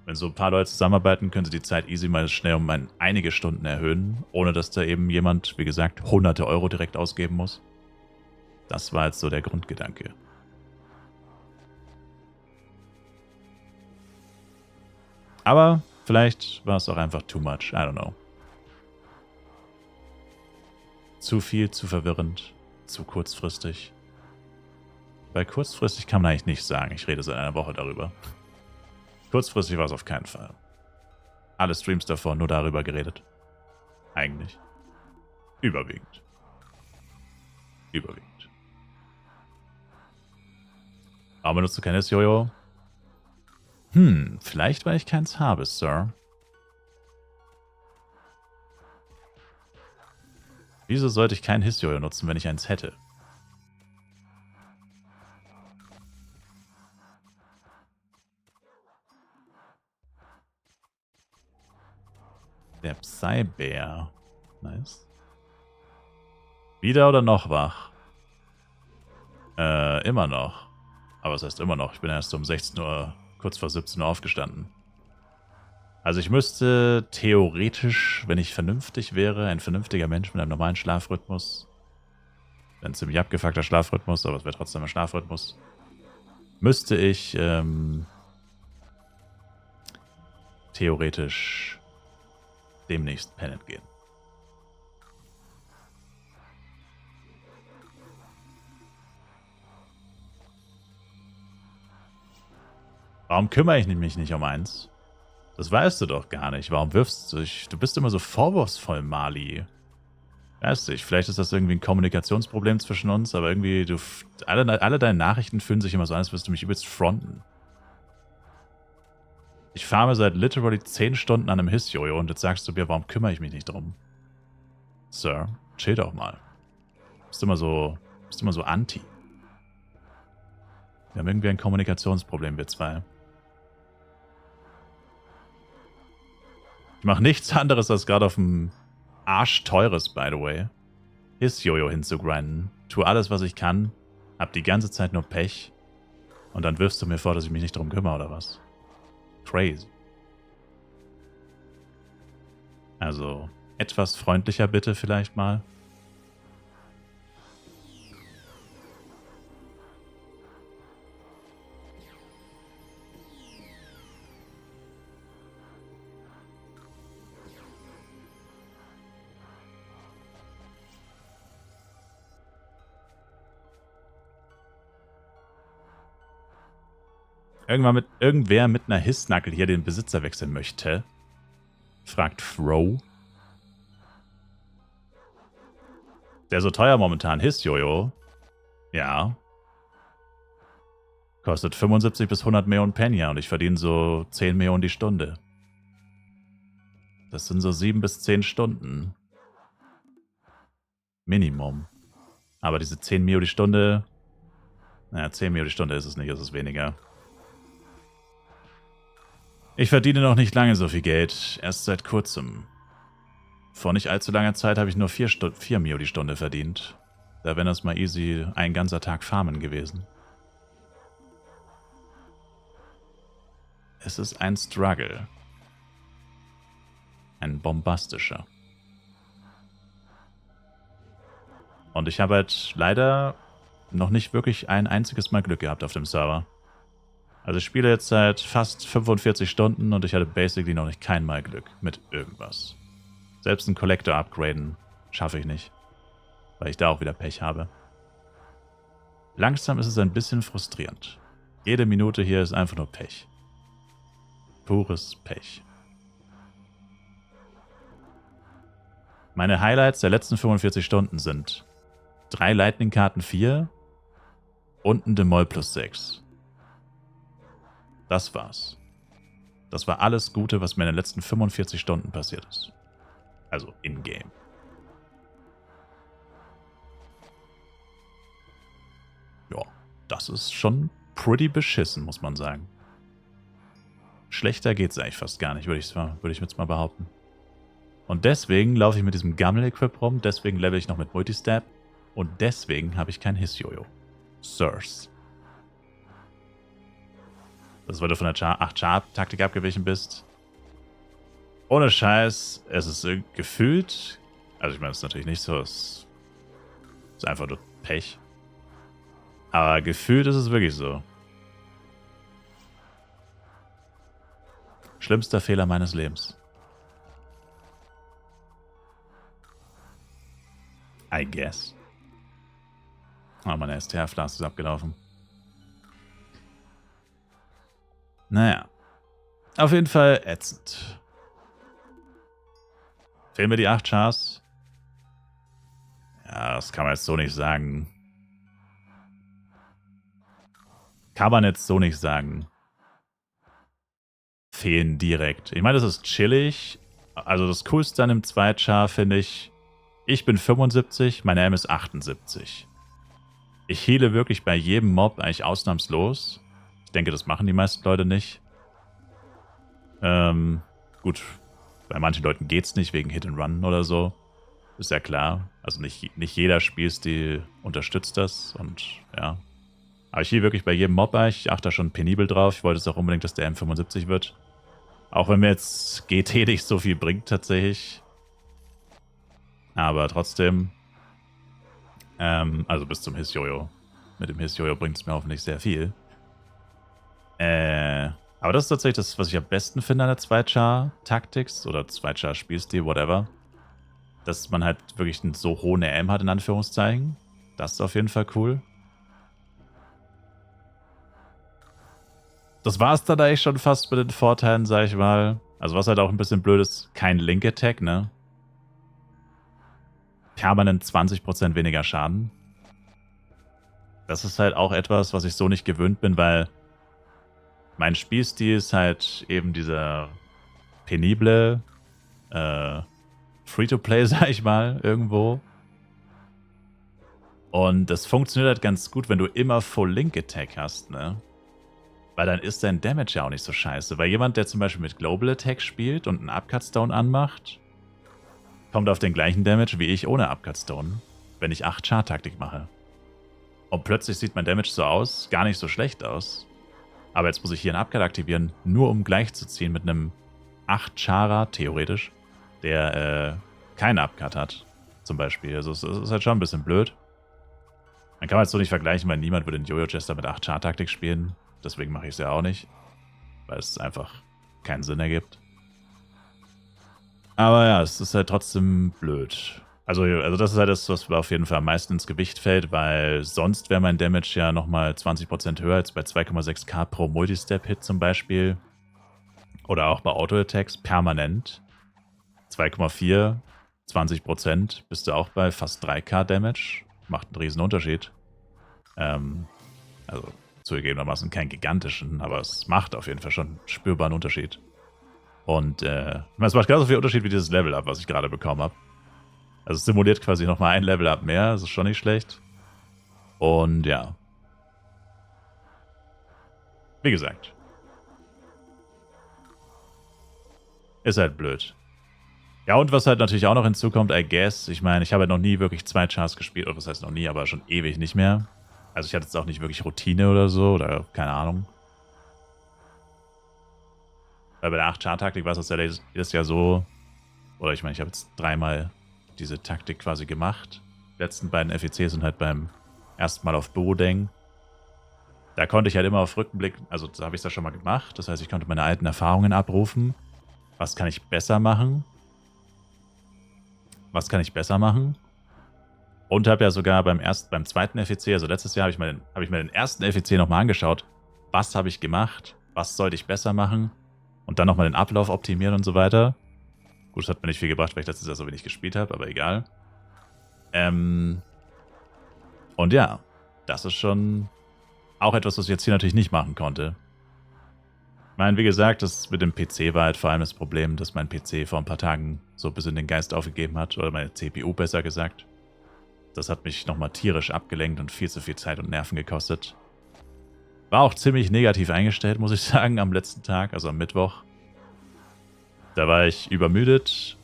wenn so ein paar Leute zusammenarbeiten, können sie die Zeit easy mal schnell um einige Stunden erhöhen, ohne dass da eben jemand, wie gesagt, hunderte Euro direkt ausgeben muss. Das war jetzt so der Grundgedanke. Aber vielleicht war es auch einfach too much, I don't know. Zu viel, zu verwirrend, zu kurzfristig. Weil kurzfristig kann man eigentlich nicht sagen, ich rede seit einer Woche darüber. Kurzfristig war es auf keinen Fall. Alle Streams davor nur darüber geredet. Eigentlich. Überwiegend. Überwiegend. Warum benutzt du kein Hiss-Jojo? Vielleicht weil ich keins habe, Sir. Wieso sollte ich kein Hiss-Jojo nutzen, wenn ich eins hätte? Der Psy-Bär. Nice. Wieder oder noch wach? Immer noch. Aber was heißt immer noch? Ich bin erst um 16 Uhr, kurz vor 17 Uhr aufgestanden. Also ich müsste theoretisch, wenn ich vernünftig wäre, ein vernünftiger Mensch mit einem normalen Schlafrhythmus, ein ziemlich abgefuckter Schlafrhythmus, aber es wäre trotzdem ein Schlafrhythmus, müsste ich theoretisch demnächst pennen gehen. Warum kümmere ich mich nicht um eins? Das weißt du doch gar nicht. Warum wirfst du dich? Du bist immer so vorwurfsvoll, Mali. Weißt du, vielleicht ist das irgendwie ein Kommunikationsproblem zwischen uns, aber irgendwie, alle deine Nachrichten fühlen sich immer so an, als würdest du mich übelst fronten. Ich farme seit literally 10 Stunden an einem Hiss-Jojo und jetzt sagst du mir, warum kümmere ich mich nicht drum? Sir, chill doch mal. Bist immer so anti. Wir haben irgendwie ein Kommunikationsproblem, wir zwei. Ich mache nichts anderes, als gerade auf dem arschteures, by the way, Hiss-Jojo hinzugrinden. Tue alles, was ich kann, hab die ganze Zeit nur Pech und dann wirfst du mir vor, dass ich mich nicht drum kümmere, oder was? Crazy. Also, etwas freundlicher bitte vielleicht mal. Irgendwer mit einer Hissnackel hier den Besitzer wechseln möchte? Fragt Fro. Der so teuer momentan Hiss-Jojo. Ja. Kostet 75 bis 100 Millionen Penya und ich verdiene so 10 Millionen die Stunde. Das sind so 7 bis 10 Stunden. Minimum. Aber diese 10 Mio die Stunde... Naja, 10 Mio die Stunde ist es nicht, ist es weniger. Ich verdiene noch nicht lange so viel Geld, erst seit kurzem. Vor nicht allzu langer Zeit habe ich nur 4 Mio die Stunde verdient. Da wäre das mal easy ein ganzer Tag farmen gewesen. Es ist ein Struggle. Ein bombastischer. Und ich habe halt leider noch nicht wirklich ein einziges Mal Glück gehabt auf dem Server. Also ich spiele jetzt seit fast 45 Stunden und ich hatte basically noch nicht kein Mal Glück mit irgendwas. Selbst einen Collector upgraden schaffe ich nicht, weil ich da auch wieder Pech habe. Langsam ist es ein bisschen frustrierend. Jede Minute hier ist einfach nur Pech. Pures Pech. Meine Highlights der letzten 45 Stunden sind 3 Lightning-Karten 4, und ein Demol plus 6. Das war's. Das war alles Gute, was mir in den letzten 45 Stunden passiert ist. Also in-game. Ja, das ist schon pretty beschissen, muss man sagen. Schlechter geht's eigentlich fast gar nicht, würde ich jetzt mal behaupten. Und deswegen laufe ich mit diesem Gammel-Equip rum, deswegen level ich noch mit Multistab und deswegen habe ich kein Hiss-Jojo. Sirs. Das ist, weil du von der 8-Char-Taktik abgewichen bist. Ohne Scheiß, es ist gefühlt, also ich meine, es ist natürlich nicht so, es ist einfach nur Pech. Aber gefühlt ist es wirklich so. Schlimmster Fehler meines Lebens. I guess. Oh, meine STR-Flask ist abgelaufen. Naja. Auf jeden Fall ätzend. Fehlen mir die 8 Chars? Ja, das kann man jetzt so nicht sagen. Kann man jetzt so nicht sagen. Fehlen direkt. Ich meine, das ist chillig. Also das Coolste an dem 2-Char finde ich, ich bin 75, meine M ist 78. Ich heale wirklich bei jedem Mob eigentlich ausnahmslos. Ich denke, das machen die meisten Leute nicht. Gut, bei manchen Leuten geht's nicht, wegen Hit and Run oder so. Ist ja klar. Also nicht jeder Spielstil unterstützt das und ja. Aber ich heale wirklich bei jedem Mob eigentlich. Ich achte da schon penibel drauf. Ich wollte es auch unbedingt, dass der M75 wird. Auch wenn mir jetzt GT nicht so viel bringt tatsächlich. Aber trotzdem. Also bis zum Hiss-Jojo. Mit dem Hiss-Jojo bringt es mir hoffentlich sehr viel. Aber das ist tatsächlich das, was ich am besten finde an der 2-Char-Taktik oder 2-Char-Spielstil, whatever. Dass man halt wirklich einen so hohen AM hat, in Anführungszeichen. Das ist auf jeden Fall cool. Das war es dann eigentlich schon fast mit den Vorteilen, sag ich mal. Also was halt auch ein bisschen blöd ist, kein Link-Attack, ne? Permanent 20% weniger Schaden. Das ist halt auch etwas, was ich so nicht gewöhnt bin, weil mein Spielstil ist halt eben dieser penible Free-to-Play, sag ich mal, irgendwo. Und das funktioniert halt ganz gut, wenn du immer Full-Link-Attack hast, ne? Weil dann ist dein Damage ja auch nicht so scheiße. Weil jemand, der zum Beispiel mit Global Attack spielt und einen Upcut-Stone anmacht, kommt auf den gleichen Damage wie ich ohne Upcut-Stone, wenn ich 8 Char-Taktik mache. Und plötzlich sieht mein Damage so aus, gar nicht so schlecht aus. Aber jetzt muss ich hier einen Upcut aktivieren, nur um gleichzuziehen mit einem 8 Charer, theoretisch, der keinen Upcut hat, zum Beispiel. Also es ist halt schon ein bisschen blöd. Man kann halt so nicht vergleichen, weil niemand würde den Jojo-Jester mit 8 Char-Taktik spielen. Deswegen mache ich es ja auch nicht, weil es einfach keinen Sinn ergibt. Aber ja, es ist halt trotzdem blöd. Also das ist halt das, was auf jeden Fall am meisten ins Gewicht fällt, weil sonst wäre mein Damage ja nochmal 20% höher als bei 2,6k pro Multistep-Hit zum Beispiel. Oder auch bei Auto-Attacks permanent. 2,4, 20% bist du auch bei fast 3k Damage. Macht einen riesen Unterschied. Also zugegebenermaßen keinen gigantischen, aber es macht auf jeden Fall schon einen spürbaren Unterschied. Und es macht genauso viel Unterschied wie dieses Level-Up, was ich gerade bekommen habe. Also es simuliert quasi nochmal ein Level-Up mehr, das ist schon nicht schlecht. Und ja. Wie gesagt. Ist halt blöd. Ja, und was halt natürlich auch noch hinzukommt, I guess, ich meine, ich habe halt noch nie wirklich 2 Chars gespielt, oder was heißt noch nie, aber schon ewig nicht mehr. Also ich hatte jetzt auch nicht wirklich Routine oder so, oder keine Ahnung. Weil bei der 8-Char-Taktik war es ja jedes Jahr so, oder ich meine, ich habe jetzt 3-mal diese Taktik quasi gemacht. Die letzten beiden FEC sind halt beim ersten Mal auf Bodeng. Da konnte ich halt immer auf Rückblick, also da habe ich es ja schon mal gemacht, das heißt, ich konnte meine alten Erfahrungen abrufen. Was kann ich besser machen? Was kann ich besser machen? Und habe ja sogar beim zweiten FEC, also letztes Jahr, habe ich mir den ersten FEC nochmal angeschaut. Was habe ich gemacht? Was sollte ich besser machen? Und dann nochmal den Ablauf optimieren und so weiter. Gut, das hat mir nicht viel gebracht, weil ich letztes Jahr so wenig gespielt habe, aber egal. Und ja, das ist schon Auch etwas, was ich jetzt hier natürlich nicht machen konnte. Ich meine, wie gesagt, das mit dem PC war halt vor allem das Problem, dass mein PC vor ein paar Tagen so ein bisschen den Geist aufgegeben hat. Oder meine CPU besser gesagt. Das hat mich nochmal tierisch abgelenkt und viel zu viel Zeit und Nerven gekostet. War auch ziemlich negativ eingestellt, muss ich sagen, am letzten Tag, also am Mittwoch. Da war ich übermüdet,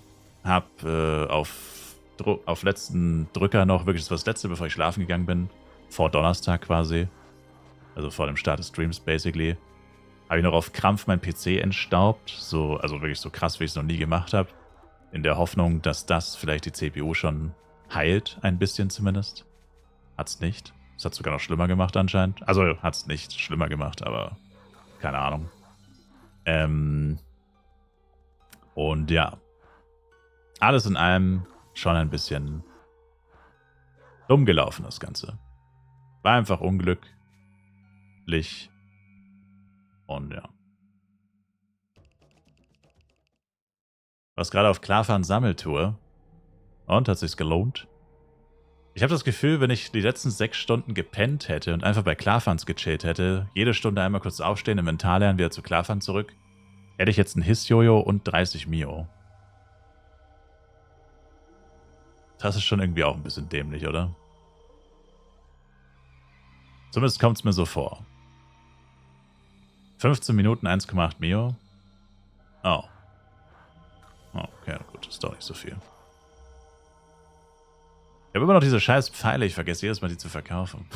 hab auf letzten Drücker noch, wirklich das war das letzte, bevor ich schlafen gegangen bin, vor Donnerstag quasi, also vor dem Start des Streams basically, habe ich noch auf Krampf mein PC entstaubt, so, also wirklich so krass, wie ich es noch nie gemacht habe, in der Hoffnung, dass das vielleicht die CPU schon heilt, ein bisschen zumindest. Hat's nicht. Es hat sogar noch schlimmer gemacht anscheinend. Also hat's nicht schlimmer gemacht, aber keine Ahnung. Und ja, alles in allem schon ein bisschen dumm gelaufen, das Ganze. War einfach unglücklich. Und ja. Was gerade auf Klarfahren Sammeltour. Und hat sich's gelohnt? Ich habe das Gefühl, wenn ich die letzten 6 Stunden gepennt hätte und einfach bei Klarfans gechillt hätte, jede Stunde einmal kurz aufstehen, im Mental lernen, wieder zu Klarfan zurück, hätte ich jetzt ein Hiss-Jojo und 30 Mio. Das ist schon irgendwie auch ein bisschen dämlich, oder? Zumindest kommt es mir so vor. 15 Minuten 1,8 Mio. Oh. Oh, okay, gut, ist doch nicht so viel. Ich habe immer noch diese scheiß Pfeile, ich vergesse jedes Mal, die zu verkaufen.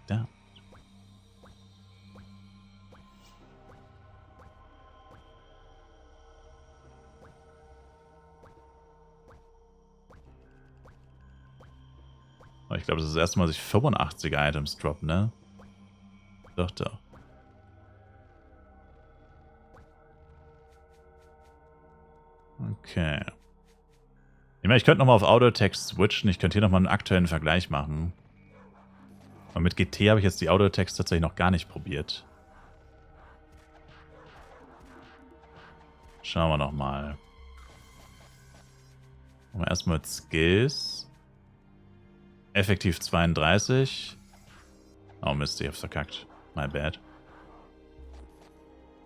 Da. Oh, ich glaube, das ist das erste Mal, dass ich 85er Items drop, ne? Doch, doch. Okay. Ich meine, ich könnte nochmal auf Audio-Text switchen. Ich könnte hier nochmal einen aktuellen Vergleich machen. Und mit GT habe ich jetzt die Audio-Text tatsächlich noch gar nicht probiert. Schauen wir nochmal. Machen wir erstmal mit Skills. Effektiv 32. Oh Mist, ich hab's verkackt. My bad.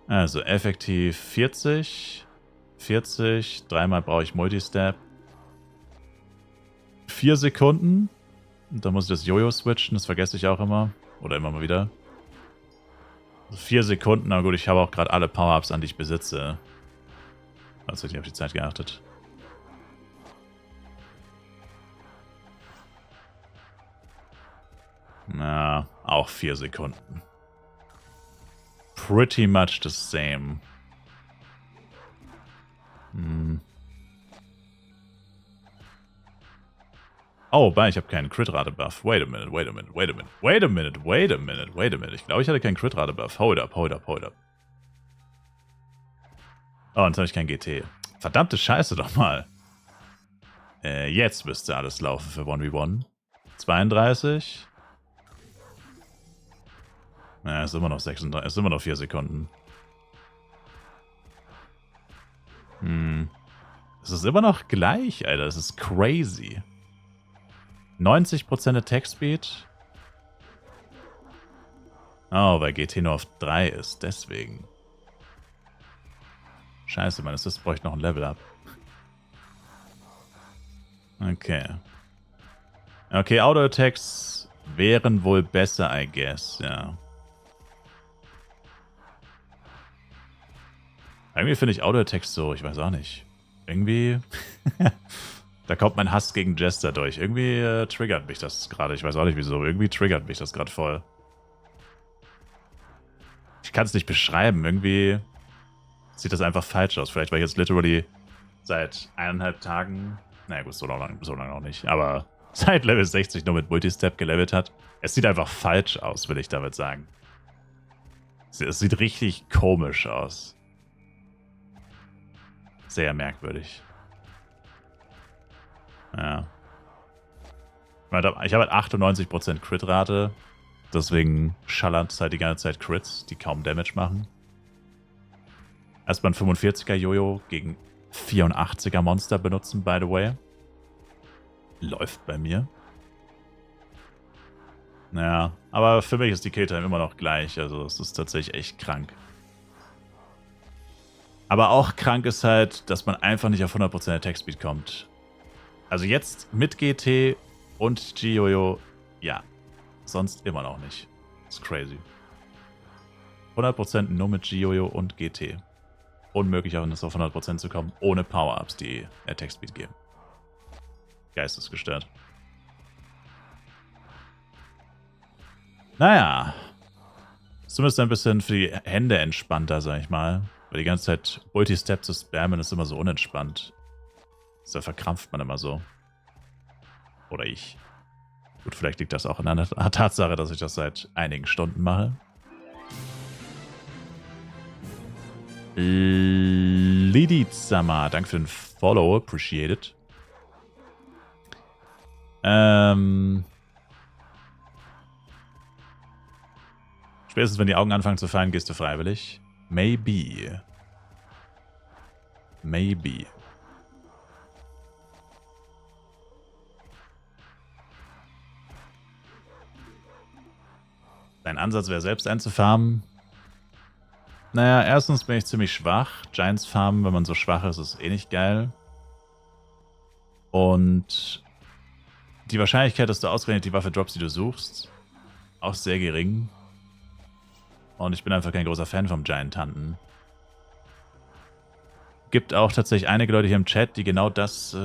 Also effektiv 40. 40. Dreimal brauche ich Multistab. 4 Sekunden. Und dann muss ich das Jojo switchen, das vergesse ich auch immer. Oder immer mal wieder. Also 4 Sekunden, na gut, ich habe auch gerade alle Power-Ups an, die ich besitze. Also hätte ich auf die Zeit geachtet. Na, auch 4 Sekunden. Pretty much the same. Oh, ich habe keinen Crit-Rate-Buff. Wait a minute, wait a minute, wait a minute, wait a minute, wait a minute, wait a minute. Ich glaube, ich hatte keinen Crit-Rate-Buff. Hold up, hold up, hold up. Oh, und jetzt habe ich kein GT. Verdammte Scheiße doch mal. Jetzt müsste alles laufen für 1v1. 32. Ja, ist immer noch 36, ist immer noch 4 Sekunden. Es ist immer noch gleich, Alter. Das ist crazy. 90% Attack Speed. Oh, weil GT nur auf 3 ist. Deswegen. Scheiße, mein Assist bräuchte noch ein Level Up. Okay. Okay, Auto-Attacks wären wohl besser, I guess, ja. Irgendwie finde ich Auto-Attacks so, ich weiß auch nicht. Irgendwie... Da kommt mein Hass gegen Jester durch. Irgendwie triggert mich das gerade. Ich weiß auch nicht wieso. Irgendwie triggert mich das gerade voll. Ich kann es nicht beschreiben. Irgendwie sieht das einfach falsch aus. Vielleicht, weil ich jetzt literally seit 1,5 Tagen... Naja gut, so lange auch nicht. Aber seit Level 60 nur mit Multistep gelevelt hat. Es sieht einfach falsch aus, will ich damit sagen. Es sieht richtig komisch aus. Sehr merkwürdig. Ja. Ich habe halt 98% Crit-Rate. Deswegen schallert es halt die ganze Zeit Crits, die kaum Damage machen. Erstmal ein 45er Jojo gegen 84er Monster benutzen, by the way. Läuft bei mir. Ja, aber für mich ist die Killtime immer noch gleich. Also es ist tatsächlich echt krank. Aber auch krank ist halt, dass man einfach nicht auf 100% Attack Speed kommt. Also jetzt mit GT und G-Yo-Yo, ja. Sonst immer noch nicht. Das ist crazy. 100% nur mit G-Yo-Yo und GT. Unmöglich auf 100% zu kommen, ohne Power-Ups, die Attack Speed geben. Geistesgestört. Naja. Ist zumindest ein bisschen für die Hände entspannter, sag ich mal. Weil die ganze Zeit Multi-Step zu spammen ist immer so unentspannt. Da verkrampft man immer so. Oder ich. Gut, vielleicht liegt das auch in einer Tatsache, dass ich das seit einigen Stunden mache. Lidizama, danke für den Follow, appreciate it. Spätestens wenn die Augen anfangen zu fallen, gehst du freiwillig. Maybe. Maybe. Dein Ansatz wäre, selbst einzufarmen. Naja, erstens bin ich ziemlich schwach. Giants farmen, wenn man so schwach ist, ist eh nicht geil. Und die Wahrscheinlichkeit, dass du ausgerechnet die Waffe droppst, die du suchst, auch sehr gering. Und ich bin einfach kein großer Fan vom Giant Hunten. Gibt auch tatsächlich einige Leute hier im Chat, die genau das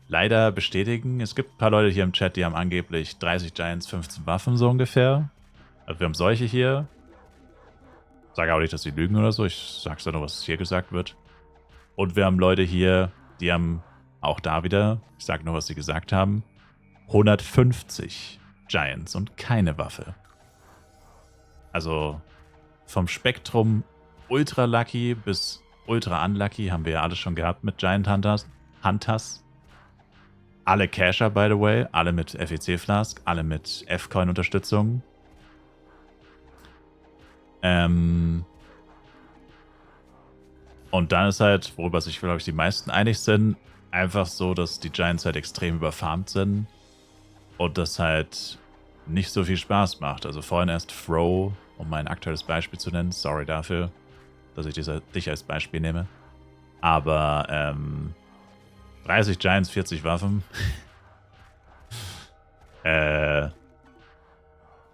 leider bestätigen. Es gibt ein paar Leute hier im Chat, die haben angeblich 30 Giants, 15 Waffen so ungefähr. Also wir haben solche hier. Ich sage auch nicht, dass sie lügen oder so. Ich sag's ja nur, was hier gesagt wird. Und wir haben Leute hier, die haben auch da wieder, ich sage nur, was sie gesagt haben, 150 Giants und keine Waffe. Also vom Spektrum Ultra Lucky bis Ultra Unlucky haben wir ja alles schon gehabt mit Giant Hunters. Alle Cacher, by the way. Alle mit FEC Flask. Alle mit F-Coin-Unterstützung. Und dann ist halt, worüber sich, glaube ich, die meisten einig sind, einfach so, dass die Giants halt extrem überfarmt sind. Und das halt nicht so viel Spaß macht. Also vorhin erst Throw, um mein aktuelles Beispiel zu nennen. Sorry dafür, dass ich dich als Beispiel nehme. Aber 30 Giants, 40 Waffen.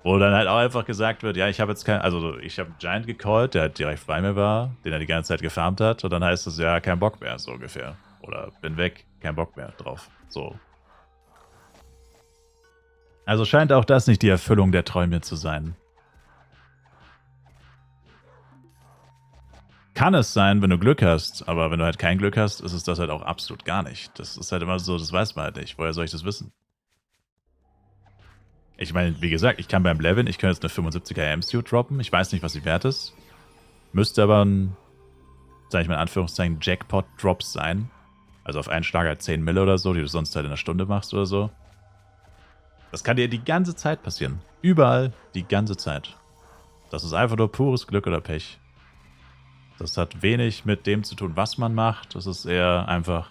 Wo dann halt auch einfach gesagt wird, ja, ich habe jetzt kein, also ich habe einen Giant gecallt, der halt direkt bei mir war, den er die ganze Zeit gefarmt hat. Und dann heißt es, ja, kein Bock mehr, so ungefähr. Oder bin weg, kein Bock mehr drauf. So. Also scheint auch das nicht die Erfüllung der Träume zu sein. Kann es sein, wenn du Glück hast, aber wenn du halt kein Glück hast, ist es das halt auch absolut gar nicht. Das ist halt immer so, das weiß man halt nicht. Woher soll ich das wissen? Ich meine, wie gesagt, ich kann beim Leveln, ich kann jetzt eine 75er AM-Suit droppen. Ich weiß nicht, was sie wert ist. Müsste aber ein, sag ich mal in Anführungszeichen, Jackpot-Drops sein. Also auf einen Schlag halt 10 Mille oder so, die du sonst halt in einer Stunde machst oder so. Das kann dir die ganze Zeit passieren. Überall, die ganze Zeit. Das ist einfach nur pures Glück oder Pech. Das hat wenig mit dem zu tun, was man macht. Das ist eher einfach...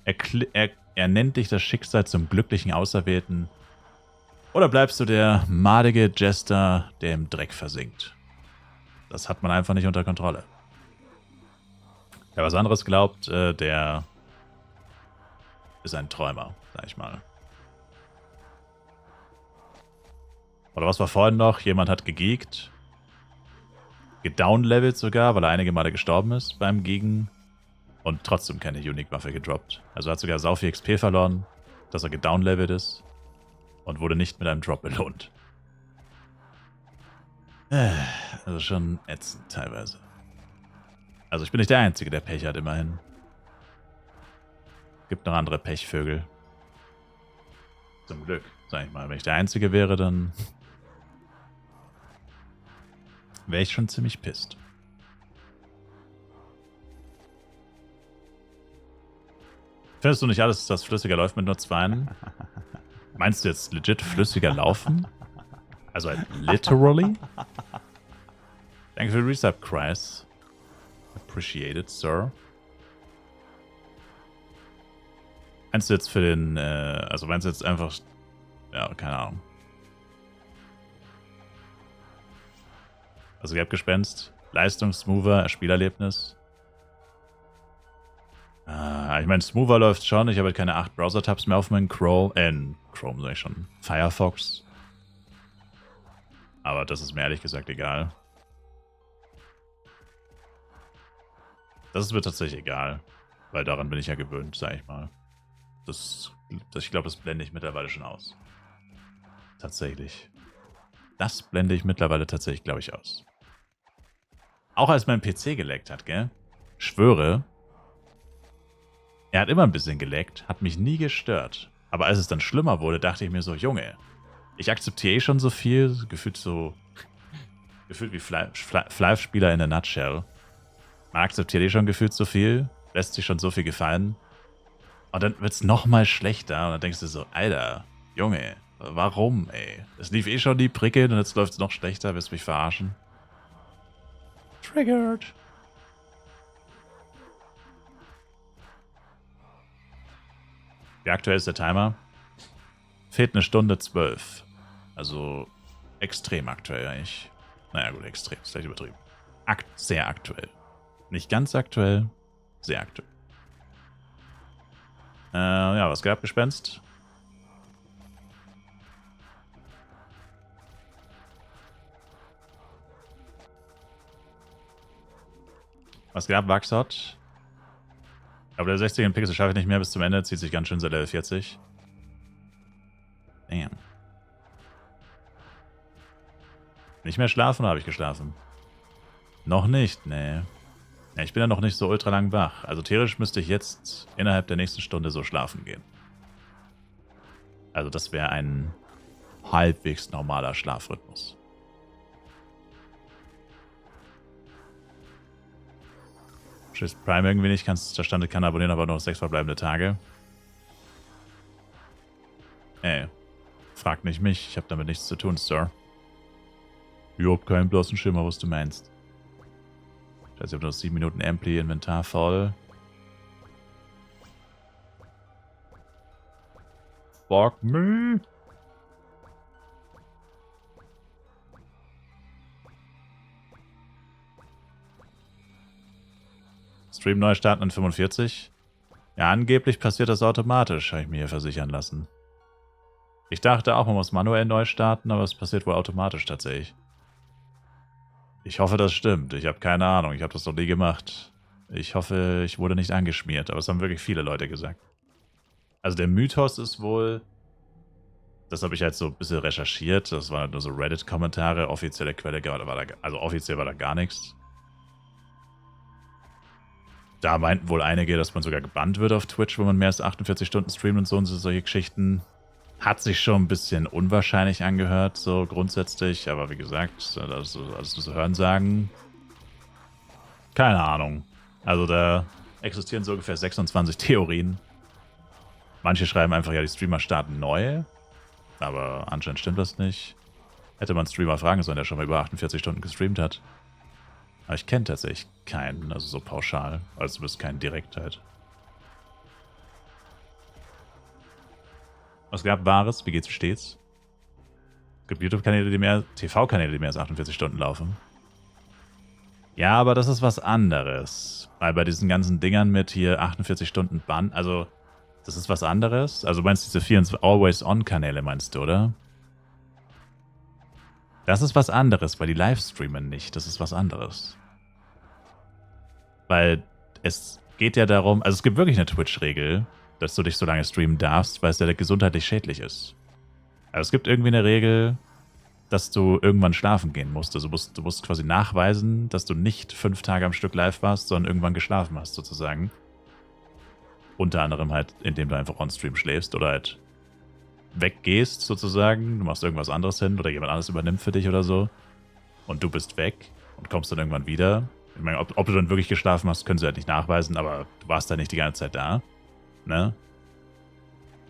Er nennt dich das Schicksal zum glücklichen Auserwählten. Oder bleibst du der madige Jester, der im Dreck versinkt? Das hat man einfach nicht unter Kontrolle. Wer was anderes glaubt, der ist ein Träumer, sag ich mal. Oder was war vorhin noch? Jemand hat gegeekt. Gedownlevelt sogar, weil er einige Male gestorben ist beim Gegen. Und trotzdem keine Unique-Waffe gedroppt. Also hat sogar sau viel XP verloren, dass er gedownlevelt ist. Und wurde nicht mit einem Drop belohnt. Also schon ätzend teilweise. Also ich bin nicht der Einzige, der Pech hat, immerhin. Gibt noch andere Pechvögel. Zum Glück, sag ich mal. Wenn ich der Einzige wäre, dann wäre ich schon ziemlich pisst. Findest du nicht alles, dass flüssiger läuft mit nur zweien? Meinst du jetzt legit flüssiger laufen? Also halt literally? Danke für den Resub, Chris. Appreciate it, sir. Meinst du jetzt für den, also meinst du jetzt einfach, ja, keine Ahnung. Also Gap-Gespenst, Leistungsmover, Spielerlebnis. Ich meine, Smoother läuft schon. Ich habe halt keine 8 Browser-Tabs mehr auf meinen Chrome sag ich schon. Firefox. Aber das ist mir ehrlich gesagt egal. Das ist mir tatsächlich egal. Weil daran bin ich ja gewöhnt, sag ich mal. Ich glaube, das blende ich mittlerweile schon aus. Tatsächlich. Das blende ich mittlerweile tatsächlich, glaube ich, aus. Auch als mein PC geleckt hat, gell? Schwöre. Er hat immer ein bisschen geleckt, hat mich nie gestört. Aber als es dann schlimmer wurde, dachte ich mir so, Junge, ich akzeptiere schon so viel, gefühlt wie Flive-Spieler in a nutshell. Man akzeptiert schon gefühlt so viel, lässt sich schon so viel gefallen. Und dann wird es nochmal schlechter und dann denkst du so, Alter, Junge, warum, ey? Es lief eh schon die Prickeln und jetzt läuft es noch schlechter, willst du mich verarschen? Triggered. Wie aktuell ist der Timer? Fehlt 1 Stunde 12. Also extrem aktuell eigentlich. Naja gut, extrem, ist vielleicht übertrieben. Sehr aktuell. Nicht ganz aktuell, sehr aktuell. Ja, was gab Gespenst? Was gab Waxhot? Aber der 60 in Pixel schaffe ich nicht mehr bis zum Ende. Zieht sich ganz schön seit Level 40. Damn. Nicht mehr schlafen oder habe ich geschlafen? Noch nicht, nee. Ja, ich bin ja noch nicht so ultra lang wach. Also theoretisch müsste ich jetzt innerhalb der nächsten Stunde so schlafen gehen. Also das wäre ein halbwegs normaler Schlafrhythmus. Schiss Prime irgendwie nicht, der Stand kann abonnieren, aber noch 6 verbleibende Tage. Ey, frag nicht mich, ich habe damit nichts zu tun, Sir. Ich hab keinen bloßen Schimmer, was du meinst. Scheiße, ich habe noch 7 Minuten Ampli, Inventar voll. Fuck me. Stream neu starten in 45. Ja, angeblich passiert das automatisch, habe ich mir hier versichern lassen. Ich dachte auch, man muss manuell neu starten, aber es passiert wohl automatisch tatsächlich. Ich hoffe, das stimmt. Ich habe keine Ahnung. Ich habe das noch nie gemacht. Ich hoffe, ich wurde nicht angeschmiert, aber es haben wirklich viele Leute gesagt. Also der Mythos ist wohl, das habe ich halt so ein bisschen recherchiert, das waren halt nur so Reddit-Kommentare, offizielle Quelle also offiziell war da gar nichts. Da meinten wohl einige, dass man sogar gebannt wird auf Twitch, wenn man mehr als 48 Stunden streamt und so solche Geschichten. Hat sich schon ein bisschen unwahrscheinlich angehört, so grundsätzlich. Aber wie gesagt, das ist alles nur so Hörensagen. Keine Ahnung. Also da existieren so ungefähr 26 Theorien. Manche schreiben einfach, ja, die Streamer starten neu. Aber anscheinend stimmt das nicht. Hätte man Streamer fragen sollen, der schon mal über 48 Stunden gestreamt hat. Aber ich kenne tatsächlich keinen, also so pauschal. Also zumindest keinen direkt halt. Was gab Wahres? Wie geht's stets? Es gibt YouTube-Kanäle, TV-Kanäle, die mehr als 48 Stunden laufen. Ja, aber das ist was anderes. Weil bei diesen ganzen Dingern mit hier 48 Stunden Bann, also das ist was anderes. Also du meinst diese 24 Always-On-Kanäle, meinst du, oder? Das ist was anderes, weil die Livestreamen nicht. Das ist was anderes. Weil es geht ja darum, also es gibt wirklich eine Twitch-Regel, dass du dich so lange streamen darfst, weil es ja gesundheitlich schädlich ist. Also es gibt irgendwie eine Regel, dass du irgendwann schlafen gehen musst. Also du musst quasi nachweisen, dass du nicht 5 Tage am Stück live warst, sondern irgendwann geschlafen hast, sozusagen. Unter anderem halt, indem du einfach on-stream schläfst oder halt weggehst, sozusagen. Du machst irgendwas anderes hin oder jemand anderes übernimmt für dich oder so. Und du bist weg und kommst dann irgendwann wieder. Ich meine, ob du dann wirklich geschlafen hast, können sie halt nicht nachweisen, aber du warst da nicht die ganze Zeit da. Ne?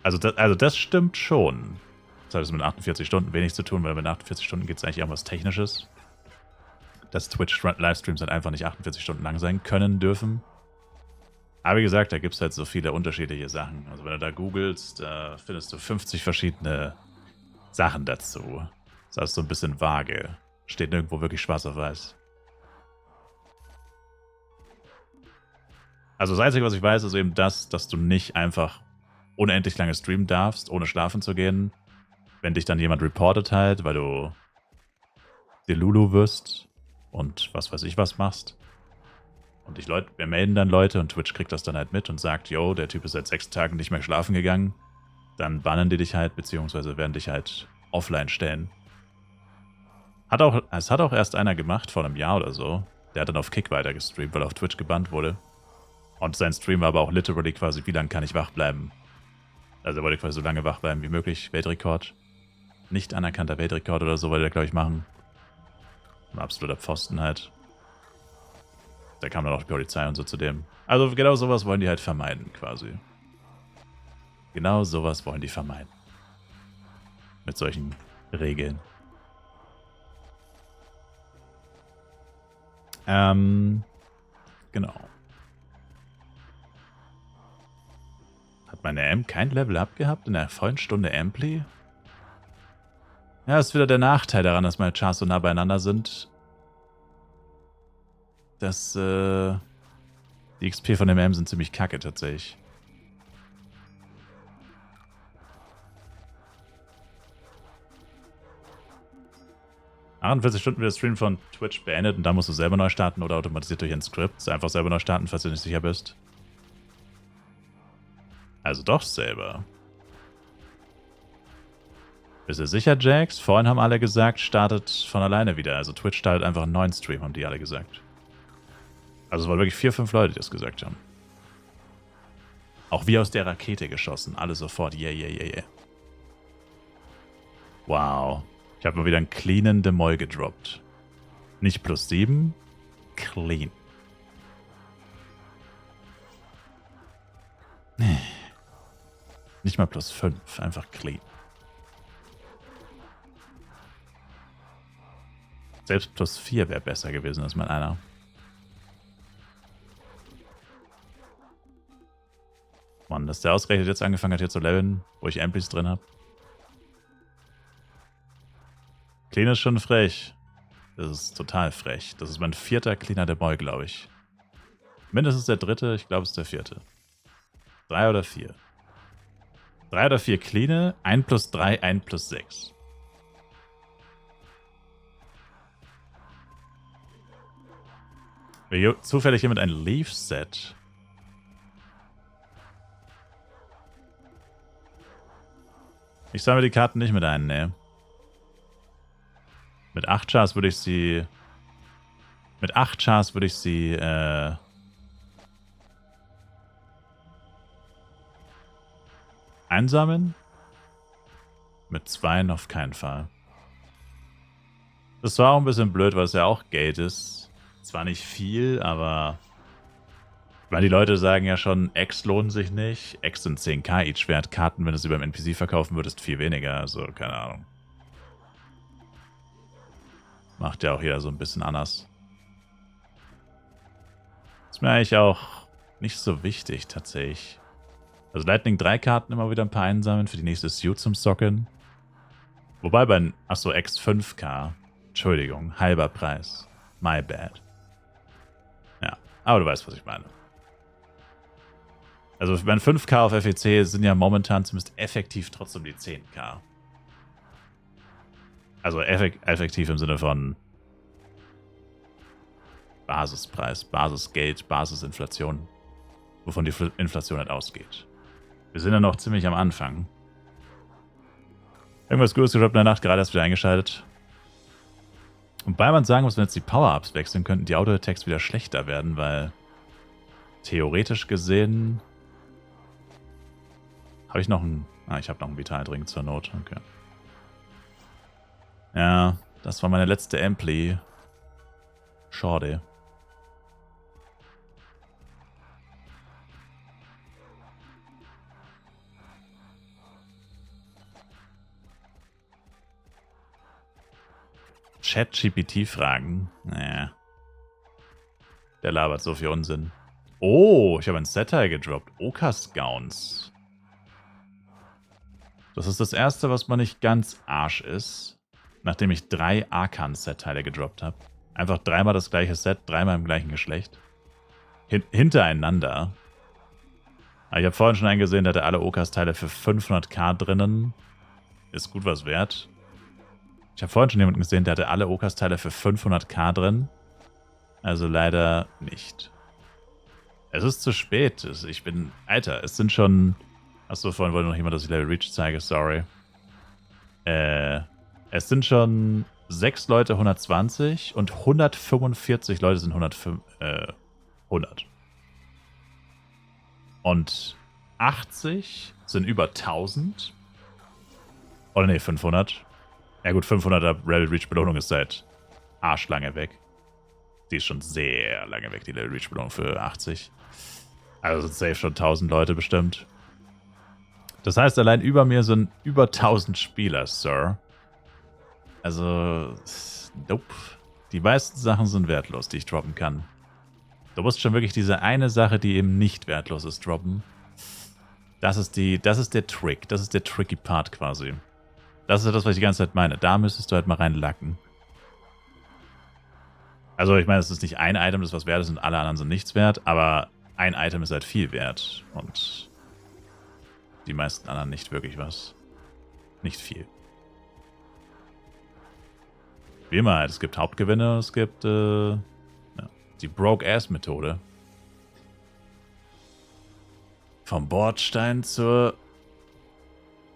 Also das stimmt schon. Das hat jetzt mit 48 Stunden wenig zu tun, weil mit 48 Stunden geht es eigentlich um was Technisches. Dass Twitch-Livestreams halt einfach nicht 48 Stunden lang sein können dürfen. Aber wie gesagt, da gibt es halt so viele unterschiedliche Sachen. Also wenn du da googelst, findest du 50 verschiedene Sachen dazu. Das ist also so ein bisschen vage. Steht nirgendwo wirklich schwarz auf weiß. Also das Einzige, was ich weiß, ist eben das, dass du nicht einfach unendlich lange streamen darfst, ohne schlafen zu gehen. Wenn dich dann jemand reportet halt, weil du dir Lulu wirst und was weiß ich was machst. Und wir melden dann Leute und Twitch kriegt das dann halt mit und sagt, yo, der Typ ist seit 6 Tagen nicht mehr schlafen gegangen. Dann bannen die dich halt, beziehungsweise werden dich halt offline stellen. Es hat auch erst einer gemacht, vor einem Jahr oder so. Der hat dann auf Kick weiter gestreamt, weil er auf Twitch gebannt wurde. Und sein Stream war aber auch literally quasi, wie lange kann ich wach bleiben? Also er wollte quasi so lange wach bleiben wie möglich. Weltrekord. Nicht anerkannter Weltrekord oder so wollte er, glaube ich, machen. Ein absoluter Pfosten halt. Da kam dann auch die Polizei und so zu dem. Also genau sowas wollen die halt vermeiden, quasi. Genau sowas wollen die vermeiden. Mit solchen Regeln. Genau. Hat meine M kein Level-Up gehabt in der vollen Stunde Ampli? Ja, ist wieder der Nachteil daran, dass meine Chars so nah beieinander sind. Dass, die XP von dem M sind ziemlich kacke tatsächlich. ...48 Stunden wird der Stream von Twitch beendet und dann musst du selber neu starten oder automatisiert durch ein Skript. Einfach selber neu starten, falls du nicht sicher bist. Also doch selber. Bist du sicher, Jax? Vorhin haben alle gesagt, startet von alleine wieder. Also Twitch startet einfach einen neuen Stream, haben die alle gesagt. Also es waren wirklich 4, 5 Leute, die das gesagt haben. Auch wie aus der Rakete geschossen. Alle sofort. Yeah, yeah, yeah, yeah. Wow. Ich habe mal wieder einen cleanen Demoy gedroppt. Nicht +7. Clean. Nicht mal +5. Einfach clean. Selbst +4 wäre besser gewesen als mein einer. Mann, dass der ausgerechnet jetzt angefangen hat hier zu leveln, wo ich Amplis drin habe. Clean ist schon frech. Das ist total frech. Das ist mein 4. Cleaner der Boy, glaube ich. Mindestens der 3., ich glaube es ist der 4. 3 oder 4. 3 oder 4 Cleane, 1 + 3, 1 + 6. Zufällig jemand ein Leaf-Set. Ich sammle die Karten nicht mit ein, ne. Mit 8 Chars würde ich sie... Mit 8 Chars würde ich sie, einsammeln. Mit 2 auf keinen Fall. Das war auch ein bisschen blöd, weil es ja auch Geld ist. Zwar nicht viel, aber... Weil die Leute sagen ja schon, X lohnen sich nicht. X sind 10k each wert. Karten, wenn du sie beim NPC verkaufen würdest, viel weniger. Also, keine Ahnung. Macht ja auch jeder so ein bisschen anders. Ist mir eigentlich auch nicht so wichtig, tatsächlich. Also Lightning 3 Karten immer wieder ein paar einsammeln für die nächste Suit zum Socken. Wobei bei... Achso, X 5k. Entschuldigung, halber Preis. My bad. Ja, aber du weißt, was ich meine. Also bei 5k auf FEC sind ja momentan zumindest effektiv trotzdem die 10k. Also effektiv im Sinne von Basispreis, Basisgeld, Basisinflation. Wovon die Inflation halt ausgeht. Wir sind ja noch ziemlich am Anfang. Irgendwas Gutes gedroppt in der Nacht, gerade erst wieder eingeschaltet. Und bei man sagen muss, wenn jetzt die Power-Ups wechseln, könnten die Auto-Attacks wieder schlechter werden, weil theoretisch gesehen habe ich noch einen... ich habe noch einen Vitaldrink zur Not. Okay. Ja, das war meine letzte Ampli. Schade. Chat-GPT-Fragen? Naja. Der labert so viel Unsinn. Oh, ich habe ein Set-Teil gedroppt. Okas-Gowns. Das ist das erste, was mal nicht ganz Arsch ist. nachdem ich 3 Arkan-Set-Teile gedroppt habe. Einfach 3-mal das gleiche Set, 3-mal im gleichen Geschlecht. Hintereinander. Aber ich habe vorhin schon eingesehen, der hatte alle Okas-Teile für 500k drinnen. Ist gut was wert. Ich habe vorhin schon jemanden gesehen, der hatte alle Okas-Teile für 500k drin. Also leider nicht. Es ist zu spät. Ich bin... Alter, es sind schon... Achso, vorhin wollte noch jemand, dass ich Level Reach zeige. Sorry. Es sind schon 6 Leute 120 und 145 Leute sind 100. Und 80 sind über 1000. Oder nee, 500. Ja gut, 500er Level Reach Belohnung ist seit arschlange weg. Die ist schon sehr lange weg, die Level Reach Belohnung für 80. Also sind safe schon 1000 Leute bestimmt. Das heißt, allein über mir sind über 1000 Spieler, Sir. Also, nope. Die meisten Sachen sind wertlos, die ich droppen kann. Du musst schon wirklich diese eine Sache, die eben nicht wertlos ist, droppen. Das ist der Trick. Das ist der tricky Part quasi. Das ist das, was ich die ganze Zeit meine. Da müsstest du halt mal reinlacken. Also, ich meine, es ist nicht ein Item, das was wert ist und alle anderen sind nichts wert, aber ein Item ist halt viel wert und die meisten anderen nicht wirklich was. Nicht viel. Wie immer halt, es gibt Hauptgewinne, es gibt ja, die Broke-Ass-Methode. Vom Bordstein zur...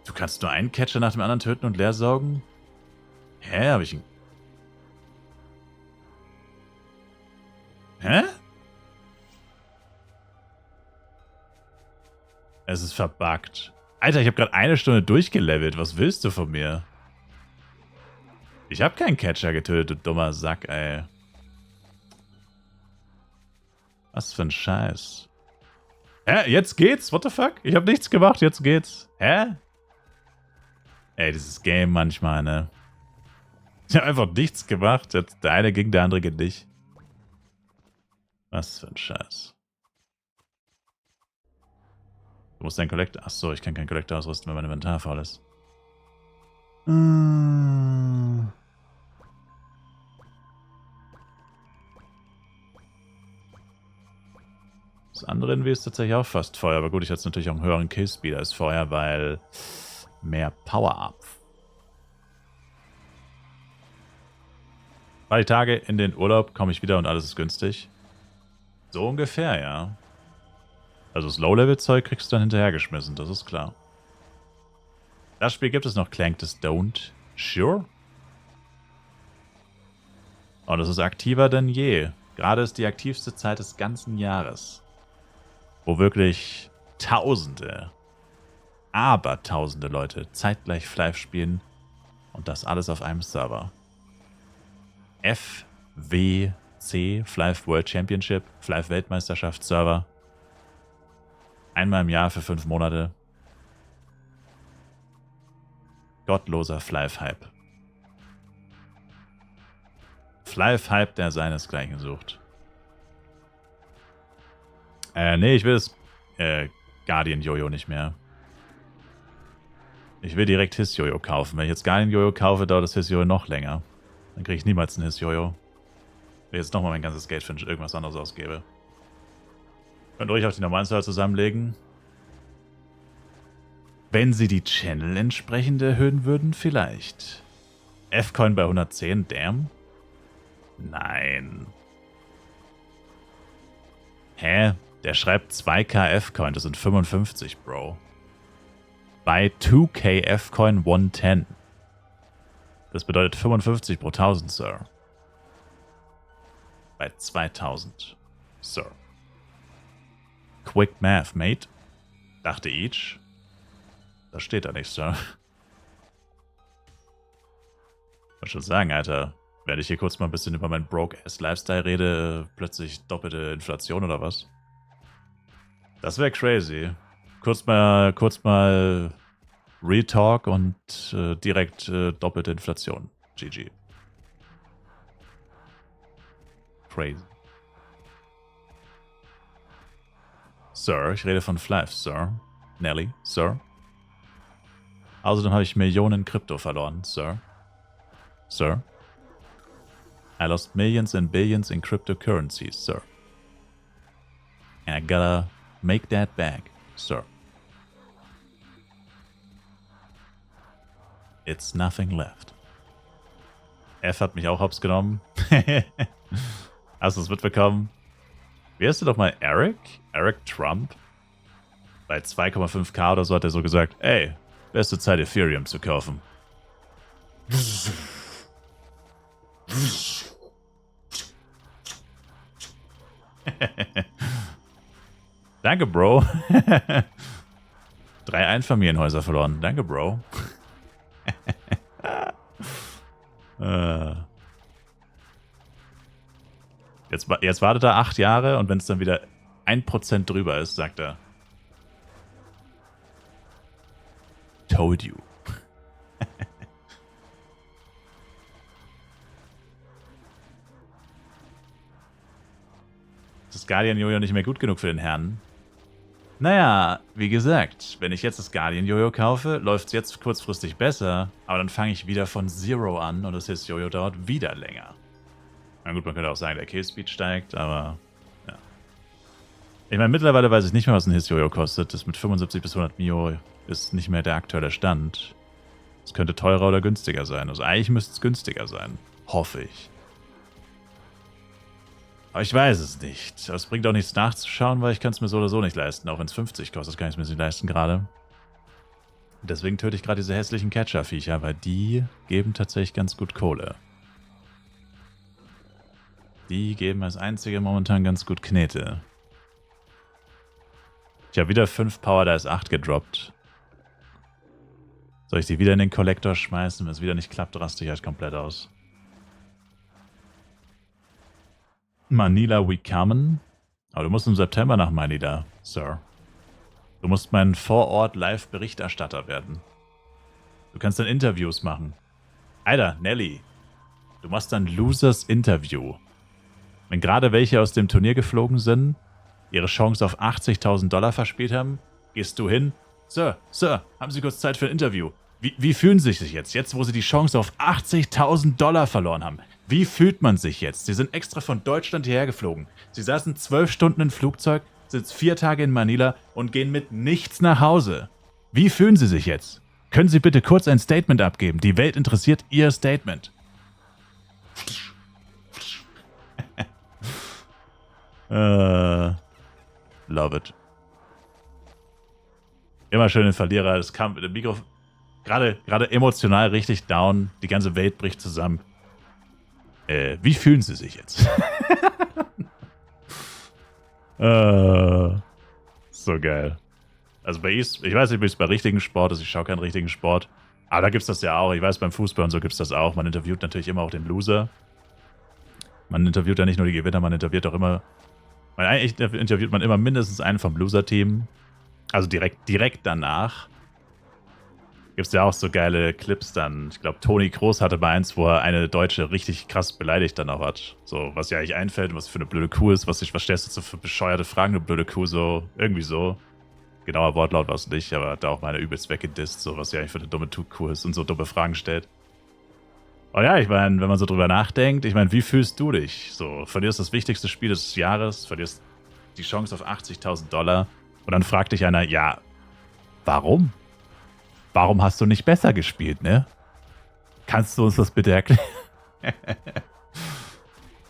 Du kannst nur einen Catcher nach dem anderen töten und leer saugen? Hä? Hab ich ihn... Hä? Es ist verbuggt. Alter, ich habe gerade 1 Stunde durchgelevelt. Was willst du von mir? Ich habe keinen Catcher getötet, du dummer Sack, ey. Was für ein Scheiß. Hä? Jetzt geht's? What the fuck? Ich habe nichts gemacht, jetzt geht's. Hä? Ey, dieses Game manchmal, ne? Ich habe einfach nichts gemacht. Jetzt der eine ging, der andere geht nicht. Was für ein Scheiß. Du musst deinen Kollektor... Achso, ich kann keinen Kollektor ausrüsten, wenn mein Inventar voll ist. Das andere Invi ist tatsächlich auch fast Feuer. Aber gut, ich hatte natürlich auch einen höheren Killspeed als vorher, weil mehr Power-Up. Paar Tage in den Urlaub komme ich wieder und alles ist günstig. So ungefähr, ja. Also das Low-Level-Zeug kriegst du dann hinterhergeschmissen, das ist klar. Das Spiel gibt es noch, Clank the Stoned. Sure. Und es ist aktiver denn je. Gerade ist die aktivste Zeit des ganzen Jahres. Wo wirklich Tausende, Abertausende Leute zeitgleich Flive spielen. Und das alles auf einem Server. FWC, Flive World Championship, Flive Weltmeisterschaft Server. Einmal im Jahr für 5 Monate. Gottloser Flive-Hype. Flive-Hype, der seinesgleichen sucht. Nee, ich will das Guardian-Jojo nicht mehr. Ich will direkt His-Jojo kaufen. Wenn ich jetzt Guardian-Jojo kaufe, dauert das His-Jojo noch länger. Dann kriege ich niemals ein His-Jojo. Wenn ich jetzt nochmal mein ganzes Geld für irgendwas anderes ausgebe. Könnt ihr euch auf die normalen Server zusammenlegen. Wenn sie die Channel entsprechend erhöhen würden, vielleicht. F-Coin bei 110, damn. Nein. Hä? Der schreibt 2k F-Coin, das sind 55, Bro. Bei 2k F-Coin 110. Das bedeutet 55 pro 1000, Sir. Bei 2000, Sir. Quick Math, Mate. Dachte each. Da steht da nichts, Sir. Ich wollte schon sagen, Alter. Wenn ich hier kurz mal ein bisschen über meinen Broke-Ass-Lifestyle rede, plötzlich doppelte Inflation oder was? Das wäre crazy. Kurz mal Retalk und direkt doppelte Inflation. GG. Crazy. Sir, ich rede von Flive, Sir. Nelly, Sir. Außerdem habe ich Millionen Krypto verloren, Sir. sir. I lost millions and billions in cryptocurrencies, sir. And I gotta make that back, sir. It's nothing left. F hat mich auch hops genommen. Hast du es mitbekommen? Wie heißt du doch mal? Eric? Eric Trump? Bei 2,5k oder so hat er so gesagt, ey, beste Zeit Ethereum zu kaufen. Danke, Bro. 3 Einfamilienhäuser verloren. Danke, Bro. Jetzt wartet er 8 Jahre und wenn es dann wieder 1% drüber ist, sagt er. Told you. Ist das Guardian-Jojo nicht mehr gut genug für den Herrn? Naja, wie gesagt, wenn ich jetzt das Guardian-Jojo kaufe, läuft es jetzt kurzfristig besser, aber dann fange ich wieder von Zero an und das His-Jojo dauert wieder länger. Na gut, man könnte auch sagen, der Killspeed steigt, aber ja. Ich meine, mittlerweile weiß ich nicht mehr, was ein His-Jojo kostet. Das mit 75 bis 100 Mio ist nicht mehr der aktuelle Stand. Es könnte teurer oder günstiger sein. Also eigentlich müsste es günstiger sein. Hoffe ich. Aber ich weiß es nicht. Aber es bringt auch nichts nachzuschauen, weil ich kann es mir so oder so nicht leisten. Auch wenn es 50 kostet, kann ich es mir nicht leisten gerade. Deswegen töte ich gerade diese hässlichen Catcher-Viecher, weil die geben tatsächlich ganz gut Kohle. Die geben als einzige momentan ganz gut Knete. Ich habe wieder 5 Power, da ist 8 gedroppt. Soll ich die wieder in den Kollektor schmeißen? Wenn es wieder nicht klappt, raste ich halt komplett aus. Manila we coming? Aber du musst im September nach Manila, Sir. Du musst mein Vorort-Live-Berichterstatter werden. Du kannst dann Interviews machen. Alter, Nelly. Du machst dann Losers-Interview. Wenn gerade welche aus dem Turnier geflogen sind, ihre Chance auf $80.000 verspielt haben, gehst du hin. Sir, haben Sie kurz Zeit für ein Interview? Wie fühlen Sie sich jetzt, wo Sie die Chance auf $80.000 verloren haben? Wie fühlt man sich jetzt? Sie sind extra von Deutschland hierher geflogen. Sie saßen 12 Stunden im Flugzeug, sind 4 Tage in Manila und gehen mit nichts nach Hause. Wie fühlen Sie sich jetzt? Können Sie bitte kurz ein Statement abgeben? Die Welt interessiert Ihr Statement. Love it. Immer schön den Verlierer. Das kam mit dem Mikro. Gerade emotional richtig down. Die ganze Welt bricht zusammen. Wie fühlen Sie sich jetzt? So geil. Also bei ich weiß nicht, wie es bei richtigen Sport ist. Ich schaue keinen richtigen Sport. Aber da gibt es das ja auch. Ich weiß, beim Fußball und so gibt es das auch. Man interviewt natürlich immer auch den Loser. Man interviewt ja nicht nur die Gewinner, man interviewt auch immer. Eigentlich interviewt man immer mindestens einen vom Loser-Team. Also direkt danach. Gibt es ja auch so geile Clips dann. Ich glaube, Toni Kroos hatte bei eins, wo er eine Deutsche richtig krass beleidigt dann auch hat. So, was ja eigentlich einfällt, was für eine blöde Kuh ist, was stellst du so für bescheuerte Fragen, eine blöde Kuh, so, irgendwie so. Genauer Wortlaut war es nicht, aber hat da auch mal eine übelst weggedisst, so, was ja eigentlich für eine dumme Kuh ist und so dumme Fragen stellt. Oh ja, ich meine, wenn man so drüber nachdenkt, ich meine, wie fühlst du dich? So, verlierst das wichtigste Spiel des Jahres, verlierst die Chance auf $80.000 und dann fragt dich einer, ja, warum? Warum hast du nicht besser gespielt, ne? Kannst du uns das bitte erklären?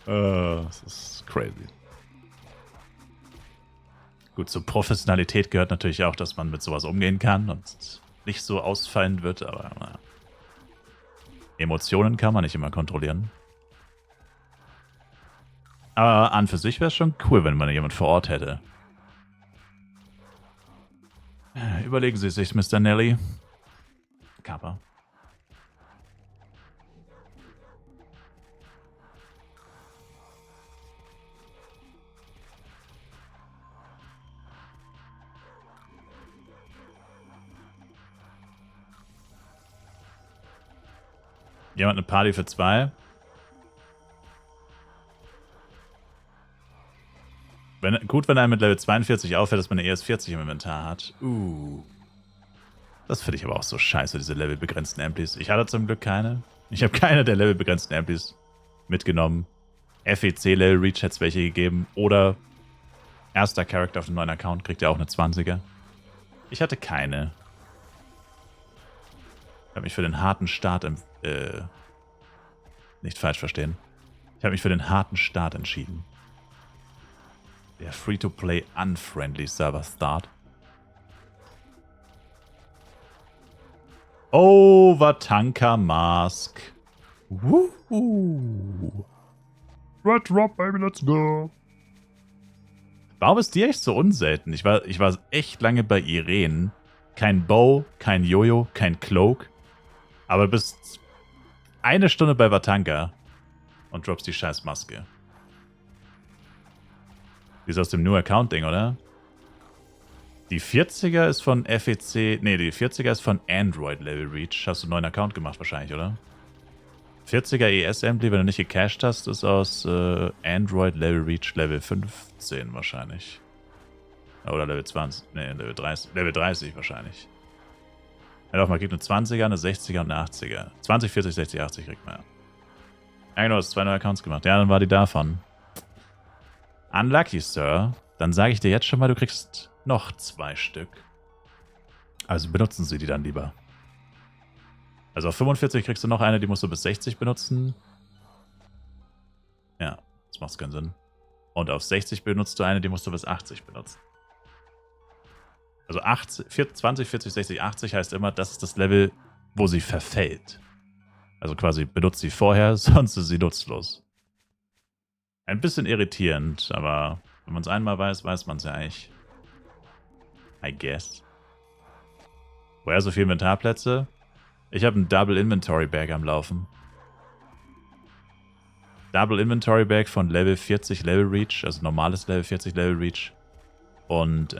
Das ist crazy. Gut, zur Professionalität gehört natürlich auch, dass man mit sowas umgehen kann und nicht so ausfallend wird, aber naja. Emotionen kann man nicht immer kontrollieren. Aber an für sich wäre es schon cool, wenn man jemand vor Ort hätte. Überlegen Sie sich, Mr. Nelly. Kappa. Jemand eine Party für 2? Gut, wenn einem mit Level 42 auffällt, dass man eine ES40 im Inventar hat. Das finde ich aber auch so scheiße, diese levelbegrenzten Amplis. Ich hatte zum Glück keine. Ich habe keine der levelbegrenzten Amplis mitgenommen. FEC Level Reach hätte es welche gegeben. Oder erster Charakter auf dem neuen Account kriegt ja auch eine 20er. Ich hatte keine. Ich habe mich für den harten Start nicht falsch verstehen. Ich habe mich für den harten Start entschieden. Der Free-to-Play Unfriendly Server Start. Overtanker Mask. Woohoo. Red Drop, baby, let's go. Warum ist die echt so unselten? Ich war echt lange bei Irene. Kein Bow, kein Jojo, kein Cloak. Aber du bist eine Stunde bei Vatanka und droppst die scheiß Maske. Die ist aus dem New Account-Ding, oder? Die 40er ist von FEC. Ne, die 40er ist von Android Level Reach. Hast du einen neuen Account gemacht wahrscheinlich, oder? 40er ES-Ampli, wenn du nicht gecached hast, ist aus Android Level Reach Level 15 wahrscheinlich. Oder Level 20. Ne, Level 30. Level 30 wahrscheinlich. Ja doch, man kriegt eine 20er, eine 60er und eine 80er. 20, 40, 60, 80 kriegt man ja. Ja genau, hast 2 neue Accounts gemacht. Ja, dann war die davon. Unlucky, Sir. Dann sage ich dir jetzt schon mal, du kriegst noch 2 Stück. Also benutzen Sie die dann lieber. Also auf 45 kriegst du noch eine, die musst du bis 60 benutzen. Ja, das macht keinen Sinn. Und auf 60 benutzt du eine, die musst du bis 80 benutzen. Also 20, 40, 60, 80 heißt immer, das ist das Level, wo sie verfällt. Also quasi benutzt sie vorher, sonst ist sie nutzlos. Ein bisschen irritierend, aber wenn man es einmal weiß, weiß man es ja eigentlich. I guess. Woher so viele Inventarplätze? Ich habe ein Double Inventory Bag am Laufen. Double Inventory Bag von Level 40 Level Reach, also normales Level 40 Level Reach. Und,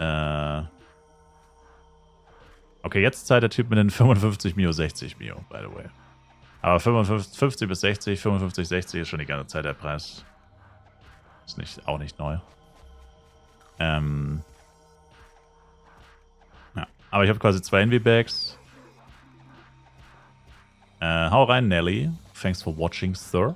okay, jetzt zahlt der Typ mit den 55 Mio, 60 Mio, by the way. Aber 50 bis 60, 55, 60 ist schon die ganze Zeit der Preis. Ist auch nicht neu. Ja. Aber ich habe quasi 2 Envy-Bags. Hau rein, Nelly. Thanks for watching, Sir.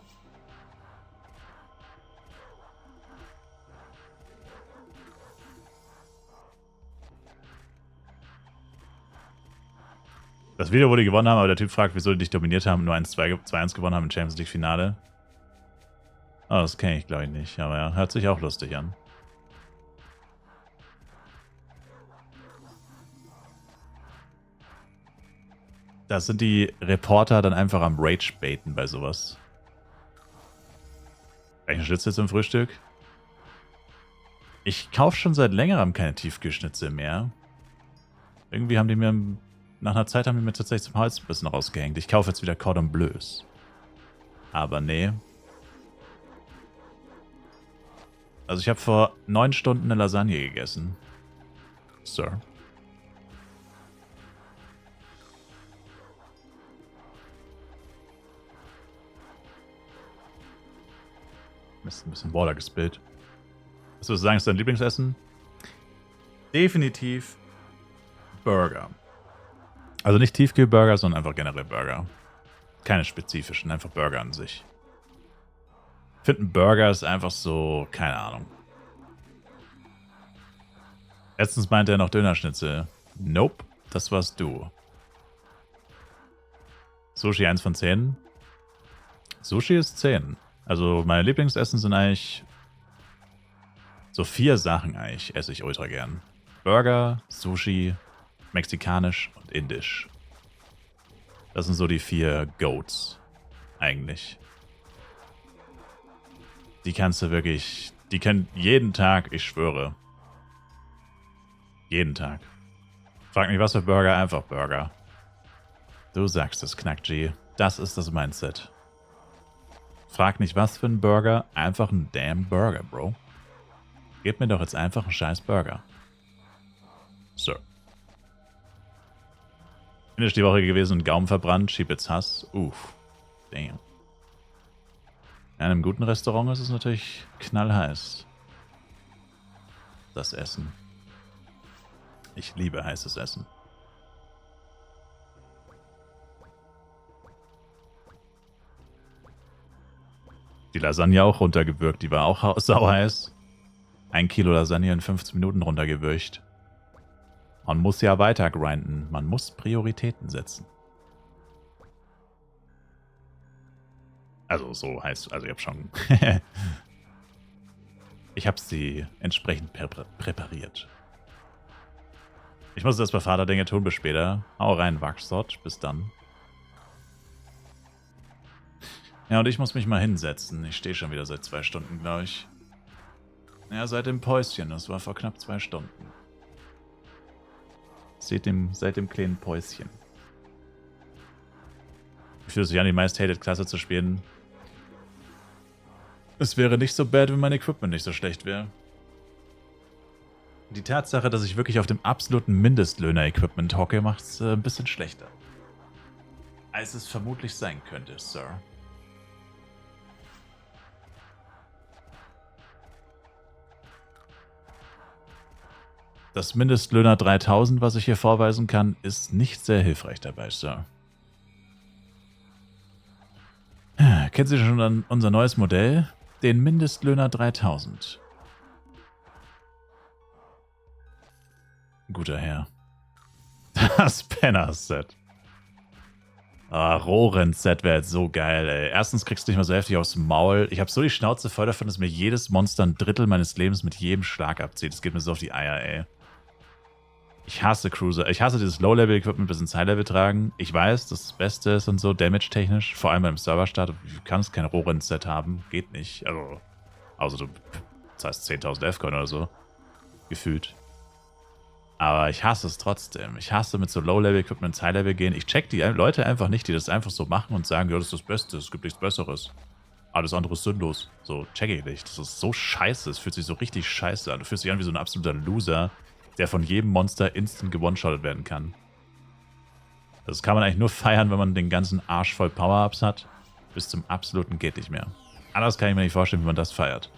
Das Video, wo die gewonnen haben, aber der Typ fragt, wieso die dich dominiert haben und nur 2-1 gewonnen haben im Champions League Finale. Oh, das kenne ich, glaube ich, nicht. Aber ja, hört sich auch lustig an. Da sind die Reporter dann einfach am Rage-Baiten bei sowas. Welchen Schnitzel zum Frühstück? Ich kaufe schon seit längerem keine Tiefkühlschnitzel mehr. Irgendwie haben die mir, nach einer Zeit haben die mir tatsächlich zum Hals ein bisschen rausgehängt. Ich kaufe jetzt wieder Cordon Bleus. Aber nee. Also ich habe vor 9 Stunden eine Lasagne gegessen. Sir. Mist, ein bisschen Water gespillt. Was würdest du sagen, ist dein Lieblingsessen? Definitiv Burger. Also nicht Tiefkühlburger, sondern einfach generell Burger. Keine spezifischen, einfach Burger an sich. Ich finde, ein Burger ist einfach so, keine Ahnung. Letztens meinte er noch Dönerschnitzel. Nope, das warst du. Sushi 1 von 10. Sushi ist 10. Also meine Lieblingsessen sind eigentlich so 4 Sachen eigentlich, esse ich ultra gern. Burger, Sushi, mexikanisch und indisch. Das sind so die 4 Goats eigentlich. Die kannst du wirklich, die können jeden Tag, ich schwöre. Jeden Tag. Frag mich, was für Burger, einfach Burger. Du sagst es, Knack G. Das ist das Mindset. Frag nicht, was für ein Burger, einfach ein damn Burger, Bro. Gib mir doch jetzt einfach einen scheiß Burger. So. Finish die Woche gewesen und Gaumen verbrannt, schieb jetzt Hass. Uff. Damn. In einem guten Restaurant ist es natürlich knallheiß. Das Essen. Ich liebe heißes Essen. Die Lasagne auch runtergewürgt, die war auch sauheiß. 1 Kilo Lasagne in 15 Minuten runtergewürgt. Man muss ja weiter grinden. Man muss Prioritäten setzen. Also so heißt, also ich habe schon... ich habe sie entsprechend präpariert. Ich muss das bei Vaterdinge tun, bis später. Hau rein, Wachsort. Bis dann. Ja, und ich muss mich mal hinsetzen. Ich stehe schon wieder seit 2 Stunden, glaube ich. Ja, seit dem Päuschen. Das war vor knapp 2 Stunden. Seit dem kleinen Päuschen. Ich fühle sich an, die meist-hated-Klasse zu spielen. Es wäre nicht so bad, wenn mein Equipment nicht so schlecht wäre. Die Tatsache, dass ich wirklich auf dem absoluten Mindestlöhner-Equipment hocke, macht es ein bisschen schlechter. Als es vermutlich sein könnte, Sir. Das Mindestlöhner 3000, was ich hier vorweisen kann, ist nicht sehr hilfreich dabei, Sir. Kennen Sie schon unser neues Modell? Den Mindestlöhner 3000. Guter Herr. Das Penner-Set. Rohren-Set wäre jetzt so geil, ey. Erstens kriegst du nicht mal so heftig aufs Maul. Ich habe so die Schnauze voll davon, dass mir jedes Monster 1/3 meines Lebens mit jedem Schlag abzieht. Das geht mir so auf die Eier, ey. Ich hasse Cruiser. Ich hasse dieses Low-Level-Equipment bis ins High-Level tragen. Ich weiß, dass das Beste ist und so, damage-technisch. Vor allem beim Serverstart. Du kannst kein Rohren-Set haben. Geht nicht. Also, außer du zahlst 10.000 F-Coin oder so. Gefühlt. Aber ich hasse es trotzdem. Ich hasse mit so Low-Level-Equipment ins High-Level gehen. Ich check die Leute einfach nicht, die das einfach so machen und sagen, ja, das ist das Beste, es gibt nichts Besseres. Alles andere ist sinnlos. So, check ich nicht. Das ist so scheiße. Es fühlt sich so richtig scheiße an. Du fühlst dich an wie so ein absoluter Loser, der von jedem Monster instant gewone-shottet werden kann. Das kann man eigentlich nur feiern, wenn man den ganzen Arsch voll Power-Ups hat. Bis zum absoluten geht nicht mehr. Anders kann ich mir nicht vorstellen, wie man das feiert.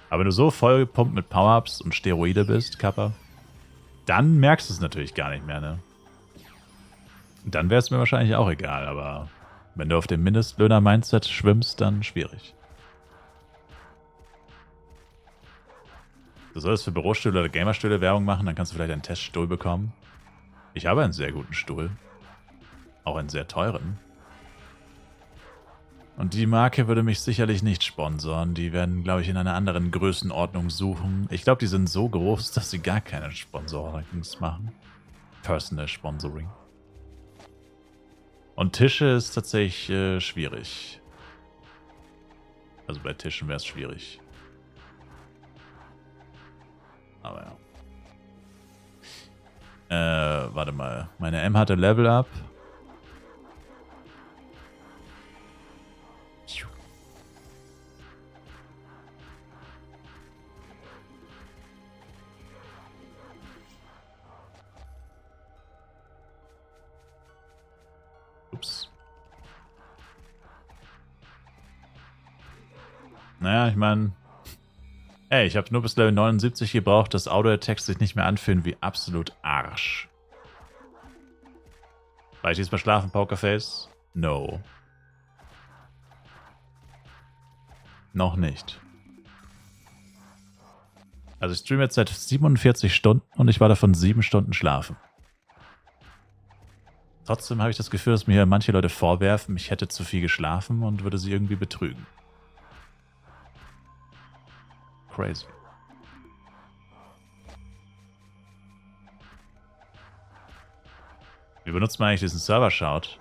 Aber wenn du so vollgepumpt mit Power-Ups und Steroide bist, Kappa, dann merkst du es natürlich gar nicht mehr, ne? Dann wäre es mir wahrscheinlich auch egal, aber wenn du auf dem Mindestlöhner-Mindset schwimmst, dann schwierig. Du solltest für Bürostühle oder Gamerstühle Werbung machen, dann kannst du vielleicht einen Teststuhl bekommen. Ich habe einen sehr guten Stuhl. Auch einen sehr teuren. Und die Marke würde mich sicherlich nicht sponsoren. Die werden, glaube ich, in einer anderen Größenordnung suchen. Ich glaube, die sind so groß, dass sie gar keine Sponsorings machen. Personal Sponsoring. Und Tische ist tatsächlich schwierig. Also bei Tischen wäre es schwierig. Aber ja. Warte mal. Meine M hatte Level Up. Ups. Naja, ich meine... Ey, ich habe nur bis Level 79 gebraucht, dass Auto-Attacks sich nicht mehr anfühlen wie absolut Arsch. War ich diesmal schlafen, Pokerface? No. Noch nicht. Also ich streame jetzt seit 47 Stunden und ich war davon 7 Stunden schlafen. Trotzdem habe ich das Gefühl, dass mir hier manche Leute vorwerfen, ich hätte zu viel geschlafen und würde sie irgendwie betrügen. Crazy. Wie benutzt man eigentlich diesen Server-Shout?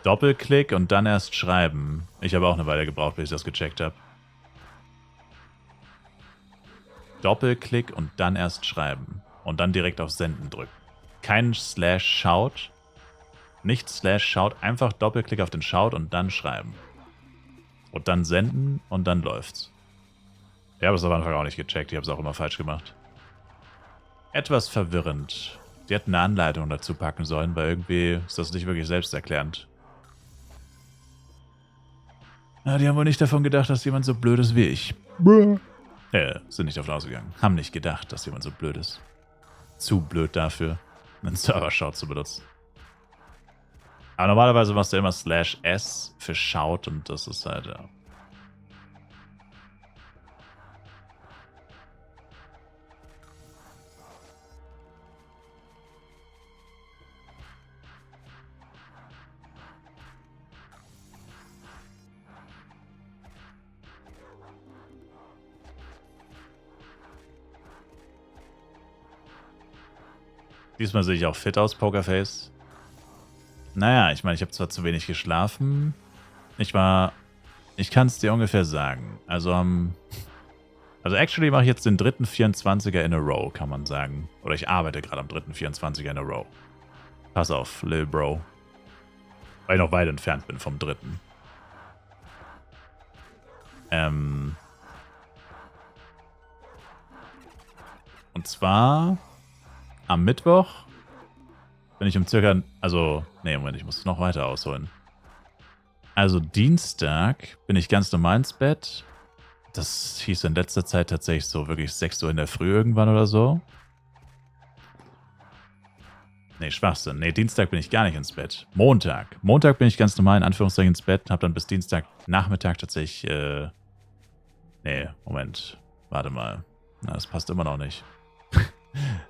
Doppelklick und dann erst schreiben. Ich habe auch eine Weile gebraucht, bis ich das gecheckt habe. Doppelklick und dann erst schreiben. Und dann direkt auf Senden drücken. Kein /Shout. Nicht /Shout. Einfach Doppelklick auf den Shout und dann schreiben. Und dann senden und dann läuft's. Ich habe es am Anfang auch nicht gecheckt. Ich habe es auch immer falsch gemacht. Etwas verwirrend. Die hätten eine Anleitung dazu packen sollen, weil irgendwie ist das nicht wirklich selbsterklärend. Na, die haben wohl nicht davon gedacht, dass jemand so blöd ist wie ich. Sind nicht davon ausgegangen. Haben nicht gedacht, dass jemand so blöd ist. Zu blöd dafür, einen Server-Shout zu benutzen. Aber normalerweise machst du immer /S für Shout und das ist halt, ja. Diesmal sehe ich auch fit aus, Pokerface. Naja, ich meine, ich habe zwar zu wenig geschlafen. Ich kann es dir ungefähr sagen. Also actually mache ich jetzt den dritten 24er in a row, kann man sagen. Oder ich arbeite gerade am dritten 24er in a row. Pass auf, Lil Bro. Weil ich noch weit entfernt bin vom dritten. Und zwar am Mittwoch bin ich um circa, Moment, ich muss noch weiter ausholen. Also Dienstag bin ich ganz normal ins Bett. Das hieß in letzter Zeit tatsächlich so wirklich 6 Uhr in der Früh irgendwann oder so. Nee, Schwachsinn. Nee, Dienstag bin ich gar nicht ins Bett. Montag. Montag bin ich ganz normal in Anführungszeichen ins Bett. Hab dann bis Dienstagnachmittag tatsächlich, nee, Moment. Warte mal. Na, das passt immer noch nicht.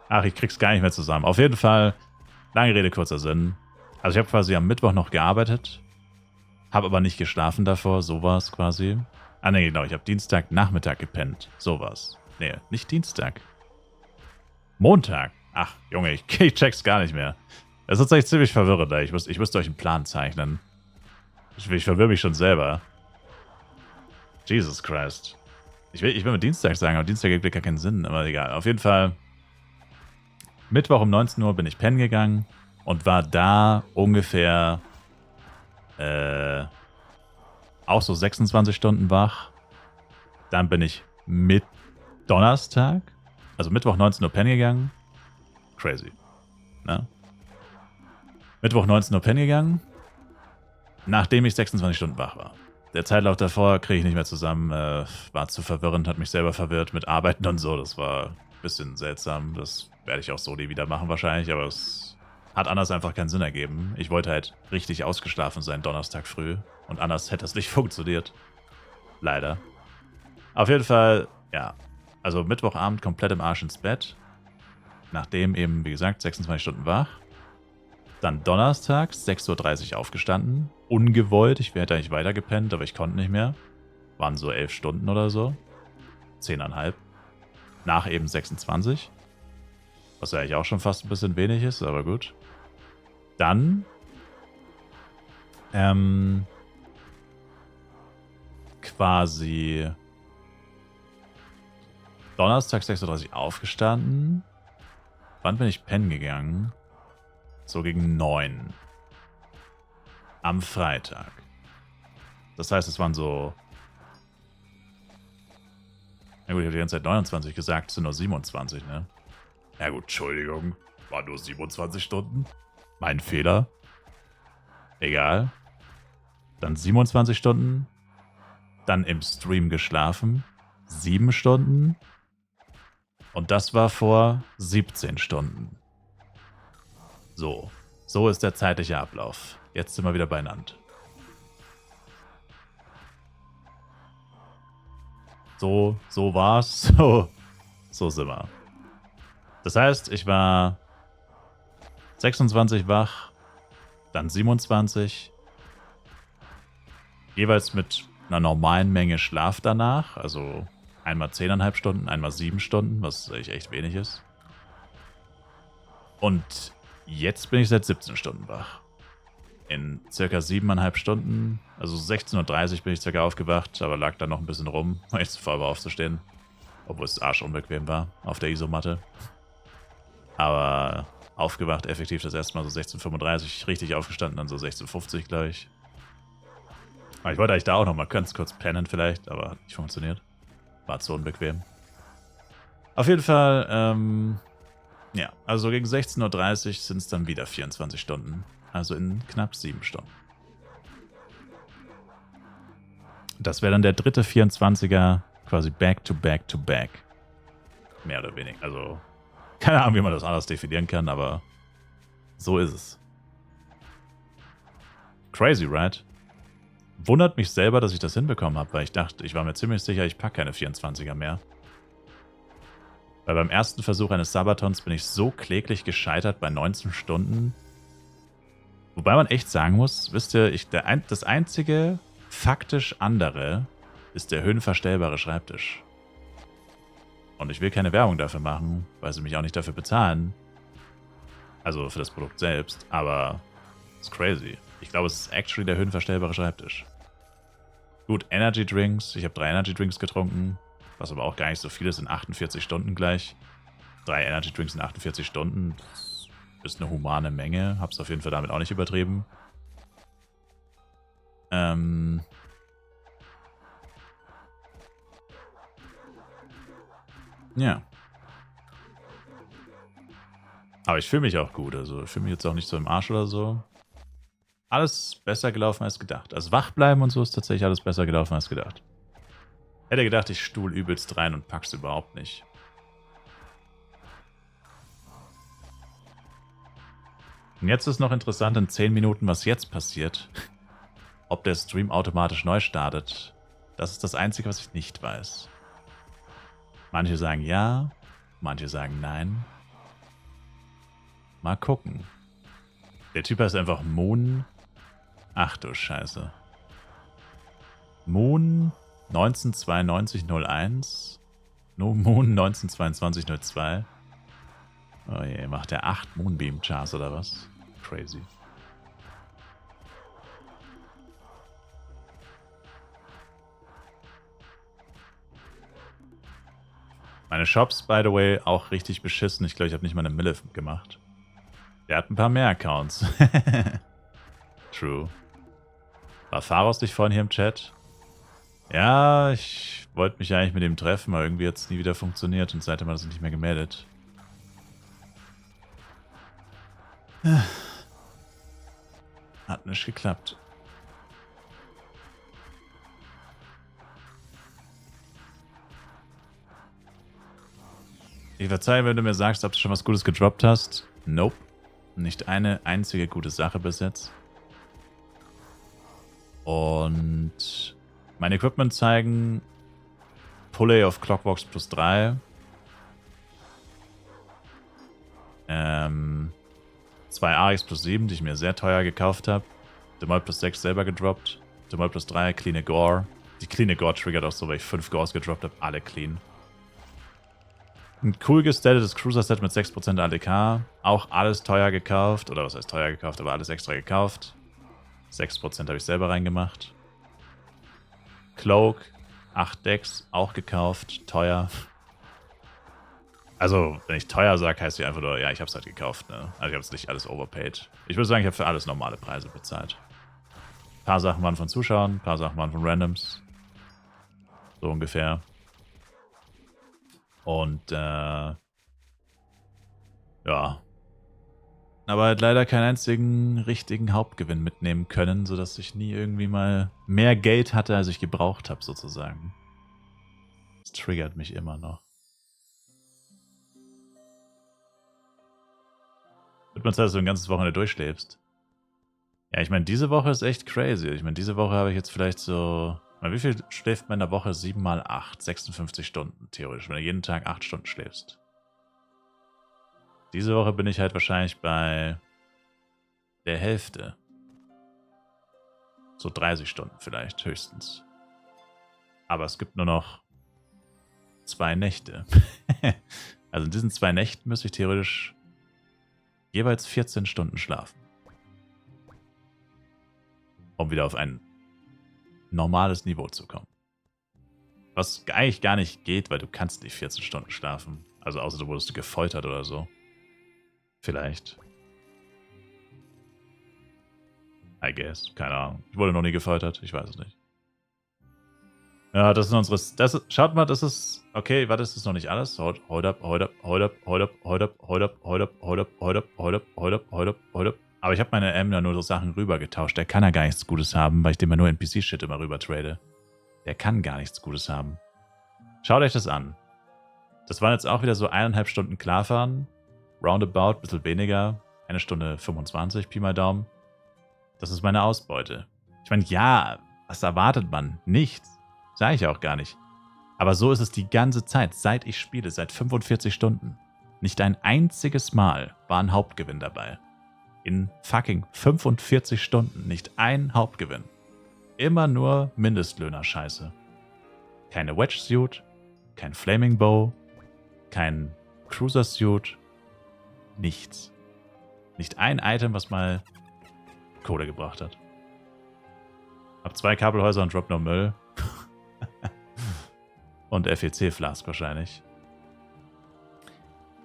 Ach, ich krieg's gar nicht mehr zusammen. Auf jeden Fall, lange Rede, kurzer Sinn. Also ich habe quasi am Mittwoch noch gearbeitet. Habe aber nicht geschlafen davor. So war's quasi. Ah, nee, genau. Ich habe Dienstagnachmittag gepennt. So war's. Nee, nicht Dienstag. Montag. Ach, Junge, ich check's gar nicht mehr. Das ist tatsächlich ziemlich verwirrend. Ich müsste euch einen Plan zeichnen. Ich verwirre mich schon selber. Jesus Christ. Ich will mit Dienstag sagen, aber Dienstag ergibt gar keinen Sinn. Aber egal. Auf jeden Fall. Mittwoch um 19 Uhr bin ich pennen gegangen und war da ungefähr auch so 26 Stunden wach. Dann bin ich mit Donnerstag, also Mittwoch 19 Uhr pennen gegangen. Crazy. Ne? Mittwoch 19 Uhr pennen gegangen, nachdem ich 26 Stunden wach war. Der Zeitlauf davor kriege ich nicht mehr zusammen, war zu verwirrend, hat mich selber verwirrt mit Arbeiten und so. Das war ein bisschen seltsam. Das werde ich auch so nie wieder machen wahrscheinlich, aber es hat anders einfach keinen Sinn ergeben. Ich wollte halt richtig ausgeschlafen sein Donnerstag früh und anders hätte es nicht funktioniert. Leider. Auf jeden Fall, ja. Also Mittwochabend komplett im Arsch ins Bett. Nachdem eben, wie gesagt, 26 Stunden wach. Dann Donnerstag, 6:30 Uhr aufgestanden. Ungewollt. Ich hätte eigentlich weiter gepennt, aber ich konnte nicht mehr. Waren so 11 Stunden oder so. 10,5. Nach eben 26. Was ja eigentlich auch schon fast ein bisschen wenig ist, aber gut. Dann quasi Donnerstag 6:30 Uhr aufgestanden. Wann bin ich pennen gegangen? So gegen 9. Am Freitag. Das heißt, es waren so... Na gut, ich habe die ganze Zeit 29 gesagt, es sind nur 27, ne? Ja gut, Entschuldigung. Waren nur 27 Stunden. Mein Fehler. Egal. Dann 27 Stunden. Dann im Stream geschlafen. 7 Stunden. Und das war vor 17 Stunden. So. So ist der zeitliche Ablauf. Jetzt sind wir wieder beieinander. So war's. So sind wir. Das heißt, ich war 26 wach, dann 27, jeweils mit einer normalen Menge Schlaf danach, also einmal 10,5 Stunden, einmal 7 Stunden, was echt wenig ist. Und jetzt bin ich seit 17 Stunden wach. In circa 7,5 Stunden, also 16:30 Uhr bin ich circa aufgewacht, aber lag dann noch ein bisschen rum, weil ich zu faul war aufzustehen. Obwohl es arschunbequem war auf der Isomatte. Aber aufgewacht effektiv das erste Mal so 16:35 Uhr, richtig aufgestanden, dann so 16:50 Uhr, glaube ich. Aber ich wollte eigentlich da auch noch mal ganz kurz pennen vielleicht, aber hat nicht funktioniert. War zu unbequem. Auf jeden Fall, ja, also gegen 16:30 Uhr sind es dann wieder 24 Stunden. Also in knapp 7 Stunden. Das wäre dann der dritte 24er, quasi back to back to back. Mehr oder weniger. Also, keine Ahnung, wie man das anders definieren kann, aber so ist es. Crazy, right? Wundert mich selber, dass ich das hinbekommen habe, weil ich war mir ziemlich sicher, ich packe keine 24er mehr. Weil beim ersten Versuch eines Sabatons bin ich so kläglich gescheitert bei 19 Stunden. Wobei man echt sagen muss, wisst ihr, das einzige faktisch andere ist der höhenverstellbare Schreibtisch. Und ich will keine Werbung dafür machen, weil sie mich auch nicht dafür bezahlen. Also für das Produkt selbst, aber ist crazy. Ich glaube, es ist actually der höhenverstellbare Schreibtisch. Gut, Energy Drinks. Ich habe 3 Energy Drinks getrunken, was aber auch gar nicht so viel ist in 48 Stunden gleich. 3 Energy Drinks in 48 Stunden, das ist eine humane Menge. Hab's auf jeden Fall damit auch nicht übertrieben. Ja. Aber ich fühle mich auch gut, also ich fühle mich jetzt auch nicht so im Arsch oder so. Alles besser gelaufen als gedacht. Also wach bleiben und so ist tatsächlich alles besser gelaufen als gedacht. Hätte gedacht, ich stuhl übelst rein und pack's überhaupt nicht. Und jetzt ist noch interessant in 10 Minuten, was jetzt passiert. Ob der Stream automatisch neu startet. Das ist das Einzige, was ich nicht weiß. Manche sagen ja, manche sagen nein. Mal gucken. Der Typ heißt einfach Moon. Ach du Scheiße. Moon 199201. Moon 192202. Oh je, macht der 8 Moonbeam Chars oder was? Crazy. Meine Shops, by the way, auch richtig beschissen. Ich glaube, ich habe nicht mal eine Mille gemacht. Der hat ein paar mehr Accounts. True. War Pharos nicht vorhin hier im Chat? Ja, ich wollte mich eigentlich mit ihm treffen, aber irgendwie hat es nie wieder funktioniert und seitdem hat er sich nicht mehr gemeldet. Hat nicht geklappt. Ich verzeihe, wenn du mir sagst, ob du schon was Gutes gedroppt hast. Nope. Nicht eine einzige gute Sache bis jetzt. Und mein Equipment zeigen Pulley of Clockworks plus 3. 2 AX plus 7, die ich mir sehr teuer gekauft habe. Demol plus 6 selber gedroppt. Demol plus 3, Clean Gore. Die Clean Gore triggert auch so, weil ich 5 Gores gedroppt habe. Alle clean. Ein cool gestatetes Cruiser-Set mit 6% ADK. Auch alles teuer gekauft. Oder was heißt teuer gekauft, aber alles extra gekauft. 6% habe ich selber reingemacht. Cloak, 8 Decks, auch gekauft. Teuer. Also, wenn ich teuer sage, heißt es einfach nur, ja, ich habe es halt gekauft. Ne? Also ich habe es nicht alles overpaid. Ich würde sagen, ich habe für alles normale Preise bezahlt. Ein paar Sachen waren von Zuschauern, ein paar Sachen waren von Randoms. So ungefähr. Und, ja. Aber halt leider keinen einzigen richtigen Hauptgewinn mitnehmen können, sodass ich nie irgendwie mal mehr Geld hatte, als ich gebraucht habe, sozusagen. Das triggert mich immer noch. Wird man Zeit, dass du ein ganzes Wochenende durchschläfst. Ja, ich meine, diese Woche ist echt crazy. Ich meine, diese Woche habe ich jetzt vielleicht so... Wie viel schläft man in der Woche? 7 mal 8. 56 Stunden, theoretisch, wenn du jeden Tag 8 Stunden schläfst. Diese Woche bin ich halt wahrscheinlich bei der Hälfte. So 30 Stunden vielleicht, höchstens. Aber es gibt nur noch 2 Nächte. Also in diesen 2 Nächten müsste ich theoretisch jeweils 14 Stunden schlafen. Um wieder auf ein normales Niveau zu kommen. Was eigentlich gar nicht geht, weil du kannst nicht 14 Stunden schlafen. Also außer du wurdest gefoltert oder so. Vielleicht. I guess. Keine Ahnung. Ich wurde noch nie gefoltert. Ich weiß es nicht. Ja, das sind unsere... schaut mal, das ist... Okay, warte, das ist noch nicht alles. Hold up. Aber ich habe meine M da nur so Sachen rüber getauscht. Der kann ja gar nichts Gutes haben, weil ich dem ja nur NPC-Shit immer rüber trade. Der kann gar nichts Gutes haben. Schaut euch das an. Das waren jetzt auch wieder so 1,5 Stunden klarfahren. Roundabout, bisschen weniger. 1 Stunde 25, Pi mal Daumen. Das ist meine Ausbeute. Ich meine, ja, was erwartet man? Nichts. Sage ich auch gar nicht. Aber so ist es die ganze Zeit, seit ich spiele, seit 45 Stunden. Nicht ein einziges Mal war ein Hauptgewinn dabei. In fucking 45 Stunden nicht ein Hauptgewinn. Immer nur Mindestlöhner-Scheiße. Keine Wedge-Suit, kein Flaming Bow, kein Cruiser-Suit, nichts. Nicht ein Item, was mal Kohle gebracht hat. Hab 2 Kabelhäuser und drop nur Müll. Und FEC-Flask wahrscheinlich.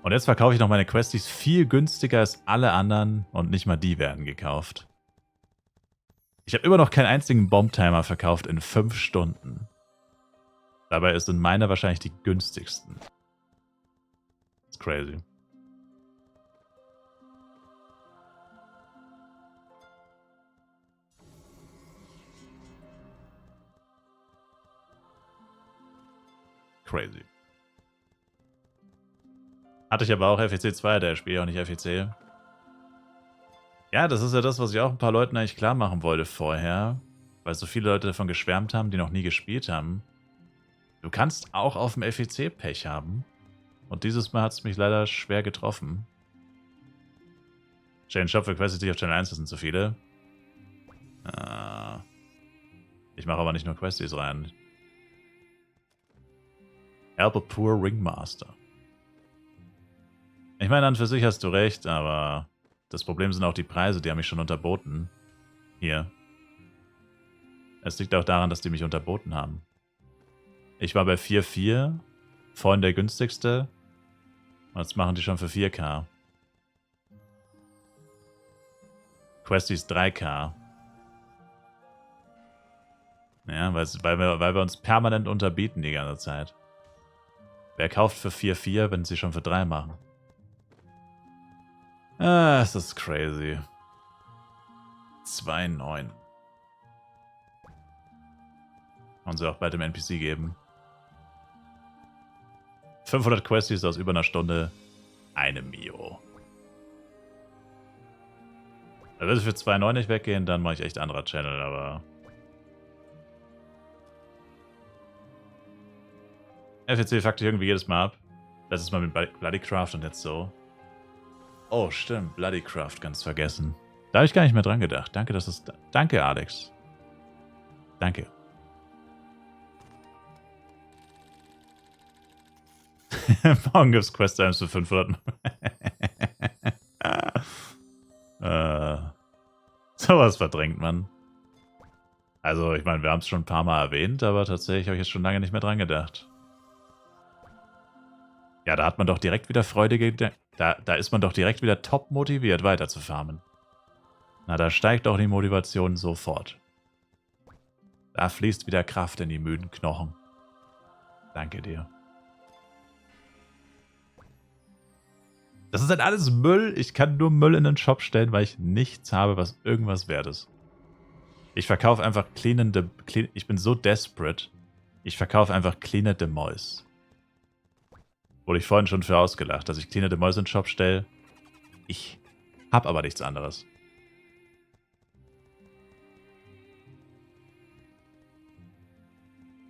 Und jetzt verkaufe ich noch meine Questies viel günstiger als alle anderen und nicht mal die werden gekauft. Ich habe immer noch keinen einzigen Bomb-Timer verkauft in 5 Stunden. Dabei sind meine wahrscheinlich die günstigsten. Das ist crazy. Crazy. Hatte ich aber auch FEC 2, der spielt auch nicht FEC. Ja, das ist ja das, was ich auch ein paar Leuten eigentlich klar machen wollte vorher. Weil so viele Leute davon geschwärmt haben, die noch nie gespielt haben. Du kannst auch auf dem FEC Pech haben. Und dieses Mal hat es mich leider schwer getroffen. Chain Shop für Questies auf Channel 1, das sind zu viele. Ich mache aber nicht nur Questies rein. Help a poor Ringmaster. Ich meine, an für sich hast du recht, aber das Problem sind auch die Preise, die haben mich schon unterboten. Hier. Es liegt auch daran, dass die mich unterboten haben. Ich war bei 4,4, vorhin der günstigste. Und jetzt machen die schon für 4K. Questies 3K. Ja, weil wir uns permanent unterbieten die ganze Zeit. Wer kauft für 4,4, wenn sie schon für 3 machen? Es ist crazy. 2,9. Und sie auch bald im NPC geben. 500 Questies aus über einer Stunde. 1 Mio. Da würde ich für 2,9 nicht weggehen, dann mache ich echt anderer Channel, aber... FEC fuckt irgendwie jedes Mal ab. Letztes Mal mit Bloodycraft und jetzt so. Oh, stimmt. Bloodycraft, ganz vergessen. Da habe ich gar nicht mehr dran gedacht. Danke, dass es... Danke, Alex. Danke. Morgen gibt es Quest-Times für 500. Sowas verdrängt man. Also, ich meine, wir haben es schon ein paar Mal erwähnt, aber tatsächlich habe ich jetzt schon lange nicht mehr dran gedacht. Ja, da hat man doch direkt wieder Freude. Da ist man doch direkt wieder top motiviert, weiter zu farmen. Na, da steigt auch die Motivation sofort. Da fließt wieder Kraft in die müden Knochen. Danke dir. Das ist halt alles Müll. Ich kann nur Müll in den Shop stellen, weil ich nichts habe, was irgendwas wert ist. Ich verkaufe einfach ich bin so desperate. Ich verkaufe einfach cleanende Mäus. Wurde ich vorhin schon für ausgelacht, dass ich cleanende Mäuse in den Shop stelle. Ich habe aber nichts anderes.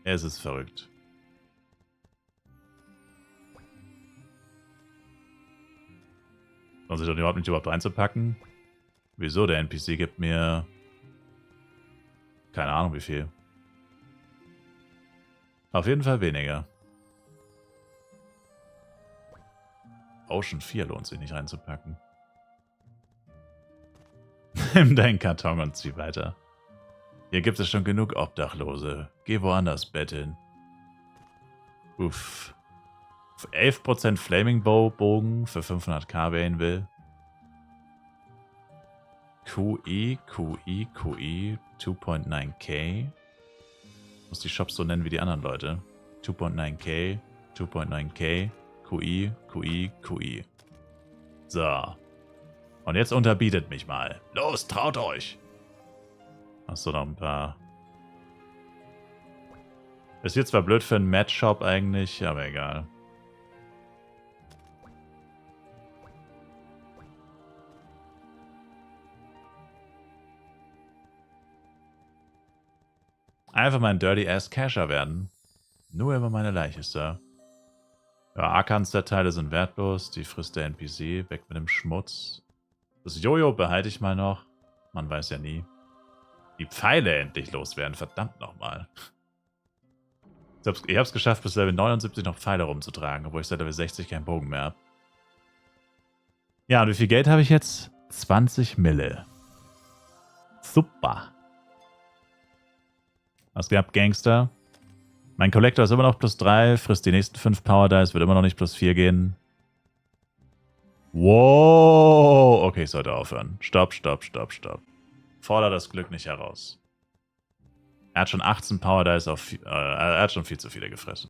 Es ist verrückt. Lohnt sich doch überhaupt reinzupacken. Wieso? Der NPC gibt mir... Keine Ahnung wie viel. Auf jeden Fall weniger. Ocean 4 lohnt sich nicht reinzupacken. Nimm deinen Karton und zieh weiter. Hier gibt es schon genug Obdachlose. Geh woanders betteln. Uff. 11% Flaming Bow-Bogen für 500k, wer ihn will. QI, 2.9k. Muss die Shops so nennen wie die anderen Leute. 2.9k, 2.9k, QI. So. Und jetzt unterbietet mich mal. Los, traut euch! Hast du noch ein paar... Ist jetzt zwar blöd für einen Match-Shop eigentlich, aber egal. Einfach mal ein Dirty-Ass-Casher werden. Nur über meine Leiche, Sir. Ja, Arkans-Teile sind wertlos. Die frisst der NPC. Weg mit dem Schmutz. Das Jojo behalte ich mal noch. Man weiß ja nie. Die Pfeile endlich loswerden. Verdammt nochmal. Ich hab's geschafft, bis Level 79 noch Pfeile rumzutragen, obwohl ich seit Level 60 keinen Bogen mehr habe. Ja, und wie viel Geld habe ich jetzt? 20 Mille. Super. Was gehabt, Gangster? Mein Collector ist immer noch +3, frisst die nächsten 5 Power Dice, wird immer noch nicht +4 gehen. Wow. Okay, ich sollte aufhören. Stopp. Fordere das Glück nicht heraus. Er hat schon 18 Power Dice auf... er hat schon viel zu viele gefressen.